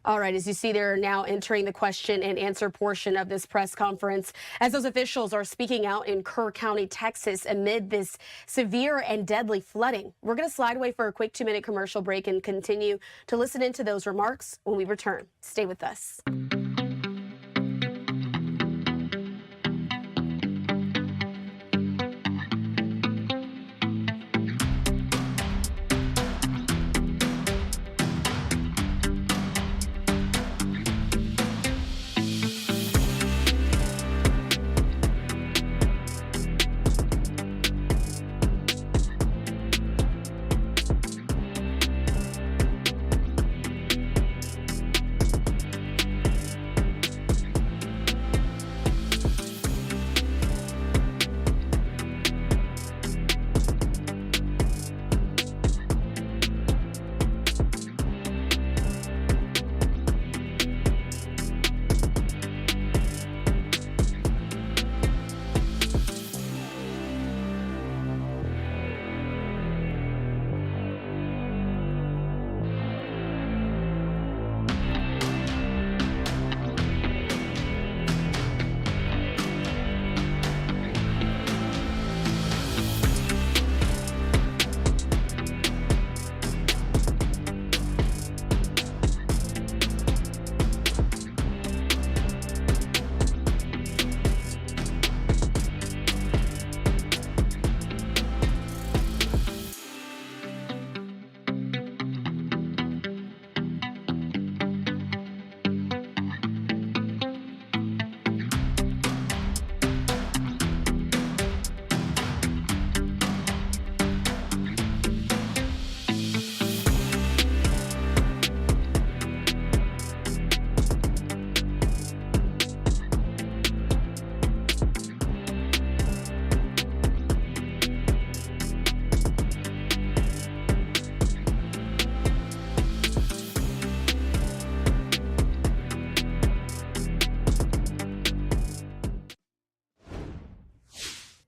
All right, as you see, they're now entering the question and answer portion of this press conference as those officials are speaking out in Kerr County, Texas, amid this severe and deadly flooding. We're going to slide away for a quick 2-minute commercial break and continue to listen into those remarks when we return. Stay with us.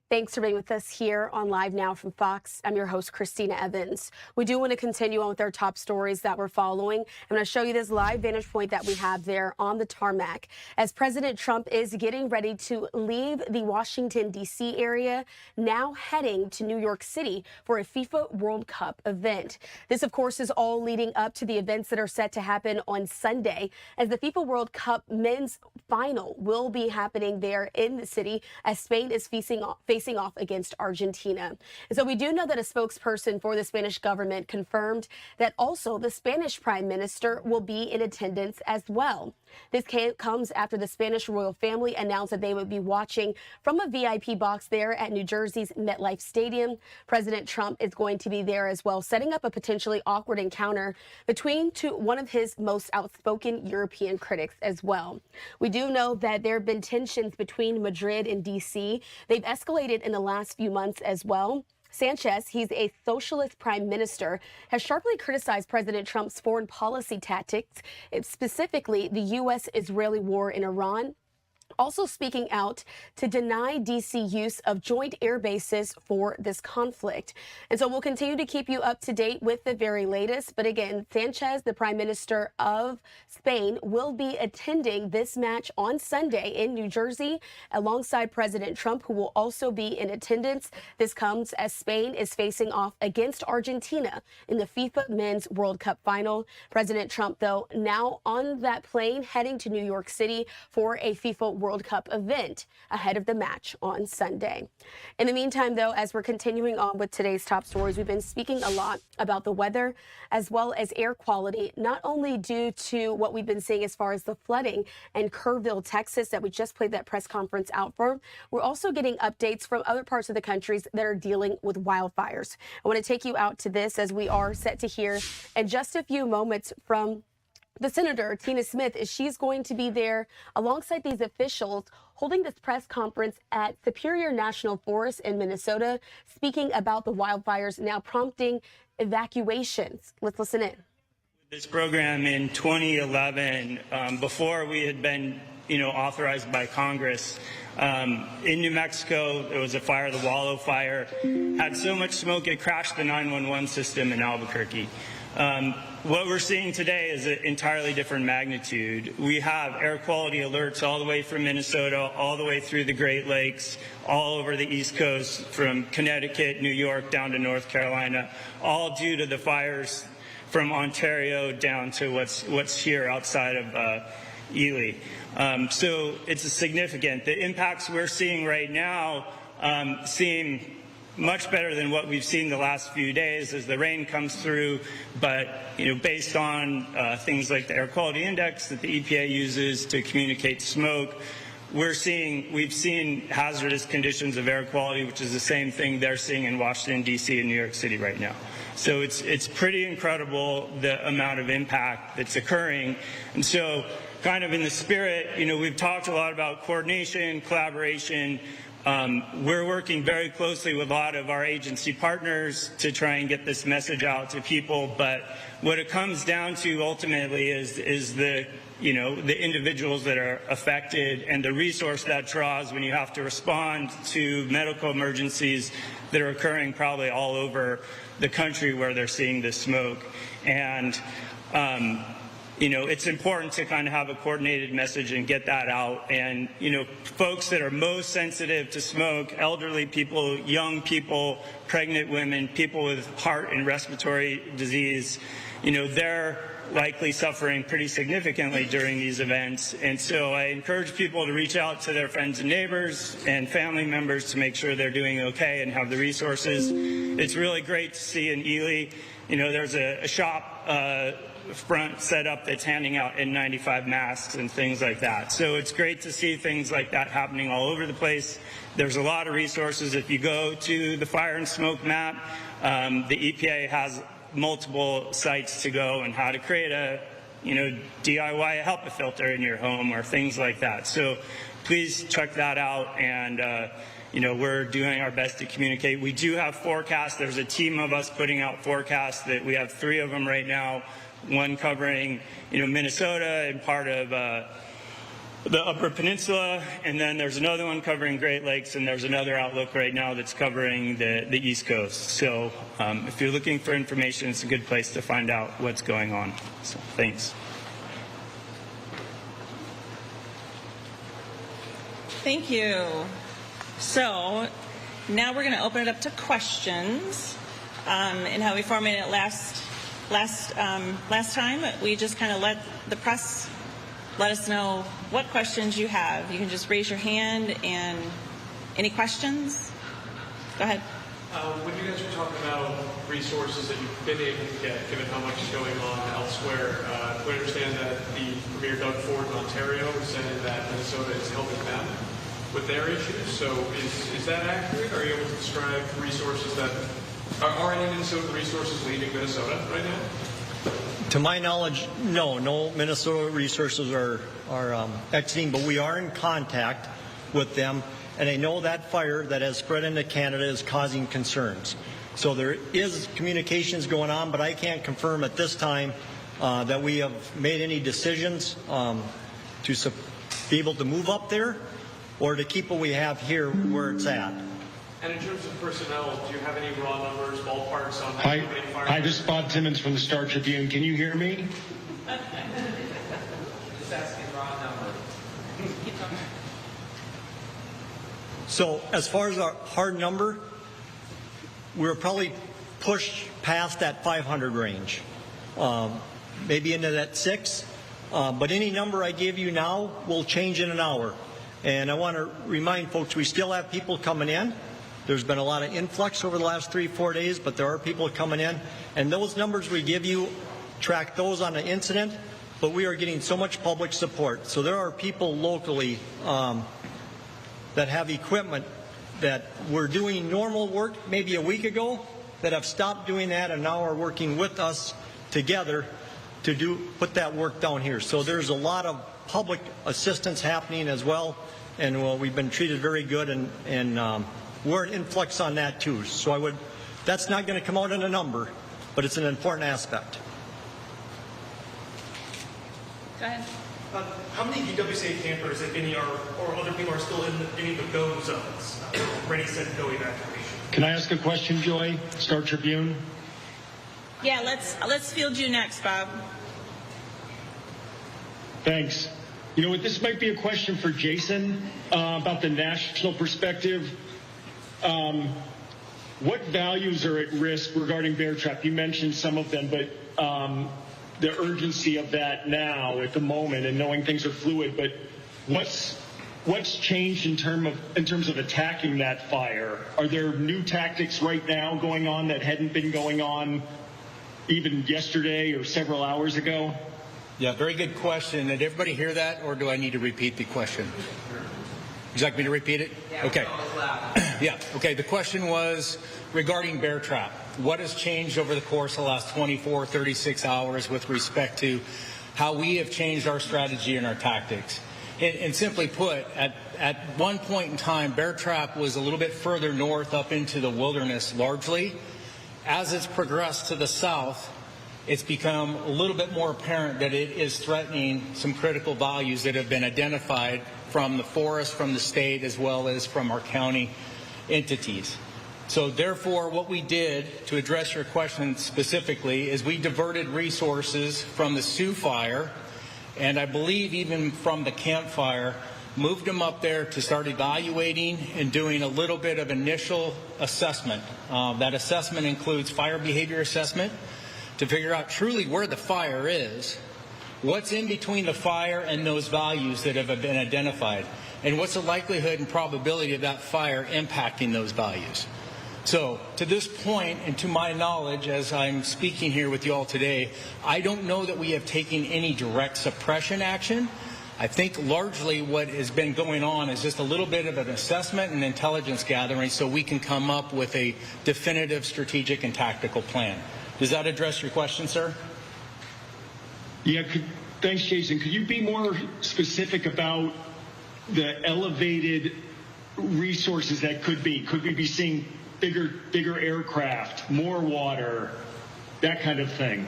Thanks for being with us here on Live Now from Fox. I'm your host, Christina Evans. We do want to continue on with our top stories that we're following. I'm going to show you this live vantage point that we have there on the tarmac as President Trump is getting ready to leave the Washington, D.C. area, now heading to New York City for a FIFA World Cup event. This, of course, is all leading up to the events that are set to happen on Sunday, as the FIFA World Cup men's final will be happening there in the city as Spain is facing off against Argentina. And so we do know that a spokesperson for the Spanish government confirmed that also the Spanish Prime Minister will be in attendance as well. This comes after the Spanish royal family announced that they would be watching from a VIP box there at New Jersey's MetLife Stadium. President Trump is going to be there as well, setting up a potentially awkward encounter between one of his most outspoken European critics as well. We do know that there have been tensions between Madrid and D.C. They've escalated in the last few months as well. Sanchez, he's a socialist prime minister, has sharply criticized President Trump's foreign policy tactics, specifically the U.S.-Israeli war in Iran, also speaking out to deny D.C. use of joint air bases for this conflict. And so we'll continue to keep you up to date with the very latest. But again, Sanchez, the Prime Minister of Spain, will be attending this match on Sunday in New Jersey alongside President Trump, who will also be in attendance. This comes as Spain is facing off against Argentina in the FIFA Men's World Cup final. President Trump, though, now on that plane heading to New York City for a FIFA World Cup event ahead of the match on Sunday. In the meantime, though, as we're continuing on with today's top stories, we've been speaking a lot about the weather as well as air quality, not only due to what we've been seeing as far as the flooding in Kerrville, Texas, that we just played that press conference out for. We're also getting updates from other parts of the country that are dealing with wildfires. I want to take you out to this as we are set to hear in just a few moments from the Senator, Tina Smith, is she's going to be there alongside these officials holding this press conference at Superior National Forest in Minnesota, speaking about the wildfires now prompting evacuations. Let's listen in. This program in 2011, before we had been, authorized by Congress, in New Mexico, there was a fire, the Wallow Fire, had so much smoke it crashed the 911 system in Albuquerque. What we're seeing today is an entirely different magnitude. We have air quality alerts all the way from Minnesota, all the way through the Great Lakes, all over the East Coast, from Connecticut, New York, down to North Carolina, all due to the fires from Ontario down to what's here outside of Ely. So it's significant. The impacts we're seeing right now seem much better than what we've seen the last few days as the rain comes through. But, based on things like the air quality index that the EPA uses to communicate smoke, we've seen hazardous conditions of air quality, which is the same thing they're seeing in Washington, D.C. and New York City right now. So it's pretty incredible the amount of impact that's occurring. And so kind of in the spirit, we've talked a lot about coordination, collaboration. We're working very closely with a lot of our agency partners to try and get this message out to people. But what it comes down to ultimately is the individuals that are affected and the resource that draws when you have to respond to medical emergencies that are occurring probably all over the country where they're seeing this smoke. And it's important to kind of have a coordinated message and get that out. And, folks that are most sensitive to smoke, elderly people, young people, pregnant women, people with heart and respiratory disease, they're likely suffering pretty significantly during these events. And so I encourage people to reach out to their friends and neighbors and family members to make sure they're doing okay and have the resources. It's really great to see in Ely, there's a shop front set up that's handing out N95 masks and things like that. So it's great to see things like that happening all over the place. There's a lot of resources. If you go to the fire and smoke map, the EPA has multiple sites to go and how to create a DIY HEPA filter in your home or things like that. So please check that out. And we're doing our best to communicate. We do have forecasts. There's a team of us putting out forecasts that we have 3 of them right now. One covering, Minnesota and part of the Upper Peninsula, and then there's another one covering Great Lakes, and there's another outlook right now that's covering the East Coast. So if you're looking for information, it's a good place to find out what's going on. So thanks. Thank you. So now we're going to open it up to questions. And how we formatted it last time, we just kind of let the press let us know what questions you have. You can just raise your hand. And any questions? Go ahead. When you guys were talking about resources that you've been able to get, given how much is going on elsewhere, we understand that the Premier Doug Ford in Ontario is saying that Minnesota is helping them with their issues. So is that accurate? Are you able to describe resources that are any Minnesota resources leaving Minnesota right now? To my knowledge, no Minnesota resources are exiting, but we are in contact with them, and I know that fire that has spread into Canada is causing concerns. So there is communications going on, but I can't confirm at this time that we have made any decisions to be able to move up there or to keep what we have here where it's at. And in terms of personnel, do you have any raw numbers, ballparks on how many fire? Hi, this is Bob Timmons from the Star Tribune. Can you hear me? Just asking raw numbers. So as far as our hard number, we're probably pushed past that 500 range, maybe into that 6. But any number I give you now will change in an hour. And I want to remind folks, we still have people coming in. There's been a lot of influx over the last 3-4 days, but there are people coming in. And those numbers we give you, track those on an incident, but we are getting so much public support. So there are people locally that have equipment that were doing normal work maybe a week ago that have stopped doing that and now are working with us together to put that work down here. So there's a lot of public assistance happening as well, and we've been treated very good, and we're an influx on that too. So that's not going to come out in a number, but it's an important aspect. Go ahead. How many UWCA campers, if any, or other people are still in any of the go zones, ready, set, go evacuation? Can I ask a question, Joy? Star Tribune? Yeah, let's field you next, Bob. Thanks. You know what, this might be a question for Jason about the national perspective. What values are at risk regarding bear trap? You mentioned some of them, but the urgency of that now at the moment and knowing things are fluid, but what's changed in terms of attacking that fire? Are there new tactics right now going on that hadn't been going on even yesterday or several hours ago? Yeah, very good question. Did everybody hear that, or do I need to repeat the question? Would you like me to repeat it? Yeah, okay. Yeah, okay. The question was regarding bear trap. What has changed over the course of the last 24, 36 hours with respect to how we have changed our strategy and our tactics? And simply put, at one point in time, bear trap was a little bit further north up into the wilderness largely. As it's progressed to the south, it's become a little bit more apparent that it is threatening some critical values that have been identified from the forest, from the state, as well as from our county entities. So therefore, what we did to address your question specifically is we diverted resources from the Sioux fire, and I believe even from the Camp Fire, moved them up there to start evaluating and doing a little bit of initial assessment. That assessment includes fire behavior assessment to figure out truly where the fire is, what's in between the fire and those values that have been identified, and what's the likelihood and probability of that fire impacting those values. So to this point, and to my knowledge, as I'm speaking here with you all today, I don't know that we have taken any direct suppression action. I think largely what has been going on is just a little bit of an assessment and intelligence gathering so we can come up with a definitive strategic and tactical plan. Does that address your question, sir? Yeah, thanks, Jason. Could you be more specific about the elevated resources that could be? Could we be seeing bigger aircraft, more water, that kind of thing?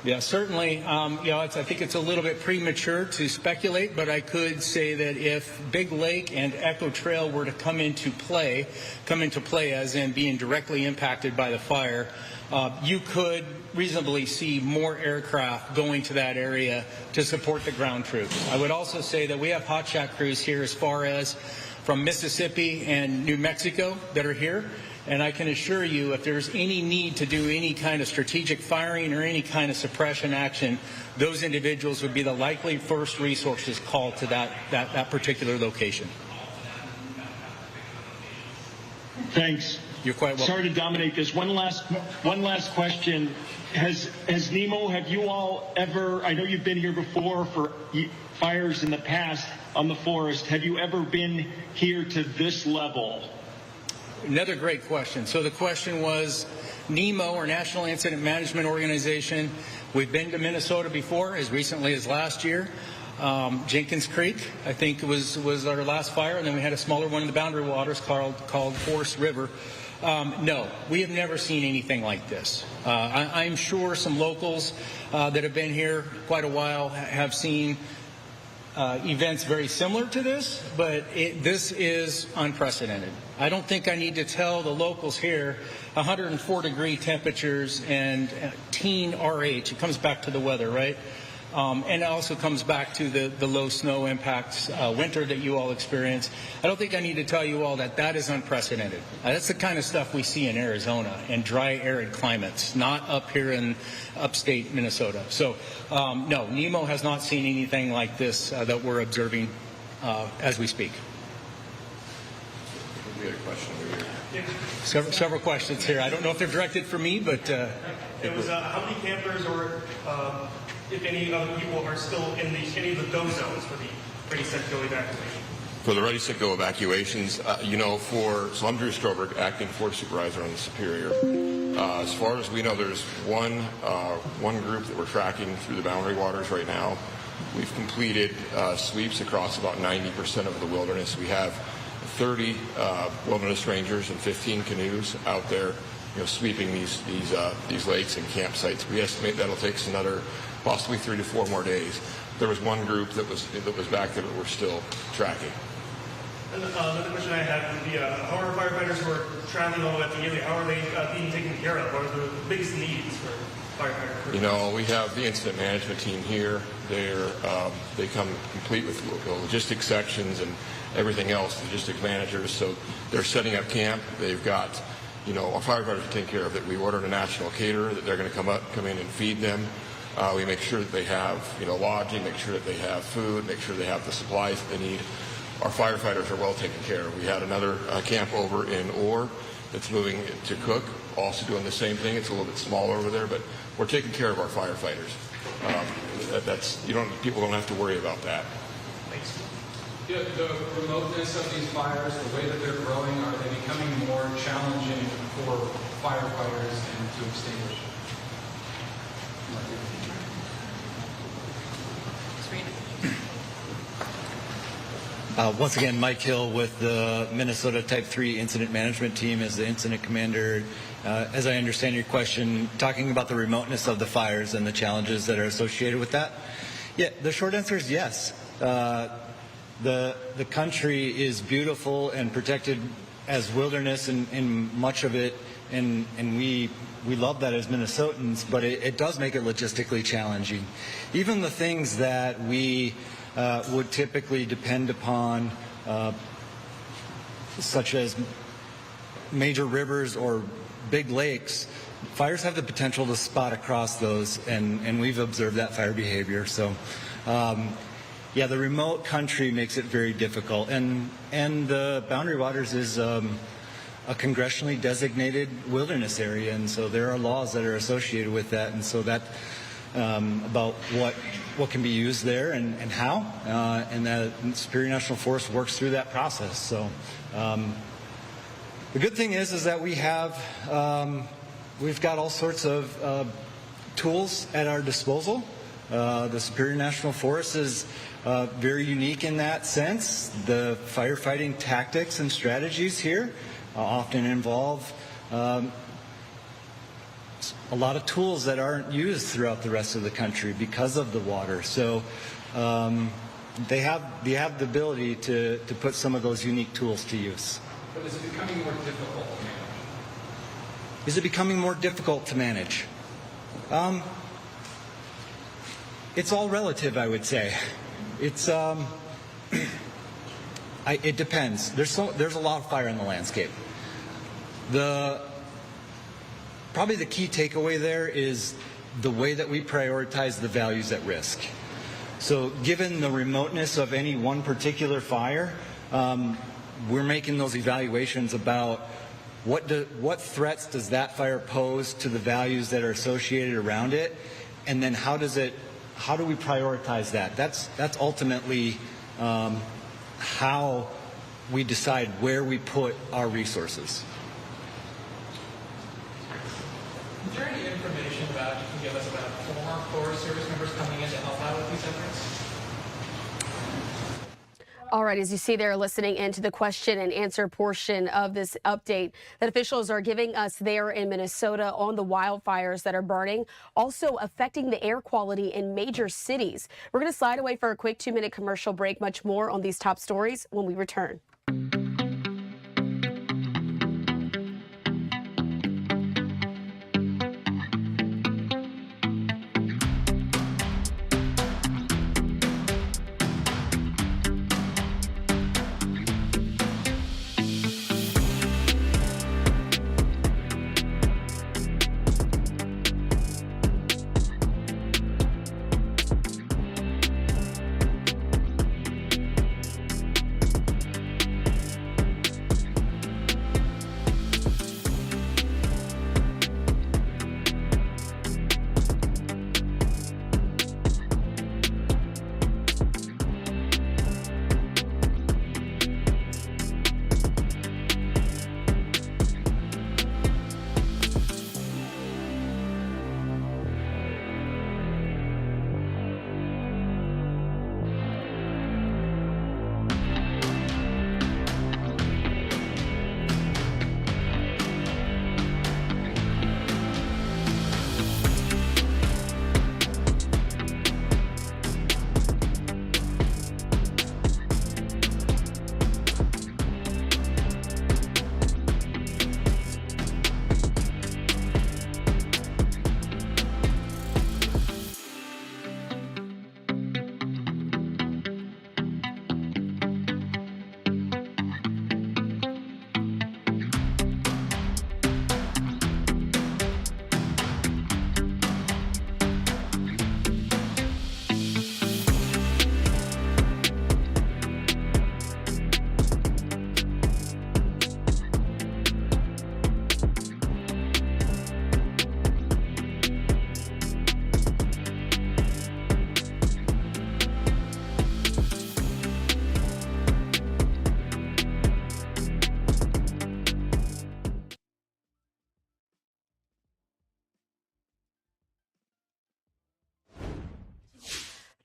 Yeah, certainly. I think it's a little bit premature to speculate, but I could say that if Big Lake and Echo Trail were to come into play as in being directly impacted by the fire, you could reasonably see more aircraft going to that area to support the ground troops. I would also say that we have hot shot crews here as far as from Mississippi and New Mexico that are here. And I can assure you, if there's any need to do any kind of strategic firing or any kind of suppression action, those individuals would be the likely first resources called to that particular location. Thanks. You're quite welcome. Sorry to dominate this. One last question. Has NEMO, have you all ever, I know you've been here before for fires in the past on the forest, have you ever been here to this level? Another great question. So the question was, NEMO, or National Incident Management Organization, we've been to Minnesota before, as recently as last year. Jenkins Creek, I think, was our last fire, and then we had a smaller one in the Boundary Waters called Forest River. No, we have never seen anything like this. I'm sure some locals that have been here quite a while have seen events very similar to this, but this is unprecedented. I don't think I need to tell the locals here 104-degree temperatures and teen RH. It comes back to the weather, right? And it also comes back to the low snow impacts winter that you all experience. I don't think I need to tell you all that is unprecedented. That's the kind of stuff we see in Arizona and dry, arid climates, not up here in upstate Minnesota. So, no, NEMO has not seen anything like this that we're observing as we speak. We had a question over here. Several questions here. I don't know if they're directed for me, but... It was how many campers or... if any other people are still in any of the go zones for the ready, set, go evacuation? For the ready, set, go evacuations, so I'm Drew Stroberg, acting Force Supervisor on the Superior. As far as we know, there's one group that we're tracking through the Boundary Waters right now. We've completed sweeps across about 90% of the wilderness. We have 30 wilderness rangers and 15 canoes out there, sweeping these lakes and campsites. We estimate that'll take us another possibly 3 to 4 more days. There was one group that was back there that we're still tracking. And another question I have would be, how are firefighters who are traveling all the way up to Ely, how are they being taken care of? What are the biggest needs for firefighters? We have the incident management team here. They come complete with logistics sections and everything else, logistics managers. So they're setting up camp. They've got, our firefighters are taking care of it. We ordered a national caterer that they're going to come in and feed them. We make sure that they have, lodging, make sure that they have food, make sure they have the supplies that they need. Our firefighters are well taken care of. We had another camp over in Orr that's moving to Cook, also doing the same thing. It's a little bit smaller over there, but we're taking care of our firefighters. People don't have to worry about that. Thanks. The remoteness of these fires, the way that they're growing, are they becoming more challenging for firefighters and to extinguish? Once again, Mike Hill with the Minnesota Type 3 Incident Management Team as the incident commander. As I understand your question, talking about the remoteness of the fires and the challenges that are associated with that. Yeah, the short answer is yes. The country is beautiful and protected as wilderness in much of it, and we love that as Minnesotans, but it does make it logistically challenging. Even the things that we would typically depend upon, such as major rivers or big lakes, fires have the potential to spot across those, and we've observed that fire behavior. So, yeah, the remote country makes it very difficult, and the Boundary Waters is a congressionally designated wilderness area, and so there are laws that are associated with that, and so that about what can be used there and how, and that Superior National Forest works through that process. So the good thing is that we've got all sorts of tools at our disposal. The Superior National Forest is very unique in that sense. The firefighting tactics and strategies here often involve a lot of tools that aren't used throughout the rest of the country because of the water. So they have the ability to put some of those unique tools to use. But is it becoming more difficult to manage? Is it becoming more difficult to manage? It's all relative, I would say. It's it depends. There's a lot of fire in the landscape. Probably the key takeaway there is the way that we prioritize the values at risk. So given the remoteness of any one particular fire, we're making those evaluations about what threats does that fire pose to the values that are associated around it, and then how do we prioritize that? That's ultimately how we decide where we put our resources. Is there any information you can give us about former Forest Service members coming in to help out with these efforts? All right, as you see there, listening into the question and answer portion of this update that officials are giving us there in Minnesota on the wildfires that are burning, also affecting the air quality in major cities. We're going to slide away for a quick 2-minute commercial break. Much more on these top stories when we return.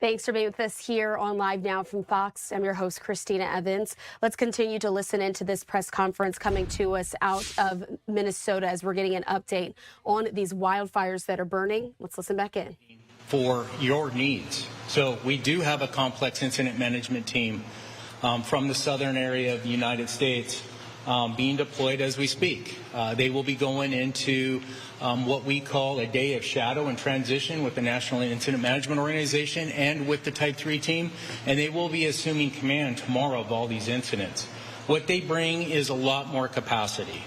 Thanks for being with us here on Live Now from Fox. I'm your host, Christina Evans. Let's continue to listen into this press conference coming to us out of Minnesota as we're getting an update on these wildfires that are burning. Let's listen back in. For your needs. So we do have a complex incident management team from the southern area of the United States being deployed as we speak. They will be going into what we call a day of shadow and transition with the National Incident Management Organization and with the Type 3 team, and they will be assuming command tomorrow of all these incidents. What they bring is a lot more capacity.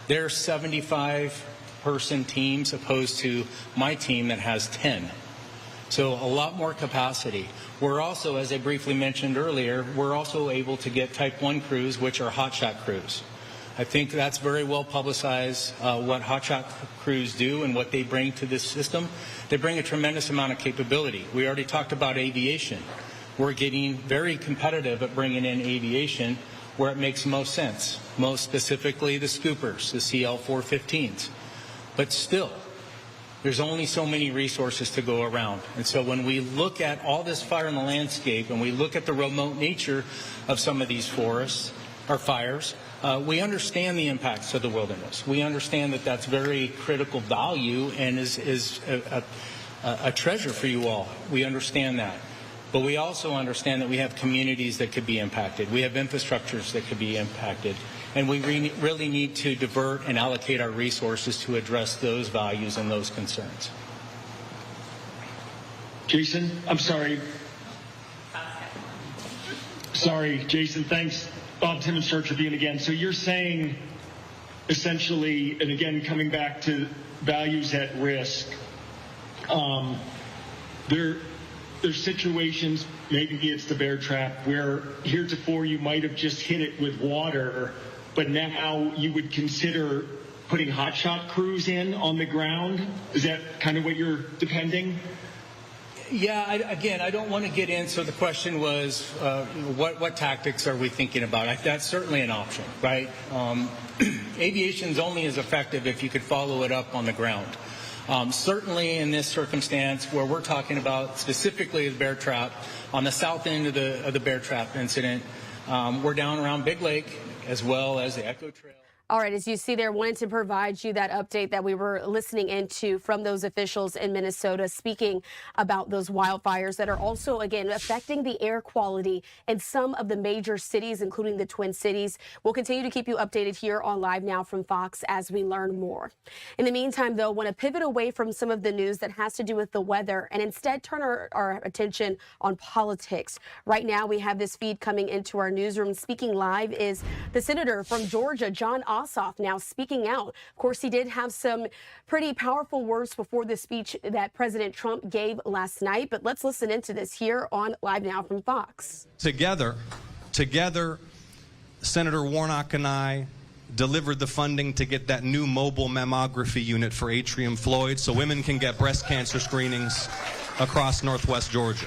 They're 75-person teams opposed to my team that has 10. So a lot more capacity. We're also, as I briefly mentioned earlier, we're also able to get Type 1 crews, which are hotshot crews. I think that's very well publicized, what hotshot crews do and what they bring to this system. They bring a tremendous amount of capability. We already talked about aviation. We're getting very competitive at bringing in aviation where it makes most sense, most specifically the scoopers, the CL-415s. But still, there's only so many resources to go around. And so when we look at all this fire in the landscape and we look at the remote nature of some of these forests, fires. We understand the impacts to the wilderness. We understand that that's very critical value and is a treasure for you all. We understand that. But we also understand that we have communities that could be impacted. We have infrastructures that could be impacted. And we really need to divert and allocate our resources to address those values and those concerns. Jason, I'm sorry. Sorry, Jason, thanks. Bob Timmons, Church Tribune again. So you're saying essentially, and again, coming back to values at risk, there's situations, maybe it's the bear trap, where heretofore you might have just hit it with water, but now you would consider putting hotshot crews in on the ground? Is that kind of what you're depending? Yeah, I don't want to get in. So the question was, what tactics are we thinking about? That's certainly an option, right? Aviation's only as effective if you could follow it up on the ground. Certainly in this circumstance where we're talking about specifically the bear trap, on the south end of the bear trap incident, we're down around Big Lake as well as the Echo Trail. All right, as you see there, wanted to provide you that update that we were listening into from those officials in Minnesota speaking about those wildfires that are also, again, affecting the air quality in some of the major cities, including the Twin Cities. We'll continue to keep you updated here on Live Now from Fox as we learn more. In the meantime, though, want to pivot away from some of the news that has to do with the weather and instead turn our attention on politics. Right now, we have this feed coming into our newsroom. Speaking live is the senator from Georgia, John Ossoff, now speaking out. Of course, he did have some pretty powerful words before the speech that President Trump gave last night. But let's listen into this here on Live Now from Fox. Together, Senator Warnock and I delivered the funding to get that new mobile mammography unit for Atrium Floyd so women can get breast cancer screenings across Northwest Georgia.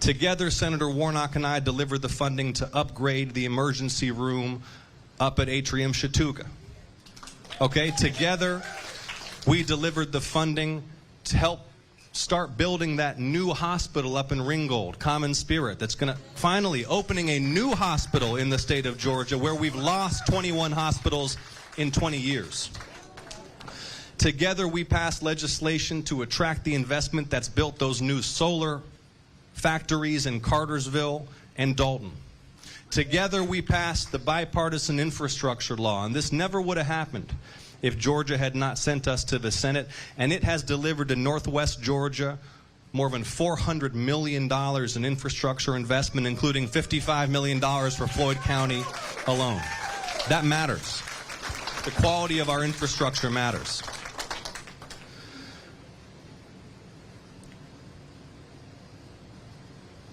Together, Senator Warnock and I delivered the funding to upgrade the emergency room up at Atrium Chattooga. Okay, together we delivered the funding to help start building that new hospital up in Ringgold, Common Spirit, that's going to finally opening a new hospital in the state of Georgia where we've lost 21 hospitals in 20 years. Together we passed legislation to attract the investment that's built those new solar factories in Cartersville and Dalton. Together we passed the bipartisan infrastructure law, and this never would have happened if Georgia had not sent us to the Senate, and it has delivered to Northwest Georgia more than $400 million in infrastructure investment, including $55 million for Floyd County alone. That matters. The quality of our infrastructure matters.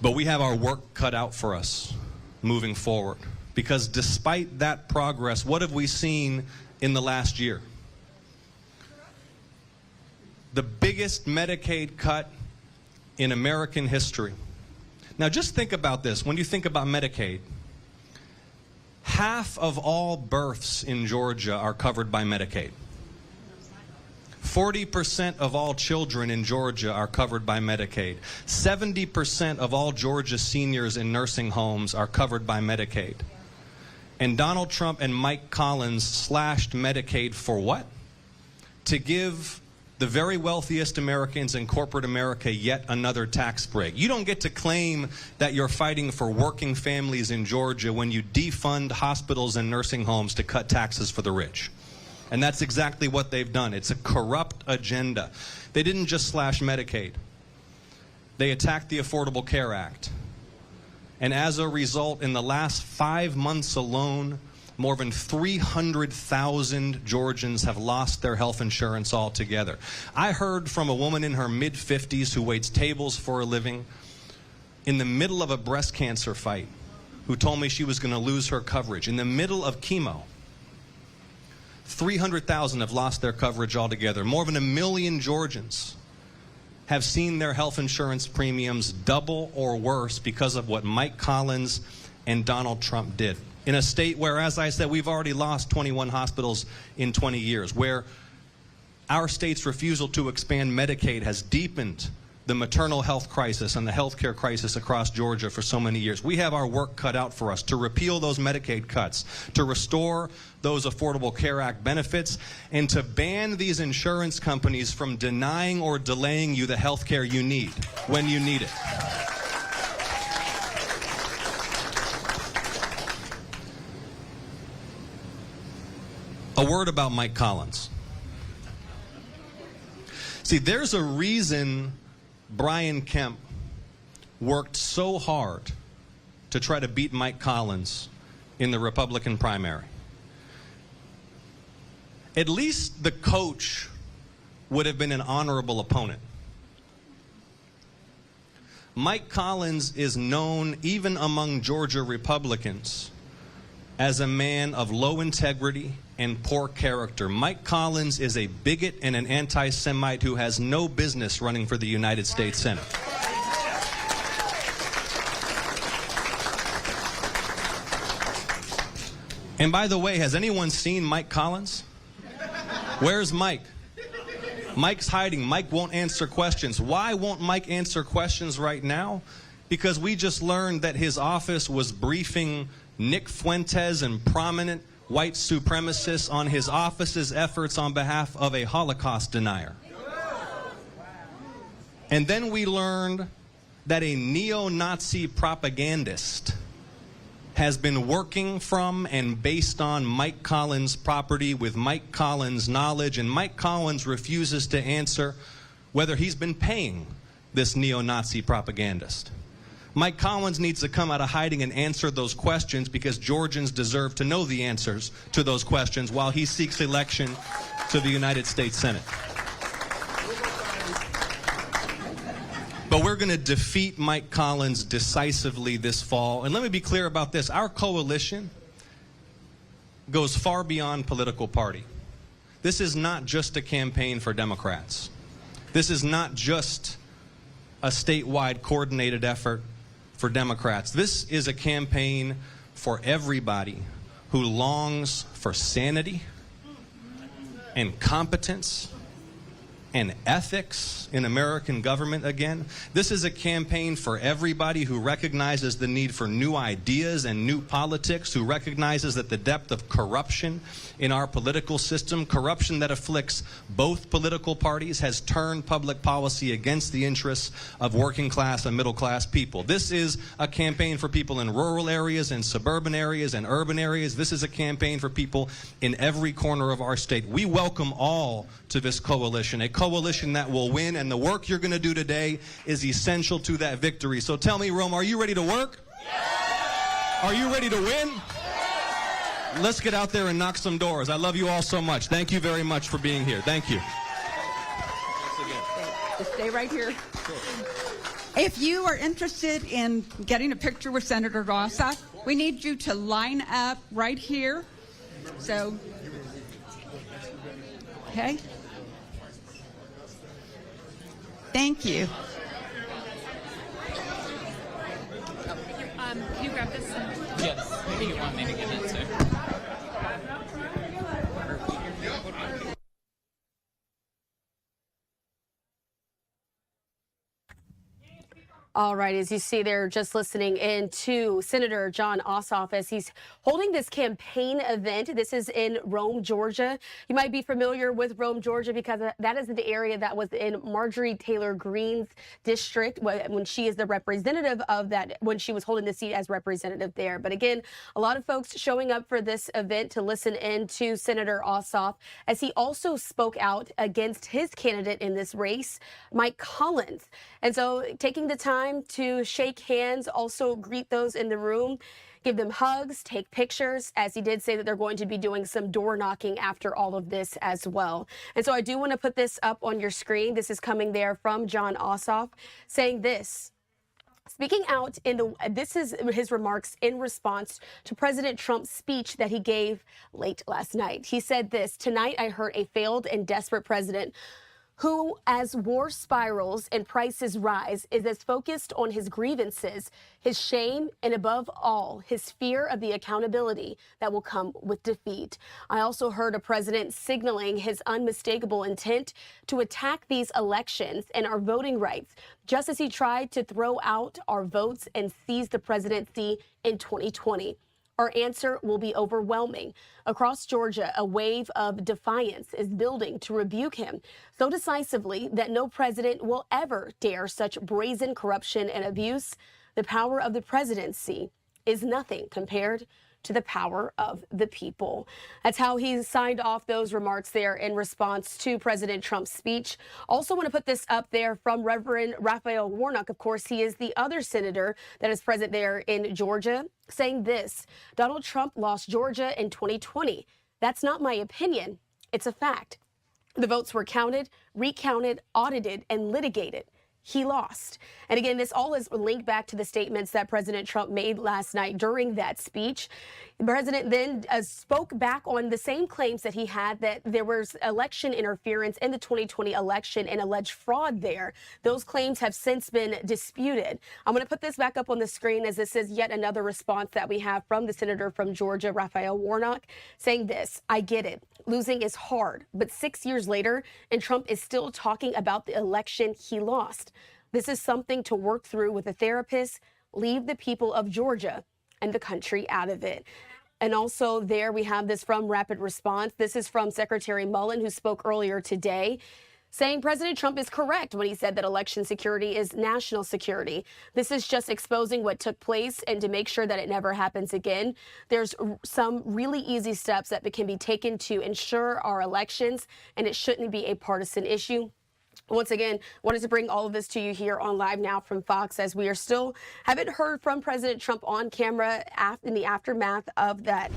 But we have our work cut out for us moving forward, because despite that progress, what have we seen in the last year? The biggest Medicaid cut in American history. Now just think about this. When you think about Medicaid, half of all births in Georgia are covered by Medicaid. 40% of all children in Georgia are covered by Medicaid. 70% of all Georgia seniors in nursing homes are covered by Medicaid. And Donald Trump and Mike Collins slashed Medicaid for what? To give the very wealthiest Americans in corporate America yet another tax break. You don't get to claim that you're fighting for working families in Georgia when you defund hospitals and nursing homes to cut taxes for the rich. And that's exactly what they've done. It's a corrupt agenda. They didn't just slash Medicaid. They attacked the Affordable Care Act. And as a result, in the last 5 months alone, more than 300,000 Georgians have lost their health insurance altogether. I heard from a woman in her mid-50s who waits tables for a living in the middle of a breast cancer fight who told me she was going to lose her coverage in the middle of chemo. 300,000 have lost their coverage altogether. More than 1 million Georgians have seen their health insurance premiums double or worse because of what Mike Collins and Donald Trump did. In a state where, as I said, we've already lost 21 hospitals in 20 years, where our state's refusal to expand Medicaid has deepened the maternal health crisis and the healthcare crisis across Georgia for so many years. We have our work cut out for us to repeal those Medicaid cuts, to restore those Affordable Care Act benefits, and to ban these insurance companies from denying or delaying you the health care you need when you need it. A word about Mike Collins. See, there's a reason Brian Kemp worked so hard to try to beat Mike Collins in the Republican primary. At least the coach would have been an honorable opponent. Mike Collins is known, even among Georgia Republicans, as a man of low integrity and poor character. Mike Collins is a bigot and an anti-Semite who has no business running for the United States Senate. And by the way, has anyone seen Mike Collins? Where's Mike? Mike's hiding. Mike won't answer questions. Why won't Mike answer questions right now? Because we just learned that his office was briefing Nick Fuentes and prominent white supremacists on his office's efforts on behalf of a Holocaust denier. And then we learned that a neo-Nazi propagandist has been working from and based on Mike Collins' property with Mike Collins' knowledge, and Mike Collins refuses to answer whether he's been paying this neo-Nazi propagandist. Mike Collins needs to come out of hiding and answer those questions, because Georgians deserve to know the answers to those questions while he seeks election to the United States Senate. But we're going to defeat Mike Collins decisively this fall. And let me be clear about this. Our coalition goes far beyond political party. This is not just a campaign for Democrats. This is not just a statewide coordinated effort for Democrats. This is a campaign for everybody who longs for sanity and competence and ethics in American government again. This is a campaign for everybody who recognizes the need for new ideas and new politics, who recognizes that the depth of corruption in our political system, corruption that afflicts both political parties, has turned public policy against the interests of working class and middle class people. This is a campaign for people in rural areas and suburban areas and urban areas. This is a campaign for people in every corner of our state. We welcome all to this coalition, a coalition that will win, and the work you're going to do today is essential to that victory. So tell me, Rome, are you ready to work? Are you ready to win? Let's get out there and knock some doors. I love you all so much. Thank you very much for being here. Thank you. Just stay right here. If you are interested in getting a picture with Senator Ossoff, we need you to line up right here. So, okay. Thank you. Can you grab this? Yes. Maybe you want me to give it to. All right, as you see there, just listening in to Senator Jon Ossoff as he's holding this campaign event. This is in Rome, Georgia. You might be familiar with Rome, Georgia, because that is the area that was in Marjorie Taylor Greene's district when she is the representative of that, when she was holding the seat as representative there. But again, a lot of folks showing up for this event to listen in to Senator Ossoff, as he also spoke out against his candidate in this race, Mike Collins. And so taking the time to shake hands, also greet those in the room, give them hugs, take pictures, as he did say that they're going to be doing some door knocking after all of this as well. And so I do want to put this up on your screen. This is coming there from Jon Ossoff saying this. Speaking out this is his remarks in response to President Trump's speech that he gave late last night. He said this: "Tonight I heard a failed and desperate president who, as war spirals and prices rise, is as focused on his grievances, his shame, and above all, his fear of the accountability that will come with defeat. I also heard a president signaling his unmistakable intent to attack these elections and our voting rights, just as he tried to throw out our votes and seize the presidency in 2020. Our answer will be overwhelming. Across Georgia, a wave of defiance is building to rebuke him so decisively that no president will ever dare such brazen corruption and abuse. The power of the presidency is nothing compared to the power of the people. That's how he signed off those remarks there in response to President Trump's speech. Also want to put this up there from Reverend Raphael Warnock. Of course, he is the other senator that is present there in Georgia, saying this: Donald Trump lost Georgia in 2020. That's not my opinion. It's a fact. The votes were counted, recounted, audited, and litigated. He lost. And again, this all is linked back to the statements that President Trump made last night during that speech. The president then spoke back on the same claims that he had, that there was election interference in the 2020 election and alleged fraud there. Those claims have since been disputed. I'm going to put this back up on the screen, as this is yet another response that we have from the senator from Georgia, Raphael Warnock, saying this: I get it. Losing is hard, but 6 years later, and Trump is still talking about the election he lost. This is something to work through with a therapist. Leave the people of Georgia and the country out of it. And also there we have this from Rapid Response. This is from Secretary Mullen, who spoke earlier today, saying President Trump is correct when he said that election security is national security. This is just exposing what took place and to make sure that it never happens again. There's some really easy steps that can be taken to ensure our elections, and it shouldn't be a partisan issue. Once again, wanted to bring all of this to you here on Live Now from Fox, as we are still haven't heard from President Trump on camera in the aftermath of that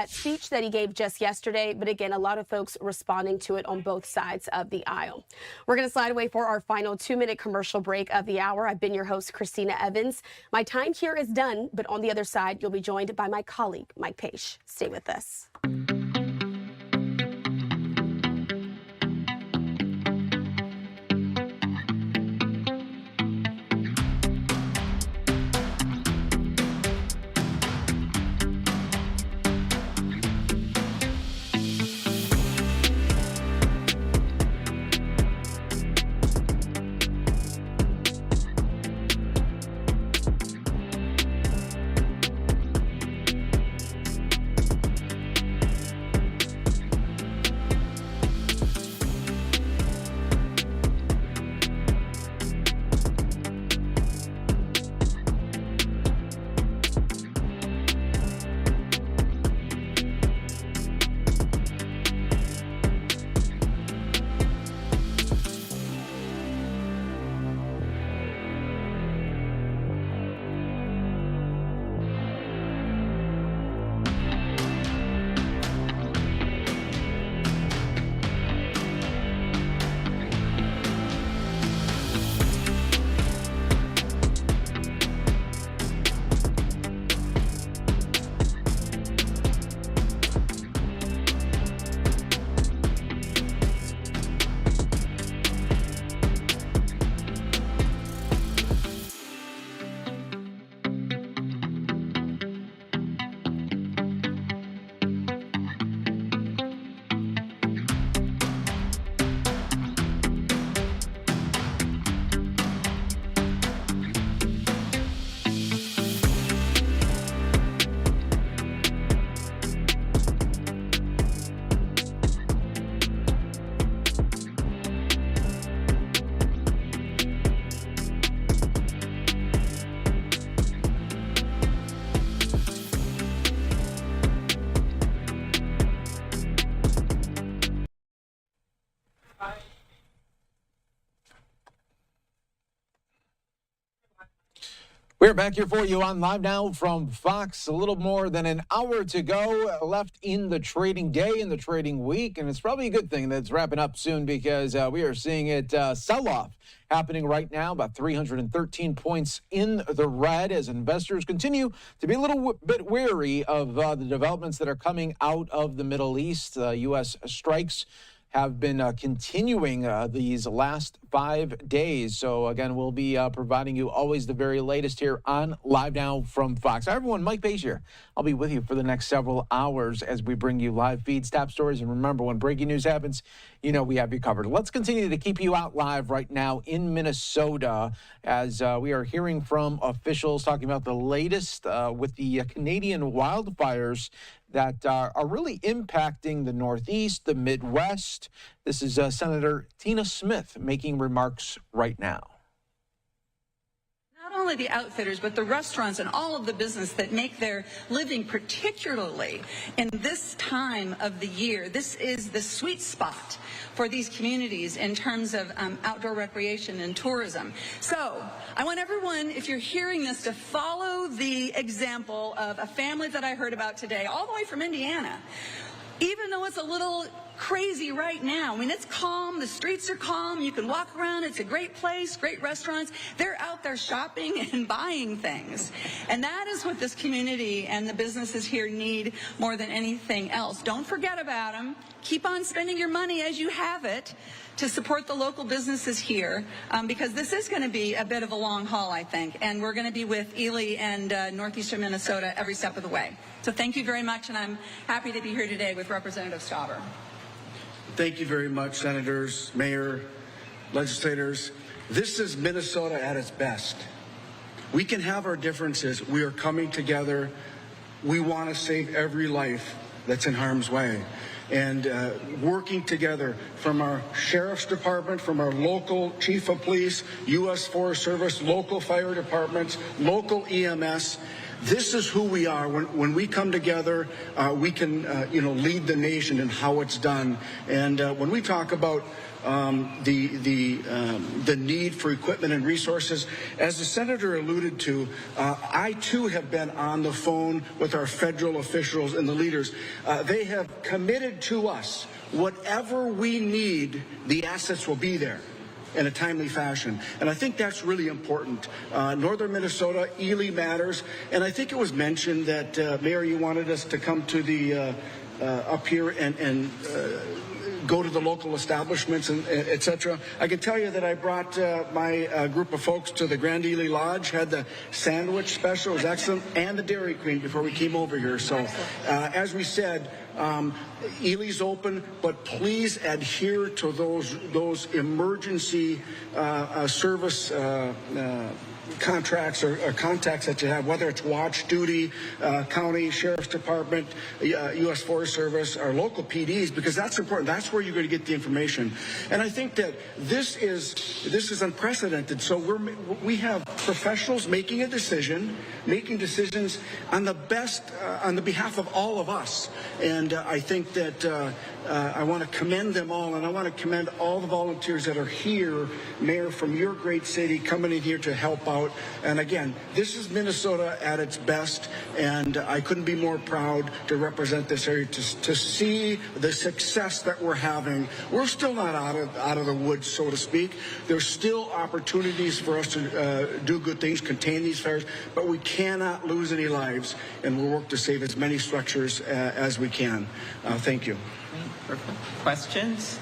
speech that he gave just yesterday. But again, a lot of folks responding to it on both sides of the aisle. We're going to slide away for our final 2-minute commercial break of the hour. I've been your host, Christina Evans. My time here is done, but on the other side, you'll be joined by my colleague, Mike Page. Stay with us. We're back here for you on Live Now from Fox. A little more than an hour to go left in the trading day, in the trading week. And it's probably a good thing that it's wrapping up soon, because we are seeing it sell off happening right now, about 313 points in the red, as investors continue to be a little bit wary of the developments that are coming out of the Middle East. U.S. strikes have been continuing these last 5 days. So again, we'll be providing you always the very latest here on Live Now from Fox. Hi, everyone. Mike Bays here. I'll be with you for the next several hours as we bring you live feeds, top stories. And remember, when breaking news happens, you know we have you covered. Let's continue to keep you out live right now in Minnesota as we are hearing from officials talking about the latest with the Canadian wildfires that are really impacting the Northeast, the Midwest. This is Senator Tina Smith making remarks right now. Not only the outfitters, but the restaurants and all of the business that make their living, particularly in this time of the year. This is the sweet spot for these communities in terms of outdoor recreation and tourism. So I want everyone, if you're hearing this, to follow the example of a family that I heard about today, all the way from Indiana. Even though it's a little crazy right now, I mean, it's calm, the streets are calm, you can walk around, it's a great place, great restaurants. They're out there shopping and buying things. And that is what this community and the businesses here need more than anything else. Don't forget about them. Keep on spending your money as you have it to support the local businesses here, because this is going to be a bit of a long haul, I think, and we're going to be with Ely and northeastern Minnesota every step of the way. So thank you very much, and I'm happy to be here today with Representative Stauber. Thank you very much, Senators, Mayor, legislators. This is Minnesota at its best. We can have our differences. We are coming together. We want to save every life that's in harm's way. And working together from our sheriff's department, from our local chief of police, U.S. Forest Service, local fire departments, local EMS. This is who we are. When we come together, we can, lead the nation in how it's done. And when we talk about the need for equipment and resources, as the senator alluded to, I too have been on the phone with our federal officials and the leaders. They have committed to us whatever we need, the assets will be there in a timely fashion. And I think that's really important. Northern Minnesota, Ely matters. And I think it was mentioned that, Mayor, you wanted us to come to the up here and go to the local establishments, and et cetera. I can tell you that I brought my group of folks to the Grand Ely Lodge, had the sandwich special, it was excellent, and the Dairy Queen before we came over here. So as we said, Ely's open, but please adhere to those emergency service contracts or contacts that you have, whether it's watch duty, county sheriff's department, U.S. Forest Service, our local PDs, because that's important. That's where you're going to get the information. And I think that this is unprecedented. So we have professionals making decisions on the best, on the behalf of all of us. And I think that I want to commend them all, and I want to commend all the volunteers that are here, Mayor, from your great city, coming in here to help out. And again, this is Minnesota at its best, and I couldn't be more proud to represent this area, to see the success that we're having. We're still not out of the woods, so to speak. There's still opportunities for us to do good things, contain these fires, but we cannot lose any lives, and we'll work to save as many structures as we can. Thank you. Questions?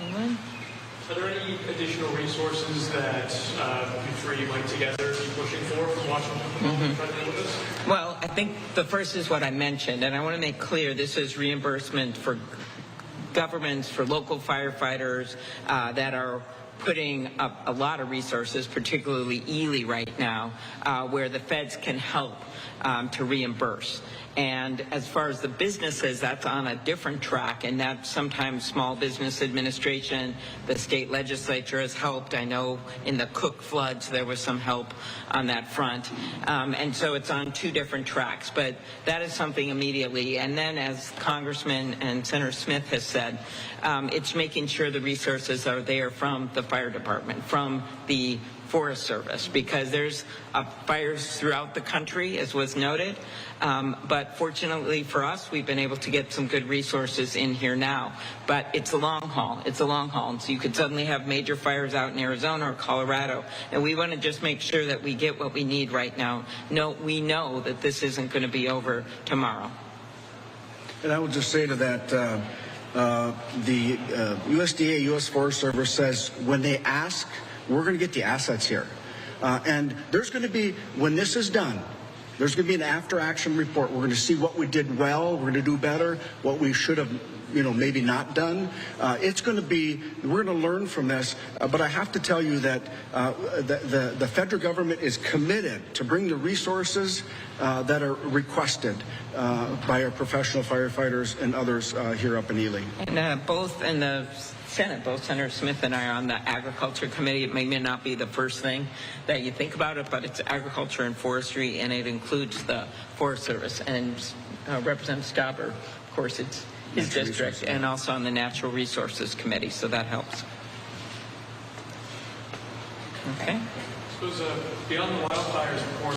Anyone? Are there any additional resources that you three went together to be pushing for from Washington at the moment trying to deal with this? Well, I think the first is what I mentioned, and I want to make clear this is reimbursement for governments, for local firefighters that are putting up a lot of resources, particularly Ely right now, where the feds can help to reimburse. And as far as the businesses, that's on a different track, and that's sometimes Small Business Administration, the state legislature has helped. I know in the Cook floods there was some help on that front. And so it's on two different tracks, but that is something immediately. And then, as Congressman and Senator Smith has said, it's making sure the resources are there from the fire department, from the Forest Service, because there's fires throughout the country, as was noted. But fortunately for us, we've been able to get some good resources in here now. But it's a long haul. It's a long haul. And so you could suddenly have major fires out in Arizona or Colorado. And we want to just make sure that we get what we need right now. We know that this isn't going to be over tomorrow. And I would just say to that, the USDA, U.S. Forest Service says when they ask, we're going to get the assets here. And there's going to be, when this is done, there's going to be an after-action report. We're going to see what we did well, we're going to do better, what we should have, maybe not done. It's going to be, we're going to learn from this. But I have to tell you that the federal government is committed to bring the resources that are requested by our professional firefighters and others here up in Ely. And both in the Senate, both Senator Smith and I are on the Agriculture Committee. It may not be the first thing that you think about it, but it's agriculture and forestry, and it includes the Forest Service. And Representative Stauber, of course, it's his district, and also on the Natural Resources Committee, so that helps. Okay. I suppose beyond the wildfires, of course.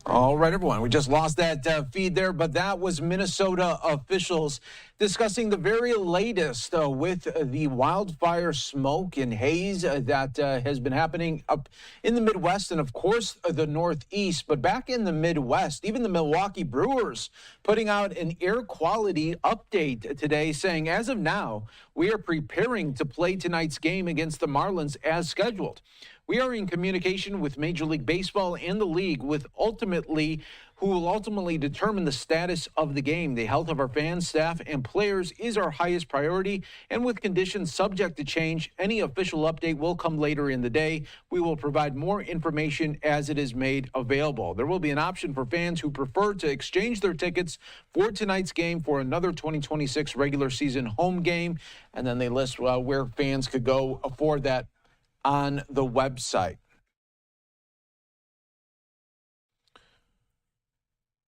All right, everyone, we just lost that feed there, but that was Minnesota officials discussing the very latest with the wildfire smoke and haze that has been happening up in the Midwest and, of course, the Northeast. But back in the Midwest, even the Milwaukee Brewers putting out an air quality update today saying, as of now, we are preparing to play tonight's game against the Marlins as scheduled. We are in communication with Major League Baseball and the league who will ultimately determine the status of the game. The health of our fans, staff, and players is our highest priority, and with conditions subject to change, any official update will come later in the day. We will provide more information as it is made available. There will be an option for fans who prefer to exchange their tickets for tonight's game for another 2026 regular season home game, and then they list where fans could go for that on the website.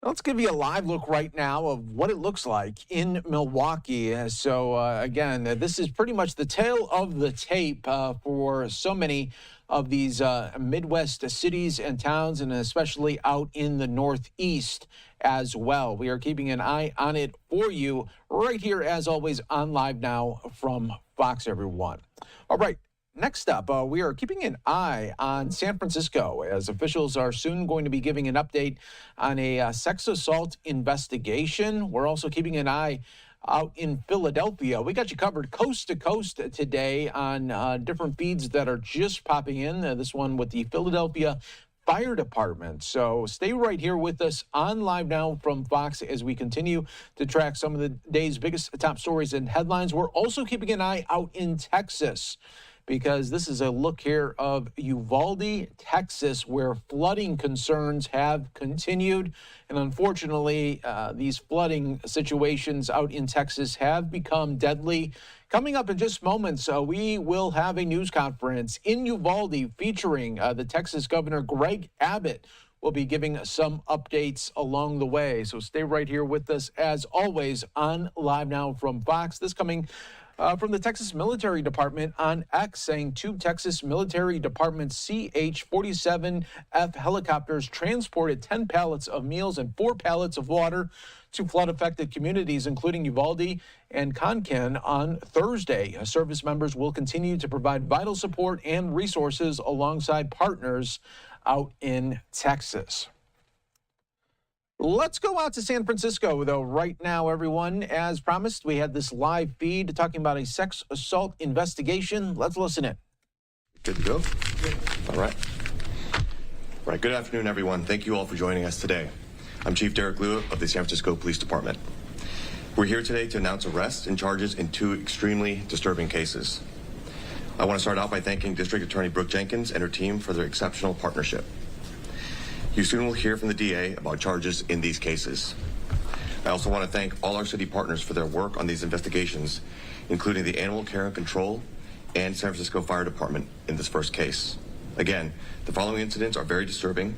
Let's give you a live look right now of what it looks like in Milwaukee. So again, this is pretty much the tail of the tape for so many of these Midwest cities and towns, and especially out in the Northeast as well. We are keeping an eye on it for you right here, as always, on Live Now from Fox, everyone. All right. Next up, we are keeping an eye on San Francisco, as officials are soon going to be giving an update on a sex assault investigation. We're also keeping an eye out in Philadelphia. We got you covered coast to coast today on different feeds that are just popping in. This one with the Philadelphia Fire Department. So stay right here with us on Live Now from Fox as we continue to track some of the day's biggest top stories and headlines. We're also keeping an eye out in Texas, because this is a look here of Uvalde, Texas, where flooding concerns have continued. And unfortunately, these flooding situations out in Texas have become deadly. Coming up in just moments, we will have a news conference in Uvalde featuring the Texas Governor Greg Abbott. We'll be giving some updates along the way. So stay right here with us, as always, on Live Now from Fox. This coming from the Texas Military Department on X, saying 2 Texas Military Department CH-47F helicopters transported 10 pallets of meals and 4 pallets of water to flood-affected communities, including Uvalde and Concan, on Thursday. Service members will continue to provide vital support and resources alongside partners out in Texas. Let's go out to San Francisco, though, right now, everyone. As promised, we had this live feed talking about a sex assault investigation. Let's listen in. Good to go? All right. Good afternoon, everyone. Thank you all for joining us today. I'm Chief Derek Liu of the San Francisco Police Department. We're here today to announce arrests and charges in 2 extremely disturbing cases. I want to start out by thanking District Attorney Brooke Jenkins and her team for their exceptional partnership. You soon will hear from the DA about charges in these cases. I also want to thank all our city partners for their work on these investigations, including the Animal Care and Control and San Francisco Fire Department in this first case. Again, the following incidents are very disturbing,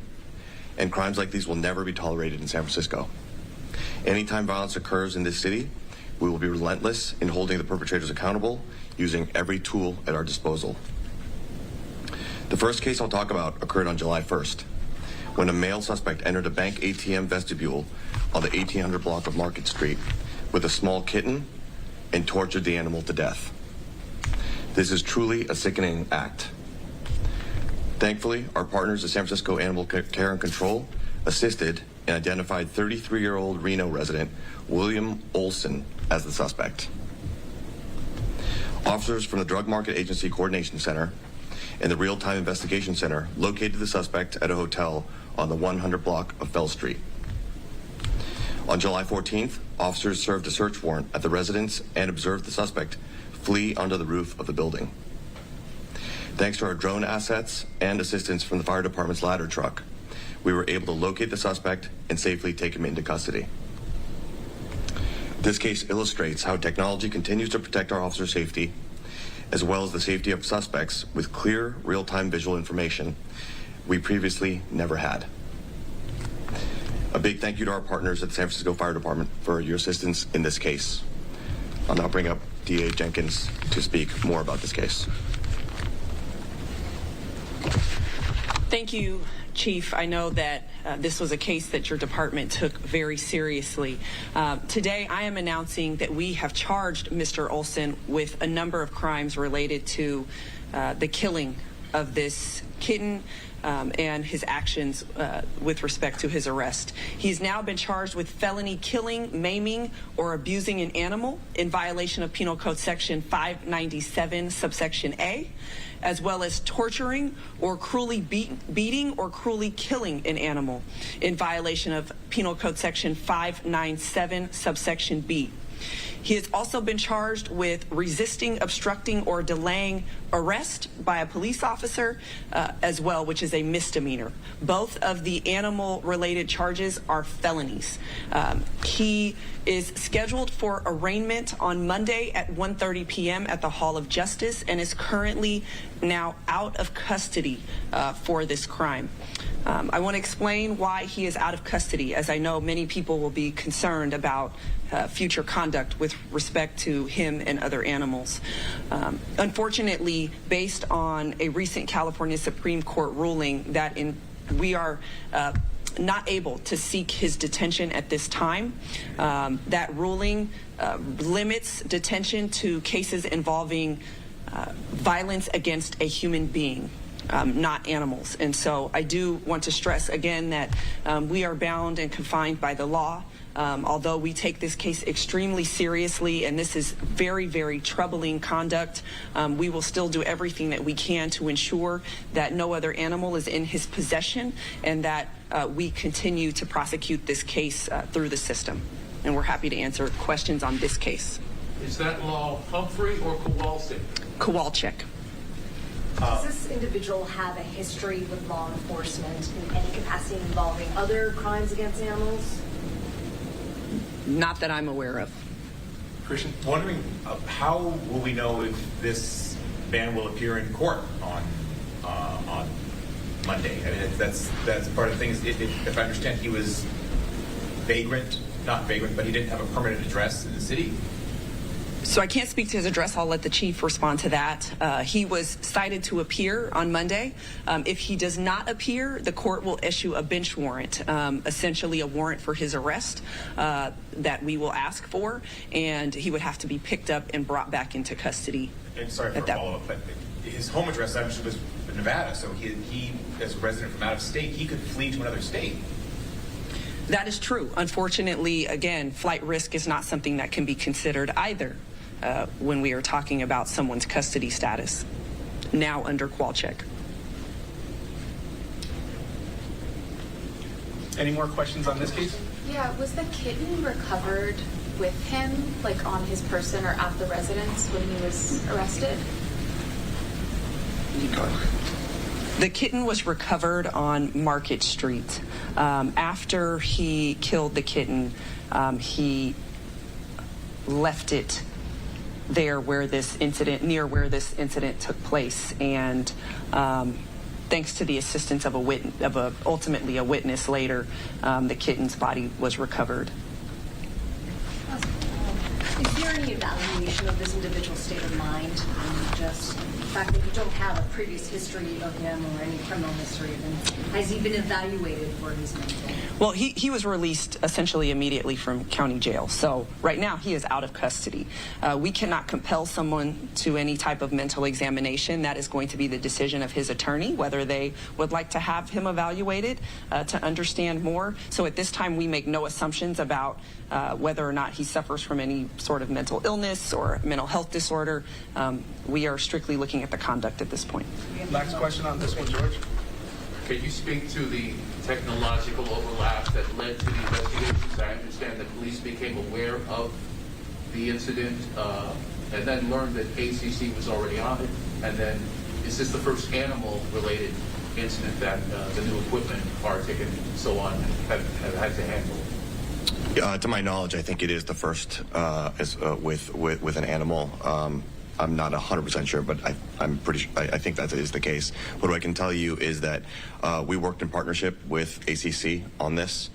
and crimes like these will never be tolerated in San Francisco. Anytime violence occurs in this city, we will be relentless in holding the perpetrators accountable, using every tool at our disposal. The first case I'll talk about occurred on July 1st. When a male suspect entered a bank ATM vestibule on the 1800 block of Market Street with a small kitten and tortured the animal to death. This is truly a sickening act. Thankfully, our partners at San Francisco Animal Care and Control assisted and identified 33-year-old Reno resident William Olson as the suspect. Officers from the Drug Market Agency Coordination Center and the Real-Time Investigation Center located the suspect at a hotel on the 100 block of Fell Street. On July 14th, officers served a search warrant at the residence and observed the suspect flee onto the roof of the building. Thanks to our drone assets and assistance from the fire department's ladder truck, we were able to locate the suspect and safely take him into custody. This case illustrates how technology continues to protect our officers' safety, as well as the safety of suspects with clear, real-time visual information we previously never had. A big thank you to our partners at the San Francisco Fire Department for your assistance in this case. I'll now bring up DA Jenkins to speak more about this case. Thank you, Chief. I know that this was a case that your department took very seriously. Today, I am announcing that we have charged Mr. Olson with a number of crimes related to the killing of this kitten and his actions with respect to his arrest. He's now been charged with felony killing, maiming, or abusing an animal in violation of Penal Code Section 597, subsection A, as well as torturing or cruelly beating or cruelly killing an animal in violation of Penal Code Section 597, subsection B. He has also been charged with resisting, obstructing, or delaying arrest by a police officer as well, which is a misdemeanor. Both of the animal-related charges are felonies. He is scheduled for arraignment on Monday at 1:30 p.m. at the Hall of Justice and is currently now out of custody for this crime. I want to explain why he is out of custody, as I know many people will be concerned about future conduct with respect to him and other animals. Unfortunately, based on a recent California Supreme Court ruling that we are not able to seek his detention at this time, that ruling limits detention to cases involving violence against a human being. Not animals. And so I do want to stress again that we are bound and confined by the law. Although we take this case extremely seriously, and this is very, very troubling conduct, we will still do everything that we can to ensure that no other animal is in his possession and that we continue to prosecute this case through the system. And we're happy to answer questions on this case. Is that law Humphrey or Kowalczyk? Kowalczyk. Does this individual have a history with law enforcement in any capacity involving other crimes against animals? Not that I'm aware of. Christian, wondering how will we know if this ban will appear in court on Monday? I mean, that's part of the thing. If I understand, he was not vagrant, but he didn't have a permanent address in the city. So I can't speak to his address. I'll let the chief respond to that. He was cited to appear on Monday. If he does not appear, the court will issue a bench warrant, essentially a warrant for his arrest that we will ask for, and he would have to be picked up and brought back into custody. And sorry for a follow-up, but his home address actually was Nevada, so he, as a resident from out of state, he could flee to another state. That is true. Unfortunately, again, flight risk is not something that can be considered either when we are talking about someone's custody status, now under Kowalczyk. Any more questions on this case? Yeah, was the kitten recovered with him, like on his person or at the residence when he was arrested? The kitten was recovered on Market Street. After he killed the kitten, he left it there where this incident took place, and thanks to the assistance of ultimately a witness later, the kitten's body was recovered. Is there any evaluation of this individual's state of mind? Just fact that you don't have a previous history of him or any criminal history of him? Has he been evaluated for his mental? Well, he was released essentially immediately from county jail. So right now he is out of custody. We cannot compel someone to any type of mental examination. That is going to be the decision of his attorney, whether they would like to have him evaluated to understand more. So at this time, we make no assumptions about whether or not he suffers from any sort of mental illness or mental health disorder. We are strictly looking at the conduct at this point. Last question on this one, George. Can you speak to the technological overlap that led to the investigations? I understand the police became aware of the incident and then learned that ACC was already on it. And then is this the first animal-related incident that the new equipment, car ticket, and so on, have had to handle? To my knowledge, I think it is the first with an animal. I'm not 100% sure, but I'm pretty sure. I think that is the case. What I can tell you is that we worked in partnership with ACC on this,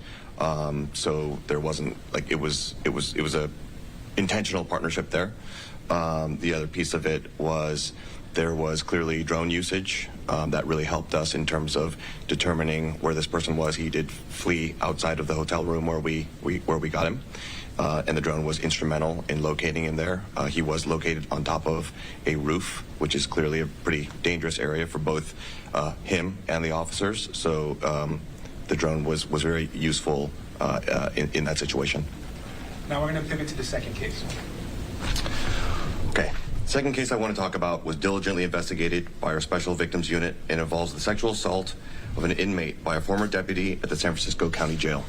so there wasn't like it was a intentional partnership there. The other piece of it was there was clearly drone usage that really helped us in terms of determining where this person was. He did flee outside of the hotel room where we got him. And the drone was instrumental in locating him there. He was located on top of a roof, which is clearly a pretty dangerous area for both him and the officers. So the drone was very useful in that situation. Now we're going to pivot to the second case. Okay. Second case I want to talk about was diligently investigated by our Special Victims Unit and involves the sexual assault of an inmate by a former deputy at the San Francisco County Jail.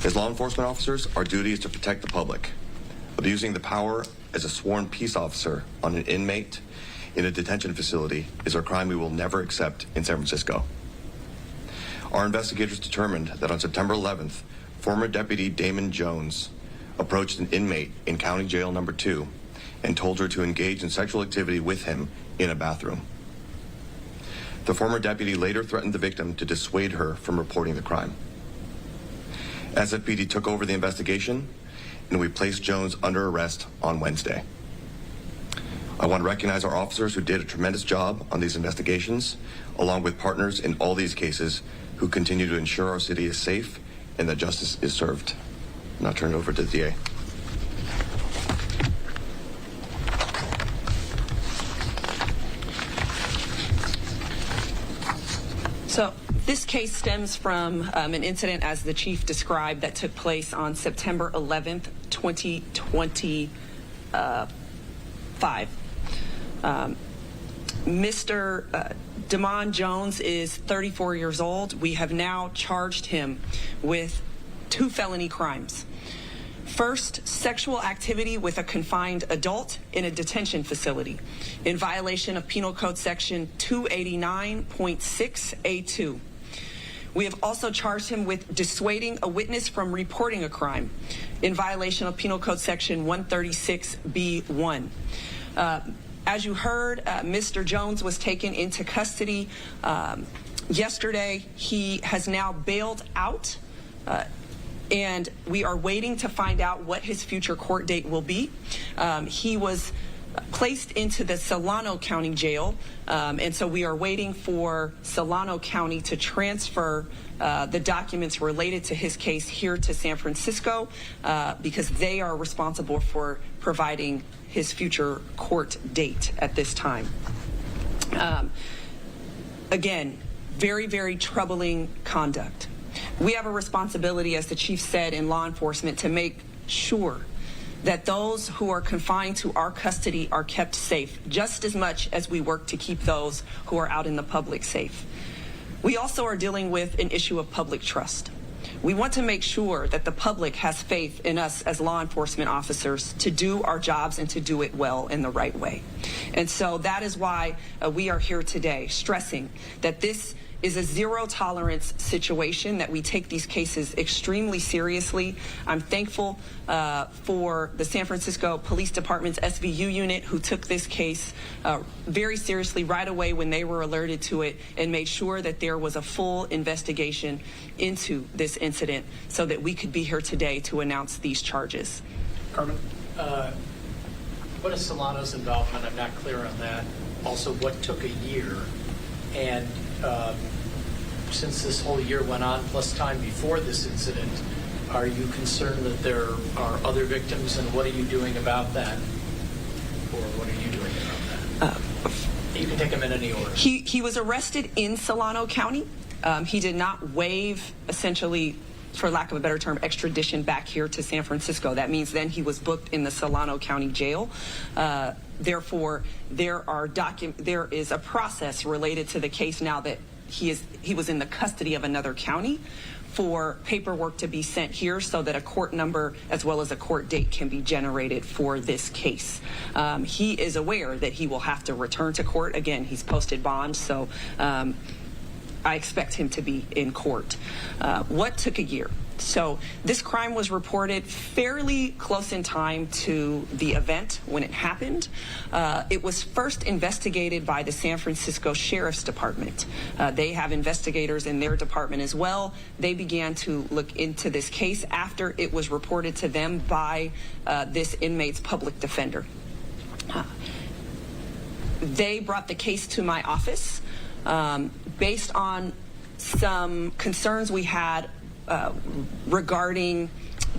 As law enforcement officers, our duty is to protect the public. Abusing the power as a sworn peace officer on an inmate in a detention facility is a crime we will never accept in San Francisco. Our investigators determined that on September 11th, former Deputy Damon Jones approached an inmate in County Jail Number 2 and told her to engage in sexual activity with him in a bathroom. The former deputy later threatened the victim to dissuade her from reporting the crime. SFPD took over the investigation, and we placed Jones under arrest on Wednesday. I want to recognize our officers who did a tremendous job on these investigations, along with partners in all these cases who continue to ensure our city is safe and that justice is served. Now turn it over to the DA. So this case stems from an incident, as the chief described, that took place on September 11th, 2025. Mr. Damon Jones is 34 years old. We have now charged him with 2 felony crimes. First, sexual activity with a confined adult in a detention facility in violation of Penal Code Section 289.6A2. We have also charged him with dissuading a witness from reporting a crime in violation of Penal Code Section 136B1. As you heard, Mr. Jones was taken into custody yesterday. He has now bailed out, and we are waiting to find out what his future court date will be. He was placed into the Solano County Jail, and so we are waiting for Solano County to transfer the documents related to his case here to San Francisco because they are responsible for providing his future court date at this time. Again, very, very troubling conduct. We have a responsibility, as the chief said, in law enforcement to make sure that those who are confined to our custody are kept safe, just as much as we work to keep those who are out in the public safe. We also are dealing with an issue of public trust. We want to make sure that the public has faith in us as law enforcement officers to do our jobs and to do it well in the right way. And so that is why we are here today, stressing that this is a zero tolerance situation, that we take these cases extremely seriously. I'm thankful for the San Francisco Police Department's SVU unit, who took this case very seriously right away when they were alerted to it and made sure that there was a full investigation into this incident so that we could be here today to announce these charges. Carmen? What is Solano's involvement? I'm not clear on that. Also, what took a year? And since this whole year went on, plus time before this incident, are you concerned that there are other victims, and what are you doing about that? Or what are you doing about that? You can take them in any order. He was arrested in Solano County. He did not waive, essentially, for lack of a better term, extradition back here to San Francisco. That means then he was booked in the Solano County Jail. Therefore, there is a process related to the case now that he was in the custody of another county for paperwork to be sent here so that a court number as well as a court date can be generated for this case. He is aware that he will have to return to court. Again, he's posted bond, so I expect him to be in court. What took a year? So this crime was reported fairly close in time to the event when it happened. It was first investigated by the San Francisco Sheriff's Department. They have investigators in their department as well. They began to look into this case after it was reported to them by this inmate's public defender. They brought the case to my office based on some concerns we had regarding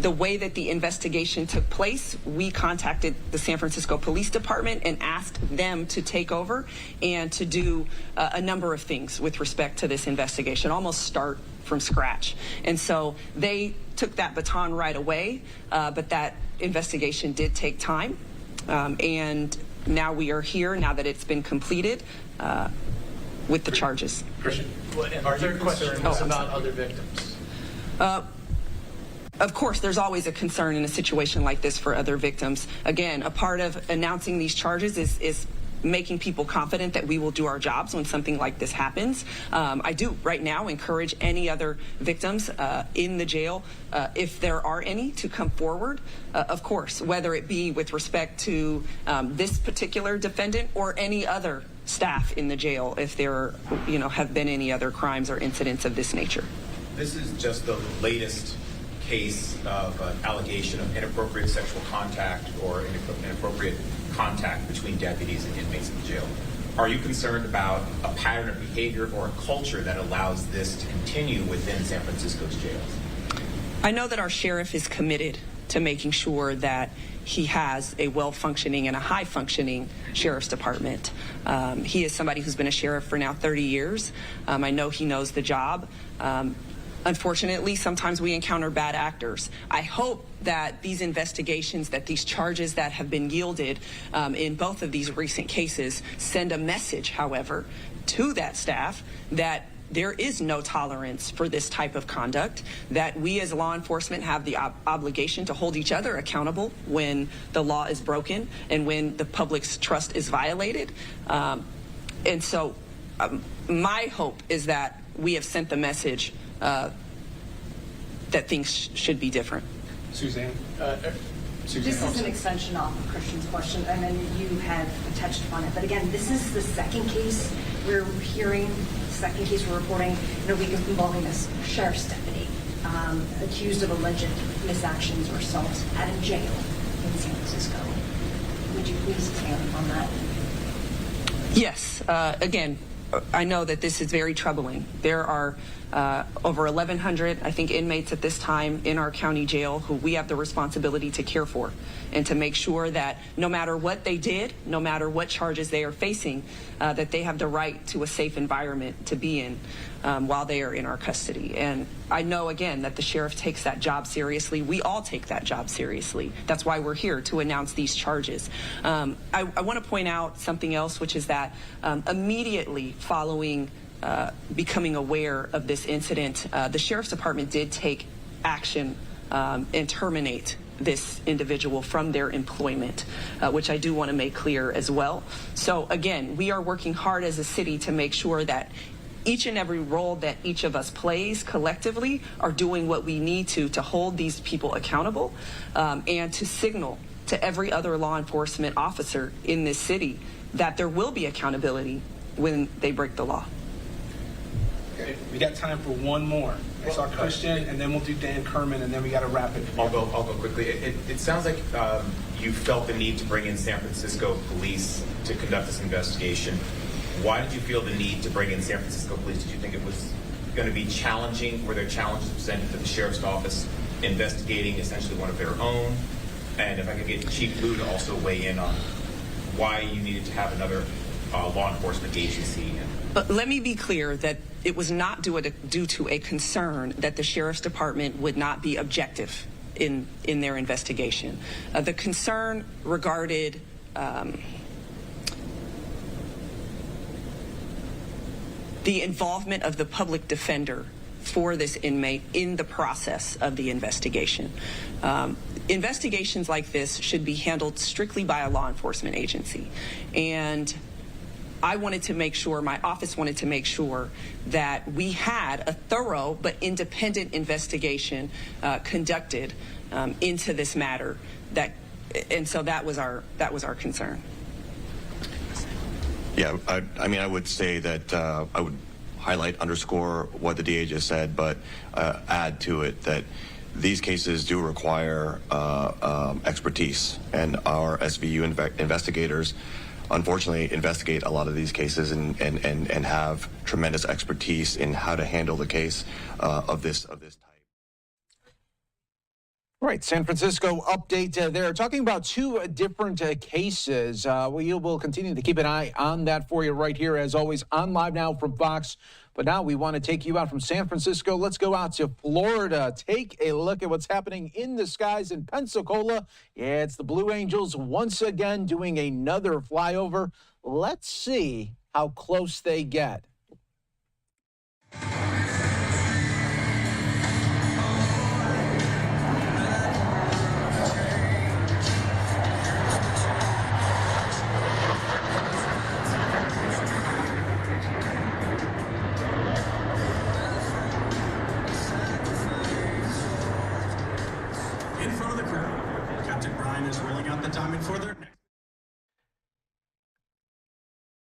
the way that the investigation took place. We contacted the San Francisco Police Department and asked them to take over and to do a number of things with respect to this investigation, almost start from scratch. And so they took that baton right away, but that investigation did take time. And now we are here, now that it's been completed, with the charges. Christian, our third question was about other victims. Of course, there's always a concern in a situation like this for other victims. Again, a part of announcing these charges is making people confident that we will do our jobs when something like this happens. I do right now encourage any other victims in the jail, if there are any, to come forward. Of course, whether it be with respect to this particular defendant or any other staff in the jail, if there have been any other crimes or incidents of this nature. This is just the latest case of an allegation of inappropriate sexual contact or inappropriate contact between deputies and inmates in the jail. Are you concerned about a pattern of behavior or a culture that allows this to continue within San Francisco's jails? I know that our sheriff is committed to making sure that he has a well-functioning and a high-functioning sheriff's department. He is somebody who's been a sheriff for now 30 years. I know he knows the job. Unfortunately, sometimes we encounter bad actors. I hope that these investigations, that these charges that have been yielded in both of these recent cases send a message, however, to that staff that there is no tolerance for this type of conduct, that we as law enforcement have the obligation to hold each other accountable when the law is broken and when the public's trust is violated. And so my hope is that we have sent the message that things should be different. Suzanne? This is an extension off of Christian's question, and then you had touched upon it. But again, this is the second case we're hearing, second case we're reporting in a week involving this sheriff's deputy accused of alleged misactions or assault at a jail in San Francisco. Would you please expand on that? Yes. Again, I know that this is very troubling. There are over 1,100, I think, inmates at this time in our county jail who we have the responsibility to care for and to make sure that no matter what they did, no matter what charges they are facing, that they have the right to a safe environment to be in while they are in our custody. And I know, again, that the sheriff takes that job seriously. We all take that job seriously. That's why we're here, to announce these charges. I want to point out something else, which is that immediately following becoming aware of this incident, the Sheriff's Department did take action and terminate this individual from their employment, which I do want to make clear as well. So again, we are working hard as a city to make sure that each and every role that each of us plays collectively are doing what we need to hold these people accountable and to signal to every other law enforcement officer in this city that there will be accountability when they break the law. Okay. We got time for one more. I saw Christian, and then we'll do Dan Kerman, and then we got to wrap it. I'll go quickly. It sounds like you felt the need to bring in San Francisco police to conduct this investigation. Why did you feel the need to bring in San Francisco police? Did you think it was going to be challenging? Were there challenges presented to the sheriff's office investigating essentially one of their own? And if I could get Chief Blue to also weigh in on why you needed to have another law enforcement agency. But let me be clear that it was not due to a concern that the Sheriff's Department would not be objective in their investigation. The concern regarded the involvement of the public defender for this inmate in the process of the investigation. Investigations like this should be handled strictly by a law enforcement agency. And I wanted to make sure, my office wanted to make sure that we had a thorough but independent investigation conducted into this matter. And so that was our concern. Yeah, I mean, I would say that I would highlight, underscore what the DA just said, but add to it that these cases do require expertise, and our SVU investigators unfortunately investigate a lot of these cases and have tremendous expertise in how to handle the case of this type. Right, San Francisco update there. Talking about two different cases. We will continue to keep an eye on that for you right here, as always, on Live Now from Fox. But now we want to take you out from San Francisco. Let's go out to Florida. Take a look at what's happening in the skies in Pensacola. Yeah, it's the Blue Angels once again doing another flyover. Let's see how close they get.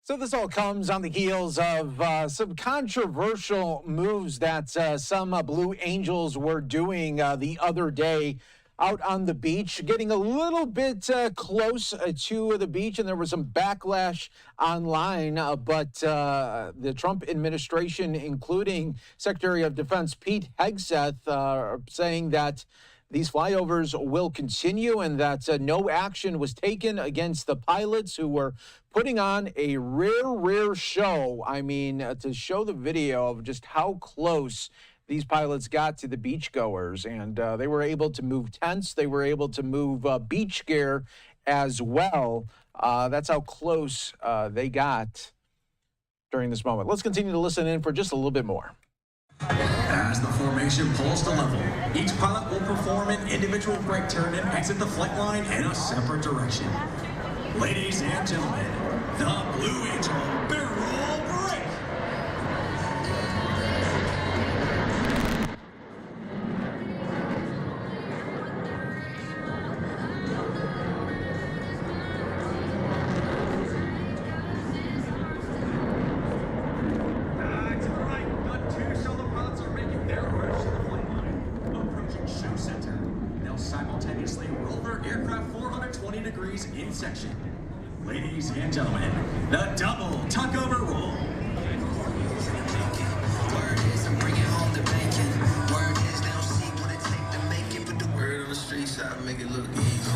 So this all comes on the heels of some controversial moves that some Blue Angels were doing the other day out on the beach, getting a little bit close to the beach, and there was some backlash online. But the Trump administration, including Secretary of Defense Pete Hegseth, are saying that these flyovers will continue and that no action was taken against the pilots who were putting on a rare show. I mean, to show the video of just how close these pilots got to the beachgoers. And they were able to move tents. They were able to move beach gear as well. That's how close they got during this moment. Let's continue to listen in for just a little bit more. As the formation pulls to level, each pilot will perform an individual brake turn and exit the flight line in a separate direction. Ladies and gentlemen, the Blue Angel barrel break. Simultaneously roll their aircraft 420 degrees in section. Ladies and gentlemen, the double tuck-over roll. Word is I'm bringing home the bacon. Word is they don't see what it take to make it, but the word on the streets I make it look easy.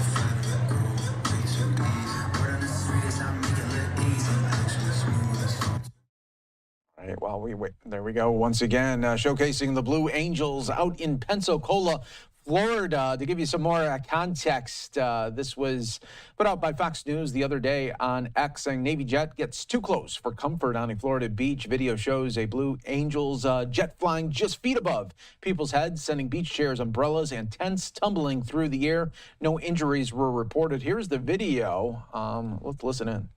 Word on the street is I make it look easy. Actually smooth as fuck. All right, well, there we go once again, showcasing the Blue Angels out in Pensacola, Florida. To give you some more context, this was put out by Fox News the other day on X, saying Navy jet gets too close for comfort on a Florida beach. Video shows a Blue Angels jet flying just feet above people's heads, sending beach chairs, umbrellas, and tents tumbling through the air. No injuries were reported. Here's the video. Let's listen in.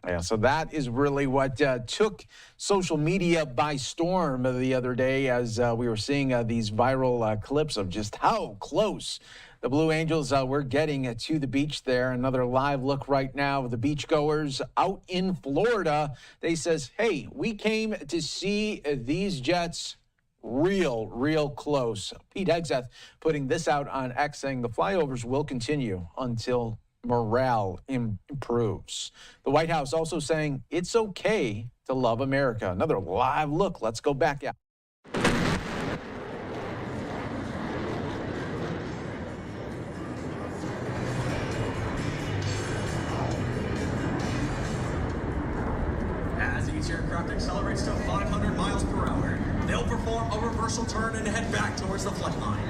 Yeah, so that is really what took social media by storm the other day, as we were seeing these viral clips of just how close The Blue Angels, we're getting to the beach there. Another live look right now of the beachgoers out in Florida. They says, hey, we came to see these jets real close. Pete Hegseth putting this out on X, saying the flyovers will continue until morale improves. The White House also saying it's okay to love America. Another live look. Let's go back out. As each aircraft accelerates to 500 miles per hour, they'll perform a reversal turn and head back towards the flight line.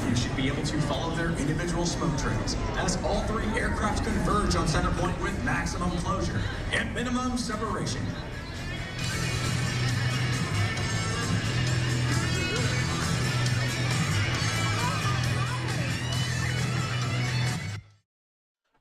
You should be able to follow their individual smoke trails as all three aircraft converge on center point with maximum closure and minimum separation.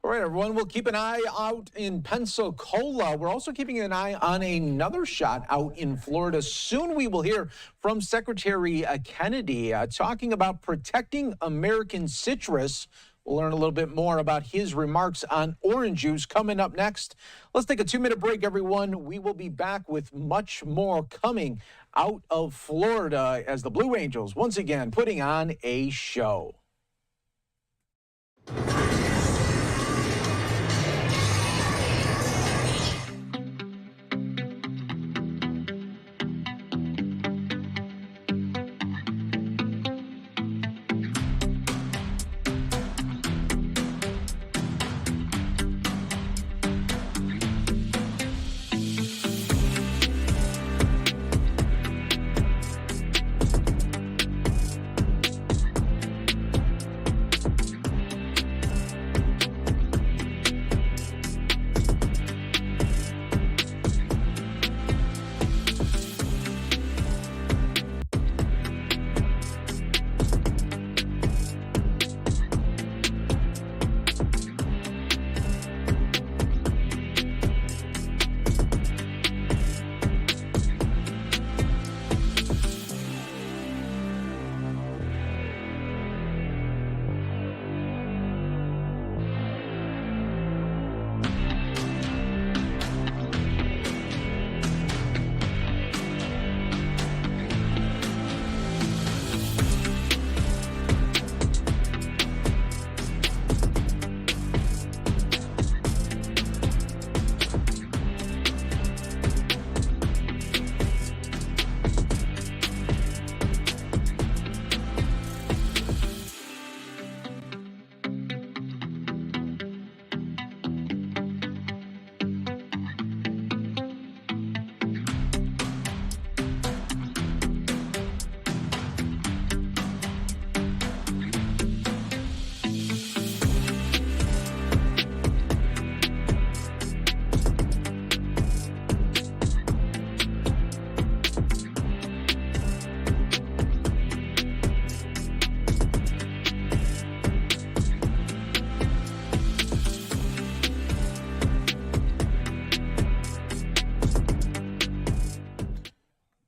All right, everyone, we'll keep an eye out in Pensacola. We're also keeping an eye on another shot out in Florida. Soon we will hear from Secretary Kennedy talking about protecting American citrus. We'll learn a little bit more about his remarks on orange juice coming up next. Let's take a 2-minute break, everyone. We will be back with much more coming out of Florida as the Blue Angels, once again, putting on a show.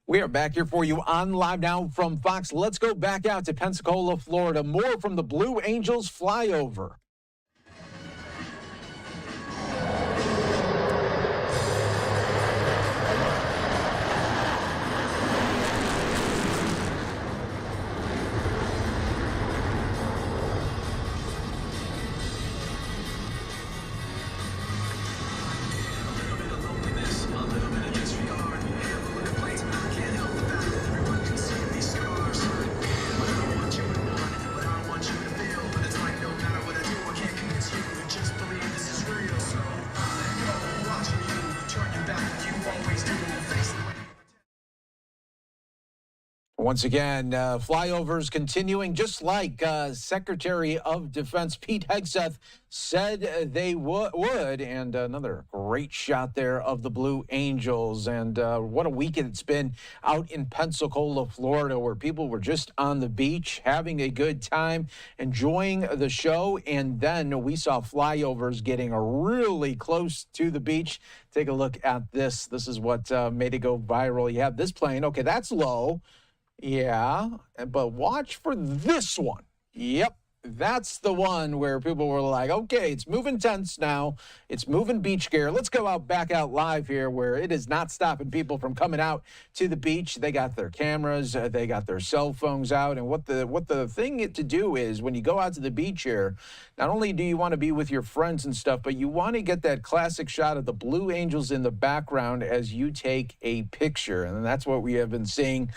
We are back here for you on Live Now from Fox. Let's go back out to Pensacola, Florida. More from the Blue Angels flyover. Once again, flyovers continuing, just like Secretary of Defense Pete Hegseth said they would. And another great shot there of the Blue Angels. And what a weekend it's been out in Pensacola, Florida, where people were just on the beach having a good time, enjoying the show. And then we saw flyovers getting really close to the beach. Take a look at this. This is what made it go viral. You have this plane. Okay, that's low. Yeah, but watch for this one. Yep, That's the one where people were like, okay, it's moving tents now. It's moving beach gear. Let's go back out live here where it is not stopping people from coming out to the beach. They got their cameras. They got their cell phones out. And what the thing to do is when you go out to the beach here, not only do you want to be with your friends and stuff, but you want to get that classic shot of the Blue Angels in the background as you take a picture. And that's what we have been seeing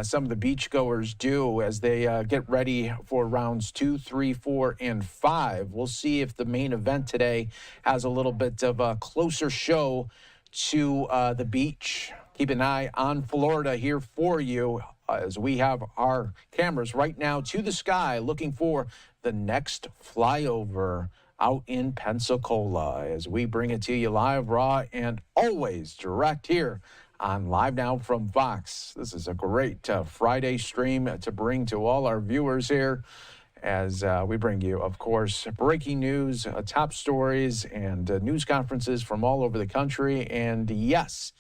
some of the beachgoers do as they get ready for rounds 2, 3, 4, and 5. We'll see if the main event today has a little bit of a closer show to the beach. Keep an eye on Florida here for you as we have our cameras right now to the sky looking for the next flyover out in Pensacola as we bring it to you live, raw, and always direct here on Live Now from Fox. This is a great Friday stream to bring to all our viewers here as we bring you, of course, breaking news, top stories, and news conferences from all over the country. And yes,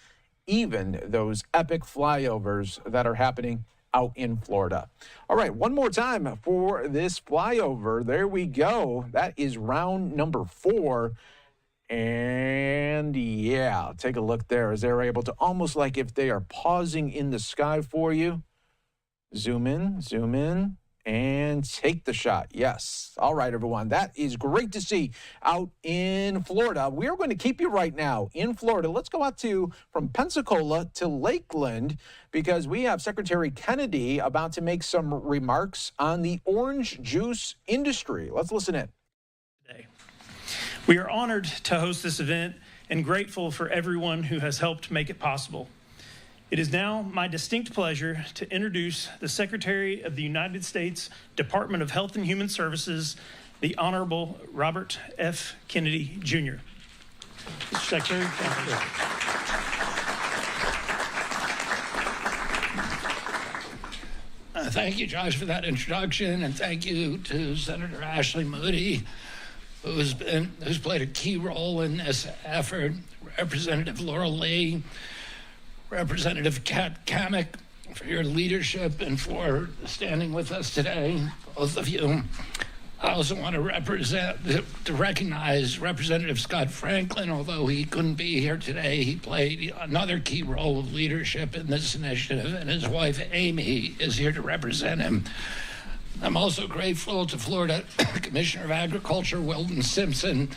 even those epic flyovers that are happening out in Florida. All right, one more time for this flyover. There we go. That is round number 4. And yeah, take a look there as they're able to almost like if they are pausing in the sky for you. Zoom in, and take the shot. Yes. All right, everyone. That is great to see out in Florida. We are going to keep you right now in Florida. Let's go out from Pensacola to Lakeland because we have Secretary Kennedy about to make some remarks on the orange juice industry. Let's listen in. We are honored to host this event and grateful for everyone who has helped make it possible. It is now my distinct pleasure to introduce the Secretary of the United States Department of Health and Human Services, the Honorable Robert F. Kennedy, Jr. Mr. Secretary, thank you. Thank you, Josh, for that introduction, and thank you to Senator Ashley Moody, who's played a key role in this effort, Representative Laurel Lee, Representative Kat Kamek, for your leadership and for standing with us today, both of you. I also want to recognize Representative Scott Franklin. Although he couldn't be here today, he played another key role of leadership in this initiative, and his wife, Amy, is here to represent him. I'm also grateful to Florida Commissioner of Agriculture, Weldon Simpson,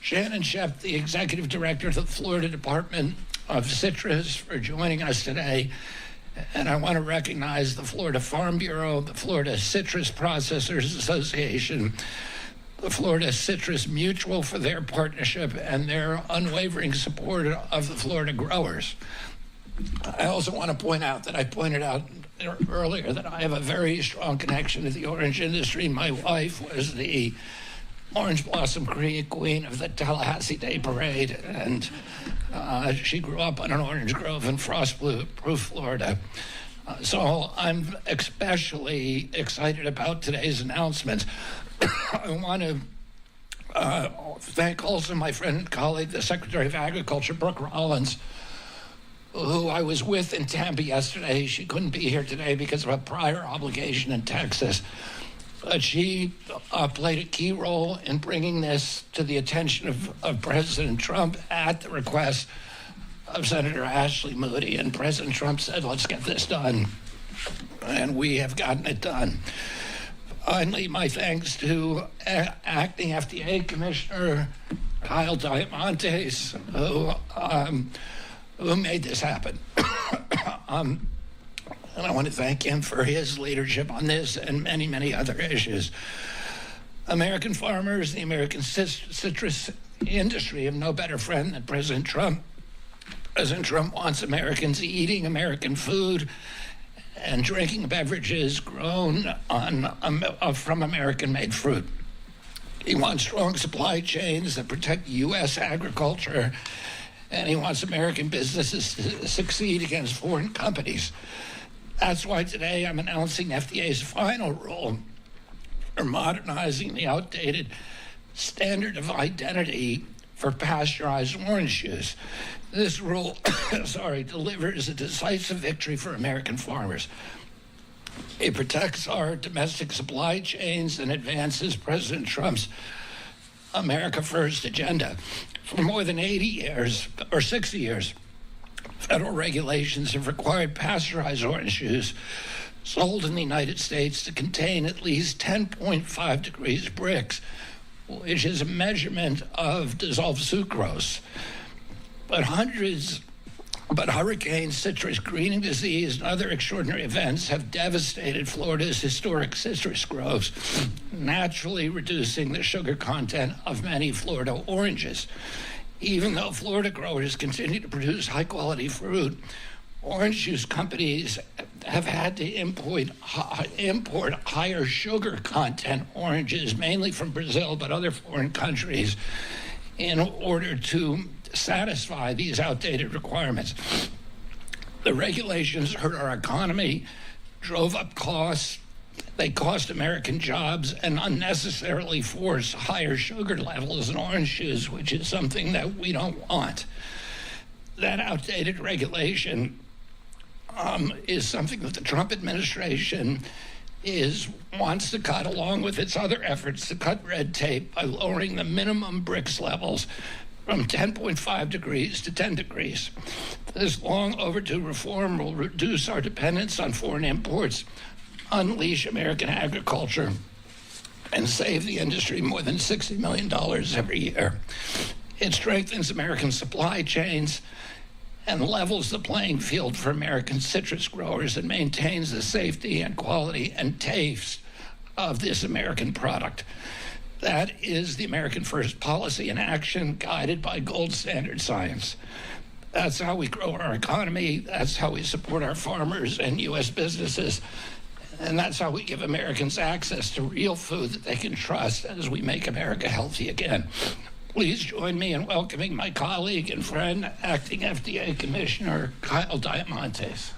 Shannon Shep, the Executive Director of the Florida Department of Citrus, for joining us today. And I want to recognize the Florida Farm Bureau, the Florida Citrus Processors Association, the Florida Citrus Mutual for their partnership and their unwavering support of the Florida growers. I also want to point out that I pointed out earlier that I have a very strong connection to the orange industry. My wife was the Orange Blossom Queen of the Tallahassee Day Parade, and she grew up on an orange grove in Frostproof, Florida. So I'm especially excited about today's announcements. I want to thank also my friend and colleague, the Secretary of Agriculture, Brooke Rollins, who I was with in Tampa yesterday. She couldn't be here today because of a prior obligation in Texas. But she played a key role in bringing this to the attention of President Trump at the request of Senator Ashley Moody. And President Trump said, let's get this done. And we have gotten it done. Finally, my thanks to Acting FDA Commissioner Kyle Diamantes, who made this happen. And I want to thank him for his leadership on this and many, many other issues. American farmers, the American citrus industry have no better friend than President Trump. President Trump wants Americans eating American food and drinking beverages grown from American-made fruit. He wants strong supply chains that protect U.S. agriculture, and he wants American businesses to succeed against foreign companies. That's why today I'm announcing FDA's final rule for modernizing the outdated standard of identity for pasteurized orange juice. This rule delivers a decisive victory for American farmers. It protects our domestic supply chains and advances President Trump's America First agenda. For more than 80 years, or 60 years, federal regulations have required pasteurized orange juice sold in the United States to contain at least 10.5 degrees Brix, which is a measurement of dissolved sucrose. But hurricanes, citrus greening disease, and other extraordinary events have devastated Florida's historic citrus groves, naturally reducing the sugar content of many Florida oranges. Even though Florida growers continue to produce high-quality fruit, orange juice companies have had to import higher sugar content oranges, mainly from Brazil, but other foreign countries, in order to satisfy these outdated requirements. The regulations hurt our economy, drove up costs, they cost American jobs, and unnecessarily force higher sugar levels in orange juice, which is something that we don't want. That outdated regulation is something that the Trump administration wants to cut, along with its other efforts to cut red tape by lowering the minimum Brix levels from 10.5 degrees to 10 degrees. This long overdue reform will reduce our dependence on foreign imports, unleash American agriculture, and save the industry more than $60 million every year. It strengthens American supply chains and levels the playing field for American citrus growers and maintains the safety and quality and taste of this American product. That is the American First policy in action, guided by gold standard science. That's how we grow our economy. That's how we support our farmers and U.S. businesses. And that's how we give Americans access to real food that they can trust as we make America healthy again. Please join me in welcoming my colleague and friend, Acting FDA Commissioner Kyle Diamantes.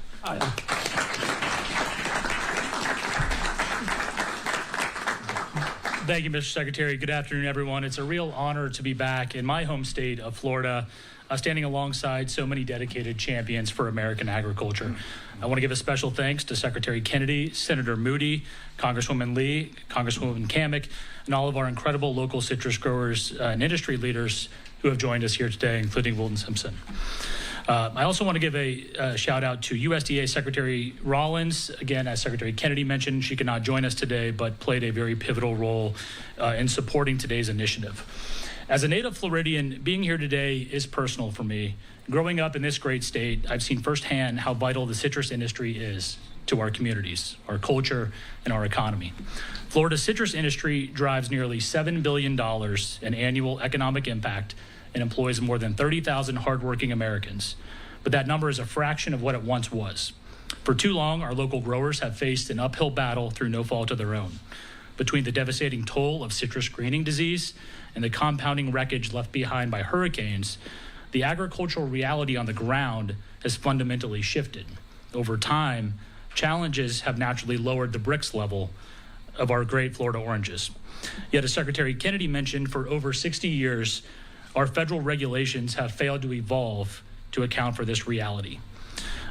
Thank you, Mr. Secretary. Good afternoon, everyone. It's a real honor to be back in my home state of Florida, standing alongside so many dedicated champions for American agriculture. I want to give a special thanks to Secretary Kennedy, Senator Moody, Congresswoman Lee, Congresswoman Kamek, and all of our incredible local citrus growers and industry leaders who have joined us here today, including Wilton Simpson. I also want to give a shout out to USDA Secretary Rollins. Again, as Secretary Kennedy mentioned, she could not join us today, but played a very pivotal role in supporting today's initiative. As a native Floridian, being here today is personal for me. Growing up in this great state, I've seen firsthand how vital the citrus industry is to our communities, our culture, and our economy. Florida's citrus industry drives nearly $7 billion in annual economic impact and employs more than 30,000 hardworking Americans. But that number is a fraction of what it once was. For too long, our local growers have faced an uphill battle through no fault of their own. Between the devastating toll of citrus greening disease and the compounding wreckage left behind by hurricanes, the agricultural reality on the ground has fundamentally shifted. Over time, challenges have naturally lowered the Brix level of our great Florida oranges. Yet, as Secretary Kennedy mentioned, for over 60 years, our federal regulations have failed to evolve to account for this reality.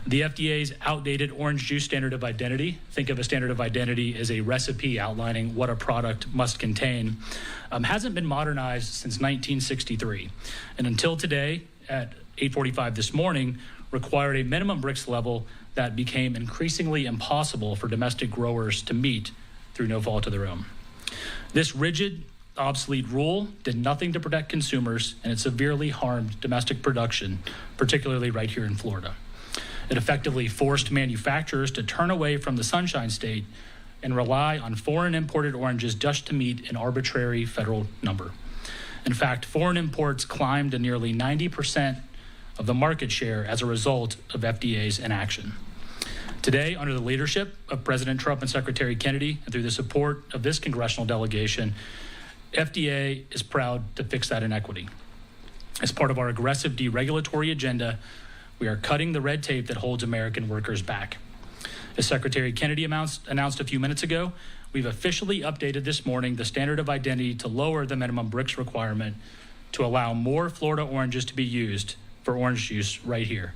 The FDA's outdated orange juice standard of identity, think of a standard of identity as a recipe outlining what a product must contain, hasn't been modernized since 1963. And until today, at 8:45 this morning, required a minimum Brix level that became increasingly impossible for domestic growers to meet through no fault of their own. This rigid, obsolete rule did nothing to protect consumers, and it severely harmed domestic production, particularly right here in Florida. It effectively forced manufacturers to turn away from the Sunshine State and rely on foreign imported oranges just to meet an arbitrary federal number. In fact, foreign imports climbed to nearly 90% of the market share as a result of FDA's inaction. Today, under the leadership of President Trump and Secretary Kennedy, and through the support of this congressional delegation, FDA is proud to fix that inequity. As part of our aggressive deregulatory agenda, we are cutting the red tape that holds American workers back. As Secretary Kennedy announced a few minutes ago, we've officially updated this morning the standard of identity to lower the minimum Brix requirement to allow more Florida oranges to be used for orange juice right here.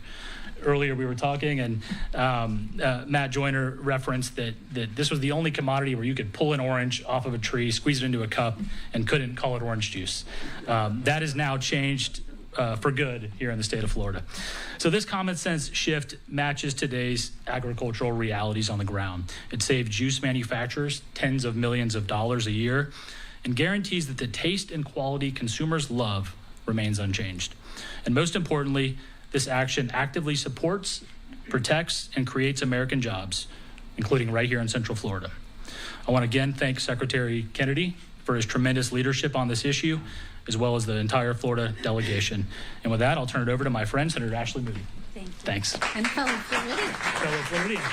Earlier we were talking, and Matt Joyner referenced that this was the only commodity where you could pull an orange off of a tree, squeeze it into a cup, and couldn't call it orange juice. That has now changed for good here in the state of Florida. So this common sense shift matches today's agricultural realities on the ground. It saved juice manufacturers tens of millions of dollars a year and guarantees that the taste and quality consumers love remains unchanged. And most importantly, this action actively supports, protects, and creates American jobs, including right here in Central Florida. I want to again thank Secretary Kennedy for his tremendous leadership on this issue, as well as the entire Florida delegation. And with that, I'll turn it over to my friend, Senator Ashley Moody. Thank you. Thanks. And fellow Floridians. Fellow Floridians.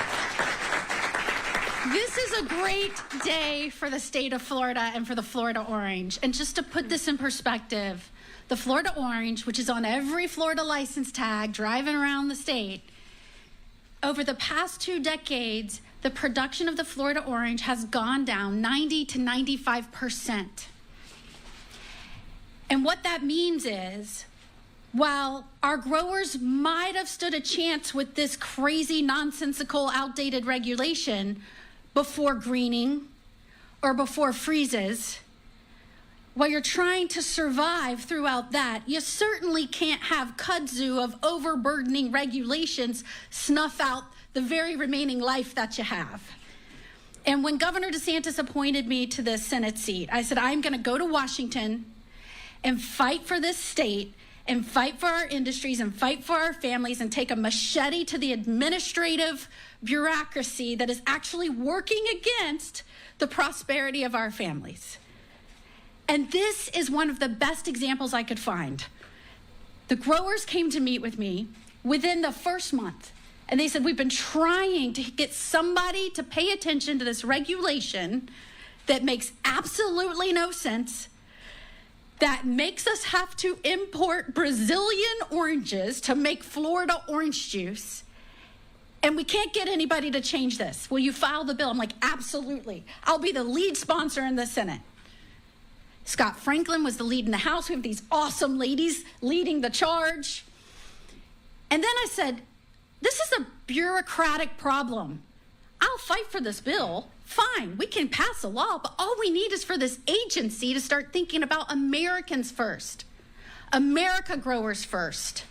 This is a great day for the state of Florida and for the Florida Orange. And just to put this in perspective, the Florida Orange, which is on every Florida license tag driving around the state, over the past 2 decades, the production of the Florida Orange has gone down 90 to 95%. And what that means is, while our growers might have stood a chance with this crazy, nonsensical, outdated regulation before greening or before freezes, while you're trying to survive throughout that, you certainly can't have kudzu of overburdening regulations snuff out the very remaining life that you have. And when Governor DeSantis appointed me to the Senate seat, I said, I'm going to go to Washington and fight for this state and fight for our industries and fight for our families and take a machete to the administrative bureaucracy that is actually working against the prosperity of our families. And this is one of the best examples I could find. The growers came to meet with me within the first month, and they said, we've been trying to get somebody to pay attention to this regulation that makes absolutely no sense, that makes us have to import Brazilian oranges to make Florida orange juice, and we can't get anybody to change this. Will you file the bill? I'm like, absolutely. I'll be the lead sponsor in the Senate. Scott Franklin was the lead in the House. We have these awesome ladies leading the charge. And then I said, this is a bureaucratic problem. I'll fight for this bill. Fine, we can pass a law, but all we need is for this agency to start thinking about Americans first. America growers first.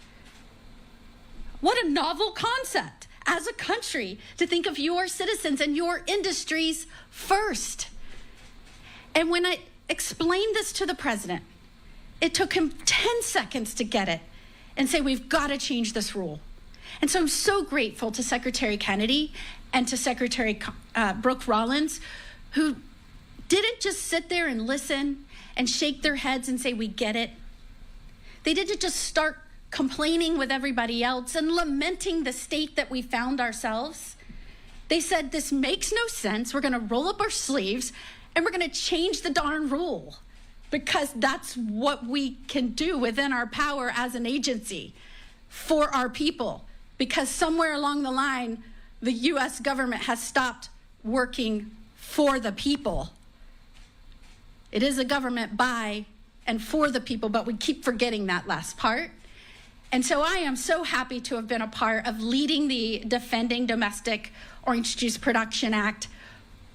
What a novel concept as a country to think of your citizens and your industries first. And when I explained this to the president, it took him 10 seconds to get it and say, we've got to change this rule. And so I'm so grateful to Secretary Kennedy and to Secretary Brooke Rollins, who didn't just sit there and listen and shake their heads and say, we get it. They didn't just start complaining with everybody else and lamenting the state that we found ourselves. They said, this makes no sense. We're going to roll up our sleeves and we're going to change the darn rule, because that's what we can do within our power as an agency for our people, because somewhere along the line, the U.S. government has stopped working for the people. It is a government by and for the people, but we keep forgetting that last part. And so I am so happy to have been a part of leading the Defending Domestic Orange Juice Production Act,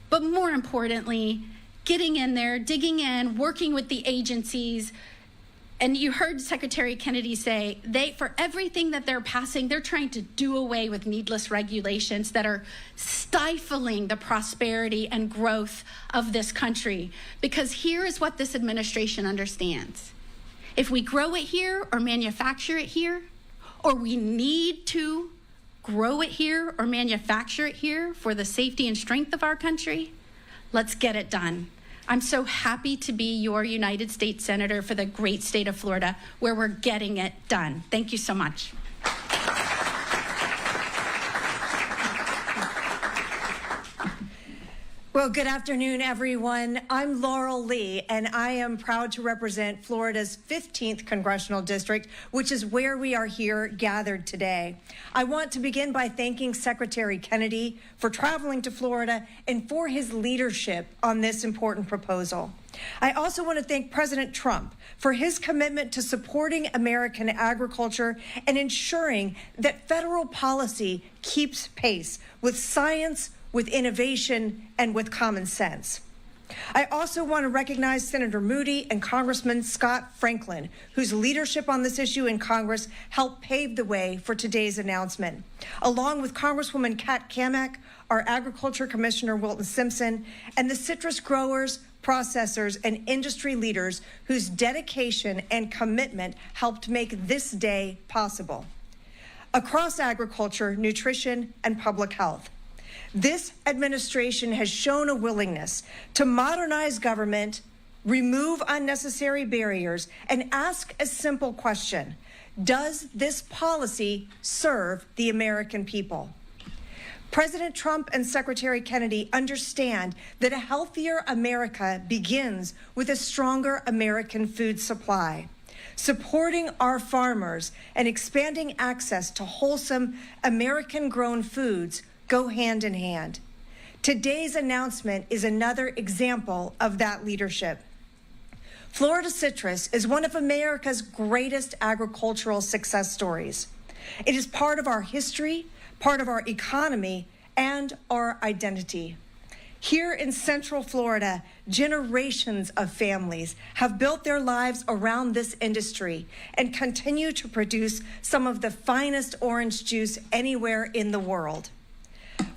but more importantly, getting in there, digging in, working with the agencies. And you heard Secretary Kennedy say, for everything that they're passing, they're trying to do away with needless regulations that are stifling the prosperity and growth of this country. Because here is what this administration understands. If we grow it here or manufacture it here, or we need to grow it here or manufacture it here for the safety and strength of our country, let's get it done. I'm so happy to be your United States Senator for the great state of Florida, where we're getting it done. Thank you so much. Well, good afternoon, everyone. I'm Laurel Lee, and I am proud to represent Florida's 15th Congressional District, which is where we are here gathered today. I want to begin by thanking Secretary Kennedy for traveling to Florida and for his leadership on this important proposal. I also want to thank President Trump for his commitment to supporting American agriculture and ensuring that federal policy keeps pace with science, with innovation, and with common sense. I also want to recognize Senator Moody and Congressman Scott Franklin, whose leadership on this issue in Congress helped pave the way for today's announcement, along with Congresswoman Kat Cammack, our Agriculture Commissioner Wilton Simpson, and the citrus growers, processors, and industry leaders whose dedication and commitment helped make this day possible. Across agriculture, nutrition, and public health, this administration has shown a willingness to modernize government, remove unnecessary barriers, and ask a simple question: does this policy serve the American people? President Trump and Secretary Kennedy understand that a healthier America begins with a stronger American food supply. Supporting our farmers and expanding access to wholesome American-grown foods go hand in hand. Today's announcement is another example of that leadership. Florida citrus is one of America's greatest agricultural success stories. It is part of our history, part of our economy, and our identity. Here in Central Florida, generations of families have built their lives around this industry and continue to produce some of the finest orange juice anywhere in the world.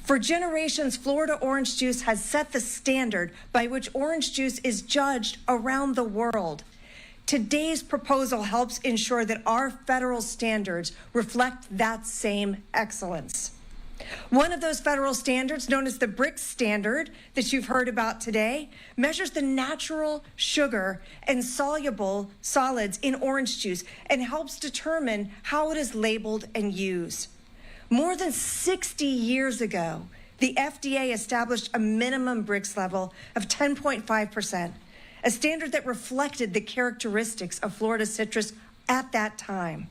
For generations, Florida orange juice has set the standard by which orange juice is judged around the world. Today's proposal helps ensure that our federal standards reflect that same excellence. One of those federal standards, known as the BRICS standard that you've heard about today, measures the natural sugar and soluble solids in orange juice and helps determine how it is labeled and used. More than 60 years ago, the FDA established a minimum BRICS level of 10.5%, a standard that reflected the characteristics of Florida citrus at that time.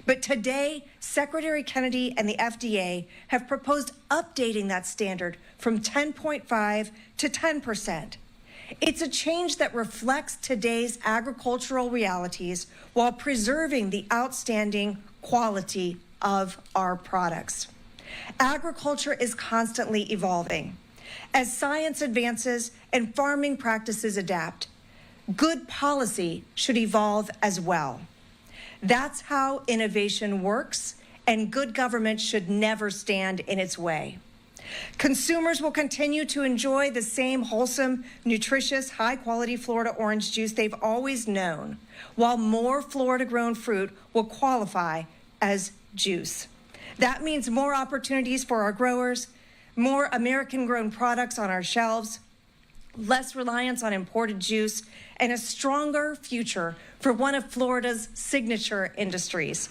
But today, Secretary Kennedy and the FDA have proposed updating that standard from 10.5 to 10%. It's a change that reflects today's agricultural realities while preserving the outstanding quality of our products. Agriculture is constantly evolving. As science advances and farming practices adapt, good policy should evolve as well. That's how innovation works, and good government should never stand in its way. Consumers will continue to enjoy the same wholesome, nutritious, high-quality Florida orange juice they've always known, while more Florida-grown fruit will qualify as juice. That means more opportunities for our growers, more American-grown products on our shelves, less reliance on imported juice, and a stronger future for one of Florida's signature industries.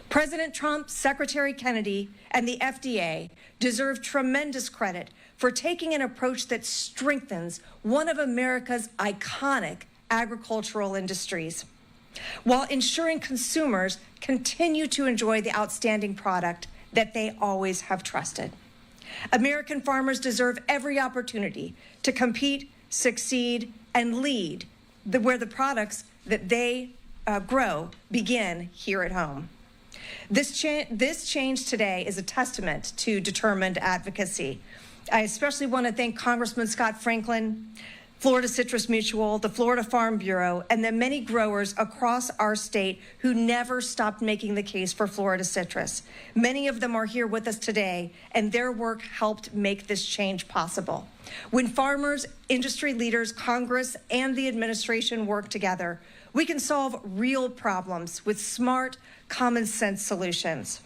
President Trump, Secretary Kennedy, and the FDA deserve tremendous credit for taking an approach that strengthens one of America's iconic agricultural industries, while ensuring consumers continue to enjoy the outstanding product that they always have trusted. American farmers deserve every opportunity to compete, succeed, and lead where the products that they grow begin here at home. This change today is a testament to determined advocacy. I especially want to thank Congressman Scott Franklin, Florida Citrus Mutual, the Florida Farm Bureau, and the many growers across our state who never stopped making the case for Florida citrus. Many of them are here with us today, and their work helped make this change possible. When farmers, industry leaders, Congress, and the administration work together, we can solve real problems with smart, common sense solutions.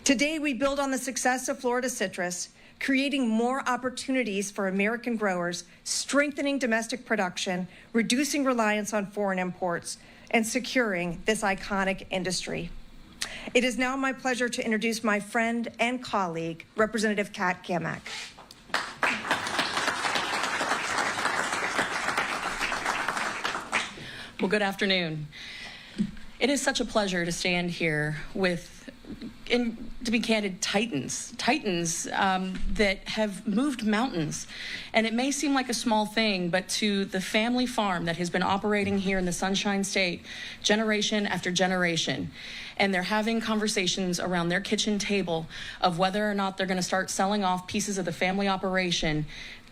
Today, we build on the success of Florida citrus, creating more opportunities for American growers, strengthening domestic production, reducing reliance on foreign imports, and securing this iconic industry. It is now my pleasure to introduce my friend and colleague, Representative Kat Cammack. Well, good afternoon. It is such a pleasure to stand here with, and to be candid, titans that have moved mountains. And it may seem like a small thing, but to the family farm that has been operating here in the Sunshine State generation after generation, and they're having conversations around their kitchen table of whether or not they're going to start selling off pieces of the family operation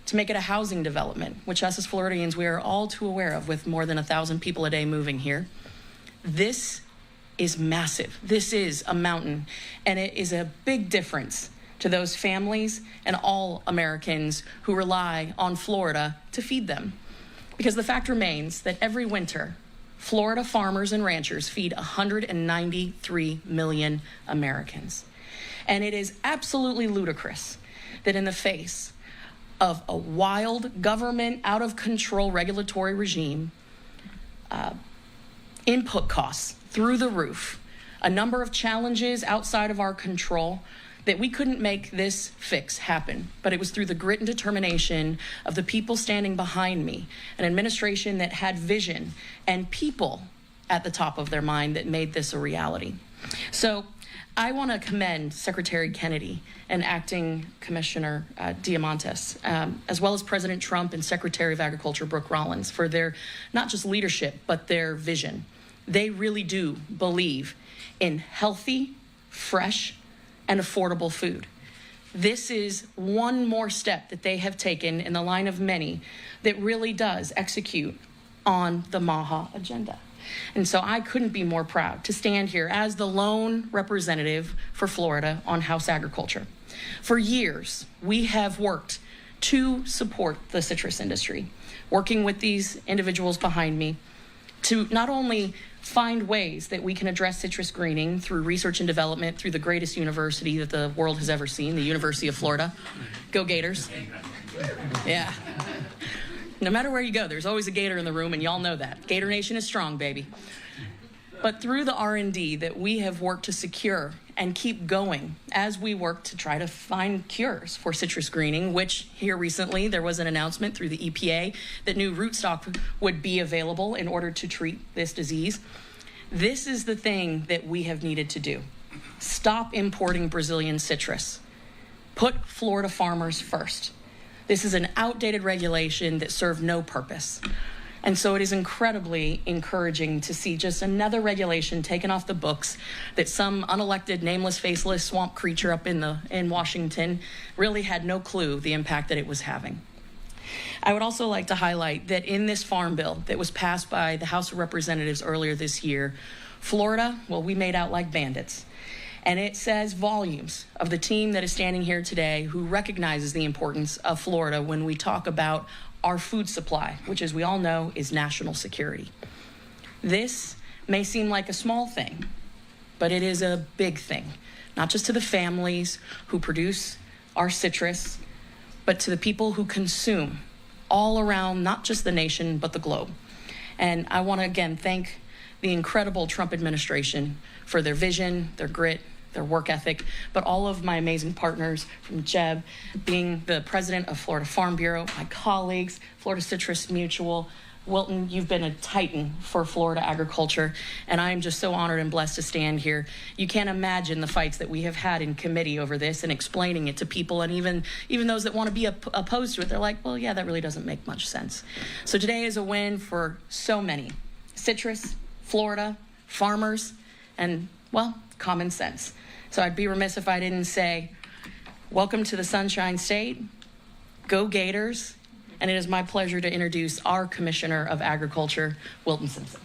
to make it a housing development, which us as Floridians, we are all too aware of, with more than 1,000 people a day moving here. This is massive. This is a mountain, and it is a big difference to those families and all Americans who rely on Florida to feed them. Because the fact remains that every winter, Florida farmers and ranchers feed 193 million Americans. And it is absolutely ludicrous that in the face of a wild government, out of control regulatory regime, input costs through the roof, a number of challenges outside of our control, that we couldn't make this fix happen. But it was through the grit and determination of the people standing behind me, an administration that had vision and people at the top of their mind that made this a reality. So I want to commend Secretary Kennedy and Acting Commissioner Diamantis, as well as President Trump and Secretary of Agriculture Brooke Rollins, for their not just leadership, but their vision. They really do believe in healthy, fresh, and affordable food. This is one more step that they have taken in the line of many that really does execute on the MAHA agenda. And so I couldn't be more proud to stand here as the lone representative for Florida on House Agriculture. For years, we have worked to support the citrus industry, working with these individuals behind me to not only find ways that we can address citrus greening through research and development through the greatest university that the world has ever seen, the University of Florida. Go Gators. Yeah. No matter where you go, there's always a Gator in the room, and y'all know that. Gator Nation is strong, baby. But through the R&D that we have worked to secure and keep going as we work to try to find cures for citrus greening, which here recently there was an announcement through the EPA that new rootstock would be available in order to treat this disease. This is the thing that we have needed to do. Stop importing Brazilian citrus. Put Florida farmers first. This is an outdated regulation that served no purpose. And so it is incredibly encouraging to see just another regulation taken off the books that some unelected, nameless, faceless swamp creature up in Washington really had no clue the impact that it was having. I would also like to highlight that in this farm bill that was passed by the House of Representatives earlier this year, Florida, well, we made out like bandits. And it says volumes of the team that is standing here today who recognizes the importance of Florida when we talk about our food supply, which, as we all know, is national security. This may seem like a small thing, but it is a big thing, not just to the families who produce our citrus, but to the people who consume all around, not just the nation, but the globe. And I want to again thank the incredible Trump administration for their vision, their grit, their work ethic, but all of my amazing partners, from Jeb, being the president of Florida Farm Bureau, my colleagues, Florida Citrus Mutual. Wilton, you've been a titan for Florida agriculture, and I am just so honored and blessed to stand here. You can't imagine the fights that we have had in committee over this and explaining it to people, and even those that want to be opposed to it, they're like, well, yeah, that really doesn't make much sense. So today is a win for so many. Citrus, Florida, farmers, and, well, common sense. So I'd be remiss if I didn't say, welcome to the Sunshine State, go Gators, and it is my pleasure to introduce our Commissioner of Agriculture, Wilton Simpson.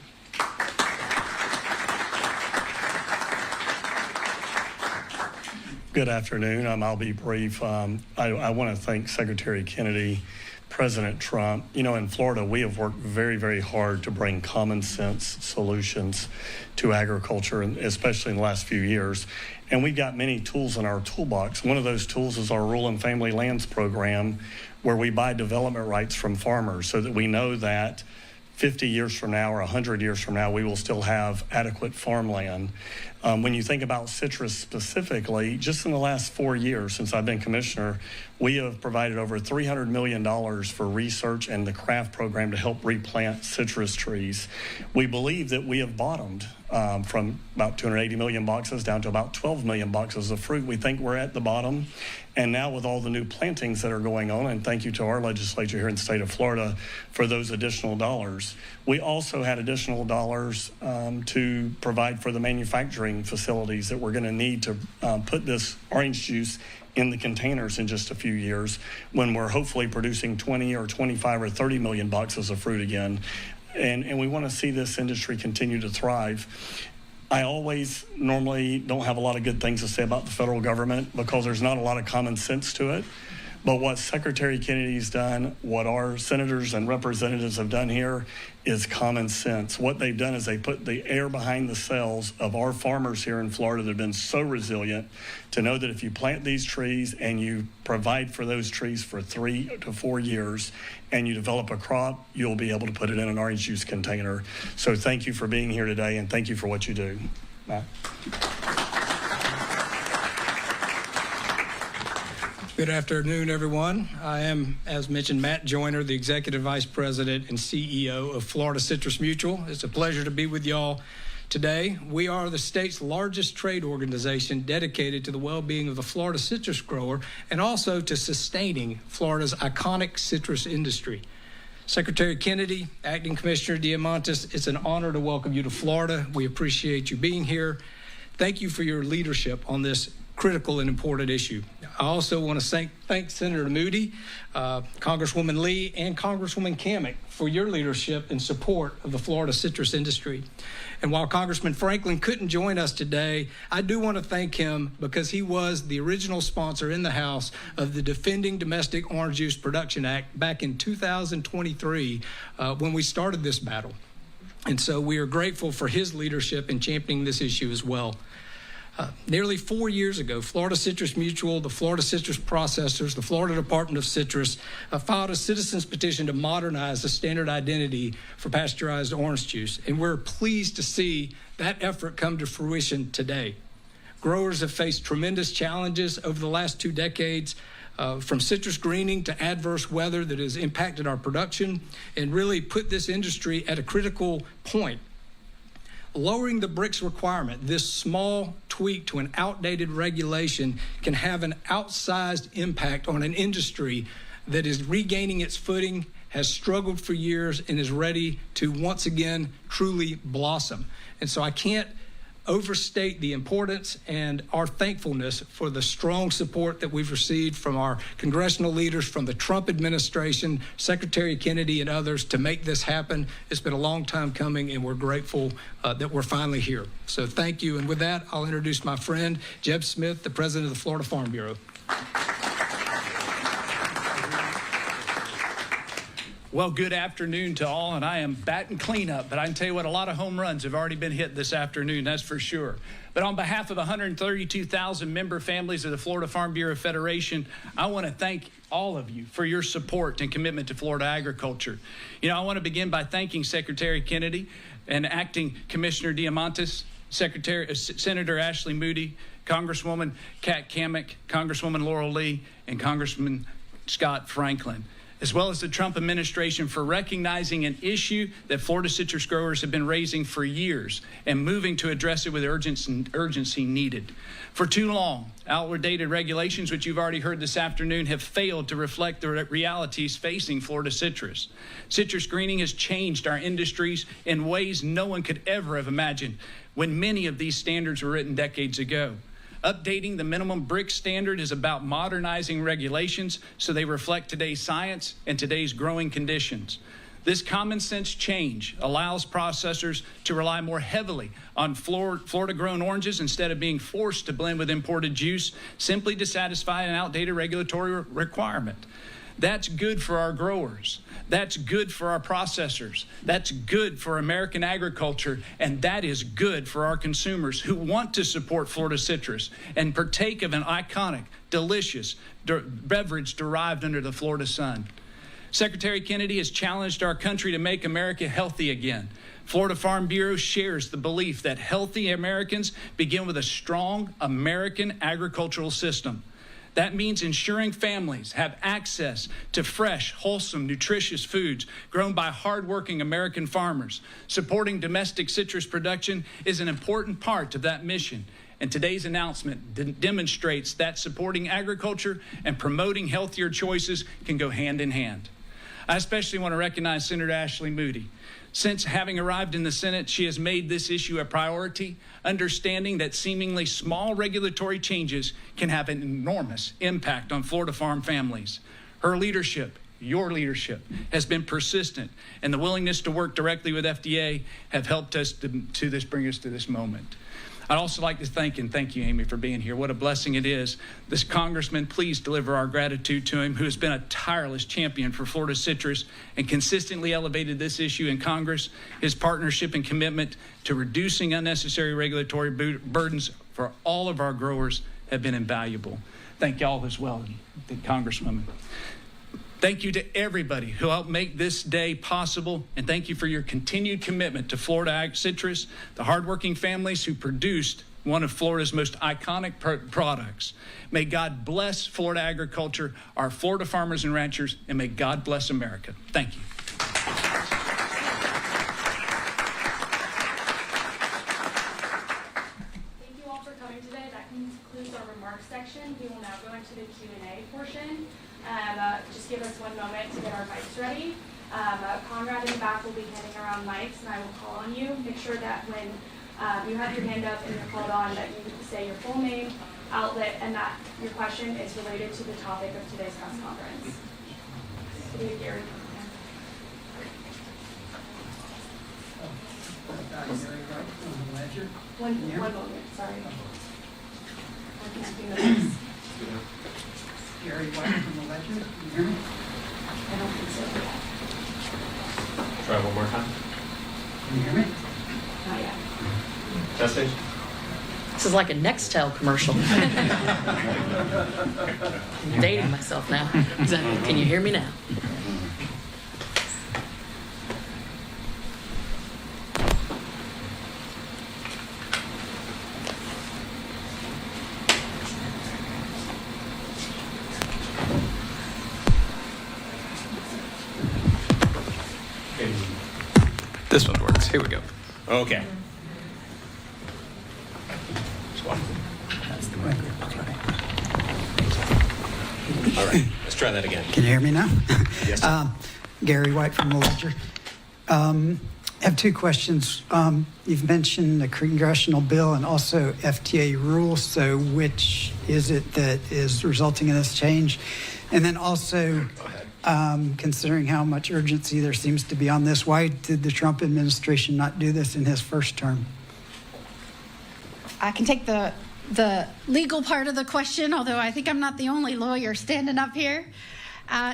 Good afternoon. I'll be brief. I want to thank Secretary Kennedy, President Trump. You know, in Florida, we have worked very, very hard to bring common sense solutions to agriculture, and especially in the last few years. And we've got many tools in our toolbox. One of those tools is our Rural and Family Lands program, where we buy development rights from farmers so that we know that 50 years from now or 100 years from now, we will still have adequate farmland. When you think about citrus specifically, just in the last 4 years since I've been commissioner, we have provided over $300 million for research and the craft program to help replant citrus trees. We believe that we have bottomed from about 280 million boxes down to about 12 million boxes of fruit. We think we're at the bottom. And now with all the new plantings that are going on, and thank you to our legislature here in the state of Florida for those additional dollars, we also had additional dollars to provide for the manufacturing facilities that we're going to need to put this orange juice in the containers in just a few years when we're hopefully producing 20 or 25 or 30 million boxes of fruit again. And we want to see this industry continue to thrive. I always normally don't have a lot of good things to say about the federal government because there's not a lot of common sense to it. But what Secretary Kennedy's done, what our senators and representatives have done here is common sense. What they've done is they put the air behind the sails of our farmers here in Florida that have been so resilient to know that if you plant these trees and you provide for those trees for 3 to 4 years and you develop a crop, you'll be able to put it in an orange juice container. So thank you for being here today and thank you for what you do. Matt. Good afternoon, everyone. I am, as mentioned, Matt Joyner, the Executive Vice President and CEO of Florida Citrus Mutual. It's a pleasure to be with y'all today. We are the state's largest trade organization dedicated to the well-being of the Florida citrus grower and also to sustaining Florida's iconic citrus industry. Secretary Kennedy, Acting Commissioner Diamantis, it's an honor to welcome you to Florida. We appreciate you being here. Thank you for your leadership on this critical and important issue. I also want to thank Senator Moody, Congresswoman Lee, and Congresswoman Kamek for your leadership and support of the Florida citrus industry. And while Congressman Franklin couldn't join us today, I do want to thank him because he was the original sponsor in the House of the Defending Domestic Orange Juice Production Act back in 2023 when we started this battle. And so we are grateful for his leadership in championing this issue as well. Nearly 4 years ago, Florida Citrus Mutual, the Florida Citrus Processors, the Florida Department of Citrus filed a citizen's petition to modernize the standard identity for pasteurized orange juice, and we're pleased to see that effort come to fruition today. Growers have faced tremendous challenges over the last 2 decades, from citrus greening to adverse weather that has impacted our production and really put this industry at a critical point. Lowering the BRICS requirement, this small tweak to an outdated regulation, can have an outsized impact on an industry that is regaining its footing, has struggled for years, and is ready to once again truly blossom. And so I can't overstate the importance and our thankfulness for the strong support that we've received from our congressional leaders, from the Trump administration, Secretary Kennedy, and others to make this happen. It's been a long time coming, and we're grateful that we're finally here. So thank you. And with that, I'll introduce my friend, Jeb Smith, the president of the Florida Farm Bureau. Well, good afternoon to all, and I am batting cleanup, but I can tell you what, a lot of home runs have already been hit this afternoon, that's for sure. But on behalf of the 132,000 member families of the Florida Farm Bureau Federation, I want to thank all of you for your support and commitment to Florida agriculture. You know, I want to begin by thanking Secretary Kennedy and Acting Commissioner Diamantis, Senator Ashley Moody, Congresswoman Kat Kamek, Congresswoman Laurel Lee, and Congressman Scott Franklin, as well as the Trump administration for recognizing an issue that Florida citrus growers have been raising for years and moving to address it with urgency needed. For too long, outdated regulations, which you've already heard this afternoon, have failed to reflect the realities facing Florida citrus. Citrus greening has changed our industries in ways no one could ever have imagined when many of these standards were written decades ago. Updating the minimum BRICS standard is about modernizing regulations so they reflect today's science and today's growing conditions. This common sense change allows processors to rely more heavily on Florida-grown oranges instead of being forced to blend with imported juice simply to satisfy an outdated regulatory requirement. That's good for our growers. That's good for our processors. That's good for American agriculture. And that is good for our consumers who want to support Florida citrus and partake of an iconic, delicious beverage derived under the Florida sun. Secretary Kennedy has challenged our country to make America healthy again. Florida Farm Bureau shares the belief that healthy Americans begin with a strong American agricultural system. That means ensuring families have access to fresh, wholesome, nutritious foods grown by hardworking American farmers. Supporting domestic citrus production is an important part of that mission. And today's announcement demonstrates that supporting agriculture and promoting healthier choices can go hand in hand. I especially want to recognize Senator Ashley Moody. Since having arrived in the Senate, she has made this issue a priority, understanding that seemingly small regulatory changes can have an enormous impact on Florida farm families. Her leadership, your leadership, has been persistent, and the willingness to work directly with FDA have helped us bring us to this moment. I'd also like to thank you, Amy, for being here. What a blessing it is. This congressman, please deliver our gratitude to him, who has been a tireless champion for Florida citrus and consistently elevated this issue in Congress. His partnership and commitment to reducing unnecessary regulatory burdens for all of our growers have been invaluable. Thank y'all as well, the Congresswoman. Thank you to everybody who helped make this day possible, and thank you for your continued commitment to Florida Ag Citrus, the hardworking families who produced one of Florida's most iconic products. May God bless Florida agriculture, our Florida farmers and ranchers, and may God bless America. Thank you. Thank you all for coming today. That concludes our remarks section. We will now go into the Q&A portion. Just give us one moment to get our mics ready. Conrad in the back will be handing around mics, and I will call on you. Make sure that when you have your hand up and you're called on, that you say your full name, outlet, and that your question is related to the topic of today's press conference. Gary. One moment, sorry. I'm connecting the mics. Gary White from the Ledger. Can you hear me? I don't think so. Try one more time. Can you hear me? Not yet. Testing. This is like a Nextel commercial. I'm dating myself now. Exactly. Can you hear me now? This one works. Here we go. Okay. That's the record. All right, let's try that again. Can you hear me now? Yes, sir. Gary White from the Ledger. I have two questions. You've mentioned the congressional bill and also FTA rules. So which is it that is resulting in this change? And then also, considering how much urgency there seems to be on this, why did the Trump administration not do this in his first term? I can take the legal part of the question, although I think I'm not the only lawyer standing up here.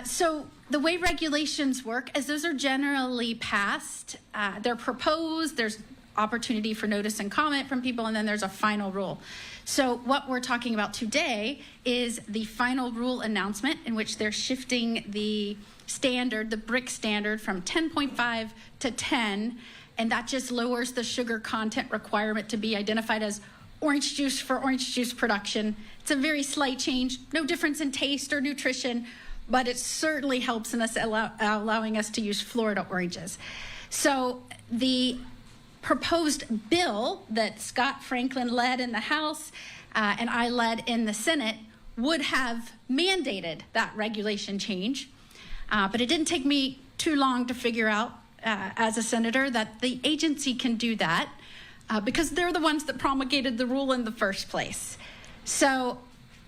So the way regulations work is those are generally passed. They're proposed. There's opportunity for notice and comment from people, and then there's a final rule. So what we're talking about today is the final rule announcement, in which they're shifting the standard, the BRIC standard, from 10.5 to 10, and that just lowers the sugar content requirement to be identified as orange juice for orange juice production. It's a very slight change, no difference in taste or nutrition, but it certainly helps in us allowing us to use Florida oranges. So the proposed bill that Scott Franklin led in the House and I led in the Senate would have mandated that regulation change. But it didn't take me too long to figure out as a senator that the agency can do that because they're the ones that promulgated the rule in the first place. So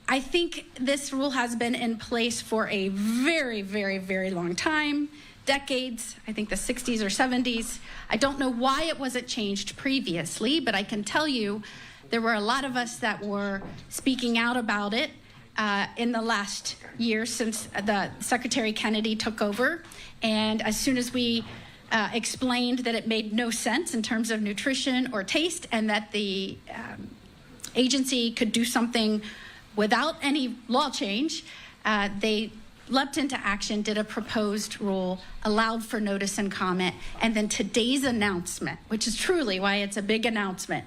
I think this rule has been in place for a very, very, very long time. Decades, I think the 60s or 70s. I don't know why it wasn't changed previously, but I can tell you there were a lot of us that were speaking out about it in the last year since the Secretary Kennedy took over. And as soon as we explained that it made no sense in terms of nutrition or taste and that the agency could do something without any law change, they leapt into action, did a proposed rule, allowed for notice and comment, and then today's announcement, which is truly why it's a big announcement,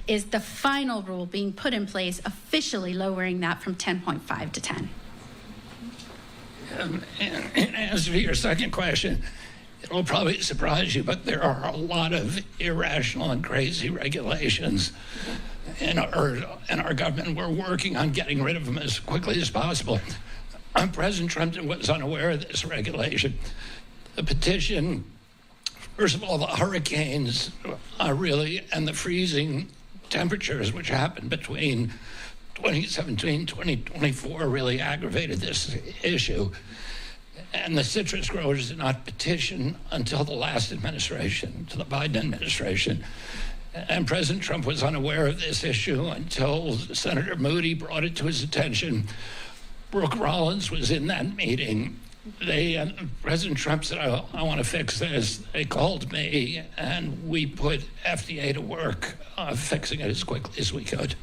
is the final rule being put in place, officially lowering that from 10.5 to 10. In answer to your second question, it'll probably surprise you, but there are a lot of irrational and crazy regulations in our government. We're working on getting rid of them as quickly as possible. President Trump was unaware of this regulation. The petition, first of all, the hurricanes really, and the freezing temperatures which happened between 2017 and 2024 really aggravated this issue. And the citrus growers did not petition until the last administration, to the Biden administration. And President Trump was unaware of this issue until Senator Moody brought it to his attention. Brooke Rollins was in that meeting. President Trump said, I want to fix this. They called me, and we put FDA to work fixing it as quickly as we could.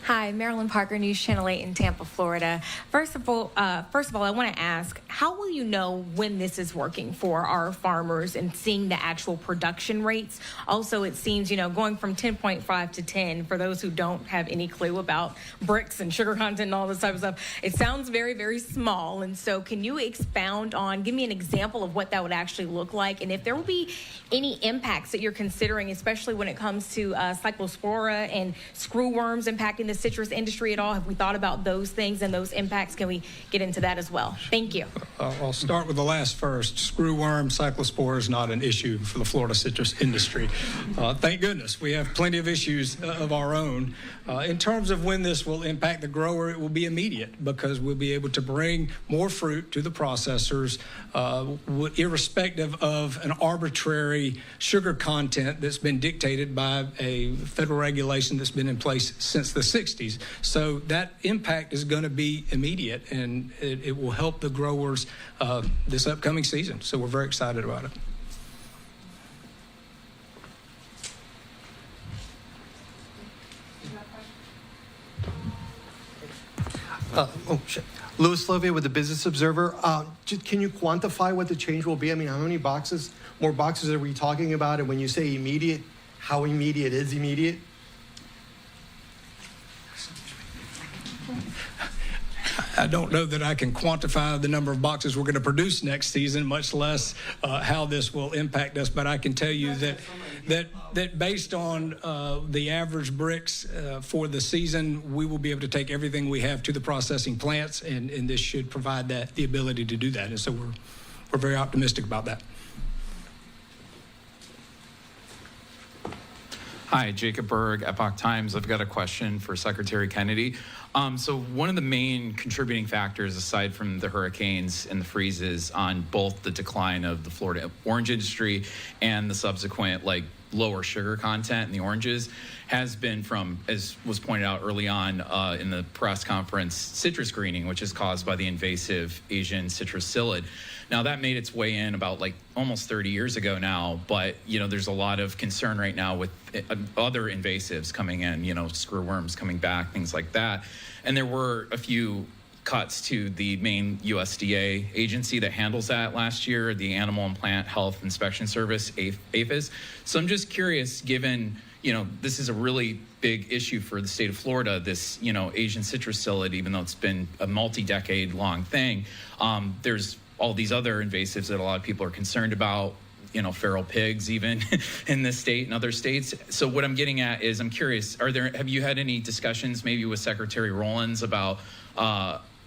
Hi, Marilyn Parker, News Channel 8 in Tampa, Florida. First of all, I want to ask, how will you know when this is working for our farmers and seeing the actual production rates? Also, it seems, going from 10.5 to 10, for those who don't have any clue about bricks and sugar content and all this type of stuff, it sounds very, very small. And so can you expound on, give me an example of what that would actually look like, and if there will be any impacts that you're considering, especially when it comes to cyclospora and screwworms impacting the citrus industry at all? Have we thought about those things and those impacts? Can we get into that as well? Thank you. I'll start with the last first. Screwworm, cyclospora is not an issue for the Florida citrus industry. Thank goodness. We have plenty of issues of our own. In terms of when this will impact the grower, it will be immediate, because we'll be able to bring more fruit to the processors, irrespective of an arbitrary sugar content that's been dictated by a federal regulation that's been in place since the 60s. So that impact is going to be immediate, and it will help the growers this upcoming season. So we're very excited about it. Louis Slovia with the Business Observer. Can you quantify what the change will be? I mean, how many more boxes are we talking about? And when you say immediate, how immediate is immediate? I don't know that I can quantify the number of boxes we're going to produce next season, much less how this will impact us. But I can tell you that based on the average bricks for the season, we will be able to take everything we have to the processing plants, and this should provide the ability to do that. And so we're very optimistic about that. Hi, Jacob Berg, Epoch Times. I've got a question for Secretary Kennedy. So one of the main contributing factors, aside from the hurricanes and the freezes, on both the decline of the Florida orange industry and the subsequent lower sugar content in the oranges, has been from, as was pointed out early on in the press conference, citrus greening, which is caused by the invasive Asian citrus psyllid. Now, that made its way in about almost 30 years ago now, but there's a lot of concern right now with other invasives coming in, screwworms coming back, things like that. And there were a few cuts to the main USDA agency that handles that last year, the Animal and Plant Health Inspection Service, APHIS. So I'm just curious, given this is a really big issue for the state of Florida, this Asian citrus psyllid, even though it's been a multi-decade long thing, there's all these other invasives that a lot of people are concerned about, feral pigs even in this state and other states. So what I'm getting at is, I'm curious, have you had any discussions maybe with Secretary Rollins about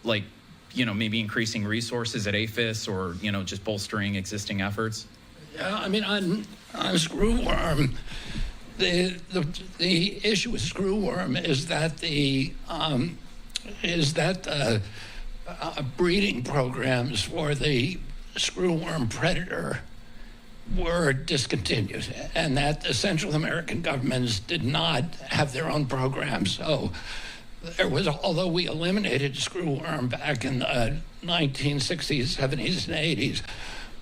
maybe increasing resources at APHIS, or just bolstering existing efforts? Yeah, I mean, on screwworm, the issue with screwworm is that breeding programs for the screwworm predator were discontinued, and that the Central American governments did not have their own programs. So there was, although we eliminated screwworm back in the 1960s, 70s, and 80s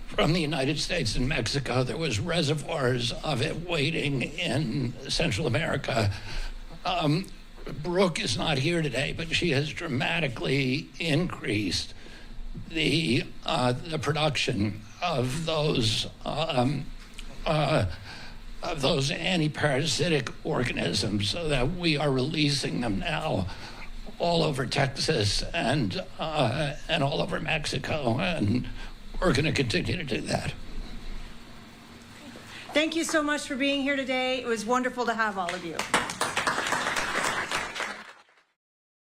from the United States and Mexico, there was reservoirs of it waiting in Central America. Brooke is not here today, but she has dramatically increased the production of those anti-parasitic organisms, so that we are releasing them now all over Texas and all over Mexico, and we're going to continue to do that. Thank you so much for being here today. It was wonderful to have all of you.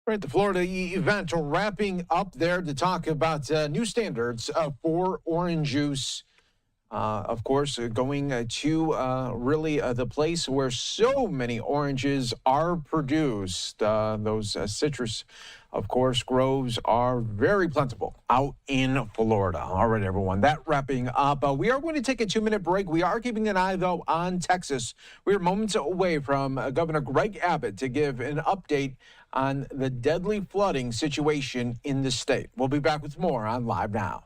Right, the Florida event wrapping up there to talk about new standards for orange juice. Of course, going to really the place where so many oranges are produced. Those citrus, of course, groves are very plentiful out in Florida. All right, everyone, that wrapping up. We are going to take a 2-minute break. We are keeping an eye, though, on Texas. We are moments away from Governor Greg Abbott to give an update on the deadly flooding situation in the state. We'll be back with more on Live Now.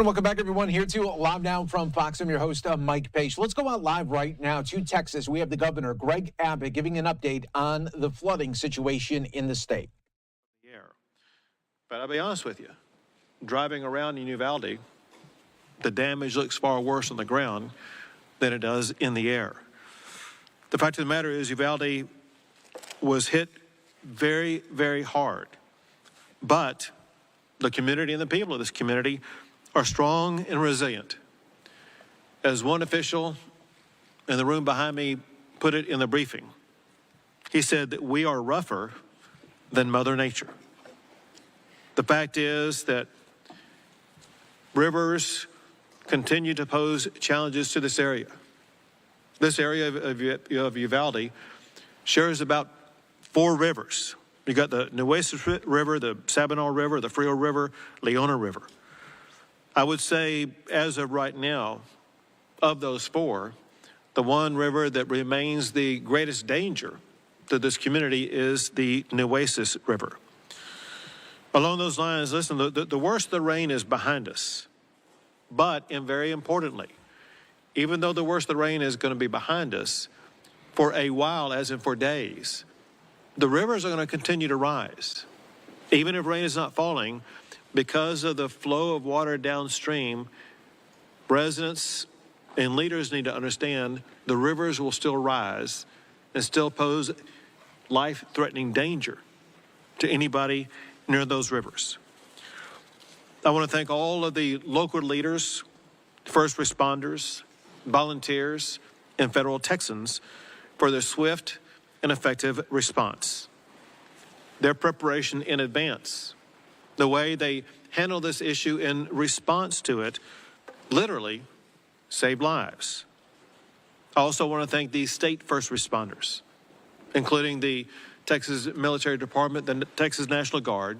And welcome back, everyone, here to Live Now from Fox. I'm your host, Mike Page. Let's go out live right now to Texas. We have the governor, Greg Abbott, giving an update on the flooding situation in the state. But I'll be honest with you, driving around in Uvalde, the damage looks far worse on the ground than it does in the air. The fact of the matter is Uvalde was hit very, very hard. But the community and the people of this community are strong and resilient. As one official in the room behind me put it in the briefing, he said that we are rougher than Mother Nature. The fact is that rivers continue to pose challenges to this area. This area of Uvalde shares about 4 rivers. You got the Nueces River, the Sabinal River, the Frio River, Leona River. I would say, as of right now, of those 4, the one river that remains the greatest danger to this community is the Nueces River. Along those lines, listen, the worst of the rain is behind us. But, and very importantly, even though the worst of the rain is going to be behind us, for a while, as in for days, the rivers are going to continue to rise. Even if rain is not falling, because of the flow of water downstream, residents and leaders need to understand the rivers will still rise and still pose life-threatening danger to anybody near those rivers. I want to thank all of the local leaders, first responders, volunteers, and federal Texans for their swift and effective response. Their preparation in advance, the way they handle this issue in response to it, literally saved lives. I also want to thank the state first responders, including the Texas Military Department, the Texas National Guard,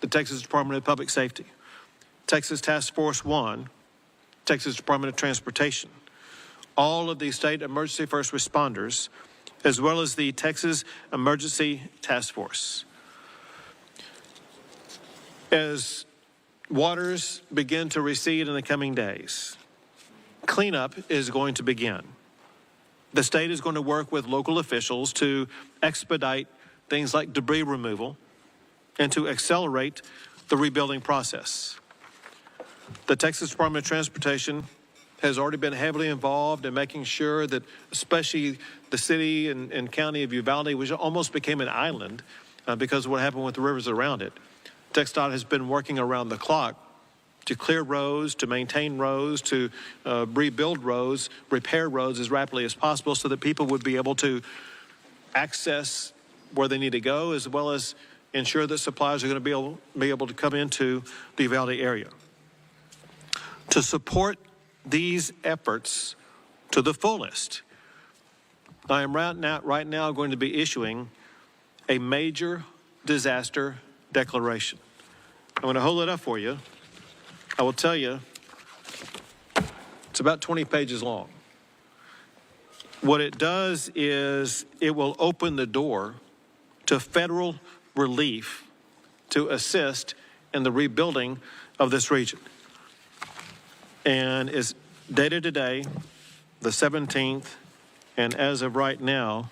the Texas Department of Public Safety, Texas Task Force 1, Texas Department of Transportation, all of the state emergency first responders, as well as the Texas Emergency Task Force. As waters begin to recede in the coming days, cleanup is going to begin. The state is going to work with local officials to expedite things like debris removal and to accelerate the rebuilding process. The Texas Department of Transportation has already been heavily involved in making sure that especially the city and county of Uvalde, which almost became an island because of what happened with the rivers around it. TxDOT has been working around the clock to clear roads, to maintain roads, to rebuild roads, repair roads as rapidly as possible so that people would be able to access where they need to go, as well as ensure that supplies are going to be able to come into the Uvalde area. To support these efforts to the fullest, I am right now going to be issuing a major disaster declaration. I'm going to hold it up for you. I will tell you, it's about 20 pages long. What it does is it will open the door to federal relief to assist in the rebuilding of this region. And is dated today, the 17th, and as of right now,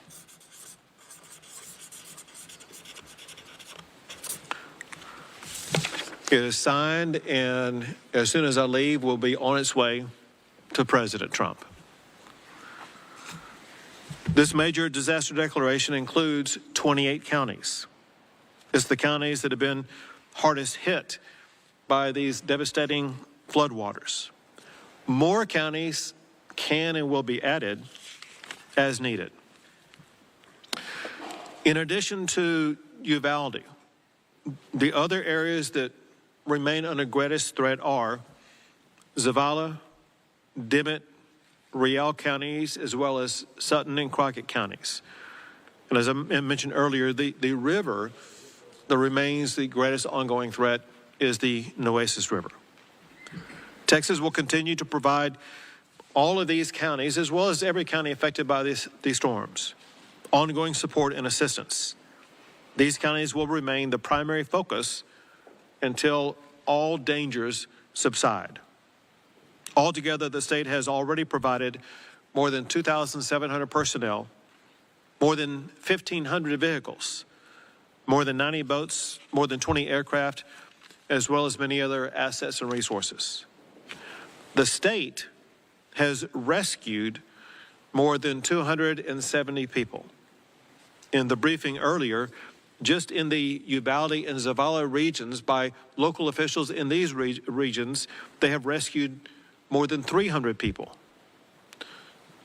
it is signed, and as soon as I leave, will be on its way to President Trump. This major disaster declaration includes 28 counties. It's the counties that have been hardest hit by these devastating floodwaters. More counties can and will be added as needed. In addition to Uvalde, the other areas that remain under greatest threat are Zavala, Dimmitt, Riel counties, as well as Sutton and Crockett counties. And as I mentioned earlier, the river that remains the greatest ongoing threat is the Nueces River. Texas will continue to provide all of these counties, as well as every county affected by these storms, ongoing support and assistance. These counties will remain the primary focus until all dangers subside. Altogether, the state has already provided more than 2,700 personnel, more than 1,500 vehicles, more than 90 boats, more than 20 aircraft, as well as many other assets and resources. The state has rescued more than 270 people. In the briefing earlier, just in the Uvalde and Zavala regions, by local officials in these regions, they have rescued more than 300 people.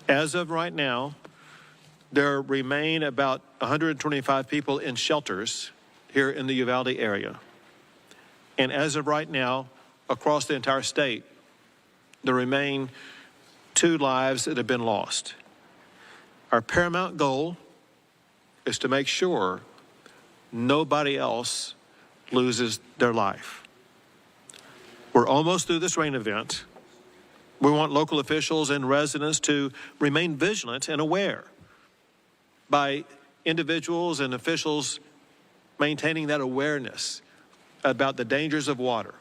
As of right now, there remain about 125 people in shelters here in the Uvalde area. And as of right now, across the entire state, there remain 2 lives that have been lost. Our paramount goal is to make sure nobody else loses their life. We're almost through this rain event. We want local officials and residents to remain vigilant and aware by individuals and officials maintaining that awareness about the dangers of water,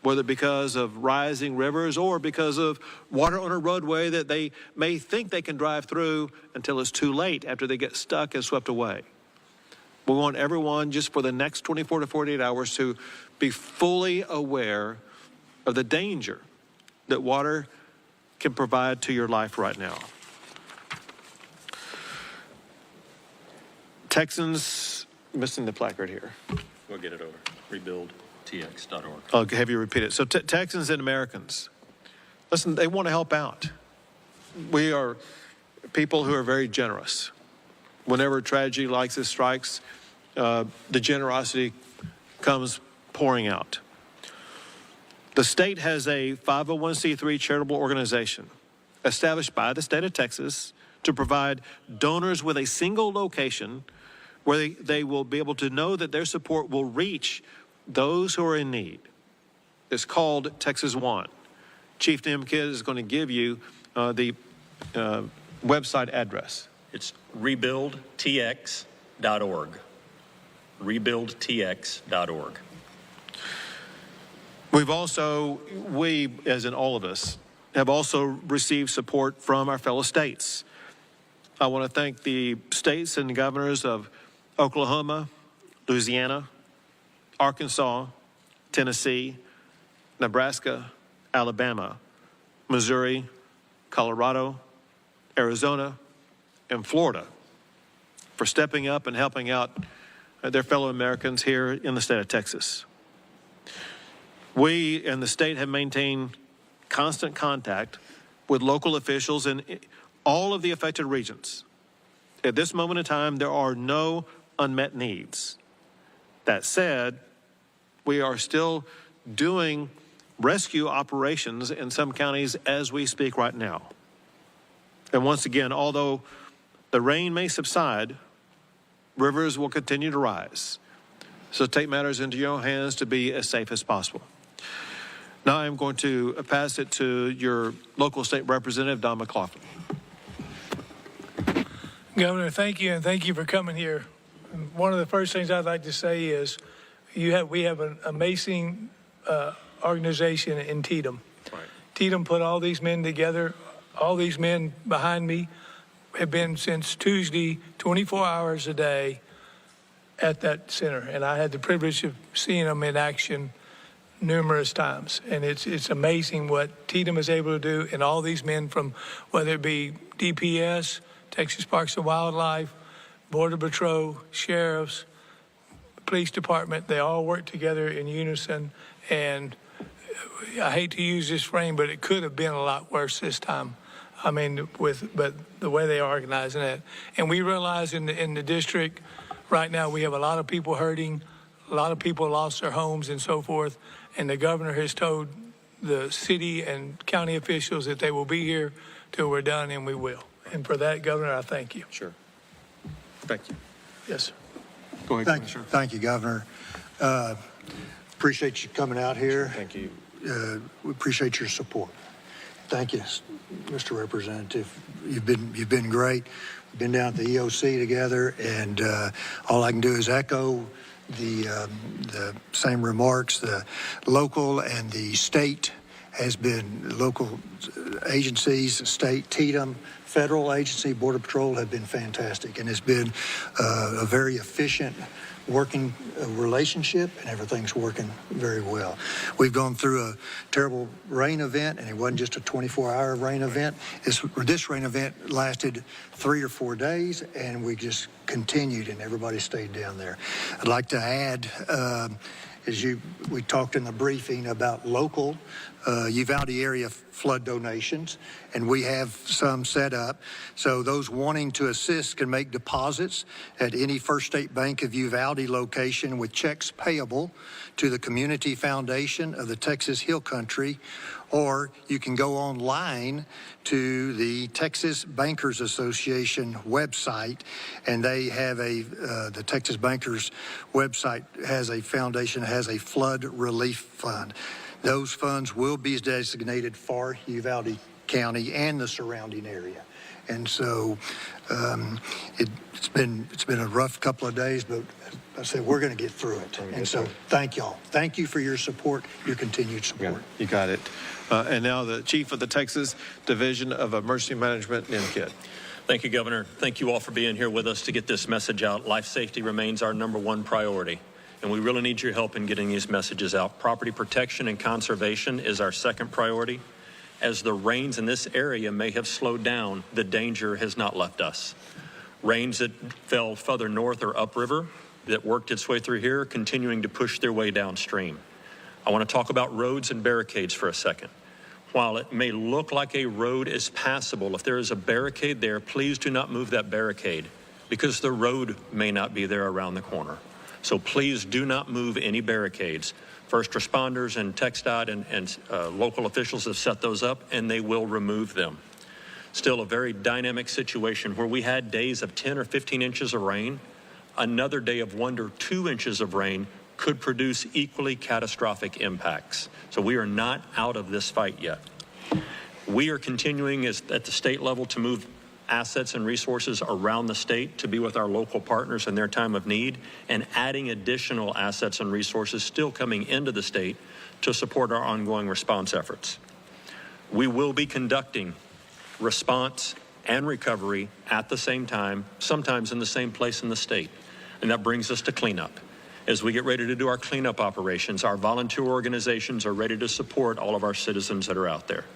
whether because of rising rivers or because of water on a roadway that they may think they can drive through until it's too late after they get stuck and swept away. We want everyone just for the next 24 to 48 hours to be fully aware of the danger that water can provide to your life right now. Texans, missing the placard here. We'll get it over. Rebuildtx.org. I'll have you repeat it. So Texans and Americans, listen, they want to help out. we are people who are very generous. Whenever tragedy like this strikes, the generosity comes pouring out. The state has a 501c3 charitable organization established by the state of Texas to provide donors with a single location where they will be able to know that their support will reach those who are in need. It's called Texas One. Chief Nimkid is going to give you the website address. It's rebuildtx.org. Rebuildtx.org. We, as in all of us, have also received support from our fellow states. I want to thank the states and governors of Oklahoma, Louisiana, Arkansas, Tennessee, Nebraska, Alabama, Missouri, Colorado, Arizona, and Florida for stepping up and helping out their fellow Americans here in the state of Texas. We and the state have maintained constant contact with local officials in all of the affected regions. At this moment in time, there are no unmet needs. That said, we are still doing rescue operations in some counties as we speak right now. And once again, although the rain may subside, rivers will continue to rise. So take matters into your own hands to be as safe as possible. Now I'm going to pass it to your local state representative, Don McLaughlin. Governor, thank you, and thank you for coming here. One of the first things I'd like to say is we have an amazing organization in Tatum. Right. Tatum put all these men together. All these men behind me have been since Tuesday, 24 hours a day at that center. And I had the privilege of seeing them in action numerous times. And it's amazing what Tatum is able to do. And all these men from, whether it be DPS, Texas Parks and Wildlife, Border Patrol, sheriffs, police department, they all work together in unison. And I hate to use this frame, but it could have been a lot worse this time. I mean, but the way they are organizing it. And we realize in the district right now, we have a lot of people hurting, a lot of people lost their homes and so forth. And the governor has told the city and county officials that they will be here till we're done, and we will. And for that, Governor, I thank you. Sure. Thank you. Yes, sir. Go ahead, Commissioner. Thank you, Governor. Appreciate you coming out here. Thank you. We appreciate your support. Thank you, Mr. Representative. You've been great. We've been down at the EOC together, and all I can do is echo the same remarks. The local and the state has been, local agencies, state, Tatum, federal agency, Border Patrol have been fantastic, and it's been a very efficient working relationship, and everything's working very well. We've gone through a terrible rain event, and it wasn't just a 24-hour rain event. This rain event lasted 3 or 4 days, and we just continued, and everybody stayed down there. I'd like to add, we talked in the briefing about local Uvalde area flood donations, and we have some set up. So those wanting to assist can make deposits at any First State Bank of Uvalde location with checks payable to the Community Foundation of the Texas Hill Country, or you can go online to the Texas Bankers Association website, and they have the Texas Bankers website has a foundation, has a flood relief fund. Those funds will be designated for Uvalde County and the surrounding area. And so it's been a rough couple of days, but I said we're going to get through it. And so thank y'all. Thank you for your support, your continued support. Yeah, you got it. And now the Chief of the Texas Division of Emergency Management, Nimkid. Thank you, Governor. Thank you all for being here with us to get this message out. Life safety remains our #1 priority, and we really need your help in getting these messages out. Property protection and conservation is our second priority. As the rains in this area may have slowed down, the danger has not left us. Rains that fell further north or upriver that worked its way through here, continuing to push their way downstream. I want to talk about roads and barricades for a second. While it may look like a road is passable, if there is a barricade there, please do not move that barricade because the road may not be there around the corner. So please do not move any barricades. First responders and TxDOT and local officials have set those up, and they will remove them. Still a very dynamic situation where we had days of 10 or 15 inches of rain. Another day of 1 to 2 inches of rain could produce equally catastrophic impacts. So we are not out of this fight yet. We are continuing at the state level to move assets and resources around the state to be with our local partners in their time of need, and adding additional assets and resources still coming into the state to support our ongoing response efforts. We will be conducting response and recovery at the same time, sometimes in the same place in the state. And that brings us to cleanup. As we get ready to do our cleanup operations, our volunteer organizations are ready to support all of our citizens that are out there.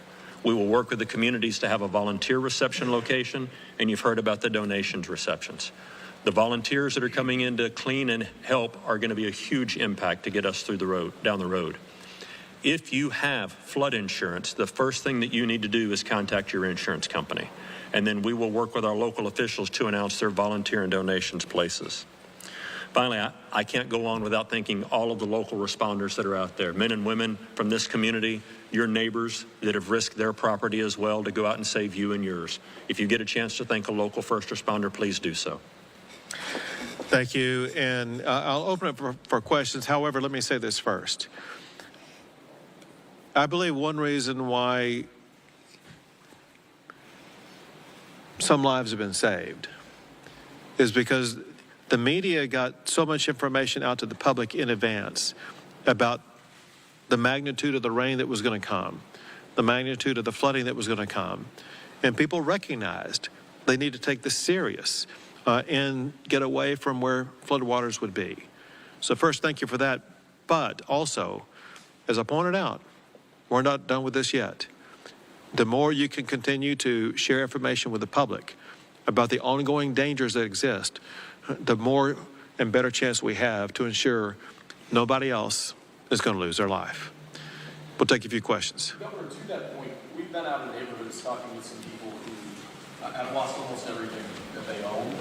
We will work with the communities to have a volunteer reception location, and you've heard about the donations receptions. The volunteers that are coming in to clean and help are going to be a huge impact to get us through the road, down the road. If you have flood insurance, the first thing that you need to do is contact your insurance company. And then we will work with our local officials to announce their volunteer and donations places. Finally, I can't go on without thanking all of the local responders that are out there, men and women from this community, your neighbors that have risked their property as well to go out and save you and yours. If you get a chance to thank a local first responder, please do so. Thank you. And I'll open it for questions. However, let me say this first. I believe one reason why some lives have been saved is because the media got so much information out to the public in advance about the magnitude of the rain that was going to come, the magnitude of the flooding that was going to come. And people recognized they need to take this serious and get away from where floodwaters would be. So first, thank you for that. But also, as I pointed out, we're not done with this yet. The more you can continue to share information with the public about the ongoing dangers that exist, the more and better chance we have to ensure nobody else is going to lose their life. We'll take a few questions. Governor, to that point, we've been out in neighborhoods talking with some people who have lost almost everything that they own,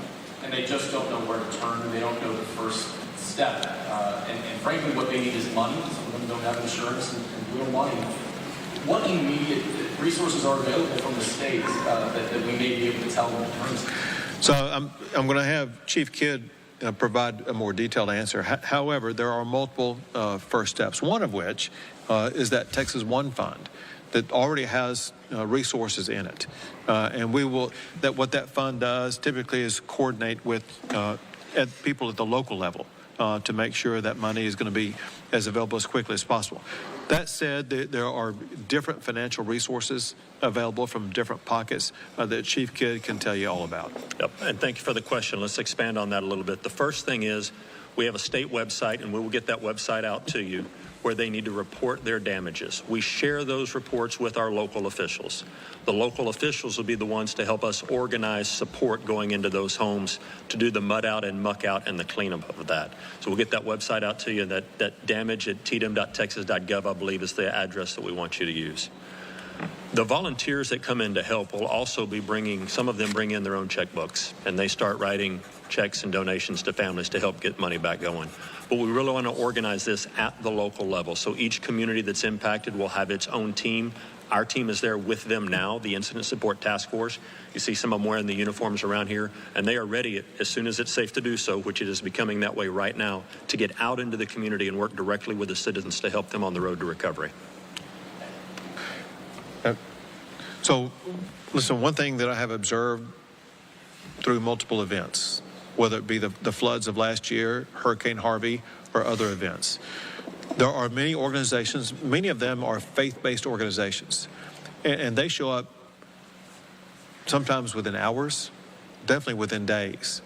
and they just don't know where to turn, and they don't know the first step. And frankly, what they need is money. Some of them don't have insurance and real money. What immediate resources are available from the state that we may be able to tell them in terms of? So I'm going to have Chief Kidd provide a more detailed answer. However, there are multiple first steps, one of which is that Texas One Fund that already has resources in it. And we will, what that fund does typically is coordinate with people at the local level to make sure that money is going to be as available as quickly as possible. That said, there are different financial resources available from different pockets that Chief Kidd can tell you all about. Yep, and thank you for the question. Let's expand on that a little bit. The first thing is we have a state website, and we will get that website out to you, where they need to report their damages. We share those reports with our local officials. The local officials will be the ones to help us organize support going into those homes to do the mud out and muck out and the cleanup of that. So we'll get that website out to you. That damage at tdm.texas.gov, I believe, is the address that we want you to use. The volunteers that come in to help will also be bringing, some of them bring in their own checkbooks, and they start writing checks and donations to families to help get money back going. But we really want to organize this at the local level. So each community that's impacted will have its own team. Our team is there with them now, the Incident Support Task Force. You see some of them wearing the uniforms around here, and they are ready as soon as it's safe to do so, which it is becoming that way right now, to get out into the community and work directly with the citizens to help them on the road to recovery. So, listen, one thing that I have observed through multiple events, whether it be the floods of last year, Hurricane Harvey, or other events, there are many organizations, many of them are faith-based organizations, and they show up sometimes within hours, definitely within days,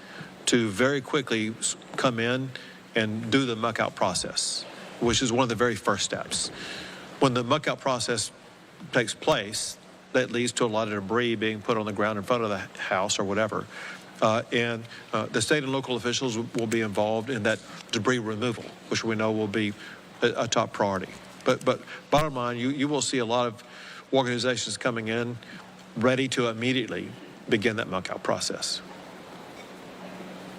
to very quickly come in and do the muck-out process, which is one of the very first steps. When the muck-out process takes place, that leads to a lot of debris being put on the ground in front of the house or whatever. And the state and local officials will be involved in that debris removal, which we know will be a top priority. But bottom line, you will see a lot of organizations coming in ready to immediately begin that milk-out process.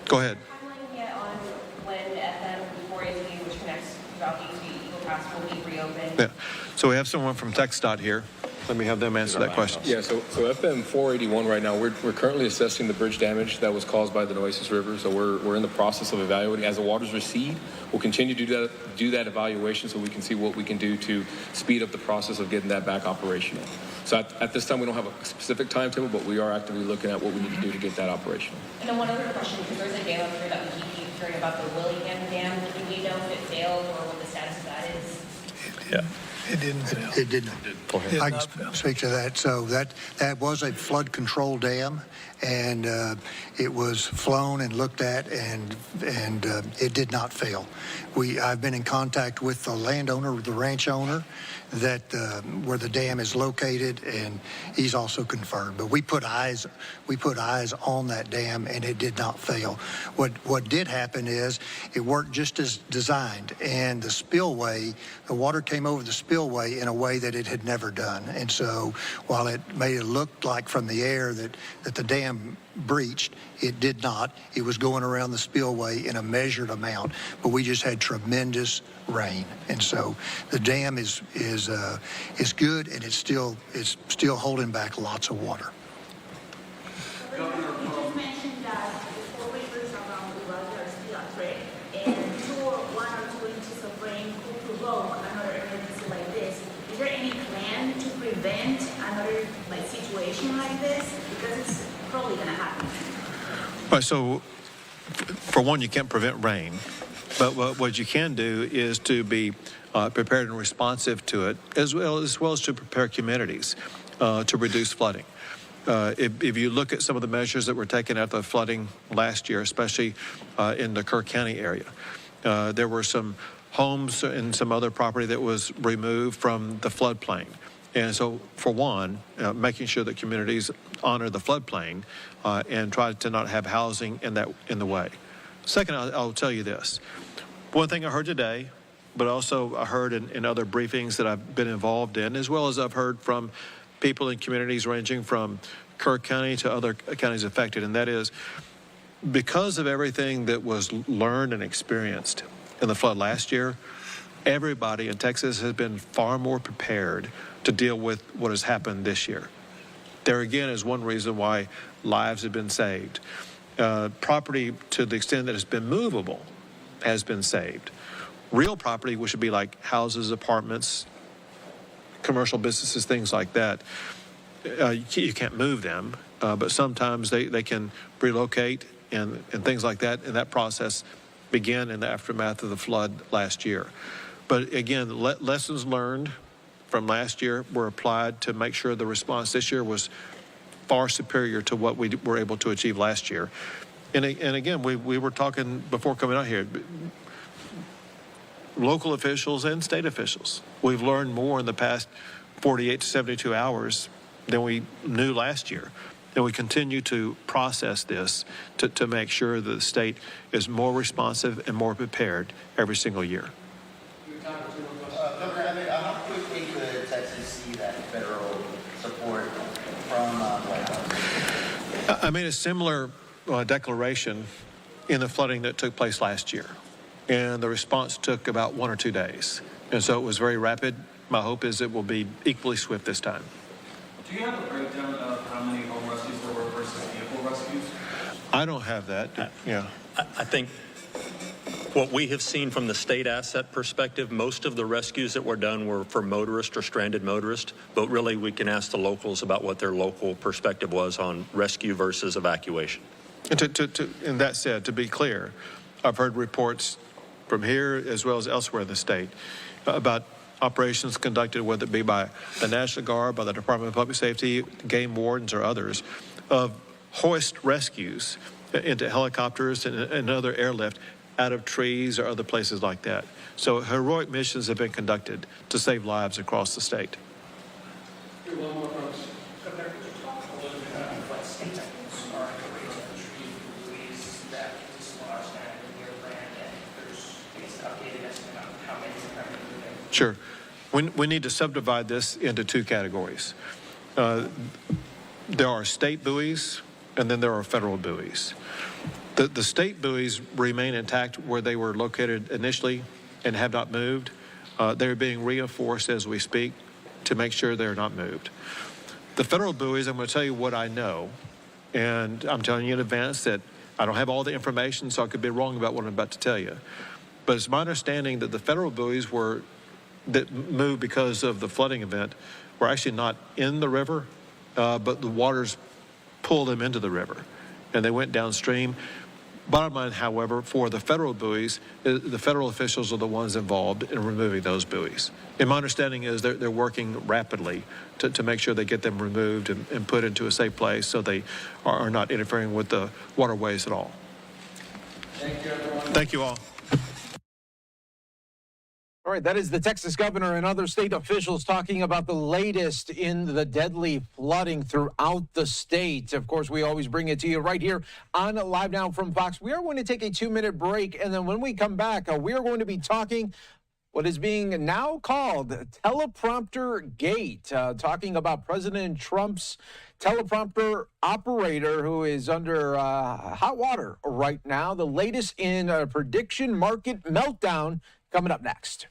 Go ahead. Timeline yet on when FM 480, which connects throughout the Eagle Pass, will be reopened? Yeah. So we have someone from TxDOT here. Let me have them answer that question. Yeah, so FM 481 right now, we're currently assessing the bridge damage that was caused by the Nueces River. So we're in the process of evaluating. As the waters recede, we'll continue to do that evaluation so we can see what we can do to speed up the process of getting that back operational. So at this time, we don't have a specific timetable, but we are actively looking at what we need to do to get that operational. And then one other question, because there's a dam up here that we keep hearing about, the Willingham Dam. Do we know if it failed or what the status of that is? Yeah. It didn't fail. It didn't. Go ahead. I can speak to that. So that was a flood control dam, and it was flown and looked at, and it did not fail. I've been in contact with the landowner, the ranch owner, that where the dam is located, and he's also confirmed. But we put eyes on that dam, and it did not fail. What did happen is it worked just as designed, and the spillway, the water came over the spillway in a way that it had never done. And so while it made it look like from the air that the dam breached, it did not. It was going around the spillway in a measured amount, but we just had tremendous rain, and so the dam is good, and it's still holding back lots of water. You just mentioned that the 4 rivers around the world are still at threat, and sure, 1 or 2 inches of rain could provoke another emergency like this. Is there any plan to prevent another situation like this? Because it's probably going to happen. Right, so for one, you can't prevent rain, but what you can do is to be prepared and responsive to it, as well as to prepare communities to reduce flooding. If you look at some of the measures that were taken after the flooding last year, especially in the Kerr County area, there were some homes and some other property that was removed from the floodplain. And so, for one, making sure that communities honor the floodplain and try to not have housing in the way. Second, I'll tell you this. One thing I heard today, but also I heard in other briefings that I've been involved in, as well as I've heard from people in communities ranging from Kerr County to other counties affected, and that is because of everything that was learned and experienced in the flood last year, everybody in Texas has been far more prepared to deal with what has happened this year. There again is one reason why lives have been saved. Property, to the extent that it's been movable, has been saved. Real property, which would be like houses, apartments, commercial businesses, things like that, you can't move them, but sometimes they can relocate and things like that, and that process began in the aftermath of the flood last year. But again, lessons learned from last year were applied to make sure the response this year was far superior to what we were able to achieve last year. And again, we were talking before coming out here, local officials and state officials. We've learned more in the past 48 to 72 hours than we knew last year. And we continue to process this to make sure that the state is more responsive and more prepared every single year. Governor, how quickly could Texas see that federal support from White House? I made a similar declaration in the flooding that took place last year, and the response took about 1 or 2 days, and so it was very rapid. My hope is it will be equally swift this time. Do you have a breakdown of how many home rescues there were versus vehicle rescues? I don't have that. Yeah. I think what we have seen from the state asset perspective, most of the rescues that were done were for motorists or stranded motorists, but really we can ask the locals about what their local perspective was on rescue versus evacuation. And that said, to be clear, I've heard reports from here as well as elsewhere in the state about operations conducted, whether it be by the National Guard, by the Department of Public Safety, game wardens, or others, of hoist rescues into helicopters and other airlift out of trees or other places like that. So heroic missions have been conducted to save lives across the state. One more question. Governor, could you talk a little bit about what state efforts are underway to retrieve buoys that dislodged that in your land, and if there's an updated estimate on how many are currently moving? Sure. we need to subdivide this into two categories. There are state buoys, and then there are federal buoys. The state buoys remain intact where they were located initially and have not moved. They're being reinforced as we speak to make sure they're not moved. The federal buoys, I'm going to tell you what I know, and I'm telling you in advance that I don't have all the information, so I could be wrong about what I'm about to tell you. But it's my understanding that the federal buoys that moved because of the flooding event were actually not in the river, but the waters pulled them into the river, and they went downstream. Bottom line, however, for the federal buoys, the federal officials are the ones involved in removing those buoys. And my understanding is they're working rapidly to make sure they get them removed and put into a safe place so they are not interfering with the waterways at all. Thank you, everyone. Thank you all. All right, that is the Texas governor and other state officials talking about the latest in the deadly flooding throughout the state. Of course, we always bring it to you right here on Live Now from Fox. We are going to take a 2-minute break, and then when we come back, we are going to be talking what is being now called teleprompter gate, talking about President Trump's teleprompter operator who is under hot water right now. The latest in a prediction market meltdown coming up next.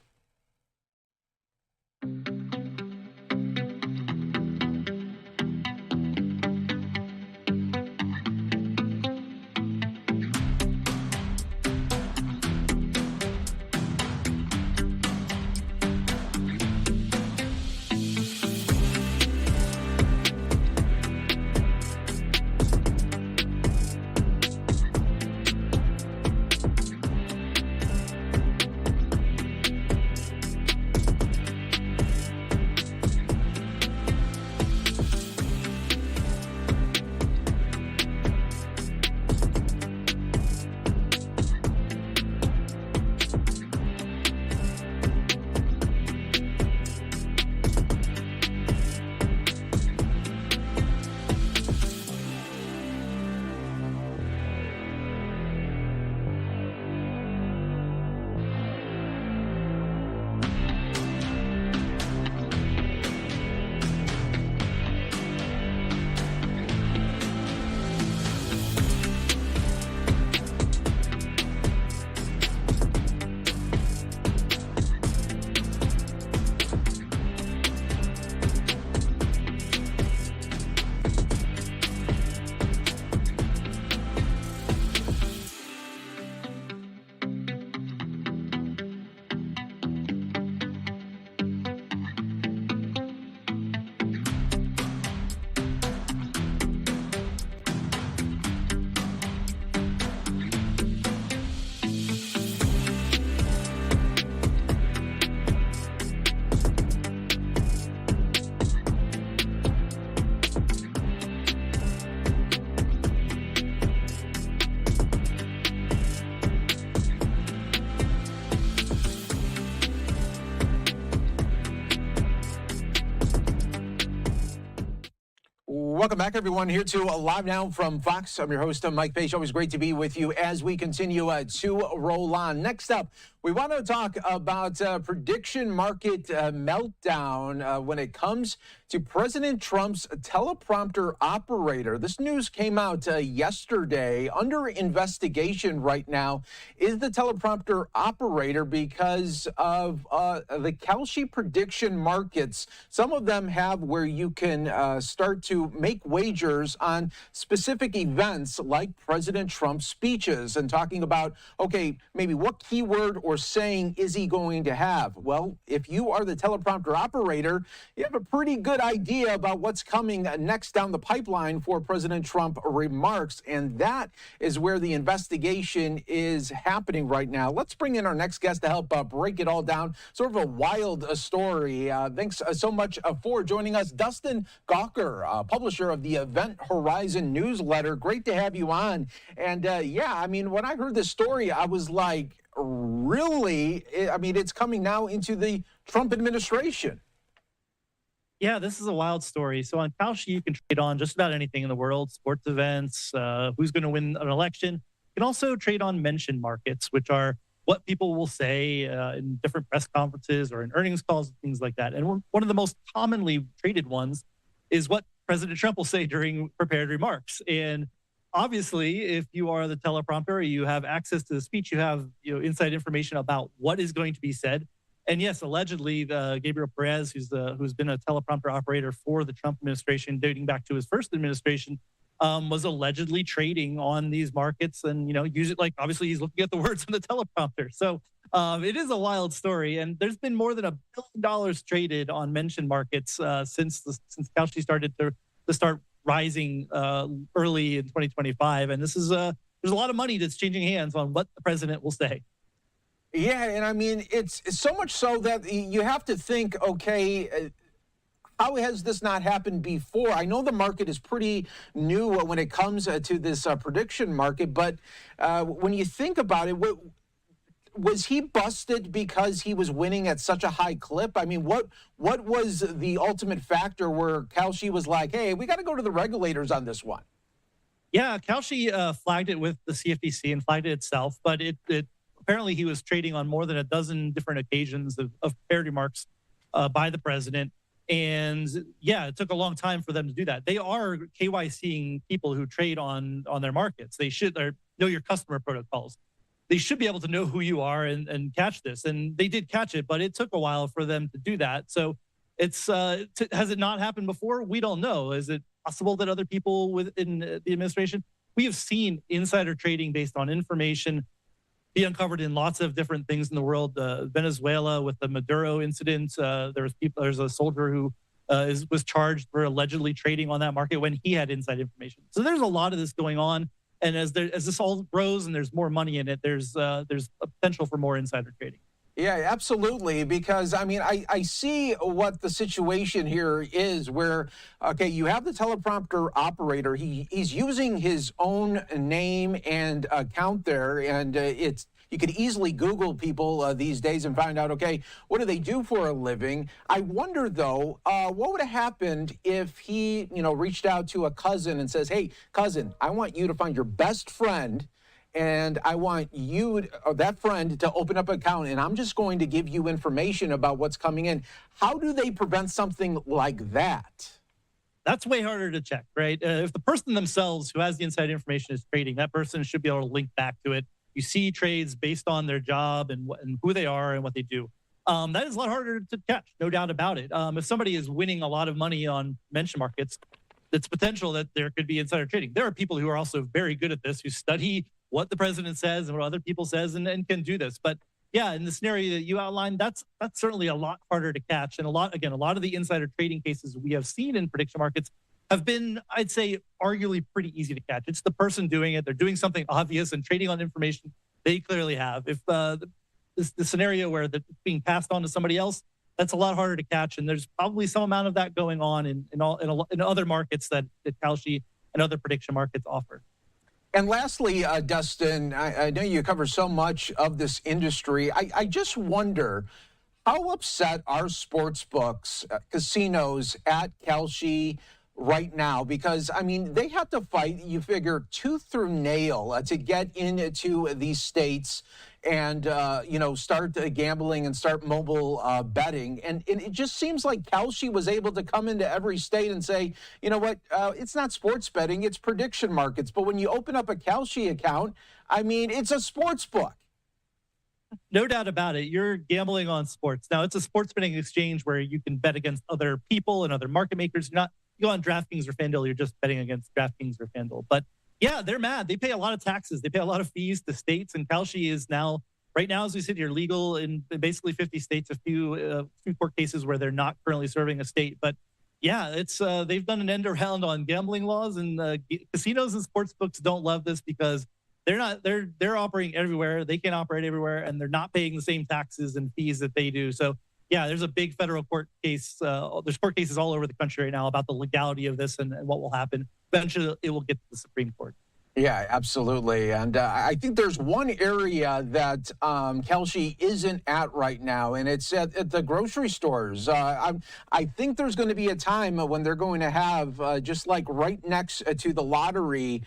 Welcome back, everyone, here to Live Now from Fox. I'm your host, Mike Page. Always great to be with you as we continue to roll on. Next up, we want to talk about prediction market meltdown when it comes to President Trump's teleprompter operator. This news came out yesterday. Under investigation right now is the teleprompter operator because of the Kalshi prediction markets. Some of them have where you can start to make wagers on specific events like President Trump's speeches and talking about, okay, maybe what keyword or saying is he going to have? Well, if you are the teleprompter operator, you have a pretty good idea about what's coming next down the pipeline for President Trump remarks, and that is where the investigation is happening right now. Let's bring in our next guest to help break it all down. Sort of a wild story. Thanks so much for joining us, Dustin Gawker, publisher of the Event Horizon newsletter. Great to have you on. And yeah, I mean, when I heard this story, I was like, really? I mean, it's coming now into the Trump administration. Yeah, this is a wild story. So on Kalshi, you can trade on just about anything in the world, sports events, who's going to win an election. You can also trade on mention markets, which are what people will say in different press conferences or in earnings calls and things like that. And one of the most commonly traded ones is what President Trump will say during prepared remarks. And obviously, if you are the teleprompter, you have access to the speech, you have inside information about what is going to be said. And yes, allegedly, Gabriel Perez, who's been a teleprompter operator for the Trump administration dating back to his first administration, was allegedly trading on these markets and, use it like, obviously he's looking at the words on the teleprompter. So it is a wild story. And there's been more than $1 billion traded on mentioned markets since Kalshi started to start rising early in 2025. And this is there's a lot of money that's changing hands on what the president will say. Yeah, and I mean, it's so much so that you have to think, okay, how has this not happened before? I know the market is pretty new when it comes to this prediction market, but when you think about it, was he busted because he was winning at such a high clip? I mean, what was the ultimate factor where Kalshi was like, hey, we got to go to the regulators on this one? Yeah, Kalshi flagged it with the CFTC and flagged it itself, but it apparently he was trading on more than a dozen different occasions of prepared remarks by the president. And yeah, it took a long time for them to do that. They are KYCing people who trade on their markets. They should know your customer protocols. They should be able to know who you are and catch this. And they did catch it, but it took a while for them to do that. So it's has it not happened before? We don't know. Is it possible that other people within the administration? We have seen insider trading based on information be uncovered in lots of different things in the world. Venezuela with the Maduro incident, there's a soldier who was charged for allegedly trading on that market when he had inside information. So there's a lot of this going on, and as this all grows and there's more money in it, there's a potential for more insider trading. Yeah, absolutely. Because I mean, I see what the situation here is where, okay, you have the teleprompter operator. He's using his own name and account there. And you could easily Google people these days and find out, okay, what do they do for a living? I wonder, though, what would have happened if he, reached out to a cousin and says, hey, cousin, I want you to find your best friend. And I want you, or that friend, to open up an account, and I'm just going to give you information about what's coming in. How do they prevent something like that? That's way harder to check, right? If the person themselves who has the inside information is trading, that person should be able to link back to it. You see trades based on their job and who they are and what they do. That is a lot harder to catch, no doubt about it. If somebody is winning a lot of money on mention markets, it's potential that there could be insider trading. There are people who are also very good at this, who study what the president says and what other people says and can do this. But yeah, in the scenario that you outlined, that's certainly a lot harder to catch. And a lot of the insider trading cases we have seen in prediction markets have been, I'd say, arguably pretty easy to catch. It's the person doing it. They're doing something obvious and trading on information they clearly have. If the scenario where it's being passed on to somebody else, that's a lot harder to catch. And there's probably some amount of that going on in other markets that Kalshi and other prediction markets offer. And lastly, Dustin, I know you cover so much of this industry. I just wonder, how upset are sports books, casinos at Kalshi right now? Because, I mean, they have to fight, you figure, tooth through nail to get into these states and, start gambling and start mobile betting. And it just seems like Kalshi was able to come into every state and say, you know what, it's not sports betting, it's prediction markets. But when you open up a Kalshi account, I mean, it's a sports book. No doubt about it. You're gambling on sports. Now, it's a sports betting exchange where you can bet against other people and other market makers. You go on DraftKings or FanDuel, you're just betting against DraftKings or FanDuel. But yeah, they're mad. They pay a lot of taxes. They pay a lot of fees to states. And Kalshi is now, right now, as we sit here, legal in basically 50 states, a few court cases where they're not currently serving a state. But yeah, it's they've done an end around on gambling laws, and casinos and sports books don't love this because they're operating everywhere. They can operate everywhere, and they're not paying the same taxes and fees that they do. So yeah, there's a big federal court case. There's court cases all over the country right now about the legality of this and what will happen. Eventually, it will get to the Supreme Court. Yeah, absolutely. And I think there's one area that Kelsey isn't at right now, and it's at the grocery stores. I think there's going to be a time when they're going to have, just like right next to the lottery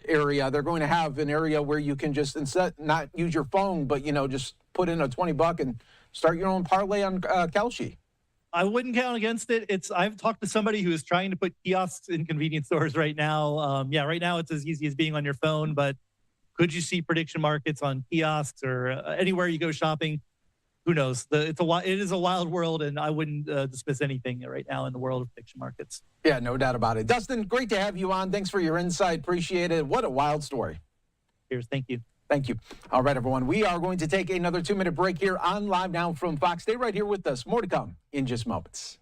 area, they're going to have an area where you can just instead not use your phone, but, just put in a $20 and start your own parlay on Kelsey. I wouldn't count against it. I've talked to somebody who is trying to put kiosks in convenience stores right now. Right now it's as easy as being on your phone, but could you see prediction markets on kiosks or anywhere you go shopping? Who knows? It is a wild world, and I wouldn't dismiss anything right now in the world of prediction markets. Yeah, no doubt about it. Dustin, great to have you on. Thanks for your insight. Appreciate it. What a wild story. Cheers. Thank you. Thank you. All right, everyone. We are going to take another 2-minute break here on Live Now from Fox. Stay right here with us. More to come in just moments.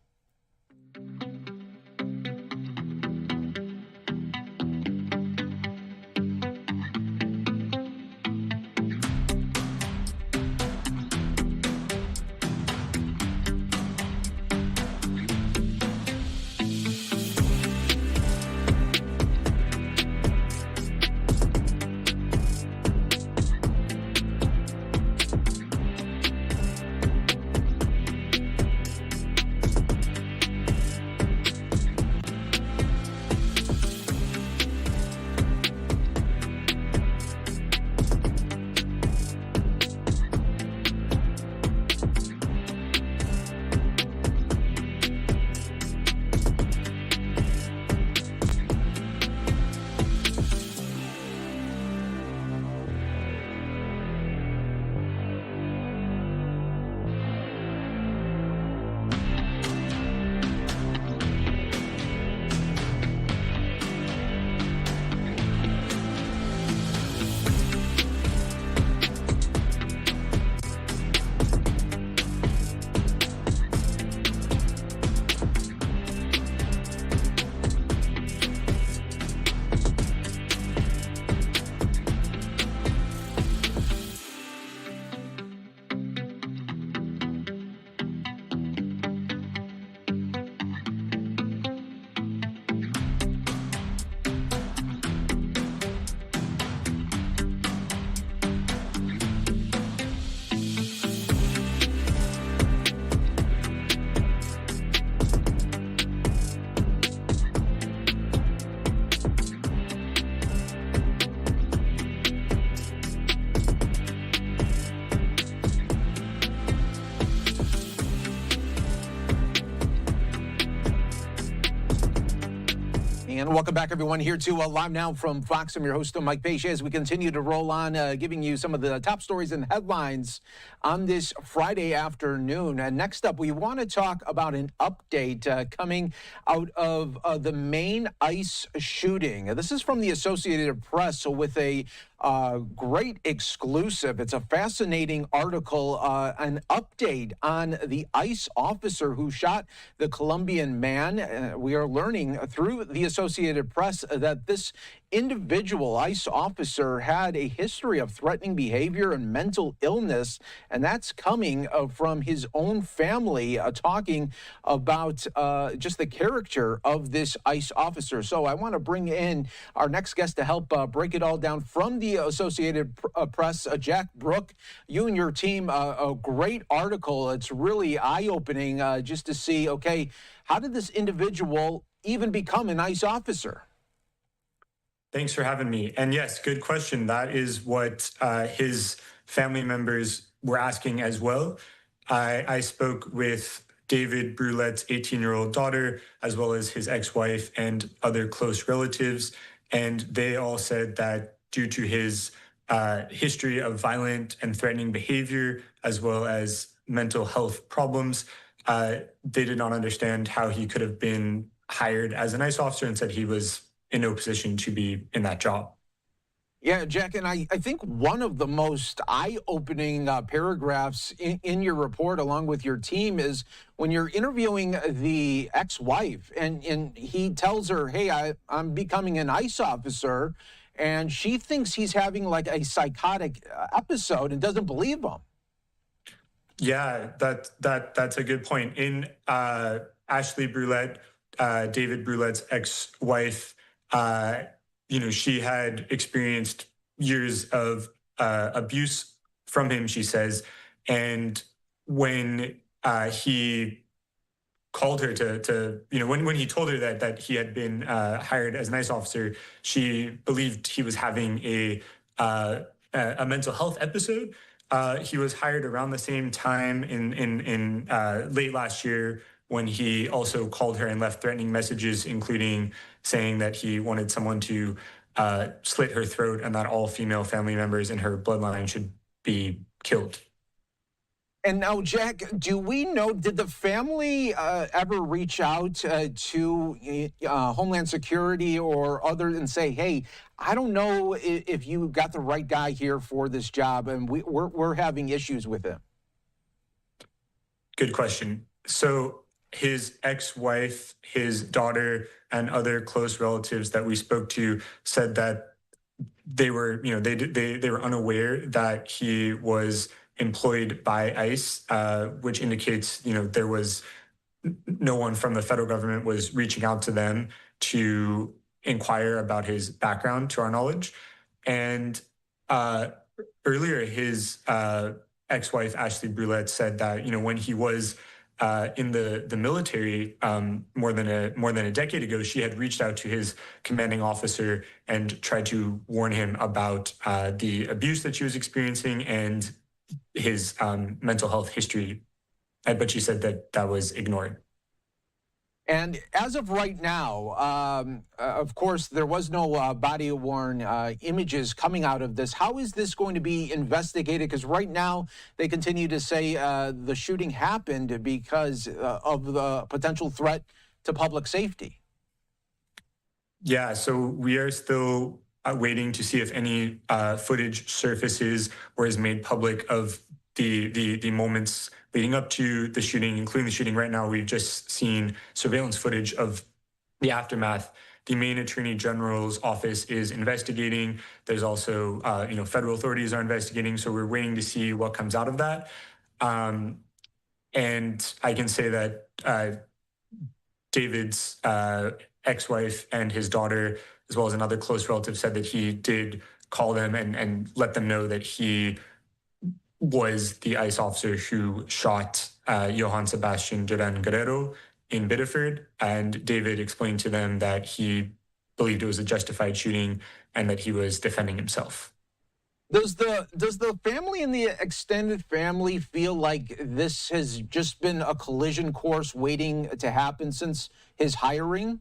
And welcome back, everyone, here to Live Now from Fox. I'm your host, Mike Page, as we continue to roll on, giving you some of the top stories and headlines on this Friday afternoon. And next up, we want to talk about an update coming out of the Maine ICE shooting. This is from the Associated Press with a great exclusive. It's a fascinating article, an update on the ICE officer who shot the Colombian man. We are learning through the Associated Press that this individual ICE officer had a history of threatening behavior and mental illness, and that's coming from his own family, talking about just the character of this ICE officer. So I want to bring in our next guest to help break it all down from the Associated Press. Jack Brook, you and your team, a great article. It's really eye-opening just to see, okay, how did this individual even become an ICE officer? Thanks for having me. And yes, good question. That is what his family members were asking as well. I spoke with David Brulette's 18-year-old daughter, as well as his ex-wife and other close relatives. And they all said that due to his history of violent and threatening behavior, as well as mental health problems, they did not understand how he could have been hired as an ICE officer, and said he was in no position to be in that job. Yeah, Jack, and I think one of the most eye-opening paragraphs in your report, along with your team, is when you're interviewing the ex-wife, and he tells her, hey, I'm becoming an ICE officer, and she thinks he's having like a psychotic episode and doesn't believe him. Yeah, that's a good point. In Ashley Brulette, David Brulette's ex-wife, she had experienced years of abuse from him, she says. And when he called her to when he told her that he had been hired as an ICE officer, she believed he was having a mental health episode. He was hired around the same time in late last year, when he also called her and left threatening messages, including saying that he wanted someone to slit her throat and that all female family members in her bloodline should be killed. And now, Jack, do we know, did the family ever reach out to Homeland Security or other and say, hey, I don't know if you got the right guy here for this job, and we're having issues with him? Good question. So his ex-wife, his daughter, and other close relatives that we spoke to said that they were, they were unaware that he was employed by ICE, which indicates, there was no one from the federal government was reaching out to them to inquire about his background, to our knowledge. And earlier, his ex-wife, Ashley Brulette, said that, when he was in the military more than a decade ago, she had reached out to his commanding officer and tried to warn him about the abuse that she was experiencing and his mental health history, but she said that was ignored. And as of right now, of course, there was no body-worn images coming out of this. How is this going to be investigated? Because right now, they continue to say the shooting happened because of the potential threat to public safety. Yeah, so we are still waiting to see if any footage surfaces or is made public of the moments leading up to the shooting, including the shooting. Right now, we've just seen surveillance footage of the aftermath. The Maine Attorney General's office is investigating. There's also, federal authorities are investigating. So we're waiting to see what comes out of that. And I can say that David's ex-wife and his daughter, as well as another close relative, said that he did call them and let them know that he was the ICE officer who shot Johann Sebastian Duran Guerrero in Biddeford. And David explained to them that he believed it was a justified shooting and that he was defending himself. Does the family and the extended family feel like this has just been a collision course waiting to happen since his hiring?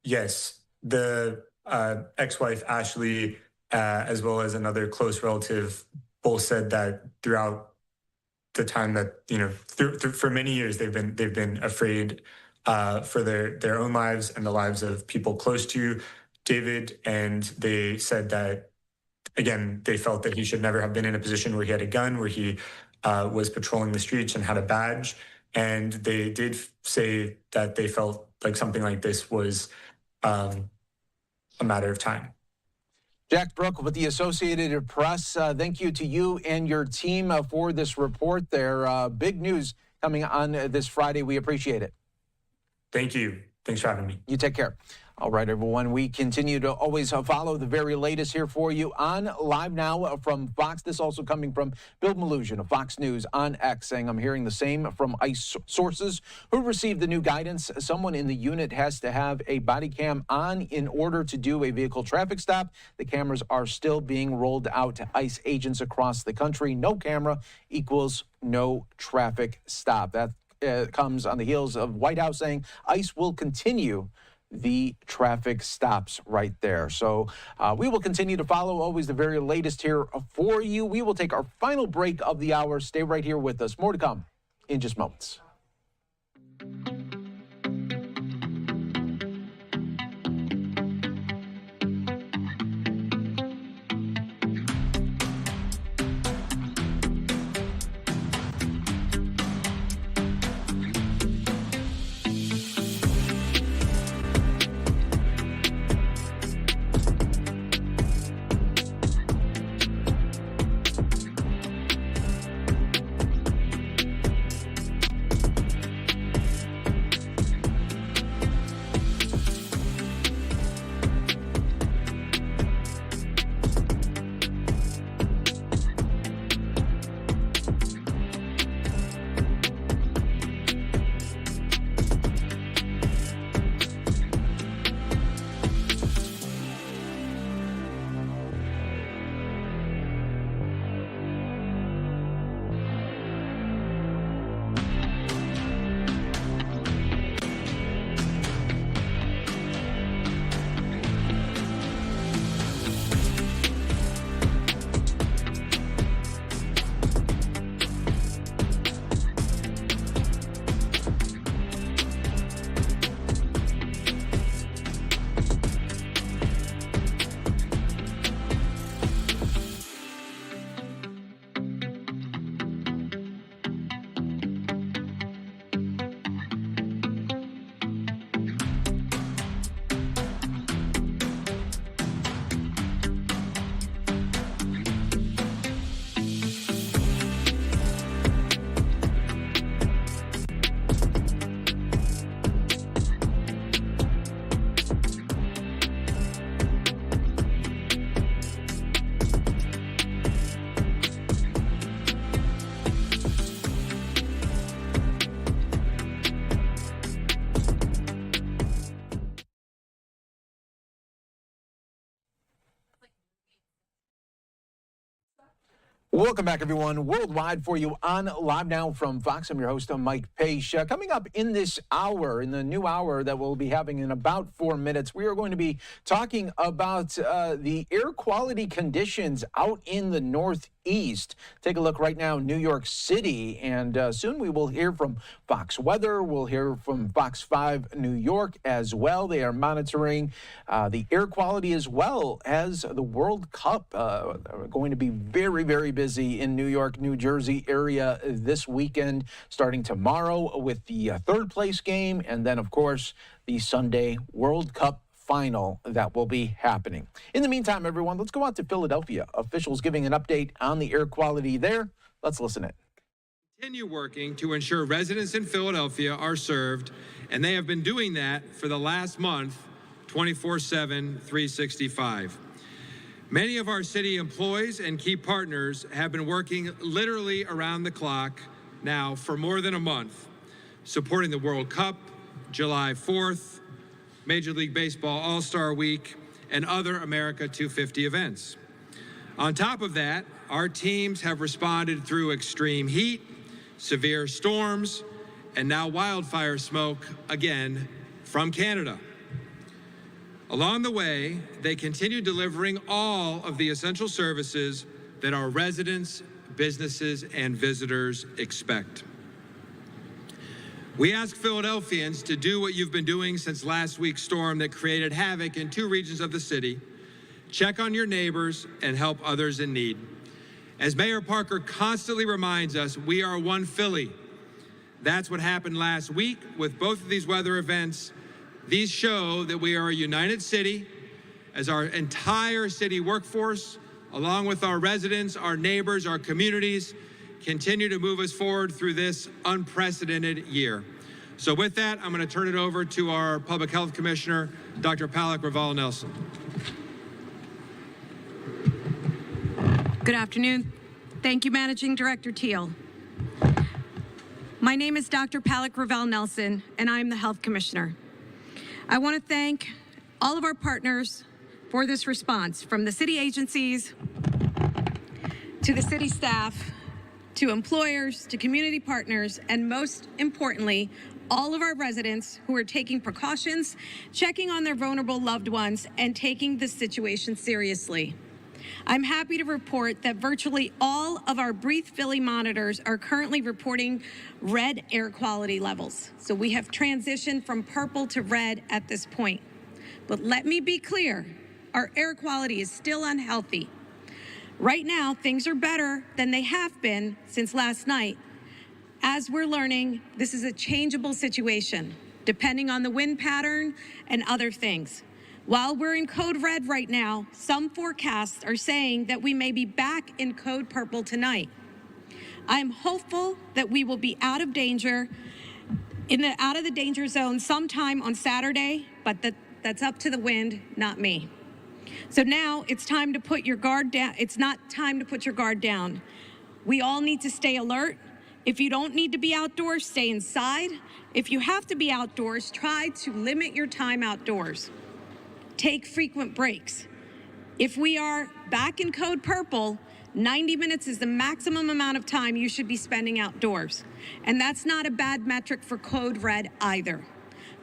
Yes. The ex-wife, Ashley, as well as another close relative, both said that throughout the time that, for many years, they've been afraid for their own lives and the lives of people close to David. And they said that, again, they felt that he should never have been in a position where he had a gun, where he was patrolling the streets and had a badge. And they did say that they felt like something like this was a matter of time. Jack Brook with the Associated Press, thank you to you and your team for this report there. Big news coming on this Friday. We appreciate it. Thank you. Thanks for having me. You take care. All right, everyone. We continue to always follow the very latest here for you on Live Now from Fox. This also coming from Bill Mallusion of Fox News on X, saying, I'm hearing the same from ICE sources who received the new guidance. Someone in the unit has to have a body cam on in order to do a vehicle traffic stop. The cameras are still being rolled out to ICE agents across the country. No camera equals no traffic stop. That comes on the heels of White House saying ICE will continue the traffic stops right there. So we will continue to follow always the very latest here for you. We will take our final break of the hour. Stay right here with us. More to come in just moments. Welcome back, everyone, worldwide for you on Live Now from Fox. I'm your host, Mike Pace. Coming up in this hour, in the new hour that we'll be having in about 4 minutes, we are going to be talking about the air quality conditions out in the Northeast. Take a look right now, New York City, and soon we will hear from Fox Weather. We'll hear from Fox 5 New York as well. They are monitoring the air quality as well as the World Cup. Going to be very, very busy in New York, New Jersey area this weekend, starting tomorrow with the third place game, and then, of course, the Sunday World Cup final that will be happening. In the meantime, everyone, let's go out to Philadelphia. Officials giving an update on the air quality there. Let's listen in. Continue working to ensure residents in Philadelphia are served, and they have been doing that for the last month, 24/7, 365. Many of our city employees and key partners have been working literally around the clock now for more than a month, supporting the World Cup, July 4th, Major League Baseball All-Star Week, and other America 250 events. On top of that, our teams have responded through extreme heat, severe storms, and now wildfire smoke, again, from Canada. Along the way, they continue delivering all of the essential services that our residents, businesses, and visitors expect. We ask Philadelphians to do what you've been doing since last week's storm that created havoc in 2 regions of the city. Check on your neighbors and help others in need. As Mayor Parker constantly reminds us, we are one Philly. That's what happened last week with both of these weather events. These show that we are a united city, as our entire city workforce, along with our residents, our neighbors, our communities, continue to move us forward through this unprecedented year. So with that, I'm going to turn it over to our Public Health Commissioner, Dr. Palak Raval-Nelson. Good afternoon. Thank you, Managing Director Teal. My name is Dr. Palak Raval-Nelson, and I'm the Health Commissioner. I want to thank all of our partners for this response, from the city agencies to the city staff, to employers, to community partners, and most importantly, all of our residents who are taking precautions, checking on their vulnerable loved ones, and taking this situation seriously. I'm happy to report that virtually all of our Breathe Philly monitors are currently reporting red air quality levels. So we have transitioned from purple to red at this point. But let me be clear, our air quality is still unhealthy. Right now, things are better than they have been since last night. As we're learning, this is a changeable situation, depending on the wind pattern and other things. While we're in code red right now, some forecasts are saying that we may be back in code purple tonight. I'm hopeful that we will be out of danger, out of the danger zone sometime on Saturday, but that's up to the wind, not me. So now it's time to put your guard down. It's not time to put your guard down. We all need to stay alert. If you don't need to be outdoors, stay inside. If you have to be outdoors, try to limit your time outdoors. Take frequent breaks. If we are back in code purple, 90 minutes is the maximum amount of time you should be spending outdoors. And that's not a bad metric for code red either.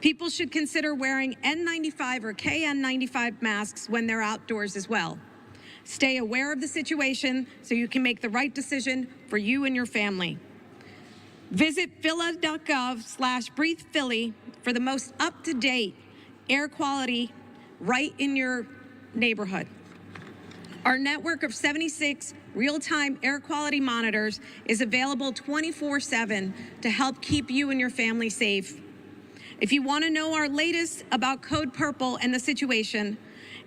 People should consider wearing N95 or KN95 masks when they're outdoors as well. Stay aware of the situation so you can make the right decision for you and your family. Visit phila.gov/breathephilly for the most up-to-date air quality right in your neighborhood. Our network of 76 real-time air quality monitors is available 24/7 to help keep you and your family safe. If you want to know our latest about Code Purple and the situation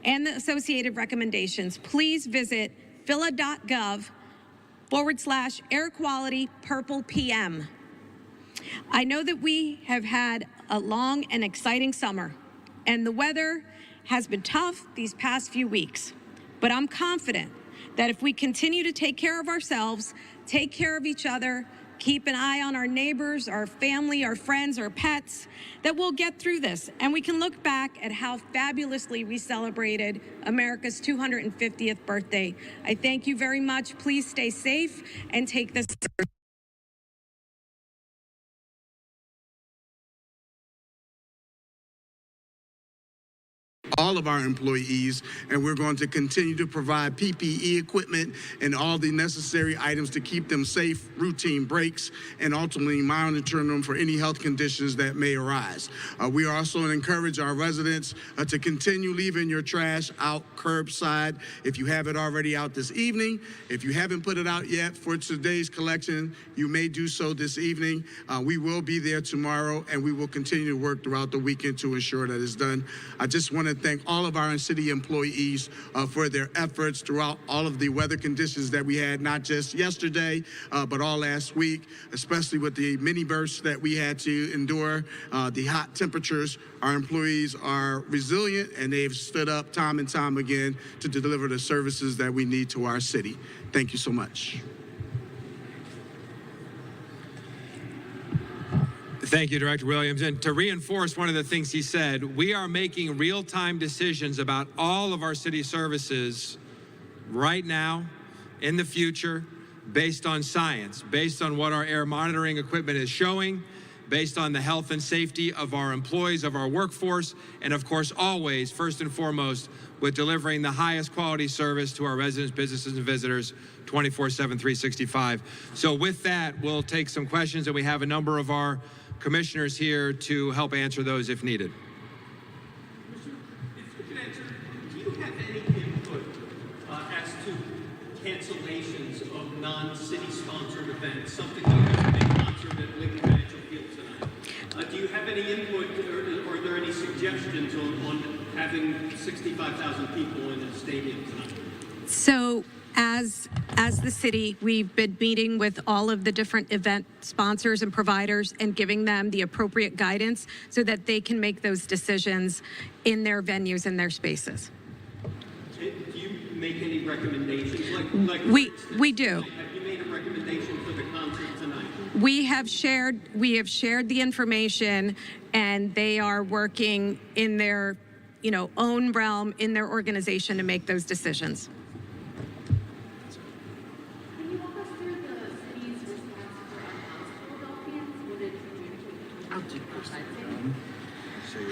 and the associated recommendations, please visit phila.gov/air quality purple PM. I know that we have had a long and exciting summer, and the weather has been tough these past few weeks. But I'm confident that if we continue to take care of ourselves, take care of each other, keep an eye on our neighbors, our family, our friends, our pets, that we'll get through this. And we can look back at how fabulously we celebrated America's 250th birthday. I thank you very much. Please stay safe and take this. All of our employees, and we're going to continue to provide PPE equipment and all the necessary items to keep them safe, routine breaks, and ultimately monitoring them for any health conditions that may arise. We also encourage our residents to continue leaving your trash out curbside if you have it already out this evening. If you haven't put it out yet for today's collection, you may do so this evening. We will be there tomorrow, and we will continue to work throughout the weekend to ensure that it's done. I just want to thank all of our city employees for their efforts throughout all of the weather conditions that we had, not just yesterday, but all last week, especially with the mini bursts that we had to endure, the hot temperatures. Our employees are resilient, and they've stood up time and time again to deliver the services that we need to our city. Thank you so much. Thank you, Director Williams. And to reinforce one of the things he said, we are making real-time decisions about all of our city services right now, in the future, based on science, based on what our air monitoring equipment is showing, based on the health and safety of our employees, of our workforce, and of course, always, first and foremost, with delivering the highest quality service to our residents, businesses, and visitors 24/7, 365. So with that, we'll take some questions, and we have a number of our commissioners here to help answer those if needed. Do you have any input as to cancellations of non-city sponsored events, something like a big concert at Lincoln Financial Field tonight? Do you have any input, or are there any suggestions on having 65,000 people in a stadium tonight? So as the city, we've been meeting with all of the different event sponsors and providers and giving them the appropriate guidance so that they can make those decisions in their venues and their spaces. Do you make any recommendations? We do. Have you made a recommendation for the concert tonight? We have shared the information, and they are working in their, own realm, in their organization to make those decisions.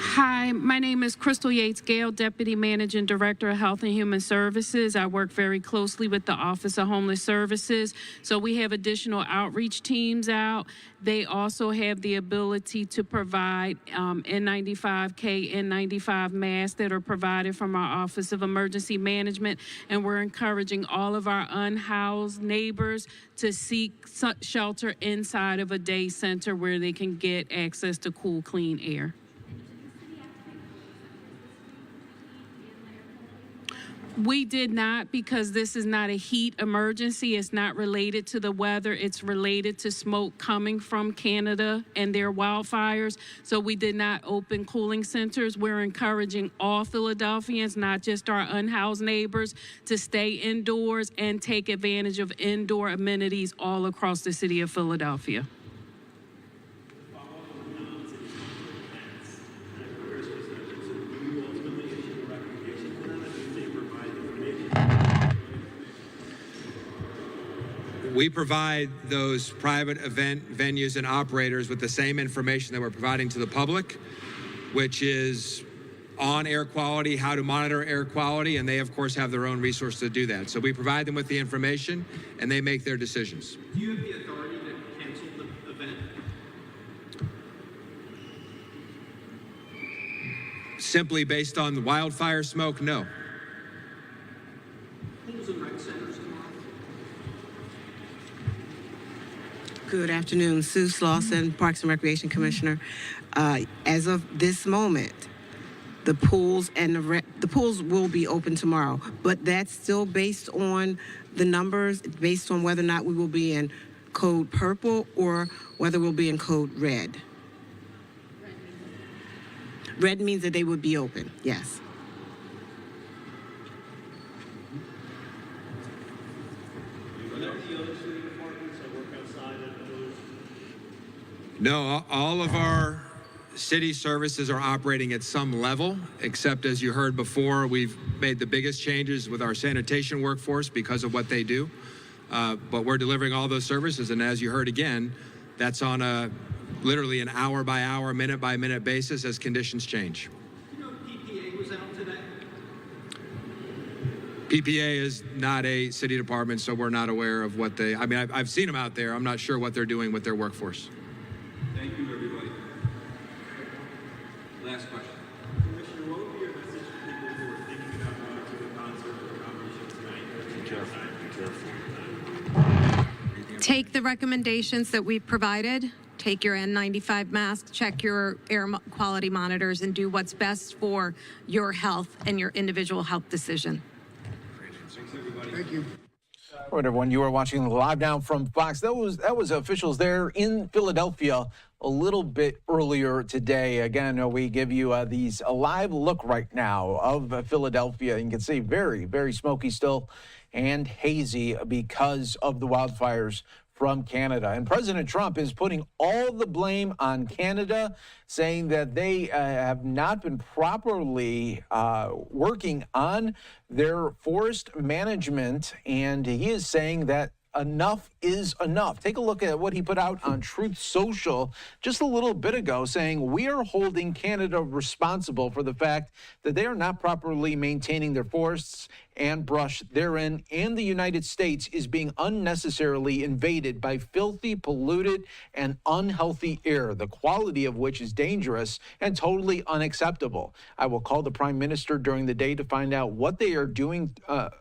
Hi, my name is Crystal Yates Gale, Deputy Managing Director of Health and Human Services. I work very closely with the Office of Homeless Services. So we have additional outreach teams out. They also have the ability to provide N95K, N95 masks that are provided from our Office of Emergency Management. And we're encouraging all of our unhoused neighbors to seek shelter inside of a day center where they can get access to cool, clean air. We did not, because this is not a heat emergency. It's not related to the weather. It's related to smoke coming from Canada and their wildfires. So we did not open cooling centers. We're encouraging all Philadelphians, not just our unhoused neighbors, to stay indoors and take advantage of indoor amenities all across the city of Philadelphia. We provide those private event venues and operators with the same information that we're providing to the public, which is on air quality, how to monitor air quality, and they, of course, have their own resources to do that. So we provide them with the information, and they make their decisions. Do you have the authority to cancel the event? Simply based on the wildfire smoke, no. Pools and rec centers tomorrow? Good afternoon, Sue Slauson, Parks and Recreation Commissioner. As of this moment, the pools and the pools will be open tomorrow, but that's still based on the numbers, based on whether or not we will be in code purple or whether we'll be in code red. Red means that they would be open, yes. Are there any other city departments that work outside of those No, all of our city services are operating at some level, except as you heard before, we've made the biggest changes with our sanitation workforce because of what they do. But we're delivering all those services, and as you heard again, that's on a literally an hour by hour, minute by minute basis as conditions change. You know, PPA was out today. PPA is not a city department, so we're not aware of what they, I mean, I've seen them out there. I'm not sure what they're doing with their workforce. Thank you, everybody. Last question. Commissioner, what would be your message to people who are thinking about going to the concert or conversation tonight? Take the recommendations that we've provided. Take your N95 mask, check your air quality monitors, and do what's best for your health and your individual health decision. Thanks, everybody. Thank you. All right, everyone, you are watching Live Now from Fox. That was officials there in Philadelphia a little bit earlier today. Again, we give you a live look right now of Philadelphia. You can see very, very smoky still and hazy because of the wildfires from Canada. And President Trump is putting all the blame on Canada, saying that they have not been properly working on their forest management. And he is saying that enough is enough. Take a look at what he put out on Truth Social just a little bit ago, saying we are holding Canada responsible for the fact that they are not properly maintaining their forests and brush therein, and the United States is being unnecessarily invaded by filthy, polluted, and unhealthy air, the quality of which is dangerous and totally unacceptable. I will call the Prime Minister during the day to find out what they are doing,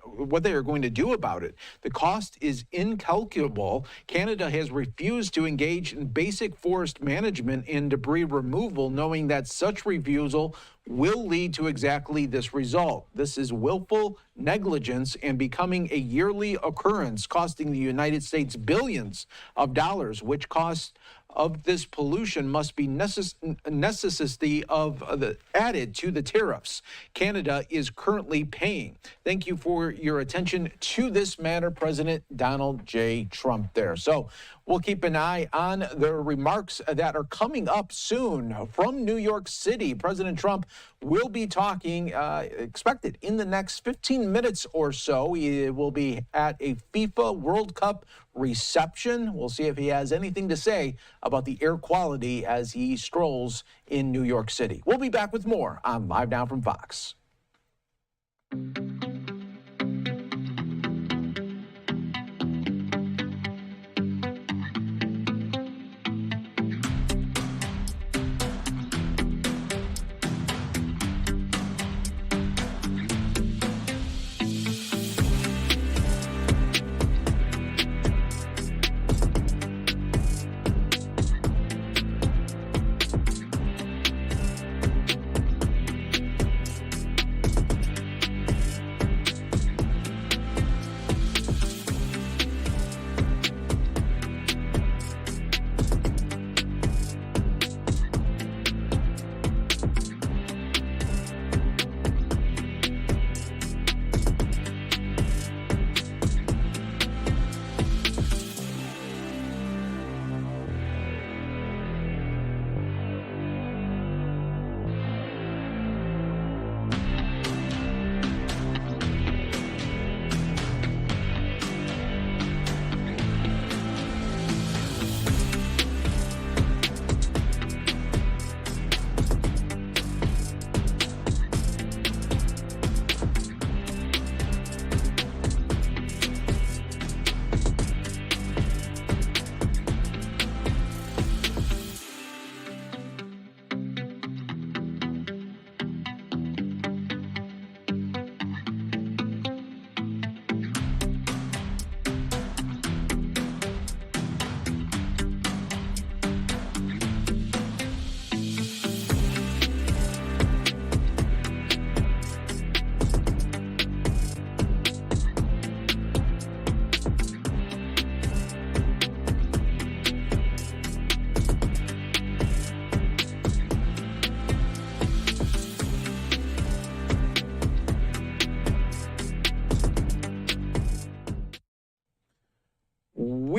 what they are going to do about it. The cost is incalculable. Canada has refused to engage in basic forest management and debris removal, knowing that such refusal will lead to exactly this result. This is willful negligence and becoming a yearly occurrence, costing the United States billions of dollars, which cost of this pollution must be necessity of added to the tariffs Canada is currently paying. Thank you for your attention to this matter, President Donald J. Trump there. So we'll keep an eye on the remarks that are coming up soon from New York City. President Trump will be talking, expected in the next 15 minutes or so. He will be at a FIFA World Cup reception. We'll see if he has anything to say about the air quality as he strolls in New York City. We'll be back with more on Live Now from Fox.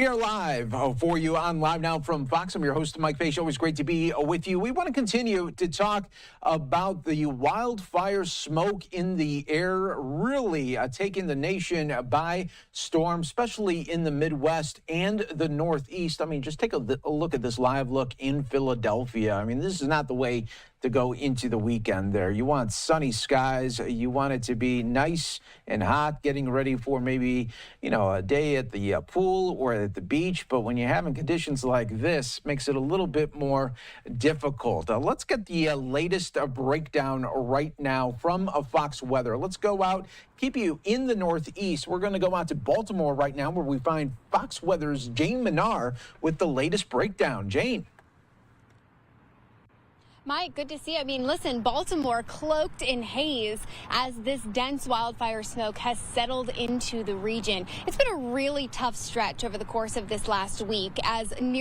are live for you on Live Now from Fox. I'm your host, Mike Page. Always great to be with you. We want to continue to talk about the wildfire smoke in the air really taking the nation by storm, especially in the Midwest and the Northeast. I mean, just take a look at this live look in Philadelphia. I mean, this is not the way to go into the weekend there. You want sunny skies. You want it to be nice and hot, getting ready for maybe, a day at the pool or at the beach. But when you're having conditions like this, makes it a little bit more difficult. Let's get the latest breakdown right now from Fox Weather. Let's go out, keep you in the Northeast. We're going to go out to Baltimore right now where we find Fox Weather's Jane Menard with the latest breakdown. Jane. Mike, good to see you. I mean, listen, Baltimore cloaked in haze as this dense wildfire smoke has settled into the region. It's been a really tough stretch over the course of this last week as in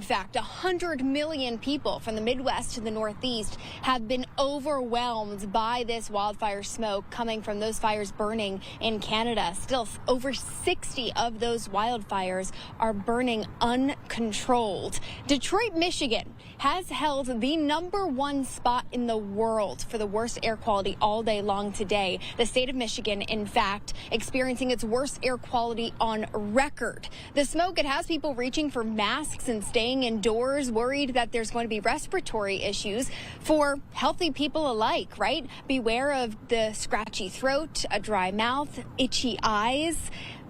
fact, 100 million people from the Midwest to the Northeast have been overwhelmed by this wildfire smoke coming from those fires burning in Canada. Still, over 60 of those wildfires are burning uncontrolled. Detroit, Michigan has held the #1 spot in the world for the worst air quality all day long today. The state of Michigan, in fact, experiencing its worst air quality on record. The smoke, it has people reaching for masks and staying indoors, worried that there's going to be respiratory issues for healthy people alike, right? Beware of the scratchy throat, a dry mouth, itchy eyes.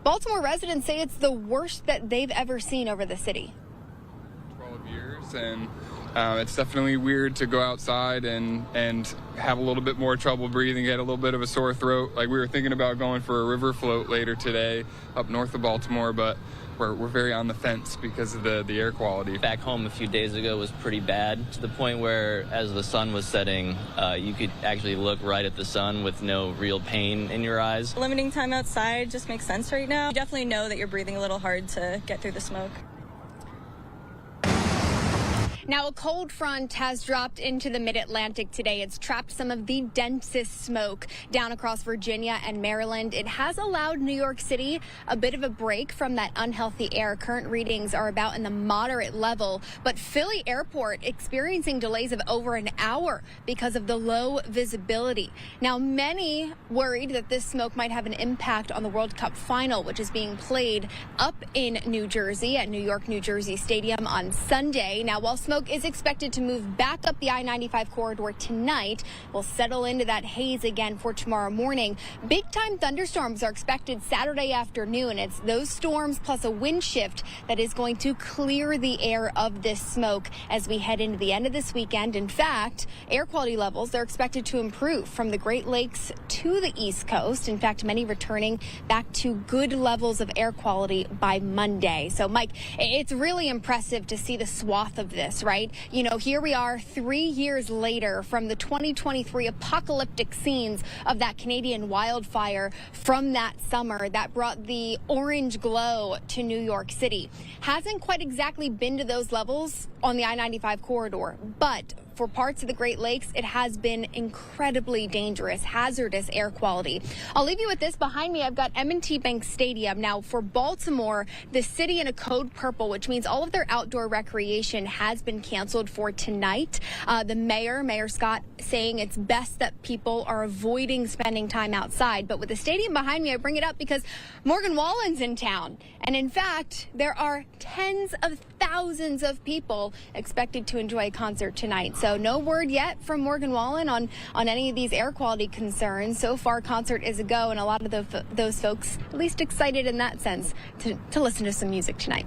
Baltimore residents say it's the worst that they've ever seen over the city. 12 years, and it's definitely weird to go outside and have a little bit more trouble breathing, get a little bit of a sore throat. Like, we were thinking about going for a river float later today up north of Baltimore, but we're very on the fence because of the air quality. Back home a few days ago was pretty bad, to the point where as the sun was setting, you could actually look right at the sun with no real pain in your eyes. Limiting time outside just makes sense right now. You definitely know that you're breathing a little hard to get through the smoke. Now, a cold front has dropped into the mid-Atlantic today. It's trapped some of the densest smoke down across Virginia and Maryland. It has allowed New York City a bit of a break from that unhealthy air. Current readings are about in the moderate level, but Philly Airport experiencing delays of over an hour because of the low visibility. Now, many worried that this smoke might have an impact on the World Cup final, which is being played up in New Jersey at New York, New Jersey Stadium on Sunday. Now, while smoke is expected to move back up the I-95 corridor tonight, we'll settle into that haze again for tomorrow morning. Big-time thunderstorms are expected Saturday afternoon. It's those storms plus a wind shift that is going to clear the air of this smoke as we head into the end of this weekend. In fact, air quality levels, they're expected to improve from the Great Lakes to the East Coast. In fact, many returning back to good levels of air quality by Monday. So, Mike, it's really impressive to see the swath of this, right? Here we are 3 years later from the 2023 apocalyptic scenes of that Canadian wildfire from that summer that brought the orange glow to New York City. Hasn't quite exactly been to those levels on the I-95 corridor, but for parts of the Great Lakes, it has been incredibly dangerous, hazardous air quality. I'll leave you with this. Behind me, I've got M&T Bank Stadium. Now, for Baltimore, the city in a code purple, which means all of their outdoor recreation has been canceled for tonight. The Mayor Scott, saying it's best that people are avoiding spending time outside. But with the stadium behind me, I bring it up because Morgan Wallen's in town. And in fact, there are tens of thousands of people expected to enjoy a concert tonight. So no word yet from Morgan Wallen on any of these air quality concerns. So far, concert is a go, and a lot of those folks at least excited in that sense to listen to some music tonight.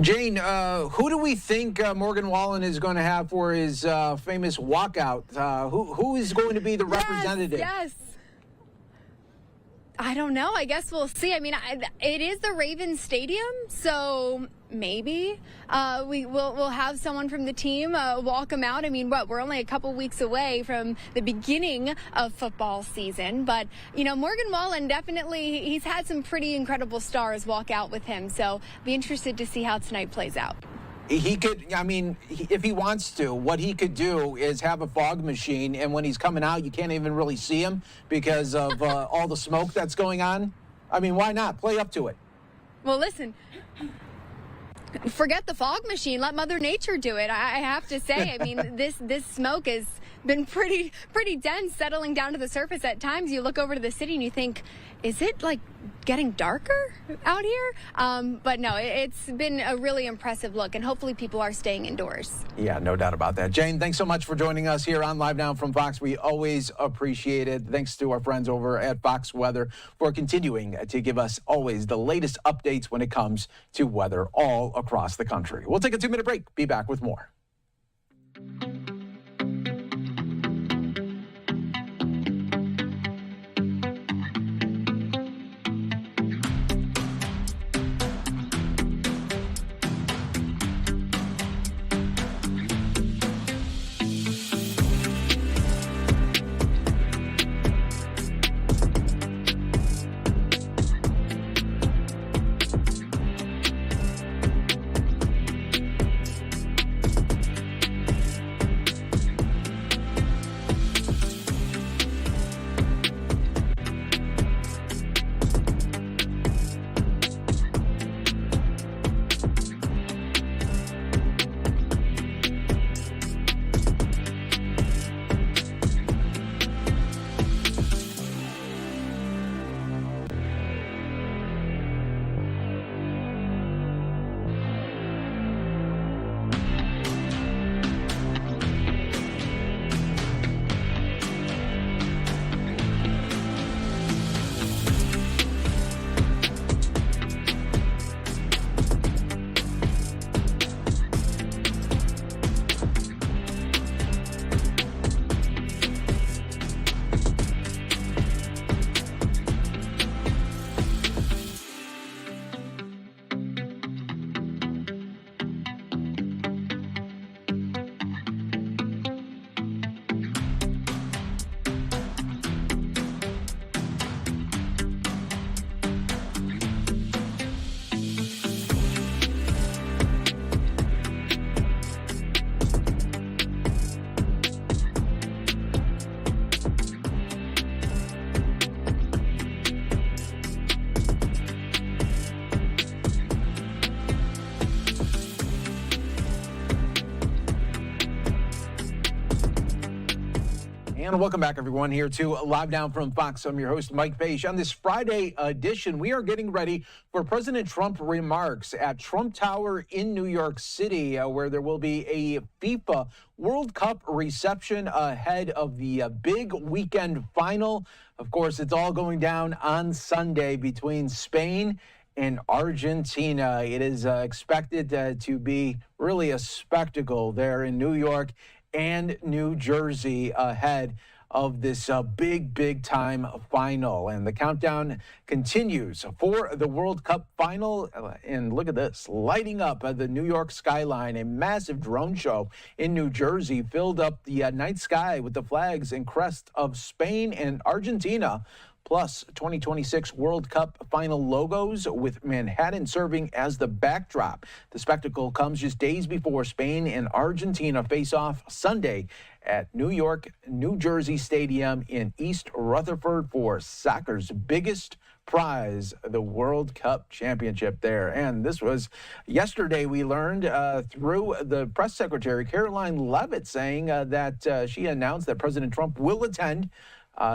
Jane, who do we think Morgan Wallen is going to have for his famous walkout? Who is going to be the representative? Yes. I don't know. I guess we'll see. I mean, it is the Ravens Stadium, so maybe we'll have someone from the team walk him out. I mean, we're only a couple weeks away from the beginning of football season, but Morgan Wallen definitely, he's had some pretty incredible stars walk out with him, so be interested to see how tonight plays out. He could, if he wants to, what he could do is have a fog machine, and when he's coming out, you can't even really see him because of all the smoke that's going on. I mean, why not? Play up to it. Well, listen, forget the fog machine. Let Mother Nature do it. I have to say, I mean, this smoke has been pretty dense, settling down to the surface. At times you look over to the city and you think, is it like getting darker out here? But no, it's been a really impressive look, and hopefully people are staying indoors. Yeah, no doubt about that. Jane, thanks so much for joining us here on Live Now from Fox. We always appreciate it. Thanks to our friends over at Fox Weather for continuing to give us always the latest updates when it comes to weather all across the country. We'll take a 2-minute break. Be back with more. And welcome back, everyone, here to Live Now from Fox. I'm your host, Mike Page. On this Friday edition, we are getting ready for President Trump remarks at Trump Tower in New York City, where there will be a FIFA World Cup reception ahead of the big weekend final. Of course, it's all going down on Sunday between Spain and Argentina. It is expected to be really a spectacle there in New York and New Jersey ahead of this big time final. And the countdown continues for the World Cup final. And look at this, lighting up the New York skyline. A massive drone show in New Jersey filled up the night sky with the flags and crest of Spain and Argentina, plus 2026 World Cup final logos with Manhattan serving as the backdrop. The spectacle comes just days before Spain and Argentina face off Sunday at New York, New Jersey Stadium in East Rutherford for soccer's biggest prize, the World Cup championship there. And this was yesterday, we learned through the press secretary, Caroline Leavitt, saying that she announced that President Trump will attend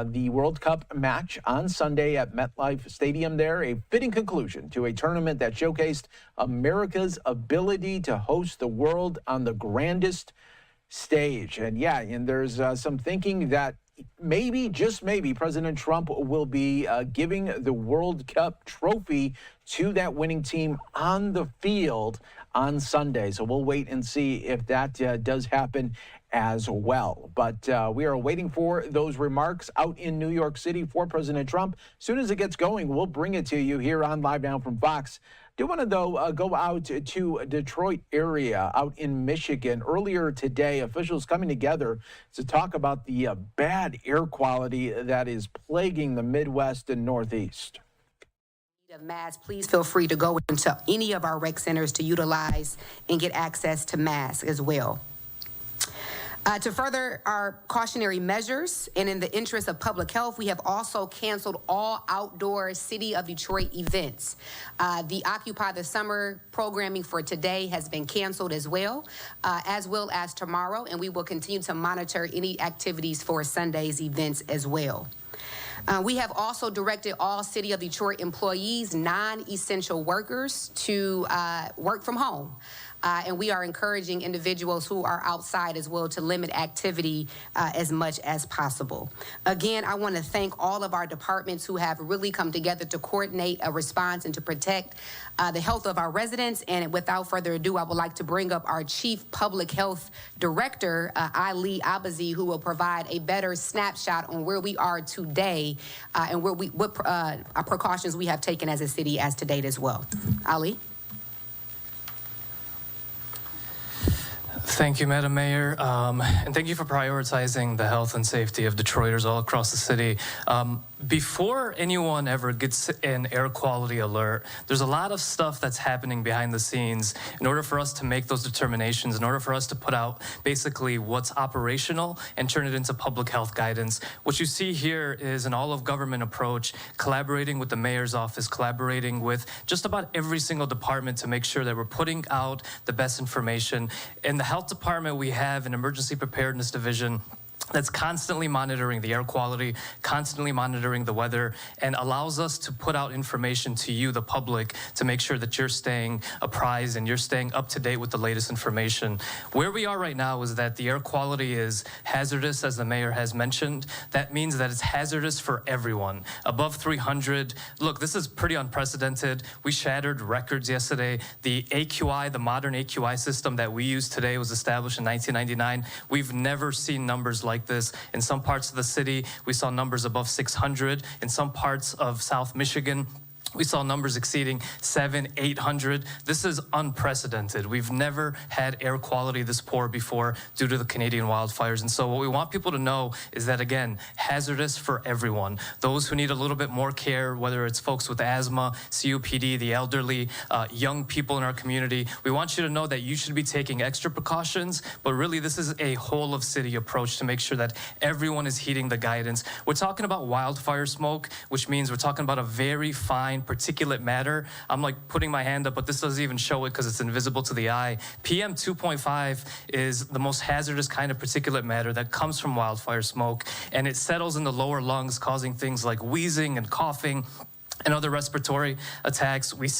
the World Cup match on Sunday at MetLife Stadium there, a fitting conclusion to a tournament that showcased America's ability to host the world on the grandest stage. And yeah, and there's some thinking that maybe, just maybe, President Trump will be giving the World Cup trophy to that winning team on the field on Sunday. So we'll wait and see if that does happen as well. But we are waiting for those remarks out in New York City for President Trump. As soon as it gets going, we'll bring it to you here on Live Now from Fox. Do want to, though, go out to Detroit area out in Michigan. Earlier today, officials coming together to talk about the bad air quality that is plaguing the Midwest and Northeast. Of masks, please feel free to go into any of our rec centers to utilize and get access to masks as well. To further our cautionary measures and in the interest of public health, we have also canceled all outdoor City of Detroit events. The Occupy the Summer programming for today has been canceled as well as tomorrow, and we will continue to monitor any activities for Sunday's events as well. We have also directed all City of Detroit employees, non-essential workers, to work from home. And we are encouraging individuals who are outside as well to limit activity as much as possible. Again, I want to thank all of our departments who have really come together to coordinate a response and to protect the health of our residents. And without further ado, I would like to bring up our Chief Public Health Director, alleges, who will provide a better snapshot on where we are today and what precautions we have taken as a city as to date as well. Ali? Thank you, Madam Mayor, and thank you for prioritizing the health and safety of Detroiters all across the city. Before anyone ever gets an air quality alert, there's a lot of stuff that's happening behind the scenes in order for us to make those determinations, in order for us to put out basically what's operational and turn it into public health guidance. What you see here is an all-of-government approach, collaborating with the mayor's office, collaborating with just about every single department to make sure that we're putting out the best information. In the health department, we have an emergency preparedness division that's constantly monitoring the air quality, constantly monitoring the weather, and allows us to put out information to you, the public, to make sure that you're staying apprised and you're staying up to date with the latest information. Where we are right now is that the air quality is hazardous, as the mayor has mentioned. That means that it's hazardous for everyone. Above 300, look, this is pretty unprecedented. We shattered records yesterday. The AQI, the modern AQI system that we use today was established in 1999. We've never seen numbers like this. In some parts of the city, we saw numbers above 600. In some parts of South Michigan, we saw numbers exceeding 700, 800. This is unprecedented. We've never had air quality this poor before due to the Canadian wildfires. And so what we want people to know is that, again, hazardous for everyone. Those who need a little bit more care, whether it's folks with asthma, COPD, the elderly, young people in our community, we want you to know that you should be taking extra precautions, but really this is a whole of city approach to make sure that everyone is heeding the guidance. We're talking about wildfire smoke, which means we're talking about a very fine particulate matter. I'm like putting my hand up, but this doesn't even show it because it's invisible to the eye. PM 2.5 is the most hazardous kind of particulate matter that comes from wildfire smoke, and it settles in the lower lungs, causing things like wheezing and coughing and other respiratory attacks. We see